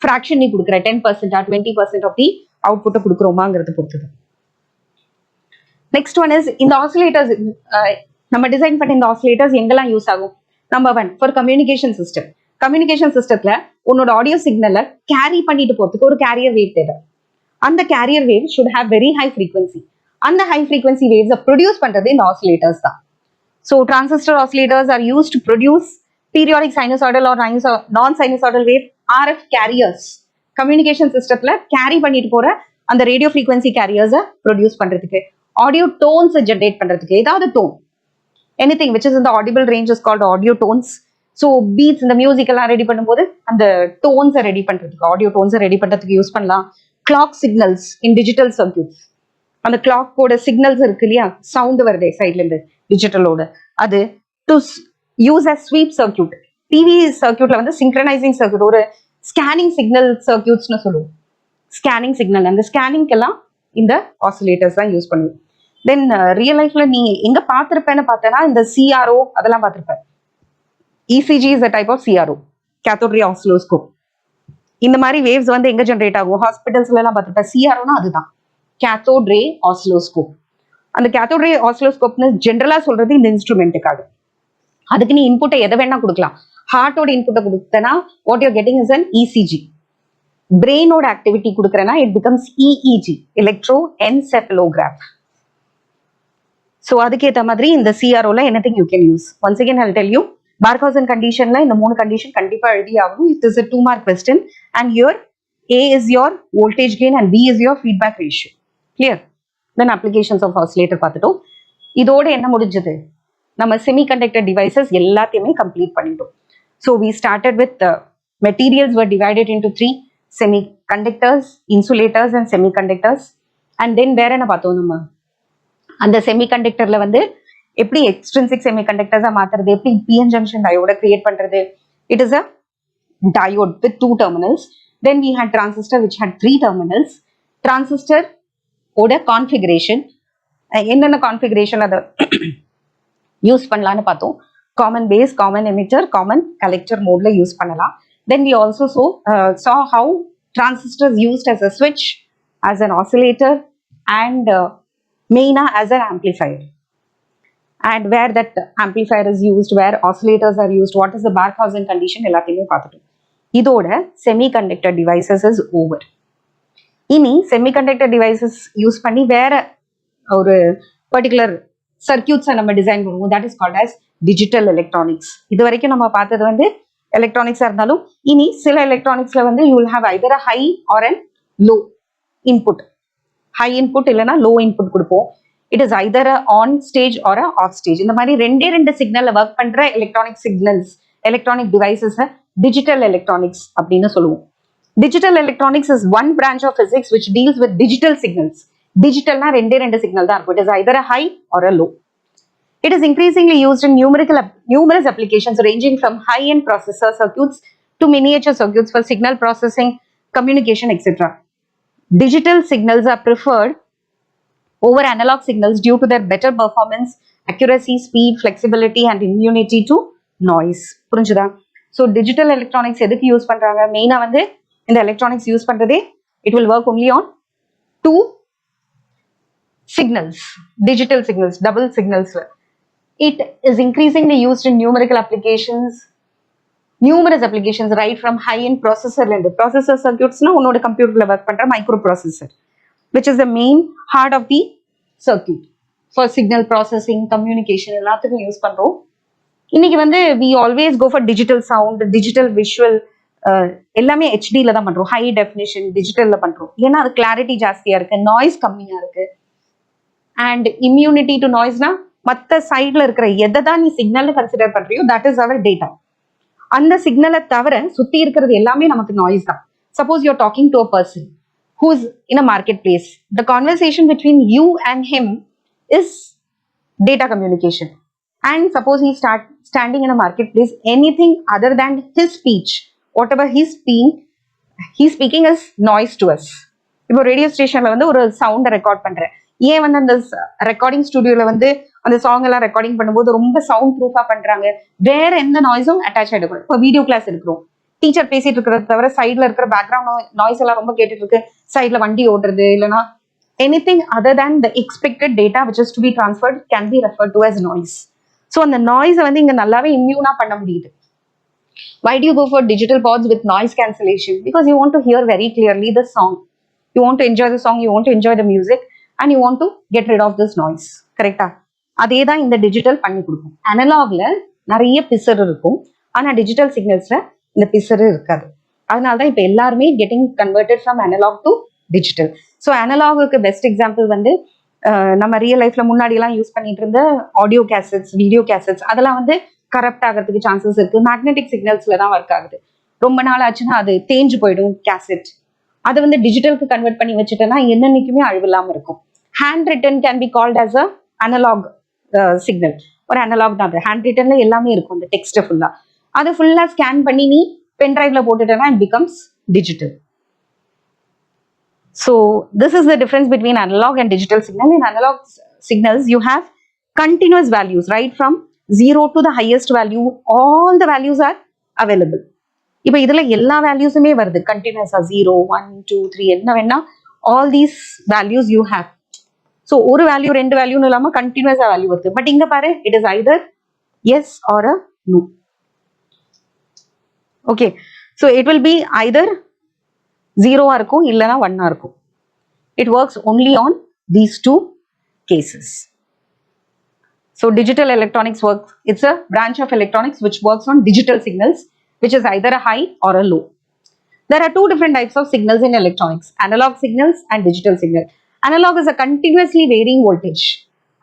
fraction நீ கொடுக்கிற 10% or 20% of the output கொடுக்கிறோமாங்கிறது பொறுத்தது. Next one is இந்த oscillators நம்ம design பண்ண இந்த oscillators எங்கெல்லாம் யூஸ் ஆகும்? Number 1 for communication system. communication systemல உன்னோட ஆடியோ சிக்னலை கேரி பண்ணிட்டு போறதுக்கு ஒரு கேரியர் வேவ் தேவை. அந்த carrier wave should have very high frequency. அந்த high frequency waves ப்ரொடியூஸ் பண்றது இந்த oscillators தான். So transistor oscillators are used to produce periodic sinusoidal or non-sinusoidal wave RF carriers. communication systemல கேரி பண்ணிட்டு போற அந்த ரேடியோ frequency carriers ப்ரொடியூஸ் பண்றதுக்கு, audio tones generate பண்றதுக்கு, ஏதாவது tone, anything which is in the audible range is called audio tones. So beats இந்த music எல்லாம் ready பண்ணும்போது அந்த டோன்ஸை ரெடி பண்றதுக்கு, ஆடியோ டோன்ஸை ரெடி பண்றதுக்கு யூஸ் பண்ணலாம். Clock signals in digital circuits, அந்த கிளாக்கோட சிக்னல்ஸ் இருக்கு இல்லையா, சவுண்ட் வருது சைட்ல இருந்து டிஜிட்டலோட, அது to use a sweep circuit. TV சர்க்யூட்ல வந்து சிங்க்ரனைசிங் சர்க்யூட், ஒரு ஸ்கேனிங் சிக்னல் சர்க்யூட்ஸ்னு சொல்லுவோம். ஸ்கேனிங் சிக்னல், அந்த ஸ்கேனிங்க்கெல்லாம் இந்த ஆசிலேட்டர்ஸ் தான் யூஸ் பண்ணுவோம். தென் ரியல் லைஃப்ல நீ எங்க பார்த்திருப்பேன்னு பார்த்தேன்னா இந்த சிஆர்ஓ அதெல்லாம் பார்த்திருப்பேன். ECG is a type of CRO, cathode ray oscilloscope. இந்த மாதிரி வேவ்ஸ் வந்து எங்க ஜென்ரேட் ஆகும்? ஹாஸ்பிட்டல்ஸ்ல எல்லாம் பார்த்திருப்பேன். சிஆர்ஓனா அதுதான், கேத்தோட் ரே ஆசிலோஸ்கோப். அந்த கேத்தோட் ரே ஆசிலோஸ்கோப்னு ஜென்ரலா சொல்றது இந்த இன்ஸ்ட்ருமெண்ட்டுக்காக. அதுக்கு நீ இன்புட்டை எதை வேணா கொடுக்கலாம். ஹார்ட்டோட இன்புட்டை கொடுத்தனா what you're getting is an ECG. பிரெயினோட ஆக்டிவிட்டி கொடுக்குறேன்னா it becomes EEG, electroencephalograph. ஸோ அதுக்கேற்ற மாதிரி இந்த சிஆர்ஓல anything you can use. Once again I tell you, Barkhausen கண்டிஷன்ல இந்த 3 கண்டிஷன் கண்டிப்பா எழுதி ஆகும். It is a 2 mark question and here A is your voltage gain and B is your feedback ratio. Clear? Then applications of oscillator பார்த்துட்டோம். இதோட என்ன முடிஞ்சது? நம்ம semiconductor devices எல்லாத்தையுமே கம்ப்ளீட் பண்ணிட்டோம். So we started with materials were divided into 3: semiconductors, insulators and semiconductors. And then வேற என்ன பார்த்தோம்? நம்ம அந்த செமிகண்டக்டர்ல வந்து எப்படி எக்ஸ்ட்ரின்சிக் செமிகண்டக்டர்ஸா மாத்துறது, எப்படி பிஎன் ஜங்ஷன் டயோட கிரியேட் பண்றது. It is a diode with 2 terminals. Then we had transistor which had 3 terminals. Transistor ஓட கான்ஃபிகரேஷன், என்னென்ன கான்ஃபிகரேஷன் அதை யூஸ் பண்ணலான்னு பார்த்தோம். Common base, common emitter, common collector மோட்ல யூஸ் பண்ணலாம். Then we also saw how transistors used as a switch, as an oscillator and main as an amplifier, and where that amplifier is used, where oscillators are used, what is the Barkhausen condition, எல்லாத்தையுமே பார்த்துட்டோம். இதோட semiconductor devices is over. இனி semiconductor devices use பண்ணி வேற ஒரு particular சர்க்கியூட்ஸை நம்ம design பண்ணுவோம். That is called as digital electronics. இது வரைக்கும் நம்ம பார்த்தது வந்து எலக்ட்ரானிக்ஸா இருந்தாலும் இனி சில எலக்ட்ரானிக்ஸ்ல வந்து you will have either a high or a low input. High input இல்லைன்னா லோ இன்புட் கொடுப்போம். It is either on stage or off stage. இந்த மாதிரி ரெண்டு சிக்னல்ல ஒர்க் பண்ற electronic signals, electronic devices digital electronics அப்படின்னு சொல்லுவோம். Digital electronics is one branch of physics which deals with digital signals. டிஜிட்டல்னா ரெண்டு சிக்னல் தான் இருக்கும். It is either high or low. It is increasingly used in numerous applications ranging from high-end processor circuits to miniature circuits for signal processing, communication, etc. Digital signals are preferred over analog signals due to their better performance, accuracy, speed, flexibility and immunity to noise. புரிஞ்சுதா? So digital electronics எதுக்கு use பண்றாங்க? மெயினா வந்து இந்த electronics use பண்றதே it will work only on 2 signals, digital signals, double signals. It is increasingly used in numerical applications, numerous applications, right from high-end processor and processor circuits na unoda computer la work pandra microprocessor, which is the main heart of the circuit for signal processing, communication எல்லாத்துக்கும் use பண்றோம். இன்னைக்கு வந்து we always go for digital sound, digital visual, எல்லாமே ஹெச்டில தான் பண்றோம், high definition டிஜிட்டல்ல பண்றோம். ஏன்னா அது கிளாரிட்டி ஜாஸ்தியா இருக்கு, நாய்ஸ் கம்மியா இருக்கு. அண்ட் இம்யூனிட்டி டு நாய்ஸ்னா மற்ற சைட்ல இருக்கிற எதை தான் நீ சிக்னல்னு கன்சிடர் பண்றியோ தட் இஸ் அவர் டேட்டா. அந்த சிக்னலை தவிர சுத்தி இருக்கிறது எல்லாமே நமக்கு நாய்ஸ் தான். Suppose you're talking to a person who's in a marketplace, the conversation between you and him is data communication. And suppose he's standing in a marketplace, anything other than his speech, whatever he's speaking is noise to us. இப்போ radio ஸ்டேஷன்ல வந்து ஒரு சவுண்டை record பண்றேன், ஏன் வந்து அந்த recording ஸ்டுடியோல வந்து அந்த சாங் எல்லாம் ரெக்கார்டிங் பண்ணும்போது ரொம்ப சவுண்ட் ப்ரூஃபா பண்றாங்க, வேற எந்த நாய்ஸும் அட்டாச் ஆகிடக்கூடாது. இப்போ வீடியோ கிளாஸ் எடுக்கிறோம், டீச்சர் பேசிட்டு இருக்கிறத தவிர சைட்ல இருக்கிற பேக்ரவுண்ட் நாய்ஸ் எல்லாம் ரொம்ப கேட்டுட்டு இருக்கு, சைட்ல வண்டி ஓடுறது இல்லைன்னா anything other than the expected data which is to be transferred can be referred to as noise. So அந்த நாய்ஸை வந்து இங்க நல்லாவே இம்யூனா பண்ண முடியுது. Why do you go for digital pods with noise cancellation? Because you want to hear very clearly the song, you want to enjoy the song, you want to enjoy the music and you want to get rid of this noise. கரெக்டா? அதே தான் இந்த digital பண்ணி கொடுக்கும். அனலாக்ல நிறைய பிசர் இருக்கும், ஆனா digital சிக்னல்ஸ்ல இந்த பிசர் இருக்காது. அதனால தான் இப்போ எல்லாருமே getting converted from analogue to digital. So அனலாகுக்கு பெஸ்ட் எக்ஸாம்பிள் வந்து நம்ம ரியல் லைஃப்ல முன்னாடி எல்லாம் யூஸ் பண்ணிட்டு இருந்த ஆடியோ கேசட்ஸ், வீடியோ கேசட்ஸ், அதெல்லாம் வந்து கரப்ட் ஆகிறதுக்கு சான்சஸ் இருக்கு. மேக்னெட்டிக் சிக்னல்ஸ்ல தான் ஒர்க் ஆகுது. ரொம்ப நாள் ஆச்சுன்னா அது தேஞ்சு போயிடும் கேசட். அதை வந்து டிஜிட்டலுக்கு கன்வெர்ட் பண்ணி வச்சுட்டேன்னா என்னன்னைக்குமே அழிவில்லாம இருக்கும். Hand written can be called as a analog signal. ஒரு அனலாக் தான் அது. ஹேண்ட் ரிட்டன்ல எல்லாமே இருக்கும், அந்த டெக்ஸ்ட் ஃபுல்லா. அதை ஃபுல்லா ஸ்கேன் பண்ணி நீ பென் டிரைவ்ல போட்டுட்டேன்னா it becomes digital. So this is the difference between analog and digital signal. In analog signals, you have continuous values, right from 0 to the highest value. All the values are available. இப்போ இதுல எல்லா வேல்யூஸுமே வருது கண்டினியூஸா, 0, 1, 2, 3 என்ன வேணா all these values you have. So ஒரு value ரெண்டு வேல்யூன்னு இல்லாம கண்டினியூஸா வேல்யூ வருது. பட் இங்க பாரு, it is either yes or a no. Okay, so it will be either 0-ஆ இருக்கும் இல்லைன்னா 1-ஆ இருக்கும். It works only on these two cases. So digital electronics works, it's a branch of electronics which works on digital signals, which is either a high or a low. There are two different types of signals in electronics, analog signals and digital signal. Analog is a continuously varying voltage.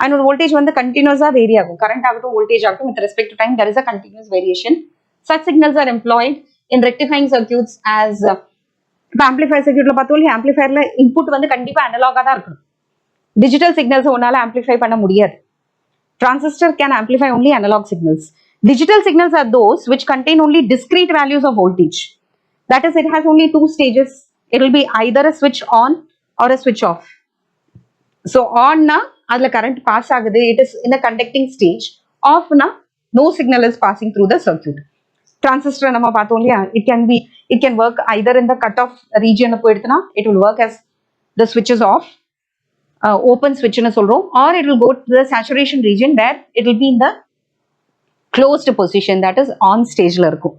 And voltage வந்து continuous-ஆ vary ஆகும். Current ஆகட்டும், voltage ஆகட்டும், with respect to time, there is a continuous variation. Such signals are employed in rectifying circuits as இப்போ amplifier சர்க்யூட்ல பார்த்தோம், ஆம்பிளிஃபயர்ல input வந்து கண்டிப்பா அனலாகா தான் இருக்கணும். டிஜிட்டல் சிக்னல்ஸ் ஒன்னால ஆம்பிளிஃபை பண்ண முடியாது. Transistor can amplify only analog signals. Digital signals are those which contain only discrete values of voltage. That is, it has only two stages. It will be either a switch on or a switch off. So on na adla current pass ஆகுது, it is in a conducting stage. Off na no signal is passing through the circuit. Transistor நம்ம பார்த்தோம் இல்லையா, it can work either in the cutoff region போயிடுதுன்னா it will work as the switch is off, open switch னு சொல்றோம், or it will go to the saturation region where it will be in the closed position, that is on stageல இருக்கும்.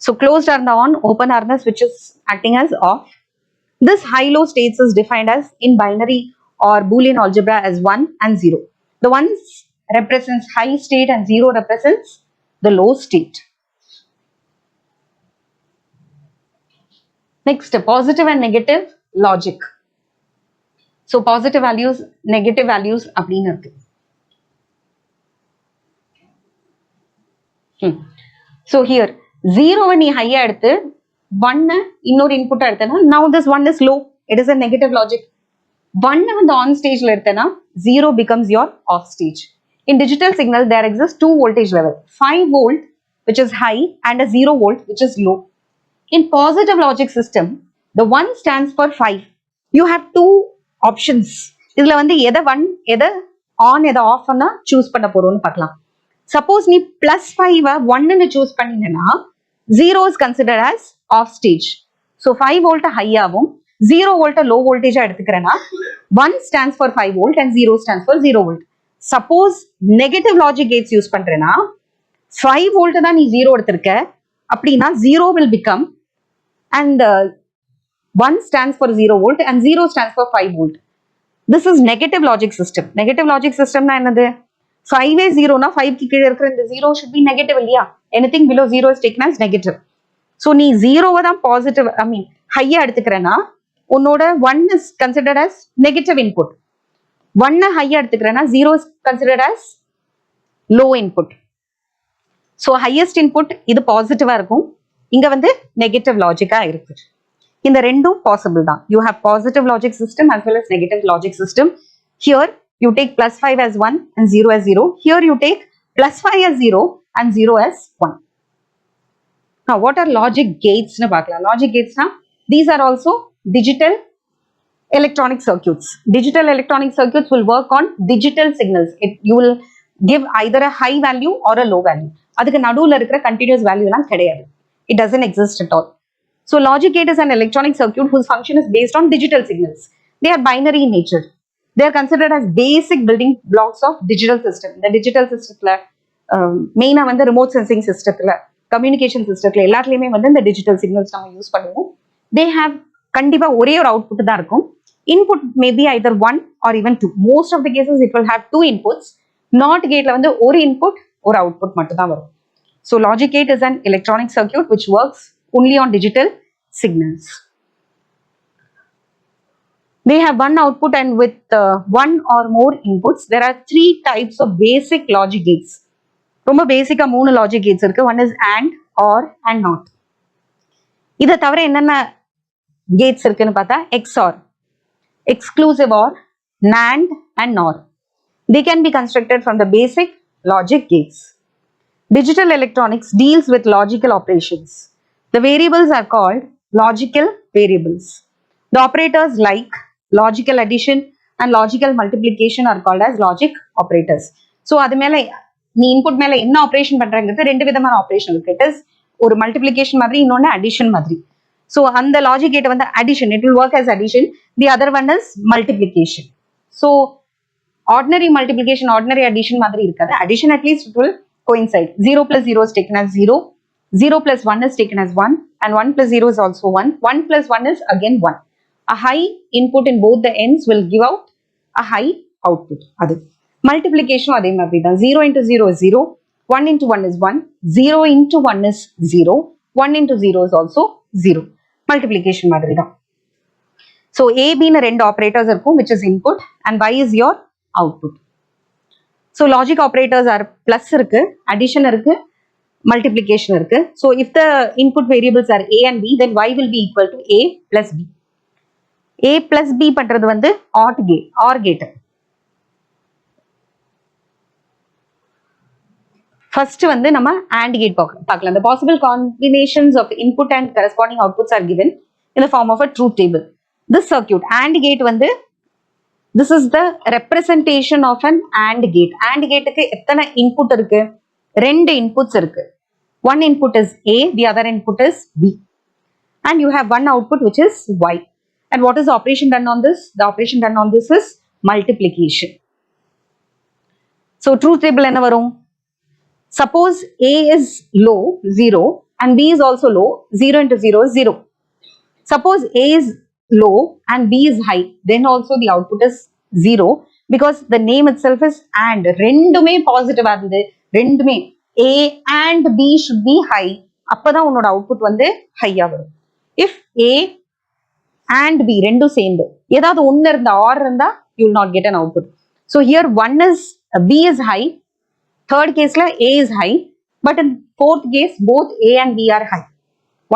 So closed are the on, open are the switch is acting as off. This high-low states is defined as in binary or Boolean algebra as 1 and 0. The 1 represents high state and 0 represents the low state. Next, positive and negative logic. So positive values, negative values அப்படின்னு இருக்கு. So here 0 நீ ஹையா எடுத்து 1 இன்னொரு input எடுத்தனா, now this 1 is low, it is a negative logic. 1 வந்து on stageல எடுத்தனா 0 becomes your off stage. In digital signal there exists two voltage level, 5 volt which is high and a 0 volt which is low. In positive logic system, the 1 stands for 5. You have two options. இதுல வந்து எதை 1 எதை on எதை off னா choose பண்ண போறோம்னு பார்க்கலாம். Suppose நீ +5 1 னு choose பண்ணினா 0 is considered as off stage. So 5 volt high ஆகும், 0 volt low voltage எடுத்துக்கிறேன்னா 1 stands for 5 volt and 0 stands for 0 volt. Suppose negative logic gates use பண்றேன்னா 5 volt தான் நீ 0 எடுத்திருக்க அப்படின்னா 0 will become and 1 stands for 0 volt and 0 stands for 5 volt. This is negative logic system. Negative logic system na enadhu 5 is 0 na 5 ki kizha irukra the 0 should be negative illaya. Anything below 0 is taken as negative. So nee 0 va dhaan positive high ah eduthukkrena unnoda 1 is considered as negative input. 1 na high ah eduthukkrena 0 is considered as low input. So highest input idu positive ah irukum, inga vandu negative logic ah irukku. இந்த ரெண்டும் possible தான். You have positive logic system as well as negative logic system. Here you take plus 5 as 1 and 0 as 0. Here you take plus 5 as 0 and 0 as 1. Now what are logic gates? Logic gates, these are also digital electronic circuits. Digital electronic circuits will work on digital signals. You will give either a high value or a low value. அதுக்கு நடுவுல இருக்கிற continuous value எல்லாம் கிடையாது. It doesn't exist at all. So logic gate is an electronic circuit whose function is based on digital signals. They are binary in nature. They are considered as basic building blocks of digital system. The digital system main வந்து remote sensing system, communication system எல்லாத்துலயுமே வந்து இந்த digital signals நம்ம use பண்ணுவோம். They have கண்டிப்பா ஒரே ஒரு output தான் இருக்கும். Input may be either 1 or even 2. Most of the cases it will have 2 inputs. Not gateல வந்து ஒரு input ஒரு output மட்டும் தான் வரும். So logic gate is an electronic circuit which works only on digital signals. They have one output and with one or more inputs. There are 3 types of basic logic gates. ரொம்ப பேசிக்கா 3 logic gates இருக்கு. One is AND, OR and NOT. இதை தவிர என்னென்ன gates இருக்குன்னு பார்த்தா XOR, exclusive OR, NAND and NOR. They can be constructed from the basic logic gates. Digital electronics deals with logical operations. The variables are called logical variables. The operators like logical addition and logical multiplication are called as logic operators. So அது மேல நீ input மேல என்ன operation பண்றங்கிறது ரெண்டு விதமான operation இருக்கு. It is ஒரு multiplication மாதிரி, இன்னொன்னு அடிஷன் மாதிரி. ஸோ அந்த லாஜிக் கேட் வந்து addition, it will work as addition. The other one is multiplication. So ordinary multiplication, ordinary addition மாதிரி இருக்காது. Addition at least it will coincide. 0 plus 0 is taken as 0. 0 plus 1 is taken as 1 and 1 plus 0 is also 1. 1 plus 1 is again 1. A high input in both the ends will give out a high output. Adu. Multiplication adhe madri dhaan. 0 into 0 is 0. 1 into 1 is 1. 0 into 1 is 0. 1 into 0 is also 0. Multiplication madri dhaan. So A, B na rendu operators irukkum which is input and Y is your output. So logic operators are plus irukku, addition irukku, multiplication irukku. So if the input variables are A and B, then Y will be equal to A plus B. A plus B பண்றது வந்து OR gate. First வந்து நம்ம AND gate பார்க்கலாம். The possible combinations of input and corresponding outputs are given in the form of a truth table. This circuit, AND gate வந்து this is the representation of an AND gate. AND gateக்கு எத்தனை input இருக்கு? ரெண்டு inputs இருக்கு. One input is A, the other input is B. And you have one output which is Y. And what is the operation done on this? The operation done on this is multiplication. So truth table enna varum? Suppose A is low, 0, and B is also low, 0 into 0 is 0. Suppose A is low and B is high, then also the output is 0 because the name itself is AND. ரெண்டுமே பாசிட்டிவா இருந்து ரெண்டுமே A and B should be high. அப்பதான் உன்னோட output வந்து ஹையா வரும். If A and B ரெண்டும் சேர்ந்து ஏதாவது ஒன்னு இருந்தா ஆர் இருந்தா you will not get an output. So here one is B is high, third caseல A is high, but in fourth case both A and B are high.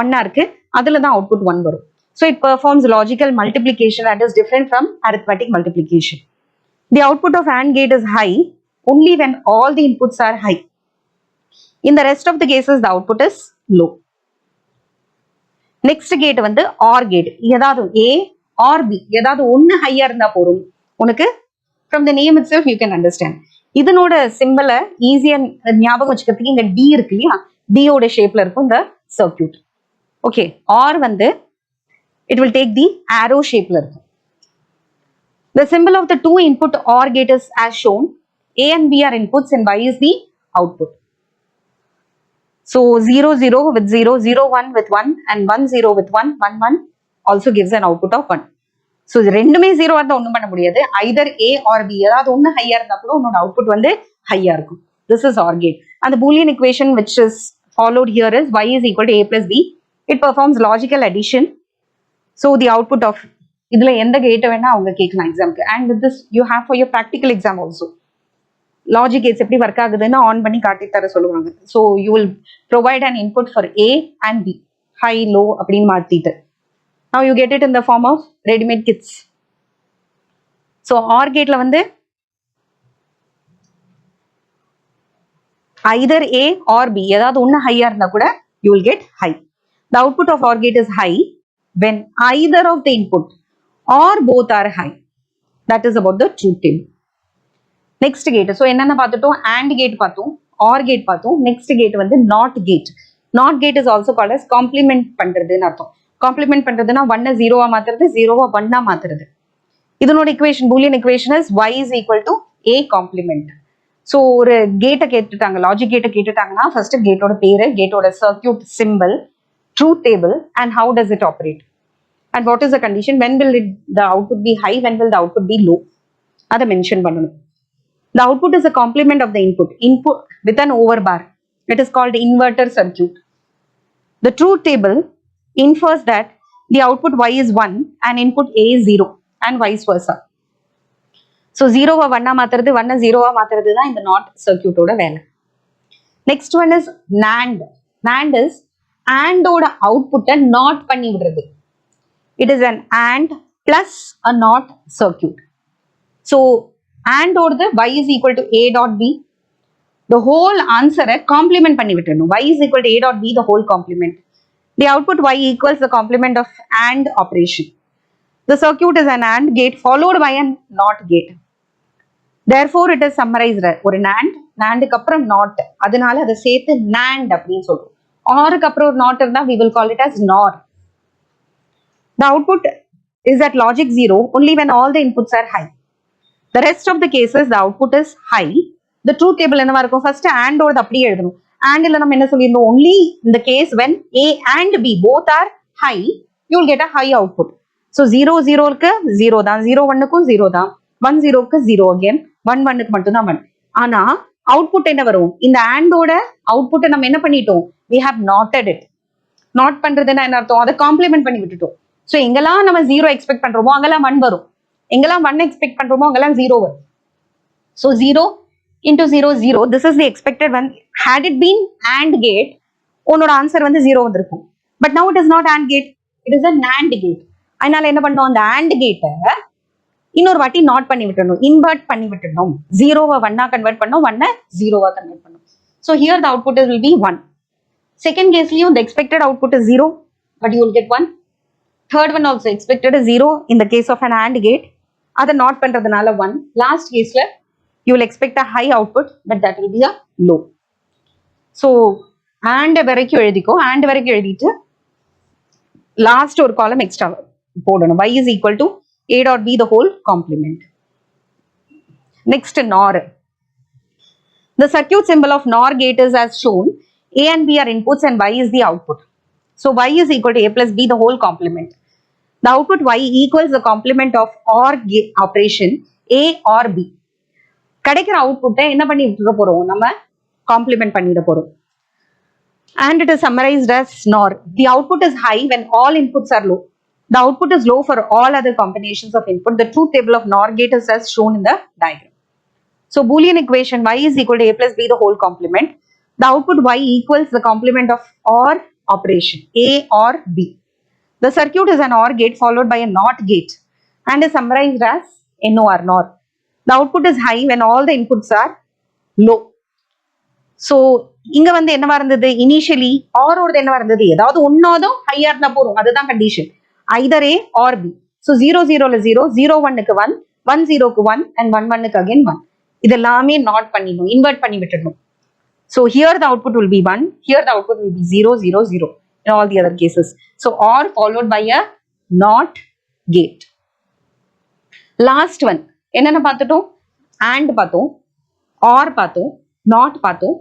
ஒன்னா இருக்கு, அதுல தான் அவுட்புட் 1 வரும். So it performs logical multiplication that is different from arithmetic multiplication. The output of AND gate is high only when all the inputs are high. In the rest of the cases, the output is low. Next gate வந்து OR gate. ஏதாவது A or B ஏதாவது ஒன்னு ஹையா இருந்தா போதும். உனக்கு from the name itself you can understand. இதனோட சிம்பலை ஈஸியா ஞாபகம் வச்சுக்கிறதுக்கு இங்க D இருக்கு இல்லையா, D ஓட ஷேப்ல இருக்கும் இந்த சர்க்யூட். ஓகே, OR வந்து it will take the arrow shape. The symbol of the two input OR gate is as shown. A and B are inputs and Y is the output. So 0 0 with 0, 0 1 with 1 and 1 0 with 1, 1 1 also gives an output of 1. So ரெண்டுமே 0 இருந்தா ஒண்ணும் பண்ண முடியாது. either A or B ஏதாவது ஒண்ணு ஹையா இருந்தா கூட உன்னோட output வந்து ஹையா இருக்கும். This is OR gate. And the Boolean equation which is followed here is Y is equal to A plus B. It performs logical addition. So the output of இதுல எந்த கேட் வேணா அவங்க கேட்கலாம் எக்ஸாம்க்கு. And with this you have for your practical exam also. Logic gates எப்படி work ஆகுதுன்னு on பண்ணி காட்டி தர சொல்லுவாங்க. So you will provide an input for A and B, high low அப்படின்னு மாத்திட்டு. Now you get it in the form of ready-made kits. So OR gateல வந்து either A or B ஏதாவது ஒண்ணு ஹையா இருந்தா கூட you will get high. The output of OR gate is high when either of the input or both are high. That is about the truth table. Next gate. So என்னென்ன பார்த்துட்டோம்? AND gate பார்த்தோம், OR gate பார்த்தோம். Next gate வந்து NOT gate. NOT gate is also called as complement பண்றதுன்னு அர்த்தம். Complement பண்றதுன்னா 1 0 மாத்துறது, 0 1 மாத்துறது. இதனோட equation, Boolean equation is Y is equal to A complement. So ஒரு கேட்டை கேட்டுட்டாங்க, லாஜிக் கேட்டை கேட்டுட்டாங்கன்னா ஃபர்ஸ்ட் கேட்டோட பேரு, கேட்டோட circuit simple, truth table and how does it operate. And what is the condition? When will the output be high? When will the output be low? அதை mention பண்ணணும். The output is a complement of the input with an overbar. It is called inverter circuit. The truth table infers that the output Y is 1 and input A is 0 and vice versa. So 0 1 மாத்துறது, 1 0 மாத்துறது தான் இந்த NOT circuit ஓட வேலை. Next one is NAND. NAND is AND ஓட output NOT பண்ணி விடுறது. It is an AND plus a NOT circuit. So AND or the Y is equal to A dot B. The whole answer complement பண்ணி விட்டுறணும். Y is equal to A dot B, the whole complement. The output Y equals the complement of AND operation. The circuit is an AND gate followed by a NOT gate. Therefore, it is summarized ஒரு NAND, NANDக்கு அப்புறம் NOT. அதனால அதை சேர்த்து NAND அப்படின்னு சொல்றோம். ORக்கு அப்புறம் ஒரு NOT இருந்தா we will call it as NOR. The output is at logic 0 only when all the inputs are high. The rest of the cases, the output is high. The truth table என்னவா இருக்கும்? First AND ஓட அப்படியே எழுதணும். AND ல நம்ம என்ன சொல்லியிருந்தோம்? Only in the case when A and B both are high, you will get a high output. So 0 0க்கு 0 தான், 0 1க்கும் 0 தான், 1 0க்கு 0 again, 1 1க்கு மட்டும் தான் 1. ஆனா output என்ன வரும்? இந்த AND ஓட output நம்ம என்ன பண்ணிட்டோம்? We have knotted it. Not பண்றதுன்னா என்ன அர்த்தம்? அதை காம்ப்ளிமெண்ட் பண்ணி விட்டுட்டோம். So எங்கெல்லாம் நம்ம 0 எக்ஸ்பெக்ட் பண்றோமோ அங்கெல்லாம் 1 வரும். எங்கெல்லாம் 1 எக்ஸ்பெக்ட் பண்றோமோ அங்கெல்லாம் 0 வரும். So 0 into 0 0, this is the expected one. Had it been AND gate, உன்னோட ஆன்சர் வந்து 0 வந்திருக்கும். But now it is not AND gate, it is a NAND gate. அதனால என்ன பண்ணோம்? அந்த AND கேட்டை இன்னொரு வாட்டி நாட் பண்ணி விட்டுறணும், இன்வெர்ட் பண்ணி விட்டுறணும். 0வை 1 கன்வெர்ட் பண்ணோம், 1 0வா கன்வெர்ட் பண்ணோம். So here the output will be 1. Second caseலயும் the expected output is 0, but you will get 1. Third one also expected is 0 in the case of an AND gate. அதை not பண்றதுனால 1. Last caseல you will expect a high output, but that will be a low. So AND வரைக்கும் எழுதிக்கோ. AND வரைக்கும் எழுதிட்டு last ஒரு காலம் extra போடணும். Y is equal to A dot B, the whole complement. Next, NOR. The circuit symbol of NOR gate is as shown. A and B are inputs and Y is the output. So Y is equal to A plus B, the whole complement. The output Y equals the complement of OR operation A or B. கிடைக்கிற அவுட்புட்டை என்ன பண்ணி விட்டுற போறோம்? நம்ம complement பண்ணிட போறோம். And it is summarized as NOR. The output is high when all inputs are low. The output is low for all other combinations of input. The truth table of NOR gate is as shown in the diagram. So Boolean equation Y is equal to A plus B, the whole complement. The output Y equals the complement of OR operation A or B. The circuit is an OR gate followed by a NOT gate and is summarized as NOR. The output is high when all the inputs are low. So இங்க வந்து என்னவா இருந்தது? Initially ஆரோட என்னவா இருந்தது? ஏதாவது ஒன்னாதும் ஹையா இருந்தா போறோம், அதுதான் condition. either A or B. So 0 0ல 0, 0 1க்கு 1, 1 0க்கு 1 and 1 1க்கு again 1. இதெல்லாமே நாட் பண்ணிடணும், இன்வெர்ட் பண்ணி விட்டுடணும். So here the output will be 1, here the output will be 0 0 0 in all the other cases. So OR followed by a not gate. Last one என்னென்ன பார்த்துட்டோம்? and பார்த்தோம், or பார்த்தோம், not பார்த்தோம்,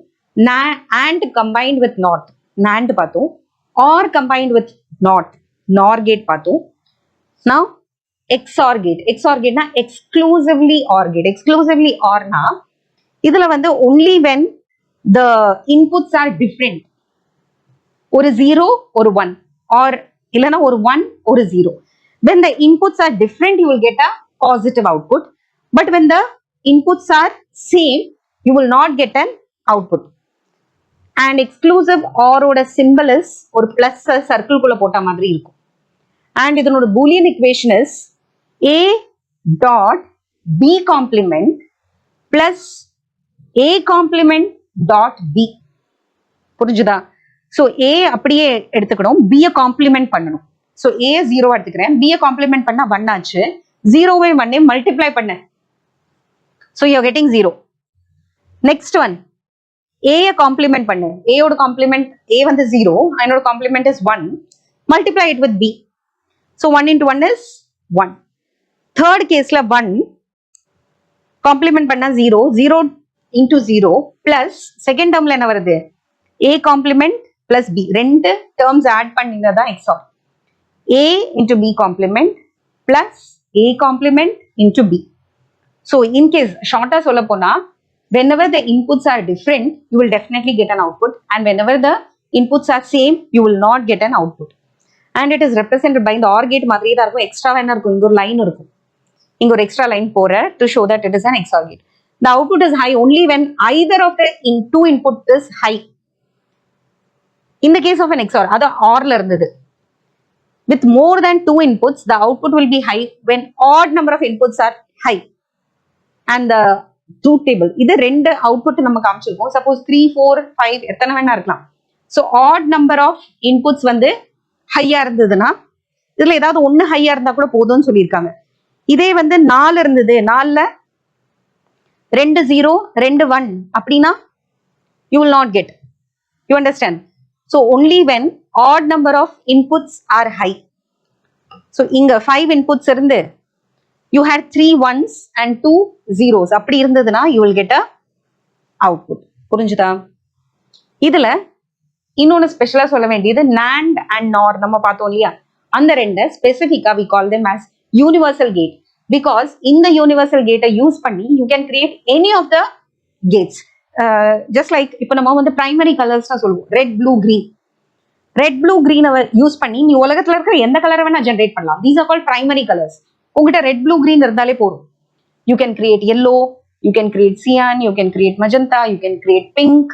and combined with not NAND பார்த்தோம், or combined with not NOR gate பார்த்தோம். Now XOR gate. XOR gate na exclusively OR gate. Exclusively OR na இதுல வந்து only when the inputs are different. ஒரு 0 ஒரு 1 or இல்லனா ஒரு 1 ஒரு 0. When the inputs are different, you will get a positive output. But when the inputs are same, you will not get an output. And exclusive OR ஓட symbol is ஒரு plus circle குள்ள போட்ட மாதிரி இருக்கும். And இதனோட boolean equation is A dot B complement plus A complement dot B. புரிஞ்சுதா? So A அப்படியே எடுத்துக்கணும், B ய காம்ப்ளிமெண்ட் பண்ணணும். So A 0 எடுத்துக்கிறேன், B ய காம்ப்ளிமெண்ட் பண்ணா 1 ஆச்சு, 0வை 1 மல்டிப்ளை பண்ண. So you are getting 0. Next one, A ய காம்ப்ளிமெண்ட் பண்ணு. A யோட காம்ப்ளிமெண்ட், A வந்து 0, அதனோட complement is 1. Multiply it with B. So 1 into 1 is 1. Third case la 1 complement panna 0, 0 into 0 plus second term la enna varudhu A complement plus B. ரெண்டு terms add பண்ணினதா XOR. A into B complement plus A complement into B. So in case short ah solla pona, whenever the inputs are different, you will definitely get an output, and whenever the inputs are same, you will not get an output. And it is represented by the OR gate மாதிரியே தான் இருக்கும், extra என்ன இருக்கும், இங்க ஒரு line இருக்கும், இங்க ஒரு எக்ஸ்ட்ரா லைன் போற to show that it is an XOR gate. The output is high only when either of the two input is high. In the case of an XOR, அது OR ல இருந்தது. With more than 2 inputs, the output will be high when odd number of inputs are high. And the truth table, இது ரெண்டு output நம்ம காமிச்சிருக்கோம். Suppose 3, 4, 5 எத்தனை வேணா இருக்கலாம். So odd number of inputs வந்து ஹையா இருந்ததுன்னா, இதுல ஏதாவது ஒண்ணு ஹையா இருந்தா கூட போதும்னு சொல்லியிருக்காங்க. இதே வந்து 4 இருந்தது, 4ல 2 0 2 1 அப்படின்னா you will not get. You understand? So only when odd number of inputs are high. So இங்க 5 inputs இருந்து you had 3 ones and 2 zeros அப்படி இருந்ததுன்னா you will get a output. புரிஞ்சுதா? இதுல இன்னொன்னு ஸ்பெஷலா சொல்ல வேண்டியது NAND and NOR நம்ம பார்த்தோம் இல்லையா, அந்த ரெண்டு ஸ்பெசிஃபிக்கா we call them as universal gate, because இந்த universal gate யூஸ் பண்ணி you can create any of the gates. Just like இப்போ நம்ம வந்து primary colors சொல்லுவோம், red blue green. red blue green use பண்ணி நீ உலகத்துல இருக்கிற எந்த கலரை வேணா ஜென்ரேட் பண்ணலாம். these are called primary colors. உங்ககிட்ட red blue green இருந்தாலே போதும். you can create yellow, you can create cyan, you can create magenta, you can create pink,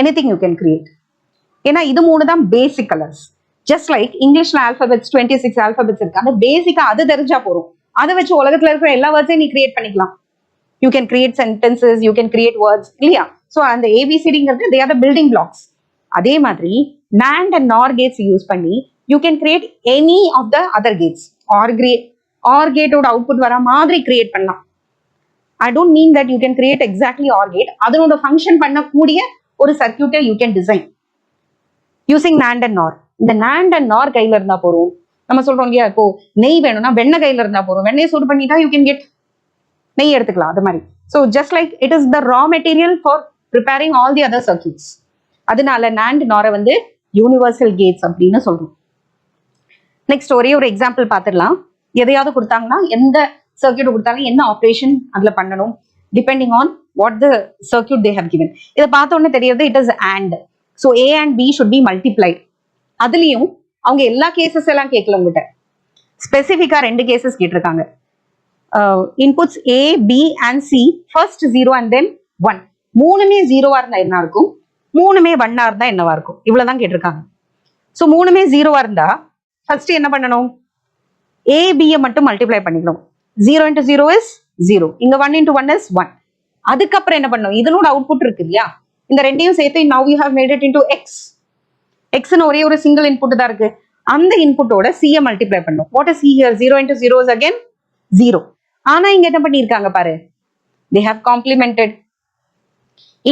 anything you can create. ஏன்னா இது மூணு தான் பேசிக் கலர்ஸ். ஜஸ்ட் லைக் இங்கிலீஷ்ல alphabets 26 alphabets இருக்கு, அந்த பேசிக்கா அது தெரிஞ்சா போதும், அதை வச்சு உலகத்துல இருக்கிற எல்லா வேர்ட்ஸையும் நீ கிரியேட் பண்ணிக்கலாம். You can create sentences, you can create words இல்லையா. ஸோ அந்த ஏபிசிடிங்கிறது they are the building blocks. அதே மாதிரி NAND and NOR gates use பண்ணி you can create any of the other gates. OR கேட்டோட அவுட்புட் வர மாதிரி கிரியேட் பண்ணலாம். I don't mean that you can create exactly OR gate, அதனோட function பண்ணக்கூடிய ஒரு சர்க்கியூட்டை you can design using NAND and NOR. இந்த NAND and NOR கையில இருந்தா போறோம். நம்ம சொல்றோம் இல்லையா, இப்போ நெய் வேணும்னா வெண்ணெய் கையில இருந்தா போறோம், வெண்ணெய் சூடு பண்ணிட்டா யூ கேன் கெட் நெய் எடுத்துக்கலாம். அது மாதிரி so just like it is the raw material for preparing all the other circuits. அதனால NAND NOR வந்து யூனிவர்சல் கேட்ஸ் அப்படின்னு சொல்றோம். நெக்ஸ்ட் ஒரே ஒரு எக்ஸாம்பிள் பார்த்துடலாம். எதையாவது கொடுத்தாங்கன்னா, எந்த சர்க்கியூட் கொடுத்தாலும் என்ன ஆப்ரேஷன் அதுல பண்ணணும், depending on what the circuit they have given. இதை பார்த்த உடனே தெரியுது it is AND. So A and B should be multiplied. அதுலயும் அவங்க எல்லா கேசஸ் எல்லாம் கேட்கல, உங்ககிட்ட ஸ்பெசிஃபிக்கா 2 கேசஸ் கேட்டிருக்காங்க. Inputs A, B and C, first 0 and then 1. மூணுமே 0வா இருந்தா என்ன இருக்கும், மூணுமே 1ஆ இருந்தா என்னவா இருக்கும், இவ்வளவுதான் கேட்டிருக்காங்க. ஸோ மூணுமே 0வா இருந்தா ஃபர்ஸ்ட் என்ன பண்ணணும், A, B மட்டும் மல்டிப்ளை பண்ணிக்கணும். 0 into 0 is 0, இங்க 1 into 1 is 1. அதுக்கப்புறம் என்ன பண்ணணும், இதனோட அவுட்புட் இருக்கு இல்லையா, இந்த ரெண்டையும் சேர்த்து now you have made it into x. xன்னு ஒரே ஒரு சிங்கிள் இன்புட் தான் இருக்கு, அந்த இன்புட்டோட c ய மல்டிப்ளை பண்ணும். what is c here, 0 into 0 is again 0. ஆனா இங்க என்ன பண்ணிருக்காங்க பாரு, they have complemented,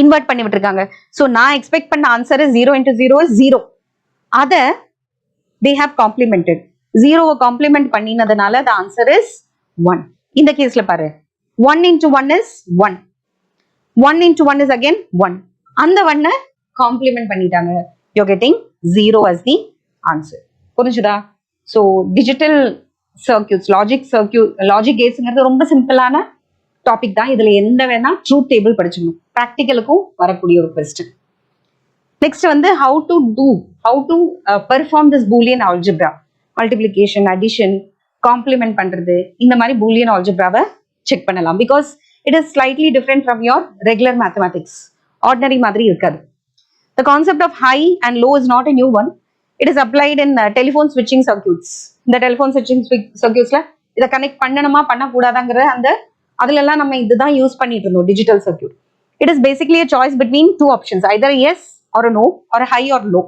இன்வெர்ட் பண்ணி விட்டுருக்காங்க. so நான் எக்ஸ்பெக்ட் பண்ண ஆன்சர் 0 into 0 is 0, அத they have complemented. 0 complement பண்ணினதுனால the answer is 1. இந்த கேஸ்ல பாரு 1 into 1 is 1. 1 into 1 is again 1. அந்த 1 complement பண்ணிட்டாங்க. You're getting 0 as the answer. புரிஞ்சுதா? So digital circuits, logic gates ரொம்ப சிம்பிளான டாபிக் தான். இதுல எந்த வேணா ட்ரூத் டேபிள் படிச்சுக்கணும். ப்ராக்டிக்கலுக்கும் வரக்கூடிய ஒரு கொஸ்டின். நெக்ஸ்ட் வந்து how to perform this boolean algebra, multiplication, addition, complement பண்றது, இந்த மாதிரி boolean algebraவை செக் பண்ணலாம். because it is slightly different from your regular mathematics. ordinary மாதிரி இருக்காது. the concept of high and low is not a new one. it is applied in telephone switching circuits. இந்த telephone switching circuitsல இதை connect பண்ணணுமா பண்ணக்கூடாதாங்கிற அந்த அதுல எல்லாம் நம்ம இதுதான் யூஸ் பண்ணிட்டு இருந்தோம் digital circuit. It is basically a choice between two options, either yes or a no or a high or low.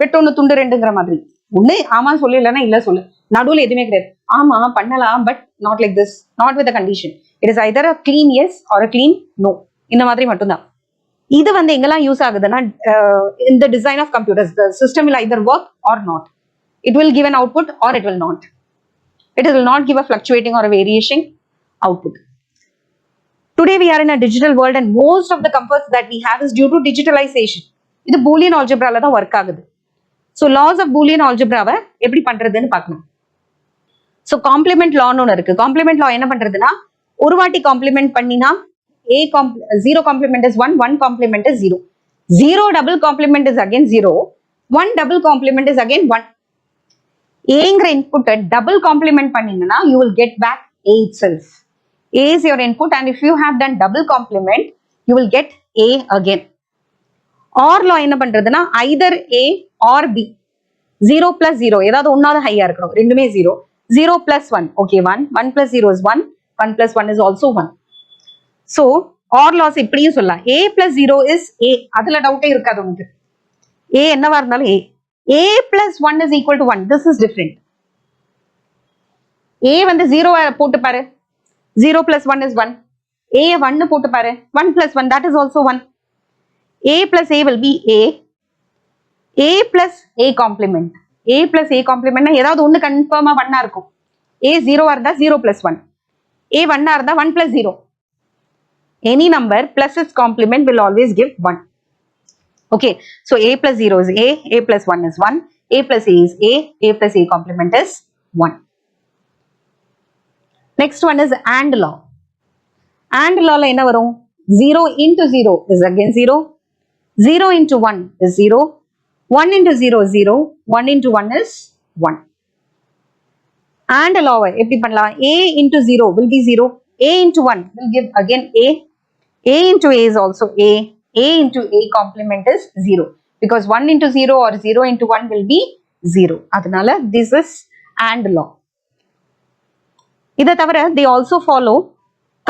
வெட்டு ஒன்று துண்டு ரெண்டுங்கிற மாதிரி, ஒண்ணு ஆமா சொல்லு இல்லைன்னா இல்ல சொல்லு, நடுவில் எதுவுமே கிடையாது. ஆமா பண்ணலாம் but not like this, not with condition. It is either a clean yes or a clean no, இந்த மாதிரி மட்டும்தான். இது வந்து எங்கெல்லாம் யூஸ் ஆகுதுன்னா in the design of computers, the system will either work or not. It will give an output or it will not. It will not give a fluctuating or a variation output. Today we are in a digital world and most of the comforts that we have is due to digitalization. இது boolean algebraல தான் work ஆகுது. So laws of boolean algebraவை எப்படி பண்றதுன்னு பார்க்கலாம். So complement lawன்னு ஒன்று இருக்கு. complement law என்ன பண்றதுன்னா, ஒரு வாட்டி காம்ப்ளிமெண்ட் பண்ணினா zero complement is 1, 1 complement is 0. 0 double complement is again 0, 1 double complement is again 1. ஏங்கிற இன்புட்டை டபுள் காம்ப்ளிமெண்ட் பண்ணீங்கன்னா you will get back A itself. A is your input and if you have done double complement, you will get A again. OR law என்ன பண்றதுன்னா, either A or B. 0 plus 0, ஏதாவது ஒன்னாவது ஹையா இருக்கணும், ரெண்டுமே 0. 0 plus 1, okay 1. 1 plus 0 is 1. 1 plus 1 is also 1. So OR laws இப்படியும் சொல்லலாம். A plus 0 is A. அதுல டவுட்டே இருக்காது உங்களுக்கு. A என்னவா இருந்தாலும் A. A plus 1 is equal to 1. This is different. A வந்து 0 போட்டு பாரு. 0 plus 1 is 1. A 1 போட்டு பாரு. 1 plus 1, that is also 1. A plus A will be A. A plus A complement. A plus A complement ஏதாவது ஒன்று கன்ஃபார்மா 1 இருக்கும். A 0 இருந்தா 0 plus 1. A 1 இருந்தா 1 plus 0. Any number plus its complement will always give 1. Okay, so A plus 0 is A plus 1 is 1, A plus A is A plus A complement is 1. Next one is AND law. AND law la enna varum? 0 into 0 is again 0, 0 into 1 is 0, 1 into 0 is 0, 1 into 1 is 1. AND law eppadi pannalam? A into 0 will be 0, A into 1 will give again A into A is also A into A complement is 0, because 1 into 0 or 0 into 1 will be 0. அதனால this is AND law. இதை தவிர they also follow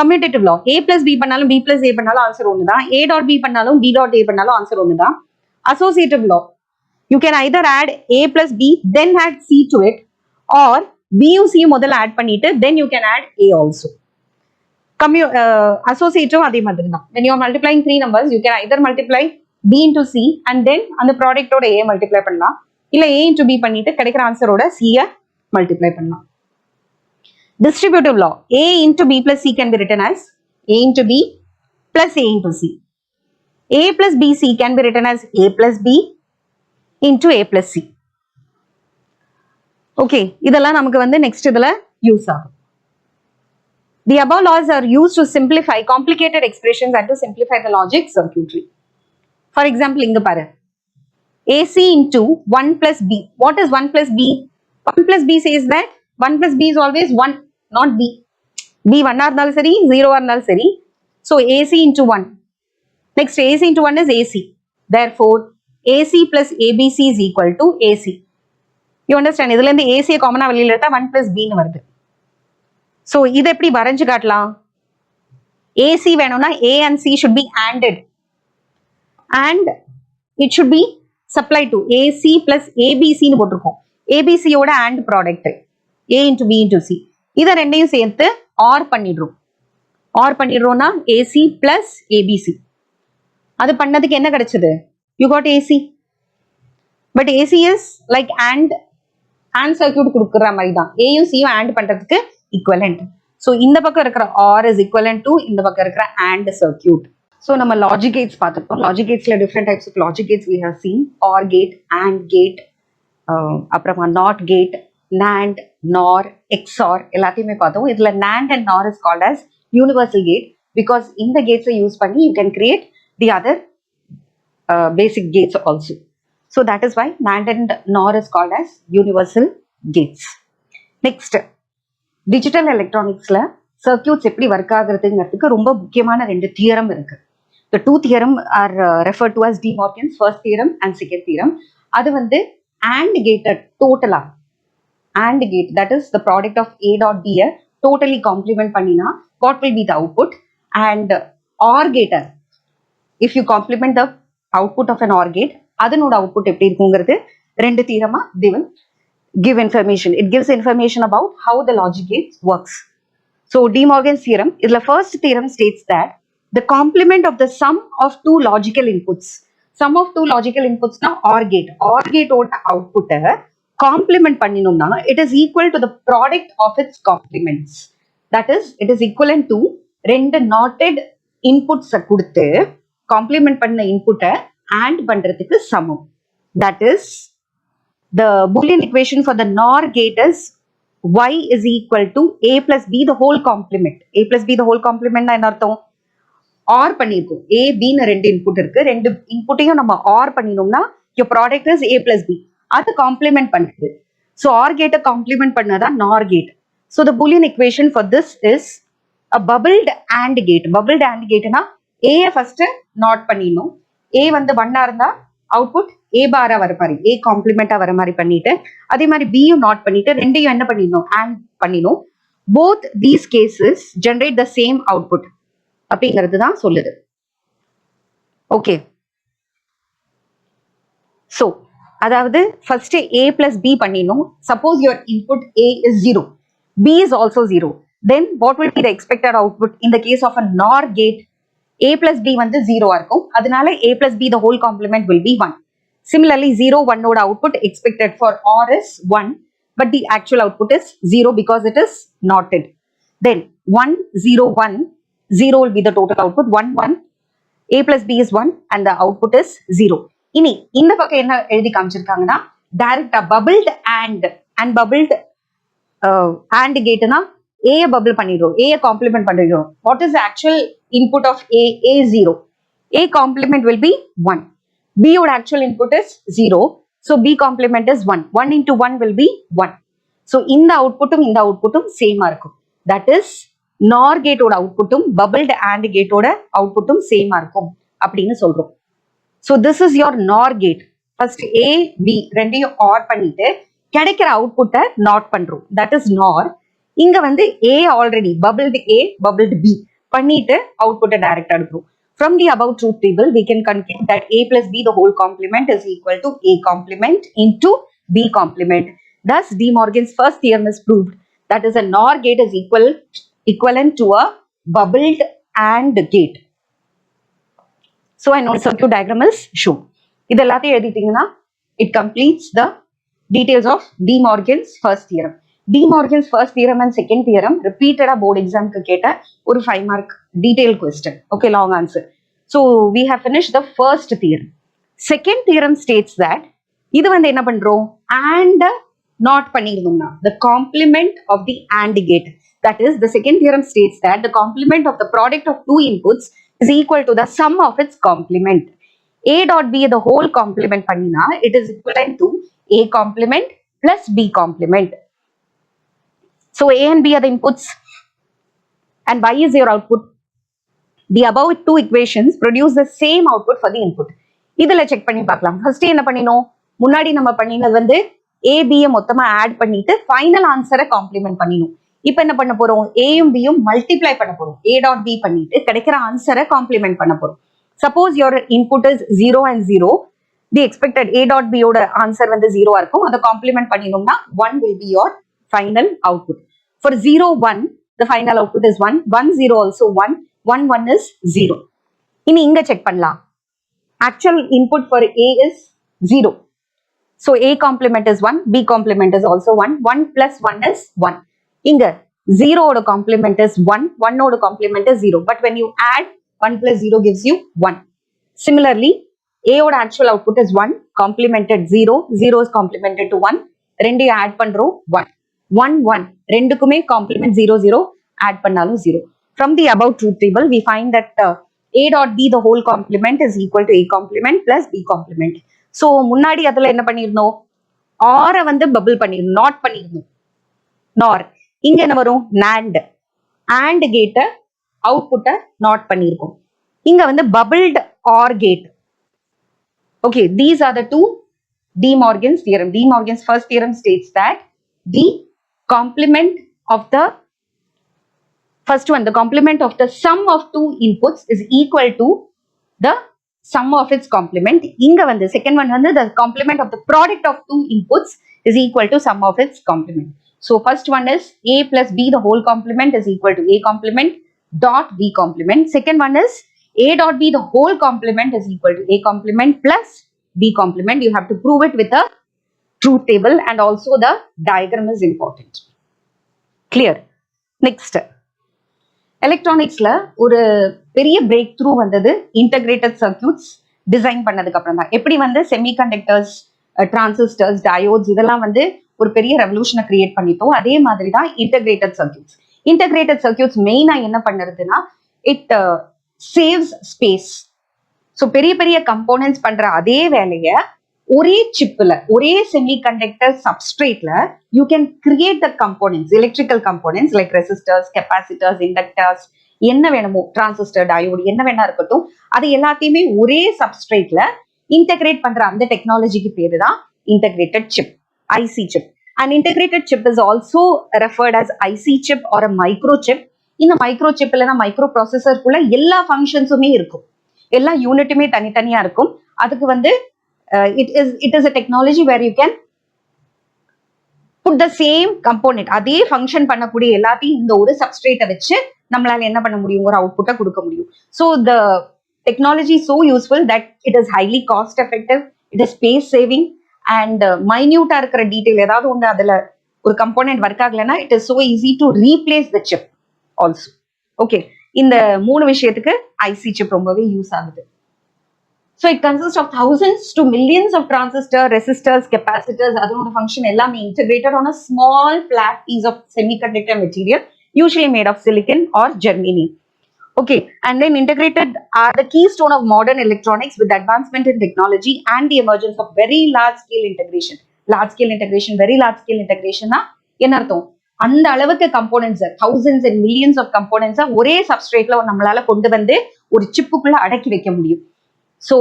commutative law. A plus B பண்ணாலும் B plus A பண்ணாலும் answer ஒன்று தான். A dot B பண்ணாலும் B dot A பண்ணாலும் answer ஒன்று தான். Associative law, you can either add A plus B then add C to it, or B யும் C முதல்ல ஆட் பண்ணிட்டு then you can add A also. Associative அதே மாதிரி தான். when you are multiplying three numbers, you can either multiply B into C and then அந்த ப்ராடக்டோட A multiply பண்ணலாம், இல்ல A into B பண்ணிட்டு கிடைக்கிற ஆன்சரோட C மல்டிப்ளை பண்ணலாம். Distributive law, A into B plus C can be written as A into B plus A into C. A plus BC can be written as A plus B into A plus C. Okay, இதெல்லாம் நமக்கு வந்து next இதுல use ஆகும். The above laws are used to simplify complicated expressions and to simplify the logic circuitry. For example, inga paru. AC into 1 plus B. What is 1 plus B? 1 plus B says that 1 plus B is always 1, not B. B 1 ஆ இருந்தாலும் சரி, 0 ஆ இருந்தாலும் சரி. So AC into 1. Next, AC into 1 is AC. Therefore, AC plus ABC is equal to AC. You understand? இதுல இருந்து AC காமனா வெளியில எடுத்தா 1 plus B ன்னு வருது. So இது எப்படி வரைஞ்சு காட்டலாம்? AC வேணும்னா A and C should be ANDed, and it should be supplied to AC plus ABC ன்னு போட்டிருக்கோம். ABC யோட AND product A into B into C. இதை ரெண்டையும் சேர்த்து OR பண்ணிடுறோம். OR பண்ணிடுறோம்னா AC plus ABC. அது பண்ணதுக்கு என்ன கிடைச்சது? You got AC. But AC is like AND circuit கொடுக்குற மாதிரி தான் ஏயும் சியும் AND பண்றதுக்கு equivalent. So இந்த பக்கம் இருக்கிற OR is equivalent to இந்த பக்கம் இருக்கிற AND circuit. So நம்ம logic gates பார்த்துருக்கோம். Logic gatesல different types of logic gates we have seen. OR gate, AND gate, அப்புறமா NOT gate, NAND, NOR, XOR எல்லாத்தையுமே பார்த்தோம். இதுல NAND and NOR is called as universal gate because இந்த gates use பண்ணி you can create the other basic gates also. So that is why NAND and NOR is called as universal gates. Next, digital electronicsல circuits எப்படி work ஆகுறதுங்கிறதுக்கு ரொம்ப முக்கியமான ரெண்டு theorem இருக்கு. The two theorem are referred to as De Morgan's first theorem and second theorem. அது வந்து AND gate totally AND gate, that is the product of A dot B totally complement பண்ணினா what will be the output, and OR gate if you complement the output of an OR gate அதனோட output எப்படி இருக்குங்கிறது ரெண்டு தியரமா they will give information. It gives information about how the logic gate works. So De Morgan's theorem, the first theorem states that the complement of the sum of two logical inputs, sum of two logical inputs na OR gate oda output complement பண்ணினோம்னா it is equal to the product of its complements. That is, it is equivalent to ரெண்டு knotted inputs கொடுத்து complement பண்ண input AND பண்றதுக்கு சமம். That is, the Boolean equation for the NOR gate is y is equal to a plus b the whole complement. A plus b the whole complement என்ன அர்த்தம்? OR பண்ணிருக்கோம். A, B ன்னு ரெண்டு input இருக்கு. ரெண்டு இன்புட்டையும் நம்ம OR பண்ணினோம்னா your product is a plus b. அது complement பண்ணுது. So OR gate காம்ப்ளிமெண்ட் பண்ணதான் NOR gate. So the Boolean equation for this is a bubbled AND gate. Bubbled AND gateனா A first not பண்ணினோம். A வந்து 1 இருந்தா output A பாரா வர மாதிரி A காம்ப்ளிமெண்டா வர மாதிரி பண்ணிட்டு அதே மாதிரி B யும் நாட் பண்ணிட்டு ரெண்டையும் என்ன பண்ணிடணும் AND பண்ணினோம். Both these cases generate the same output அப்படிங்கிறது தான் சொல்லுது. ஓகே, ஸோ அதாவது ஃபர்ஸ்ட் A plus B பண்ணினோம். Suppose your input A is 0, B is also 0, then what will be the expected output in the case of a NOR gate? A plus B வந்து 0 இருக்கும். அதனால A plus B the whole complement will be 1. Similarly, 0, 1 ஓட output expected for OR is 1, but the actual output is 0 because it is knotted. Then 1, 0, 1, 0 will be the total output, 1, 1, A plus B is 1 and the output is 0. இனி இந்த பக்கம் என்ன எழுதி காமிச்சிருக்காங்கன்னா டைரக்டா bubbled and bubbled AND gateனா A bubble பண்ணிடுறோம், A complement பண்ணிடுறோம். What is the actual input of A? A 0. A complement will be 1. B would actual input is 0. So B complement is 1. 1 into 1 will be 1. So இந்த அவுட்புட்டும் சேமா இருக்கும். That is, NOR gate ஓட அவுட்புட்டும் bubbled AND gate ஓட அவுட்புட்டும் சேமா இருக்கும் அப்படின்னு சொல்றோம். So this is your NOR gate. First A, B ரெண்டையும் OR பண்ணிட்டு கிடைக்கிற அவுட்புட்டை நாட் பண்றோம். That is NOR. இங்க வந்து A already bubbled A, bubbled B பண்ணிட்டு அவுட்புட்டை டைரக்டா எடுக்கிறோம். From the above truth table, we can conclude that A plus B the whole complement is equal to A complement into B complement. Thus, De Morgan's first theorem is proved. That is, a NOR gate is equivalent to a bubbled AND gate. So, I know circuit diagram is shown. இது எல்லாத்தையும் எழுதிட்டீங்கன்னா it completes the details of De Morgan's first theorem. De Morgan's first theorem and second theorem repeated board exam க்கு கேட்ட ஒரு 5 mark detailed question. Okay, long answer. So we have finished the first theorem. Second theorem states that இது வந்து என்ன பண்றோம் and not பண்ணிருந்தோம்னா the complement of the AND gate. That is, the second theorem states that the complement of the product of two inputs is equal to the sum of its complement. A dot B the whole complement பண்ணினா it is equivalent to A complement plus B complement. So A and B are the inputs and Y is your output. The above two equations produce the same output for the input. இதுல check பண்ணி பார்க்கலாம். First என்ன பண்ணினோம், முன்னாடி நம்ம பண்ணினது வந்து A B மொத்தமா ஆட் பண்ணிட்டு ஃபைனல் ஆன்சரை காம்ப்ளிமெண்ட் பண்ணினோம். இப்போ என்ன பண்ண போறோம், ஏயும் பியும் மல்டிப்ளை பண்ண போறோம். A dot B பண்ணிட்டு கிடைக்கிற ஆன்சரை காம்ப்ளிமெண்ட் பண்ண போறோம். Suppose your input is 0 and 0, the expected A dot B ஓட ஆன்சர் வந்து 0 இருக்கும். அதை complement பண்ணினோம்னா 1 will be your final output. For 0, 1, the final output is 1. 1, 0 also 1. 1, 1 is 0. இனி இங்க செக் பண்ணலாம். Actual input for A is 0. So A complement is 1, B complement is also 1, 1 plus 1 is 1. இங்க 0 ஓட complement is 1, 1 ஓட complement is 0. But when you add 1 plus 0 gives you 1. Similarly, A ஓட actual output is 1, complemented 0, 0 is complemented to 1. ரெண்டையும் add பண்றோம் 1. 1, 1. ரெண்டுக்குமே complement 0, 0, add பண்ணாலும் 0. From the above truth table, we find that A dot B the whole complement is equal to A complement plus B complement. So, முன்னாடி அதுல என்ன பண்ணிருந்தோம்? OR வந்து bubble பண்ணிருந்தோம், not பண்ணிருந்தோம். NOR. இங்க என்ன வரும்? NAND. AND gate output not பண்ணிருக்கோம். இங்க வந்து bubbled OR gate. Okay, these are the two De Morgan's theorem. De Morgan's first theorem states that the complement of the first one, the complement of the sum of two inputs is equal to the sum of its complement. Inga vandu second one vandu the complement of the product of two inputs is equal to sum of its complement. So first one is A plus B the whole complement is equal to A complement dot B complement. Second one is A dot B the whole complement is equal to A complement plus B complement. You have to prove it with a truth table and also the diagram is important. Clear? Next. எலக்ட்ரானிக்ஸ்ல ஒரு பெரிய break through வந்தது integrated circuits design பண்ணதுக்கு அப்புறம் தான். எப்படி வந்து semiconductors, transistors, diodes இதெல்லாம் வந்து ஒரு பெரிய ரெவல்யூஷனை கிரியேட் பண்ணிட்டோம், அதே மாதிரி தான் இன்டகிரேட்டட் சர்க்கியூட்ஸ். இன்டகிரேட்டட் சர்க்கியூட்ஸ் மெயினா என்ன பண்ணுறதுன்னா இட் சேவ்ஸ் ஸ்பேஸ். ஸோ பெரிய பெரிய கம்போனன்ட்ஸ் பண்ற அதே வேலையை ஒரே சிப்ல, ஒரே செமிகண்டக்டர் சப்ஸ்ட்ரேட்ல you can create the components, electrical components like resistors, capacitors, inductors, என்ன வேணுமோ, டிரான்சிஸ்டர், டயோடு, என்ன வேணா இருக்கட்டும், அது எல்லாத்தையுமே ஒரே சப்ஸ்ட்ரேட்ல இன்டகிரேட் பண்ற அந்த டெக்னாலஜிக்கு பேரு தான் integrated chip, IC chip. And integrated chip is also referred as IC chip or micro chip. இந்த மைக்ரோ சிப் இல்லைன்னா மைக்ரோ ப்ராசஸருக்குள்ள எல்லா ஃபங்க்ஷன்ஸுமே இருக்கும், எல்லா யூனிட்டுமே தனித்தனியா இருக்கும். அதுக்கு வந்து it is a technology where you can put the same component, அதே ஃபங்க்ஷன் பண்ணக்கூடிய எல்லாத்தையும் இந்த ஒரு சப்ஸ்ட்ரேட்டை வச்சு நம்மளால என்ன பண்ண முடியும், ஒரு அவுட்புட்டை கொடுக்க முடியும். So the technology is so useful that it is highly cost effective, it is space saving and minute இருக்கிற டீடைல் ஏதாவது ஒன்று அதுல ஒரு கம்போனன்ட் ஒர்க் ஆகலைன்னா it is so easy to replace the chip also. Okay, இந்த மூணு விஷயத்துக்கு IC chip ரொம்பவே யூஸ் ஆகுது. So it consists of thousands to millions of transistors, resistors, capacitors, அதோட function எல்லாமே integrated on a small flat piece of semiconductor material, usually made of silicon or germanium. Okay, and then integrated are the keystone of modern electronics with advancement in technology and the emergence of very large scale integration. Large scale integration, very large scale integration na என்ன அர்த்தம்? அந்த அளவுக்கு components, thousands and millions of components ஒரே சப்ஸ்ட்ரேட்ல நம்மளால கொண்டு வந்து ஒரு சிப்புக்குள்ள அடக்கி வைக்க முடியும். ஸோ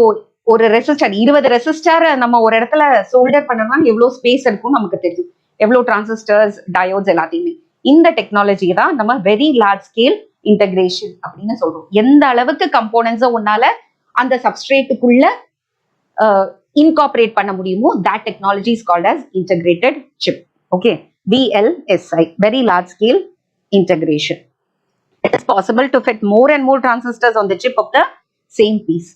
ஒரு ரெசிஸ்டர், 20 ரெசிஸ்டர் நம்ம ஒரு இடத்துல சோல்டர் பண்ணோம்னா எவ்வளோ ஸ்பேஸ் இருக்கும் நமக்கு தெரியும், எவ்வளோ டிரான்சிஸ்டர்ஸ், டயோட்ஸ் எல்லாத்தையுமே. இந்த டெக்னாலஜி தான் நம்ம வெரி லார்ஜ் ஸ்கேல் இன்டகிரேஷன் அப்படின்னு சொல்றோம். எந்த அளவுக்கு கம்போனன்ட்ஸை உன்னால அந்த சப்ஸ்ட்ரேட்டுக்குள்ள இன்கார்பரேட் பண்ண முடியுமோ, that technology is called as integrated chip. Okay, VLSI, very large scale integration. It is possible to fit more and more transistors on the chip of the same piece.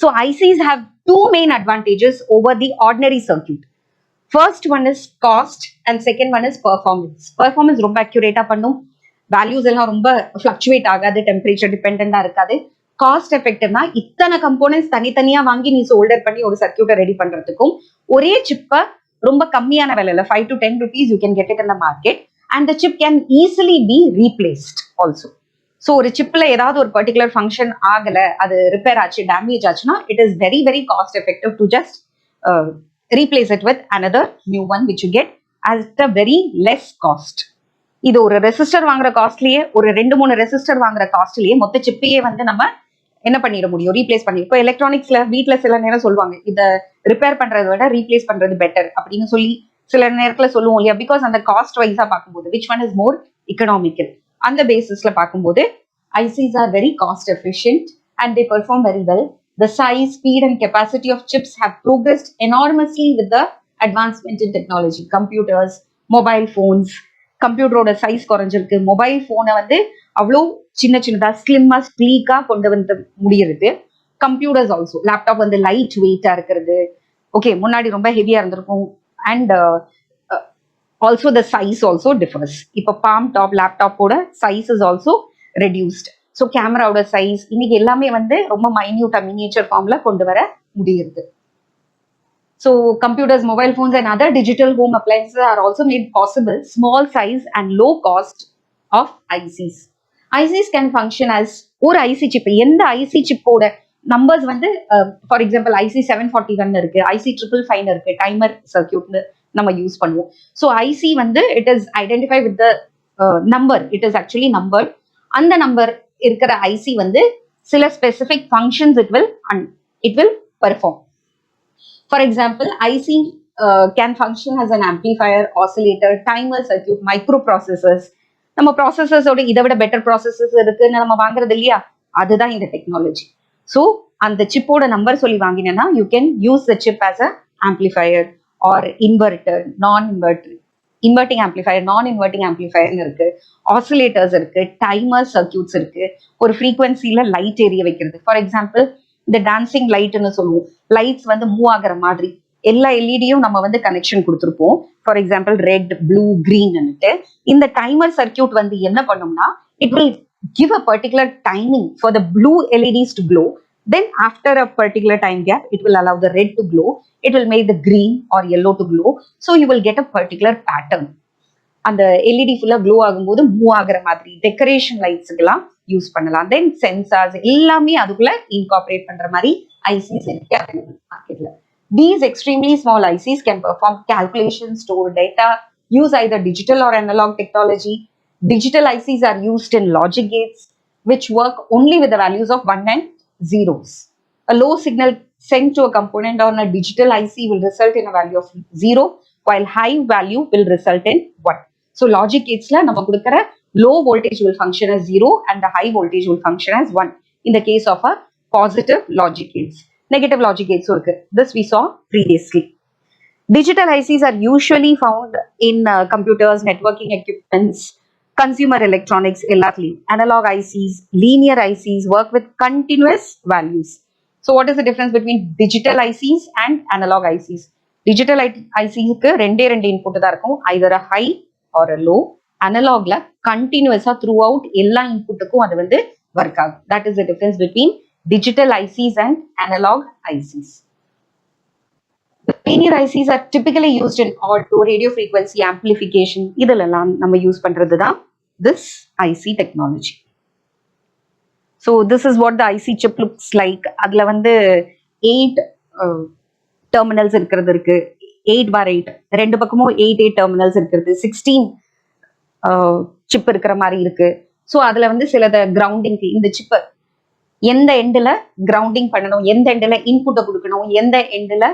So ICs have two main advantages over the ordinary circuit. First one is cost and second one is performance. Performance ரொம்ப accurate பண்ணும், values எல்லாம் ரொம்ப fluctuate ஆகாது, temperature டிபெண்டா இருக்காது. Cost எஃபெக்டிவ்னா இத்தனை components தனித்தனியா வாங்கி நீ சோல்டர் பண்ணி ஒரு சர்க்கியூட்டை ரெடி பண்றதுக்கும் ஒரே சிப்பை ரொம்ப கம்மியான விலையில 5 to 10 rupees you can get it in the market and the chip can easily be replaced also. So ஒரு சிப்ல ஏதாவது ஒரு பர்டிகுலர் ஃபங்க்ஷன் ஆகல, அது ரிப்பேர் ஆச்சு, டேமேஜ் ஆச்சுன்னா it is very very cost effective to just replace it with another new one which you get at a very less cost. இது ஒரு resistor வாங்குற காஸ்ட்லயே, ஒரு 2-3 ரெசிஸ்டர் வாங்குற காஸ்ட்லயே மொத்த சிப்பையே வந்து நம்ம என்ன பண்ணிட முடியும், ரீப்ளேஸ் பண்ணி. இப்போ எலக்ட்ரானிக்ஸ்ல வீட்டுல சில நேரம் சொல்லுவாங்க, இதை ரிப்பேர் பண்றதை விட ரீப்ளேஸ் பண்றது பெட்டர் அப்படின்னு சொல்லி சில நேரத்துல சொல்லுவோம் இல்லையா, பிகாஸ் அந்த காஸ்ட் வைஸா பார்க்கும்போது which one is more economical, அந்த பேசிஸ்ல பார்க்கும்போது ICs are very cost efficient and they perform very well. The size, speed and capacity of chips have progressed enormously with the advancement in technology. Computers, mobile phones, கம்ப்யூட்டரோட size குறைஞ்சிருக்கு, mobile போனை வந்து அவ்வளோ சின்னதா ஸ்லிம்மா ஸ்லீக்கா கொண்டு வந்து முடியறது. கம்ப்யூட்டர்ஸ் ஆல்சோ, லேப்டாப் வந்து லைட் வெயிட்டா இருக்கிறது, ஓகே, முன்னாடி ரொம்ப ஹெவியா இருந்திருக்கும். And also the size also differs. இப்போ பாம் டாப் லேப்டாப்போட size is also reduced. So கேமராவோட சைஸ் இன்னைக்கு எல்லாமே வந்து ரொம்ப மைன்யூட்டா மினியேச்சர் ஃபார்ம்ல கொண்டு வர முடியுது. So computers, mobile phones and other digital home appliances are also made possible small size and low cost of ICs. ICs can function as ஒரு ஐசி சிப். எந்த ஐசி சிப்போட நம்பர்ஸ் வந்து ஃபார் எக்ஸாம்பிள் ஐசி 741 இருக்கு, IC 555 இருக்கு, timer சர்க்கியூட்னு நம்ம use பண்ணுவோம். So IC வந்து it is identify with the number, it is actually number. அந்த number இருக்கிற ஐசி வந்து சில specific functions it will perform. For example, IC can function as an amplifier, oscillator, timer circuit, microprocessors. நம்ம ப்ராசஸர்ஸோட இதை விட better processors இருக்குன்னு நம்ம வாங்குறது இல்லையா, அதுதான் இந்த டெக்னாலஜி. ஸோ அந்த சிப்போட நம்பர் சொல்லி வாங்கினேன்னா you can use the chip as a amplifier or inverter, inverting amplifier, non inverting ஆம்பிளிஃபயர்னு இருக்கு, ஆசிலேட்டர்ஸ் இருக்கு, டைமர் சர்க்கியூட்ஸ் இருக்கு, ஒரு ஃப்ரீக்வன்சியில லைட் எரிய வைக்கிறது. ஃபார் எக்ஸாம்பிள் இந்த டான்சிங் லைட்னு சொல்லுவோம், லைட்ஸ் வந்து மூவ் ஆகிற மாதிரி எல்லா எல்இடியும் நம்ம வந்து கனெக்ஷன் கொடுத்துருப்போம். ஃபார் எக்ஸாம்பிள் ரெட், ப்ளூ, கிரீன்னுட்டு. இந்த டைமர் சர்க்கியூட் வந்து என்ன பண்ணும்னா it will give a particular timing for the blue LEDs to glow. Then after a particular time gap, it will allow the red to glow, it will make the green or yellow to glow. So you will get a particular pattern. அந்த LED ஃபுல்லா glow ஆகும்போது move ஆகுற மாதிரி decoration லைட்ஸுக்கெல்லாம் use பண்ணலாம். தென் sensors எல்லாமே அதுக்குள்ள incorporate பண்ற மாதிரி ஐசிஸ் இருக்கு அவைலபிள் மார்க்கெட்ல. These extremely small ICs can perform calculations, store data, use either digital or analog technology. Digital ICs are used in logic gates, which work only with the values of 1 and 0s. A low signal sent to a component on a digital IC will result in a value of 0, while high value will result in 1. So logic gatesல நம்ம கொடுக்கிற low voltage will function as 0 and the high voltage will function as 1 in the case of a positive logic gates. Negative logic gates இருக்கு. This we saw previously. Digital ICs are usually found in computers, networking equipments, consumer electronics, எல்லாத்துலயும். Analog ICs, linear ICs work with continuous values. So what is the difference between digital ICs and analog ICs? Digital ICக்கு ரெண்டே input தான் இருக்கும், either a high or a low. Analogல continuous-ஆ throughout எல்லா இன்புட்டுக்கும் அது வந்து work ஆகும். That is the difference between digital ICs and analog ICs. Linear ICs are typically used in audio, radio frequency amplification. இதெல்லாம் நம்ம use பண்றது தான் this IC technology. So this is what the IC chip looks like. அதுல வந்து 8 terminals இருக்கிறது இருக்கு, 8x8, ரெண்டு பக்கமும் 8 terminals இருக்கிறது, 16 சிப் இருக்கிற மாதிரி இருக்கு. ஸோ அதுல வந்து சிலத கிரவுண்டிங்க்கு இந்த சிப்பை எந்த எண்டில் கிரவுண்டிங் பண்ணணும், எந்த எண்டில் இன்புட்டை கொடுக்கணும், எந்த எண்டில்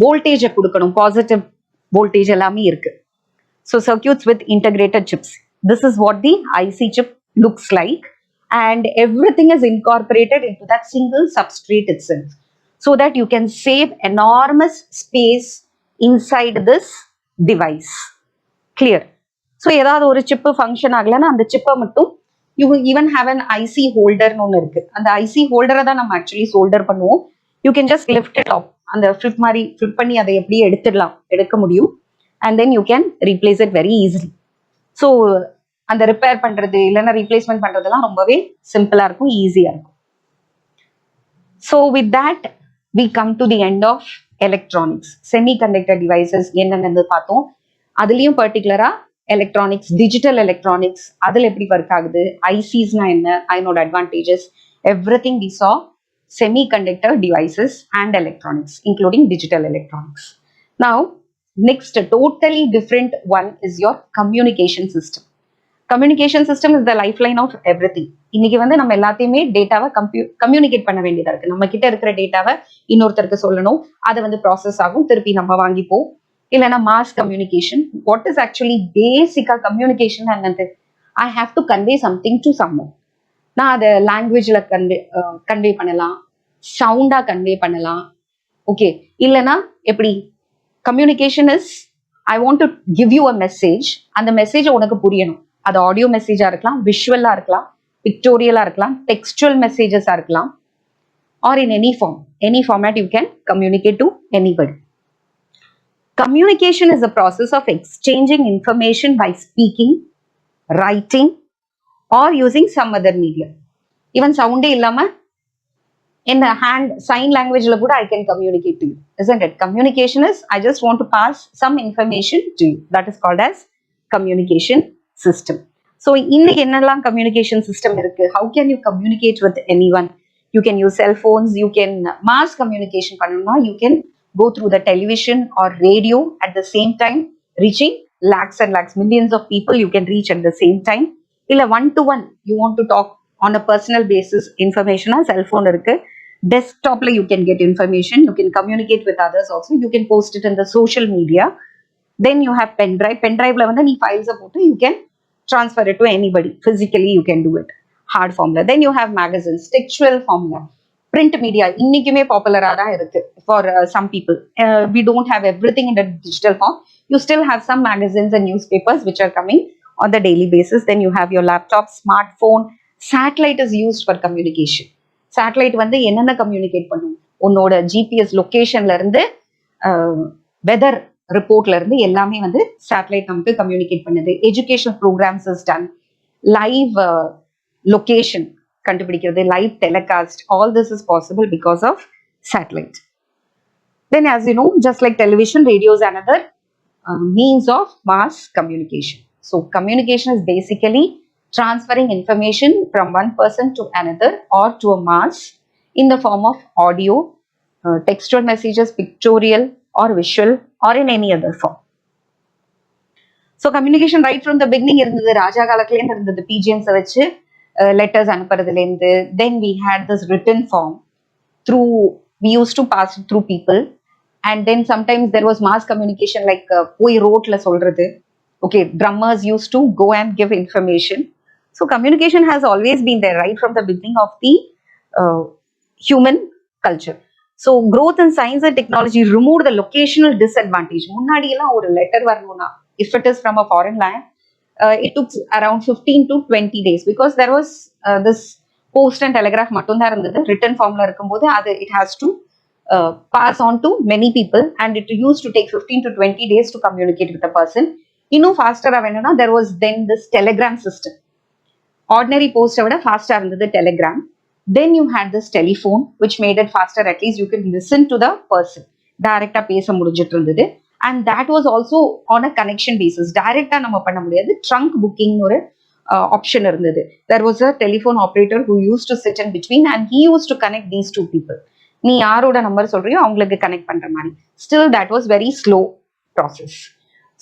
வோல்டேஜை கொடுக்கணும், பாசிட்டிவ் வோல்டேஜ் எல்லாமே இருக்கு. So circuits with integrated chips. This is what the IC chip looks like, and everything is incorporated into that single substrate itself, so that you can save enormous space inside this device. Clear? So ஏதாவது ஒரு chip function ஆகலைன்னா அந்த சிப்பை மட்டும் you even have an IC ஹோல்டர்னு ஒன்று இருக்கு. அந்த ஐசி ஹோல்டரை தான் நம்ம ஆக்சுவலி சோல்டர் பண்ணுவோம். You can just lift it off, அந்த ஃபிளிப் மாதிரி ஃபிளிப் பண்ணி அதை எப்படியே எடுக்க முடியும். And then you can replace it very easily. So அந்த ரிப்பேர் பண்றது இல்லைன்னா ரீப்ளேஸ்மெண்ட் பண்றதெல்லாம் ரொம்பவே சிம்பிளா இருக்கும், ஈஸியா இருக்கும். So with that we come to the end of electronics. Semiconductor devices என்னன்னு பார்த்தோம். அதுலயும் பர்டிகுலரா எலக்ட்ரானிக்ஸ், டிஜிட்டல் எலக்ட்ரானிக்ஸ், அதுல எப்படி ஒர்க் ஆகுது, ஐசிஸ்னா என்ன, அதனோட advantages, everything we saw semiconductor devices and electronics, including digital electronics. Now next totally different one is your communication system. Communication system is the life line of everything. இன்னைக்கு வந்து நம்ம எல்லாத்தையுமே டேட்டாவை கம்யூனிகேட் பண்ண வேண்டியதா இருக்கு. நம்ம கிட்ட இருக்கிற டேட்டாவை இன்னொருத்தருக்கு சொல்லணும், அதை வந்து ப்ராசஸ் ஆகும், திருப்பி நம்ம வாங்கிப்போம். இல்லைன்னா mass communication. What is actually பேசிக்கா கம்யூனிகேஷன் என்னது? I have to convey something to someone. நான் அதை லாங்குவேஜ்ல கன்வே பண்ணலாம், சவுண்டா கன்வே பண்ணலாம். ஓகே, இல்லைன்னா எப்படி communication is I want to give you a message, அந்த மெசேஜை உனக்கு புரியணும். அது ஆடியோ மெசேஜா இருக்கலாம், விஷுவலா இருக்கலாம், பிக்டோரியலா இருக்கலாம், டெக்ஸ்டுவல் மெசேஜஸா இருக்கலாம், or in any form, any format you can communicate to anybody. Communication is a process of exchanging information by speaking, writing, or using some other medium. Even sound illama in the hand sign language la kuda I can communicate to you, isn't it? Communication is I just want to pass some information to you. That is called as communication system. So இன்னைக்கு என்னெல்லாம் communication system இருக்கு? How can you communicate with anyone? You can use cell phones, you can mass communication பண்ணணும்னா you can go through the television or radio at the same time, reaching lakhs and lakhs, millions of people you can reach at the same time. இல்ல one to one you want to talk on a personal basis information, cell phone இருக்கு. Desktop you can get information, you can communicate with others also, you can post it in the social media. Then you have pen drive la vanda nee files potu you can transfer it to anybody, physically you can do it, hard formula. Then you have magazines, textual formula, print media innikume popular ah da irukku for some people. We don't have everything in the digital form, you still have some magazines and newspapers which are coming on the daily basis. Then you have your laptop, smartphone. Satellite is used for communication. Satellite வந்து என்னென்ன communicate பண்ணும், உன்னோட GPS லொகேஷன்ல இருந்து weather ரிப்போர்ட்ல இருந்து எல்லாமே வந்து satellite நமக்கு communicate பண்ணுது. Educational programmes is done, live location கண்டுபிடிக்கிறது, live telecast, all this is possible because of satellite. Then as you know, just like television, radio is another means of mass communication. So communication is basically transferring information from one person to another or to a mass in the form of audio, textual messages, pictorial or visual, or in any other form. So communication right from the beginning irundhathu, raja kalathile irundhathu, pigeons vechu letters anuparadhile irundhu. Then we had this written form through, we used to pass it through people, and then sometimes there was mass communication like poi road la solradhu. Okay, drummers used to go and give information. So communication has always been there right from the beginning of the human culture. So growth in science and technology removed the locational disadvantage. முன்னாடி எல்லாம் ஒரு letter வரணும்னா, if it is from a foreign land, it took around 15 to 20 days because there was this post and telegraph மட்டும் தான் இருந்தது. written formல இருக்கும்போது அது it has to pass on to many people, and it used to take 15 to 20 days to communicate with a person. இன்னும் ஃபாஸ்டரா வேணும்னா there was then this telegram system. Ordinary post விட ஃபாஸ்டா இருந்தது telegram. Then you had this telephone which made it faster, at least you can listen to the person, டைரக்டா பேச முடிஞ்சிட்டு இருந்தது. And that was also on a connection basis. டைரக்டா நம்ம பண்ண முடியாது, trunk booking ஒரு ஆப்ஷன் இருந்தது. There was a telephone operator who used to sit in between and he used to connect these two people. நீ யாரோட நம்பர் சொல்றியோ அவங்களுக்கு connect பண்ற மாதிரி. Still that was very slow process.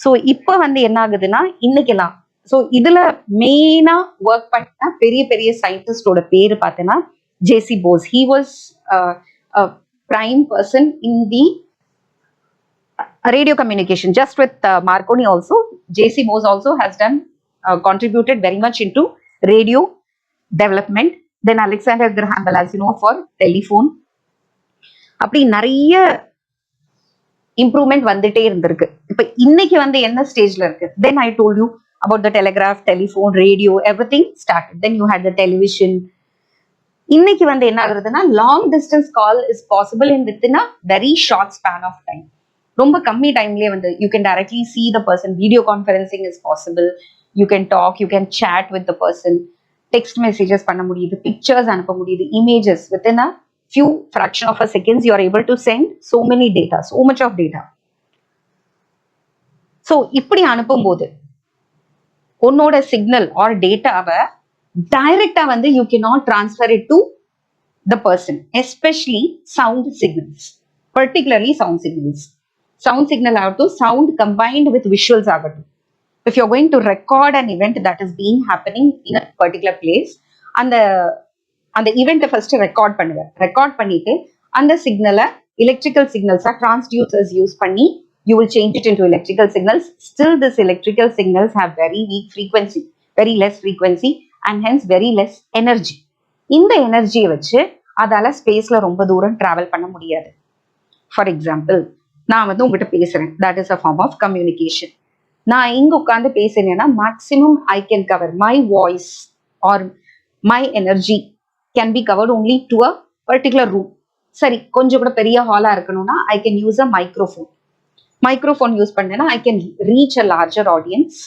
So இப்போ வந்து என்ன ஆகுதுன்னா இன்னைக்கெல்லாம், ஸோ இதுல மெயினா ஒர்க் பண்ண பெரிய பெரிய சயின்டிஸ்டோட பேரு பார்த்தீங்கன்னா JC Bose. He was prime person in the radio communication, just with Marconi also. J.C. Bose also has done contributed very much into radio development. Then Alexander Graham Bell, as you know, for telephone. அப்படி நிறைய improvement வந்துட்டே இருந்திருக்கு. இப்ப இன்னைக்கு வந்து என்ன ஸ்டேஜ்ல இருக்கு? Then I told you about the telegraph, telephone, radio, everything started. Then you had the television. இன்னைக்கு வந்து என்ன ஆகுதுன்னா long distance call is possible in within a very short span of time. ரொம்ப கம்மி டைம்லேயே வந்து you can directly see the person. Video conferencing is possible. You can talk, you can chat with the person. Text messages பண்ண முடியுது, pictures அனுப்ப முடியுது, images within a few fraction of a seconds you are able to send so many data, so much of data. So இப்படி அனுப்பும்போது உன்னோட signal R டேட்டாவை டைரக்டா வந்து you cannot transfer it to the person, especially sound signals, particularly sound signals. Sound signal ஆகட்டும், sound combined with visuals ஆகட்டும். If you're going to record an event that is being happening in a particular place, அந்த ஈவெண்ட்டை first record பண்ணுவேன். Record பண்ணிட்டு அந்த சிக்னலை electrical சிக்னல்ஸா டிரான்ஸ்டியூசர்ஸ் use பண்ணி you will change it into electrical signals. Still this electrical signals have very weak frequency, very less frequency, and hence very less energy. இந்த எனர்ஜியை வச்சு அதால ஸ்பேஸ்ல ரொம்ப தூரம் டிராவல் பண்ண முடியாது. ஃபார் எக்ஸாம்பிள், நான் வந்து உங்ககிட்ட பேசுறேன், that is a form of communication. நான் இங்க உட்காந்து பேசுறேன்னா maximum I can cover my voice or my energy can be covered only to a particular room. சரி, கொஞ்சம் கூட பெரிய ஹாலா இருக்கணும்னா I can use a microphone use பண்ணேன்னா I can reach a larger audience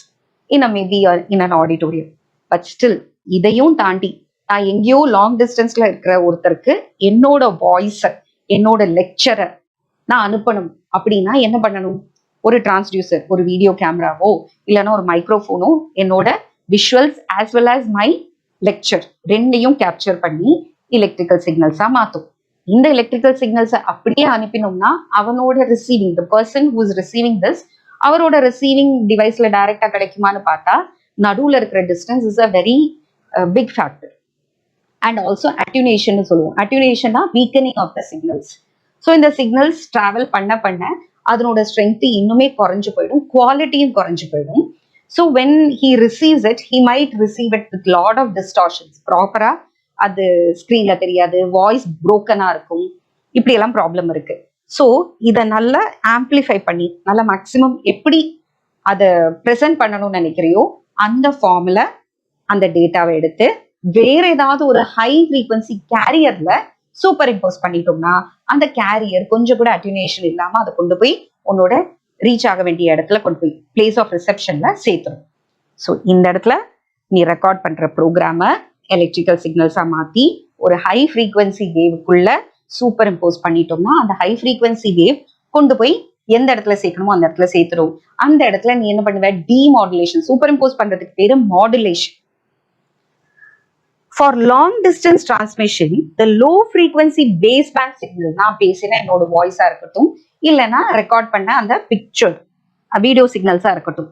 in a maybe in an auditorium. But still இதையும் தாண்டி நான் எங்கேயோ லாங் டிஸ்டன்ஸ்ல இருக்கிற ஒருத்தருக்கு என்னோட வாய்ஸை, என்னோட லெக்சரை நான் அனுப்பணும் அப்படின்னா என்ன பண்ணணும்? ஒரு டிரான்ஸ்டியூசர், ஒரு வீடியோ கேமராவோ இல்லைன்னா ஒரு மைக்ரோஃபோனோ என்னோட visuals as well as my lecture ரெண்டையும் கேப்சர் பண்ணி எலக்ட்ரிக்கல் சிக்னல்ஸா மாற்றும். இந்த எலக்ட்ரிக்கல் சிக்னல்ஸை அப்படியே அனுப்பினோம்னா அவனோட receiving, the person who is receiving this, அவரோட ரிசீவிங் டிவைஸ்ல டைரக்டா கிடைக்குமான்னு பார்த்தா நடுவில் இருக்கிற distance is a very big factor. And also attenuation சொல்லுவோம். அட்யூனேஷன்னா weakening of the signals. So இந்த சிக்னல்ஸ் டிராவல் பண்ண அதனோட ஸ்ட்ரென்த் இன்னுமே குறைஞ்சு போயிடும், குவாலிட்டியும் குறைஞ்சு போயிடும். So when he receives it, he might receive it with lot of distortions. ப்ராப்பரா அது ஸ்க்ரீன்ல தெரியாது, வாய்ஸ் புரோக்கனா இருக்கும், இப்படி எல்லாம் ப்ராப்ளம் இருக்கு. ஸோ இதை நல்லா ஆம்பிளிஃபை பண்ணி நல்லா மேக்சிமம் எப்படி அதை ப்ரெசென்ட் பண்ணணும்னு நினைக்கிறியோ அந்த ஃபார்முல அந்த டேட்டாவை எடுத்து வேற ஏதாவது ஒரு ஹை ஃப்ரீக்வன்சி கேரியர்ல சூப்பர் இம்போஸ் பண்ணிட்டோம்னா அந்த கேரியர் கொஞ்சம் கூட அட்யூனேஷன் இல்லாம அதை கொண்டு போய் உன்னோட ரீச் ஆக வேண்டிய இடத்துல கொண்டு போய் பிளேஸ் ஆஃப் ரிசெப்ஷன்ல சேர்த்துரும். ஸோ இந்த இடத்துல நீ ரெக்கார்ட் பண்ற ப்ரோக்ராம எலக்ட்ரிக்கல் சிக்னல்ஸா மாத்தி ஒரு ஹை ஃப்ரீக்வன்சி வேவுக்குள்ள சூப்பர் இம்போஸ் பண்ணிட்டோம்னா அந்த ஹை ஃப்ரீக்வன்சி வேவ் கொண்டு போய் எந்த இடத்துல சேர்க்கணுமோ அந்த இடத்துல சேர்த்துரும். அந்த இடத்துல நீ என்ன பண்ணுவ? டிமாடுலேஷன். சூப்பர் இம்போஸ் பண்றதுக்கு பேரு modulation. For long distance transmission, the low frequency baseband signal, நான் பேசின என்னோட வாய்ஸா இருக்கட்டும் இல்லைன்னா ரெக்கார்ட் பண்ண அந்த பிக்சர் வீடியோ சிக்னல்ஸா இருக்கட்டும்,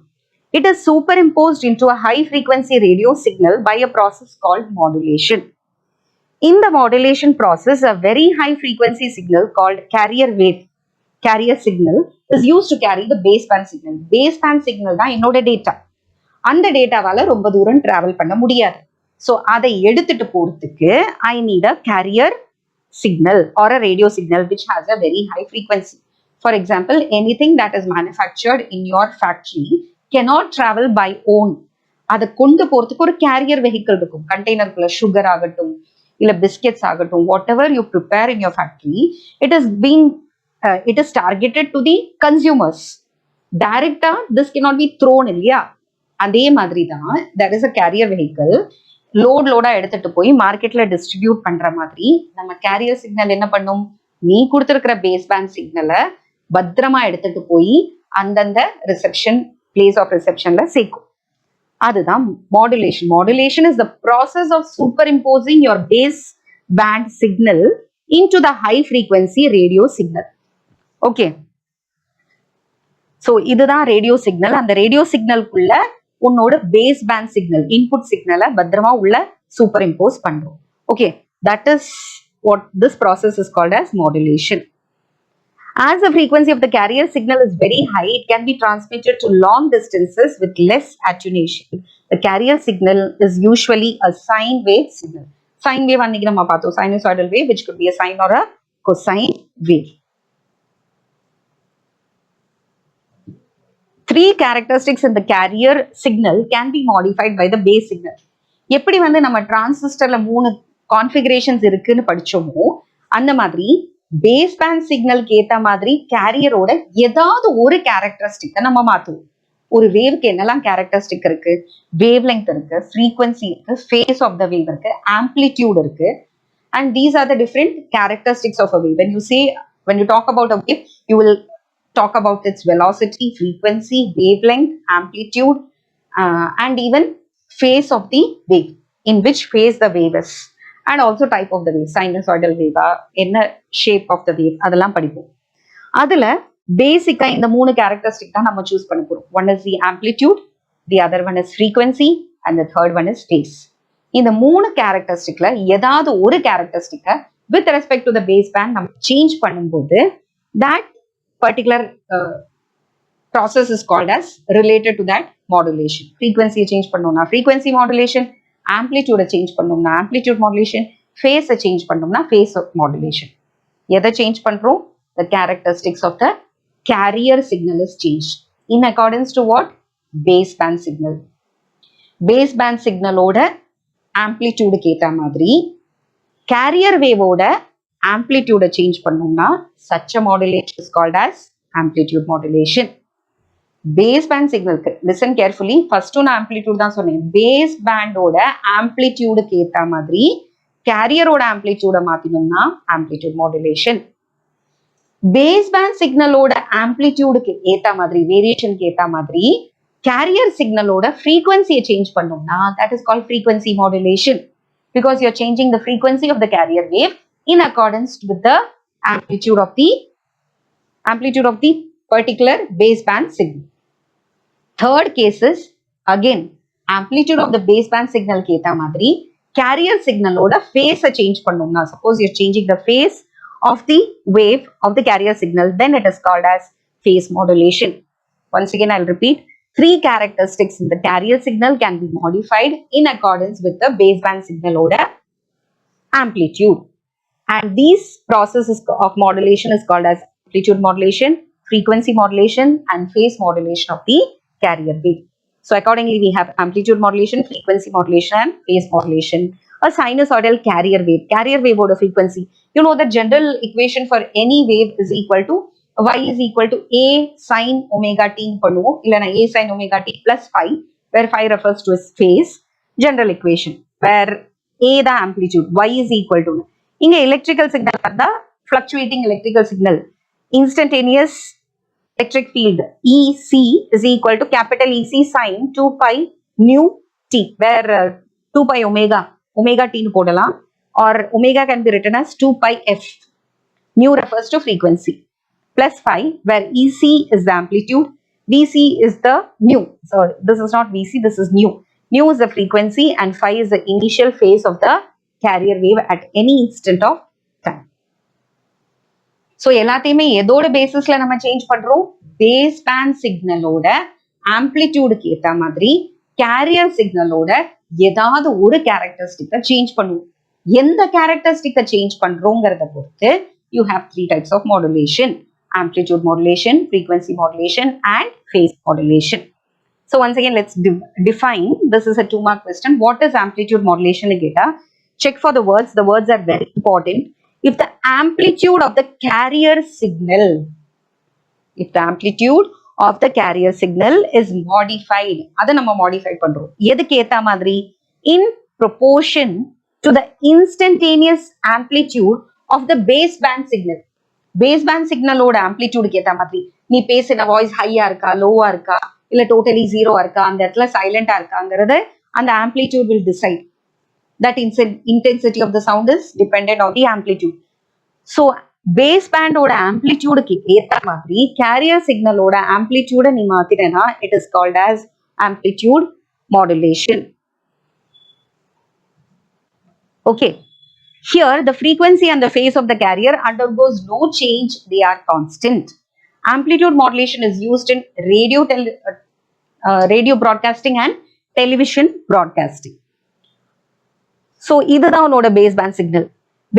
it is superimposed into a high frequency radio signal by a process called modulation. In the modulation process, a very high frequency signal called carrier signal is used to carry the baseband signal. Baseband signal தான் என்னோட data. அந்த டேட்டாவால ரொம்ப தூரம் travel பண்ண முடியாது. So அதை எடுத்துட்டு போறதுக்கு I need a carrier signal or a radio signal which has a very high frequency. For example, anything that is manufactured in your factory cannot travel by own. அதை கொண்டு போறதுக்கு ஒரு கேரியர் வெஹிக்கிள் இருக்கும். கண்டெய்னருக்குள்ள sugar ஆகட்டும் இல்ல biscuits ஆகட்டும், what ever you prepare in your factory, it is targeted to the consumers. டைரக்டா this cannot be thrown இல்லையா? அதே மாதிரி தான் there is a carrier vehicle லோடா எடுத்துட்டு போய் மார்க்கெட்ல டிஸ்ட்ரிபியூட் பண்ற மாதிரி நம்ம கேரியர் சிக்னல் என்ன பண்ணும்? நீ கொடுத்துருக்கிற பேஸ் பேண்ட் சிக்னலை பத்திரமா எடுத்துட்டு போய் அந்தந்த ரிசெப்ஷன் பிளேஸ் ஆஃப் ரிசெப்ஷன்ல சேர்க்கும். அதுதான் modulation. Modulation is the process of superimposing your base band signal into the high frequency radio signal. Okay, so இதுதான் ரேடியோ சிக்னல். அந்த ரேடியோ சிக்னலுக்குள்ள உன்னோட பேஸ் பேண்ட் சிக்னல் இன்புட் சிக்னலை பத்திரமா உள்ள சூப்பர் இம்போஸ் பண்றோம். Okay, that is what this process is called as modulation. As the frequency of the carrier signal is very high, it can be transmitted to long distances with less attenuation. The carrier signal is usually a sine wave signal. Sine wave அன்னைக்கு நம்ம பார்த்தோம், sinusoidal wave which could be a sine or a cosine wave. Three characteristics in the carrier signal can be modified by the base signal. எப்படி வந்து நம்ம டிரான்சிஸ்டர்ல 3 configurations இருக்குன்னு படிச்சோமோ அந்த மாதிரி base band சிக்னலுக்கு ஏத்த மாதிரி கேரியரோட ஏதாவது ஒரு கேரக்டரிஸ்டிக்கை நம்ம மாத்துவோம். ஒரு வேவ்க்கு என்னெல்லாம் கேரக்டரிஸ்டிக் இருக்கு? வேவ் லெங்த் இருக்கு, ஃப்ரீக்வன்சி இருக்கு, ஃபேஸ் ஆஃப் த வேவ் இருக்கு, ஆம்ப்ளிடியூட் இருக்கு. And these are the different characteristics of a wave. when you talk about a wave, you will talk about its velocity, frequency, wavelength, amplitude, and even phase of the wave, in which phase the wave is, and also type of the wave, sinusoidal wave, என்ன shape of the wave, அதெல்லாம் படிப்போம். அதுல பேசிக்கா இந்த 3 characteristic தான் நம்ம choose பண்ண போறோம். One is the amplitude, the other one is frequency, and the third one is phase. இந்த 3 கேரக்டரிஸ்டிக்ல ஏதாவது ஒரு கேரக்டரிஸ்டிக்கை with respect to the base band நம்ம சேஞ்ச் பண்ணும்போது that particular process is called as related to that modulation. Frequency change பண்ணோம்னா frequency modulation, amplitude change பண்ணோம்னா amplitude modulation, phase change பண்ணோம்னா phase of modulation. எதை change பண்றோம்? The characteristics of the carrier signal is changed in accordance to what? Base band signal. Base band signal ஓட amplitude கேட்ட மாதிரி carrier wave ஓட amplitude change பண்ணோம்னா such a modulation is called as amplitude modulation. Baseband signal, listen carefully, first one amplitude தான் சொன்னேன். Baseband ஓட amplitude கேத்தா மாதிரி carrier ஓட amplitude மாத்தினோம்னா amplitude modulation. Baseband signal ஓட amplitude ஏத்தா மாதிரி variation கேத்தா மாதிரி carrier signal ஓட frequency change பண்ணோம்னா that is called frequency modulation, because you are changing the frequency of the carrier wave in accordance with the amplitude of the particular baseband signal. Third case is again amplitude of the baseband signal கேத்தா மாதிரி carrier signal ஓட phase change பண்ணோம்னா, suppose you are changing the phase of the wave of the carrier signal, then it is called as phase modulation. Once again I'll repeat, three characteristics in the carrier signal can be modified in accordance with the baseband signal oda amplitude, and these processes of modulation is called as amplitude modulation, frequency modulation and phase modulation of the carrier wave. So accordingly we have amplitude modulation, frequency modulation and phase modulation. A sinusoidal carrier wave oda frequency, you know the general equation for any wave is equal to y is equal to a sin omega t பண்ணுவோம், இல்லனா a sin omega t plus phi, where phi refers to its phase. General equation where a the amplitude, y is equal to, இங்க electrical signal பார்த்தா fluctuating electrical signal, instantaneous electric field EC is equal to capital EC sin 2 pi nu t, where 2 pi omega t nu போடலாம், or omega can be written as 2 pi f. Nu refers to frequency, plus phi, where EC is the amplitude, VC is the nu. So this is not VC, this is nu. Nu is the frequency and phi is the initial phase of the carrier wave at any instant of time. So எல்லாத்தையுமே எதோட பேசிஸ்ல நம்ம change பண்றோம்? Baseband சிக்னலோட ஆம்ப்ளிடியூடுக்கு ஏத்த மாதிரி carrier சிக்னலோட ஏதாவது ஒரு கேரக்டரிஸ்டிக்கை change பண்ணுவோம். எந்த கேரக்டரிஸ்டிக்கை சேஞ்ச் பண்றோங்கிறத பொறுத்து you have three types of modulation: amplitude modulation, frequency modulation and phase modulation. So once again let's define. This is a 2-mark question. What is amplitude modulation? Check for the words. The words are very important. If the amplitude of the carrier signal is modified, அதை நம்ம modify பண்றோம். எதுக்கு ஏத்த மாதிரி? In proportion to the instantaneous amplitude of the baseband signal. Baseband signal ஓட amplitude ஏத்த மாதிரி நீ பேசின வாய்ஸ் ஹையா இருக்கா, லோவா இருக்கா, இல்ல டோட்டலி ஜீரோவா இருக்கா, அந்த இடத்துல சைலண்டா இருக்காங்கிறது அந்த amplitude will decide. That intensity of the sound is dependent on the amplitude. So baseband ஓட amplitudeக்கு ஏத்த மாதிரி carrier signal ஓட amplitude நீ மாத்தினா it is called as amplitude modulation. Okay. Here, the frequency and the phase of the carrier undergoes no change, they are constant. Amplitude modulation is used in radio broadcasting and television broadcasting. So, இதுதான் உன்னோட baseband signal.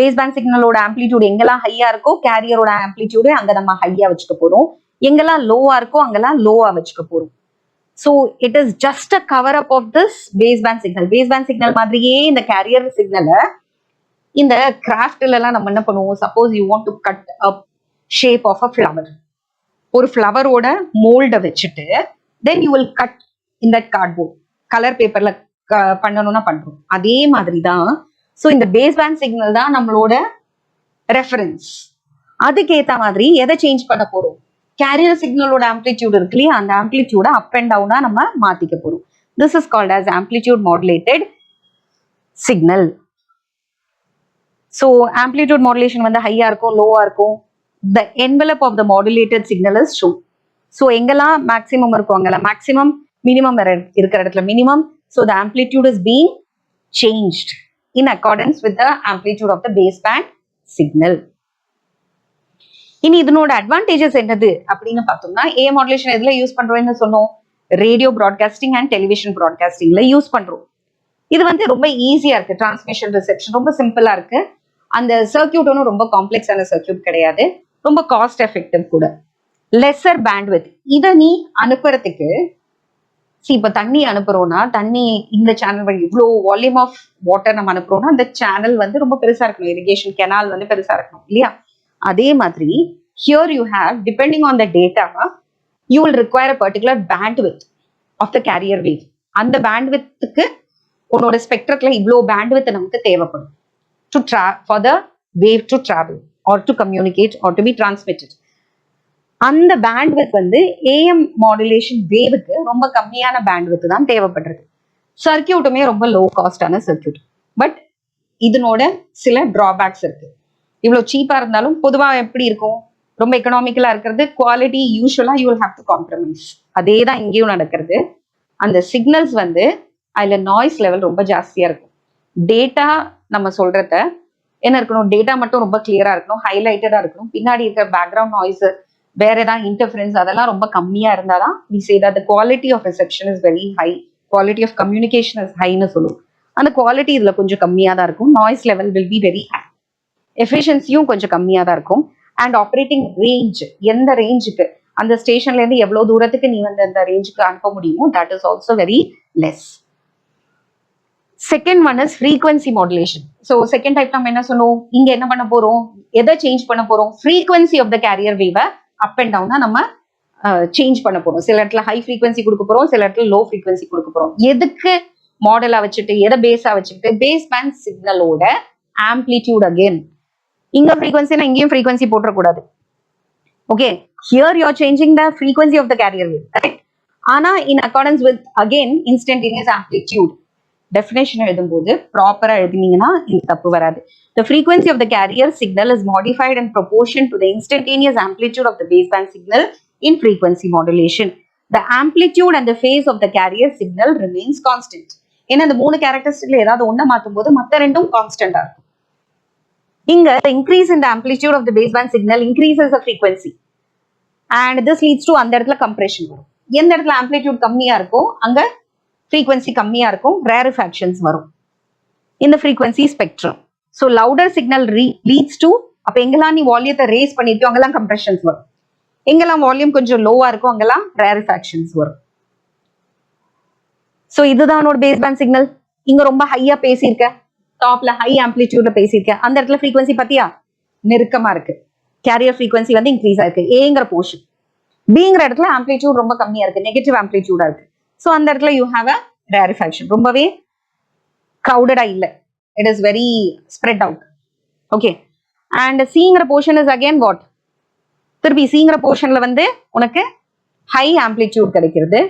Baseband signal ஓட amplitude எங்கெல்லாம் ஹையா இருக்கோ carrier ஓட amplitude அங்க நம்ம ஹையா வச்சுக்க போறோம், எங்கெல்லாம் லோவா இருக்கோ அங்கெல்லாம் லோவா வச்சுக்க போறோம். So, it is just a cover up of this baseband signal. Baseband signal மாதிரியே இந்த carrier signal இந்த கிராஃப்ட்ல எல்லாம் நம்ம என்ன பண்ணுவோம்? Suppose you want to cut a shape of a flower, ஒரு ஃப்ளவரோட மோல்டை வச்சுட்டு தென் யூ வில் கட் இந்த கார்ட்போர்ட் கலர் பேப்பர்ல பண்ணணும்னா பண்றோம். அதே மாதிரி தான் ஸோ இந்த பேஸ்பேண்ட் சிக்னல் தான் நம்மளோட ரெஃபரன்ஸ். அதுக்கேற்ற மாதிரி எதை சேஞ்ச் பண்ண போறோம்? கேரியர் சிக்னலோட ஆம்ப்ளிடியூட் இருக்கு இல்லையா, அந்த ஆம்ப்ளிடியூட அப் அண்ட் டவுனா நம்ம மாத்திக்க போறோம். This is called as amplitude modulated signal. So amplitude modulation வந்து ஹையா இருக்கும், லோவா இருக்கும். The envelope of the modulated signal is shown. So எங்கெல்லாம் மேக்ஸிமம் இருக்கும் அங்கெல்லாம் மேக்ஸிமம், மினிமம் இருக்கிற இடத்துல minimum. So the amplitude is being changed in accordance with the amplitude of the baseband signal. இனி இதனோட அட்வான்டேஜஸ் என்னது அப்படின்னு பார்த்தோம்னா, ஏ மாடுலேஷன் எதுல யூஸ் பண்றோம்னு சொன்னோம்? ரேடியோ ப்ராட்காஸ்டிங் அண்ட் டெலிவிஷன் ப்ராட்காஸ்டிங்ல யூஸ் பண்றோம். இது வந்து ரொம்ப ஈஸியா இருக்கு, டிரான்ஸ்மிஷன் ரிசெப்ஷன் ரொம்ப சிம்பிளா இருக்கு. அந்த சர்க்கியூட் ஒன்றும் ரொம்ப காம்ப்ளெக்ஸான சர்க்கியூட் கிடையாது, ரொம்ப காஸ்ட் எஃபெக்டிவ் கூட. லெஸர் பேண்ட்வித், இதை நீ அனுப்புறதுக்கு இப்போ தண்ணி அனுப்புறோம்னா தண்ணி இந்த சேனல் வழி இவ்வளோ வால்யூம் ஆஃப் வாட்டர் நம்ம அனுப்புறோம்னா அந்த சேனல் வந்து ரொம்ப பெருசா இருக்கணும், இரிகேஷன் கெனால் வந்து பெருசா இருக்கணும் இல்லையா? அதே மாதிரி here you have depending on the data you will require a particular bandwidth of the carrier wave. அந்த பேண்ட்வித்துக்கு உன்னோட ஸ்பெக்ட்ரத்துல இவ்வளோ பேண்ட்வித் நமக்கு தேவைப்படும் for the wave to travel or to communicate or to be transmitted. அந்த பேண்ட்வித் வந்து AM modulation வேவுக்கு ரொம்ப கம்மியான பேண்ட்வித் தான் தேவைப்படுறது. சர்க்கியூட்டுமே ரொம்ப லோ காஸ்டான சர்க்கியூட். பட் இதனோட சில டிராபேக்ஸ் இருக்கு. இவ்வளோ சீப்பா இருந்தாலும் பொதுவாக எப்படி இருக்கும், ரொம்ப எக்கனாமிக்கலா இருக்கிறது, குவாலிட்டி யூஸ்வலா you will have to compromise. அதே தான் இங்கேயும் நடக்கிறது. அந்த சிக்னல்ஸ் வந்து அதுல நாய்ஸ் லெவல் ரொம்ப ஜாஸ்தியா இருக்கும். டேட்டா நம்ம சொல்றத என்ன இருக்கணும், டேட்டா மட்டும் ரொம்ப கிளியரா இருக்கணும், ஹைலைட்டடா இருக்கணும். பின்னாடி இருக்கிற பேக்ரவுண்ட் நாய்ஸ், வேற ஏதாவது இன்டர்ஃபரன்ஸ் அதெல்லாம் ரொம்ப கம்மியா இருந்தாதான் we say that the quality of reception is very high, quality of communication is high னு சொல்லுவோம். அந்த குவாலிட்டி இதுல கொஞ்சம் கம்மியா தான் இருக்கும். Noise level will be very high, எஃபிஷியன்சியும் கொஞ்சம் கம்மியா தான் இருக்கும். அண்ட் ஆப்ரேட்டிங் ரேஞ்ச், எந்த ரேஞ்சுக்கு அந்த ஸ்டேஷன்ல இருந்து எவ்வளவு தூரத்துக்கு நீ வந்து அந்த ரேஞ்சுக்கு அனுப்ப முடியுமோ that is also very less. Second one is frequency modulation. So second type நம்ம என்ன சொன்னோம், இங்க என்ன பண்ண போறோம், எதை சேஞ்ச் பண்ண போறோம், ஃப்ரீக்வன்சி ஆஃப் த கேரியர் வேவை அப் அண்ட் டவுனா நம்ம சேஞ்ச் பண்ண போறோம். சில இடத்துல ஹை ஃப்ரீக்வன்சி கொடுக்க போறோம், சில இடத்துல லோ ஃப்ரீக்வன்சி கொடுக்க போறோம். எதுக்கு மாடலா வச்சுட்டு, எதை பேஸா வச்சுட்டு, பேஸ் பேண்ட் சிக்னலோட ஆம்பிளிடியூட் அகெயின். இங்க ஃப்ரீக்வன்சினா இங்கேயும் ஃப்ரீக்வன்சி போட்டுறக்கூடாது. Okay, here you are changing the frequency of the carrier wave, correct? ஆனா in accordance with again instantaneous amplitude. Definition எழுதும்போது ப்ராப்பரா எழுதினீங்கன்னா இந்த தப்பு வராது. The frequency of the carrier signal is modified in proportion to the instantaneous amplitude of the baseband signal in frequency modulation. The amplitude and the phase of the carrier signal remains constant. ஏன்னா இந்த மூணு கேரக்டரிஸ்டிக்ல ஏதாவது ஒன்றை மாற்றும் போது மற்ற ரெண்டும் கான்ஸ்டன்டா இருக்கும். இங்க the increase in the amplitude of the baseband signal increases the frequency and this leads to அந்த இடத்துல கம்ப்ரெஷன் வரும். எந்த இடத்துல ஆம்பிளிடியூட் கம்மியா இருக்கோ அங்க frequency கம்மியா இருக்கும், rarefaction வரும் இந்த frequency spectrum. So louder signal leads to, அப்ப எங்கெல்லாம் நீ வால்யூத்தை ரேஸ் பண்ணிருக்கோ அங்கெல்லாம் கம்ப்ரெஷன்ஸ் வரும், எங்கெல்லாம் வால்யூம் கொஞ்சம் லோவா இருக்கும் அங்கெல்லாம் rarefaction வரும். ஸோ இதுதான் உன்னோட பேஸ் பேண்ட் சிக்னல். இங்க ரொம்ப ஹையா பேசியிருக்க, டாப்ல ஹை ஆம்பிளிடியூட்ல பேசியிருக்க, அந்த இடத்துல ஃப்ரீக்வன்சி பத்தியா நெருக்கமா இருக்கு, கேரியர் ஃப்ரீக்வன்சி வந்து இன்க்ரீஸ் ஆயிருக்கு ஏங்கிற போர்ஷன். பிங்கிற இடத்துல ஆம்பிளிடியூட் ரொம்ப கம்மியா இருக்கு, நெகட்டிவ் ஆம்பிளிடியூடா இருக்கு. ஸோ அந்த இடத்துல யூ ஹாவ் அ ரேரிஃபேக்ஷன், ரொம்பவே க்ரௌடடா இல்லை, it is very spread out. Okay, and சிங்கிற போர்ஷன் இஸ் அகேன் வாட், திருப்பி சிங்கிற போர்ஷன்ல வந்து உனக்கு ஹை ஆம்பிளிடியூட் கிடைக்கிறது,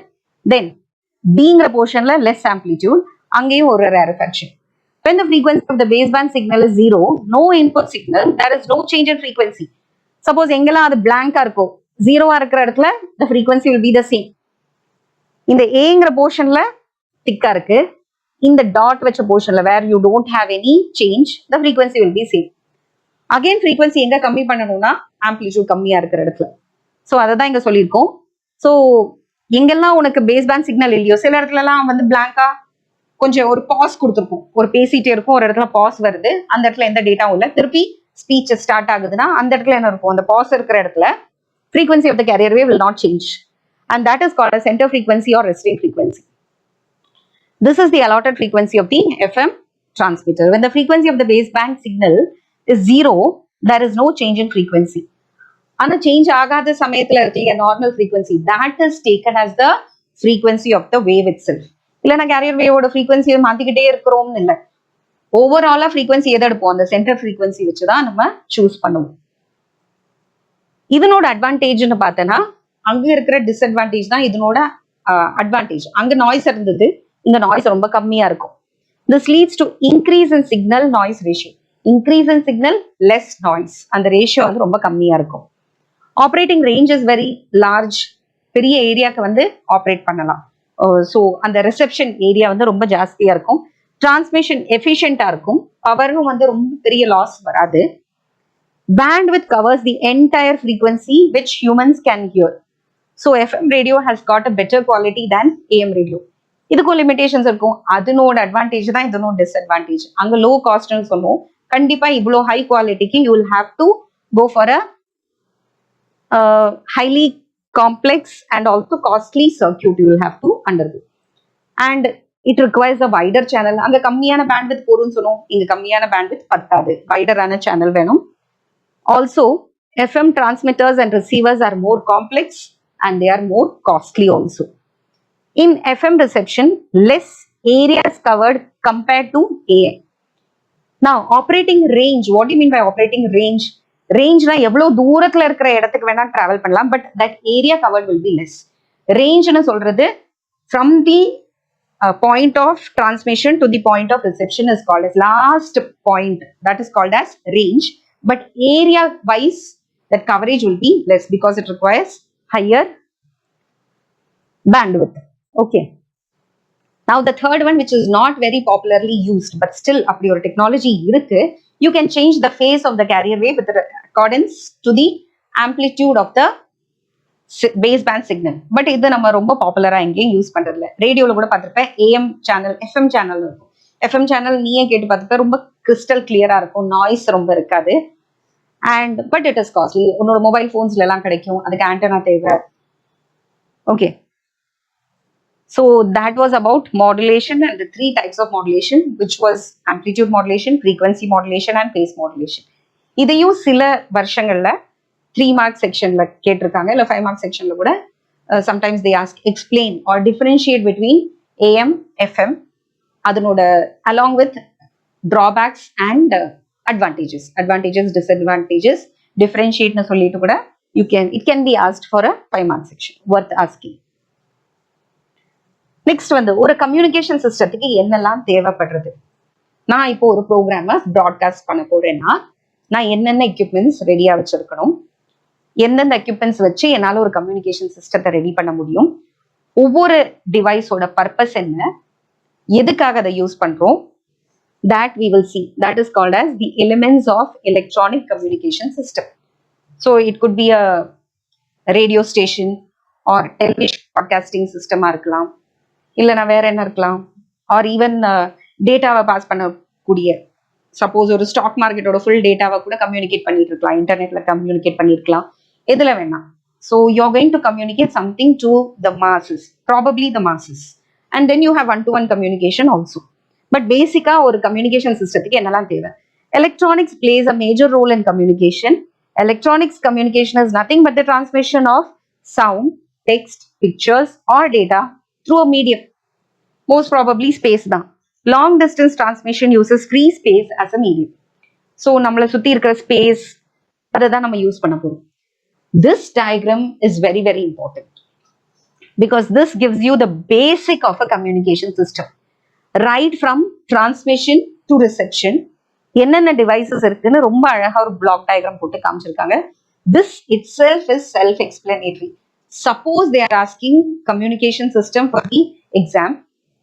தென் டிங்கிற போர்ஷன்ல லெஸ் ஆம்பிளிடியூட், அங்கேயும் ஒரு ரேரிஃபேக்ஷன். When the frequency of the baseband signal is zero, no input signal, there is no change in frequency. Suppose எங்கெல்லாம் அது blank-ஆ இருக்கும், ஜீரோவா இருக்கிற இடத்துல the frequency will be the same. இந்த ஏங்கிற போர்ஷன்ல திக்கா இருக்கு, இந்த டாட் வச்ச போர்ஷன்ல where you don't have any change, the frequency will be same. Again frequency எங்க கம்மி பண்ணணும்னா ஆம்பிளிடியூட் கம்மியா இருக்கிற இடத்துல. ஸோ அதை தான் இங்க சொல்லியிருக்கோம். ஸோ எங்கெல்லாம் உனக்கு பேஸ் பேண்ட் சிக்னல் இல்லையோ, சில இடத்துலலாம் வந்து பிளாங்கா கொஞ்சம் ஒரு பாஸ் கொடுத்துருக்கும், ஒரு பேசிட்டே இருக்கும், ஒரு இடத்துல பாஸ் வருது, அந்த இடத்துல எந்த டேட்டாவும் இல்லை, திருப்பி ஸ்பீச் ஸ்டார்ட் ஆகுதுன்னா அந்த இடத்துல என்ன இருக்கும், அந்த பாஸ் இருக்கிற இடத்துல frequency of the carrier wave will not change, and that is called as center frequency or resting frequency. This is the allotted frequency of the FM transmitter. When the frequency of the baseband signal is zero, there is no change in frequency. And the change ஆகாத சமயத்துல இருக்க normal frequency, that is taken as the frequency of the wave itself. இல்லைன்னா carrier வேவோட ஃப்ரீக்வன்சியை மாத்திக்கிட்டே இருக்கிறோம்னு இல்லை, ஓவராலா frequency எதை எடுப்போம், அந்த சென்டர் ஃப்ரீக்வன்சி வச்சுதான் நம்ம சூஸ் பண்ணுவோம். இதனோட அட்வான்டேஜ்னு பார்த்தோன்னா அங்க இருக்கிற டிஸ்அட்வான்டேஜ் தான் இதனோட அட்வான்டேஜ். அங்க நாய்ஸ் இருந்தது, இங்க நாய்ஸ் ரொம்ப கம்மியா இருக்கும். This leads to increase in signal noise ratio, increase in signal less noise, அந்த ரேஷியோ வந்து ரொம்ப கம்மியா இருக்கும். Operating range is very large, பெரிய ஏரியாவுக்கு வந்து ஆப்ரேட் பண்ணலாம். ஸோ அந்த ரிசெப்ஷன் ஏரியா வந்து ரொம்ப ஜாஸ்தியா இருக்கும். டிரான்ஸ்மிஷன் எஃபிஷியண்டா இருக்கும், பவரும் வந்து ரொம்ப பெரிய லாஸ் வராது. Bandwidth covers the entire frequency which humans can hear. So FM radio has got a better quality than AM radio. இதுக்கும் லிமிடேஷன்ஸ் இருக்கும், அதனோட அட்வான்டேஜ் தான் இதனோட டிஸ்அட்வான்டேஜ். அங்க லோ காஸ்ட்னு சொல்லுவோம், கண்டிப்பா இவ்வளோ ஹை குவாலிட்டிக்கு you will have to go for a highly complex and also costly circuit you will have to undergo. And it requires a wider channel. அங்க கம்மியான bandwidth போடுன்னு சொன்னோம், இங்க கம்மியான bandwidth பத்தாது, wider-ஆன channel வேணும். Also, FM transmitters and receivers are more complex and they are more costly also. In FM reception, less area is covered compared to AM. Now, operating range, what do you mean by operating range? Range na எவ்வளவு தூரத்துல இருக்கிற இடத்துக்கு வேணா travel பண்ணலாம், but that area covered will be less. Range னு சொல்றது from the point of transmission to the point of reception is called as last point, that is called as range, but area wise that coverage will be less because it requires higher bandwidth. Okay. Now the third one, which is not very popularly used, but still அப்படி ஒரு technology இருக்கு, you can change the phase of the carrier wave with accordance to the amplitude of the baseband signal. But இது நம்ம ரொம்ப பாப்புலரா எங்கேயும் use பண்றதில்ல. ரேடியோல கூட பார்த்திருப்பேன், AM சேனல், FM சேனல் இருக்கும். FM சேனல் நீயே கேட்டு பார்த்திருப்ப, ரொம்ப கிறிஸ்டல் கிளியரா இருக்கும், நாய்ஸ் ரொம்ப இருக்காது. And but it is costly. உன்னோட மொபைல் போன்ஸ்ல எல்லாம் கிடைக்கும், அதுக்கு ஆண்டனா தேவை. Okay. So that was about modulation and the three types of modulation, which was amplitude modulation, frequency modulation and phase modulation. இதையும் சில வருஷங்கள்ல 3 mark sectionல கேட்டிருக்காங்க, இல்ல 5 mark sectionல கூட sometimes they ask explain or differentiate between AM, FM, அதனோட along with drawbacks and advantages, disadvantages, differentiate னு சொல்லிட்டு கூட it can be asked for a 5 mark section, worth asking. Next வந்து ஒரு கம்யூனிகேஷன் சிஸ்டத்துக்கு என்னெல்லாம் தேவைப்படுறது. நான் இப்போ ஒரு ப்ரோக்ராமை ப்ராட்காஸ்ட் பண்ண போறேன்னா நான் என்னென்ன எக்யூப்மெண்ட்ஸ் ரெடியா வச்சிருக்கணும், எந்தெந்த எக்யூப்மெண்ட்ஸ் வச்சு என்னால் ஒரு கம்யூனிகேஷன் சிஸ்டத்தை ரெடி பண்ண முடியும், ஒவ்வொரு டிவைஸோட பர்பஸ் என்ன, எதுக்காக அதை யூஸ் பண்றோம், that we will see. That is called as the elements of electronic communication system. So it could be a radio station or television broadcasting system இருக்கலாம், இல்லைனா வேற என்ன இருக்கலாம், ஆர் ஈவன் டேட்டாவை பாஸ் பண்ணக்கூடிய, சப்போஸ் ஒரு ஸ்டாக் மார்க்கெட்டோட ஃபுல் டேட்டாவை கூட கம்யூனிகேட் பண்ணிட்டு இருக்கலாம், இன்டர்நெட்ல கம்யூனிகேட் பண்ணிருக்கலாம், எதுல வேணா. So you're going to communicate something to the masses, probably the masses, and then you have one to one communication also. But பேசிக்கா ஒரு கம்யூனிகேஷன் சிஸ்டத்துக்கு என்னெல்லாம் தேவை? Electronics plays a major role in communication. Electronics communication is nothing but the transmission of sound, text, pictures or data through a medium, most probably space தான். Long distance transmission uses free space as a medium. So நம்மளை சுத்தி இருக்கிற space அதை தான் நம்ம use பண்ண போறோம். This diagram is very very important because this gives you the basic of a communication system, right from transmission to reception. என்னென்ன devices இருக்குன்னு ரொம்ப அழகா ஒரு பிளாக் டயக்ராம் போட்டு காமிச்சிருக்காங்க. This itself is self-explanatory. Suppose they are asking communication system for the exam.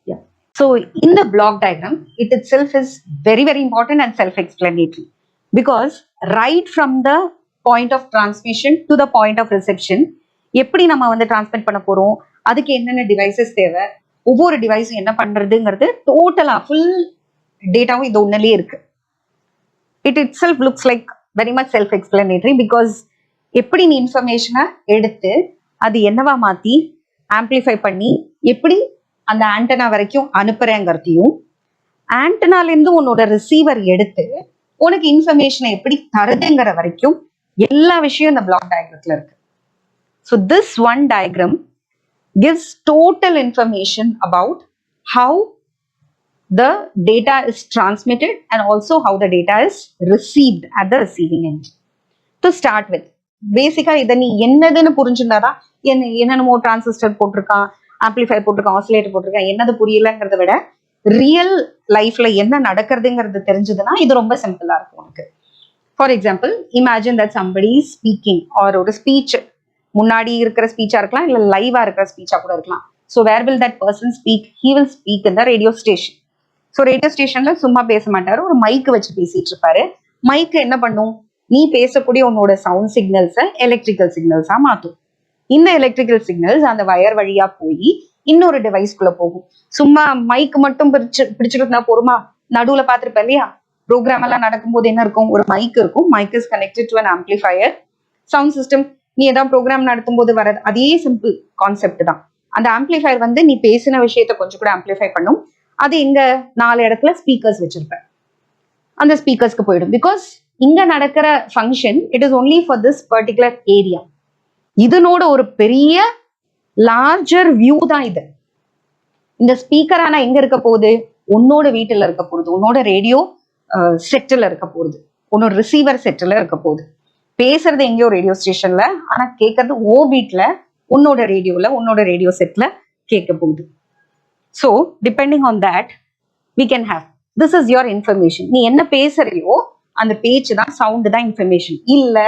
Yeah. So in the block diagram, it itself is very, very important and self-explanatory because right from the point of transmission to the point of reception, எப்படி நம்ம வந்து transmit பண்ண போறோம், அதுக்கு என்னென்ன devices தேவை, ஒவ்வொரு டிவைஸும் என்ன பண்றதுங்கிறது டோட்டலா ஃபுல் டேட்டாவும் இது ஒன்னுலயே இருக்கு. It itself looks like very much self-explanatory because எப்படி நீ இன்ஃபர்மேஷனை எடுத்து அது என்னவா மாத்தி ஆம்பிளிஃபை பண்ணி எப்படி அந்த ஆண்டனா வரைக்கும் அனுப்புறேங்கிறதையும், ஆண்டனால இருந்து உன்னோட ரிசீவர் எடுத்து உனக்கு இன்ஃபர்மேஷனை எப்படி தருதுங்கிற வரைக்கும் எல்லா விஷயம் இந்த பிளாக் டயக்ராம்ல இருக்கு. So this one diagram gives total information about how the data is transmitted and also how the data is received at the receiving end. To start with, பேசிக்கா இதை நீ என்னதுன்னு புரிஞ்சுருந்தாதான், என்னென்னமோ டிரான்சிஸ்டர் போட்டிருக்கான், ஆம்பிளிஃபை போட்டிருக்கான், ஆசிலேட்டர் போட்டிருக்கான், என்னது புரியலங்கிறத விட ரியல் லைஃப்ல என்ன நடக்கிறதுங்கிறது தெரிஞ்சதுன்னா இது ரொம்ப சிம்பிளா இருக்கும் உனக்கு. For example, imagine that somebody speaking or ஒரு ஸ்பீச், முன்னாடி இருக்கிற ஸ்பீச்சா இருக்கலாம், இல்ல லைவா இருக்கிற ஸ்பீச்சா கூட இருக்கலாம். So where will that person speak? He will speak in the radio station. So radio ஸ்டேஷன்ல சும்மா பேச மாட்டாரு, ஒரு மைக் வச்சு பேசிட்டு இருப்பாரு. மைக்கு என்ன பண்ணும்? நீ பேசக்கூடிய உன்னோட சவுண்ட் சிக்னல்ஸை எலக்ட்ரிக்கல் சிக்னல்ஸா மாற்றும். இந்த எலக்ட்ரிக்கல் சிக்னல்ஸ் அந்த வயர் வழியா போய் இன்னொரு டிவைஸ்குள்ள போகும். சும்மா மைக் மட்டும் பிடிச்சிட்டு இருந்தா போருமா? நடுவுல பாத்துருப்பேன் இல்லையா, ப்ரோக்ராம் எல்லாம் நடக்கும்போது என்ன இருக்கும்? ஒரு மைக் இருக்கும். Mic is connected to an amplifier. Sound system நீ ஏதாவது ப்ரோக்ராம் நடத்தும் போது வர அதே சிம்பிள் கான்செப்ட் தான். அந்த ஆம்பிளிஃபையர் வந்து நீ பேசின விஷயத்த கொஞ்சம் கூட ஆம்பிளிஃபை பண்ணும். அது இங்க 4 இடத்துல ஸ்பீக்கர்ஸ் வச்சிருப்பேன், அந்த ஸ்பீக்கர்ஸ்க்கு போயிடும். பிகாஸ் இங்க நடக்கிற function it is only for this particular area. இதனோட ஒரு பெரிய லார்ஜர் வியூ தான் இது. இந்த ஸ்பீக்கர் ஆனா எங்க இருக்க போகுது? உன்னோட வீட்டுல இருக்க போகுது, உன்னோட ரேடியோ செட்டில் இருக்க போகுது, உன்னோட ரிசீவர் செட்டில் இருக்க போகுது. பேசுறது எங்கேயோ ரேடியோ ஸ்டேஷன்ல, ஆனா கேட்கறது ஓ வீட்டுல உன்னோட ரேடியோல உன்னோட ரேடியோ செட்ல கேட்க போகுது. So depending on that we can have this is your information. நீ என்ன பேசுறியோ அந்த பேச்சு தான், சவுண்டு தான் இன்ஃபர்மேஷன். இல்ல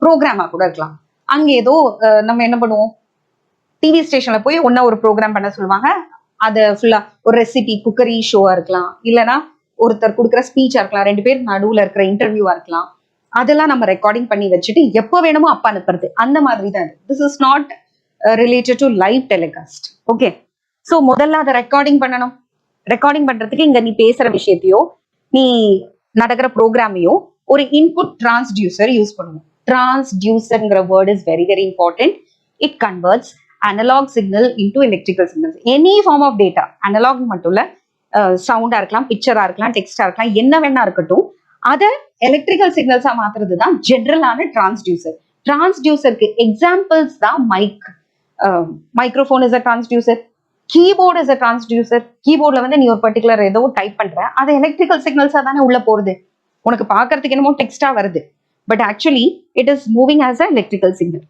ப்ரோக்ராமா கூட இருக்கலாம். அங்க ஏதோ நம்ம என்ன பண்ணுவோம், டிவி ஸ்டேஷன்ல போய் ஒன்னா ஒரு ப்ரோக்ராம் பண்ண சொல்லுவாங்க. அது ஃபுல்லா ஒரு ரெசிபி குக்கரி ஷோவா இருக்கலாம், இல்லைன்னா ஒருத்தர் கொடுக்குற ஸ்பீச்சா இருக்கலாம், 2 பேர் நடுவுல இருக்கிற இன்டர்வியூவா இருக்கலாம். அதெல்லாம் நம்ம ரெக்கார்டிங் பண்ணி வச்சுட்டு எப்போ வேணுமோ அப்ப அனுப்புறது, அந்த மாதிரி தான். This is not related to live telecast. Okay, so முதல்ல அதை ரெக்கார்டிங் பண்ணணும். ரெக்கார்டிங் பண்றதுக்கு இங்க நீ பேசுற விஷயத்தையோ நீ நடக்கிற ப்ரோக்ராமையோ ஒரு இன்புட் டிரான்ஸ்டியூசர் யூஸ் பண்ணுவோம். டிரான்ஸ்டியூசர்ங்கிற word is very very important. It converts analog signal into electrical signals. Any form of data, analog மட்டும் இல்ல, சவுண்டா இருக்கலாம், பிக்சரா இருக்கலாம், டெக்ஸ்டா இருக்கலாம், என்ன வேணா இருக்கட்டும், அதை எலக்ட்ரிக்கல் சிக்னல்ஸா மாத்துறது தான் ஜெனரலான டிரான்ஸ்டியூசர். டிரான்ஸ்டியூசருக்கு எக்ஸாம்பிள்ஸ் தான் microphone is a transducer, keyboard is a transducer. கீபோர்ட்ல வந்து நீ ஒரு பர்டிகுலர் ஏதோ டைப் பண்ற, அது எலக்ட்ரிக்கல் சிக்னல்ஸா தானே உள்ள போறது. உனக்கு பாக்குறதுக்கு என்னமோ டெக்ஸ்டா வருது, but actually it is moving as a electrical signal.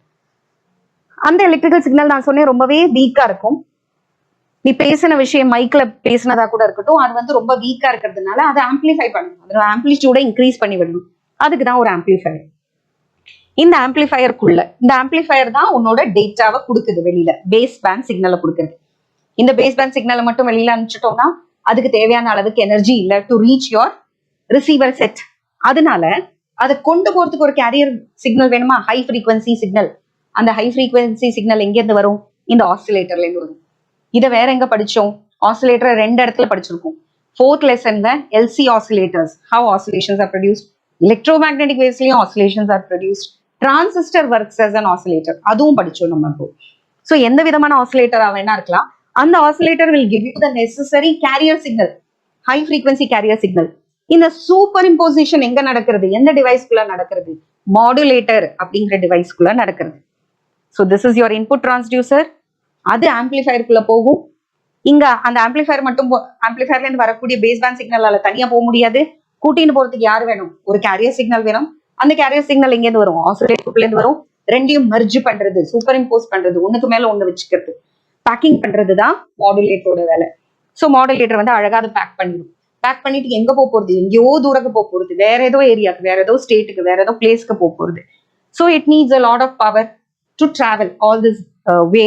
அந்த எலக்ட்ரிக்கல் சிக்னல் நான் சொன்னேன் ரொம்பவே வீக்கா இருக்கும். நீ பேசின விஷயம் மைக்ல பேசினதா கூட இருக்கட்டும், அது வந்து ரொம்ப வீக்கா இருக்கிறதுனால அதை ஆம்பிளிஃபை பண்ணணும், அதோட ஆம்பிளிடியூட இன்க்ரீஸ் பண்ணி விடணும். அதுக்கு தான் ஒரு ஆம்பிளிஃபையர். இந்த ஆம்பிளிஃபையருக்குள்ள இந்த ஆம்பிளிஃபையர் தான் உன்னோட டேட்டாவை கொடுக்குது, வெளியில பேஸ் பேண்ட் சிக்னலை கொடுக்குது. இந்த பேஸ் பேண்ட் சிக்னலை மட்டும் வெளியில அனுப்பிச்சிட்டோம்னா அதுக்கு தேவையான அளவுக்கு எனர்ஜி இல்லை to reach your receiver set. அதனால அதை கொண்டு போறதுக்கு ஒரு கேரியர் சிக்னல் வேணுமா, ஹை ஃப்ரீக்வன்சி சிக்னல். அந்த ஹை ஃப்ரீக்வன்சி சிக்னல் எங்கேருந்து வரும்? இந்த ஆசிலேட்டர்ல இருந்து வரும். இதை வேற எங்க படிச்சோம்? ஆசிலேட்டர் 2 இடத்துல படிச்சிருக்கோம். 4th லெசன்ல LC oscillators, how oscillations are produced, electromagnetic வேவ்ஸ்லயும் oscillations are produced, transistor works as an oscillator, அதுவும் படிச்சோம் நம்ம இப்போ. ஸோ எந்த விதமான ஆசிலேட்டரா வேணா இருக்கலாம், அந்த oscillator will give you the necessary carrier signal, high frequency carrier signal. இந்த சூப்பர் இம்போசிஷன் எங்க நடக்கிறது? எந்த டிவைஸ்க்குள்ள நடக்கிறது? மாடுலேட்டர் அப்படிங்கிற டிவைஸ்க்குள்ள நடக்கிறது. So this is your input transducer. அது ஆம்பிளிஃபயருக்குள்ள போகும். இங்க அந்த ஆம்பிளிஃபயர் மட்டும், ஆம்பிளிஃபயர்ல இருந்து வரக்கூடிய பேஸ் பேண்ட் சிக்னலால தனியா போக முடியாது. கூட்டின்னு போறதுக்கு யார் வேணும்? ஒரு கேரியர் சிக்னல் வேணும். அந்த கேரியர் சிக்னல் எங்கேருந்து வரும்? ஆசிலேட்டருக்குள்ள இருந்து வரும். ரெண்டையும் மெர்ஜ் பண்றது, சூப்பர் இம்போஸ் பண்றது, ஒண்ணுக்கு மேல ஒண்ணு வச்சுக்கிறது, பேக்கிங் பண்றது தான் மாடுலேட்டரோட வேலை. ஸோ மாடுலேட்டர் வந்து அழகா அதை பேக் பண்ணிடும். பேக் பண்ணிட்டு எங்க போக போறது? எங்கேயோ தூரக்கு போக போறது, வேற ஏதோ ஏரியாக்கு, வேற ஏதோ ஸ்டேட்டுக்கு, வேற ஏதோ பிளேஸ்க்கு போக போறது. So it needs a lot of power to travel all this way.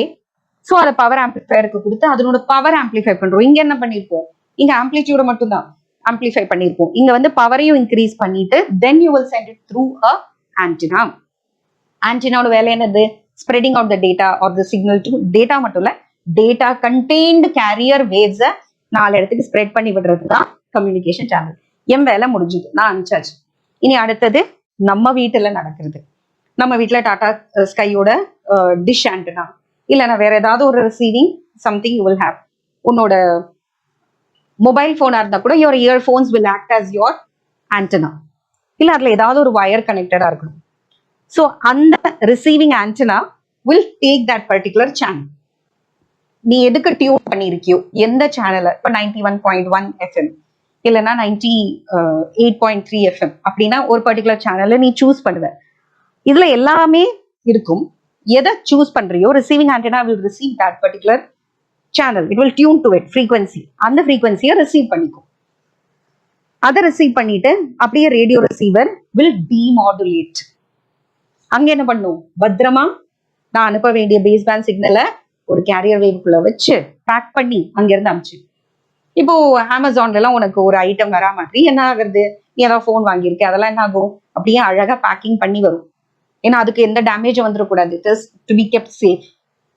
So அதை பவர் ஆம்பிளிஃபயருக்கு கொடுத்து அதனோட பவர் ஆம்பிளிஃபை பண்றோம். இங்க என்ன பண்ணிருப்போம்? இங்க ஆம்பிளிடியூட மட்டும் தான் ஆம்பிளிஃபை பண்ணிருப்போம். இங்க வந்து பவரையும் இன்க்ரீஸ் பண்ணிட்டு then you will send it through a antenna. ஆன்டினாவோட வேலை என்னது? Spreading out the data or the signal to, data மட்டும் இல்ல, டேட்டா கண்டெய்ன்டு கேரியர் வேவ்ஸை 4 இடத்துக்கு ஸ்ப்ரெட் பண்ணி விடுறது தான் கம்யூனிகேஷன் சேனல். என் வேலை முடிஞ்சுது, நான் அனுப்பிச்சாச்சு. இனி அடுத்தது நம்ம வீட்டுல நடக்கிறது. நம்ம வீட்டுல டாடா ஸ்கையோட டிஷ் ஆண்டனா, இல்லைன்னா வேற ஏதாவது ஒரு receiving something you will have. உன்னோட மொபைல் போனா இருந்தா கூட your earphones will act as your antenna, இல்ல அதுல ஏதாவது ஒரு வயர் கனெக்டடா இருக்கணும். ஸோ அந்த receiving antenna will take that particular channel. நீ எதுக்கு டியூன் பண்ணிருக்கியோ, எந்த சேனலை, இப்போ 91.1 FM இல்லைன்னா 98.3 FM அப்படின்னா ஒரு பர்டிகுலர் சேனலை நீ சூஸ் பண்ணுவ. இதுல எல்லாமே இருக்கும். எதை சூஸ் பண்றியோ receiving antenna will receive that particular channel, it will tune to it frequency. அந்த ஃப்ரீக்வன்சியை ரிசீவ் பண்ணிக்கும். அதை ரிசீவ் பண்ணிட்டு அப்படியே ரேடியோ ரிசீவர் வில் டிமாடுலேட். அங்க என்ன பண்ணும்? பத்திரமா நான் அனுப்ப வேண்டிய பேஸ் பேண்ட் சிக்னலை ஒரு கேரியர் வேவ்க்குள்ள வச்சு பேக் பண்ணி அங்கிருந்து அனுப்பிச்சு. இப்போ அமேசான்ல எல்லாம் உனக்கு ஒரு ஐட்டம் வரா மாதிரி என்ன ஆகுறது? நீ ஏதாவது ஃபோன் வாங்கியிருக்க, அதெல்லாம் என்ன ஆகும்? அப்படியே அழகா பேக்கிங் பண்ணி வரும். ஏன்னா அதுக்கு எந்த டேமேஜும் வந்துடக்கூடாது, it is to be kept safe.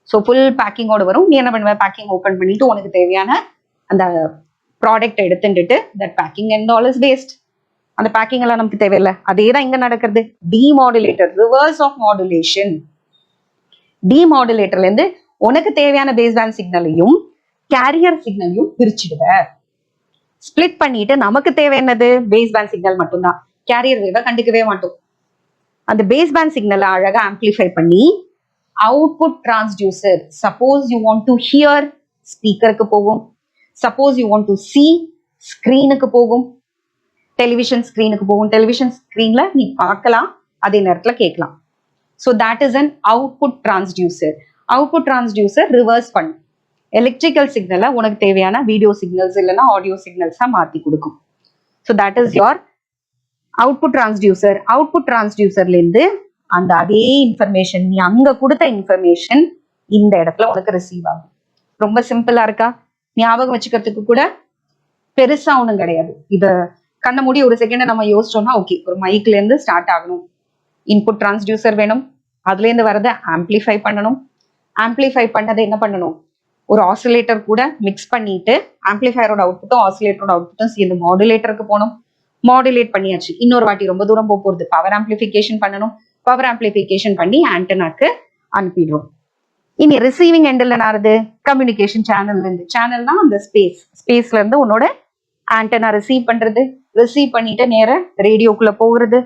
So full பேக்கிங்கோட வரும். நீ என்ன பண்ணுவ? பேக்கிங் ஓப்பன் பண்ணிட்டு உனக்கு தேவையான அந்த ப்ராடக்ட் எடுத்துட்டு that packing and all is waste. அந்த பேக்கிங் எல்லாம் நமக்கு தேவையில்லை. அதே தான் இங்க நடக்கிறது. Demodulator, reverse of modulation. டிமாடுலேட்டர்ல இருந்து உனக்கு தேவையான பேஸ்பேண்ட் சிக்னலையும் கேரியர் சிக்னலையும் பிரிச்சுடுவ. ஸ்பிளிட் பண்ணிட்டு நமக்கு தேவை என்னது பேஸ்பேண்ட் சிக்னல் மட்டும்தான், கேரியர் வேவை கண்டுக்கவே மாட்டோம். அந்த பேஸ்பேண்ட் சிக்னலை அழகா ஆம்பிளிஃபை பண்ணி output transducer, suppose you want to hear ஸ்பீக்கருக்கு போகும், suppose you want to see ஸ்கிரீனுக்கு போகும், டெலிவிஷன் ஸ்கிரீனுக்கு போகும், டெலிவிஷன் ஸ்கிரீன்ல நீ பார்க்கலாம், அதே நேரத்தில் கேட்கலாம். So that is an output transducer. Output transducer reverse பண்ணும் எலக்ட்ரிக்கல் சிக்னலை உனக்கு தேவையான வீடியோ சிக்னல்ஸ் இல்லைன்னா ஆடியோ சிக்னல்ஸா மாற்றி கொடுக்கும். So that is your output transducer. Output டிரான்ஸ்டியூசர்லேருந்து அந்த அதே இன்ஃபர்மேஷன், நீ அங்கே கொடுத்த இன்ஃபர்மேஷன் இந்த இடத்துல உனக்கு ரிசீவ் ஆகும். ரொம்ப சிம்பிளா இருக்கா? ஞாபகம் வச்சுக்கிறதுக்கு கூட பெருசா ஒன்றும் கிடையாது. இதை கண்ண மூடி ஒரு செகண்ட் நம்ம யோசிச்சோம்னா ஓகே, ஒரு மைக்ல இருந்து ஸ்டார்ட் ஆகணும், இன்புட் டிரான்ஸ்டியூசர் வேணும், அதுல இருந்து வரதை ஆம்பிளிஃபை பண்ணணும், ஆம்பிளிஃபை பண்ணதை என்ன பண்ணணும், ஒரு ஆசிலேட்டர் கூட மிக்ஸ் பண்ணிட்டு ஆம்பிளிஃபயரோட அவுட்புட்டும் ஆசிலேட்டரோட அவுட்புட்டும் சேர்ந்து மாடுலேட்டருக்கு போகணும். மாடுலேட் பண்ணியாச்சு, இன்னொரு வாட்டி ரொம்ப தூரம் போகிறது, பவர் ஆம்பிளிஃபிகேஷன் பண்ணணும், பவர் ஆம்பிளிஃபிகேஷன் பண்ணி ஆண்டனாக்கு அனுப்பிடுவோம். இனி ரிசீவிங் எண்டில் என்னது, கம்யூனிகேஷன் சேனல்ல இருந்து, சேனல்னா அந்த ஸ்பேஸ்ல இருந்து உன்னோட ஆண்டனா ரிசீவ் பண்றது, ரிசீவ் பண்ணிட்டு நேர ரேடியோக்குள்ள போகிறது.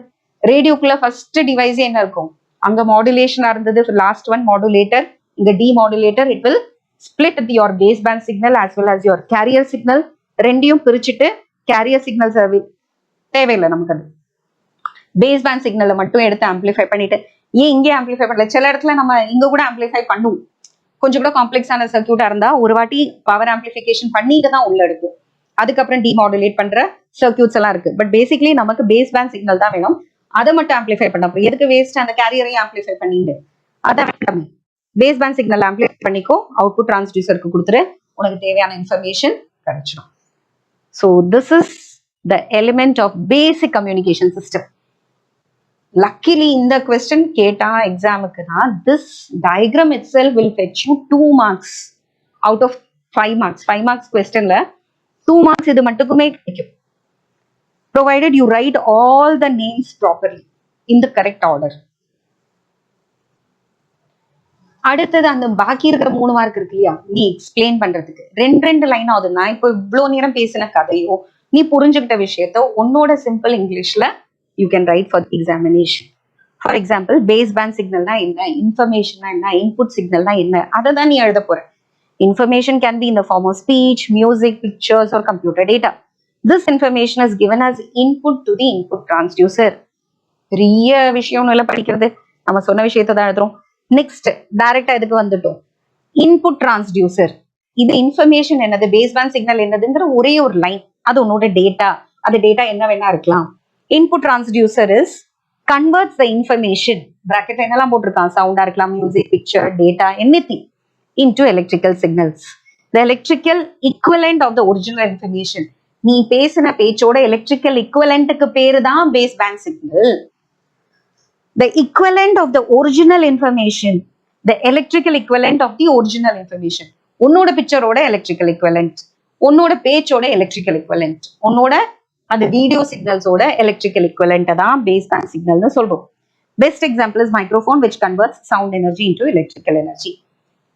ரேடியோக்குள்ள ஃபர்ஸ்ட் டிவைஸே என்ன இருக்கும், அங்க மாடுலேஷனா இருந்தது, லாஸ்ட் ஒன் மாடுலேட்டர், இங்க demodulator. It will split your base band signal as well as your carrier signal. ரெண்டையும் பிரிச்சுட்டு கேரியர் சிக்னல் சர்வீஸ் தேவையில்லை நமக்கு, அது பேஸ் பேண்ட் சிக்னலை மட்டும் எடுத்து ஆம்பிளிஃபை பண்ணிட்டு. ஏன் இங்கே ஆம்பிளிஃபை பண்ணல, சில இடத்துல நம்ம இங்க கூட ஆம்பிளிஃபை பண்ணுவோம், கொஞ்சம் கூட காம்ப்ளெக்ஸான சர்க்கியூட்டா இருந்தா ஒரு வாட்டி பவர் ஆம்பிளிஃபிகேஷன் பண்ணிட்டு தான் உள்ள எடுக்கும், அதுக்கப்புறம் டிமாடுலேட் பண்ற சர்க்கியூட்ஸ் எல்லாம் இருக்கு. பட் பேசிக்லி நமக்கு பேஸ் பேண்ட் சிக்னல் தான் வேணும், அதை மட்டும் ஆம்பிளிஃபை பண்ண அப்புறம் எதுக்கு வேஸ்ட் அந்த கேரியரையும் ஆம்பிளிஃபை பண்ணிட்டு, அதை பேஸ் பேண்ட் சிக்னல் ஆம்பிளிஃபை பண்ணிக்கோ, அவுட்புட் டிரான்ஸ்டியூசருக்கு கொடுத்துரு, உனக்கு தேவையான இன்ஃபர்மேஷன் கிடைச்சிடும். So this is the element of basic communication system. Luckily இந்த கொஸ்டின் கேட்டா எக்ஸாமுக்கு தான், this diagram itself will fetch you 2 marks out of 5 marks. 5 marks கொஸ்டின்ல 2 marks இது மட்டுக்குமே கிடைக்கும், provided you write all the names properly in the correct order. அடுத்தது அந்த பாக்கி இருக்கிற 3 மார்க் இருக்கு இல்லையா, நீ எக்ஸ்பிளைன் பண்றதுக்கு 2 லைன் ஆகுது. நான் இப்போ இவ்வளவு நேரம் பேசின கதையோ நீ புரிஞ்சுக்கிட்ட விஷயத்த உன்னோட சிம்பிள் இங்கிலீஷ்ல you can write for examination. For example, base band சிக்னல்னா என்ன, இன்ஃபர்மேஷன்னா என்ன, இன்புட் சிக்னல்னா என்ன, அதை தான் நீ எழுத போற. Information can be in the form of speech, music, pictures or computer data. This information is given as input to the input transducer. பெரிய விஷயம் இல்லை படிக்கிறது, நம்ம சொன்ன விஷயத்தை தான் எழுதுறோம். நெக்ஸ்ட் டைரக்டா இதுக்கு வந்துட்டோம், இன்புட் டிரான்ஸ்டியூசர். இது இன்ஃபர்மேஷன் என்னது, பேஸ் பேண்ட் சிக்னல் என்னதுங்கிற ஒரே ஒரு லைன், அது உன்னோட டேட்டா. அது டேட்டா என்ன வேணா இருக்கலாம். Input transducer is converts the information, bracket என்னெல்லாம் போட்டிருக்கான், சவுண்டா இருக்கலாம், music, picture, data, anything, into electrical signals. The electrical equivalent of the original information. நீ பேசின பேச்சோட எலக்ட்ரிக்கல் ஈக்குவலண்ட்டுக்கு பேரு தான் base band signal. The equivalent of the original information, the electrical equivalent of the original information. உன்னோட பிக்சரோட electrical equivalent, உன்னோட பேச்சோட electrical equivalent, உன்னோட அந்த video சிக்னல்ஸோட electrical equivalent தான் பேஸ் பேண்ட் சிக்னல்னு சொல்றோம். Best example is microphone which converts sound energy into electrical energy.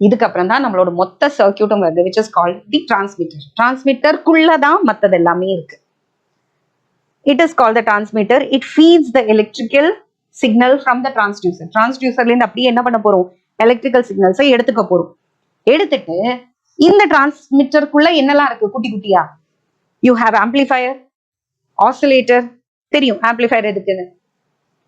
இதுக்கப்புறம் தான் நம்மளோட மொத்த சர்க்கியூட்டும் வருது, which is called the transmitter. டிரான்ஸ்மிட்டருக்குள்ளதான் மற்றது எல்லாமே இருக்கு. It is called the transmitter. It feeds the electrical signal from the transducer. டிரான்ஸ்டியூசர்ல இருந்து அப்படியே என்ன பண்ண போறோம், எலக்ட்ரிக்கல் சிக்னல்ஸை எடுத்துக்க போறோம். எடுத்துட்டு இந்த டிரான்ஸ்மிட்டருக்குள்ள என்னெல்லாம் இருக்கு குட்டி குட்டியா, யூ ஹேவ் ஆம்பிளிஃபயர், ஆசிலேட்டர். தெரியும் ஆம்பிளிஃபயர் எதுக்குன்னு,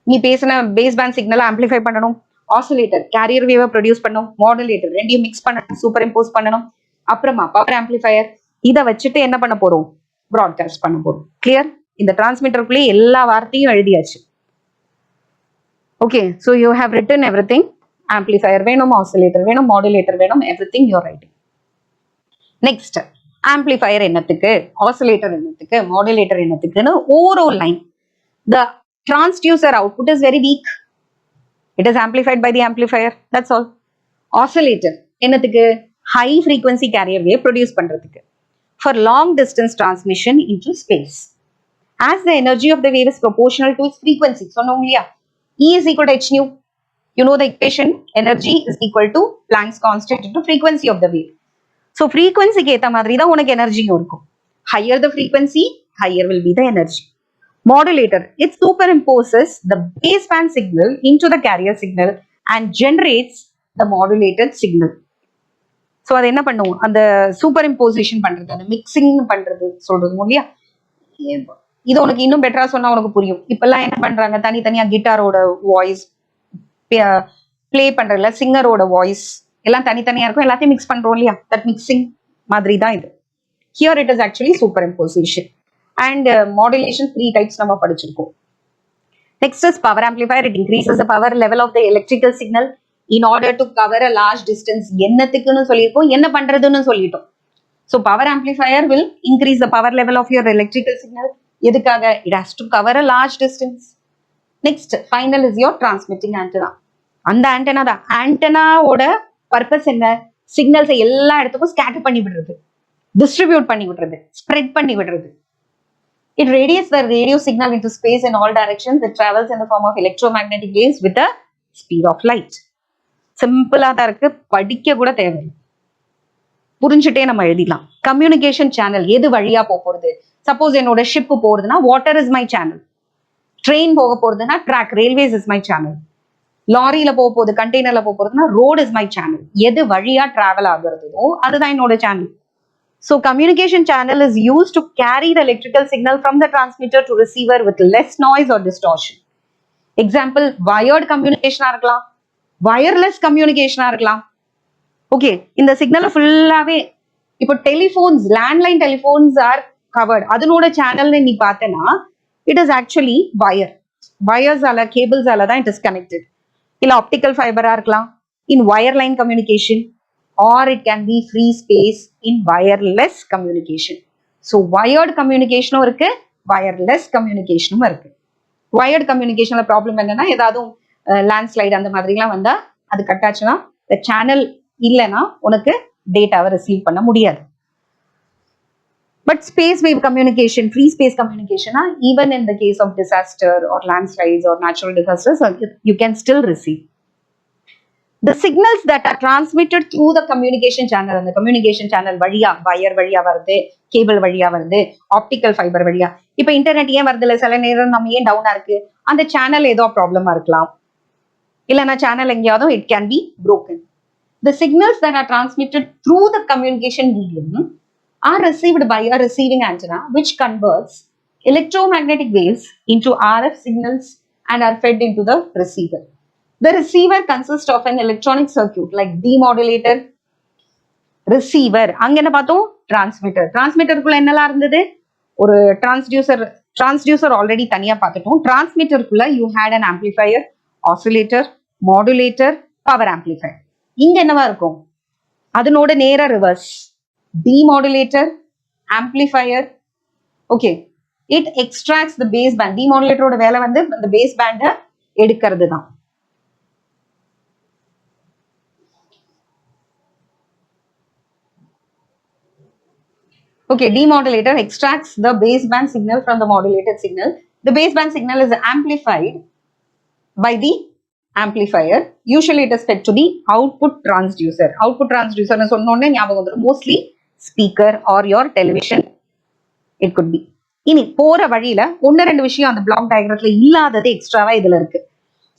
நீ பேசின பேஸ் பேண்ட் சிக்னலை ஆம்பிளிஃபை பண்ணணும், ஆசிலேட்டர் கேரியர் வேவை ப்ரொடியூஸ் பண்ணும், மாடுலேட்டர் ரெண்டையும் மிக்ஸ் பண்ணணும், சூப்பர் இம்போஸ் பண்ணணும், அப்புறமா பவர் ஆம்பிளிஃபயர். இதை வச்சுட்டு என்ன பண்ண போறோம், ப்ராட்காஸ்ட் பண்ண போறோம். கிளியர்? இந்த டிரான்ஸ்மிட்டருக்குள்ளே எல்லா வார்த்தையும் எழுதியாச்சு. Okay, so you have written everything. Amplifier வேணும், ஆசிலேட்டர் வேணும், மாடுலேட்டர் வேணும், everything you're writing. Next, amplifier என்னத்துக்கு, ஆசிலேட்டர் என்னத்துக்கு, மாடுலேட்டர் என்னத்துக்குன்னு ஒரு line. The transducer output is very weak. It is amplified by the amplifier. That's all. Oscillator என்னத்துக்கு, high frequency carrier wave produce பண்றதுக்கு, for long distance transmission into space. As the energy of the wave is proportional to its frequency. சொன்னோம் இல்லையா, E is equal to h nu. You know the equation, energy is equal to Planck's constant into frequency of the wave. So frequency க்கு ஏத்த மாதிரி தான் உனக்கு எனர்ஜியும் இருக்கும். Higher the frequency, higher will be the energy. Modulator, it superimposes the baseband signal into the carrier signal and generates the modulated signal. So அது என்ன பண்ணுவோம், அந்த சூப்பர் இம்போசிஷன் பண்றது, அந்த மிக்சிங் பண்றது சொல்றது இல்லையா. இது உனக்கு இன்னும் பெட்டரா சொன்னா உனக்கு புரியும். இப்பெல்லாம் என்ன பண்றாங்க, தனித்தனியா கிட்டாரோட வாய்ஸ் பிளே பண்றதுல சிங்கரோட வாய்ஸ் எல்லாம் தனித்தனியா இருக்கும், எல்லாத்தையும் மிக்ஸ் பண்றோம் இல்லையா. தட் மிக்சிங் மாதிரி தான் இது. Here it is actually superimposition. And modulation 3 types நம்ம படிச்சிருக்கோம். Next is power amplifier. It increases the power level of the electrical signal in order to cover a large distance. என்னத்துக்குன்னு சொல்லியிருக்கோம், என்ன பண்றதுன்னு சொல்லிட்டோம். So power amplifier will increase the power level of your electrical signal. எதுக்காக? It has to cover a large distance. Next, final is your transmitting antenna. அந்த antenna தான். ஆண்டனாவோட purpose என்ன? சிக்னல்ஸை எல்லா இடத்துக்கும் ஸ்கேட்டர் பண்ணி விடுறது, டிஸ்ட்ரிபியூட் பண்ணி விடுறது, ஸ்ப்ரெட் பண்ணி விடுறது. It radiates the radio signal into space in all directions. It travels in the form of electromagnetic waves with the speed of light. சிம்பிளா தான் இருக்கு, படிக்க கூட தேவையில்லை, புரிஞ்சுட்டே நம்ம எழுதிடலாம். கம்யூனிகேஷன் சேனல் எது வழியா போறது? சப்போஸ் என்னோட ஷிப் போறதுன்னா water is my channel, train போக போறதுன்னா track, railways is my channel, லாரியில போக போகுது, கண்டெய்னர்ல போக போறதுன்னா ரோட் இஸ் மை சேனல். எது வழியா டிராவல் ஆகுறதோ அதுதான் என்னோட channel. So communication channel is used to carry the electrical signal from the transmitter to receiver with less noise or distortion. Example, wired communication இருக்கலாம், wireless communication இருக்கலாம். Okay, இந்த signal ஃபுல்லாவே இப்போ telephones, landline telephones are covered. அதனோட சேனல்னு நீ பார்த்தனா it is actually வயர்ஸால, கேபிள்ஸால தான் இட் இஸ் கனெக்டட். இல்ல ஆப்டிக்கல் ஃபைபரா இருக்கலாம் in wire line communication, or it can be free space in wireless communication. So wired communication இருக்கு, wireless communication இருக்கு. Wired communicationல ப்ராப்ளம் என்னன்னா, ஏதாவது லேண்ட்ஸ்லைட் அந்த மாதிரிலாம் வந்தா அது கட்டாச்சுன்னா the channel இல்லைன்னா உனக்கு டேட்டாவை ரிசீவ் பண்ண முடியாது. But space wave communication, free space communication, even in the case of disaster or landslides or natural disasters, you can still receive. The signals that are transmitted through the communication channel, அந்த communication channel வழியா, wire வழியா வருது, cable வழியா வருது, optical fibre வழியா. இப்ப internet ஏன் வருது இல்லை, சில நேரம் நம்ம ஏன் டவுனா இருக்கு, அந்த சேனல் ஏதோ ப்ராப்ளமா இருக்கலாம், இல்லைன்னா சேனல் எங்கேயாவது it can be broken. The signals that are transmitted through the communication medium are received by a receiving antenna, which converts electromagnetic waves into RF signals and are fed into the receiver. The receiver consists of an electronic circuit like demodulator, receiver, அங்க என்ன பார்த்தோம், transmitter. Transmitterக்குள்ள என்னலாம் இருந்தது, ஒரு transducer already தனியா பார்த்துட்டோம். Transmitterக்குள்ள you had an amplifier, oscillator, modulator, power amplifier. இங்க என்னவா இருக்கும், அதனோட நேர reverse, demodulator, amplifier. Okay, it extracts the baseband. Demodulatorோட வேலை வந்து அந்த பேஸ்பேண்டை எடுக்கிறது தான். Okay, demodulator extracts the baseband signal from the modulated signal. The baseband signal is amplified by the amplifier. Usually it is fed to the output transducer. Output transducer னு சொன்னோனே ஞாபகம் வந்துரும், mostly speaker or your television it could be. இனி போற வழியில ஒன்னு ரெண்டு விஷயம் அந்த பிளாக் டயக்ராம்ல இல்லாதது எக்ஸ்ட்ராவா இதுல இருக்கு.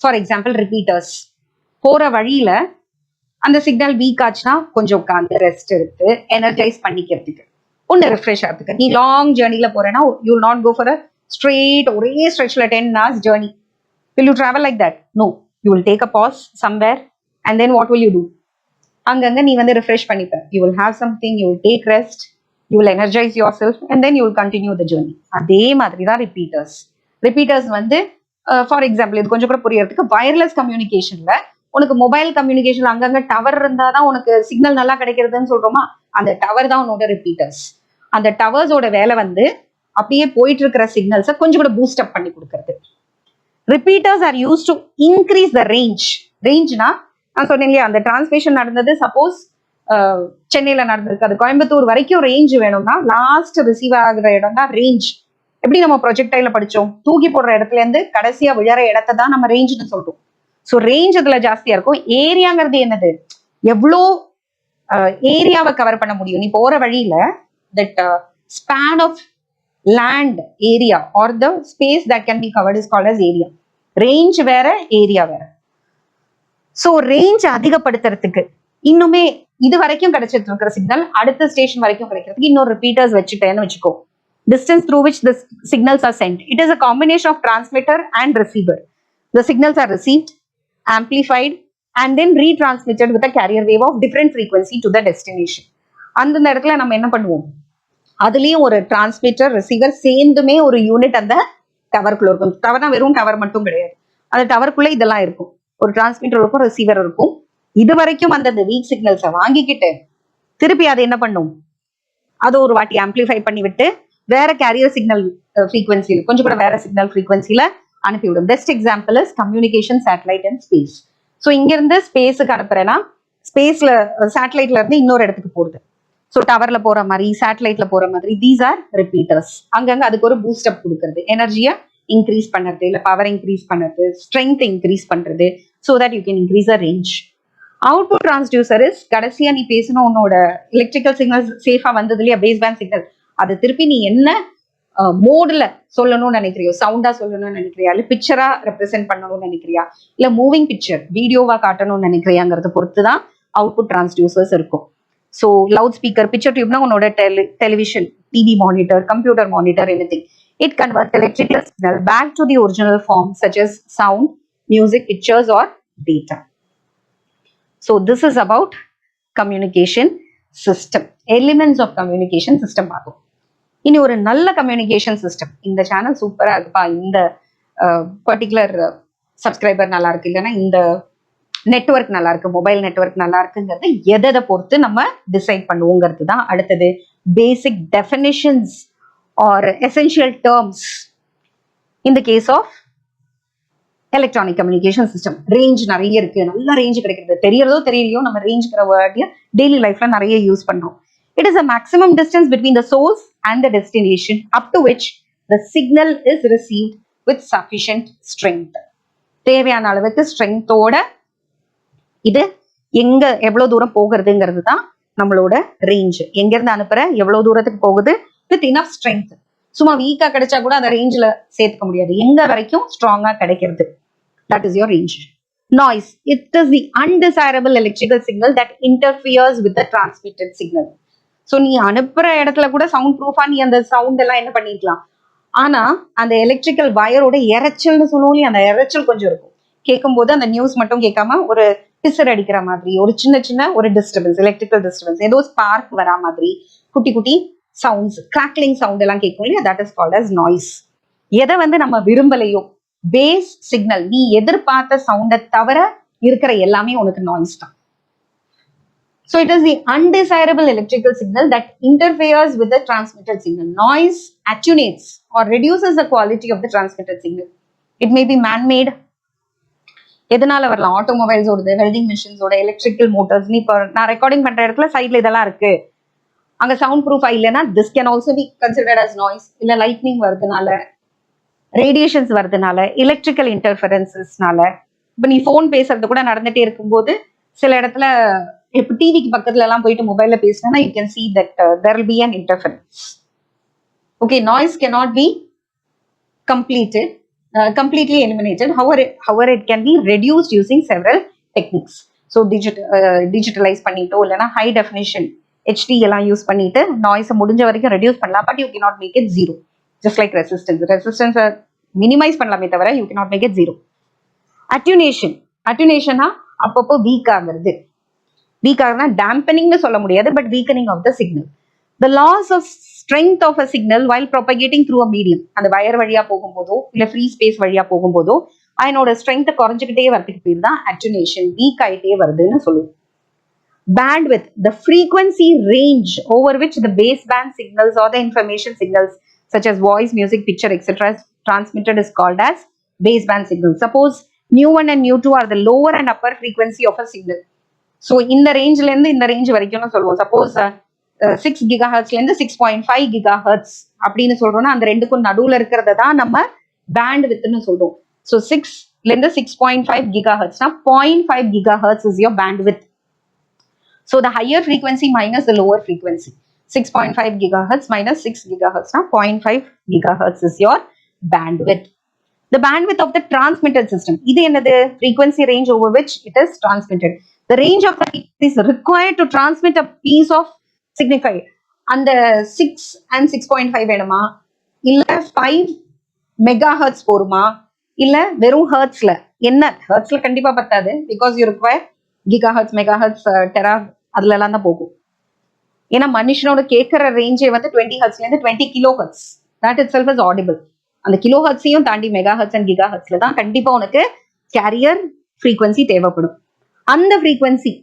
For example repeaters. போற வழியில அந்த சிக்னல் வீக் ஆச்சுன்னா கொஞ்சம் உட்காந்து ரெஸ்ட் எடுத்து எனர்ஜைஸ் பண்ணிக்கிறதுக்கு, ஒன்னு ரிஃப்ரெஷ் ஆகிறதுக்கு. நீ லாங் ஜேர்னில போறேன்னா you will not go for a straight ஒரே ஸ்ட்ரெச்ல 10 hours journey. Will you travel like that? No, you will take a pause somewhere and then what will you do? அங்கங்க நீ வந்து ரிஃப்ரெஷ் பண்ணிப்ப. You will have something, you will take rest, you will energise yourself and then you will continue the journey. அதே மாதிரி தான் repeaters. Repeaters வந்து for example இது கொஞ்சம் கூட புரியறதுக்கு, வயர்லெஸ் கம்யூனிகேஷன்ல உனக்கு மொபைல் கம்யூனிகேஷன் அங்கங்க டவர் இருந்தாதான் உனக்கு சிக்னல் நல்லா கிடைக்கிறதுன்னு சொல்றோமா, அந்த டவர் தான் உன்னோட ரிப்பீட்டர்ஸ். அந்த டவர்ஸோட வேலை வந்து அப்படியே போயிட்டு இருக்கிற சிக்னல்ஸை கொஞ்சம் கூட பூஸ்ட் அப் பண்ணி கொடுக்கறது. Repeaters are use to increase the range. ரேஞ்ச்னா நான் சொன்னேன் இல்லையா, அந்த டிரான்ஸ்மிஷன் நடந்தது சப்போஸ் சென்னையில நடந்திருக்கு, அது கோயம்புத்தூர் வரைக்கும் ரேஞ்ச் வேணும்னா லாஸ்ட் ரிசீவ் ஆகுற இடம் தான் ரேஞ்ச். எப்படி நம்ம ப்ரொஜெக்டைல படிச்சோம், தூக்கி போடுற இடத்துல இருந்து கடைசியா விழற இடத்தை தான் நம்ம ரேஞ்ச்னு சொல்றோம். ஸோ ரேஞ்ச் இதுல ஜாஸ்தியா இருக்கும். ஏரியாங்கிறது என்னது, எவ்வளோ ஏரியாவை கவர் பண்ண முடியும் நீ போற வழியில. That span of land area or the space that can be covered is called as area. Range வேற, ஏரியா வேற. ஸோ ரேஞ்ச் அதிகப்படுத்துறதுக்கு இன்னுமே இது வரைக்கும் கிடைச்சிட்டு இருக்கிற சிக்னல் அடுத்த ஸ்டேஷன் வரைக்கும் கிடைக்கிறதுக்கு இன்னொரு ரிப்பீட்டர்ஸ் வச்சுட்டேன்னு வச்சுக்கோ. Distance through which the signals are sent. It is a combination of transmitter and receiver. The signals are received, amplified and then retransmitted with a carrier wave of different frequency to the destination. அந்த இடத்துல நம்ம என்ன பண்ணுவோம், அதுலயும் ஒரு transmitter receiver சேர்ந்துமே ஒரு unit அந்த டவருக்குள்ள இருக்கும். டவர்னா வெறும் டவர் மட்டும் கிடையாது, அந்த டவருக்குள்ள இதெல்லாம் இருக்கும். ஒரு டிரான்ஸ்மிட்டர் இருக்கும், ரிசீவர் இருக்கும். இது வரைக்கும் அந்த வீக் சிக்னல்ஸை வாங்கிக்கிட்டு திருப்பி அதை என்ன பண்ணும், அதை ஒரு வாட்டி ஆம்பிளிஃபை பண்ணி விட்டு வேற கேரியர் சிக்னல் ஃப்ரீக்வன்சியில கொஞ்சம் கூட வேற சிக்னல் ஃப்ரீக்வன்சியில அனுப்பிவிடும். Best example is communication satellite and space. So இங்க இருந்து ஸ்பேஸுக்கு அனுப்புறேன்னா ஸ்பேஸ்ல சேட்டலைட்ல இருந்து இன்னொரு இடத்துக்கு போகுது. ஸோ டவர்ல போற மாதிரி, சேட்டலைட்ல போற மாதிரி, தீஸ் ஆர் ரிப்பீட்டர்ஸ். அங்கங்க அதுக்கு ஒரு பூஸ்ட் அப் கொடுக்கறது, எனர்ஜியை இன்க்ரீஸ் பண்ணுறது, இல்லை பவர் இன்க்ரீஸ் பண்ணுறது, ஸ்ட்ரென்த் இன்க்ரீஸ் பண்றது, so that you can increase the range. Output transducer is கடைசியா நீ பேசணும் உன்னோட எலக்ட்ரிக்கல் சிக்னல் சேஃபா வந்தது இல்லையா, பேஸ் பேண்ட் சிக்னல், அதை திருப்பி நீ என்ன மோட்ல சொல்லணும்னு நினைக்கிறியோ, சவுண்டா சொல்லணும்னு நினைக்கிறியா, இல்லை பிக்சரா ரெப்ரசென்ட் பண்ணணும்னு நினைக்கிறியா, இல்லை மூவிங் பிக்சர் வீடியோவா காட்டணும்னு நினைக்கிறியாங்கிறத பொறுத்து தான் அவுட்புட் டிரான்ஸ்டியூசர்ஸ் இருக்கும். ஸோ லவுட் ஸ்பீக்கர், பிக்சர் டியூப்னா உன்னோட television, TV monitor, computer monitor, anything. It converts electrical signal back to the original form such as sound, music, pictures or data. So this is about communication system, elements of communication system பார்ப்போம். இனி ஒரு நல்ல communication system. இந்த channel சூப்பரா இருக்குப்பா, இந்த particular subscriber நல்லா இருக்கு, இல்லைன்னா இந்த நெட்வொர்க் நல்லா இருக்கு, மொபைல் நெட்வொர்க் நல்லா இருக்குங்கிறது எதை பொறுத்து நம்ம டிசைட் பண்ணுவோங்கிறது தான் அடுத்தது. Basic definitions are essential terms in the case of electronic communication system. Range நிறைய இருக்கு, நல்ல ரேஞ்ச் கிடைக்கிறது, தெரியறதோ தெரியலையோ நம்ம ரேஞ்சுங்கிற வேர்டிய டெய்லி லைஃப்ல நிறைய யூஸ் பண்றோம். It is a maximum distance between the source and the destination up to which the signal is received with sufficient strength. தேவையான அளவுக்கு ஸ்ட்ரென்த்தோட இது எங்க எவ்வளவு தூரம் போகிறதுங்கிறது தான் நம்மளோட ரேஞ்ச். எங்க இருந்து அனுப்புற, எவ்வளவு தூரத்துக்கு போகுது, வித் இனஃப் ஸ்ட்ரென்த். சும்மா வீக்கா கிடைச்சா கூட அந்த ரேஞ்சில் சேர்த்துக்க முடியாது, எங்க வரைக்கும் ஸ்ட்ராங்கா கிடைக்கிறது. That is your range. Noise. It is the undesirable electrical signal that interferes with the transmitted signal. So நீ அனுப்புற இடத்துல கூட சவுண்ட் ப்ரூஃபா நீ அந்த சவுண்ட் எல்லாம் என்ன பண்ணிக்கலாம். ஆனா அந்த எலக்ட்ரிக்கல் வயரோட இறைச்சல்னு சொல்லுவோம், அந்த இறைச்சல் கொஞ்சம் இருக்கும். கேட்கும்போது அந்த நியூஸ் மட்டும் கேட்காம ஒரு பிசர் அடிக்கிற மாதிரி, ஒரு சின்ன ஒரு டிஸ்டர்பன்ஸ், எலக்ட்ரிக்கல் டிஸ்டர்பன்ஸ், ஏதோ ஸ்பார்க் வரா மாதிரி குட்டி குட்டி சவுண்ட்ஸ், கிராக்லிங் சவுண்ட் எல்லாம் கேட்கும் இல்லையா, that is called as noise. எதை நம்ம விரும்பலையோ, பேஸ் சிக்னல், நீ எதிர்பார்த்த சவுண்டை தவிர இருக்கிற எல்லாமே உனக்கு நாய்ஸ் தான். So it is the undesirable electrical signal that interferes with the transmitted signal. Noise attenuates or reduces the quality of the transmitted signal. It may be man-made. எதனால வரலாம், ஆட்டோமொபைல்ஸ் ஓடுது, வெல்டிங் மிஷின்ஸோட, எலக்ட்ரிக்கல் மோட்டர்ஸ். நீ இப்போ நான் recording பண்ற இடத்துல சைட்ல இதெல்லாம் இருக்கு, அங்க சவுண்ட் ப்ரூஃபா இல்லைன்னா this can also be considered as noise. இல்ல லைட்னிங் வருதுனால, ரேடியேஷன்ஸ் வருதுனால, எலக்ட்ரிக்கல் இன்டர்ஃபரன்சஸ்னால. இப்போ நீ ஃபோன் பேசுறது கூட நடந்துட்டே இருக்கும்போது சில இடத்துல, இப்போ டிவிக்கு பக்கத்துல எல்லாம் போயிட்டு மொபைல்ல பேசினா you can see that there will be an interference. Okay, noise cannot be completely eliminated. However, it can be reduced using several techniques. So digitalize பண்ணிட்டோ இல்லைன்னா ஹை டெஃபினிஷன் HD எல்லாம் யூஸ் பண்ணிட்டு நாய்ஸை முடிஞ்ச வரைக்கும் ரெடியூஸ் பண்ணலாம். But you cannot make it zero. Just like ரெசிஸ்டன்ஸை minimise பண்ணலாமே தவிர you cannot make it zero. அட்யூனேஷனா அப்பப்போ வீக் ஆகுறது. வீக் ஆகுதுன்னா டேம்பனிங்னு சொல்ல முடியாது, but weakening of the signal. The loss of strength of a signal while propagating through a medium. அந்த வயர் வழியா போகும்போதோ இல்லை ஃப்ரீ ஸ்பேஸ் வழியா போகும்போதோ அதனோட ஸ்ட்ரென்த்தை குறைஞ்சிக்கிட்டே வரதுக்கு பேர் தான் அட்யூனேஷன். வீக் ஆகிட்டே வருதுன்னு சொல்லுவோம். Bandwidth, the frequency range over which the baseband signals or the information signals such as voice, music, picture, etc. is transmitted is called as baseband signal. Suppose nu1 and nu2 are the lower and upper frequency of a signal. So இந்த ரேஞ்சில இருந்து இந்த range வரைக்கும்னு சொல்லுவோம். Suppose 6 GHz இருந்து 6.5 GHz அப்படின்னு சொல்றோம்னா அந்த ரெண்டுக்கும் நடுவுல இருக்கிறத தான் நம்ம பேண்ட் வித்னு சொல்றோம். ஸோ 6 இருந்து 6.5 gigahertz. Now 0.5 gigahertz is your bandwidth. So the higher frequency minus the lower frequency. 6.5 gigahertz minus 6 gigahertz. Now 0.5 gigahertz is your bandwidth. The bandwidth of the transmitted system. This is the frequency range over which it is transmitted. The range of the frequency is required to transmit a piece of signifier. And the 6 and 6.5 வேணுமா இல்ல 5 megahertz போருமா இல்ல வெறும் ஹெர்ட்ஸ்ல என்ன ஹெர்ட்ஸ்ல கண்டிப்பா பத்தாது because you require gigahertz megahertz tera அதுல எல்லாம் தான் போகும் ஏன்னா மனுஷனோட கேட்கிற ரேஞ்சே வந்து 20 ஹெர்ட்ஸ்ல இருந்து 20 kilo hertz that itself is audible அந்த கிலோ ஹெர்ட்ஸையும் தாண்டி மெகா ஹெர்ட்ஸ் அண்ட் கிகா ஹெர்ட்ஸ்ல தான் கண்டிப்பா உனக்கு கேரியர் ஃப்ரீக்வன்சி தேவைப்படும் அந்த frequency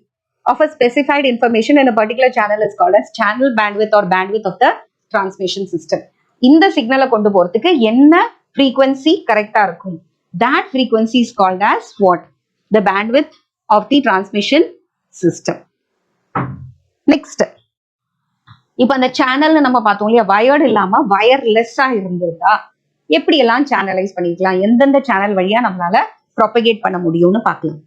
of a specified information in a particular channel is called as channel bandwidth or bandwidth of the transmission system. இந்த சிக்னலை கொண்டு போறதுக்கு என்ன frequency கரெக்டா இருக்கும் that frequency is called as what? The bandwidth of the transmission system. Next, இப்போ அந்த சேனல்னு நம்ம பார்த்தோம் இல்லையா வயர்டு இல்லாம வயர்லெஸ்ஸா இருந்திருந்தா எப்படி எல்லாம் சேனலைஸ் பண்ணிக்கலாம் எந்தெந்த சேனல் வழியா நம்மளால ப்ராபகேட் பண்ண முடியும்னு பார்க்கலாம்.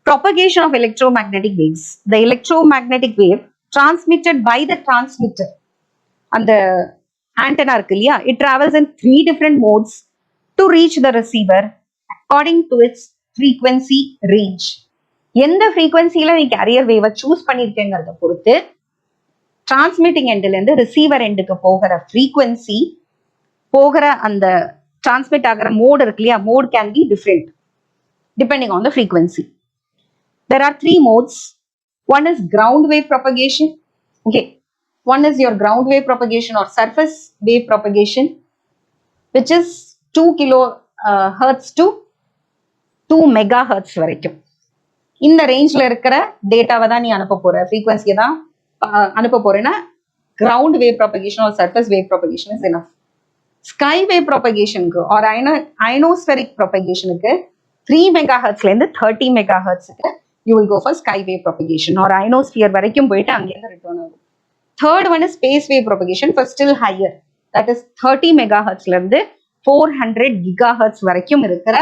Propagation of electromagnetic waves. The electromagnetic wave transmitted by the transmitter. And the antenna irukku illaya, it travels in 3 different modes to reach the receiver according to its frequency range. எந்த frequencyல நீ carrier wave choose பண்ணிருக்கேங்கறத பொறுத்து transmitting end ல இருந்து receiver endக்கு போகிற frequency போகிற அந்த transmit ஆகிற mode இருக்கு இல்லையா mode can be different depending on the frequency. There are 3 modes. One is ground wave propagation. Okay. One is your ground wave propagation or surface wave propagation, which is 2 kilohertz to 2 megahertz வரைக்கும். இந்த ரேஞ்ச்ல இருக்கிற டேட்டாவை தான் நீ அனுப்ப போற ஃப்ரீக்வன்சியை தான் அனுப்ப போறேன்னா ground wave propagation or surface wave propagation is enough. Sky wave propagationக்கு or ionospheric propagationக்கு 3 megahertzல இருந்து 30 megahertzக்கு you will go for sky wave propagation or ionosphere வரைக்கும் போயிட்டு அங்கேருந்து ரிட்டர்ன் ஆகும். Third one is space wave propagation for still higher. That is 30 megahertzல இருந்து 400 gigahertz வரைக்கும் இருக்கிற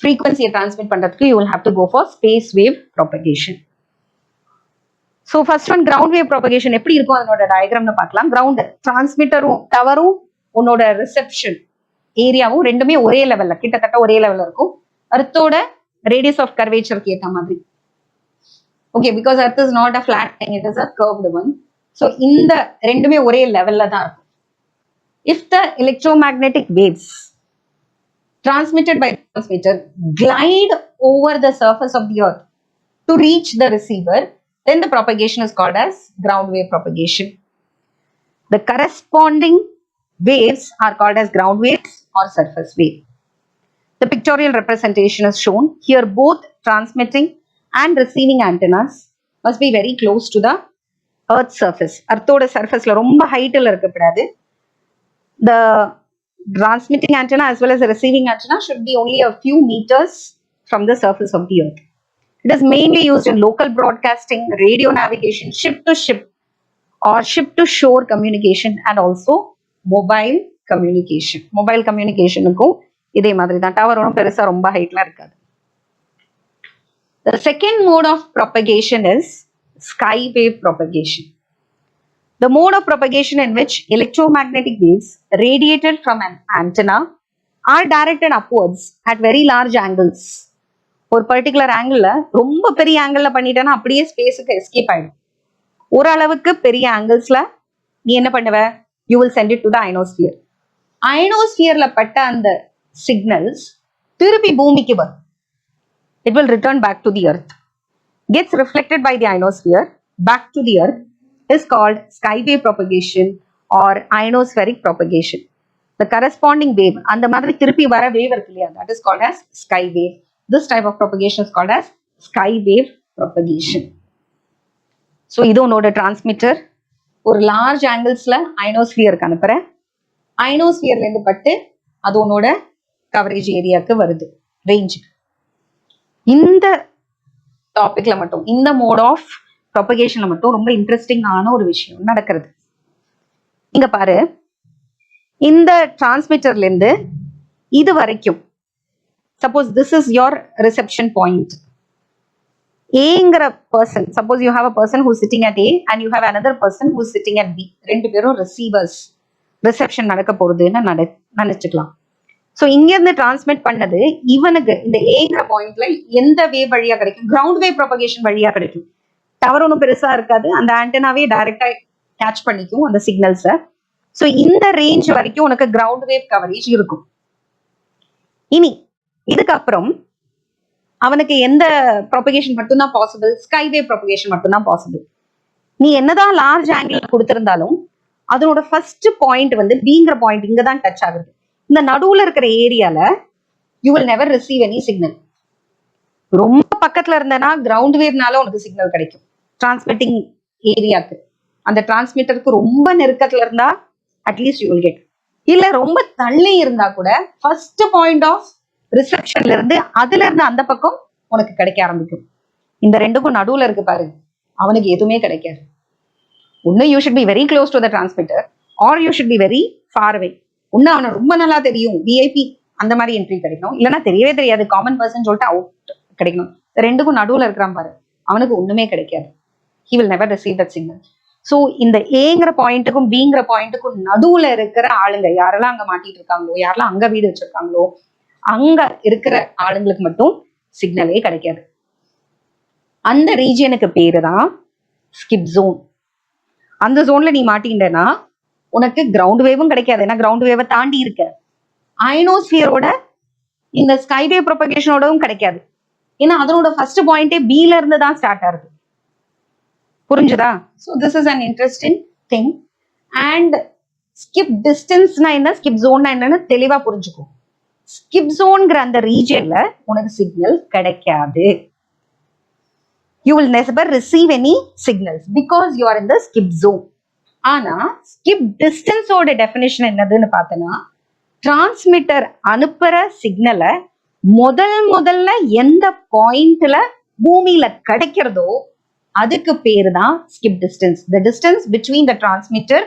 frequency transmit பண்றதுக்கு you will have to go for space wave propagation. So first one ground wave propagation எப்படி இருக்கும் அதனோட டயக்ராம்னு பார்க்கலாம். ground transmitterம் டவரும் உன்னோட ரிசெப்ஷன் ஏரியாவும் ரெண்டுமே ஒரே லெவல்ல கிட்டத்தட்ட ஒரே லெவல்ல இருக்கும். அர்த்தோட radius of curvature ஏத்த மாதிரி. Okay, because earth is not a flat thing, it is a curved one. So இந்த ரெண்டுமே ஒரே லெவல்ல தான் இருக்கும். If the electromagnetic waves transmitted by the transmitter glide over the surface of the earth to reach the receiver, then the propagation is called as ground wave propagation. The corresponding waves are called as ground waves or surface wave. The pictorial representation is shown. Here both transmitting and receiving antennas must be very close to the earth's surface. Earth's surface la romba height la irukapidadu. The transmitting antenna as well as the receiving antenna should be only a few meters from the surface of the earth. It is mainly used in local broadcasting, radio navigation, ship to ship or ship to shore communication and also mobile communication. Mobile communication க்கும் இதே மாதிரி தான் tower ஒன்றும் பெருசா ரொம்ப ஹைட்ல இருக்காது. The second mode of propagation is sky wave propagation. The mode of propagation in which electromagnetic waves radiated from an antenna are directed upwards at very large angles. ஒரு particular angle ரொம்ப பெரிய angle பண்ணிட்டேன்னா அப்படியே ஸ்பேஸுக்கு escape ஆயிடும். ஓரளவுக்கு பெரிய ஆங்கிள்ஸ்ல நீ என்ன பண்ணுவ you will send it to the ionosphere. அயனோஸ்பியர்ல பட்ட அந்த signals திருப்பி பூமிக்கு வரும். It will return back to the earth. Gets reflected by the ionosphere back to the earth is called sky wave propagation or ionospheric propagation. The corresponding wave அந்த மாதிரி திருப்பி வர wave இருக்கு இல்லையா that is called as sky wave. This type of propagation is called as sky wave propagation. So இது உன்னோட transmitter ஒரு large ஆங்கிள்ஸ்ல அயனோஸ்பியருக்கு அனுப்புற அயனோஸ்பியர்ல இருந்து பட்டு அது உன்னோட கவரேஜ் ஏரியாவுக்கு வருது ரேஞ்சுக்கு. இந்த டாபிக்ல மட்டும் இந்த மோட் ஆஃப் ப்ரொபகேஷன்ல மட்டும் ரொம்ப இன்ட்ரெஸ்டிங்கான ஒரு விஷயம் நடக்கிறது. இங்க பாரு இந்த டிரான்ஸ்மிட்டர்ல இருந்து இது வரைக்கும் suppose this is your reception point. Aங்கிற person, suppose you have a person who's sitting at A and you have another person who's sitting at B. ரெண்டு பேரும் receivers, reception நடக்க போறதுன்னு நினைச்சுக்கலாம். ஸோ இங்க இருந்து டிரான்ஸ்மிட் பண்ணது இவனுக்கு இந்த ஏங்கிற பாயிண்ட்ல எந்த வேவ் வழியா கிடைக்கும்? கிரவுண்ட் வேவ் ப்ரொபகேஷன் வழியா கிடைக்கும். டவர் ஒன்றும் பெருசா இருக்காது, அந்த ஆண்டனாவே டைரக்டா கேட்ச் பண்ணிக்கும் அந்த சிக்னல்ஸை. ஸோ இந்த ரேஞ்ச் வரைக்கும் உனக்கு கிரவுண்ட் வேவ் கவரேஜ் இருக்கும். இனி இதுக்கப்புறம் அவனுக்கு எந்த ப்ரொபகேஷன் மட்டும்தான் பாசிபிள்? ஸ்கை வேவ் ப்ரொபகேஷன் மட்டும்தான் பாசிபிள். நீ என்னதான் லார்ஜ் ஆங்கிள் கொடுத்திருந்தாலும் அதனோட ஃபர்ஸ்ட் பாயிண்ட் வந்து பிங்கிற பாயிண்ட் இங்க தான் டச் ஆகுது. இந்த நடுவுல இருக்கிற ஏரியால you will never receive any signal. ரொம்ப பக்கத்துல இருந்தனா கிரவுண்ட் வேவ்னால உனக்கு சிக்னல் கிடைக்கும் டிரான்ஸ்மிட்டிங் ஏரியாக்கு. அந்த டிரான்ஸ்மிட்டருக்கு ரொம்ப நெருக்கத்துல இருந்தா அட்லீஸ்ட் யூ வில் கெட். இல்ல ரொம்ப தள்ளி இருந்தா கூட ஃபர்ஸ்ட் பாயிண்ட் ஆஃப் ரிசெப்ஷன்ல இருந்து அதுல இருந்து அந்த பக்கம் உனக்கு கிடைக்க ஆரம்பிக்கும். இந்த ரெண்டுக்கும் நடுவுல இருக்கு பாரு, அவனுக்கு எதுவுமே கிடைக்காது. ஒன்னு you should be very close to the transmitter are you should be very far away. ஒன்னு அவனை ரொம்ப நல்லா தெரியும், விஐபி அந்த மாதிரி என்ட்ரி கிடைக்கணும், இல்லைன்னா தெரியவே தெரியாது காமன் பர்சன் சொல்லிட்டு அவுட் கிடைக்கணும். ரெண்டுக்கும் நடுவுல இருக்கிறான் பாரு, அவனுக்கு ஒண்ணுமே கிடைக்காது. He will never receive that signal. So இந்த ஏங்கிற பாயிண்ட்டுக்கும் பிங்கிற பாயிண்ட்டுக்கும் நடுவுல இருக்கிற ஆளுங்க யாரெல்லாம் அங்க மாட்டிட்டு இருக்காங்களோ, யாரெல்லாம் அங்க வீடு வச்சிருக்காங்களோ, அங்க இருக்கிற ஆளுங்களுக்கு மட்டும் சிக்னலே கிடைக்காது. அந்த ரீஜியனுக்கு பேரு தான் ஸ்கிப் ஜோன். அந்த ஜோன்ல நீ மாட்டிக்கிட்டேன்னா உனக்கு கிரவுண்ட் வேவும் கிடைக்காது, ஏன்னா கிரவுண்ட் வேவை தாண்டி இருக்க. அயனோஸ்பியரோட இந்த ஸ்கை வேவ் ப்ரொபகேஷனோடவும் கிடைக்காது, ஏன்னா அதனோட ஃபர்ஸ்ட் பாயிண்டே பில இருந்து தான் ஸ்டார்ட் ஆகுது. புரிஞ்சுதா? So this is an interesting thing. And skip டிஸ்டன்ஸ்னா என்ன, ஸ்கிப் ஜோன்னா என்னன்னு தெளிவா புரிஞ்சுக்கும். ஸ்கிப் ஜோன்ங்கிற அந்த ரீஜன்ல உனக்கு சிக்னல் கிடைக்காது. You will never receive any signals because you are in the skip zone. ஆனா skip distance ஓட டெஃபினிஷன் என்னதுன்னு பார்த்தனா, டிரான்ஸ்மிட்டர் அனுப்புற சிக்னலை முதல்ல எந்த பாயிண்ட்ல பூமியில கிடைக்கிறதோ அதுக்கு பேரு தான் skip distance. The distance between the transmitter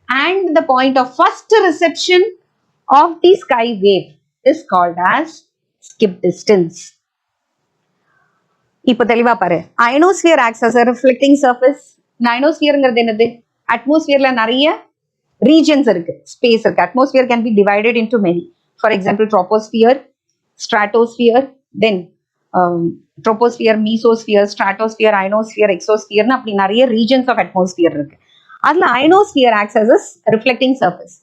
and the point of first reception of the sky wave is called as skip distance. இப்போ தெளிவா பாரு. Ionosphere acts as a reflecting surface. அயனோஸ்பியர்ங்கிறது என்னது? அட்மாஸ்பியர்ல நிறைய ரீஜன்ஸ் இருக்கு, ஸ்பேஸ் இருக்கு. Atmosphere can be divided into many. For example troposphere, stratosphere, then troposphere, mesosphere, stratosphere, ionosphere, எக்ஸோஸ்பியர்னு அப்படி நிறைய ரீஜன்ஸ் ஆஃப் அட்மாஸ்பியர் இருக்கு. அதுல ionosphere acts as a reflecting surface.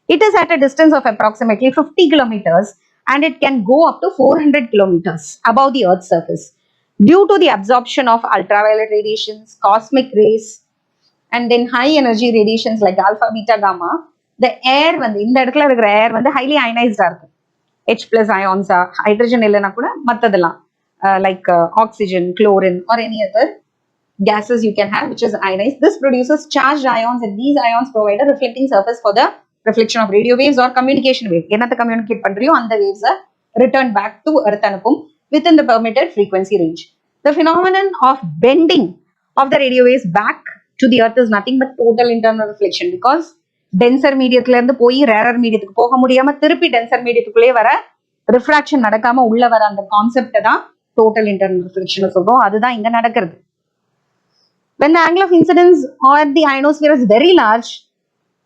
It is at a distance of approximately 50 kilometers and it can go up to 400 kilometers above the Earth's surface. Due to the absorption of ultraviolet radiations, cosmic rays, and then high energy radiations like alpha, beta, gamma, the air வந்து இந்த இடத்துல இருக்கிற ஏர் வந்து highly ionized இருக்கும். H plus ions, hydrogen இல்லைன்னா கூட மற்றதெல்லாம் like oxygen, chlorine or any other gases you can have which is ionized. This produces charged ions and these ions provide a reflecting surface for the reflection of radio waves or communication wave. என்னத்தை communicate பண்றியோ அந்த waves return back to earth அனுப்பும் within the permitted frequency range. The phenomenon of bending of the radio waves back to the earth is nothing but total internal reflection, because denser mediaத்துல இருந்து போய் rarer mediaத்துக்கு போக முடியாம திருப்பி denser mediaத்துக்குள்ளே வர refraction நடக்காம உள்ள வர அந்த கான்செப்ட் தான் total internal reflection சொல்றோம். அதுதான் இங்க நடக்கிறது. When the angle of incidence or the ionosphere is very large,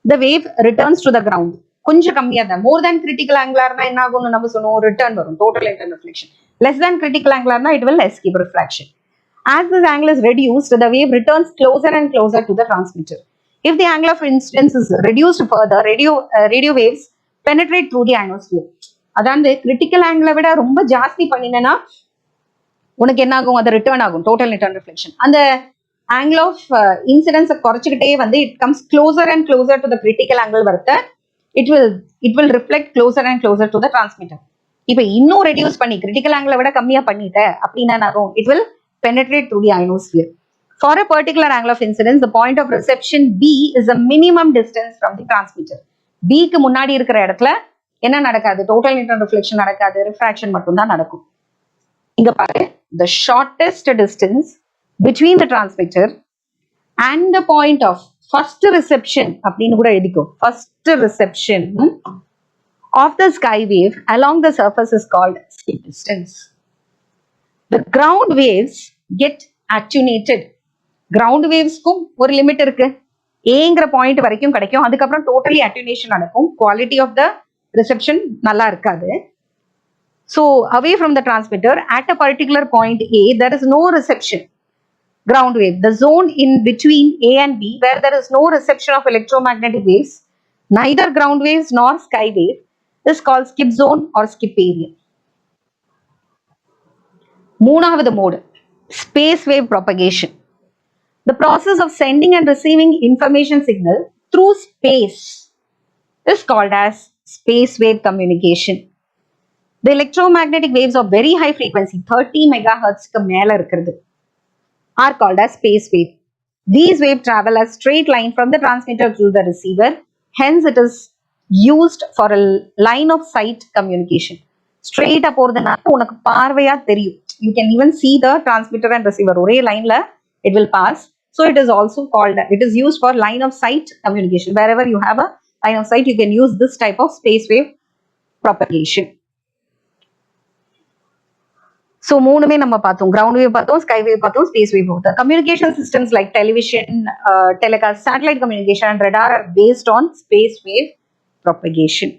the wave returns to the ground. கொஞ்சம் கம்மியா தான், more than critical angular இருந்தா என்ன ஆகும்னு நம்ம சொன்னோம், return வரும், total internal reflection. Less than critical angular இருந்தா it will escape refraction. As this angle is reduced, the wave returns closer and closer to the transmitter. If the angle of incidence is reduced further, radio waves penetrate through the ionosphere. அதாவது critical angle விட ரொம்ப ஜாஸ்தி பண்ணினேன்னா உனக்கு என்ன ஆகும், அது return ஆகும், total internal reflection. அந்த angle of incidence குறைச்சிக்கிட்டே வந்து it comes closer and closer to the critical angle வரத it will reflect closer and closer to the transmitter. இப்ப இன்னும் ரெடியூஸ் பண்ணி critical angle விட கம்மியா பண்ணிட்ட அப்படின்னா ஆகும், it will penetrate through the ionosphere. For a particular angle of incidence, the point of reception B is the minimum distance from the transmitter. B க்கு முன்னாடி இருக்கிற இடத்துல என்ன நடக்காது, total internal reflection நடக்காது, refraction மட்டும் தான் நடக்கும். இங்க பாரு, the shortest distance between the transmitter and the point of first reception அப்படின்னு கூட எழுதிக்கோ, first reception of the sky wave along the surface is called skip distance. The ground waves get attenuated. Ground wavesக்கும் ஒரு limit இருக்கு. ஏங்கிற point வரைக்கும் கிடைக்கும். அதுக்கப்புறம் totally அட்யூனேஷன் நடக்கும். Quality of the reception நல்லா இருக்காது. So away from the transmitter at a particular point A, there is no reception. Ground wave, the zone in between A and B where there is no reception of electromagnetic waves, neither ground waves nor sky wave, is called skip zone or skip area. மூணாவது mode, space wave propagation. The process of sending and receiving information signal through space is called as space wave communication. The electromagnetic waves of very high frequency, 30 megahertz க்கு மேல இருக்கிறது, are called as space wave. These waves travel a straight line from the transmitter to the receiver. Hence, it is used for a line of sight communication. Straight up போறதுனா உனக்கு பார்வையா தெரியும். You can even see the transmitter and receiver. ஒரே லைன்ல it will pass. So it is also called, it is used for line of sight communication. Wherever you have a line of sight, you can use this type of space wave propagation. So மூணுமே நம்ம பார்த்தோம். Ground wave பார்த்தோம், sky wave பார்த்தோம், space wave பார்த்தோம். Communication systems like television, telecast, satellite communication and radar are based on space wave propagation.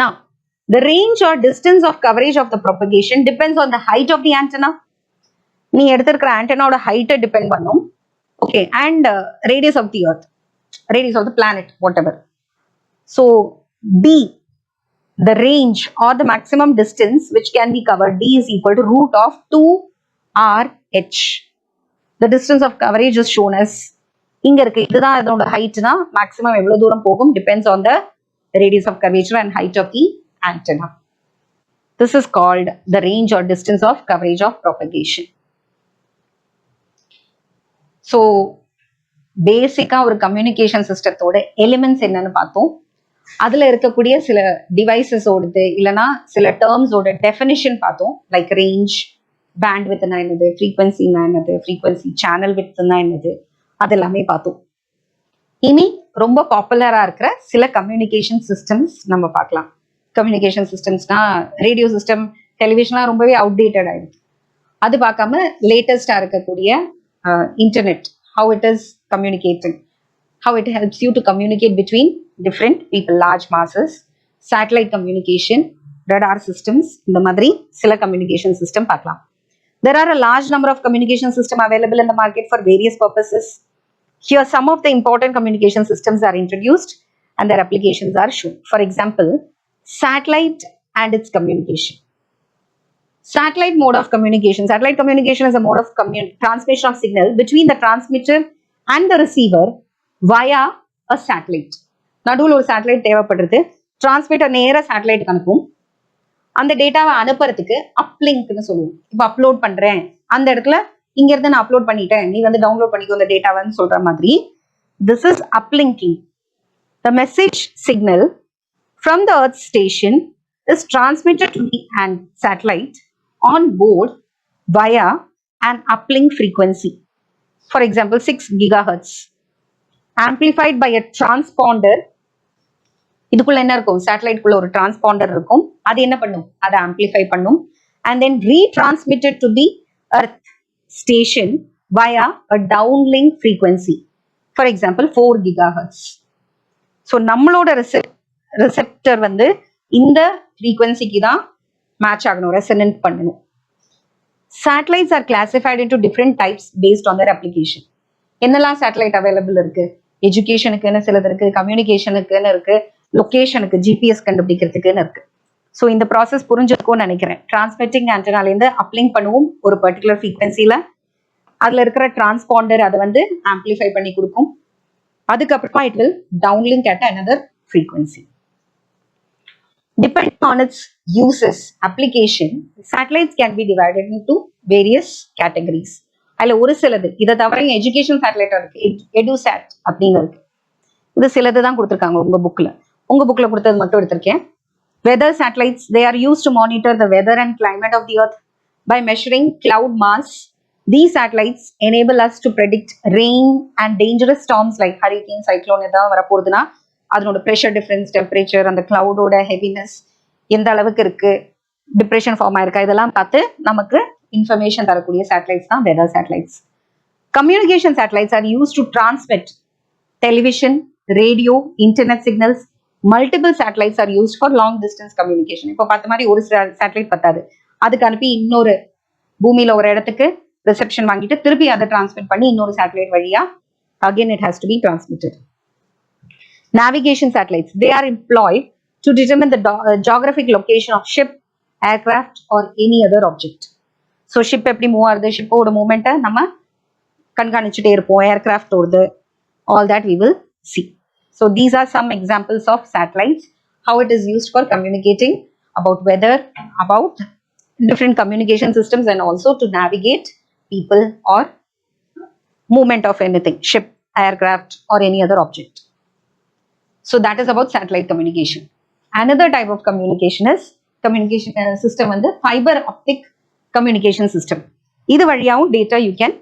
Now, the range or distance of coverage of the propagation depends on the height of the antenna. நீ எடுத்திருக்கிற ஆண்டனாவோட ஹைட்டை depend பண்ணும். Okay, and radius of the earth, radius of the planet, whatever. So D, the range or the maximum distance which can be covered, D is equal to root of 2RH. The distance of coverage is shown as, இங்க இருக்கு, இதுதான் அதோட ஹைட்னா maximum எவ்வளவு தூரம் போகும், depends on the radius of curvature and height of the antenna. This is called the range or distance of coverage of propagation. So பேசிக்கா ஒரு communication சிஸ்டத்தோட elements என்னன்னு பார்த்தோம். அதுல இருக்கக்கூடிய சில டிவைசஸோடது இல்லைன்னா சில டேர்ம்ஸோட டெஃபினிஷன் பார்த்தோம். லைக் ரேஞ்ச், பேண்ட் வித்னா என்னது, ஃப்ரீக்வன்சினா என்னது, ஃப்ரீக்வன்சி சேனல் வித்னா என்னது, அது எல்லாமே பார்த்தோம். இனி ரொம்ப பாப்புலரா இருக்கிற சில கம்யூனிகேஷன் சிஸ்டம்ஸ் நம்ம பார்க்கலாம். கம்யூனிகேஷன் சிஸ்டம்ஸ்னா ரேடியோ சிஸ்டம், டெலிவிஷன்லாம் ரொம்பவே அவுடேட்டட் ஆயிடுச்சு. அது பார்க்காம லேட்டஸ்டா இருக்கக்கூடிய internet, how it is communicating, how it helps you to communicate between different people, large masses, satellite communication, radar systems, இந்த மாதிரி சில communication system பார்க்கலாம். There are a large number of communication systems available in the market for various purposes. Here some of the important communication systems are introduced and their applications are shown. For example, satellite and its communication. Satellite mode of communication. Satellite communication is a mode of transmission of signal between the transmitter and the receiver via a satellite. நடுவில் ஒரு satellite தேவைப்படுறது. Transmitter நேராக சேட்டலைட்டுக்கு அனுப்பும். அந்த டேட்டாவை அனுப்புறதுக்கு அப்லிங்க்னு சொல்லுவோம். இப்போ அப்லோட் பண்றேன், அந்த இடத்துல இங்க இருந்து நான் அப்லோட் பண்ணிட்டேன், நீ வந்து டவுன்லோட் பண்ணிக்கோ அந்த டேட்டாவைன்னு சொல்ற மாதிரி. This is uplinking. The message signal from the Earth station is transmitted to the satellite on board via an uplink frequency. For example, 6 gigahertz. Amplified by a transponder. இதுக்குள்ள என்ன இருக்கும், சேட்டலைட்குள்ள ஒரு டிரான்ஸ்பாண்டர் இருக்கும். அது என்ன பண்ணும், அதை ஆம்பிளிஃபை பண்ணும். And then retransmitted to the Earth station via a downlink frequency. For example, 4 gigahertz. So நம்மளோட ரிசெப்டர் வந்து இந்த ஃப்ரீக்வன்சிக்கு தான் மேட்ச் ஆகணும், ரெசனன்ட் பண்ணணும். Satellites are classified into different types based on their application. என்னெல்லாம் சேட்டலைட் அவைலபிள் இருக்கு, எஜுகேஷனுக்குன்னு சிலது இருக்கு, கம்யூனிகேஷனுக்குன்னு இருக்கு, லொகேஷனுக்கு ஜிபிஎஸ் கண்டுபிடிக்கிறதுக்குன்னு இருக்கு. ஸோ இந்த ப்ராசஸ் புரிஞ்சிருக்கும்னு நினைக்கிறேன். டிரான்ஸ்மிட்டிங் ஆண்டனாலேருந்து அப்லிங்க் பண்ணுவோம் ஒரு பர்டிகுலர் ஃப்ரீக்வன்சியில. அதுல இருக்கிற டிரான்ஸ்பாண்டர் அதை வந்து ஆம்பிளிஃபை பண்ணி கொடுக்கும். அதுக்கப்புறமா it will downlink at another frequency. Depending on its uses, application, satellites can be divided into various categories. அதுல ஒரு சிலது, இதை தவிர எஜுகேஷன் சேட்டலைட் இருக்கு, eduSat அப்படின்னு இருக்கு. இது சிலது தான் கொடுத்துருக்காங்க உங்க புக்ல கொடுத்தது மட்டும் எடுத்திருக்கேன். Weather satellites, they are used to monitor the weather and climate of the earth by measuring cloud mass. These satellites enable us to predict rain and dangerous storms like hurricane, cyclone ஏதாவது வரப்போகுதுன்னா அதனோட pressure difference, temperature, அந்த கிளவுடோட heaviness எந்த அளவுக்கு இருக்கு, depression form ஆயிருக்கா, இதெல்லாம் பார்த்து நமக்கு இன்ஃபர்மேஷன் தரக்கூடிய சேட்டலைட்ஸ் தான் weather satellites. Communication satellites are use to transmit television, radio, internet signals. Multiple satellites are used for long distance communication. இப்போ பார்த்த மாதிரி ஒரு சேட்டலைட் பத்தாது, அதுக்கு அனுப்பி இன்னொரு பூமியில ஒரு இடத்துக்கு ரிசெப்ஷன் வாங்கிட்டு திருப்பி அதை டிரான்ஸ்மிட் பண்ணி இன்னொரு சேட்டலைட் வழியா again it has to be transmitted. Navigation satellites, they are employed to determine the geographic location of ship, aircraft or any other object. So ship எப்படி மூவ் ஆகுது, ஷிப்போட மூவ்மெண்ட்டை நம்ம கண்காணிச்சுட்டே இருப்போம், ஏர்கிராஃப்ட் ஓடுது, all that we will see. So these are some examples of satellites, how it is used for communicating about weather, about different communication systems, and also to navigate people or movement of anything, ship, aircraft or any other object. So that is about satellite communication. Another type of communication is communication system and the fiber optic communication system. இது வழியாவும் data you can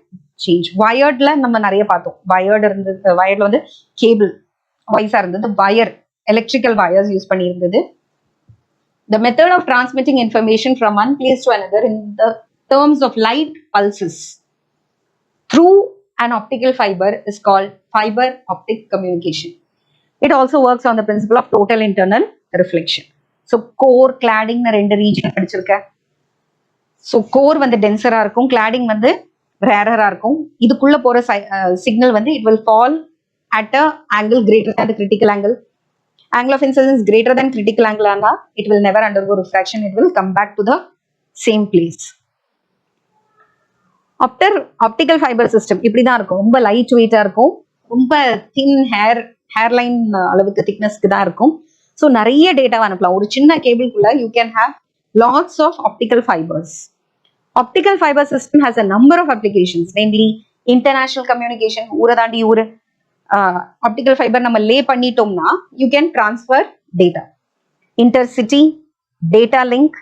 change. Wiredல நம்ம நிறைய பார்த்தோம், wired இருந்தது, wiredல வந்து cable wires இருந்தது, wire electrical wires use பண்ணி இருந்தது. The method of transmitting information from one place to another in the terms of light pulses through an optical fiber is called fiber optic communication. It also works on the principle of total internal reflection. So core, cladding na rendu region படிச்சிருக்க. So core வந்து denser-ஆ இருக்கும், cladding வந்து rarer-ஆ இருக்கும். இதுக்குள்ள போற signal வந்து it will fall at a angle greater than the critical angle. Angle of incidence greater than critical angle ஆனா it will never undergo refraction, it will come back to the same place. Optical fibre system இப்படிதான் இருக்கும், ரொம்ப light வெயிட்டா இருக்கும், ரொம்ப தின் hairline அளவுக்கு திக்னஸ்க்கு தான் இருக்கும். ஸோ நிறைய டேட்டா அனுப்பலாம் ஒரு சின்ன கேபிள்குள்ள. You can have lots of optical fibres. Optical fibre system has a number of applications, namely international communication. ஊரை தாண்டி ஊர் ஆப்டிக்கல் ஃபைபர் நம்ம லே பண்ணிட்டோம்னா you can transfer data. Intercity, data link,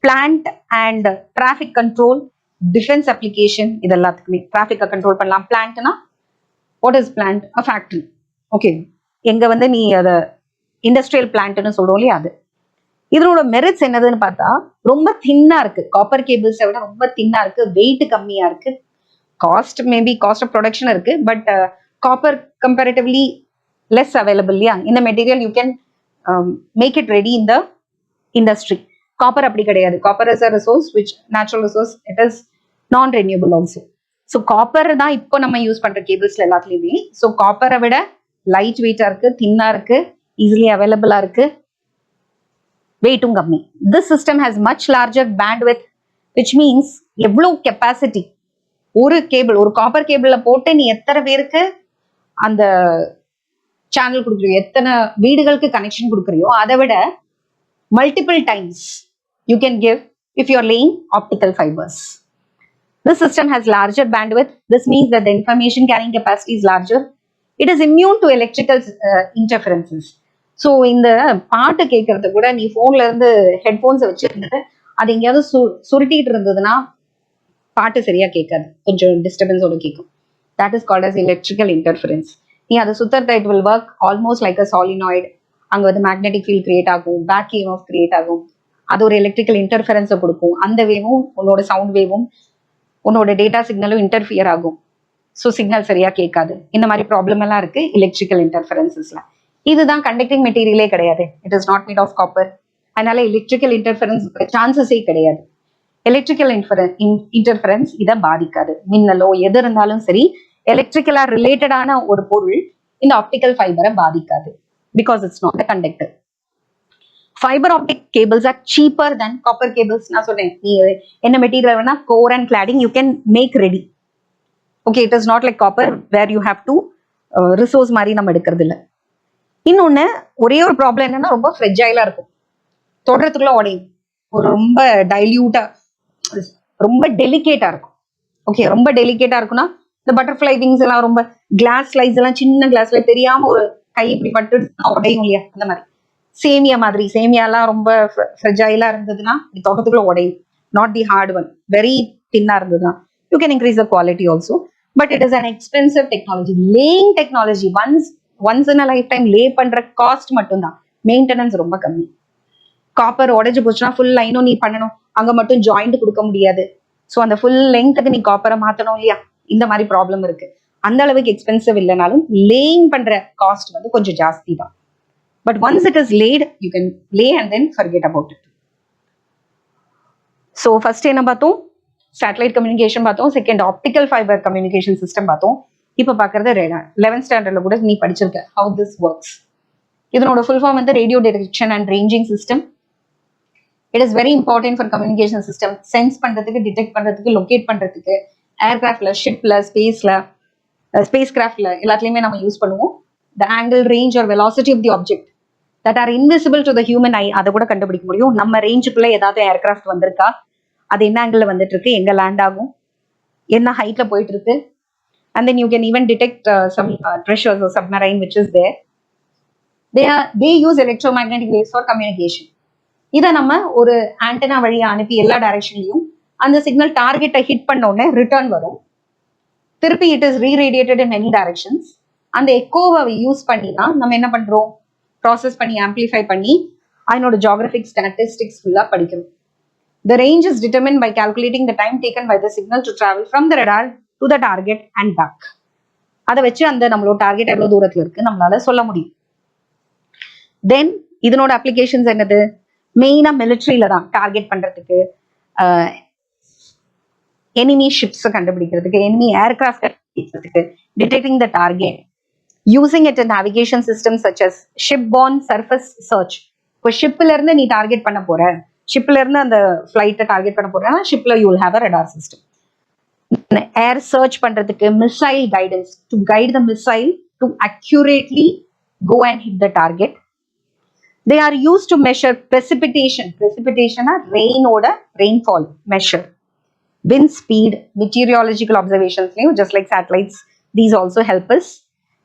plant and traffic control, defence application, இது எல்லாத்துக்குமே டிராஃபிக்கை control பண்ணலாம். பிளான்ட்னா what is plant? A factory. Okay, எங்க வந்து நீ அதை இண்டஸ்ட்ரியல் பிளான்ட்னு சொல்றோம் இல்லையா, அது. இதனோட மெரிட்ஸ் என்னதுன்னு பார்த்தா ரொம்ப தின்னா இருக்கு, காப்பர் கேபிள்ஸை விட ரொம்ப தின்னா இருக்கு, வெயிட் கம்மியா இருக்கு, cost maybe cost of production இருக்கு, but copper comparatively less available இல்லையா. இந்த material you can make it ready in the industry. Copper அப்படி கிடையாது. Copper is a resource which natural resource, it is non renewable also. So copper தான் இப்போ நம்ம use பண்ற கேபிள்ஸ்ல எல்லாத்துலயுமே. ஸோ காப்பரை விட லைட் வெயிட்டா இருக்கு, தின்னா இருக்கு, ஈஸிலி அவைலபிளா இருக்கு, வெயிட்டும் கம்மி. Tissue system has much larger bandwidth, which means எவ்வளோ கெப்பாசிட்டி ஒரு கேபிள், ஒரு காப்பர் கேபிள்ல போட்டு நீ எத்தனை பேருக்கு அந்த சேனல் கொடுக்குறியோ, எத்தனை வீடுகளுக்கு கனெக்ஷன் கொடுக்குறியோ, அதை விட multiple times you can give if you are laying optical fibers. This system has larger bandwidth. This means that the information carrying capacity is larger. It is immune to electrical interferences. So இந்த பாட்டு கேட்கறது கூட நீ போன்ல இருந்து ஹெட்போன்ஸை வச்சிருந்தது அது எங்கேயாவது சுருட்டிட்டு இருந்ததுன்னா பாட்டு சரியா கேட்காது, கொஞ்சம் டிஸ்டர்பன்ஸோட கேட்கும். That is called as electrical interference. நீ அதை சுத்தத்தை it will work almost like a solenoid. அங்கே வந்து மேக்னெட்டிக் ஃபீல்ட் கிரியேட் ஆகும், பேக் EMF கிரியேட் ஆகும், அது ஒரு எலக்ட்ரிக்கல் இன்டர்ஃபரன்ஸை கொடுக்கும். அந்த வேவும் உன்னோட சவுண்ட் வேவும் உன்னோட டேட்டா சிக்னலும் இன்டர்ஃபியர் ஆகும். ஸோ சிக்னல் சரியா கேட்காது. இந்த மாதிரி ப்ராப்ளம் எல்லாம் இருக்கு எலக்ட்ரிக்கல் இன்டர்ஃபரன்சஸ்ல. இதுதான் கண்டக்டிங் மெட்டீரியலே கிடையாது, it is not made of copper. அதனால எலக்ட்ரிக்கல் இன்டர்ஃபரன்ஸ் சான்சஸே கிடையாது. எலக்ட்ரிக்கல் இன்டர்ஃபரன்ஸ் இதை பாதிக்காது. மின்னலோ எது இருந்தாலும் சரி, எலக்ட்ரிக்கலா ரிலேட்டடான ஒரு பொருள் இந்த ஆப்டிக்கல் ஃபைபரை பாதிக்காது. Because it's not a conductor. Fiber optic cables are cheaper than copper cables. நான் சொன்னேன், நீ என்ன மெட்டீரியல் வேணா core and cladding you can make ready. Okay, it is not like copper where you have to resource மாதிரி நம்ம எடுக்கிறது இல்லை. இன்னொன்னு ஒரே ஒரு ப்ராப்ளம் என்னன்னா ரொம்ப ஃப்ரெஜைலா இருக்கும், தொடரத்துக்குள்ள உடையும், ஒரு ரொம்ப டைல்யூட்டா, ரொம்ப டெலிகேட்டா இருக்கும். ஓகே, ரொம்ப டெலிகேட்டா இருக்குன்னா இந்த பட்டர்ஃப்ளை விங்ஸ் எல்லாம் ரொம்ப கிளாஸ் ஸ்லைஸ் எல்லாம் சின்ன கிளாஸ்ல தெரியாம ஒரு கை இப்படி பட்டு உடையும் இல்லையா, அந்த மாதிரி. சேமியா மாதிரி, சேமியாலாம் ரொம்ப ஃப்ரெஜைலா இருந்ததுன்னா தோட்டத்துக்குள்ள உடையும். Not the hard one, very தின்னா இருந்ததுன்னா you can increase the quality also, but it is an expensive technology. Laying technology, once once in a lifetime lay பண்ற காஸ்ட் மட்டும்தான், மெயின்டெனன்ஸ் ரொம்ப கம்மி. காப்பர் உடைஞ்சு போச்சுன்னா ஃபுல் லைனும் நீ பண்ணணும், அங்க மட்டும் ஜாயிண்ட் கொடுக்க முடியாது. ஸோ அந்த ஃபுல் லெங்க்த்துக்கு நீ காப்பரை மாத்தணும் இல்லையா, இந்த மாதிரி ப்ராப்ளம் இருக்கு. அந்த அளவுக்கு எக்ஸ்பென்சிவ் இல்லைனாலும் லேயிங் பண்ற காஸ்ட் வந்து கொஞ்சம் ஜாஸ்தி தான். But once it is laid, you can lay and then forget about it. So first என்ன பார்த்தோம், சேட்டலைட் கம்யூனிகேஷன் பார்த்தோம். Second optical fibre communication system பார்த்தோம். இப்போ பார்க்கறது ரேடார். 11th ஸ்டாண்டர்ட்ல கூட நீ படிச்சிருக்க ஹவு திஸ் ஒர்க்ஸ். இதனோட ஃபுல் ஃபார்ம் வந்து radio detection and ranging system. It is very important for communication system. Sense பண்றதுக்கு, டிடெக்ட் பண்றதுக்கு, லொகேட் பண்றதுக்கு, ஏர்கிராஃப்ட்ல, ஷிப்ல, ஸ்பேஸ்ல, ஸ்பேஸ் கிராஃப்ட்ல எல்லாத்துலயுமே நம்ம யூஸ் பண்ணுவோம். The angle, range or velocity of the object that are invisible to the human eye, அதை கூட கண்டுபிடிக்க முடியும். நம்ம ரேஞ்சுக்குள்ள ஏதாவது ஏர்கிராஃப்ட் வந்திருக்கா, அது என்ன ஆங்கிள் வந்துட்டு இருக்கு, எங்க லேண்ட் ஆகும், என்ன ஹைட்ல போயிட்டு இருக்கு. And then you can even detect some treasures or submarine which is there. They use electromagnetic waves for communication. இதை நம்ம ஒரு ஆண்டனா வழியா அனுப்பி எல்லா டைரக்ஷன்லையும் அந்த சிக்னல் டார்கெட்டை ஹிட் பண்ண உடனே ரிட்டர்ன் வரும். திருப்பி it is reradiated in many directions. அந்த எக்கோவை யூஸ் பண்ணி தான் நம்ம என்ன பண்றோம், ப்ராசஸ் பண்ணி ஆம்பிளிஃபை பண்ணி அதனோட ஜியோகிராபிக் ஸ்டாட்டிஸ்டிக்ஸ் ஃபுல்லா படிக்கணும். The range is determined by calculating the time taken by the signal to travel from the radar to the target and back. அதை வச்சு அந்த நம்மளோட டார்கெட் எவ்வளவு தூரத்துல இருக்கு நம்மளால சொல்ல முடியும். தென் இதனோட அப்ளிகேஷன்ஸ் என்னது, மெயினா மிலிட்ரியில தான் டார்கெட் பண்றதுக்கு, எனிமி ஷிப்ஸ் கண்டுபிடிக்கிறதுக்கு, எனிமி ஏர்கிராஃப்ட் கண்டுபிடிக்கிறதுக்கு, detecting the target, using it in navigation system such as ship borne surface search. இப்போ ஷிப்ல இருந்து நீ டார்கெட் பண்ண போற, ஷிப்ல இருந்து அந்த ஃபிளைட்டை டார்கெட் பண்ண போறேன்னா ஷிப்ல you will have a radar system. Air search பண்றதுக்கு, missile guidance to guide the missile to accurately go and hit the target. They are used to measure precipitation. Precipitation are rain oda rainfall measure. Wind speed, meteorological observations, just like satellites, these also help us.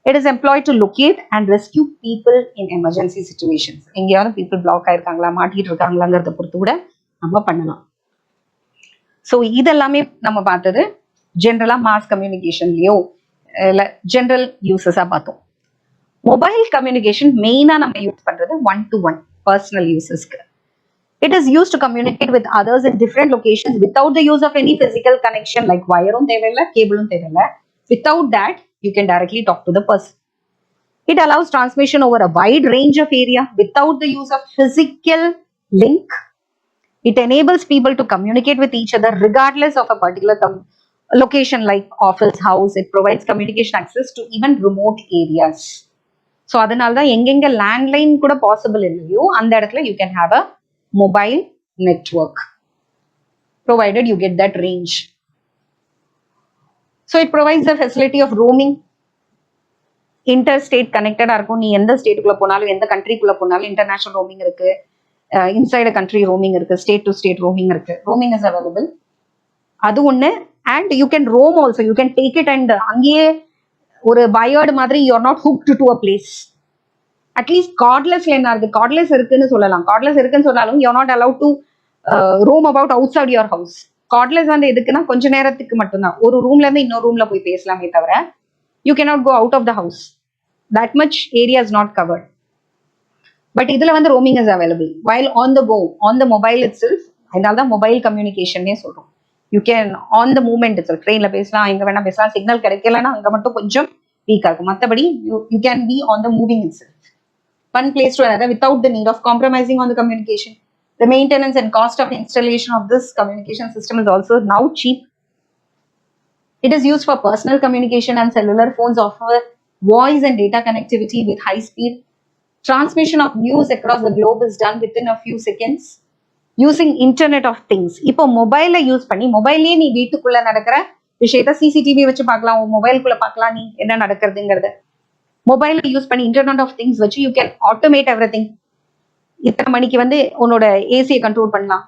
It is employed to locate and rescue people in emergency situations. எங்கேயாவது people block ஆயிருக்காங்களா, மாட்டிட்டு இருக்காங்களாங்கிறத பொறுத்து கூட நம்ம பண்ணலாம். So இதெல்லாமே நம்ம பார்த்தது ஜென்ரலா மாஸ் கம்யூனிகேஷன்லயோ இல்லை ஜென்ரல் யூசஸா பார்த்தோம். மொபைல் கம்யூனிகேஷன் மெயினா நம்ம யூஸ் பண்றது 1-to-1 பர்சனல் யூசஸ்க்கு. It is used to communicate with others in different locations without the use of any physical connection like wire தேவையில்லை, கேபிளும் தேவையில்லை. Without that, you can directly talk to the person. It allows transmission over a wide range of area without the use of physical link. It enables people to communicate with each other regardless of a particular location like office, house. It provides communication access to even remote areas. So அதனால தான் எங்கெங்க landline கூட possible இல்லையோ அந்த இடத்துல you can have a mobile network provided you get that range. So it provides the facility of roaming. Interstate கனெக்டடா இருக்கும். நீ எந்த ஸ்டேட்டுக்குள்ள போனாலும், எந்த கண்ட்ரிக்குள்ள போனாலும் இன்டர்நேஷனல் ரோமிங் இருக்கு, இன்சைட் கண்ட்ரி ரோமிங் இருக்கு, ஸ்டேட் டு ஸ்டேட் ரோமிங் இருக்கு. Roaming is available. அது ஒன்று. And you can roam also, you can take it and அங்கேயே ஒரு வயர்டு மாதிரி you are not hooked to a place. At least கார்ட்லெஸ்ல என்ன இருக்கு, கார்ட்லெஸ் இருக்குன்னு சொல்லலாம். கார்ட்லெஸ் இருக்குன்னு சொன்னாலும் you are not allowed to roam about outside your house. Cordless வந்து எதுக்குன்னா கொஞ்ச நேரத்துக்கு மட்டும்தான். ஒரு ரூம்ல இருந்து இன்னொரு ரூம்ல போய் பேசலாமே தவிர you cannot go out of the house. That much area is not covered. But இதுல வந்து roaming is available while on the go, on the mobile itself. அதனால தான் மொபைல் கம்யூனிகேஷன்னே சொல்றோம். You can on the moment it's ட்ரெயின்ல பேசலாம், எங்க வேணா பேசலாம். சிக்னல் கிடைக்கலன்னா அங்க மட்டும் கொஞ்சம் வீக்கா இருக்கும். மற்றபடி you can be on the moving itself, one place to another without the need of compromising on the communication. The maintenance and cost of installation of this communication system is also now cheap. It is used for personal communication, and cellular phones offer voice and data connectivity with high speed. Transmission of news across the globe is done within a few seconds. Using Internet of Things. இப்போ மொபைலை use பண்ணி மொபைல்லே நீ வீட்டுக்குள்ள நடக்கிற விஷயத்த CCTV வச்சு பார்க்கலாம், மொபைலுக்குள்ள பார்க்கலாம் நீ என்ன நடக்கிறதுங்கிறது. மொபைலை யூஸ் பண்ணி இன்டர்நெட் ஆஃப் திங்ஸ் வச்சு you can automate every thing. இத்தனை மணிக்கு வந்து உன்னோட ஏசியை கண்ட்ரோல் பண்ணலாம்.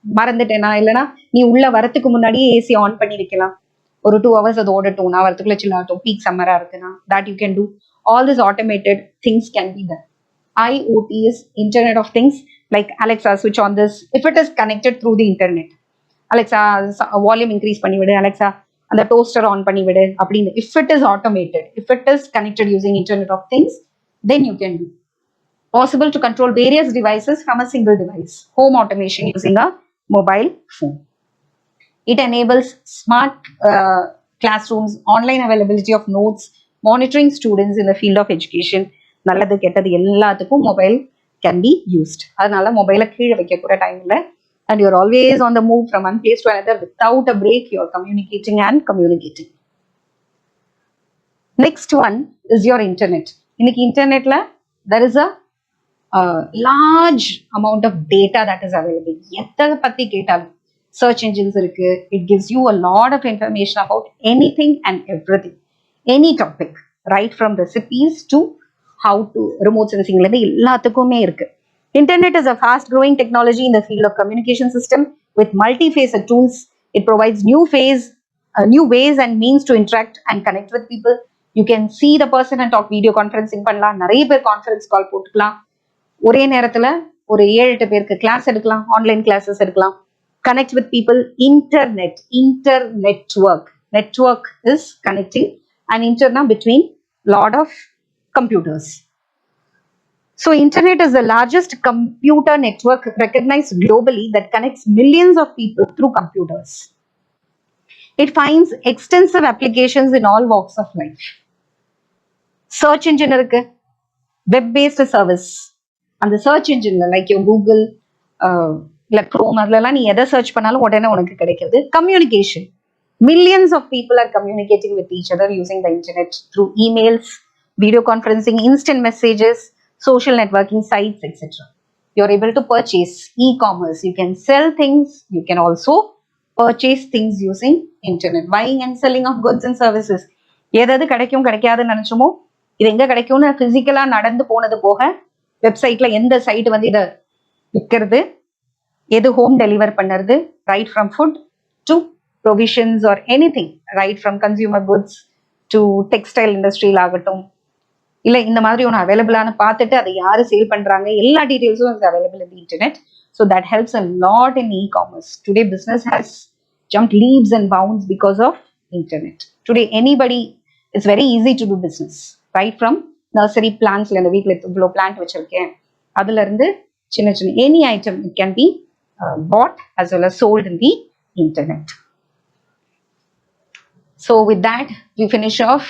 மறந்துட்டேனா இல்லைன்னா நீ உள்ள வரத்துக்கு முன்னாடியே ஏசி ஆன் பண்ணி வைக்கலாம். ஒரு 2 hours அது ஓடட்டும், நான் வரத்துக்குள்ள சில்லாட்டும், பீக் சம்மரா இருக்குன்னா that you can do. All this automated things can be done. IoT is Internet of Things. Like Alexa, switch on this if it is connected through the internet. Alexa, volume increase பண்ணி விடு. Alexa, அந்த toaster on பண்ணி விடு அப்படின்னு. If it is automated, if it is connected using internet of things, then you can do. Possible to control various devices from a single device. Home automation using a mobile phone. It enables smart classrooms, online availability of notes, monitoring students in the field of education. நல்லது கெட்டது எல்லாத்துக்கும் mobile can be used. அதனால மொபைலை கீழே வைக்க கூட time இல்லை. And you're always on the move from one place to another without a break. You're communicating and communicating. Next one is your internet. இன்னைக்கு இன்டர்நெட்ல there is a large amount of data that is available. எதை பத்தி கேட்டாலும் search engines இருக்கு. It gives you a lot of information about anything and everything, any topic, right from recipes to how to remote sensing ல இருந்து எல்லாத்துக்குமே இருக்கு. Internet is a fast growing technology in the field of communication system with multi-phased tools. It provides new ways and means to interact and connect with people. You can see the person and talk, video conferencing பண்ணலாம், நிறைய பேர் conference call போட்டுக்கலாம், ஒரே நேரத்துல ஒரு 7-8 பேருக்கு class எடுக்கலாம், online classes எடுக்கலாம். Connect with people. Internetwork. Network is connecting and இன்டர்னா between lot of computers. So internet is the largest computer network recognized globally that connects millions of people through computers. It finds extensive applications in all walks of life. Search engine இருக்கு, web based service. அந்த search engine like your Google, இல்லை Chrome, அதுலலாம் நீ எதை search பண்ணாலும் உடனே உனக்கு கிடைக்கிறது. Communication. Millions of people are communicating with each other using the internet through emails, video conferencing, instant messages, social networking sites, etc. You're able to purchase e-commerce. You can sell things. You can also purchase things using internet. Buying and selling of goods and services. எதாவது கிடைக்கும் கிடைக்காதுன்னு நினைச்சோமோ, இது எங்க கிடைக்கும்னு பிசிக்கலா நடந்து போனது போக, வெப்சைட்ல எந்த சைட் வந்து இதை விற்கிறது, எது ஹோம் டெலிவர் பண்ணுறது, right from food to provisions or any thing, right from consumer goods to textile இண்டஸ்ட்ரியில் ஆகட்டும், இல்லை இந்த மாதிரி ஒன்று அவைலபிளானு பார்த்துட்டு அதை யார் சேல் பண்ணுறாங்க, எல்லா டீட்டெயில்ஸும் is available in the internet. So that helps a lot in e-commerce. Today business has jumped leaps and bounds because of internet. Today anybody, it's very easy to do business, right from nursery plants. இந்த வீட்டில் இவ்வளோ plant வச்சிருக்கேன், அதுல இருந்து சின்ன சின்ன any item it can be bought as well as sold in the internet. So with that we finish off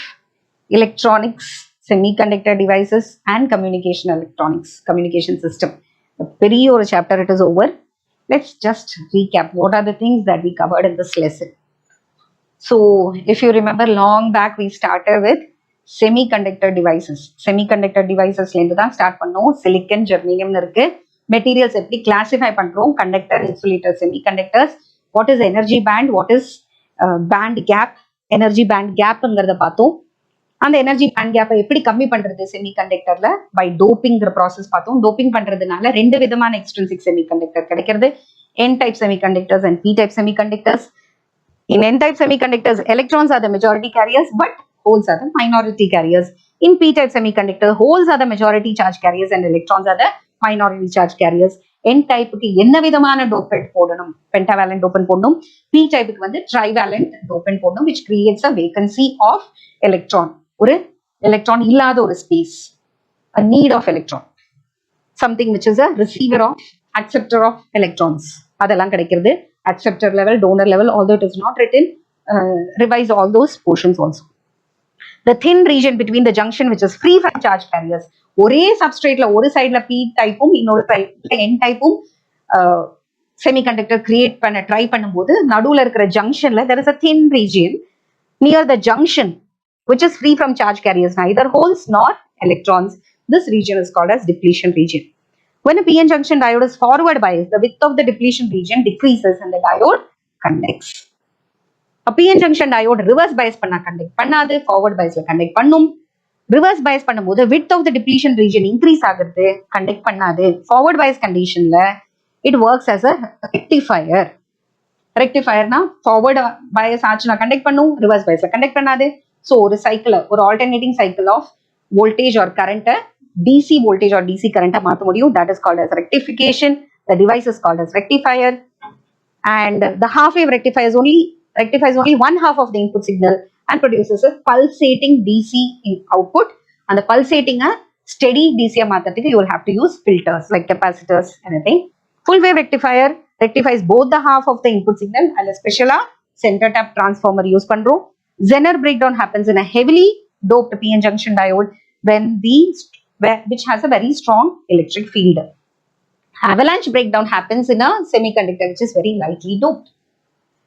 electronics, semiconductor devices and communication electronics, communication system. A பெரிய ஒரு chapter, it is over. Let's just recap what are the things that we covered in this lesson. So if you remember, long back we started with semiconductor devices. Semiconductor devices ல இருந்து தான் start பண்ணோம். Silicon, germanium இருக்கு. Materials எப்படி classify பண்றோம், conductor, insulator, semiconductors. What is energy band, what is band gap, energy band கேப்ங்கிறத பார்த்தோம். அந்த எனர்ஜி பேண்ட் கேப்பை எப்படி கம்மி பண்றது செமிகண்டக்டர்ல, பை டோப்பிங்கிற ப்ராசஸ் பார்த்தோம். டோப்பிங் பண்றதுனால 2 விதமான எக்ஸ்ட்ரின்சிக் செமிகண்டக்டர் கிடைக்கிறது, N type semiconductors and P type semiconductors. In N type semiconductors, electrons are the majority carriers but holes are the minority carriers. In P type semiconductor, holes are the majority charge carriers and electrons are the minority charge carriers. N type க்கு என்ன விதமான dopant போடணும், பென்டாவேலன்ட் dopant போடணும். P type க்கு வந்து ட்ரைவேலன்ட் dopant போடணும், which creates a vacancy of electron. ஒரு electron இல்லாத ஒரு space, a need of electron, something which is a receiver of, acceptor of electrons. அதெல்லாம் கிடைக்கிறது. Acceptor level, donor level, although it is not written, revise all those portions also. The thin region between the junction which is free from charge carriers. ஒரே சப்ஸ்ட்ரேட்ல ஒரு சைட்ல P டைப்பும் இன்னொரு சைட்ல N டைப்பும் semiconductor create பண்ண try பண்ணும்போது நடுவுல இருக்கிற ஜங்ஷன்ல there is a thin region near the junction which is free from charge carriers, neither holes nor electrons. This region is called as depletion region. When a PN junction diode is forward biased, the width of the depletion region decreases and the diode conducts. A PN junction diode reverse bias பண்ணா conduct பண்ணாது, forward biasல conduct பண்ணும். Reverse bias பண்ணும்போது width of the depletion region increase ஆகுது, conduct பண்ணாது. forward bias conditionல it works as a rectifier. ரெக்டிஃபயர்னா forward bias ஆச்சுன்னா கண்டக்ட் பண்ணும், ரிவர்ஸ் biasல கண்டக்ட் பண்ணாது. ஸோ ஒரு சைக்கிள், ஒரு alternating cycle of voltage or கரண்ட்டை DC voltage or DC current மாற்ற முடியும். That is called as rectification. The device is called as rectifier. And the half wave rectifier is only rectifies only one half of the input signal and produces a pulsating DC in output. And the pulsating a steady DC மாத்தறதுக்கு you will have to use filters like capacitors, anything. Full wave rectifier rectifies both the half of the input signal and a special center tap transformer use பண்றோம். Zener breakdown happens in a heavily doped PN junction diode which has a very strong electric field. Avalanche breakdown happens in a semiconductor which is very lightly doped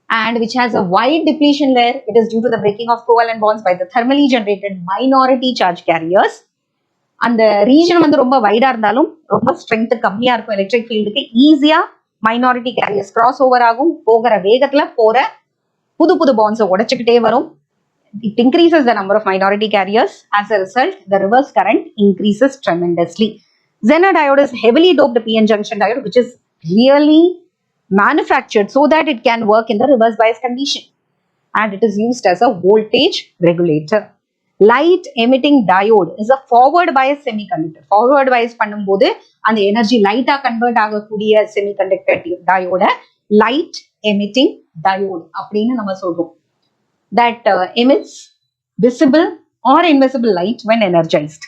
and which has a wide depletion layer. It is due to the breaking of covalent bonds by the thermally generated minority charge carriers. அந்த region வந்து ரொம்ப வைடா இருந்தாலும் ரொம்ப strength கம்மியா இருக்கும் electric ஃபீல்டுக்கு, ஈஸியா மைனாரிட்டி கேரியர்ஸ் கிராஸ் ஓவர் ஆகும், போகிற வேகத்துல போற புது புது பாண்ட்ஸை உடைச்சுக்கிட்டே வரும். It increases the number of minority carriers. As a result, the reverse current increases tremendously. Zener diode is heavily doped PN junction diode, which is really manufactured so that it can work in the reverse bias condition. And it is used as a voltage regulator. Light emitting diode is a forward bias semiconductor. Forward bias பண்ணும்போது அந்த energy லைட்டா convert ஆகக்கூடிய semiconductor டயோட light emitting diode அப்படின்னு நம்ம சொல்றோம். That emits visible or invisible light when energized.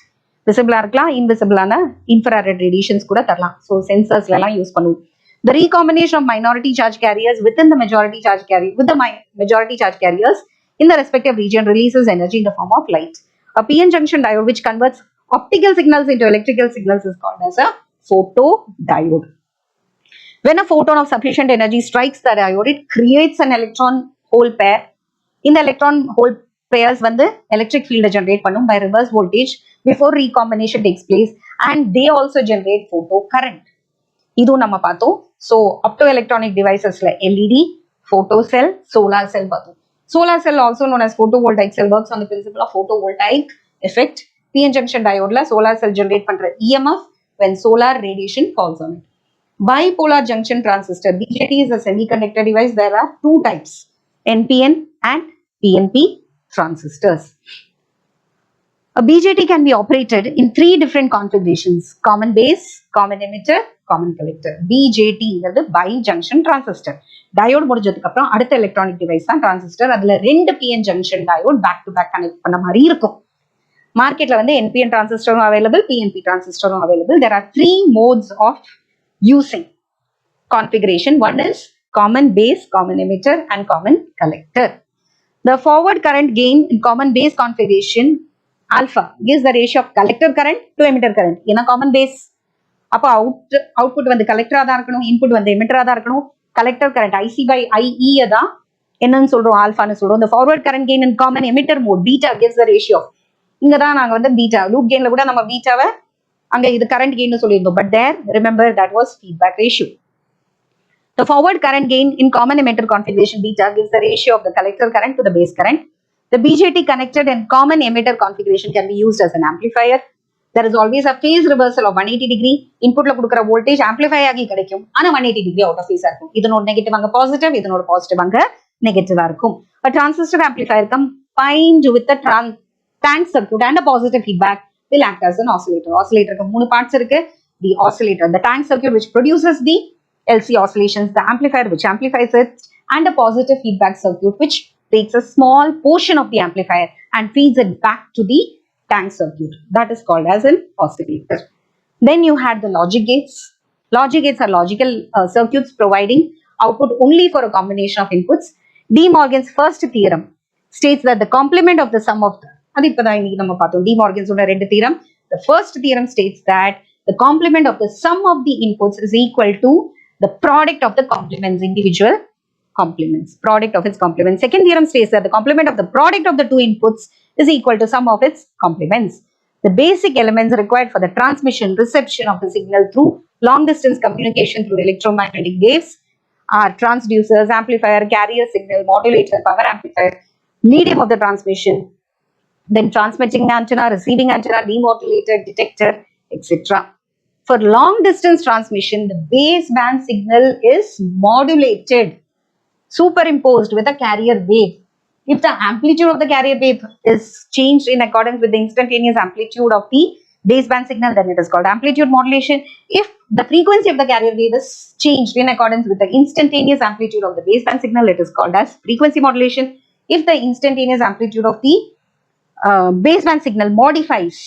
விசிபிளா இருக்கலாம், இன்விசிபிளான infrared radiations கூட தரலாம். ஸோ சென்சர்ஸ்ல எல்லாம் யூஸ் பண்ணுவோம். The recombination of minority charge carriers within the majority charge carrier with the majority charge carriers in the respective region releases energy in the form of light. A PN junction diode which converts optical signals into electrical signals is called as a photodiode. When a photon of sufficient energy strikes the diode, it creates an electron hole pair. In the electron hole pairs வந்து electric field generate பண்ணும் by reverse voltage before recombination takes place and they also generate photo current. இதுவும் நம்ம பார்த்தோம். So optoelectronic devicesல LED, photo cell, solar cell பார்த்தோம். Solar cell also known as photovoltaic cell works on the principle of photovoltaic effect. PN junction diode solar cell generate பண்ற EMF when solar radiation falls on it. Bipolar junction transistor BJT is a semiconductor device. There are two types, NPN and PNP transistors. A BJT can be operated in three different configurations: common base, common emitter, common collector. BJT is bi-junction transistor. Diode முடிஞ்சதுக்கு அப்புறம் அடுத்த electronic device தான் transistor. அதுல ரெண்டு PN junction diode back to back connect பண்ண மாதிரி இருக்கும். மார்க்கெட்ல வந்து NPN டிரான்சிஸ்டரும் அவைலபிள், PNP டிரான்சிஸ்டரும் available. There are three modes of using configuration. One is common base, common emitter, and common collector. The forward current gain in common base configuration alpha gives the ratio of collector current to emitter current. ஏன்னா common base அப்போ output வந்து கலெக்டரா தான் இருக்கணும், input வந்து எமிட்டரா தான் இருக்கணும். Collector current IC by IE தான் என்னன்னு சொல்றோம், ஆல்பான்னு சொல்றோம். The forward current gain in common emitter mode beta gives the ratio. இங்க தான் நாங்க வந்து பீட்டா லூப் கெயின்ல கூட நம்ம பீட்டாவை அங்க இது கரண்ட் கெயின் சொல்லியிருந்தோம். But there remember that was feedback ratio. The forward current gain in common emitter configuration beta gives the ratio of the collector current to the base current. The BJT connected in common emitter configuration can be used as an amplifier. There is always a phase reversal of 180 degree. Inputல கொடுக்கிற voltage amplify ஆகி கிடைக்கும். ஆனா 180 degree out of phase இருக்கும். இதனோட negative அங்க positive, இதனோட positive அங்க நெகட்டிவா இருக்கும். A transistor amplifier combined with the tank circuit and a positive feedback will act as an oscillator. Oscillator மூணு parts இருக்கு. The oscillator, the tank circuit which produces the LC oscillations, the amplifier which amplifies it, and a positive feedback circuit which takes a small portion of the amplifier and feeds it back to the tank circuit. That is called as an oscillator. Then you had the logic gates. Logic gates are logical circuits providing output only for a combination of inputs. De Morgan's first theorem states that the complement of the sum of the De Morgan's theorem. The first theorem states that the complement of the sum of the inputs is equal to the product of the complements, individual complements, product of its complements. Second theorem states that the complement of the product of the two inputs is equal to sum of its complements. The basic elements required for the transmission, reception of the signal through long distance communication through electromagnetic waves are transducers, amplifier, carrier signal, modulator, power amplifier, medium of the transmission, then transmitting antenna, receiving antenna, demodulator, detector, etc. For long distance transmission, the baseband signal is modulated, superimposed with a carrier wave. If the amplitude of the carrier wave is changed in accordance with the instantaneous amplitude of the baseband signal, then it is called amplitude modulation. If the frequency of the carrier wave is changed in accordance with the instantaneous amplitude of the baseband signal, it is called as frequency modulation. If the instantaneous amplitude of the baseband signal modifies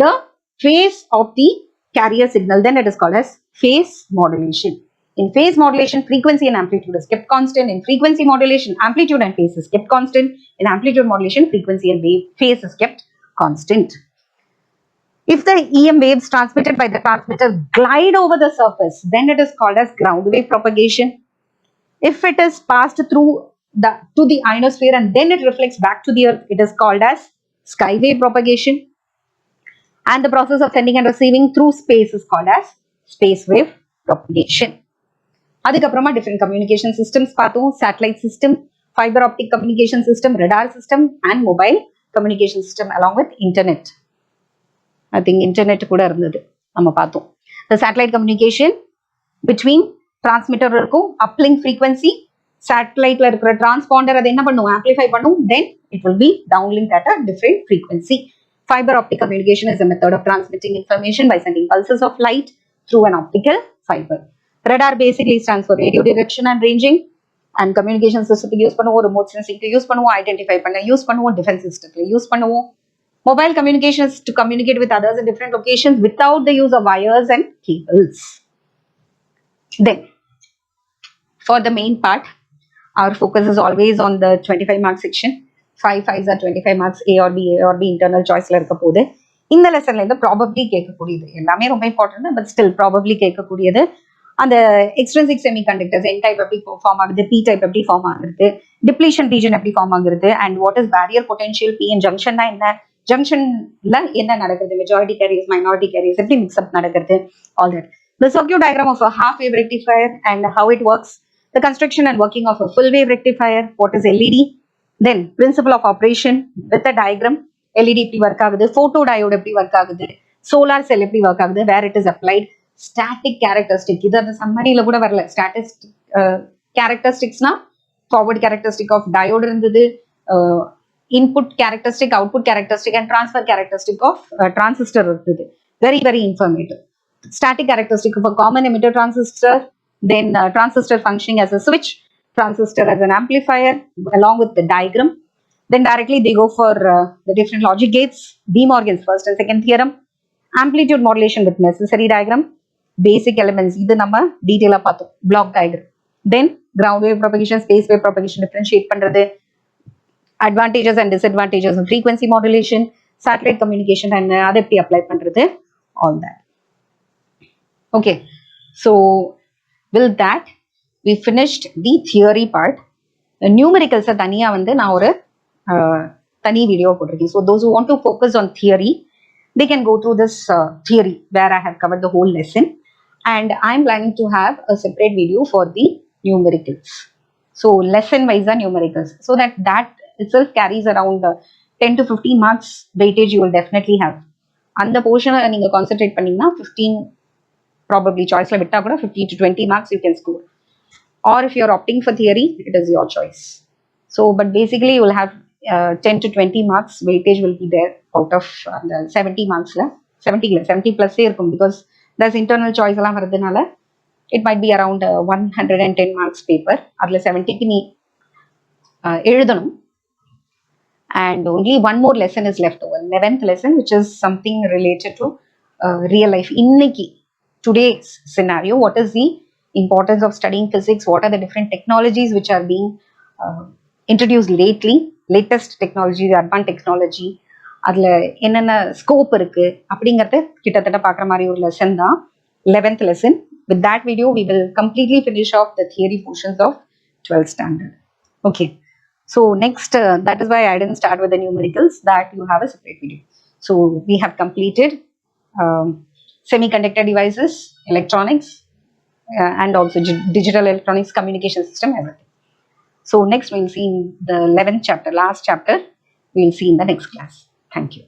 the phase of the carrier signal, then it is called as phase modulation. In phase modulation, frequency and amplitude is kept constant. In frequency modulation, amplitude and phase is kept constant. In amplitude modulation, frequency and phase is kept constant. If the EM waves transmitted by the transmitter glide over the surface, then it is called as ground wave propagation. If it is passed through to the ionosphere and then it reflects back to the earth, it is called as sky wave propagation. And the process of sending and receiving through space is called as space wave propagation. அதுக்கப்புறமா different communication systems பார்த்தோம். Satellite system, fiber optic communication system, radar system and mobile communication system along with internet. I think internet கூட இருந்தது நம்ம பார்த்தோம். The satellite communication between transmitter இருக்கும், uplink frequency, satelliteல இருக்கிற transponder அதை என்ன பண்ணும், amplify பண்ணும், then it will be downlink at a different frequency. Fiber optic communication is a method of transmitting information by sending pulses of light through an optical fiber. Radar basically stands for radio direction and ranging, and communication system use பண்ணுவோம், remote sensing use பண்ணுவோம், identify பண்ண use பண்ணுவோம், defense system use பண்ணுவோம். Mobile communications to communicate with others in different locations without the use of wires and cables. Then, for the main part, our focus is always on the 25 mark section. 5 5s are 25 marks, A or B internal choice la irukka podu. இந்த லெசன்ல இருந்து probably கேட்கக்கூடியது எல்லாமே ரொம்ப important, but still probably கேட்கக்கூடியது அந்த extrinsic semiconductors N type எப்படி form ஆகுது, P type எப்படி ஃபார்ம் ஆகுது, டிப்ளீஷன் ரீஜன் எப்படி ஃபார்ம் ஆகுது, and what is barrier potential, P and ஜங்ஷன்னா என்ன, ஜங்ஷன்ல என்ன நடக்குது, மெஜாரிட்டி கேரியர்ஸ் மைனாரிட்டி கேரியர்ஸ் எப்படி மிக்ஸ்அப் நடக்குது, all that. The circuit diagram of a half wave rectifier and how it works, the construction and working of a full wave rectifier, what is LED, then principle of operation with a diagram, LED எப்படி work ஆகுது, photo diode எப்படி work ஆகுது, solar cell எப்படி work ஆகுது, where it is applied, static characteristic, இது அந்த சம்மரியில கூட வரல. ஸ்டாட்டிஸ்டிக் கேரக்டரிஸ்டிக்ஸ்னா forward characteristic of diode இருந்தது, input characteristic, output characteristic and transfer characteristic of transistor இருந்தது. Very very informative. Static characteristic of a common emitter transistor, then transistor functioning as a switch, transistor as an amplifier along with the diagram. Then directly they go for the different logic gates, De Morgan's first and second theorem, amplitude modulation with necessary diagram, basic elements idu nama detail ah paathom, block diagram. Then ground wave propagation, space wave propagation differentiate pandrathu, advantages and disadvantages of frequency modulation, satellite communication and adha eppadi apply pandrathu, all that. Okay, so with that we finished the theory part. Numericals தனியா வந்து நான் ஒரு தனி video போட்டிருக்கேன். So those who want to focus on theory, they can go through this theory where I have covered the whole lesson, and I'm planning to have a separate video for the numericals. So lesson wise are numericals, so that itself carries around 10 to 15 marks weightage you will definitely have. அந்த portion நீங்க concentrate பண்ணீங்கன்னா 15 probably choice la vitta kuda 15 to 20 marks you can score. Or if you're opting for theory, it is your choice. So, but basically you will have 10 to 20 marks weightage will be there out of the 70 marks la 70 plus irukum, because there's internal choice la varudunala it might be around 110 marks paper. Adla 70 ku nee eludhanum, and only one more lesson is left over, 11th lesson, which is something related to real life. Inniki today's scenario, what is the importance of studying physics, what are the different technologies which are being introduced lately, latest technology, advanced technology, அதுல என்னென்ன scope இருக்கு அப்படிங்கறத கிட்டத்தட்ட பார்க்குற மாதிரி ஒரு lesson தான் 11th lesson. With that video we will completely finish off the theory portions of 12th standard. Okay, so next that is why I didn't start with the numericals, that you have a separate video. So we have completed semiconductor devices, electronics, and also digital electronics, communication system, everything. So next we'll see in the 11th chapter, last chapter, we'll see in the next class. Thank you.